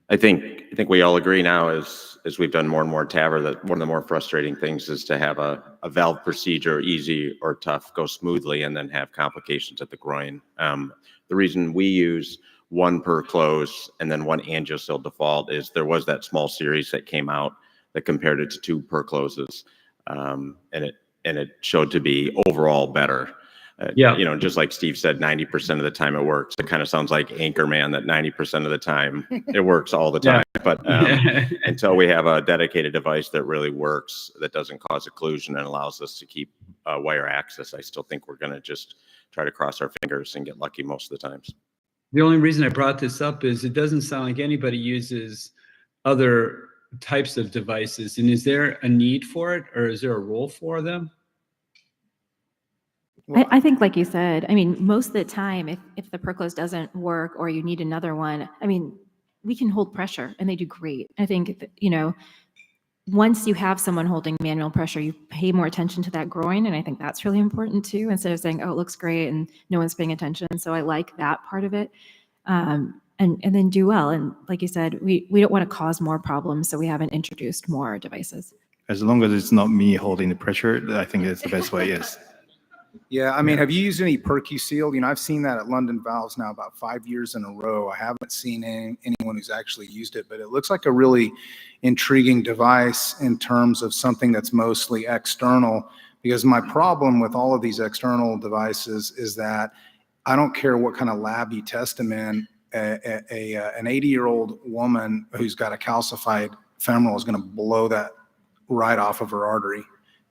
I think we all agree now, as we've done more and more TAVR, that one of the more frustrating things is to have a valve procedure, easy or tough, go smoothly, and then have complications at the groin. The reason we use 1 perclose and then 1 angiosyl default is there was that small series that came out that compared it to 2 percloses, and it showed to be overall better. Just like Steve said, 90% of the time it works. It kind of sounds like Anchorman, that 90% of the time it works all the time. But until we have a dedicated device that really works, that doesn't cause occlusion and allows us to keep wire access, I still think we're going to just try to cross our fingers and get lucky most of the times. The only reason I brought this up is it doesn't sound like anybody uses other types of devices. And is there a need for it, or is there a role for them? I think, like you said, I mean, most of the time, if the perclose doesn't work or you need another one, I mean, we can hold pressure and they do great. I think, once you have someone holding manual pressure, you pay more attention to that groin. And I think that's really important too, instead of saying, oh, it looks great and no one's paying attention. So I like that part of it. And then do well. And like you said, we don't want to cause more problems. So we haven't introduced more devices. As long as it's not me holding the pressure, I think it's the best way, yes. Yeah, I mean, have you used any PercuSeal? I've seen that at London Valves now about 5 years in a row. I haven't seen anyone who's actually used it, but it looks like a really intriguing device in terms of something that's mostly external, because my problem with all of these external devices is that I don't care what kind of lab you test them in, an 80-year-old woman who's got a calcified femoral is going to blow that right off of her artery.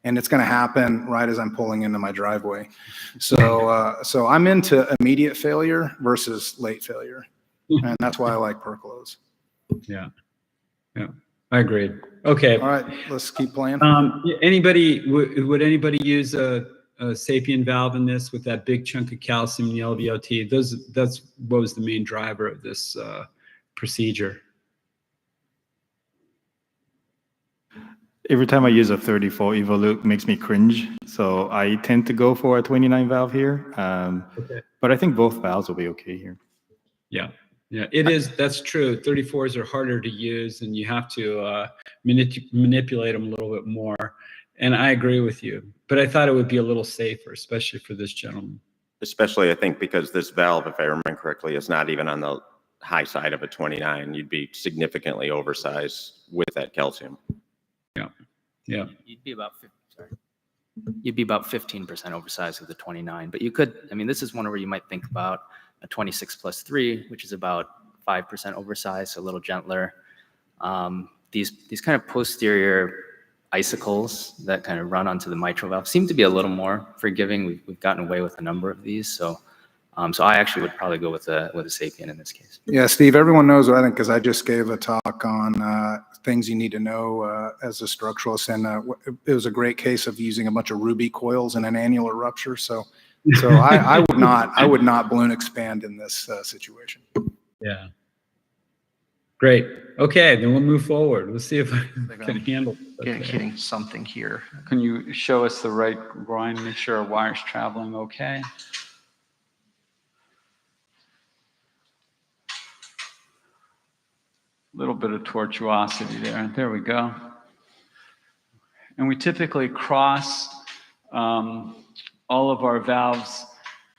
And it's going to happen right as I'm pulling into my driveway. So I'm into immediate failure versus late failure. And that's why I like perclose. Yeah, I agree. Okay. All right, let's keep playing. Would anybody use a Sapien valve in this with that big chunk of calcium in the LVOT? That's what was the main driver of this procedure. Every time I use a 34 Evolut makes me cringe, so I tend to go for a 29 valve here. But I think both valves will be okay here. Yeah, it is. That's true. 34s are harder to use, and you have to manipulate them a little bit more. And I agree with you, but I thought it would be a little safer, especially for this gentleman. Especially, I think, because this valve, if I remember correctly, is not even on the high side of a 29. You'd be significantly oversized with that calcium. Yeah. You'd be about 15% oversized with the 29, but you could, this is one where you might think about a 26+3, which is about 5% oversized, a little gentler. These kind of posterior icicles that kind of run onto the mitral valve seem to be a little more forgiving. We've gotten away with a number of these, so I actually would probably go with a Sapien in this case. Yeah, Steve, everyone knows what I think because I just gave a talk on things you need to know as a structuralist, and it was a great case of using a bunch of Ruby coils in an annular rupture. So I would not balloon expand in this situation. Yeah. Great. Okay, then we'll move forward. We'll see if I can handle it. Hitting something here. Can you show us the right groin, make sure our wire's traveling okay? Little bit of tortuosity there. There we go. And we typically cross all of our valves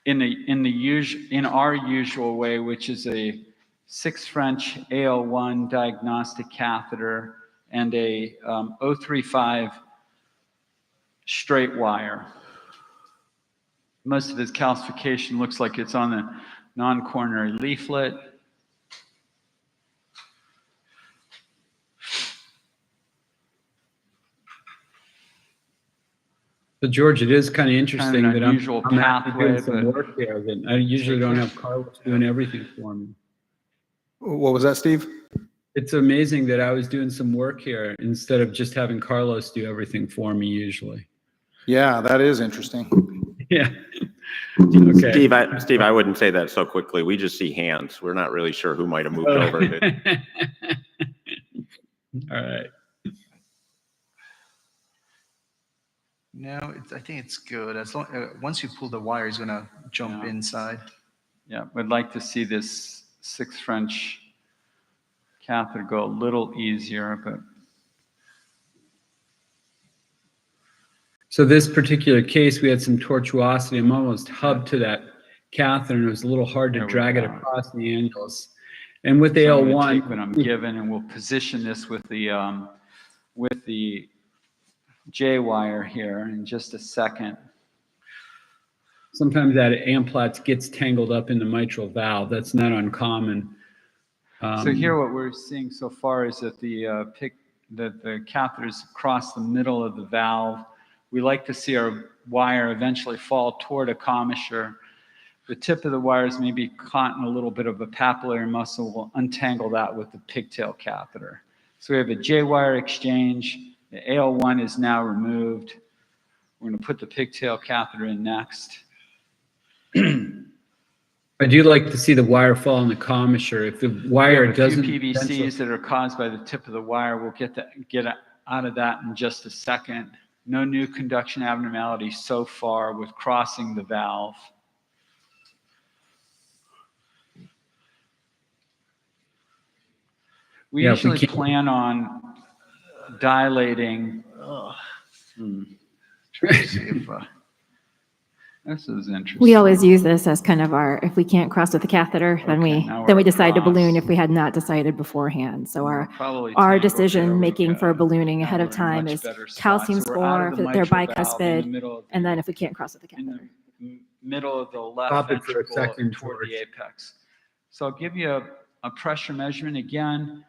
in our usual way, which is a 6 French AL1 diagnostic catheter and a 035 straight wire. Most of his calcification looks like it's on the non-coronary leaflet. But George, it is kind of interesting an that unusual I'm actually pathway, doing some but- work there that I usually don't have Carlos doing everything for me. What was that, Steve? It's amazing that I was doing some work here instead of just having Carlos do everything for me usually. Yeah, that is interesting. Yeah. Okay. Steve, I wouldn't say that so quickly. We just see hands. We're not really sure who might have moved over. All right. No, I think it's good. As long, once you pull the wire, it's gonna jump inside. Yeah, we'd like to see this 6 French catheter go a little easier, but So this particular case, we had some tortuosity. I'm almost hubbed to that catheter, and it was a little hard to drag it across the annulus. And with so I'm gonna AL1, take what I'm given, and we'll position this with the J wire here in just a second. sometimes that amplats gets tangled up in the mitral valve. That's not uncommon. So here, what we're seeing so far is that the catheters across the middle of the valve. We like to see our wire eventually fall toward a commissure. The tip of the wires may be caught in a little bit of a papillary muscle. We'll untangle that with the pigtail catheter. So we have a J-wire exchange. The AL1 is now removed. We're going to put the pigtail catheter in next. I do like to see the wire fall in the commissure. If the wire We have doesn't... a few PVCs that are caused by the tip of the wire. We'll get out of that in just a second. No new conduction abnormalities so far with crossing the valve. We Yeah, if we usually can't- plan on dilating. Trying to see if, this is interesting. We always use this as kind of our, if we can't cross with the catheter, then now we we're decide to across. balloon if we had not decided beforehand. So our Probably our tangled. There decision we making go. for ballooning ahead of we're in time much is better spot. calcium So we're out score, of the if they're mitral valve in the bicuspid, middle of and then if we can't cross with the catheter. middle of the left Stop it for a ventricle second, toward the George. apex. So I'll give you a pressure measurement again.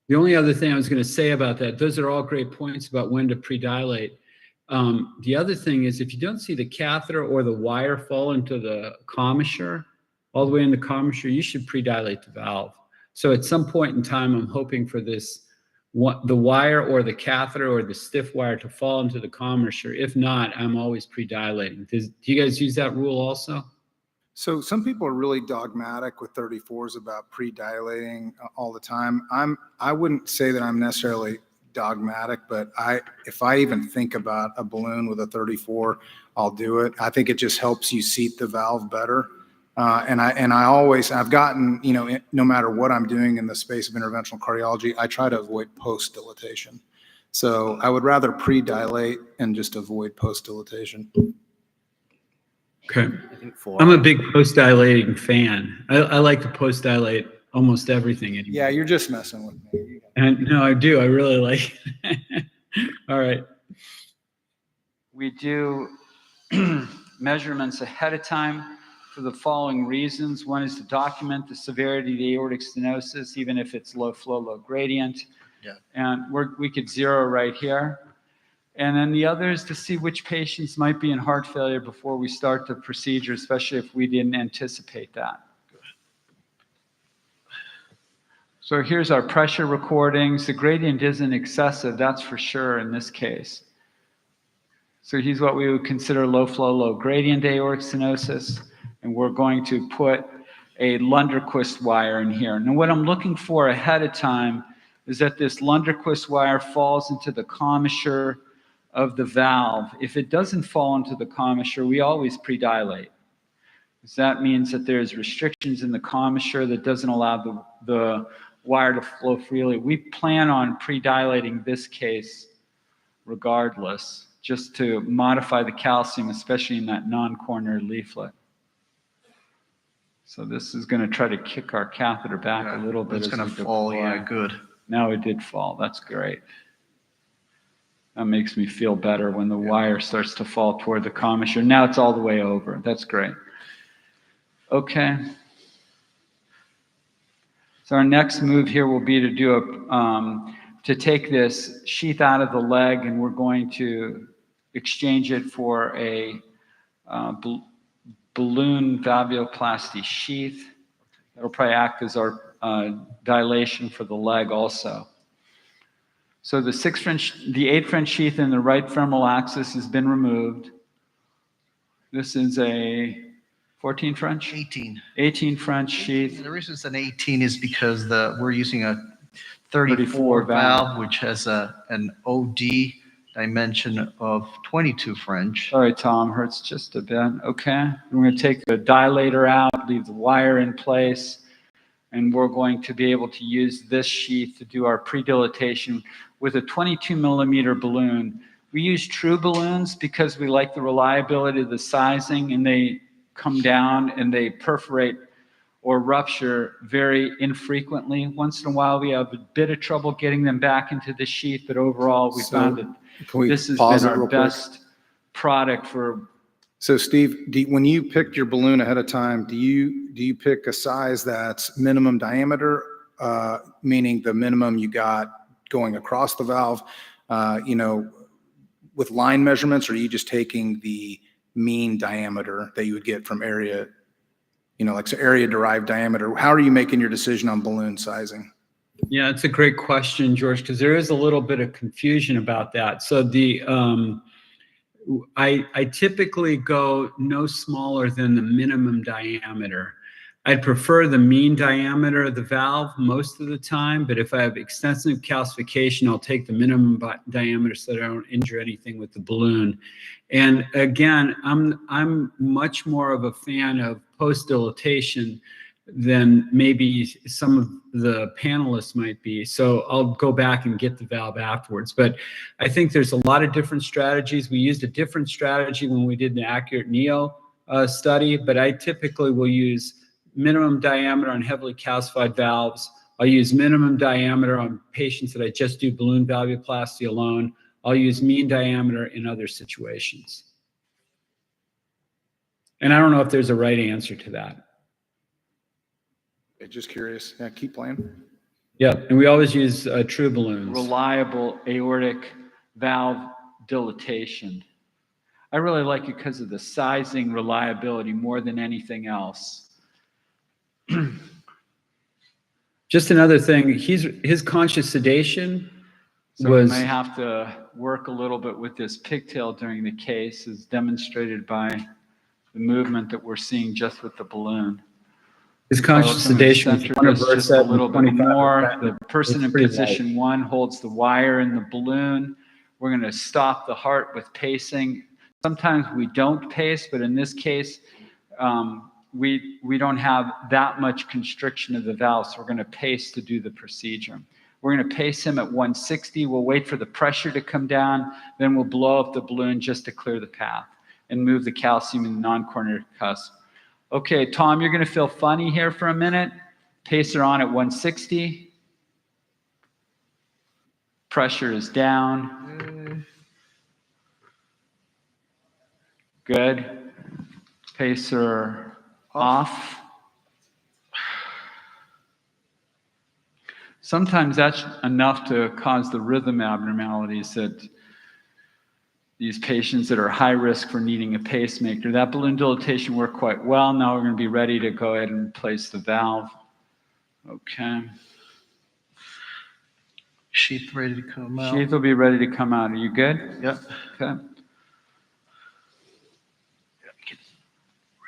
The only other thing I was going to say about that, those are all great points about when to predilate. The other thing is if you don't see the catheter or the wire fall into the commissure, all the way in the commissure, you should predilate the valve. So at some point in time, I'm hoping for this, the wire or the catheter or the stiff wire to fall into the commissure. If not, I'm always predilating. Do you guys use that rule also? So some people are really dogmatic with 34s about pre-dilating all the time. I wouldn't say that I'm necessarily dogmatic, but if I even think about a balloon with a 34, I'll do it. I think it just helps you seat the valve better. I've gotten, no matter what I'm doing in the space of interventional cardiology, I try to avoid post-dilatation. So I would rather pre-dilate and just avoid post-dilatation. Okay. I'm a big post-dilating fan. I like to post-dilate almost everything anymore. Yeah, you're just messing with me. And no, I do. I really like it. All right. We do measurements ahead of time for the following reasons. One is to document the severity of the aortic stenosis, even if it's low flow, low gradient. Yeah. And we could zero right here. And then the other is to see which patients might be in heart failure before we start the procedure, especially if we didn't anticipate that. So here's our pressure recordings. The gradient isn't excessive, that's for sure in this case. So here's what we would consider low flow, low gradient aortic stenosis. And we're going to put a Lunderquist wire in here. Now what I'm looking for ahead of time is that this Lunderquist wire falls into the commissure of the valve. If it doesn't fall into the commissure, we always predilate. So that means that there's restrictions in the commissure that doesn't allow the wire to flow freely. We plan on predilating this case regardless, just to modify the calcium, especially in that non-coronary leaflet. So this is going to try to kick our catheter back a little bit. It's as going we to fall, deploy. yeah, good. Now it did fall. That's great. That makes me feel better when the wire starts to fall toward the commissure. Now it's all the way over. That's great. Okay. So our next move here will be to do to take this sheath out of the leg, and we're going to exchange it for a balloon valvuloplasty sheath. That'll probably act as our dilation for the leg also. So the 8 French sheath in the right femoral axis has been removed. This is a 14 French? 18. 18 French sheath. The reason it's an 18 is because we're using a 34 valve, which has an OD dimension of 22 French. Sorry, Tom, hurts just a bit. Okay, we're going to take the dilator out, leave the wire in place, and we're going to be able to use this sheath to do our pre-dilatation with a 22 millimeter balloon. We use true balloons because we like the reliability of the sizing, and they come down and they perforate or rupture very infrequently. Once in a while, we have a bit of trouble getting them back into the sheath, but overall, we found that this has been our best product for. So Steve, when you picked your balloon ahead of time, do you pick a size that's minimum diameter, meaning the minimum you got going across the valve, with line measurements, or are you just taking the mean diameter that you would get from area, like so area derived diameter? How are you making your decision on balloon sizing? Yeah, it's a great question, George, because there is a little bit of confusion about that. So I typically go no smaller than the minimum diameter. I'd prefer the mean diameter of the valve most of the time, but if I have extensive calcification, I'll take the minimum diameter so that I don't injure anything with the balloon. And again, I'm much more of a fan of post-dilatation than maybe some of the panelists might be. So I'll go back and get the valve afterwards. But I think there's a lot of different strategies. We used a different strategy when we did the Accurate Neo study, but I typically will use minimum diameter on heavily calcified valves. I'll use minimum diameter on patients that I just do balloon valvuloplasty alone. I'll use mean diameter in other situations. And I don't know if there's a right answer to that. Just curious. Yeah, keep playing. Yeah, and we always use true balloons. Reliable aortic valve dilatation. I really like it because of the sizing reliability more than anything else. Just another thing, his conscious sedation was. We may have to work a little bit with this pigtail during the case, as demonstrated by the movement that we're seeing just with the balloon. His conscious sedation was just a little bit more. The person in position 1 holds the wire in the balloon. We're going to stop the heart with pacing. Sometimes we don't pace, but in this case, we don't have that much constriction of the valve, so we're going to pace to do the procedure. We're going to pace him at 160. We'll wait for the pressure to come down, then we'll blow up the balloon just to clear the path and move the calcium in the non-coronary cusp. Okay, Tom, you're going to feel funny here for a minute. Pacer on at 160. Pressure is down. Good. Pacer off. Sometimes that's enough to cause the rhythm abnormalities that these patients that are high risk for needing a pacemaker. That balloon dilatation worked quite well. Now we're going to be ready to go ahead and replace the valve. Okay. Sheath ready to come out. Sheath will be ready to come out. Are you good? Yep. Okay.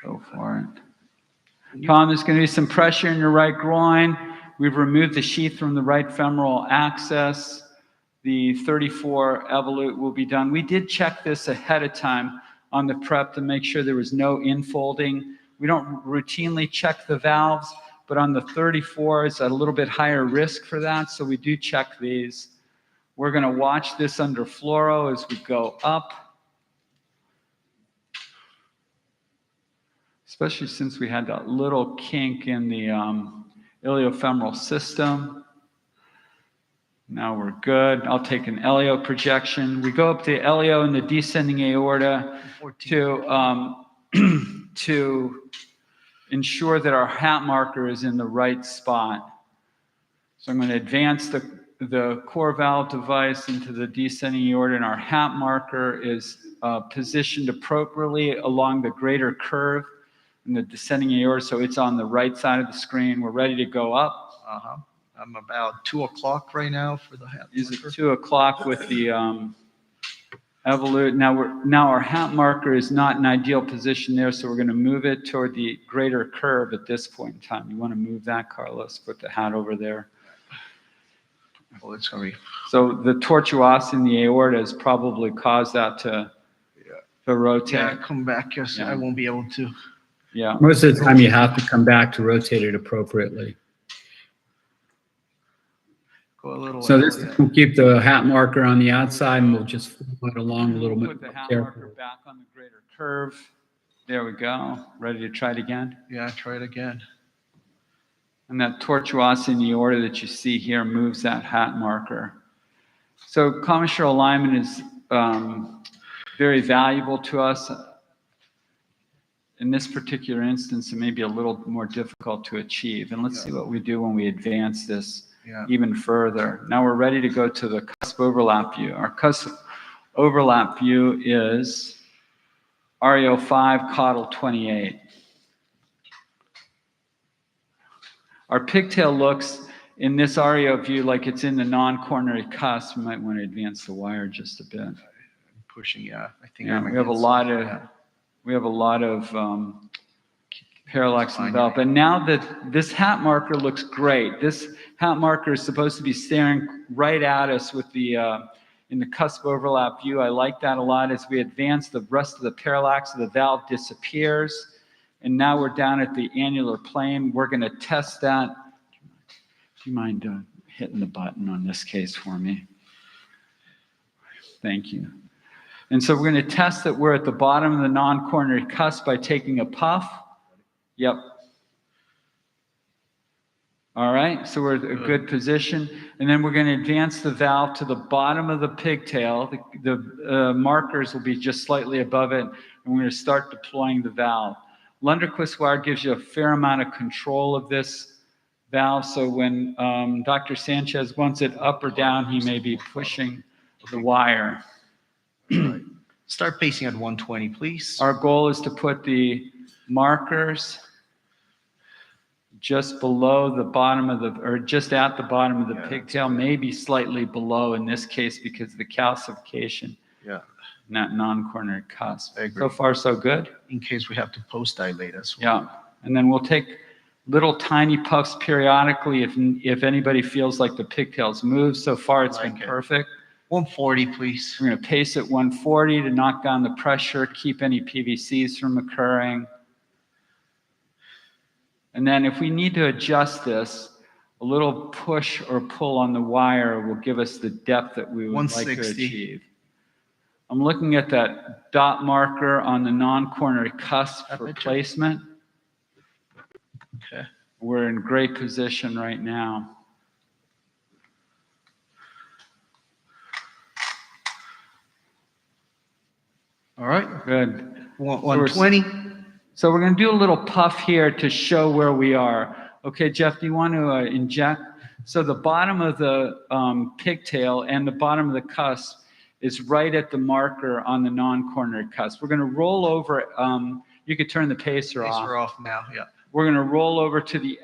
Go for it. Tom, there's going to be some pressure in your right groin. We've removed the sheath from the right femoral access. The 34 evolute will be done. We did check this ahead of time on the prep to make sure there was no infolding. We don't routinely check the valves, but on the 34, it's a little bit higher risk for that, so we do check these. We're going to watch this under fluoro as we go up, especially since we had that little kink in the iliofemoral system. Now we're good. I'll take an LEO projection. We go up to LEO in the descending aorta to ensure that our hat marker is in the right spot. So I'm going to advance the core valve device into the descending aorta, and our hat marker is positioned appropriately along the greater curve in the descending aorta, so it's on the right side of the screen. We're ready to go up. I'm about 2 o'clock right now for the hat. Is it 2 o'clock with the Evolute? Now our hat marker is not in ideal position there, so we're going to move it toward the greater curve at this point in time. You want to move that, Carlos? Put the hat over there. Well, it's going to be. So the tortuosity in the aorta has probably caused that to rotate. Yeah, come back. Yes, Yeah. I won't be able to. Yeah. Most of the time you have to come back to rotate it appropriately. Go a little. So this will keep the hat marker on the outside, and we'll just follow it along a little bit Put the hat carefully. marker back on the greater curve. There we go. Ready to try it again? Yeah, try it again. And that tortuosity in the aorta that you see here moves that hat marker. So commissural alignment is very valuable to us. In this particular instance, it may be a little more difficult to achieve. And let's see what we do when we advance this even further. Now we're ready to go to the cusp overlap view. Our cusp overlap view is REO5, caudal 28. Our pigtail looks in this REO view like it's in the non-coronary cusp. We might want to advance the wire just a bit. Pushing, I think. Yeah, I'm we have a against lot it. of parallax in the valve. And now that this hat marker looks great, this hat marker is supposed to be staring right at us with the in the cusp overlap view. I like that a lot. As we advance, the rest of the parallax of the valve disappears. And now we're down at the annular plane. We're going to test that. Do you mind hitting the button on this case for me? Thank you. And so we're going to test that we're at the bottom of the non-coronary cusp by taking a puff. Yep. All right, so we're at a good position. And then we're going to advance the valve to the bottom of the pigtail. The markers will be just slightly above it. And we're going to start deploying the valve. Lunderquist wire gives you a fair amount of control of this valve. So when Dr. Sanchez wants it up or down, he may be pushing the wire. Start pacing at 120, please. Our goal is to put the markers just below the bottom of the, or just at the bottom of the pigtail, maybe slightly below in this case because of the calcification. Yeah. Not non-coronary cusp. So far, so good. In case we have to post-dilate as well. Yeah. And then we'll take little tiny puffs periodically if anybody feels like the pigtails move. So far, it's been perfect. 140, please. We're going to pace at 140 to knock down the pressure, keep any PVCs from occurring. And then if we need to adjust this, a little push or pull on the wire will give us the depth that we would like to 160. achieve. I'm looking at that dot marker on the non-coronary cusp for placement. Okay. We're in great position right now. All right. Good. 120. So we're going to do a little puff here to show where we are. Okay, Jeff, do you want to inject? So the bottom of the pigtail and the bottom of the cusp is right at the marker on the non-coronary cusp. We're going to roll over. You could turn the pacer off. Pacer off now, yeah. We're going to roll over to the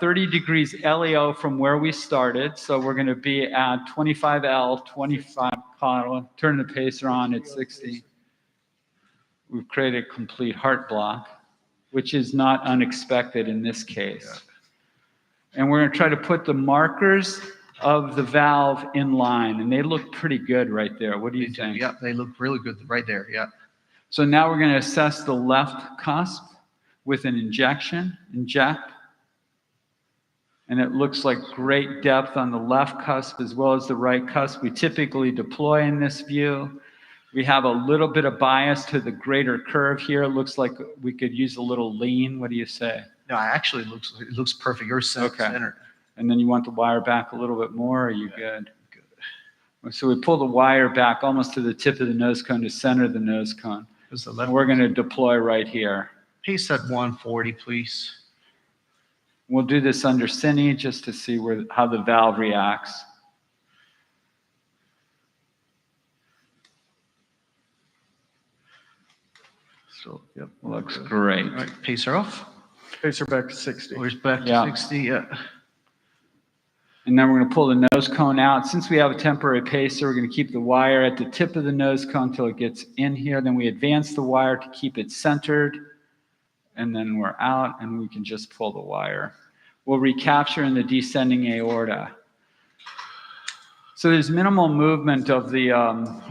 30 degrees LEO from where we started. So we're going to be at 25L, 25 caudal. Turn the pacer on at 60. We've created a complete heart block, which is not unexpected in this case. And we're going to try to put the markers of the valve in line, and they look pretty good right there. What do you think? Yeah, they look really good right there, yeah. So now we're going to assess the left cusp with an injection. Inject. And it looks like great depth on the left cusp as well as the right cusp. We typically deploy in this view. We have a little bit of bias to the greater curve here. It looks like we could use a little lean. What do you say? No, actually, it looks perfect. You're centered. And then you want the wire back a little bit more, or are you good? Good. So we pull the wire back almost to the tip of the nose cone to center the nose cone. And we're going to deploy right here. Pace at 140, please. We'll do this under Cine just to see how the valve reacts. So, yep. Looks great. All right, pacer off. Pacer back to 60. We're back to Yeah. 60, yeah. And then we're going to pull the nose cone out. Since we have a temporary pacer, we're going to keep the wire at the tip of the nose cone until it gets in here. Then we advance the wire to keep it centered. And then we're out, and we can just pull the wire. We'll recapture in the descending aorta. So there's minimal movement of the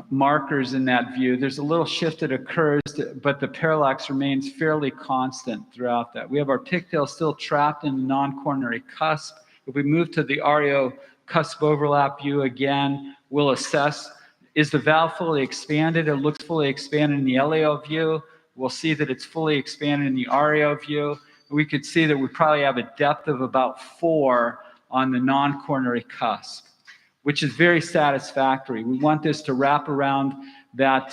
markers in that view. There's a little shift that occurs, but the parallax remains fairly constant throughout that. We have our pigtail still trapped in the non-coronary cusp. If we move to the REO cusp overlap view again, we'll assess, is the valve fully expanded? It looks fully expanded in the LAO view. We'll see that it's fully expanded in the REO view. We could see that we probably have a depth of about 4 on the non-coronary cusp, which is very satisfactory. We want this to wrap around that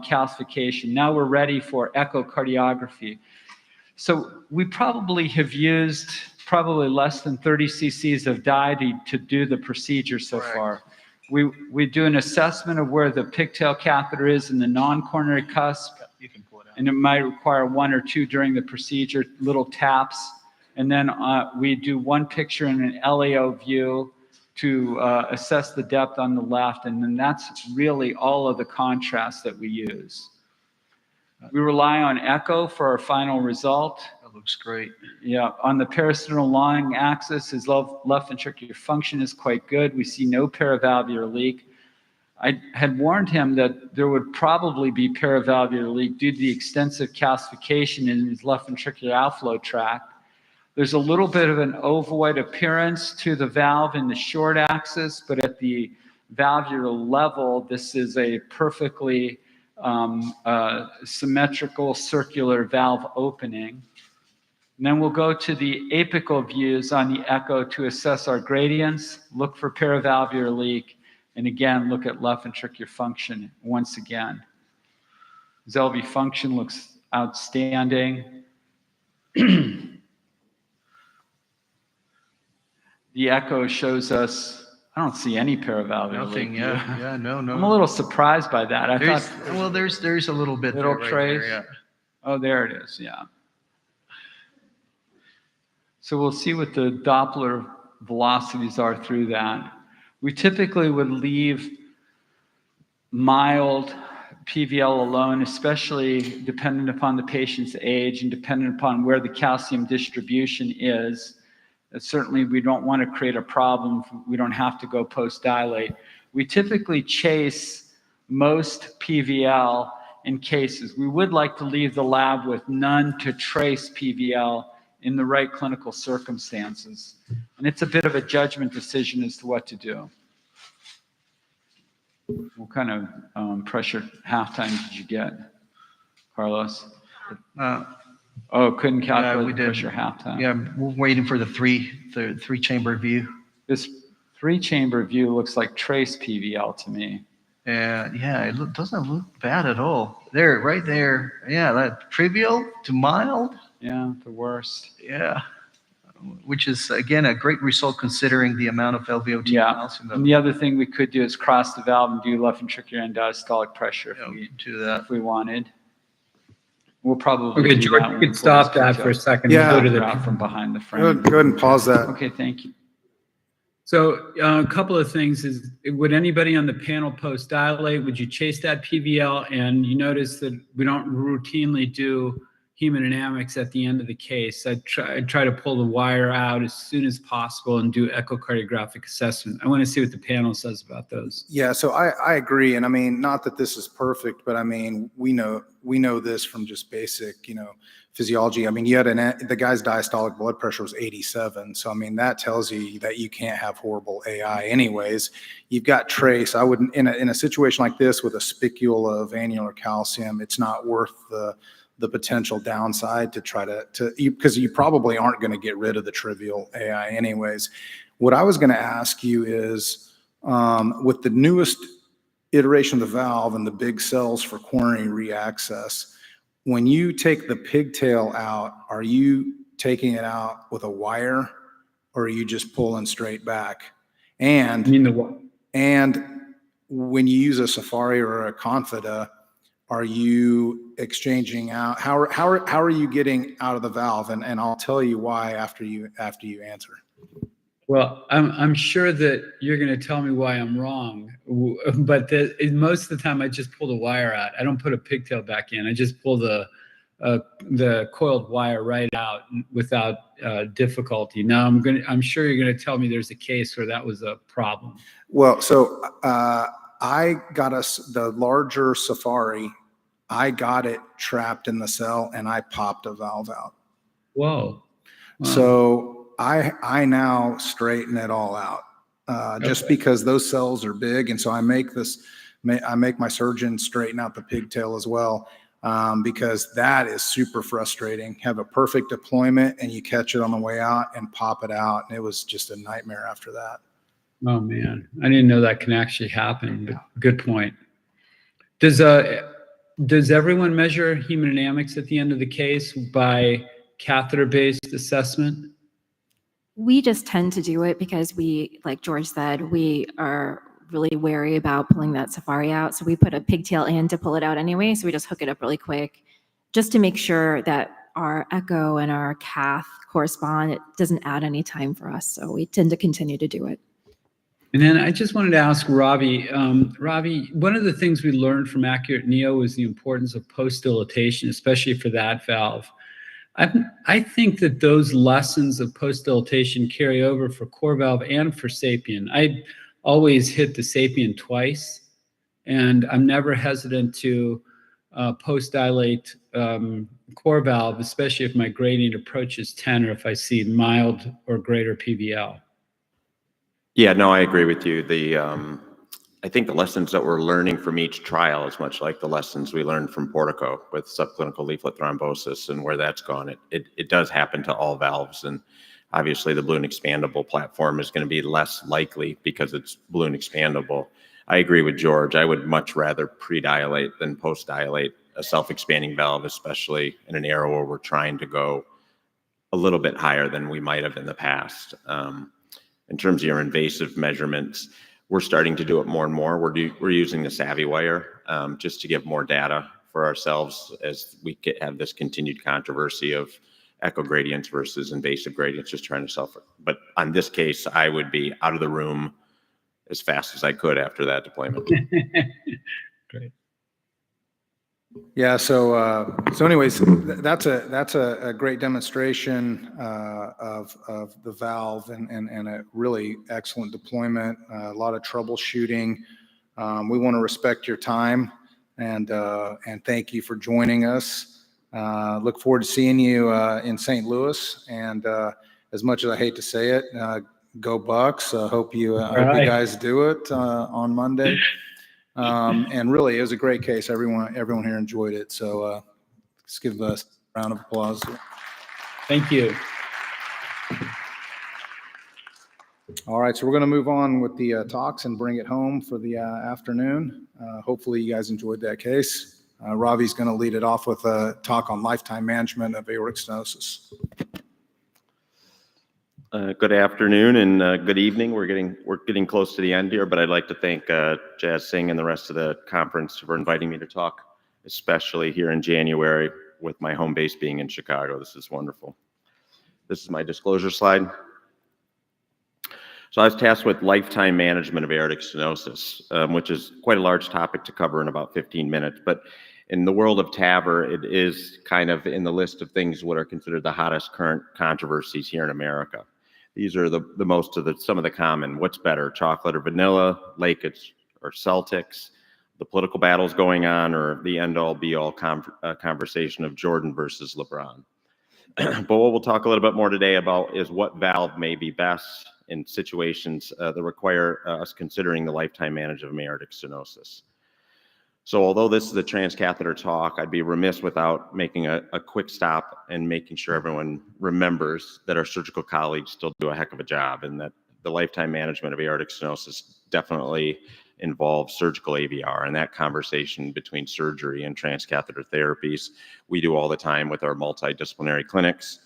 calcification. Now we're ready for echocardiography. So we probably have used less than 30 cc's of dye to do the procedure so far. We do an assessment of where the pigtail catheter is in the non-coronary cusp. You can pull it out. And it might require 1 or 2 during the procedure, little taps. And then we do 1 picture in an LAO view to assess the depth on the left, and then that's really all of the contrast that we use. We rely on echo for our final result. That looks great. Yeah, on the parasternal line axis, his left ventricular function is quite good. We see no paravalvular leak. I had warned him that there would probably be paravalvular leak due to the extensive calcification in his left ventricular outflow tract. There's a little bit of an ovoid appearance to the valve in the short axis, but at the valvular level, this is a perfectly symmetrical circular valve opening. And then we'll go to the apical views on the echo to assess our gradients, look for paravalvular leak, and again, look at left ventricular function once again. His LV function looks outstanding. The echo shows us, I don't see any paravalvular Nothing, leak. yeah, no. I'm a little surprised by that. I thought Well, there's a little bit little there, right trace. there, yeah. Oh, there it is, yeah. So we'll see what the Doppler velocities are through that. We typically would leave mild PVL alone, especially dependent upon the patient's age and dependent upon where the calcium distribution is. Certainly, we don't want to create a problem. We don't have to go post-dilate. We typically chase most PVL in cases. We would like to leave the lab with none to trace PVL in the right clinical circumstances. And it's a bit of a judgment decision as to what to do. What kind of pressure halftime did you get, Carlos? Couldn't calculate we the did. pressure halftime. Yeah, we're waiting for the three chamber view. This 3-chamber view looks like trace PVL to me. Yeah, it doesn't look bad at all. There, right there. Yeah, that trivial to mild. Yeah, the worst. Yeah, which is, again, a great result considering the amount of LVOT calcium. And the other thing we could do is cross the valve and do left ventricular end diastolic pressure if we do that. If we wanted. We'll probably Okay, do George, that you when could we stop pull this that for a detail. second. Yeah. Go to the Out from behind the Go frame. ahead, go ahead and pause that. Okay, thank you. So a couple of things is, would anybody on the panel post dilate? Would you chase that PVL? And you notice that we don't routinely do hemodynamics at the end of the case. I try to pull the wire out as soon as possible and do echocardiographic assessment. I want to see what the panel says about those. Yeah, so I agree. And I mean, not that this is perfect, but I mean, we know this from just basic, physiology. I mean, the guy's diastolic blood pressure was 87. So, I mean, that tells you that you can't have horrible AI anyways. You've got trace. I wouldn't, in a situation like this with a spicule of annular calcium, it's not worth the potential downside to try because you probably aren't going to get rid of the trivial AI anyways. What I was going to ask you is, with the newest iteration of the valve and the big cells for coronary reaccess, when you take the pigtail out, are you taking it out with a wire or are you just pulling straight back? And, and when you use a Safari or a Confida, are you exchanging out? How are you getting out of the valve? And I'll tell you why after you answer. Well, I'm sure that you're going to tell me why I'm wrong, but most of the time I just pull the wire out. I don't put a pigtail back in. I just pull the coiled wire right out without difficulty. Now I'm sure you're going to tell me there's a case where that was a problem. Well, so I got the larger Safari. I got it trapped in the cell and I popped a valve out. Whoa. Wow. So I now straighten it all out just because those cells are big. And so I make my surgeon straighten out the pigtail as well because that is super frustrating. Have a perfect deployment and you catch it on the way out and pop it out. And it was just a nightmare after that. Oh man, I didn't know that can actually happen. But good point. Does everyone measure hemodynamics at the end of the case by catheter-based assessment? We just tend to do it because we, like George said, we are really wary about pulling that Safari out. So we put a pigtail in to pull it out anyway. So we just hook it up really quick just to make sure that our echo and our cath correspond. It doesn't add any time for us. So we tend to continue to do it. And then I just wanted to ask Ravi. Ravi, one of the things we learned from Accurate Neo was the importance of post-dilatation, especially for that valve. I think that those lessons of post-dilatation carry over for CoreValve and for Sapien. I always hit the Sapien twice, and I'm never hesitant to post-dilate CoreValve, especially if my gradient approaches 10 or if I see mild or greater PVL. Yeah, no, I agree with you. I think the lessons that we're learning from each trial is much like the lessons we learned from Portico with subclinical leaflet thrombosis and where that's gone. It does happen to all valves, and obviously the balloon expandable platform is going to be less likely because it's balloon expandable. I agree with George. I would much rather pre-dilate than post-dilate a self-expanding valve, especially in an era where we're trying to go a little bit higher than we might have in the past. In terms of your invasive measurements, we're starting to do it more and more. We're using the SavvyWire just to give more data for ourselves as we have this continued controversy of echo gradients versus invasive gradients, just trying to self. But on this case, I would be out of the room as fast as I could after that deployment. Great. Yeah. So anyways, that's a great demonstration of the valve and a really excellent deployment. A lot of troubleshooting. We want to respect your time and thank you for joining us. Look forward to seeing you in St. Louis. And as much as I hate to say it, go Bucks. Hope you guys do it on Monday. And really, it was a great case. Everyone here enjoyed it. So let's give us a round of applause. Thank you. All right, so we're going to move on with the talks and bring it home for the afternoon. Hopefully, you guys enjoyed that case. Ravi's going to lead it off with a talk on lifetime management of aortic stenosis. Good afternoon and good evening. We're getting close to the end here, but I'd like to thank Jazz Singh and the rest of the conference for inviting me to talk, especially here in January with my home base being in Chicago. This is wonderful. This is my disclosure slide. So I was tasked with lifetime management of aortic stenosis, which is quite a large topic to cover in about 15 minutes. But in the world of TAVR, it is kind of in the list of things what are considered the hottest current controversies here in America. These are some of the common. What's better, chocolate or vanilla, Lakers or Celtics, the political battles going on, or the end-all be-all conversation of Jordan versus LeBron. But what we'll talk a little bit more today about is what valve may be best in situations that require us considering the lifetime management of aortic stenosis. So although this is a transcatheter talk, I'd be remiss without making a quick stop and making sure everyone remembers that our surgical colleagues still do a heck of a job and that the lifetime management of aortic stenosis definitely involves surgical AVR, and that conversation between surgery and transcatheter therapies we do all the time with our multidisciplinary clinics,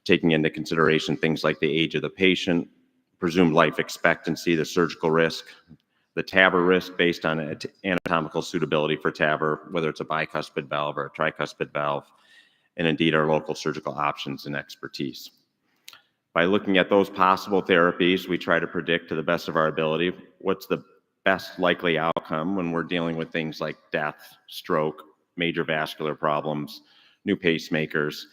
taking into consideration things like the age of the patient, presumed life expectancy, the surgical risk, the TAVR risk based on anatomical suitability for TAVR, whether it's a bicuspid valve or a tricuspid valve, and indeed our local surgical options and expertise. By looking at those possible therapies, we try to predict to the best of our ability what's the best likely outcome when we're dealing with things like death, stroke, major vascular problems, new pacemakers,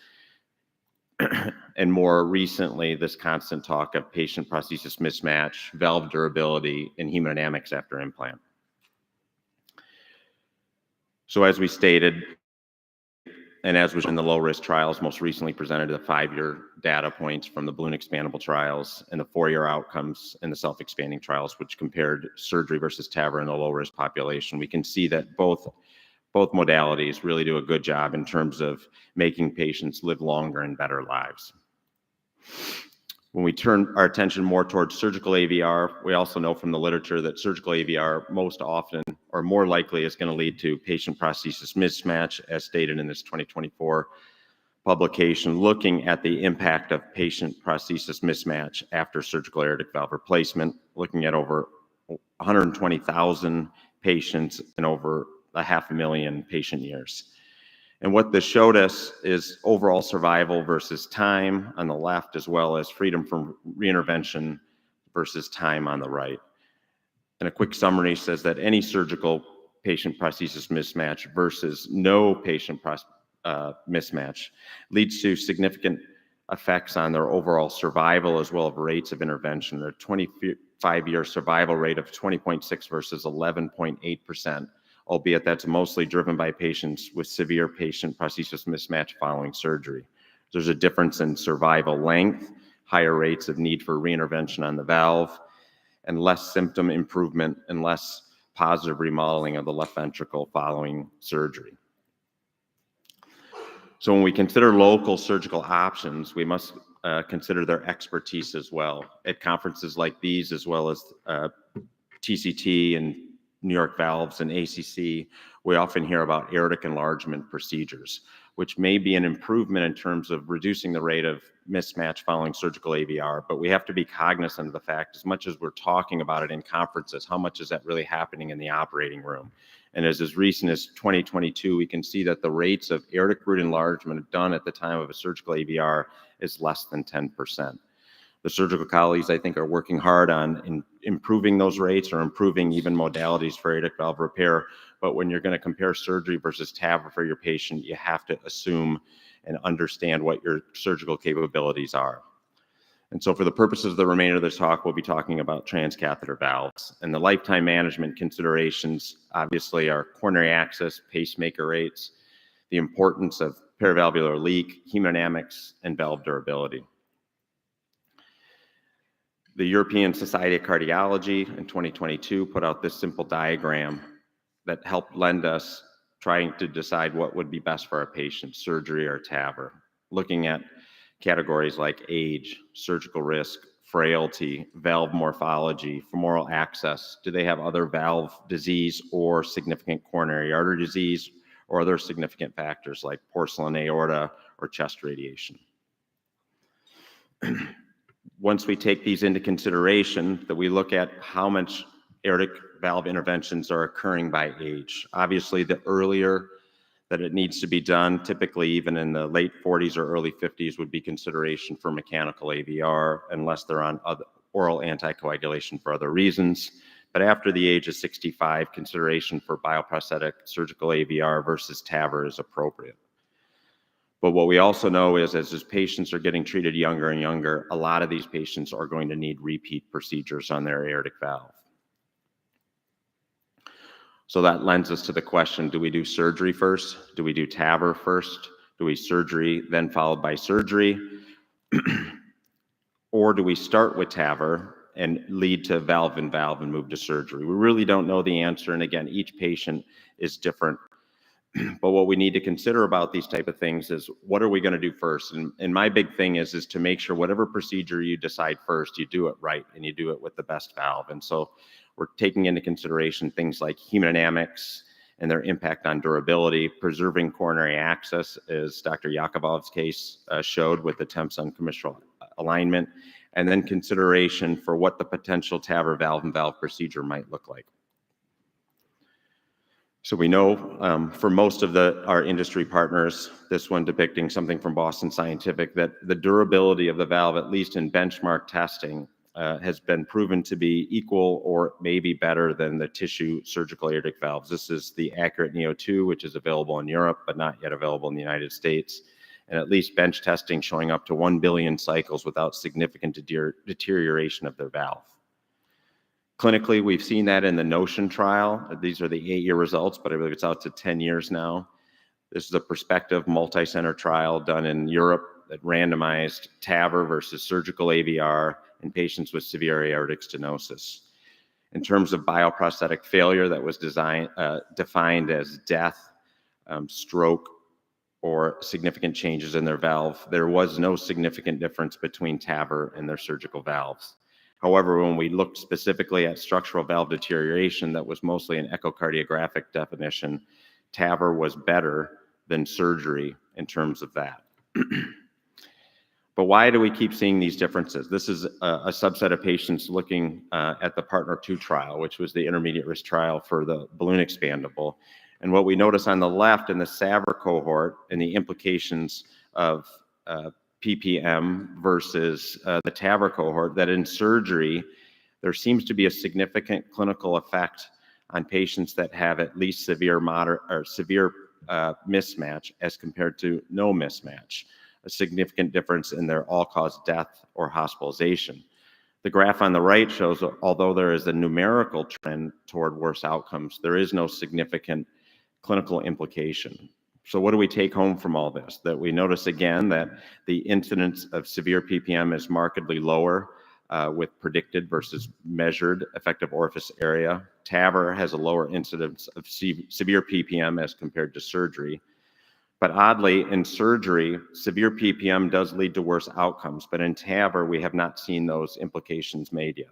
and more recently, this constant talk of patient prosthesis mismatch, valve durability, and hemodynamics after implant. So as we stated, and as was in the low-risk trials, most recently presented the 5-year data points from the balloon expandable trials and the 4-year outcomes in the self-expanding trials, which compared surgery versus TAVR in the low-risk population, we can see that both modalities really do a good job in terms of making patients live longer and better lives. When we turn our attention more towards surgical AVR, we also know from the literature that surgical AVR most often or more likely is going to lead to patient prosthesis mismatch, as stated in this 2024 publication, looking at the impact of patient prosthesis mismatch after surgical aortic valve replacement, looking at over 120,000 patients and over 500,000 patient years. And what this showed us is overall survival versus time on the left, as well as freedom from reintervention versus time on the right. And a quick summary says that any surgical patient prosthesis mismatch versus no patient mismatch leads to significant effects on their overall survival as well as rates of intervention. Their 25-year survival rate of 20.6 versus 11.8%. Albeit that's mostly driven by patients with severe patient prosthesis mismatch following surgery. There's a difference in survival length, higher rates of need for reintervention on the valve, and less symptom improvement and less positive remodeling of the left ventricle following surgery. So when we consider local surgical options, we must consider their expertise as well. At conferences like these, as well as TCT and New York Valves and ACC, we often hear about aortic enlargement procedures, which may be an improvement in terms of reducing the rate of mismatch following surgical AVR, but we have to be cognizant of the fact, as much as we're talking about it in conferences, how much is that really happening in the operating room? And as recent as 2022, we can see that the rates of aortic root enlargement done at the time of a surgical AVR is less than 10%. The surgical colleagues, I think, are working hard on improving those rates or improving even modalities for aortic valve repair. But when you're going to compare surgery versus TAVR for your patient, you have to assume and understand what your surgical capabilities are. And so for the purposes of the remainder of this talk, we'll be talking about transcatheter valves. And the lifetime management considerations, obviously, are coronary access, pacemaker rates, the importance of paravalvular leak, hemodynamics, and valve durability. The European Society of Cardiology in 2022 put out this simple diagram that helped lend us trying to decide what would be best for our patient, surgery or TAVR, looking at categories like age, surgical risk, frailty, valve morphology, femoral access. Do they have other valve disease or significant coronary artery disease, or other significant factors like porcelain aorta or chest radiation? Once we take these into consideration, that we look at how much aortic valve interventions are occurring by age. Obviously, the earlier that it needs to be done, typically even in the late 40s or early 50s, would be consideration for mechanical AVR, unless they're on oral anticoagulation for other reasons. But after the age of 65, consideration for bioprosthetic surgical AVR versus TAVR is appropriate. But what we also know is, as patients are getting treated younger and younger, a lot of these patients are going to need repeat procedures on their aortic valve. So that lends us to the question, do we do surgery first? Do we do TAVR first? Do we surgery, then followed by surgery? Or do we start with TAVR and lead to valve and move to surgery? We really don't know the answer. And again, each patient is different. But what we need to consider about these type of things is, what are we going to do first? And my big thing is to make sure whatever procedure you decide first, you do it right and you do it with the best valve. And so we're taking into consideration things like hemodynamics and their impact on durability, preserving coronary access, as Dr. Yakubov's case showed with attempts on commissural alignment, and then consideration for what the potential TAVR valve and valve procedure might look like. So we know for most of our industry partners, this one depicting something from Boston Scientific, that the durability of the valve, at least in benchmark testing, has been proven to be equal or maybe better than the tissue surgical aortic valves. This is the ACURATE neo2, which is available in Europe, but not yet available in the United States. And at least bench testing showing up to 1 billion cycles without significant deterioration of their valve. Clinically, we've seen that in the NOTION trial. These are the 8-year results, but I believe it's out to 10 years now. This is a prospective multi-center trial done in Europe that randomized TAVR versus surgical AVR in patients with severe aortic stenosis. In terms of bioprosthetic failure, that was defined as death, stroke, or significant changes in their valve. There was no significant difference between TAVR and their surgical valves. However, when we looked specifically at structural valve deterioration, that was mostly an echocardiographic definition, TAVR was better than surgery in terms of that. But why do we keep seeing these differences? This is a subset of patients looking at the PARTNER 2 trial, which was the intermediate risk trial for the balloon expandable. And what we notice on the left in the SAVR cohort and the implications of PPM versus the TAVR cohort, that in surgery, there seems to be a significant clinical effect on patients that have at least severe, moderate, or severe mismatch as compared to no mismatch, a significant difference in their all-cause death or hospitalization. The graph on the right shows, although there is a numerical trend toward worse outcomes, there is no significant clinical implication. So what do we take home from all this? That we notice again that the incidence of severe PPM is markedly lower with predicted versus measured effective orifice area. TAVR has a lower incidence of severe PPM as compared to surgery. But oddly, in surgery, severe PPM does lead to worse outcomes, but in TAVR, we have not seen those implications made yet.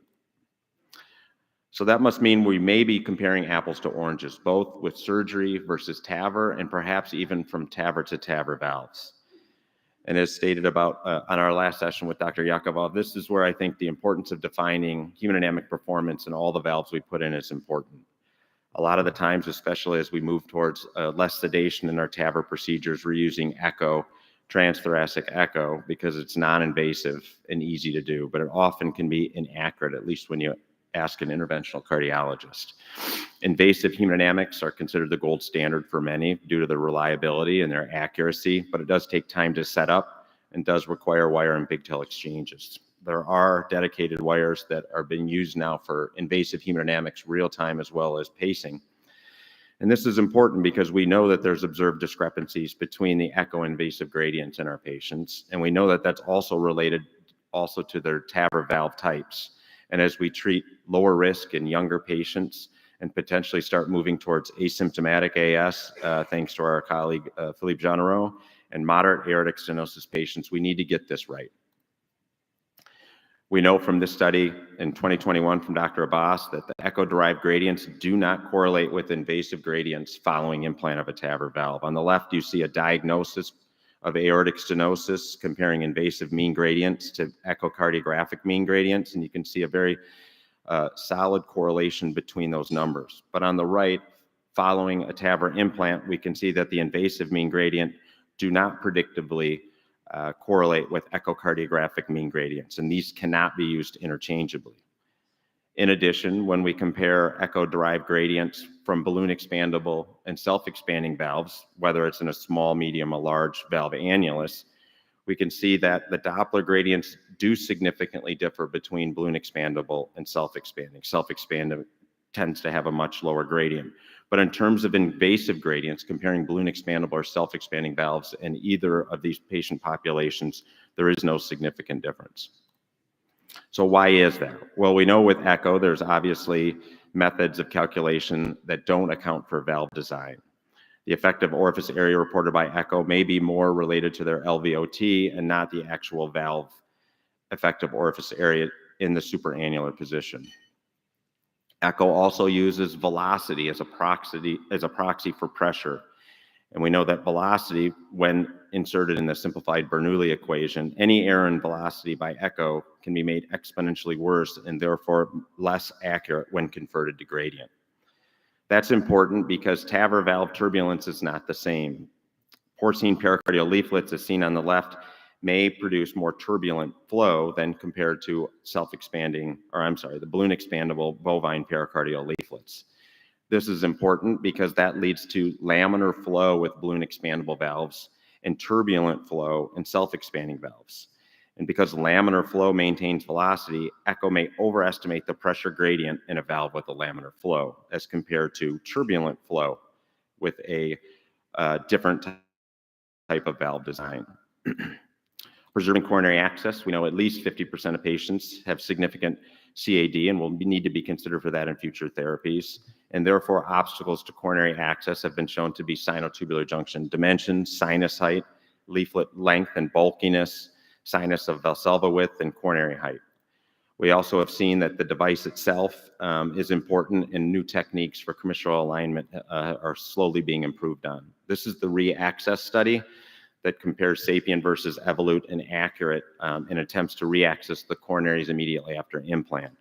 So that must mean we may be comparing apples to oranges, both with surgery versus TAVR, and perhaps even from TAVR to TAVR valves. And as stated about on our last session with Dr. Yakubov, this is where I think the importance of defining hemodynamic performance in all the valves we put in is important. A lot of the times, especially as we move towards less sedation in our TAVR procedures, we're using echo, transthoracic echo, because it's non-invasive and easy to do, but it often can be inaccurate, at least when you ask an interventional cardiologist. Invasive hemodynamics are considered the gold standard for many due to their reliability and their accuracy, but it does take time to set up and does require wire and pigtail exchanges. There are dedicated wires that are being used now for invasive hemodynamics real time as well as pacing. And this is important because we know that there's observed discrepancies between the echo invasive gradients in our patients. And we know that that's also related also to their TAVR valve types. And as we treat lower risk in younger patients and potentially start moving towards asymptomatic AS, thanks to our colleague Philippe Jeanneret, and moderate aortic stenosis patients, we need to get this right. We know from this study in 2021 from Dr. Abbas that the echo-derived gradients do not correlate with invasive gradients following implant of a TAVR valve. On the left, you see a diagnosis of aortic stenosis comparing invasive mean gradients to echocardiographic mean gradients, and you can see a very solid correlation between those numbers. But on the right, following a TAVR implant, we can see that the invasive mean gradient do not predictably correlate with echocardiographic mean gradients, and these cannot be used interchangeably. In addition, when we compare echo-derived gradients from balloon expandable and self-expanding valves, whether it's in a small, medium, or large valve annulus, we can see that the Doppler gradients do significantly differ between balloon expandable and self-expanding. Self-expanding tends to have a much lower gradient. But in terms of invasive gradients, comparing balloon expandable or self-expanding valves in either of these patient populations, there is no significant difference. So why is that? Well, we know with echo, there's obviously methods of calculation that don't account for valve design. The effective orifice area reported by echo may be more related to their LVOT and not the actual valve effective orifice area in the supraannular position. Echo also uses velocity as a proxy for pressure. And we know that velocity, when inserted in the simplified Bernoulli equation, any error in velocity by echo can be made exponentially worse and therefore less accurate when converted to gradient. That's important because TAVR valve turbulence is not the same. Porcine pericardial leaflets, as seen on the left, may produce more turbulent flow than compared to the balloon expandable bovine pericardial leaflets. This is important because that leads to laminar flow with balloon expandable valves and turbulent flow in self-expanding valves. And because laminar flow maintains velocity, echo may overestimate the pressure gradient in a valve with a laminar flow as compared to turbulent flow with a different type of valve design. Preserving coronary access, we know at least 50% of patients have significant CAD and will need to be considered for that in future therapies. And therefore, obstacles to coronary access have been shown to be sinotubular junction dimensions, sinus height, leaflet length and bulkiness, sinus of Valsalva width, and coronary height. We also have seen that the device itself is important, and new techniques for commissural alignment are slowly being improved on. This is the re-access study that compares SAPIEN versus Evolut and ACURATE in attempts to re-access the coronaries immediately after implant.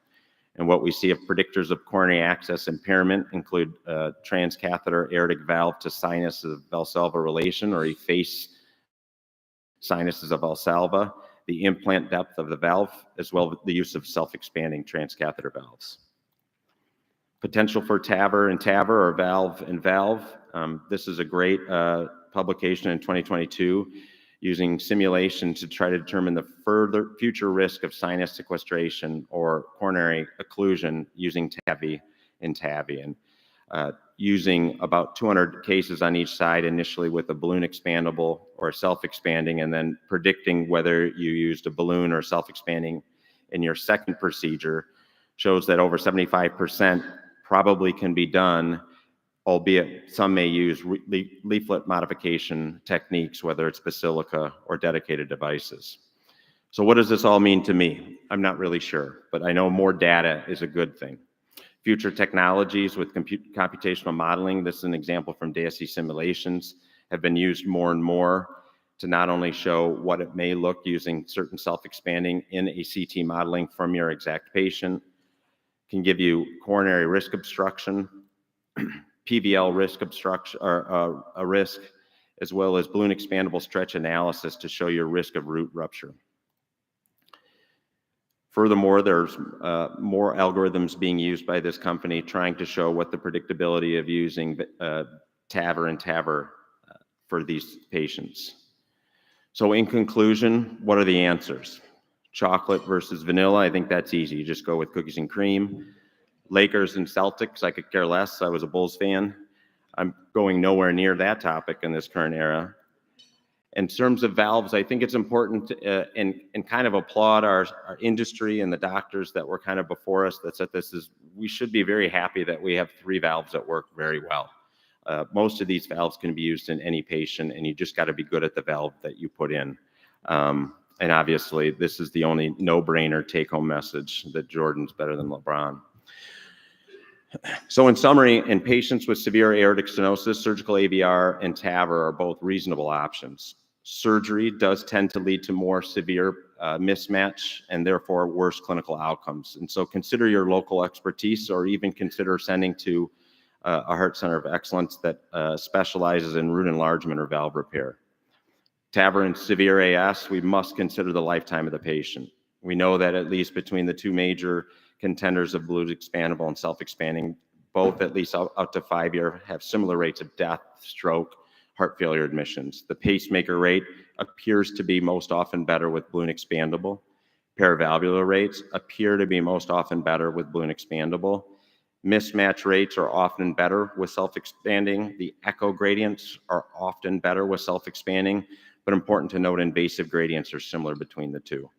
And what we see of predictors of coronary access impairment include transcatheter aortic valve to sinus of Valsalva relation, or efface sinuses of Valsalva, the implant depth of the valve, as well as the use of self-expanding transcatheter valves. Potential for TAVR and TAVR, or valve and valve. This is a great publication in 2022 using simulation to try to determine the future risk of sinus sequestration or coronary occlusion using TAVI and TAVI, and using about 200 cases on each side, initially with a balloon expandable or self-expanding, and then predicting whether you used a balloon or self-expanding in your second procedure, shows that over 75% probably can be done, albeit some may use leaflet modification techniques, whether it's basilica or dedicated devices. So what does this all mean to me? I'm not really sure, but I know more data is a good thing. Future technologies with computational modeling, this is an example from DSC simulations, have been used more and more to not only show what it may look using certain self-expanding in a CT modeling from your exact patient, can give you coronary risk obstruction, PVL risk obstruction, or a risk, as well as balloon expandable stretch analysis to show your risk of root rupture. Furthermore, there's more algorithms being used by this company trying to show what the predictability of using TAVR and TAVR for these patients. So in conclusion, what are the answers? Chocolate versus vanilla, I think that's easy. You just go with cookies and cream. Lakers and Celtics, I could care less. I was a Bulls fan. I'm going nowhere near that topic in this current era. In terms of valves, I think it's important to, and kind of applaud our industry and the doctors that were kind of before us that said this is, we should be very happy that we have 3 valves that work very well. Most of these valves can be used in any patient, and you just got to be good at the valve that you put in. And obviously, this is the only no-brainer take-home message that Jordan's better than LeBron. So in summary, in patients with severe aortic stenosis, surgical AVR and TAVR are both reasonable options. Surgery does tend to lead to more severe mismatch and therefore worse clinical outcomes. And so consider your local expertise, or even consider sending to a heart center of excellence that specializes in root enlargement or valve repair. TAVR and severe AS, we must consider the lifetime of the patient. We know that at least between the 2 major contenders of balloon expandable and self-expanding, both at least out to 5 years, have similar rates of death, stroke, heart failure admissions. The pacemaker rate appears to be most often better with balloon expandable. Paravalvular rates appear to be most often better with balloon expandable. Mismatch rates are often better with self-expanding. The echo gradients are often better with self-expanding, but important to note, invasive gradients are similar between the two.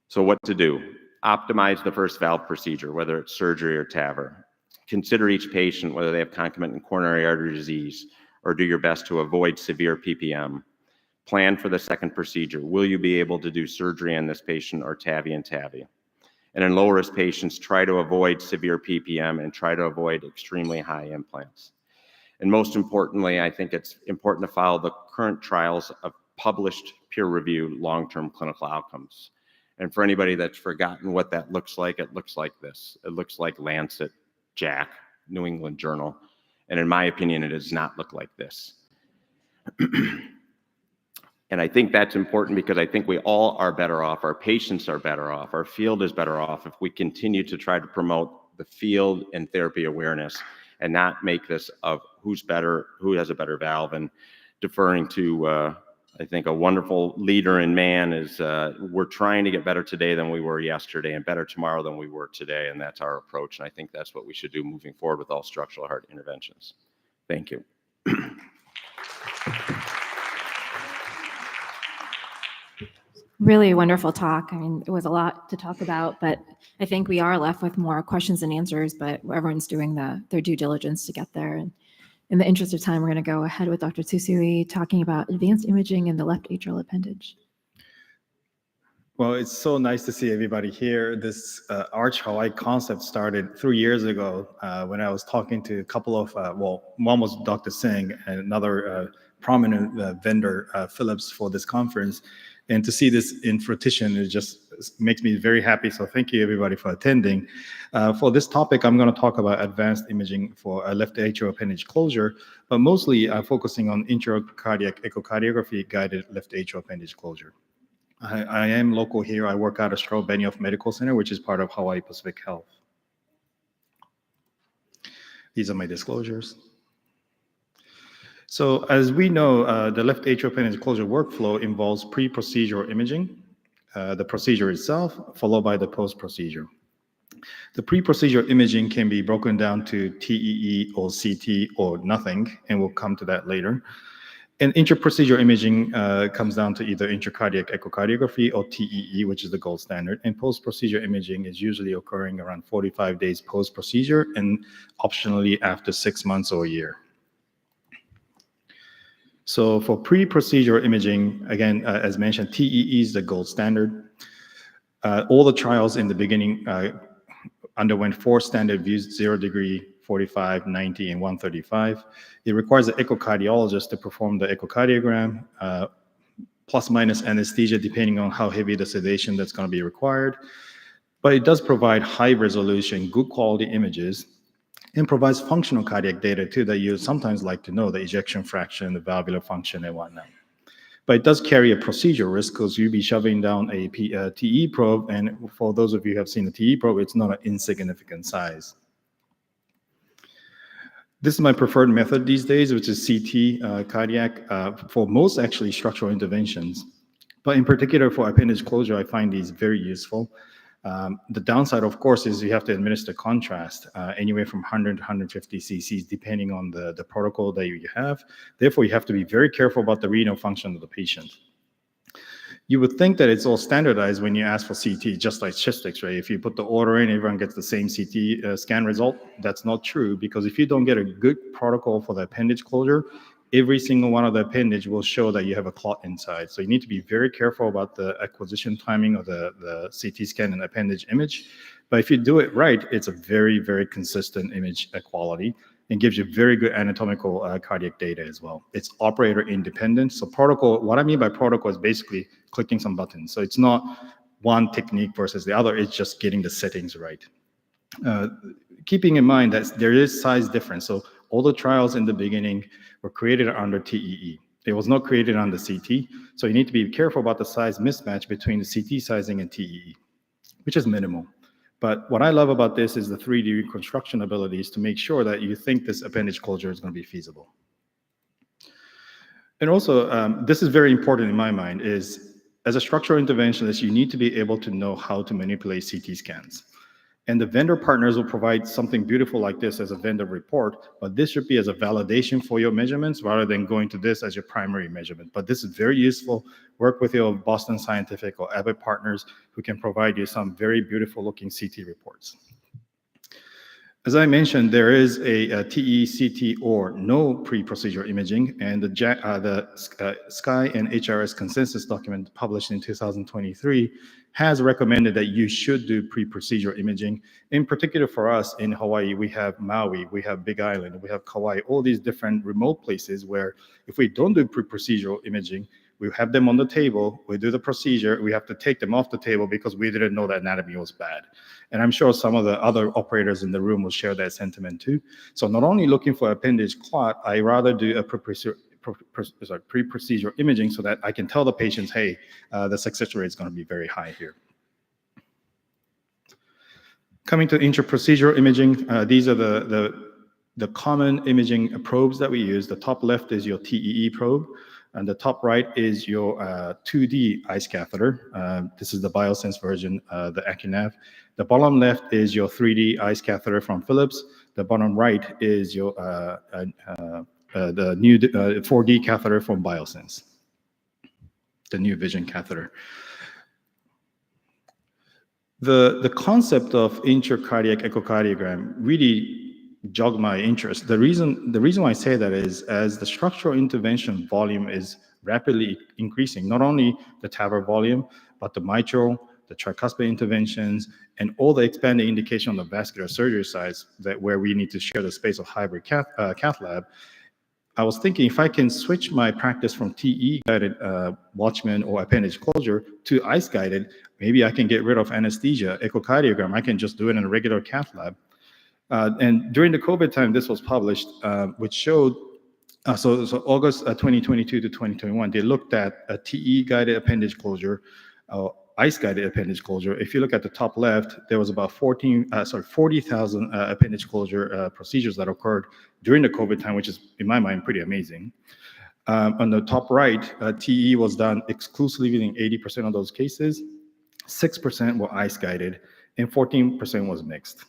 So what to do? Optimize the first valve procedure, whether it's surgery or TAVR. Consider each patient, whether they have concomitant coronary artery disease, or do your best to avoid severe PPM. Plan for the second procedure. Will you be able to do surgery on this patient, or TAVI and TAVI? And in low-risk patients, try to avoid severe PPM and try to avoid extremely high implants. And most importantly, I think it's important to follow the current trials of published peer-reviewed long-term clinical outcomes. And for anybody that's forgotten what that looks like, it looks like this. It looks like Lancet, JACC, New England Journal. And in my opinion, it does not look like this. And I think that's important because I think we all are better off, our patients are better off, our field is better off if we continue to try to promote the field and therapy awareness and not make this of who's better, who has a better valve. And deferring to, I think, a wonderful leader in man is we're trying to get better today than we were yesterday and better tomorrow than we were today. And that's our approach. And I think that's what we should do moving forward with all structural heart interventions. Thank you. Really wonderful talk. I mean, it was a lot to talk about, but I think we are left with more questions and answers, but everyone's doing their due diligence to get there. And in the interest of time, we're going to go ahead with Dr. Tsusui talking about advanced imaging in the left atrial appendage. Well, it's so nice to see everybody here. This Arch Hawaii concept started 3 years ago when I was talking to a couple of, one was Dr. Singh and another prominent vendor, Philips, for this conference. And to see this in fruition, it just makes me very happy. So thank you everybody for attending. For this topic, I'm going to talk about advanced imaging for left atrial appendage closure, but mostly focusing on intracardiac echocardiography guided left atrial appendage closure. I am local here. I work out of Stroh Benioff Medical Center, which is part of Hawaii Pacific Health. These are my disclosures. So as we know, the left atrial appendage closure workflow involves pre-procedural imaging, the procedure itself, followed by the post-procedure. The pre-procedure imaging can be broken down to TEE or CT or nothing, and we'll come to that later. And intra-procedure imaging comes down to either intracardiac echocardiography or TEE, which is the gold standard. And post-procedure imaging is usually occurring around 45 days post-procedure and optionally after 6 months or a year. So for pre-procedure imaging, again, as mentioned, TEE is the gold standard. All the trials in the beginning underwent 4 standard views: 0 degree, 45, 90, and 135. It requires an echocardiologist to perform the echocardiogram, plus minus anesthesia, depending on how heavy the sedation that's going to be required. But it does provide high resolution, good quality images, and provides functional cardiac data too that you sometimes like to know, the ejection fraction, the valvular function, and whatnot. But it does carry a procedure risk because you'll be shoving down a TE probe, and for those of you who have seen the TE probe, it's not an insignificant size. This is my preferred method these days, which is CT cardiac for most actually structural interventions. But in particular for appendage closure, I find these very useful. The downside, of course, is you have to administer contrast anywhere from 100 to 150 cc's, depending on the protocol that you have. Therefore, you have to be very careful about the renal function of the patient. You would think that it's all standardized when you ask for CT, just like chest X-ray. If you put the order in, everyone gets the same CT scan result. That's not true, because if you don't get a good protocol for the appendage closure, every single one of the appendage will show that you have a clot inside. So you need to be very careful about the acquisition timing of the CT scan and appendage image. But if you do it right, it's a very, very consistent image quality and gives you very good anatomical cardiac data as well. It's operator independent. So protocol, what I mean by protocol is basically clicking some buttons. So it's not one technique versus the other, it's just getting the settings right. Keeping in mind that there is size difference. So all the trials in the beginning were created under TEE. It was not created under CT. So you need to be careful about the size mismatch between the CT sizing and TEE, which is minimal. But what I love about this is the 3D reconstruction abilities to make sure that you think this appendage closure is going to be feasible. And also, this is very important in my mind, is as a structural interventionist, you need to be able to know how to manipulate CT scans. And the vendor partners will provide something beautiful like this as a vendor report, but this should be as a validation for your measurements rather than going to this as your primary measurement. But this is very useful. Work with your Boston Scientific or Abbott partners who can provide you some very beautiful looking CT reports. As I mentioned, there is a TE, CT, or no pre-procedure imaging, and the SCAI and HRS consensus document published in 2023 has recommended that you should do pre-procedural imaging. In particular for us in Hawaii, we have Maui, we have Big Island, we have Kauai, all these different remote places where if we don't do pre-procedural imaging, we have them on the table, we do the procedure, we have to take them off the table because we didn't know that anatomy was bad. And I'm sure some of the other operators in the room will share that sentiment too. So not only looking for appendage clot, I rather do a pre-procedural imaging so that I can tell the patients, hey, the success rate is going to be very high here. Coming to intra-procedural imaging, these are the common imaging probes that we use. The top left is your TEE probe, and the top right is your 2D ICE catheter. This is the Biosense version, the AccuNav. The bottom left is your 3D ICE catheter from Philips. The bottom right is your the new 4D catheter from Biosense, the new Vision catheter. The concept of intracardiac echocardiogram really jogged my interest. The reason why I say that is as the structural intervention volume is rapidly increasing, not only the TAVR volume, but the mitral, the tricuspid interventions, and all the expanded indication on the vascular surgery sides that where we need to share the space of hybrid cath lab. I was thinking if I can switch my practice from TE guided Watchman or appendage closure to ICE guided, maybe I can get rid of anesthesia, echocardiogram. I can just do it in a regular cath lab. And during the COVID time, this was published, which showed, so August 2022 to 2021, they looked at a TE guided appendage closure, ICE guided appendage closure. If you look at the top left, there was about 40,000 appendage closure procedures that occurred during the COVID time, which is, in my mind, pretty amazing. On the top right, TE was done exclusively in 80% of those cases, 6% were ICE guided, and 14% was mixed.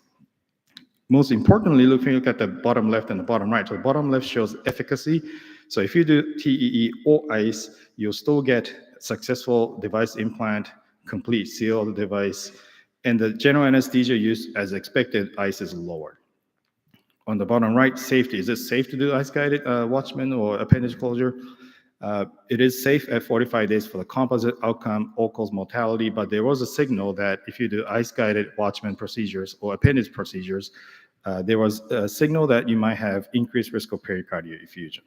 Most importantly, look at the bottom left and the bottom right. So the bottom left shows efficacy. So if you do TEE or ICE, you'll still get successful device implant, complete seal of the device, and the general anesthesia used as expected, ICE is lower. On the bottom right, safety. Is it safe to do ICE-guided Watchman or appendage closure? It is safe at 45 days for the composite outcome, all-cause mortality, but there was a signal that if you do ICE-guided Watchman procedures or appendage procedures, there was a signal that you might have increased risk of pericardial effusion.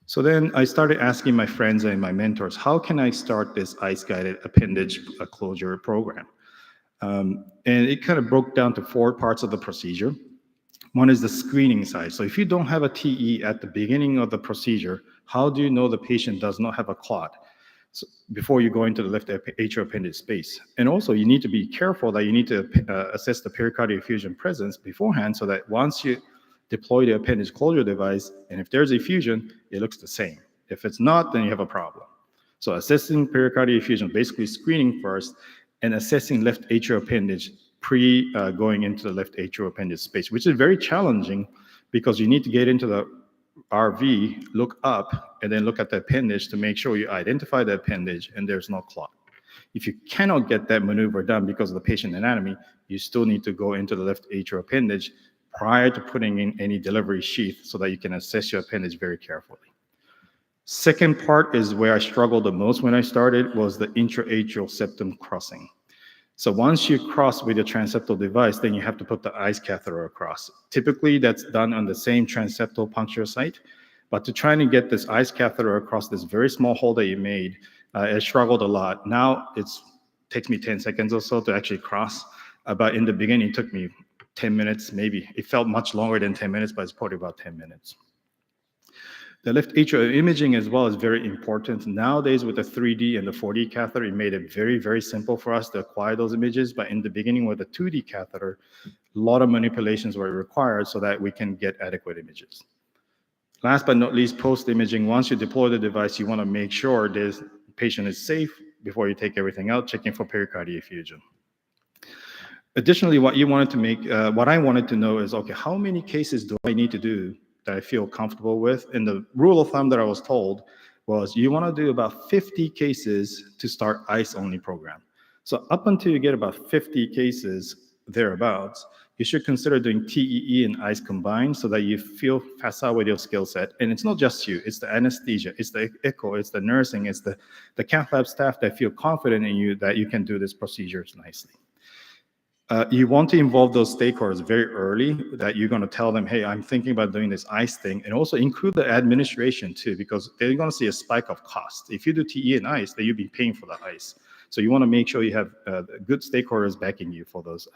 So then I started asking my friends and my mentors, how can I start this ICE-guided appendage closure program? And it kind of broke down to 4 parts of the procedure. One is the screening side. So if you don't have a TE at the beginning of the procedure, how do you know the patient does not have a clot before you go into the left atrial appendage space? And also you need to be careful that you need to assess the pericardial effusion presence beforehand so that once you deploy the appendage closure device, and if there's effusion, it looks the same. If it's not, then you have a problem. So assessing pericardial effusion, basically screening first, and assessing left atrial appendage going into the left atrial appendage space, which is very challenging because you need to get into the RV, look up, and then look at the appendage to make sure you identify the appendage and there's no clot. If you cannot get that maneuver done because of the patient anatomy, you still need to go into the left atrial appendage prior to putting in any delivery sheath so that you can assess your appendage very carefully. Second part is where I struggled the most when I started was the intra-atrial septum crossing. So once you cross with the transseptal device, then you have to put the ICE catheter across. Typically, that's done on the same transseptal puncture site. But to try and get this ICE catheter across this very small hole that you made, I struggled a lot. Now it takes me 10 seconds or so to actually cross. But in the beginning, it took me 10 minutes, maybe. It felt much longer than 10 minutes, but it's probably about 10 minutes. The left atrial imaging as well is very important. Nowadays with the 3D and the 4D catheter, it made it very, very simple for us to acquire those images. But in the beginning with the 2D catheter, a lot of manipulations were required so that we can get adequate images. Last but not least, post-imaging, once you deploy the device, you want to make sure the patient is safe before you take everything out, checking for pericardial effusion. Additionally, what I wanted to know is, okay, how many cases do I need to do that I feel comfortable with? And the rule of thumb that I was told was you want to do about 50 cases to start ICE-only program. So up until you get about 50 cases thereabouts, you should consider doing TEE and ICE combined so that you feel facile with your skill set. And it's not just you, it's the anesthesia, it's the echo, it's the nursing, it's the cath lab staff that feel confident in you that you can do these procedures nicely. You want to involve those stakeholders very early, that you're going to tell them, hey, I'm thinking about doing this ICE thing, and also include the administration too, because they're going to see a spike of cost. If you do TE and ICE, then you'll be paying for the ICE. So you want to make sure you have good stakeholders backing you for those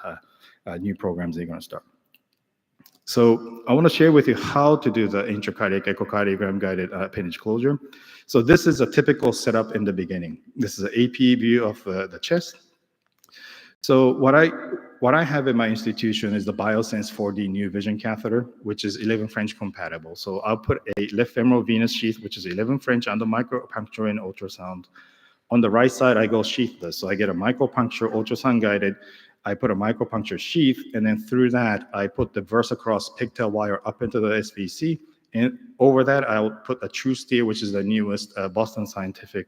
new programs they're going to start. So I want to share with you how to do the intracardiac echocardiogram guided appendage closure. So this is a typical setup in the beginning. This is an AP view of the chest. So what I have in my institution is the Biosense 4D New Vision catheter, which is 11 French compatible. So I'll put a left femoral venous sheath, which is 11 French under micropuncture and ultrasound. On the right side, I go sheathless. So I get a micropuncture, ultrasound guided. I put a micropuncture sheath, and then through that, I put the VersaCross pigtail wire up into the SVC. And over that, I'll put a TruSteer, which is the newest Boston Scientific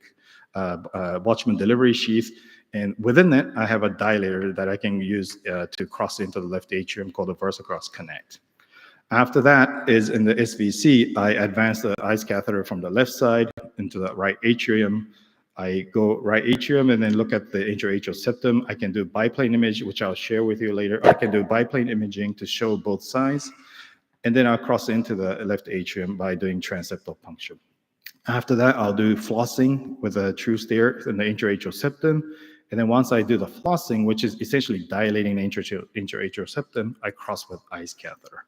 Watchman delivery sheath. And within that, I have a dilator that I can use to cross into the left atrium called the VersaCross Connect. After that is in the SVC, I advance the ICE catheter from the left side into the right atrium. I go right atrium and then look at the intra-atrial septum. I can do biplane image, which I'll share with you later. I can do biplane imaging to show both sides. And then I'll cross into the left atrium by doing transeptal puncture. After that, I'll do flossing with a TruSteer in the intra-atrial septum. And then once I do the flossing, which is essentially dilating the intra-atrial septum, I cross with ICE catheter.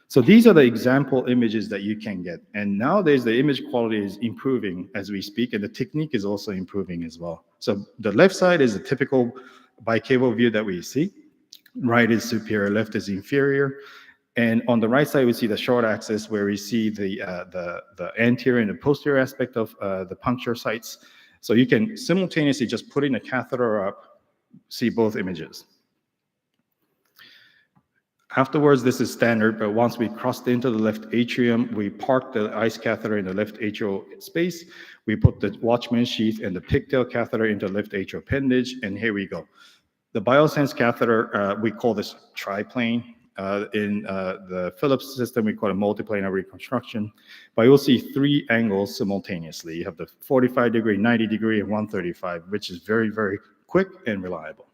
So these are the example images that you can get. And nowadays, the image quality is improving as we speak, and the technique is also improving as well. So the left side is a typical bicavo view that we see. Right is superior, left is inferior. And on the right side, we see the short axis where we see the anterior and the posterior aspect of the puncture sites. So you can simultaneously just putting a catheter up, see both images. Afterwards, this is standard, but once we crossed into the left atrium, we park the ICE catheter in the left atrial space. We put the Watchman sheath and the pigtail catheter into the left atrial appendage, and here we go. The Biosense catheter, we call this triplane. In the Philips system, we call it multiplanar reconstruction. But you'll see 3 angles simultaneously. You have the 45 degree, 90 degree, and 135, which is very, very quick and reliable.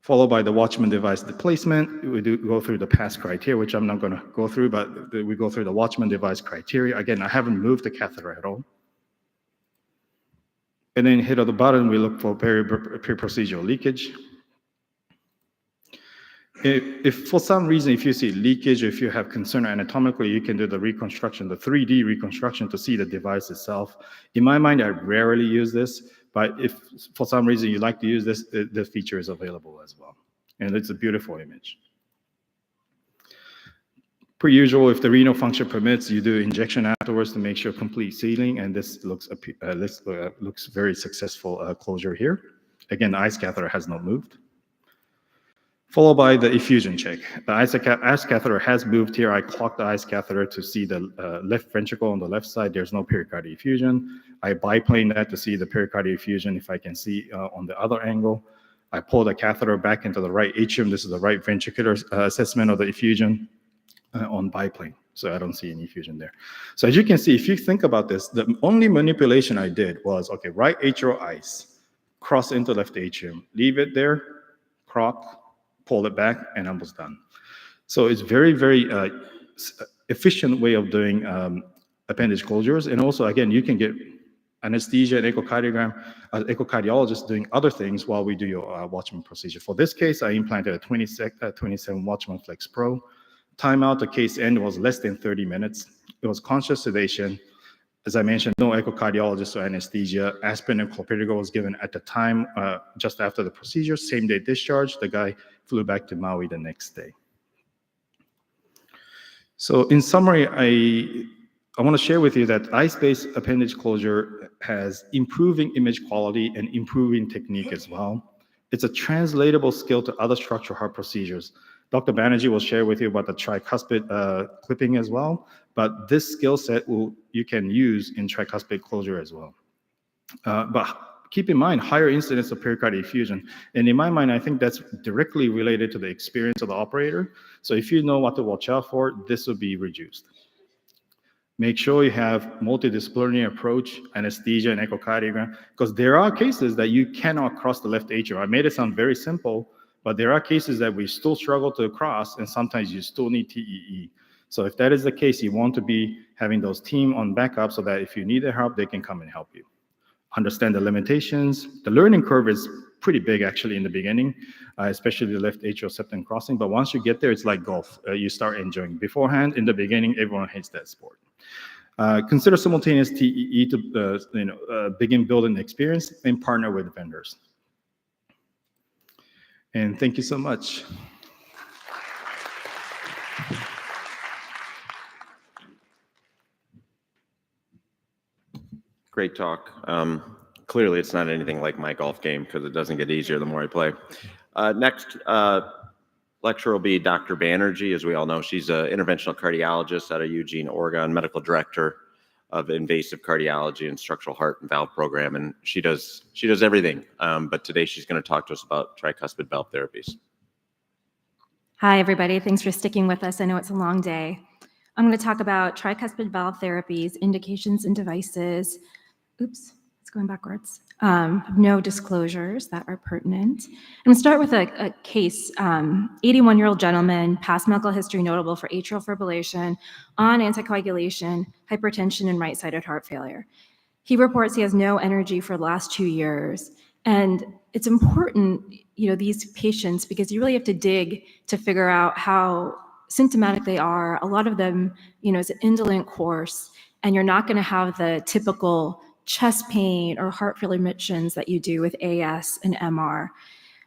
Followed by the Watchman device displacement. We do go through the past criteria, which I'm not going to go through, but we go through the Watchman device criteria. Again, I haven't moved the catheter at all. And then hit at the bottom, we look for peri-procedural leakage. If for some reason, if you see leakage, if you have concern anatomically, you can do the reconstruction, the 3D reconstruction to see the device itself. In my mind, I rarely use this, but if for some reason you like to use this, the feature is available as well. And it's a beautiful image. Per usual, if the renal function permits, you do injection afterwards to make sure complete sealing, and this looks very successful closure here. Again, the ICE catheter has not moved. Followed by the effusion check. The ICE catheter has moved here. I clocked the ICE catheter to see the left ventricle on the left side. There's no pericardial effusion. I biplane that to see the pericardial effusion if I can see on the other angle. I pull the catheter back into the right atrium. This is the right ventricular assessment of the effusion on biplane. So I don't see any effusion there. So as you can see, if you think about this, the only manipulation I did was, okay, right atrial ICE, cross into left atrium, leave it there, crop, pull it back, and I was done. So it's very, very efficient way of doing appendage closures. And also, again, you can get anesthesia and echocardiogram, echocardiologist doing other things while we do your Watchman procedure. For this case, I implanted a 27 Watchman Flex Pro. Timeout to case end was less than 30 minutes. It was conscious sedation. As I mentioned, no echocardiologist or anesthesia. Aspirin and clopidogrel was given at the time, just after the procedure, same day discharge. The guy flew back to Maui the next day. So in summary, I want to share with you that ICE-based appendage closure has improving image quality and improving technique as well. It's a translatable skill to other structural heart procedures. Dr. Banerjee will share with you about the tricuspid clipping as well, but this skill set you can use in tricuspid closure as well. But keep in mind higher incidence of pericardial effusion. And in my mind, I think that's directly related to the experience of the operator. So if you know what to watch out for, this will be reduced. Make sure you have multidisciplinary approach, anesthesia and echocardiogram, because there are cases that you cannot cross the left atrium. I made it sound very simple, but there are cases that we still struggle to cross, and sometimes you still need TEE. So if that is the case, you want to be having those team on backup so that if you need their help, they can come and help you. Understand the limitations. The learning curve is pretty big actually in the beginning, especially the left atrial septum crossing. But once you get there, it's like golf. You start enjoying. Beforehand, in the beginning, everyone hates that sport. Consider simultaneous TEE to begin building experience and partner with vendors. And thank you so much. Great talk. Clearly, it's not anything like my golf game because it doesn't get easier the more I play. Next lecturer will be Dr. Banerjee. As we all know, she's an interventional cardiologist out of Eugene, Oregon, medical director of invasive cardiology and structural heart and valve program, and she does everything. But today she's going to talk to us about tricuspid valve therapies. Hi, everybody. Thanks for sticking with us. I know it's a long day. I'm going to talk about tricuspid valve therapies, indications and devices. Oops, it's going backwards. No disclosures that are pertinent. I'm going to start with a case, 81-year-old gentleman, past medical history notable for atrial fibrillation, on anticoagulation, hypertension, and right-sided heart failure. He reports he has no energy for the last 2 years. And it's important, these patients, because you really have to dig to figure out how symptomatic they are. A lot of them, it's an indolent course, and you're not going to have the typical chest pain or heart failure admissions that you do with AS and MR.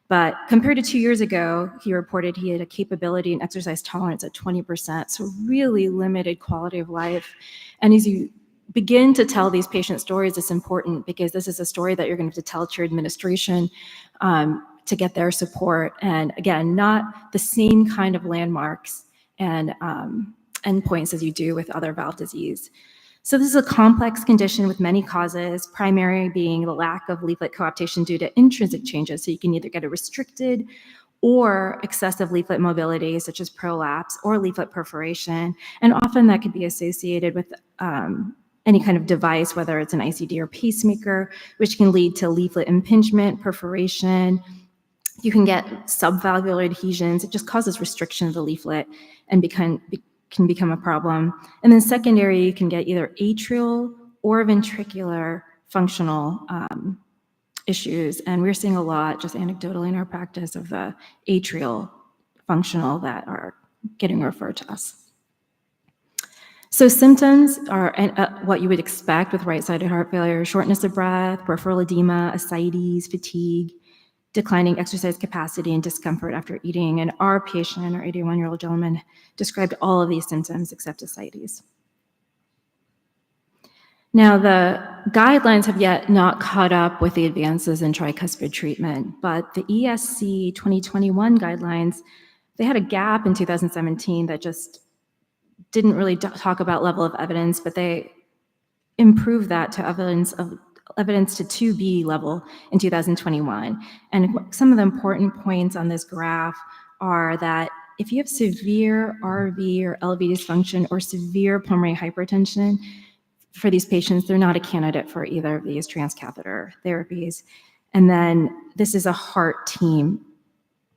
But compared to 2 years ago, he reported he had a capability and exercise tolerance at 20%, so really limited quality of life. And as you begin to tell these patient stories, it's important because this is a story that you're going to have to tell to your administration to get their support. And again, not the same kind of landmarks and endpoints as you do with other valve disease. So this is a complex condition with many causes, primary being the lack of leaflet coaptation due to intrinsic changes. So you can either get a restricted or excessive leaflet mobility, such as prolapse or leaflet perforation. And often that could be associated with any kind of device, whether it's an ICD or pacemaker, which can lead to leaflet impingement, perforation. You can get subvalvular adhesions. It just causes restriction of the leaflet and can become a problem. And then secondary, you can get either atrial or ventricular functional issues. And we're seeing a lot, just anecdotally in our practice, of the atrial functional that are getting referred to us. So symptoms are what you would expect with right-sided heart failure: shortness of breath, peripheral edema, ascites, fatigue, declining exercise capacity, and discomfort after eating. And our patient, our 81-year-old gentleman, described all of these symptoms except ascites. Now, the guidelines have yet not caught up with the advances in tricuspid treatment, but the ESC 2021 guidelines, they had a gap in 2017 that just didn't really talk about level of evidence, but they improved that to evidence to 2B level in 2021. And some of the important points on this graph are that if you have severe RV or LV dysfunction or severe pulmonary hypertension, for these patients, they're not a candidate for either of these transcatheter therapies. And then this is a heart team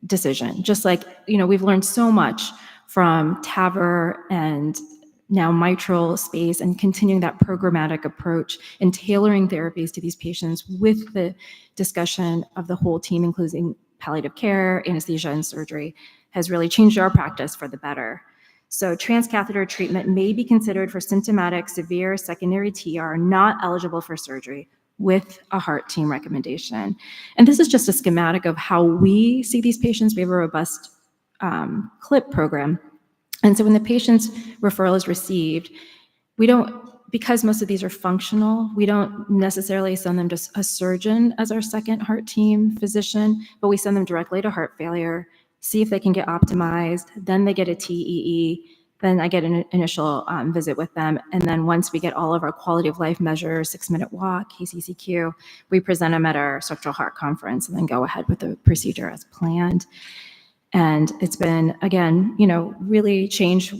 decision. Just like, we've learned so much from TAVR and now mitral space, and continuing that programmatic approach and tailoring therapies to these patients with the discussion of the whole team, including palliative care, anesthesia, and surgery, has really changed our practice for the better. So transcatheter treatment may be considered for symptomatic severe secondary TR not eligible for surgery with a heart team recommendation. And this is just a schematic of how we see these patients. We have a robust CLIP program. And so when the patient's referral is received, because most of these are functional, we don't necessarily send them to a surgeon as our second heart team physician, but we send them directly to heart failure, see if they can get optimized, then they get a TEE, Then I get an initial visit with them. And then once we get all of our quality of life measures, 6-minute walk, KCCQ, we present them at our structural heart conference and then go ahead with the procedure as planned. And it's been, again, really changed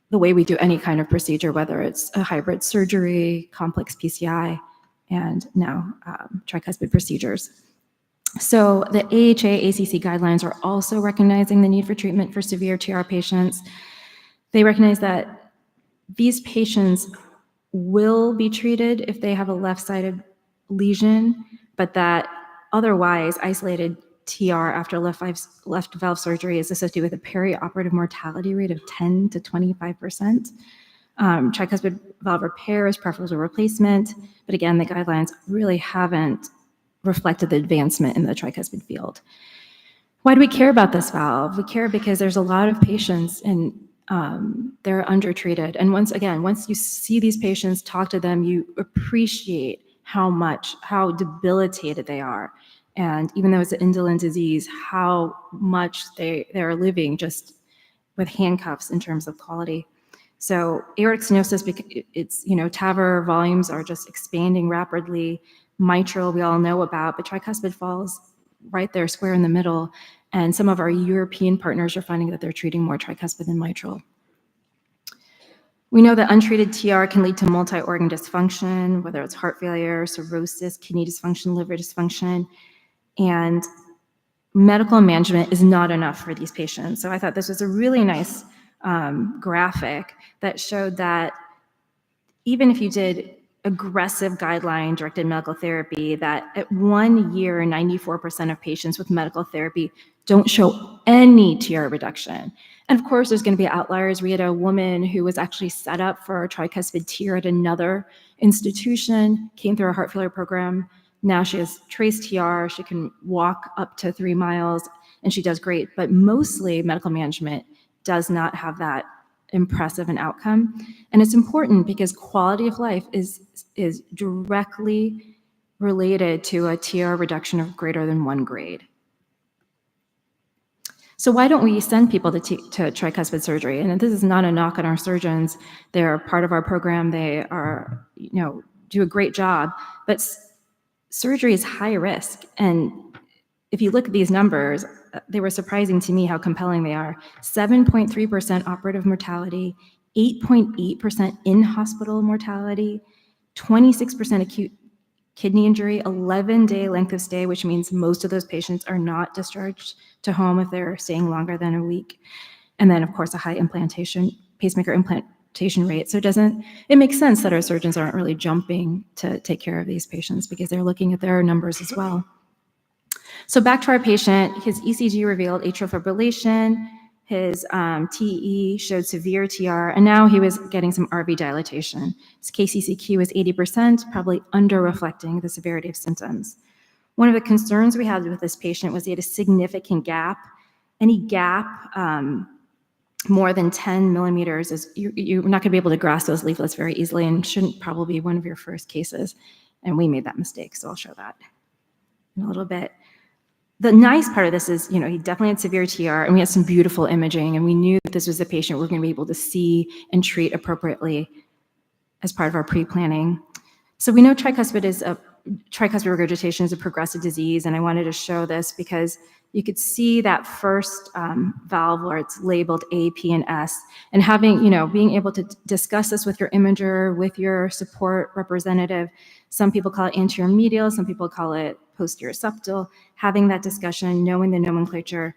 the way we do any kind of procedure, whether it's a hybrid surgery, complex PCI, and now tricuspid procedures. So the AHA-ACC guidelines are also recognizing the need for treatment for severe TR patients. They recognize that these patients will be treated if they have a left-sided lesion, but that otherwise isolated TR after left valve surgery is associated with a perioperative mortality rate of 10 to 25%. Tricuspid valve repair is preferable to replacement, but again, the guidelines really haven't reflected the advancement in the tricuspid field. Why do we care about this valve? We care because there's a lot of patients and they're undertreated. And once you see these patients, talk to them, you appreciate how debilitated they are. And even though it's an indolent disease, how much they're living just with handcuffs in terms of quality. So aortic stenosis, it's, TAVR volumes are just expanding rapidly. Mitral, we all know about, but tricuspid falls right there square in the middle. And some of our European partners are finding that they're treating more tricuspid than mitral. We know that untreated TR can lead to multi-organ dysfunction, whether it's heart failure, cirrhosis, kidney dysfunction, liver dysfunction, and medical management is not enough for these patients. So I thought this was a really nice graphic that showed that even if you did aggressive guideline-directed medical therapy, that at 1 year, 94% of patients with medical therapy don't show any TR reduction. And of course, there's going to be outliers. We had a woman who was actually set up for a tricuspid TR at another institution, came through a heart failure program. Now she has trace TR. She can walk up to 3 miles, and she does great. But mostly, medical management does not have that impressive an outcome. And it's important because quality of life is directly related to a TR reduction of greater than 1 grade. So why don't we send people to tricuspid surgery? And this is not a knock on our surgeons. They're part of our program. They are, do a great job, but surgery is high risk. And if you look at these numbers, they were surprising to me how compelling they are. 7.3% operative mortality, 8.8% in-hospital mortality, 26% acute kidney injury, 11-day length of stay, which means most of those patients are not discharged to home if they're staying longer than a week. And then, of course, a high pacemaker implantation rate. So it makes sense that our surgeons aren't really jumping to take care of these patients because they're looking at their numbers as well. So back to our patient, his ECG revealed atrial fibrillation, his TE showed severe TR, and now he was getting some RV dilatation. His KCCQ was 80%, probably under-reflecting the severity of symptoms. One of the concerns we had with this patient was he had a significant gap. Any gap more than 10 millimeters, you're not gonna be able to grasp those leaflets very easily and shouldn't probably be one of your first cases. And we made that mistake, so I'll show that in a little bit. The nice part of this is, he definitely had severe TR, and we had some beautiful imaging, and we knew that this was a patient we're going to be able to see and treat appropriately as part of our pre-planning. So we know tricuspid regurgitation is a progressive disease, and I wanted to show this because you could see that first valve where it's labeled A, P, and S, and being able to discuss this with your imager, with your support representative. Some people call it anterior medial, some people call it posterior septal. Having that discussion, knowing the nomenclature,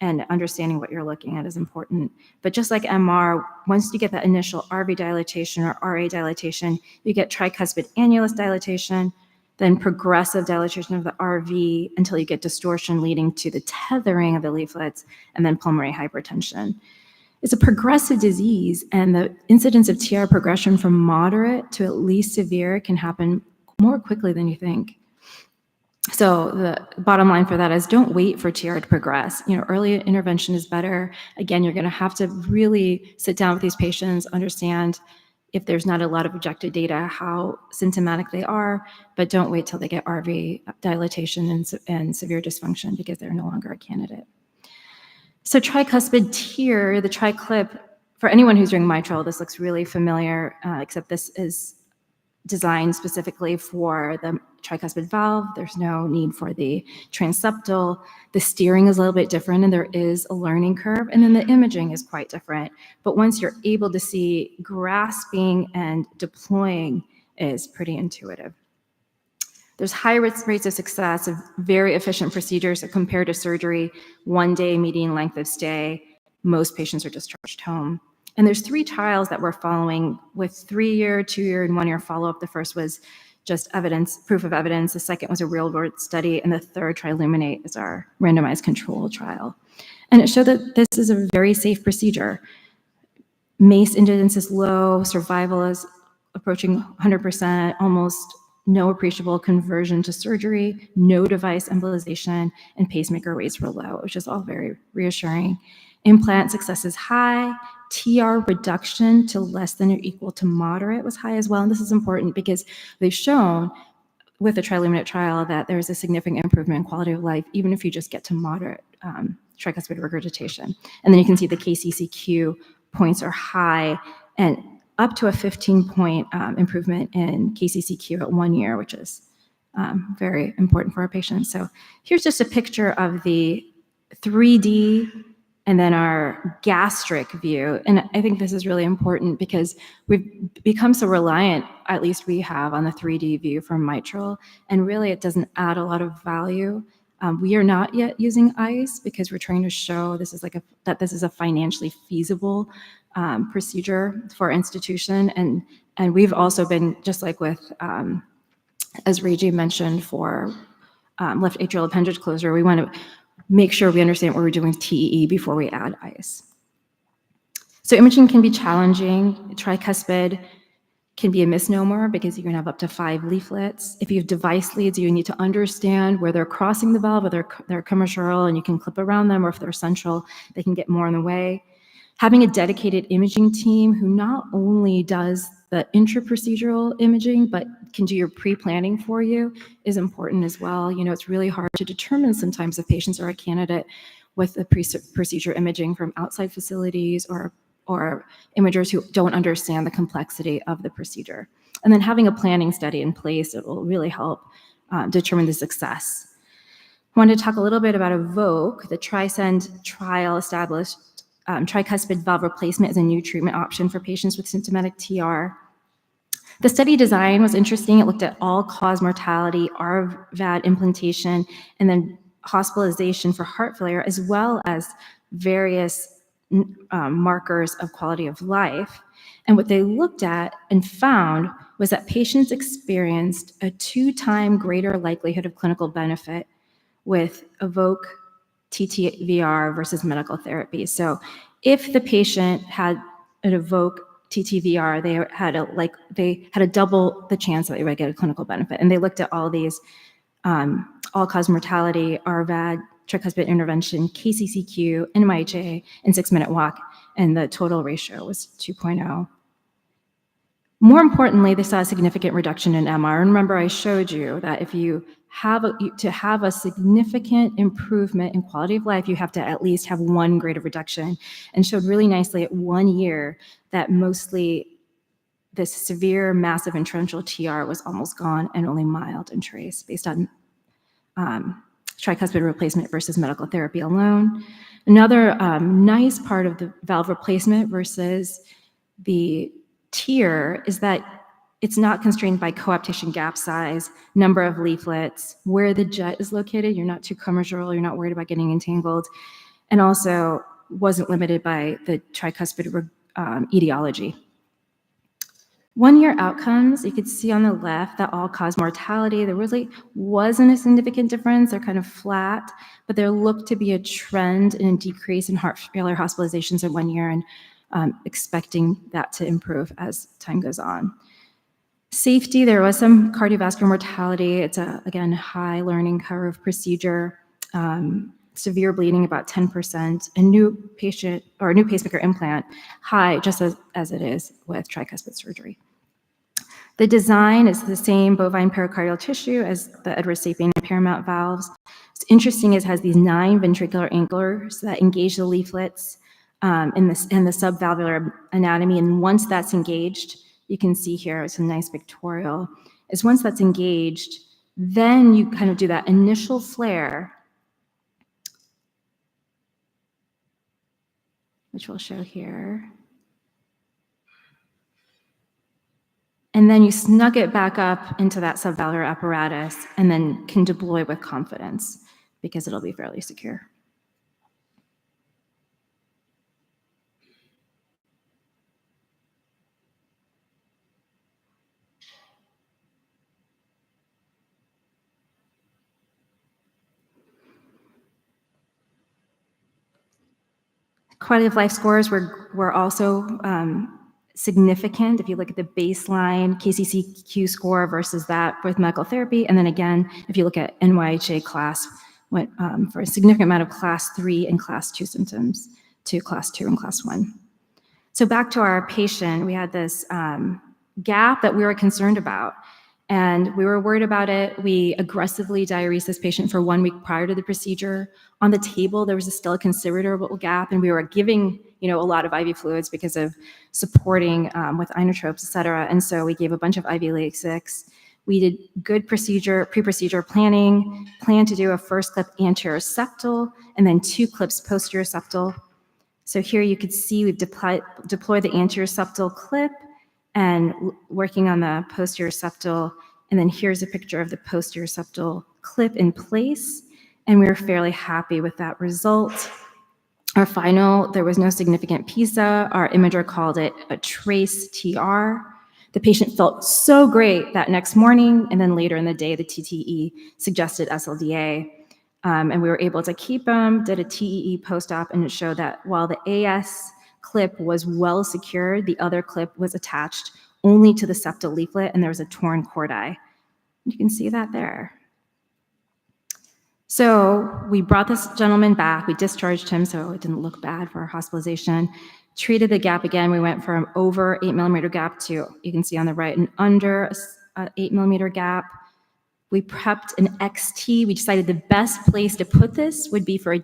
and understanding what you're looking at is important. But just like MR, once you get that initial RV dilatation or RA dilatation, you get tricuspid annulus dilatation, then progressive dilatation of the RV until you get distortion leading to the tethering of the leaflets, and then pulmonary hypertension. It's a progressive disease, and the incidence of TR progression from moderate to at least severe can happen more quickly than you think. So the bottom line for that is don't wait for TR to progress. Early intervention is better. Again, you're going to have to really sit down with these patients, understand if there's not a lot of objective data, how symptomatic they are, but don't wait till they get RV dilatation and severe dysfunction because they're no longer a candidate. So tricuspid TEER, the TriClip for anyone who's doing mitral, this looks really familiar, except this is designed specifically for the tricuspid valve. There's no need for the transeptal. The steering is a little bit different, and there is a learning curve, and then the imaging is quite different. But once you're able to see, grasping and deploying is pretty intuitive. There's high rates of success of very efficient procedures that compare to surgery, 1 day median length of stay. Most patients are discharged home. And there's 3 trials that we're following with 3-year, 2-year, and 1-year follow-up. The first was just evidence, proof of evidence. The second was a real-world study. And the third, TRILUMINATE, is our randomized control trial. And it showed that this is a very safe procedure. MACE incidence is low, survival is approaching 100%, almost no appreciable conversion to surgery, no device embolization, and pacemaker rates were low, which is all very reassuring. Implant success is high. TR reduction to less than or equal to moderate was high as well. And this is important because they've shown with the TRILUMINATE trial that there's a significant improvement in quality of life, even if you just get to moderate tricuspid regurgitation. And then you can see the KCCQ points are high and up to a 15-point improvement in KCCQ at 1 year, which is very important for our patients. So here's just a picture of the 3D and then our gastric view. And I think this is really important because we've become so reliant, at least we have, on the 3D view from mitral, and really it doesn't add a lot of value. We are not yet using ICE because we're trying to show this is that this is a financially feasible procedure for our institution. And we've also been, just like with, as Reggie mentioned, for left atrial appendage closure, we want to make sure we understand what we're doing with TEE before we add ICE. So imaging can be challenging. Tricuspid can be a misnomer because you can have up to 5 leaflets. If you have device leads, you need to understand where they're crossing the valve, whether they're commissural and you can clip around them, or if they're central, they can get more in the way. Having a dedicated imaging team who not only does the intra-procedural imaging, but can do your pre-planning for you is important as well. You know, it's really hard to determine sometimes if patients are a candidate with the procedure imaging from outside facilities or imagers who don't understand the complexity of the procedure. And then having a planning study in place, it will really help determine the success. I wanted to talk a little bit about EVOQUE. The TRISCEND trial established tricuspid valve replacement as a new treatment option for patients with symptomatic TR. The study design was interesting. It looked at all-cause mortality, RVAD implantation, and then hospitalization for heart failure, as well as various markers of quality of life. And what they looked at and found was that patients experienced a 2-time greater likelihood of clinical benefit with EVOQUE TTVR versus medical therapy. So if the patient had an EVOQUE TTVR, they had a double the chance that they would get a clinical benefit. And they looked at all these all-cause mortality, RVAD, tricuspid intervention, KCCQ, NYHA, and 6-minute walk, and the total ratio was 2.0. More importantly, they saw a significant reduction in MR. And remember, I showed you that if you have to have a significant improvement in quality of life, you have to at least have 1 grade of reduction, and showed really nicely at 1 year that mostly this severe massive intranasal TR was almost gone and only mild in trace based on tricuspid replacement versus medical therapy alone. Another nice part of the valve replacement versus the TEER is that it's not constrained by coaptation gap size, number of leaflets, where the jet is located. You're not too commissural, you're not worried about getting entangled, and also wasn't limited by the tricuspid etiology. 1-year outcomes, you could see on the left that all-cause mortality, there really wasn't a significant difference. They're kind of flat, but there looked to be a trend in a decrease in heart failure hospitalizations at 1 year, and expecting that to improve as time goes on. Safety, there was some cardiovascular mortality. It's again, high learning curve procedure, severe bleeding about 10%, a new patient or a new pacemaker implant, high, just as it is with tricuspid surgery. The design is the same bovine pericardial tissue as the Edwards Sapien and Paramount valves. What's interesting is it has these 9 ventricular anchors that engage the leaflets. in the subvalvular anatomy. And once that's engaged, you can see here, it's a nice pictorial, is once that's engaged, then you kind of do that initial flare, which we'll show here. And then you snug it back up into that subvalvular apparatus and then can deploy with confidence because it'll be fairly secure. Quality of life scores were also significant. If you look at the baseline KCCQ score versus that with medical therapy, and then again, if you look at NYHA class, went for a significant amount of class 3 and class 2 symptoms to class 2 and class 1. So back to our patient, we had this gap that we were concerned about. And we were worried about it. We aggressively diuresed this patient for 1 week prior to the procedure. On the table, there was still a considerable gap, and we were giving, a lot of IV fluids because of supporting with inotropes, et cetera. And so we gave a bunch of IV Lasix. We did good pre-procedure planning, planned to do a first clip anterior septal, and then 2 clips posterior septal. So here you could see we've deployed the anterior septal clip and working on the posterior septal. And then here's a picture of the posterior septal clip in place. And we were fairly happy with that result. Our final, there was no significant PISA. Our imager called it a trace TR. The patient felt so great that next morning, and then later in the day, the TTE suggested SLDA. And we were able to keep him, did a TEE post-op, and it showed that while the AS clip was well secured, the other clip was attached only to the septal leaflet, and there was a torn cordi. You can see that there. So we brought this gentleman back, we discharged him so it didn't look bad for our hospitalization, treated the gap again. We went from over 8 millimeter gap to, you can see on the right, an under 8 millimeter gap. We prepped an XT. We decided the best place to put this would be for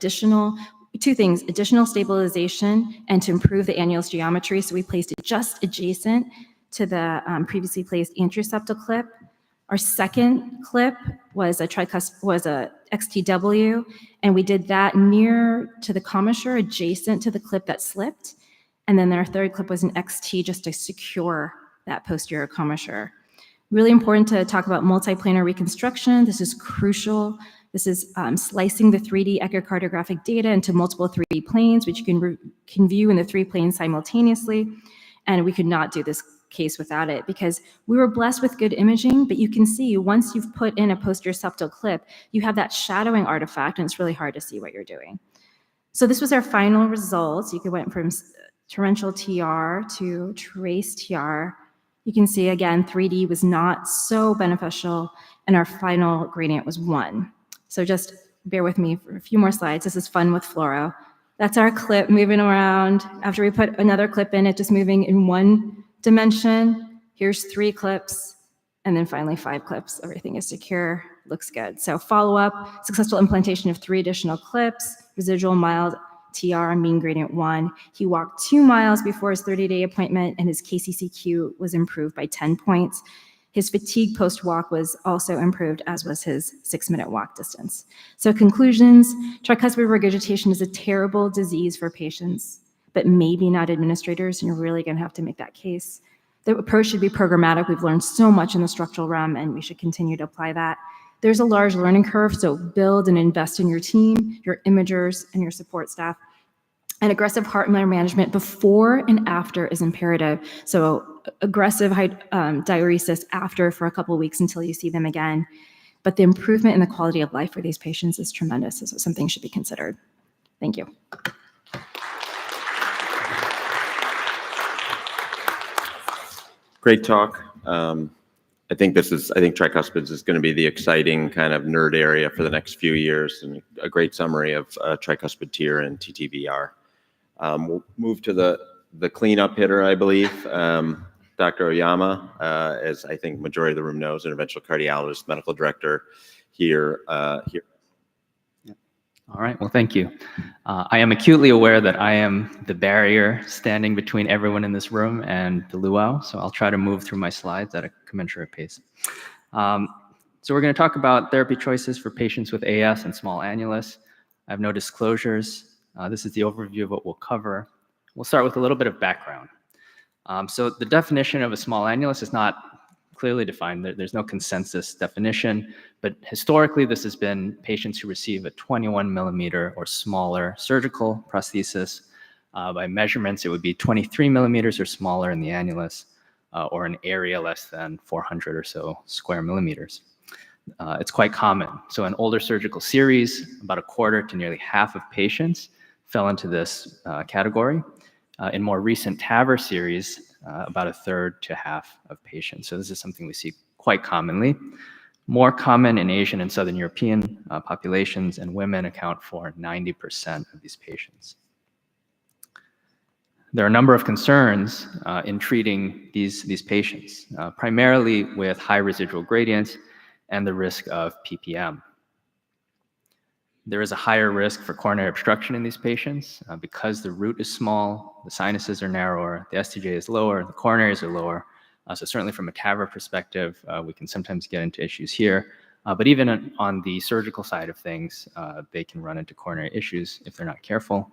two things, additional stabilization and to improve the annulus geometry. So we placed it just adjacent to the previously placed anterior septal clip. Our second clip was a XTW, and we did that near to the commissure, adjacent to the clip that slipped. And then our third clip was an XT just to secure that posterior commissure. Really important to talk about multiplanar reconstruction. This is crucial. This is slicing the 3D echocardiographic data into multiple 3D planes, which you can view in the 3 planes simultaneously. And we could not do this case without it because we were blessed with good imaging, but you can see once you've put in a posterior septal clip, you have that shadowing artifact and it's really hard to see what you're doing. So this was our final results. You went from torrential TR to trace TR. You can see again, 3D was not so beneficial and our final gradient was 1. So just bear with me for a few more slides. This is fun with fluoro. That's our clip moving around. After we put another clip in it, just moving in 1 dimension. Here's 3 clips, and then finally 5 clips. Everything is secure, looks good. So follow-up, successful implantation of 3 additional clips, residual mild TR, mean gradient 1. He walked 2 miles before his 30-day appointment, and his KCCQ was improved by 10 points. His fatigue post-walk was also improved, as was his 6-minute walk distance. So conclusions, tricuspid regurgitation is a terrible disease for patients, but maybe not administrators, and you're really gonna have to make that case. The approach should be programmatic. We've learned so much in the structural realm, and we should continue to apply that. There's a large learning curve, so build and invest in your team, your imagers, and your support staff. And aggressive heart management before and after is imperative. So aggressive diuresis after for a couple of weeks until you see them again. But the improvement in the quality of life for these patients is tremendous, so something should be considered. Thank you. Great talk. I think tricuspids is going to be the exciting kind of nerd area for the next few years, and a great summary of tricuspid TEER and TTVR. We'll move to the cleanup hitter, I believe. Dr. Oyama, as I think majority of the room knows, interventional cardiologist, medical director here. All right, well, thank you. I am acutely aware that I am the barrier standing between everyone in this room and the luau, so I'll try to move through my slides at a commensurate pace. So we're going to talk about therapy choices for patients with AS and small annulus. I have no disclosures. This is the overview of what we'll cover. We'll start with a little bit of background. So the definition of a small annulus is not clearly defined. There's no consensus definition, but historically this has been patients who receive a 21 millimeter or smaller surgical prosthesis. By measurements, it would be 23 millimeters or smaller in the annulus, or an area less than 400 or so square millimeters. It's quite common. So in older surgical series, about a quarter to nearly half of patients fell into this category. In more recent TAVR series, about a third to half of patients. So this is something we see quite commonly. More common in Asian and Southern European populations, and women account for 90% of these patients. There are a number of concerns in treating these patients, primarily with high residual gradients and the risk of PPM. There is a higher risk for coronary obstruction in these patients because the root is small, the sinuses are narrower, the STJ is lower, the coronaries are lower. So certainly from a TAVR perspective, we can sometimes get into issues here. But even on the surgical side of things, they can run into coronary issues if they're not careful.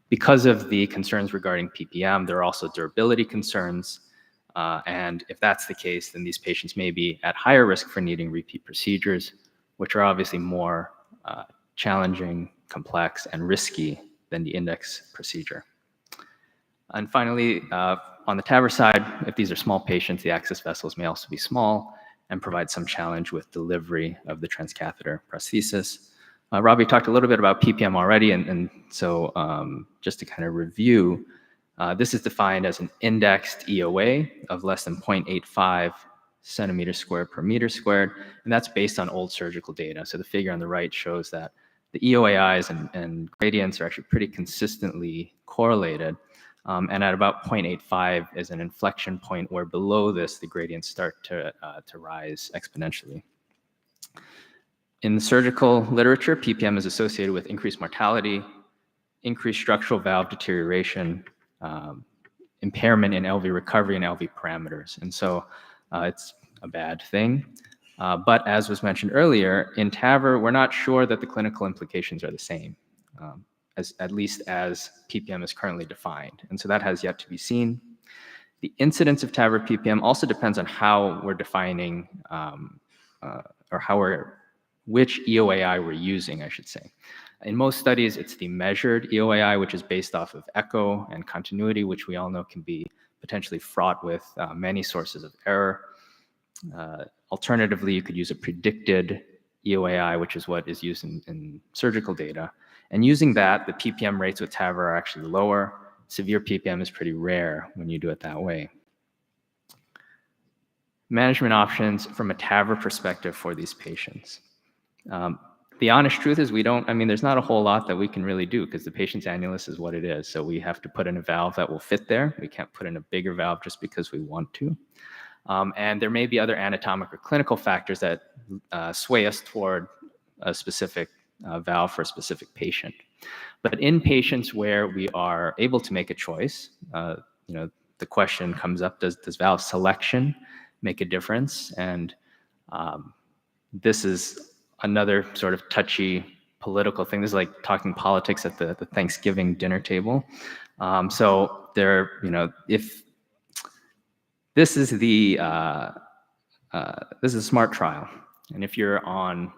Because of the concerns regarding PPM, there are also durability concerns. And if that's the case, then these patients may be at higher risk for needing repeat procedures, which are obviously more challenging, complex, and risky than the index procedure. And finally, on the TAVR side, if these are small patients, the access vessels may also be small and provide some challenge with delivery of the transcatheter prosthesis. Robbie talked a little bit about PPM already, and so just to kind of review, this is defined as an indexed EOA of less than 0.85 centimeters squared per meter squared, and that's based on old surgical data. So the figure on the right shows that the EOAIs and gradients are actually pretty consistently correlated, and at about 0.85 is an inflection point where below this the gradients start to rise exponentially. In the surgical literature, PPM is associated with increased mortality, increased structural valve deterioration, impairment in LV recovery and LV parameters, and so it's a bad thing. But as was mentioned earlier, in TAVR, we're not sure that the clinical implications are the same, at least as PPM is currently defined. And so that has yet to be seen. The incidence of TAVR PPM also depends on how we're defining, which EOAI we're using, I should say. In most studies, it's the measured EOAI, which is based off of echo and continuity, which we all know can be potentially fraught with many sources of error. Alternatively, you could use a predicted EOAI, which is what is used in surgical data. And using that, the PPM rates with TAVR are actually lower. Severe PPM is pretty rare when you do it that way. Management options from a TAVR perspective for these patients. The honest truth is there's not a whole lot that we can really do because the patient's annulus is what it is. So we have to put in a valve that will fit there. We can't put in a bigger valve just because we want to. And there may be other anatomic or clinical factors that sway us toward a specific valve for a specific patient. But in patients where we are able to make a choice, the question comes up, does valve selection make a difference? And this is another sort of touchy political thing. This is like talking politics at the Thanksgiving dinner table. So there, if this is the this is a SMART trial, and if you're on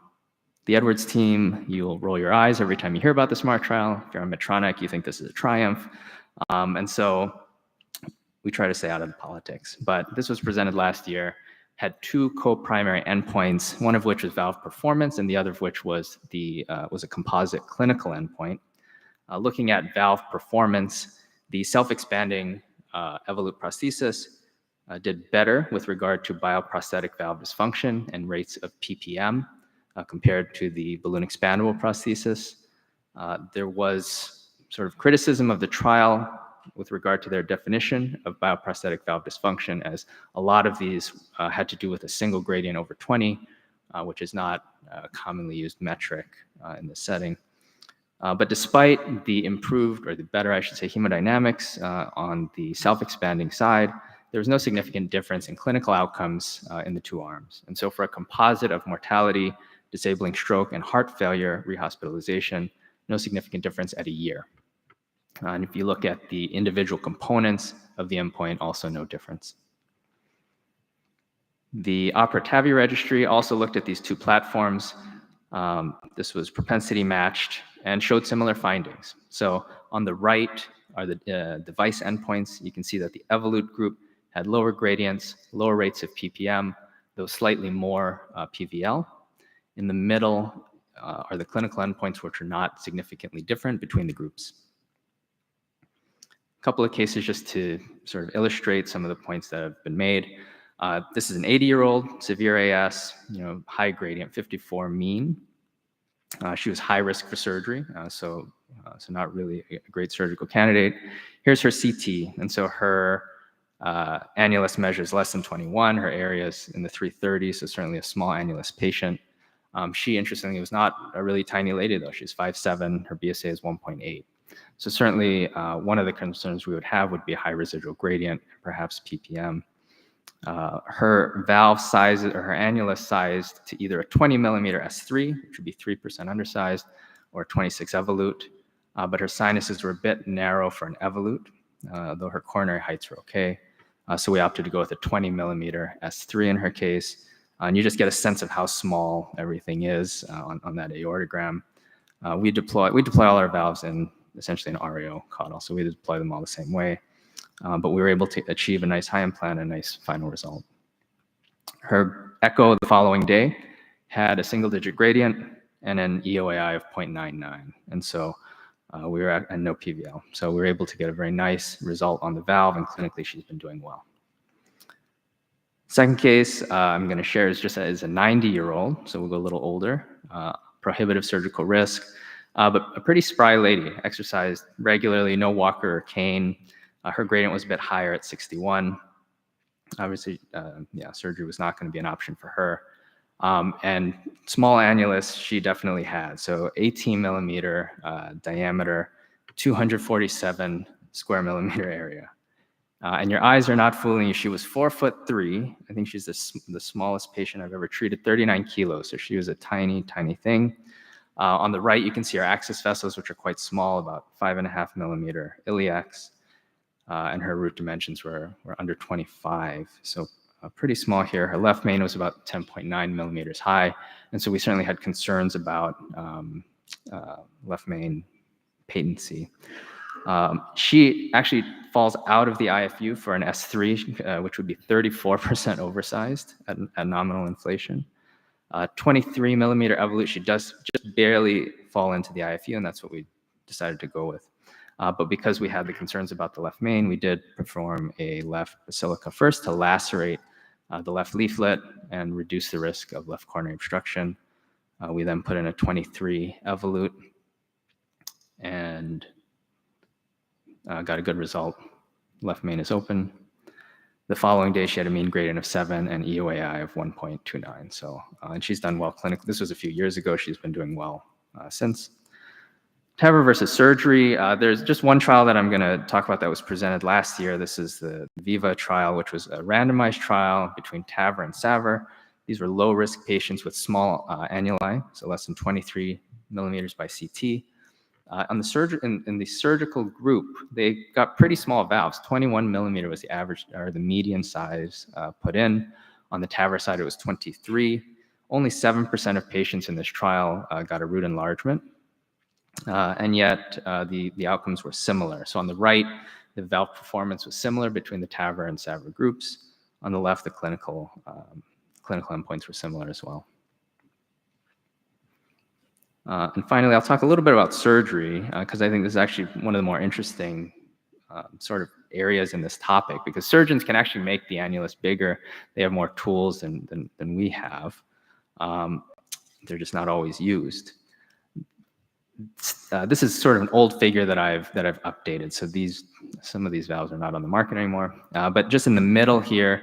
the Edwards team, you'll roll your eyes every time you hear about the SMART trial. If you're on Medtronic, you think this is a triumph, and so we try to stay out of the politics. But this was presented last year, had two co-primary endpoints, one of which was valve performance, and the other of which was a composite clinical endpoint. Looking at valve performance, the self-expanding Evolut prosthesis did better with regard to bioprosthetic valve dysfunction and rates of PPM compared to the balloon expandable prosthesis. There was sort of criticism of the trial with regard to their definition of bioprosthetic valve dysfunction, as a lot of these had to do with a single gradient over 20, which is not a commonly used metric in this setting. But despite the improved, or the better, I should say, hemodynamics on the self-expanding side, there was no significant difference in clinical outcomes in the two arms. And so for a composite of mortality, disabling stroke, and heart failure rehospitalization, no significant difference at a year. And if you look at the individual components of the endpoint, also no difference. The OPERA-TAVI registry also looked at these two platforms. This was propensity matched and showed similar findings. So on the right are the device endpoints. You can see that the Evolut group had lower gradients, lower rates of PPM, though slightly more PVL. In the middle are the clinical endpoints, which are not significantly different between the groups. A couple of cases just to sort of illustrate some of the points that have been made. This is an 80-year-old, severe AS, high gradient, 54 mean. She was high risk for surgery, so not really a great surgical candidate. Here's her CT, and so her annulus measures less than 21. Her area is in the 330s, so certainly a small annulus patient. She, interestingly, was not a really tiny lady, though. She's 5'7", her BSA is 1.8. So certainly one of the concerns we would have would be a high residual gradient, perhaps PPM. Her valve size, or her annulus sized to either a 20 millimeter S3, which would be 3% undersized, or a 26 Evolut. But her sinuses were a bit narrow for an Evolut, though her coronary heights were okay. So we opted to go with a 20 millimeter S3 in her case. And you just get a sense of how small everything is on that aortogram. We deploy all our valves in essentially an RAO caudal, so we deploy them all the same way. But we were able to achieve a nice high implant, a nice final result. Her echo the following day had a single-digit gradient and an EOAI of 0.99, and so we were at no PVL. So we were able to get a very nice result on the valve, and clinically she's been doing well. Second case I'm going to share is just as a 90-year-old, so we'll go a little older, prohibitive surgical risk, but a pretty spry lady, exercised regularly, no walker or cane. Her gradient was a bit higher at 61. Obviously, surgery was not going to be an option for her. And small annulus she definitely had. So 18 millimeter diameter, 247 square millimeter area. And your eyes are not fooling you. She was 4'3". I think she's the smallest patient I've ever treated, 39 kilos. So she was a tiny, tiny thing. On the right, you can see her axis vessels, which are quite small, about 5.5 millimeter iliacs. And her root dimensions were under 25. So pretty small here. Her left main was about 10.9 millimeters high. And so we certainly had concerns about left main patency. She actually falls out of the IFU for an S3, which would be 34% oversized at nominal inflation. 23 millimeter Evolut, she does just barely fall into the IFU, and that's what we decided to go with. But because we had the concerns about the left main, we did perform a left basilica first to lacerate the left leaflet and reduce the risk of left coronary obstruction. We then put in a 23 Evolut and got a good result. Left main is open. The following day, she had a mean gradient of 7 and EOAI of 1.29. So, and she's done well clinically. This was a few years ago. She's been doing well since. TAVR versus surgery. There's just one trial that I'm going to talk about that was presented last year. This is the VIVA trial, which was a randomized trial between TAVR and SAVR. These were low-risk patients with small annuli, so less than 23 millimeters by CT. In the surgical group, they got pretty small valves. 21 millimeter was the average, or the median size put in. On the TAVR side, it was 23. Only 7% of patients in this trial got a root enlargement. And yet the outcomes were similar. So on the right, the valve performance was similar between the TAVR and SAVR groups. On the left, the clinical endpoints were similar as well. And finally, I'll talk a little bit about surgery, because I think this is actually one of the more interesting sort of areas in this topic, because surgeons can actually make the annulus bigger. They have more tools than we have. They're just not always used. This is sort of an old figure that I've updated. So some of these valves are not on the market anymore. But just in the middle here,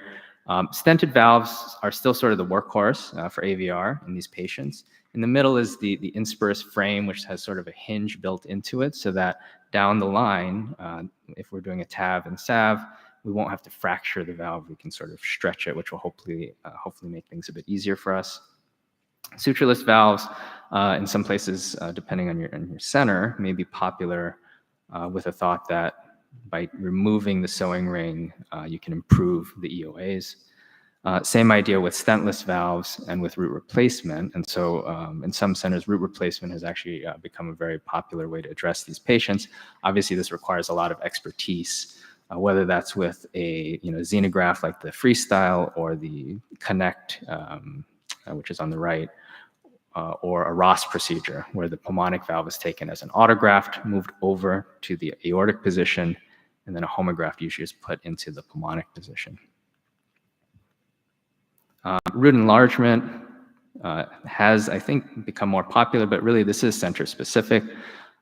stented valves are still sort of the workhorse for AVR in these patients. In the middle is the Inspirus frame, which has sort of a hinge built into it so that down the line, if we're doing a TAV and SAV, we won't have to fracture the valve. We can sort of stretch it, which will hopefully make things a bit easier for us. Sutureless valves, in some places, depending on your center, may be popular with a thought that by removing the sewing ring, you can improve the EOAs. Same idea with stentless valves and with root replacement. And so in some centers, root replacement has actually become a very popular way to address these patients. Obviously, this requires a lot of expertise, whether that's with a xenograft like the Freestyle or the Connect, which is on the right, or a Ross procedure, where the pulmonic valve is taken as an autograft, moved over to the aortic position, and then a homograft usually is put into the pulmonic position. Root enlargement has, I think, become more popular, but really this is center specific.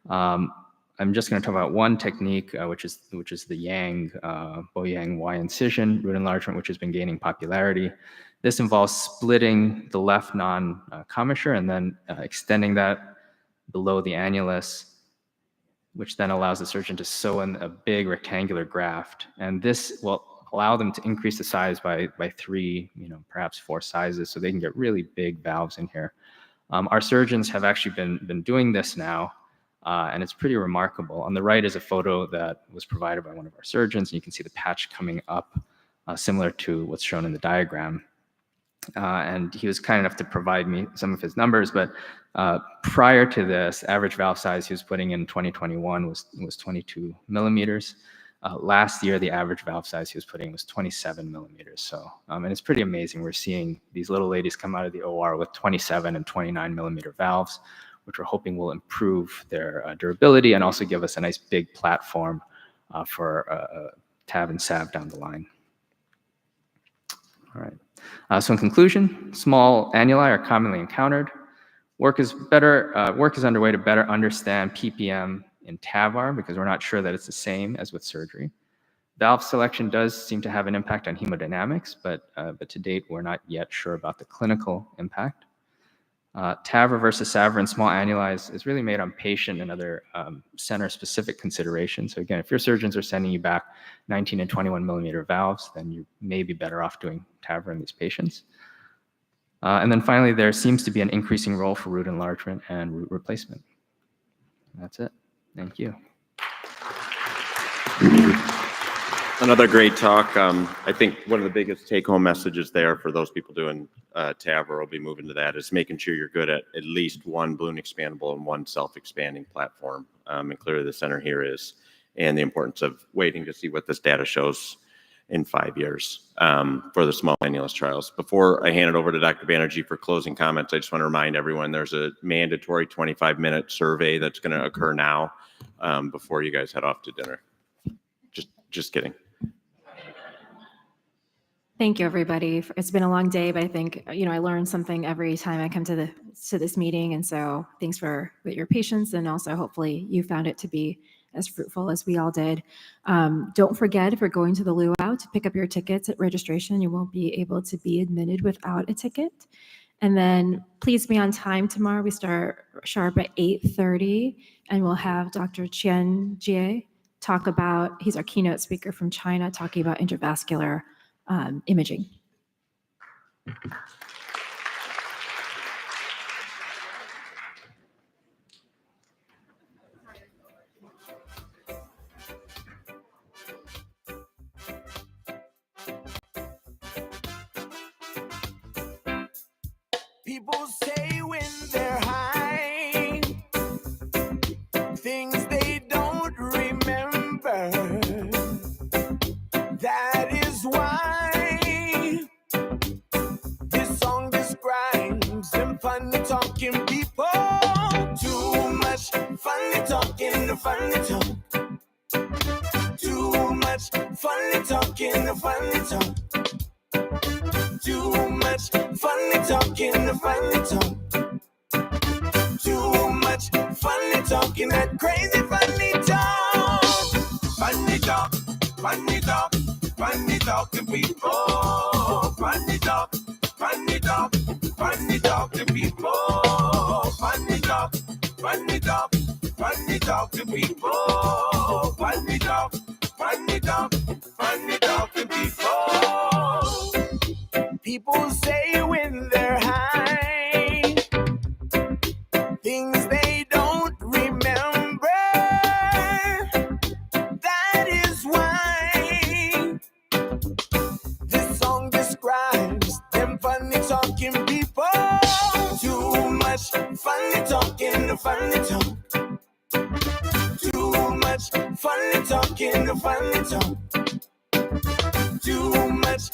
I'm just going to talk about one technique, which is the Yang, Bo-Yang Y incision root enlargement, which has been gaining popularity. This involves splitting the left non-commissure and then extending that below the annulus, which then allows the surgeon to sew in a big rectangular graft. And this will allow them to increase the size by 3, perhaps 4 sizes, so they can get really big valves in here. Our surgeons have actually been doing this now, and it's pretty remarkable. On the right is a photo that was provided by one of our surgeons, and you can see the patch coming up, similar to what's shown in the diagram. And he was kind enough to provide me some of his numbers, but prior to this, average valve size he was putting in 2021 was 22 millimeters. Last year, the average valve size he was putting was 27 millimeters. So, and it's pretty amazing. We're seeing these little ladies come out of the OR with 27 and 29 millimeter valves, which we're hoping will improve their durability and also give us a nice big platform for TAV and SAV down the line. All right. So in conclusion, small annuli are commonly encountered. Work is underway to better understand PPM in TAVR because we're not sure that it's the same as with surgery. Valve selection does seem to have an impact on hemodynamics, but to date, we're not yet sure about the clinical impact. TAVR versus SAVR in small annuli is really made on patient and other center-specific considerations. So again, if your surgeons are sending you back 19 and 21 millimeter valves, then you may be better off doing TAVR in these patients. And then finally, there seems to be an increasing role for root enlargement and root replacement. That's it. Thank you. Another great talk. I think one of the biggest take-home messages there for those people doing TAVR will be moving to that is making sure you're good at least one balloon expandable and one self-expanding platform. And clearly the center here is, and the importance of waiting to see what this data shows in 5 years for the small annulus trials. Before I hand it over to Dr. Banerjee for closing comments, I just want to remind everyone there's a mandatory 25-minute survey that's going to occur now before you guys head off to dinner. Just kidding. Thank you, everybody. It's been a long day, but I think, I learn something every time I come to this meeting. And so thanks for your patience. And also hopefully you found it to be as fruitful as we all did. Don't forget, if you're going to the luau, to pick up your tickets at registration. You won't be able to be admitted without a ticket. And then please be on time tomorrow. We start sharp at 8:30, and we'll have Dr. Qian Jie talk about, he's our keynote speaker from China, talking about intravascular imaging. People say when they're high, things they don't remember. That is why this song describes them funny talking people. Too much funny talking, the funny talk. Too much funny talking, the funny talk. Too much funny talking, the funny talk. Too much funny talking, that crazy funny talk. Funny talk, funny talking people. Funny talk, funny talk to people. Funny talk to people. Funny talk to people. People say when they're high, things they don't remember. That is why this song describes them funny talking people. Too much funny talking, funny talk. Too much funny talking, funny talk. Too much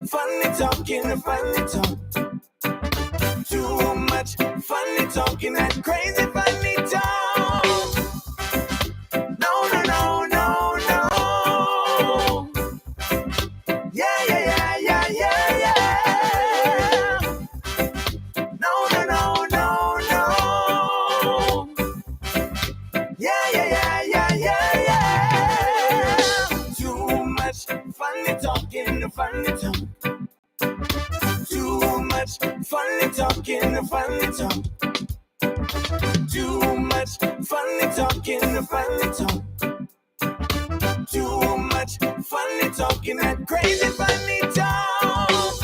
funny talking, funny talk. Too much funny talking, that crazy funny talk. No, no, no, no, no. Yeah, yeah, yeah, yeah, yeah, yeah. No, no, no, no, no. Yeah, yeah, yeah, yeah, yeah, yeah. Too much funny talking, funny talk. Too much funny talking, funny talk. Too much funny talking, funny talk. Too much funny talking, that crazy funny talk.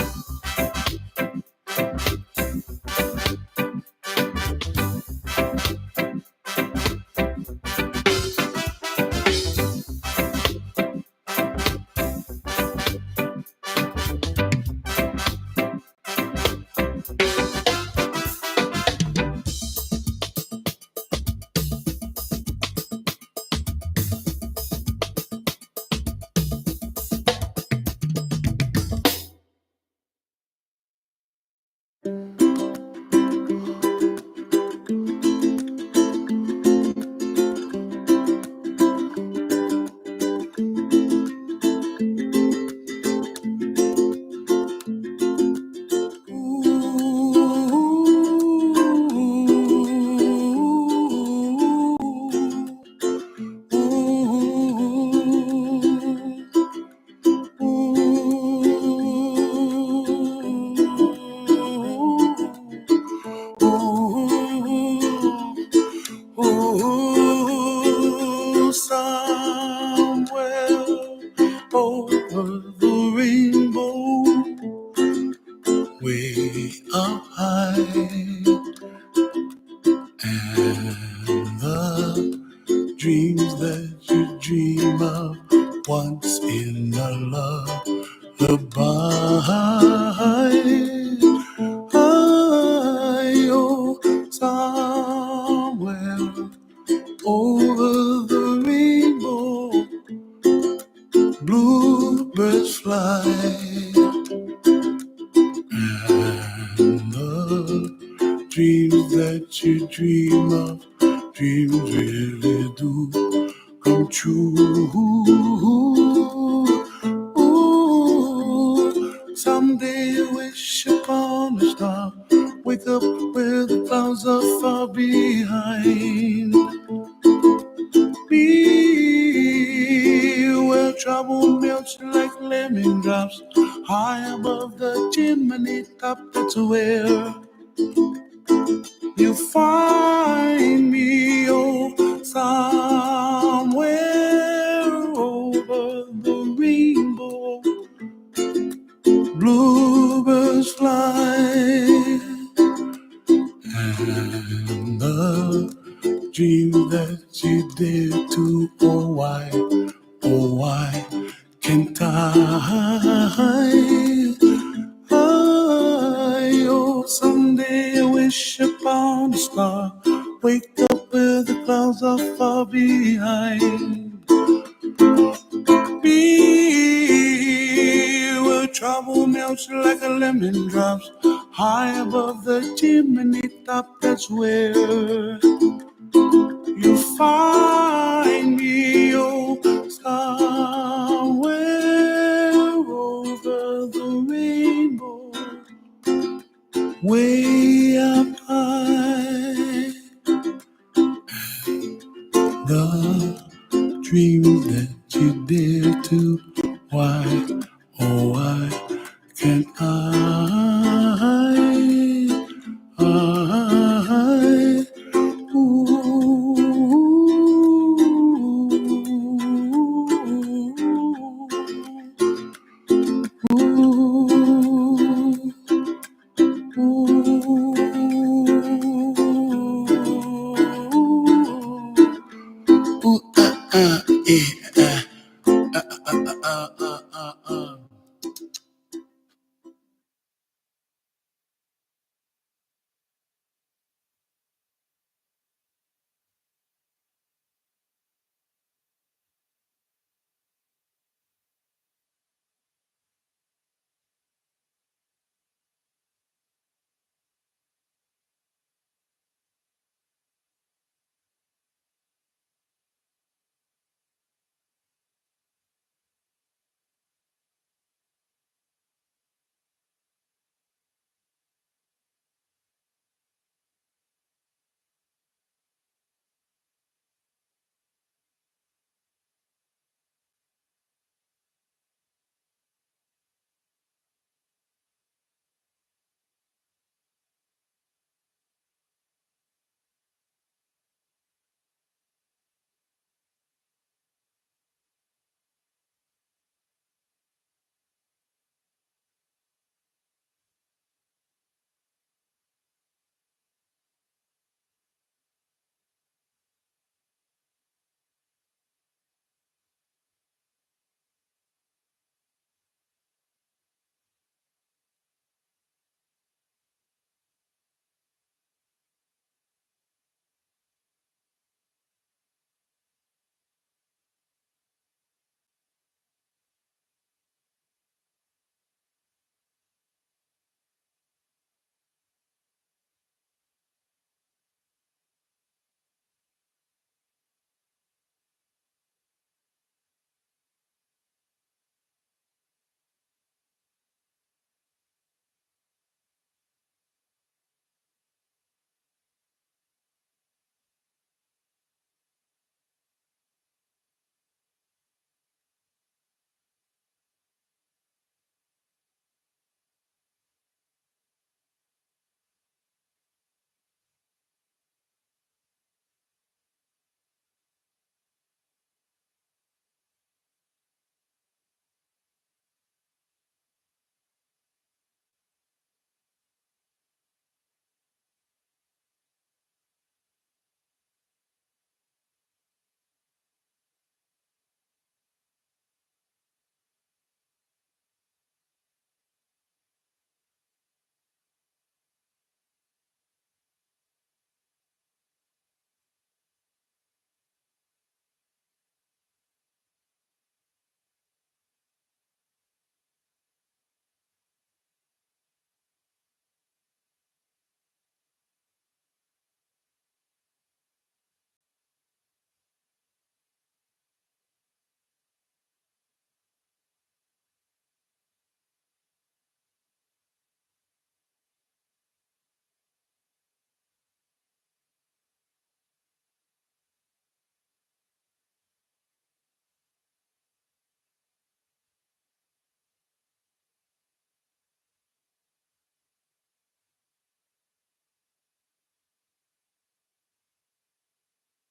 Ooh, somewhere over the rainbow, way up high, and the dreams that you dream of once in a lullaby. Oh, somewhere over the rainbow, bluebirds fly, and the dreams that you dream of, dreams really do come true. Ooh, someday you wish upon a star, wake up where the clouds are far behind. Be where trouble melts like lemon drops, high above the chimney top. That's where you find me, oh, somewhere over the rainbow, bluebirds fly, and the dream that you dare to, oh why can't I? Oh, someday I wish upon a star, wake up where the clouds are far behind. Be where trouble melts like a lemon drops, high above the chimney top. That's where you find me, oh, somewhere over the rainbow, way up high. The dreams that you dare to, why, oh, why can't I? uh, uh, uh, uh.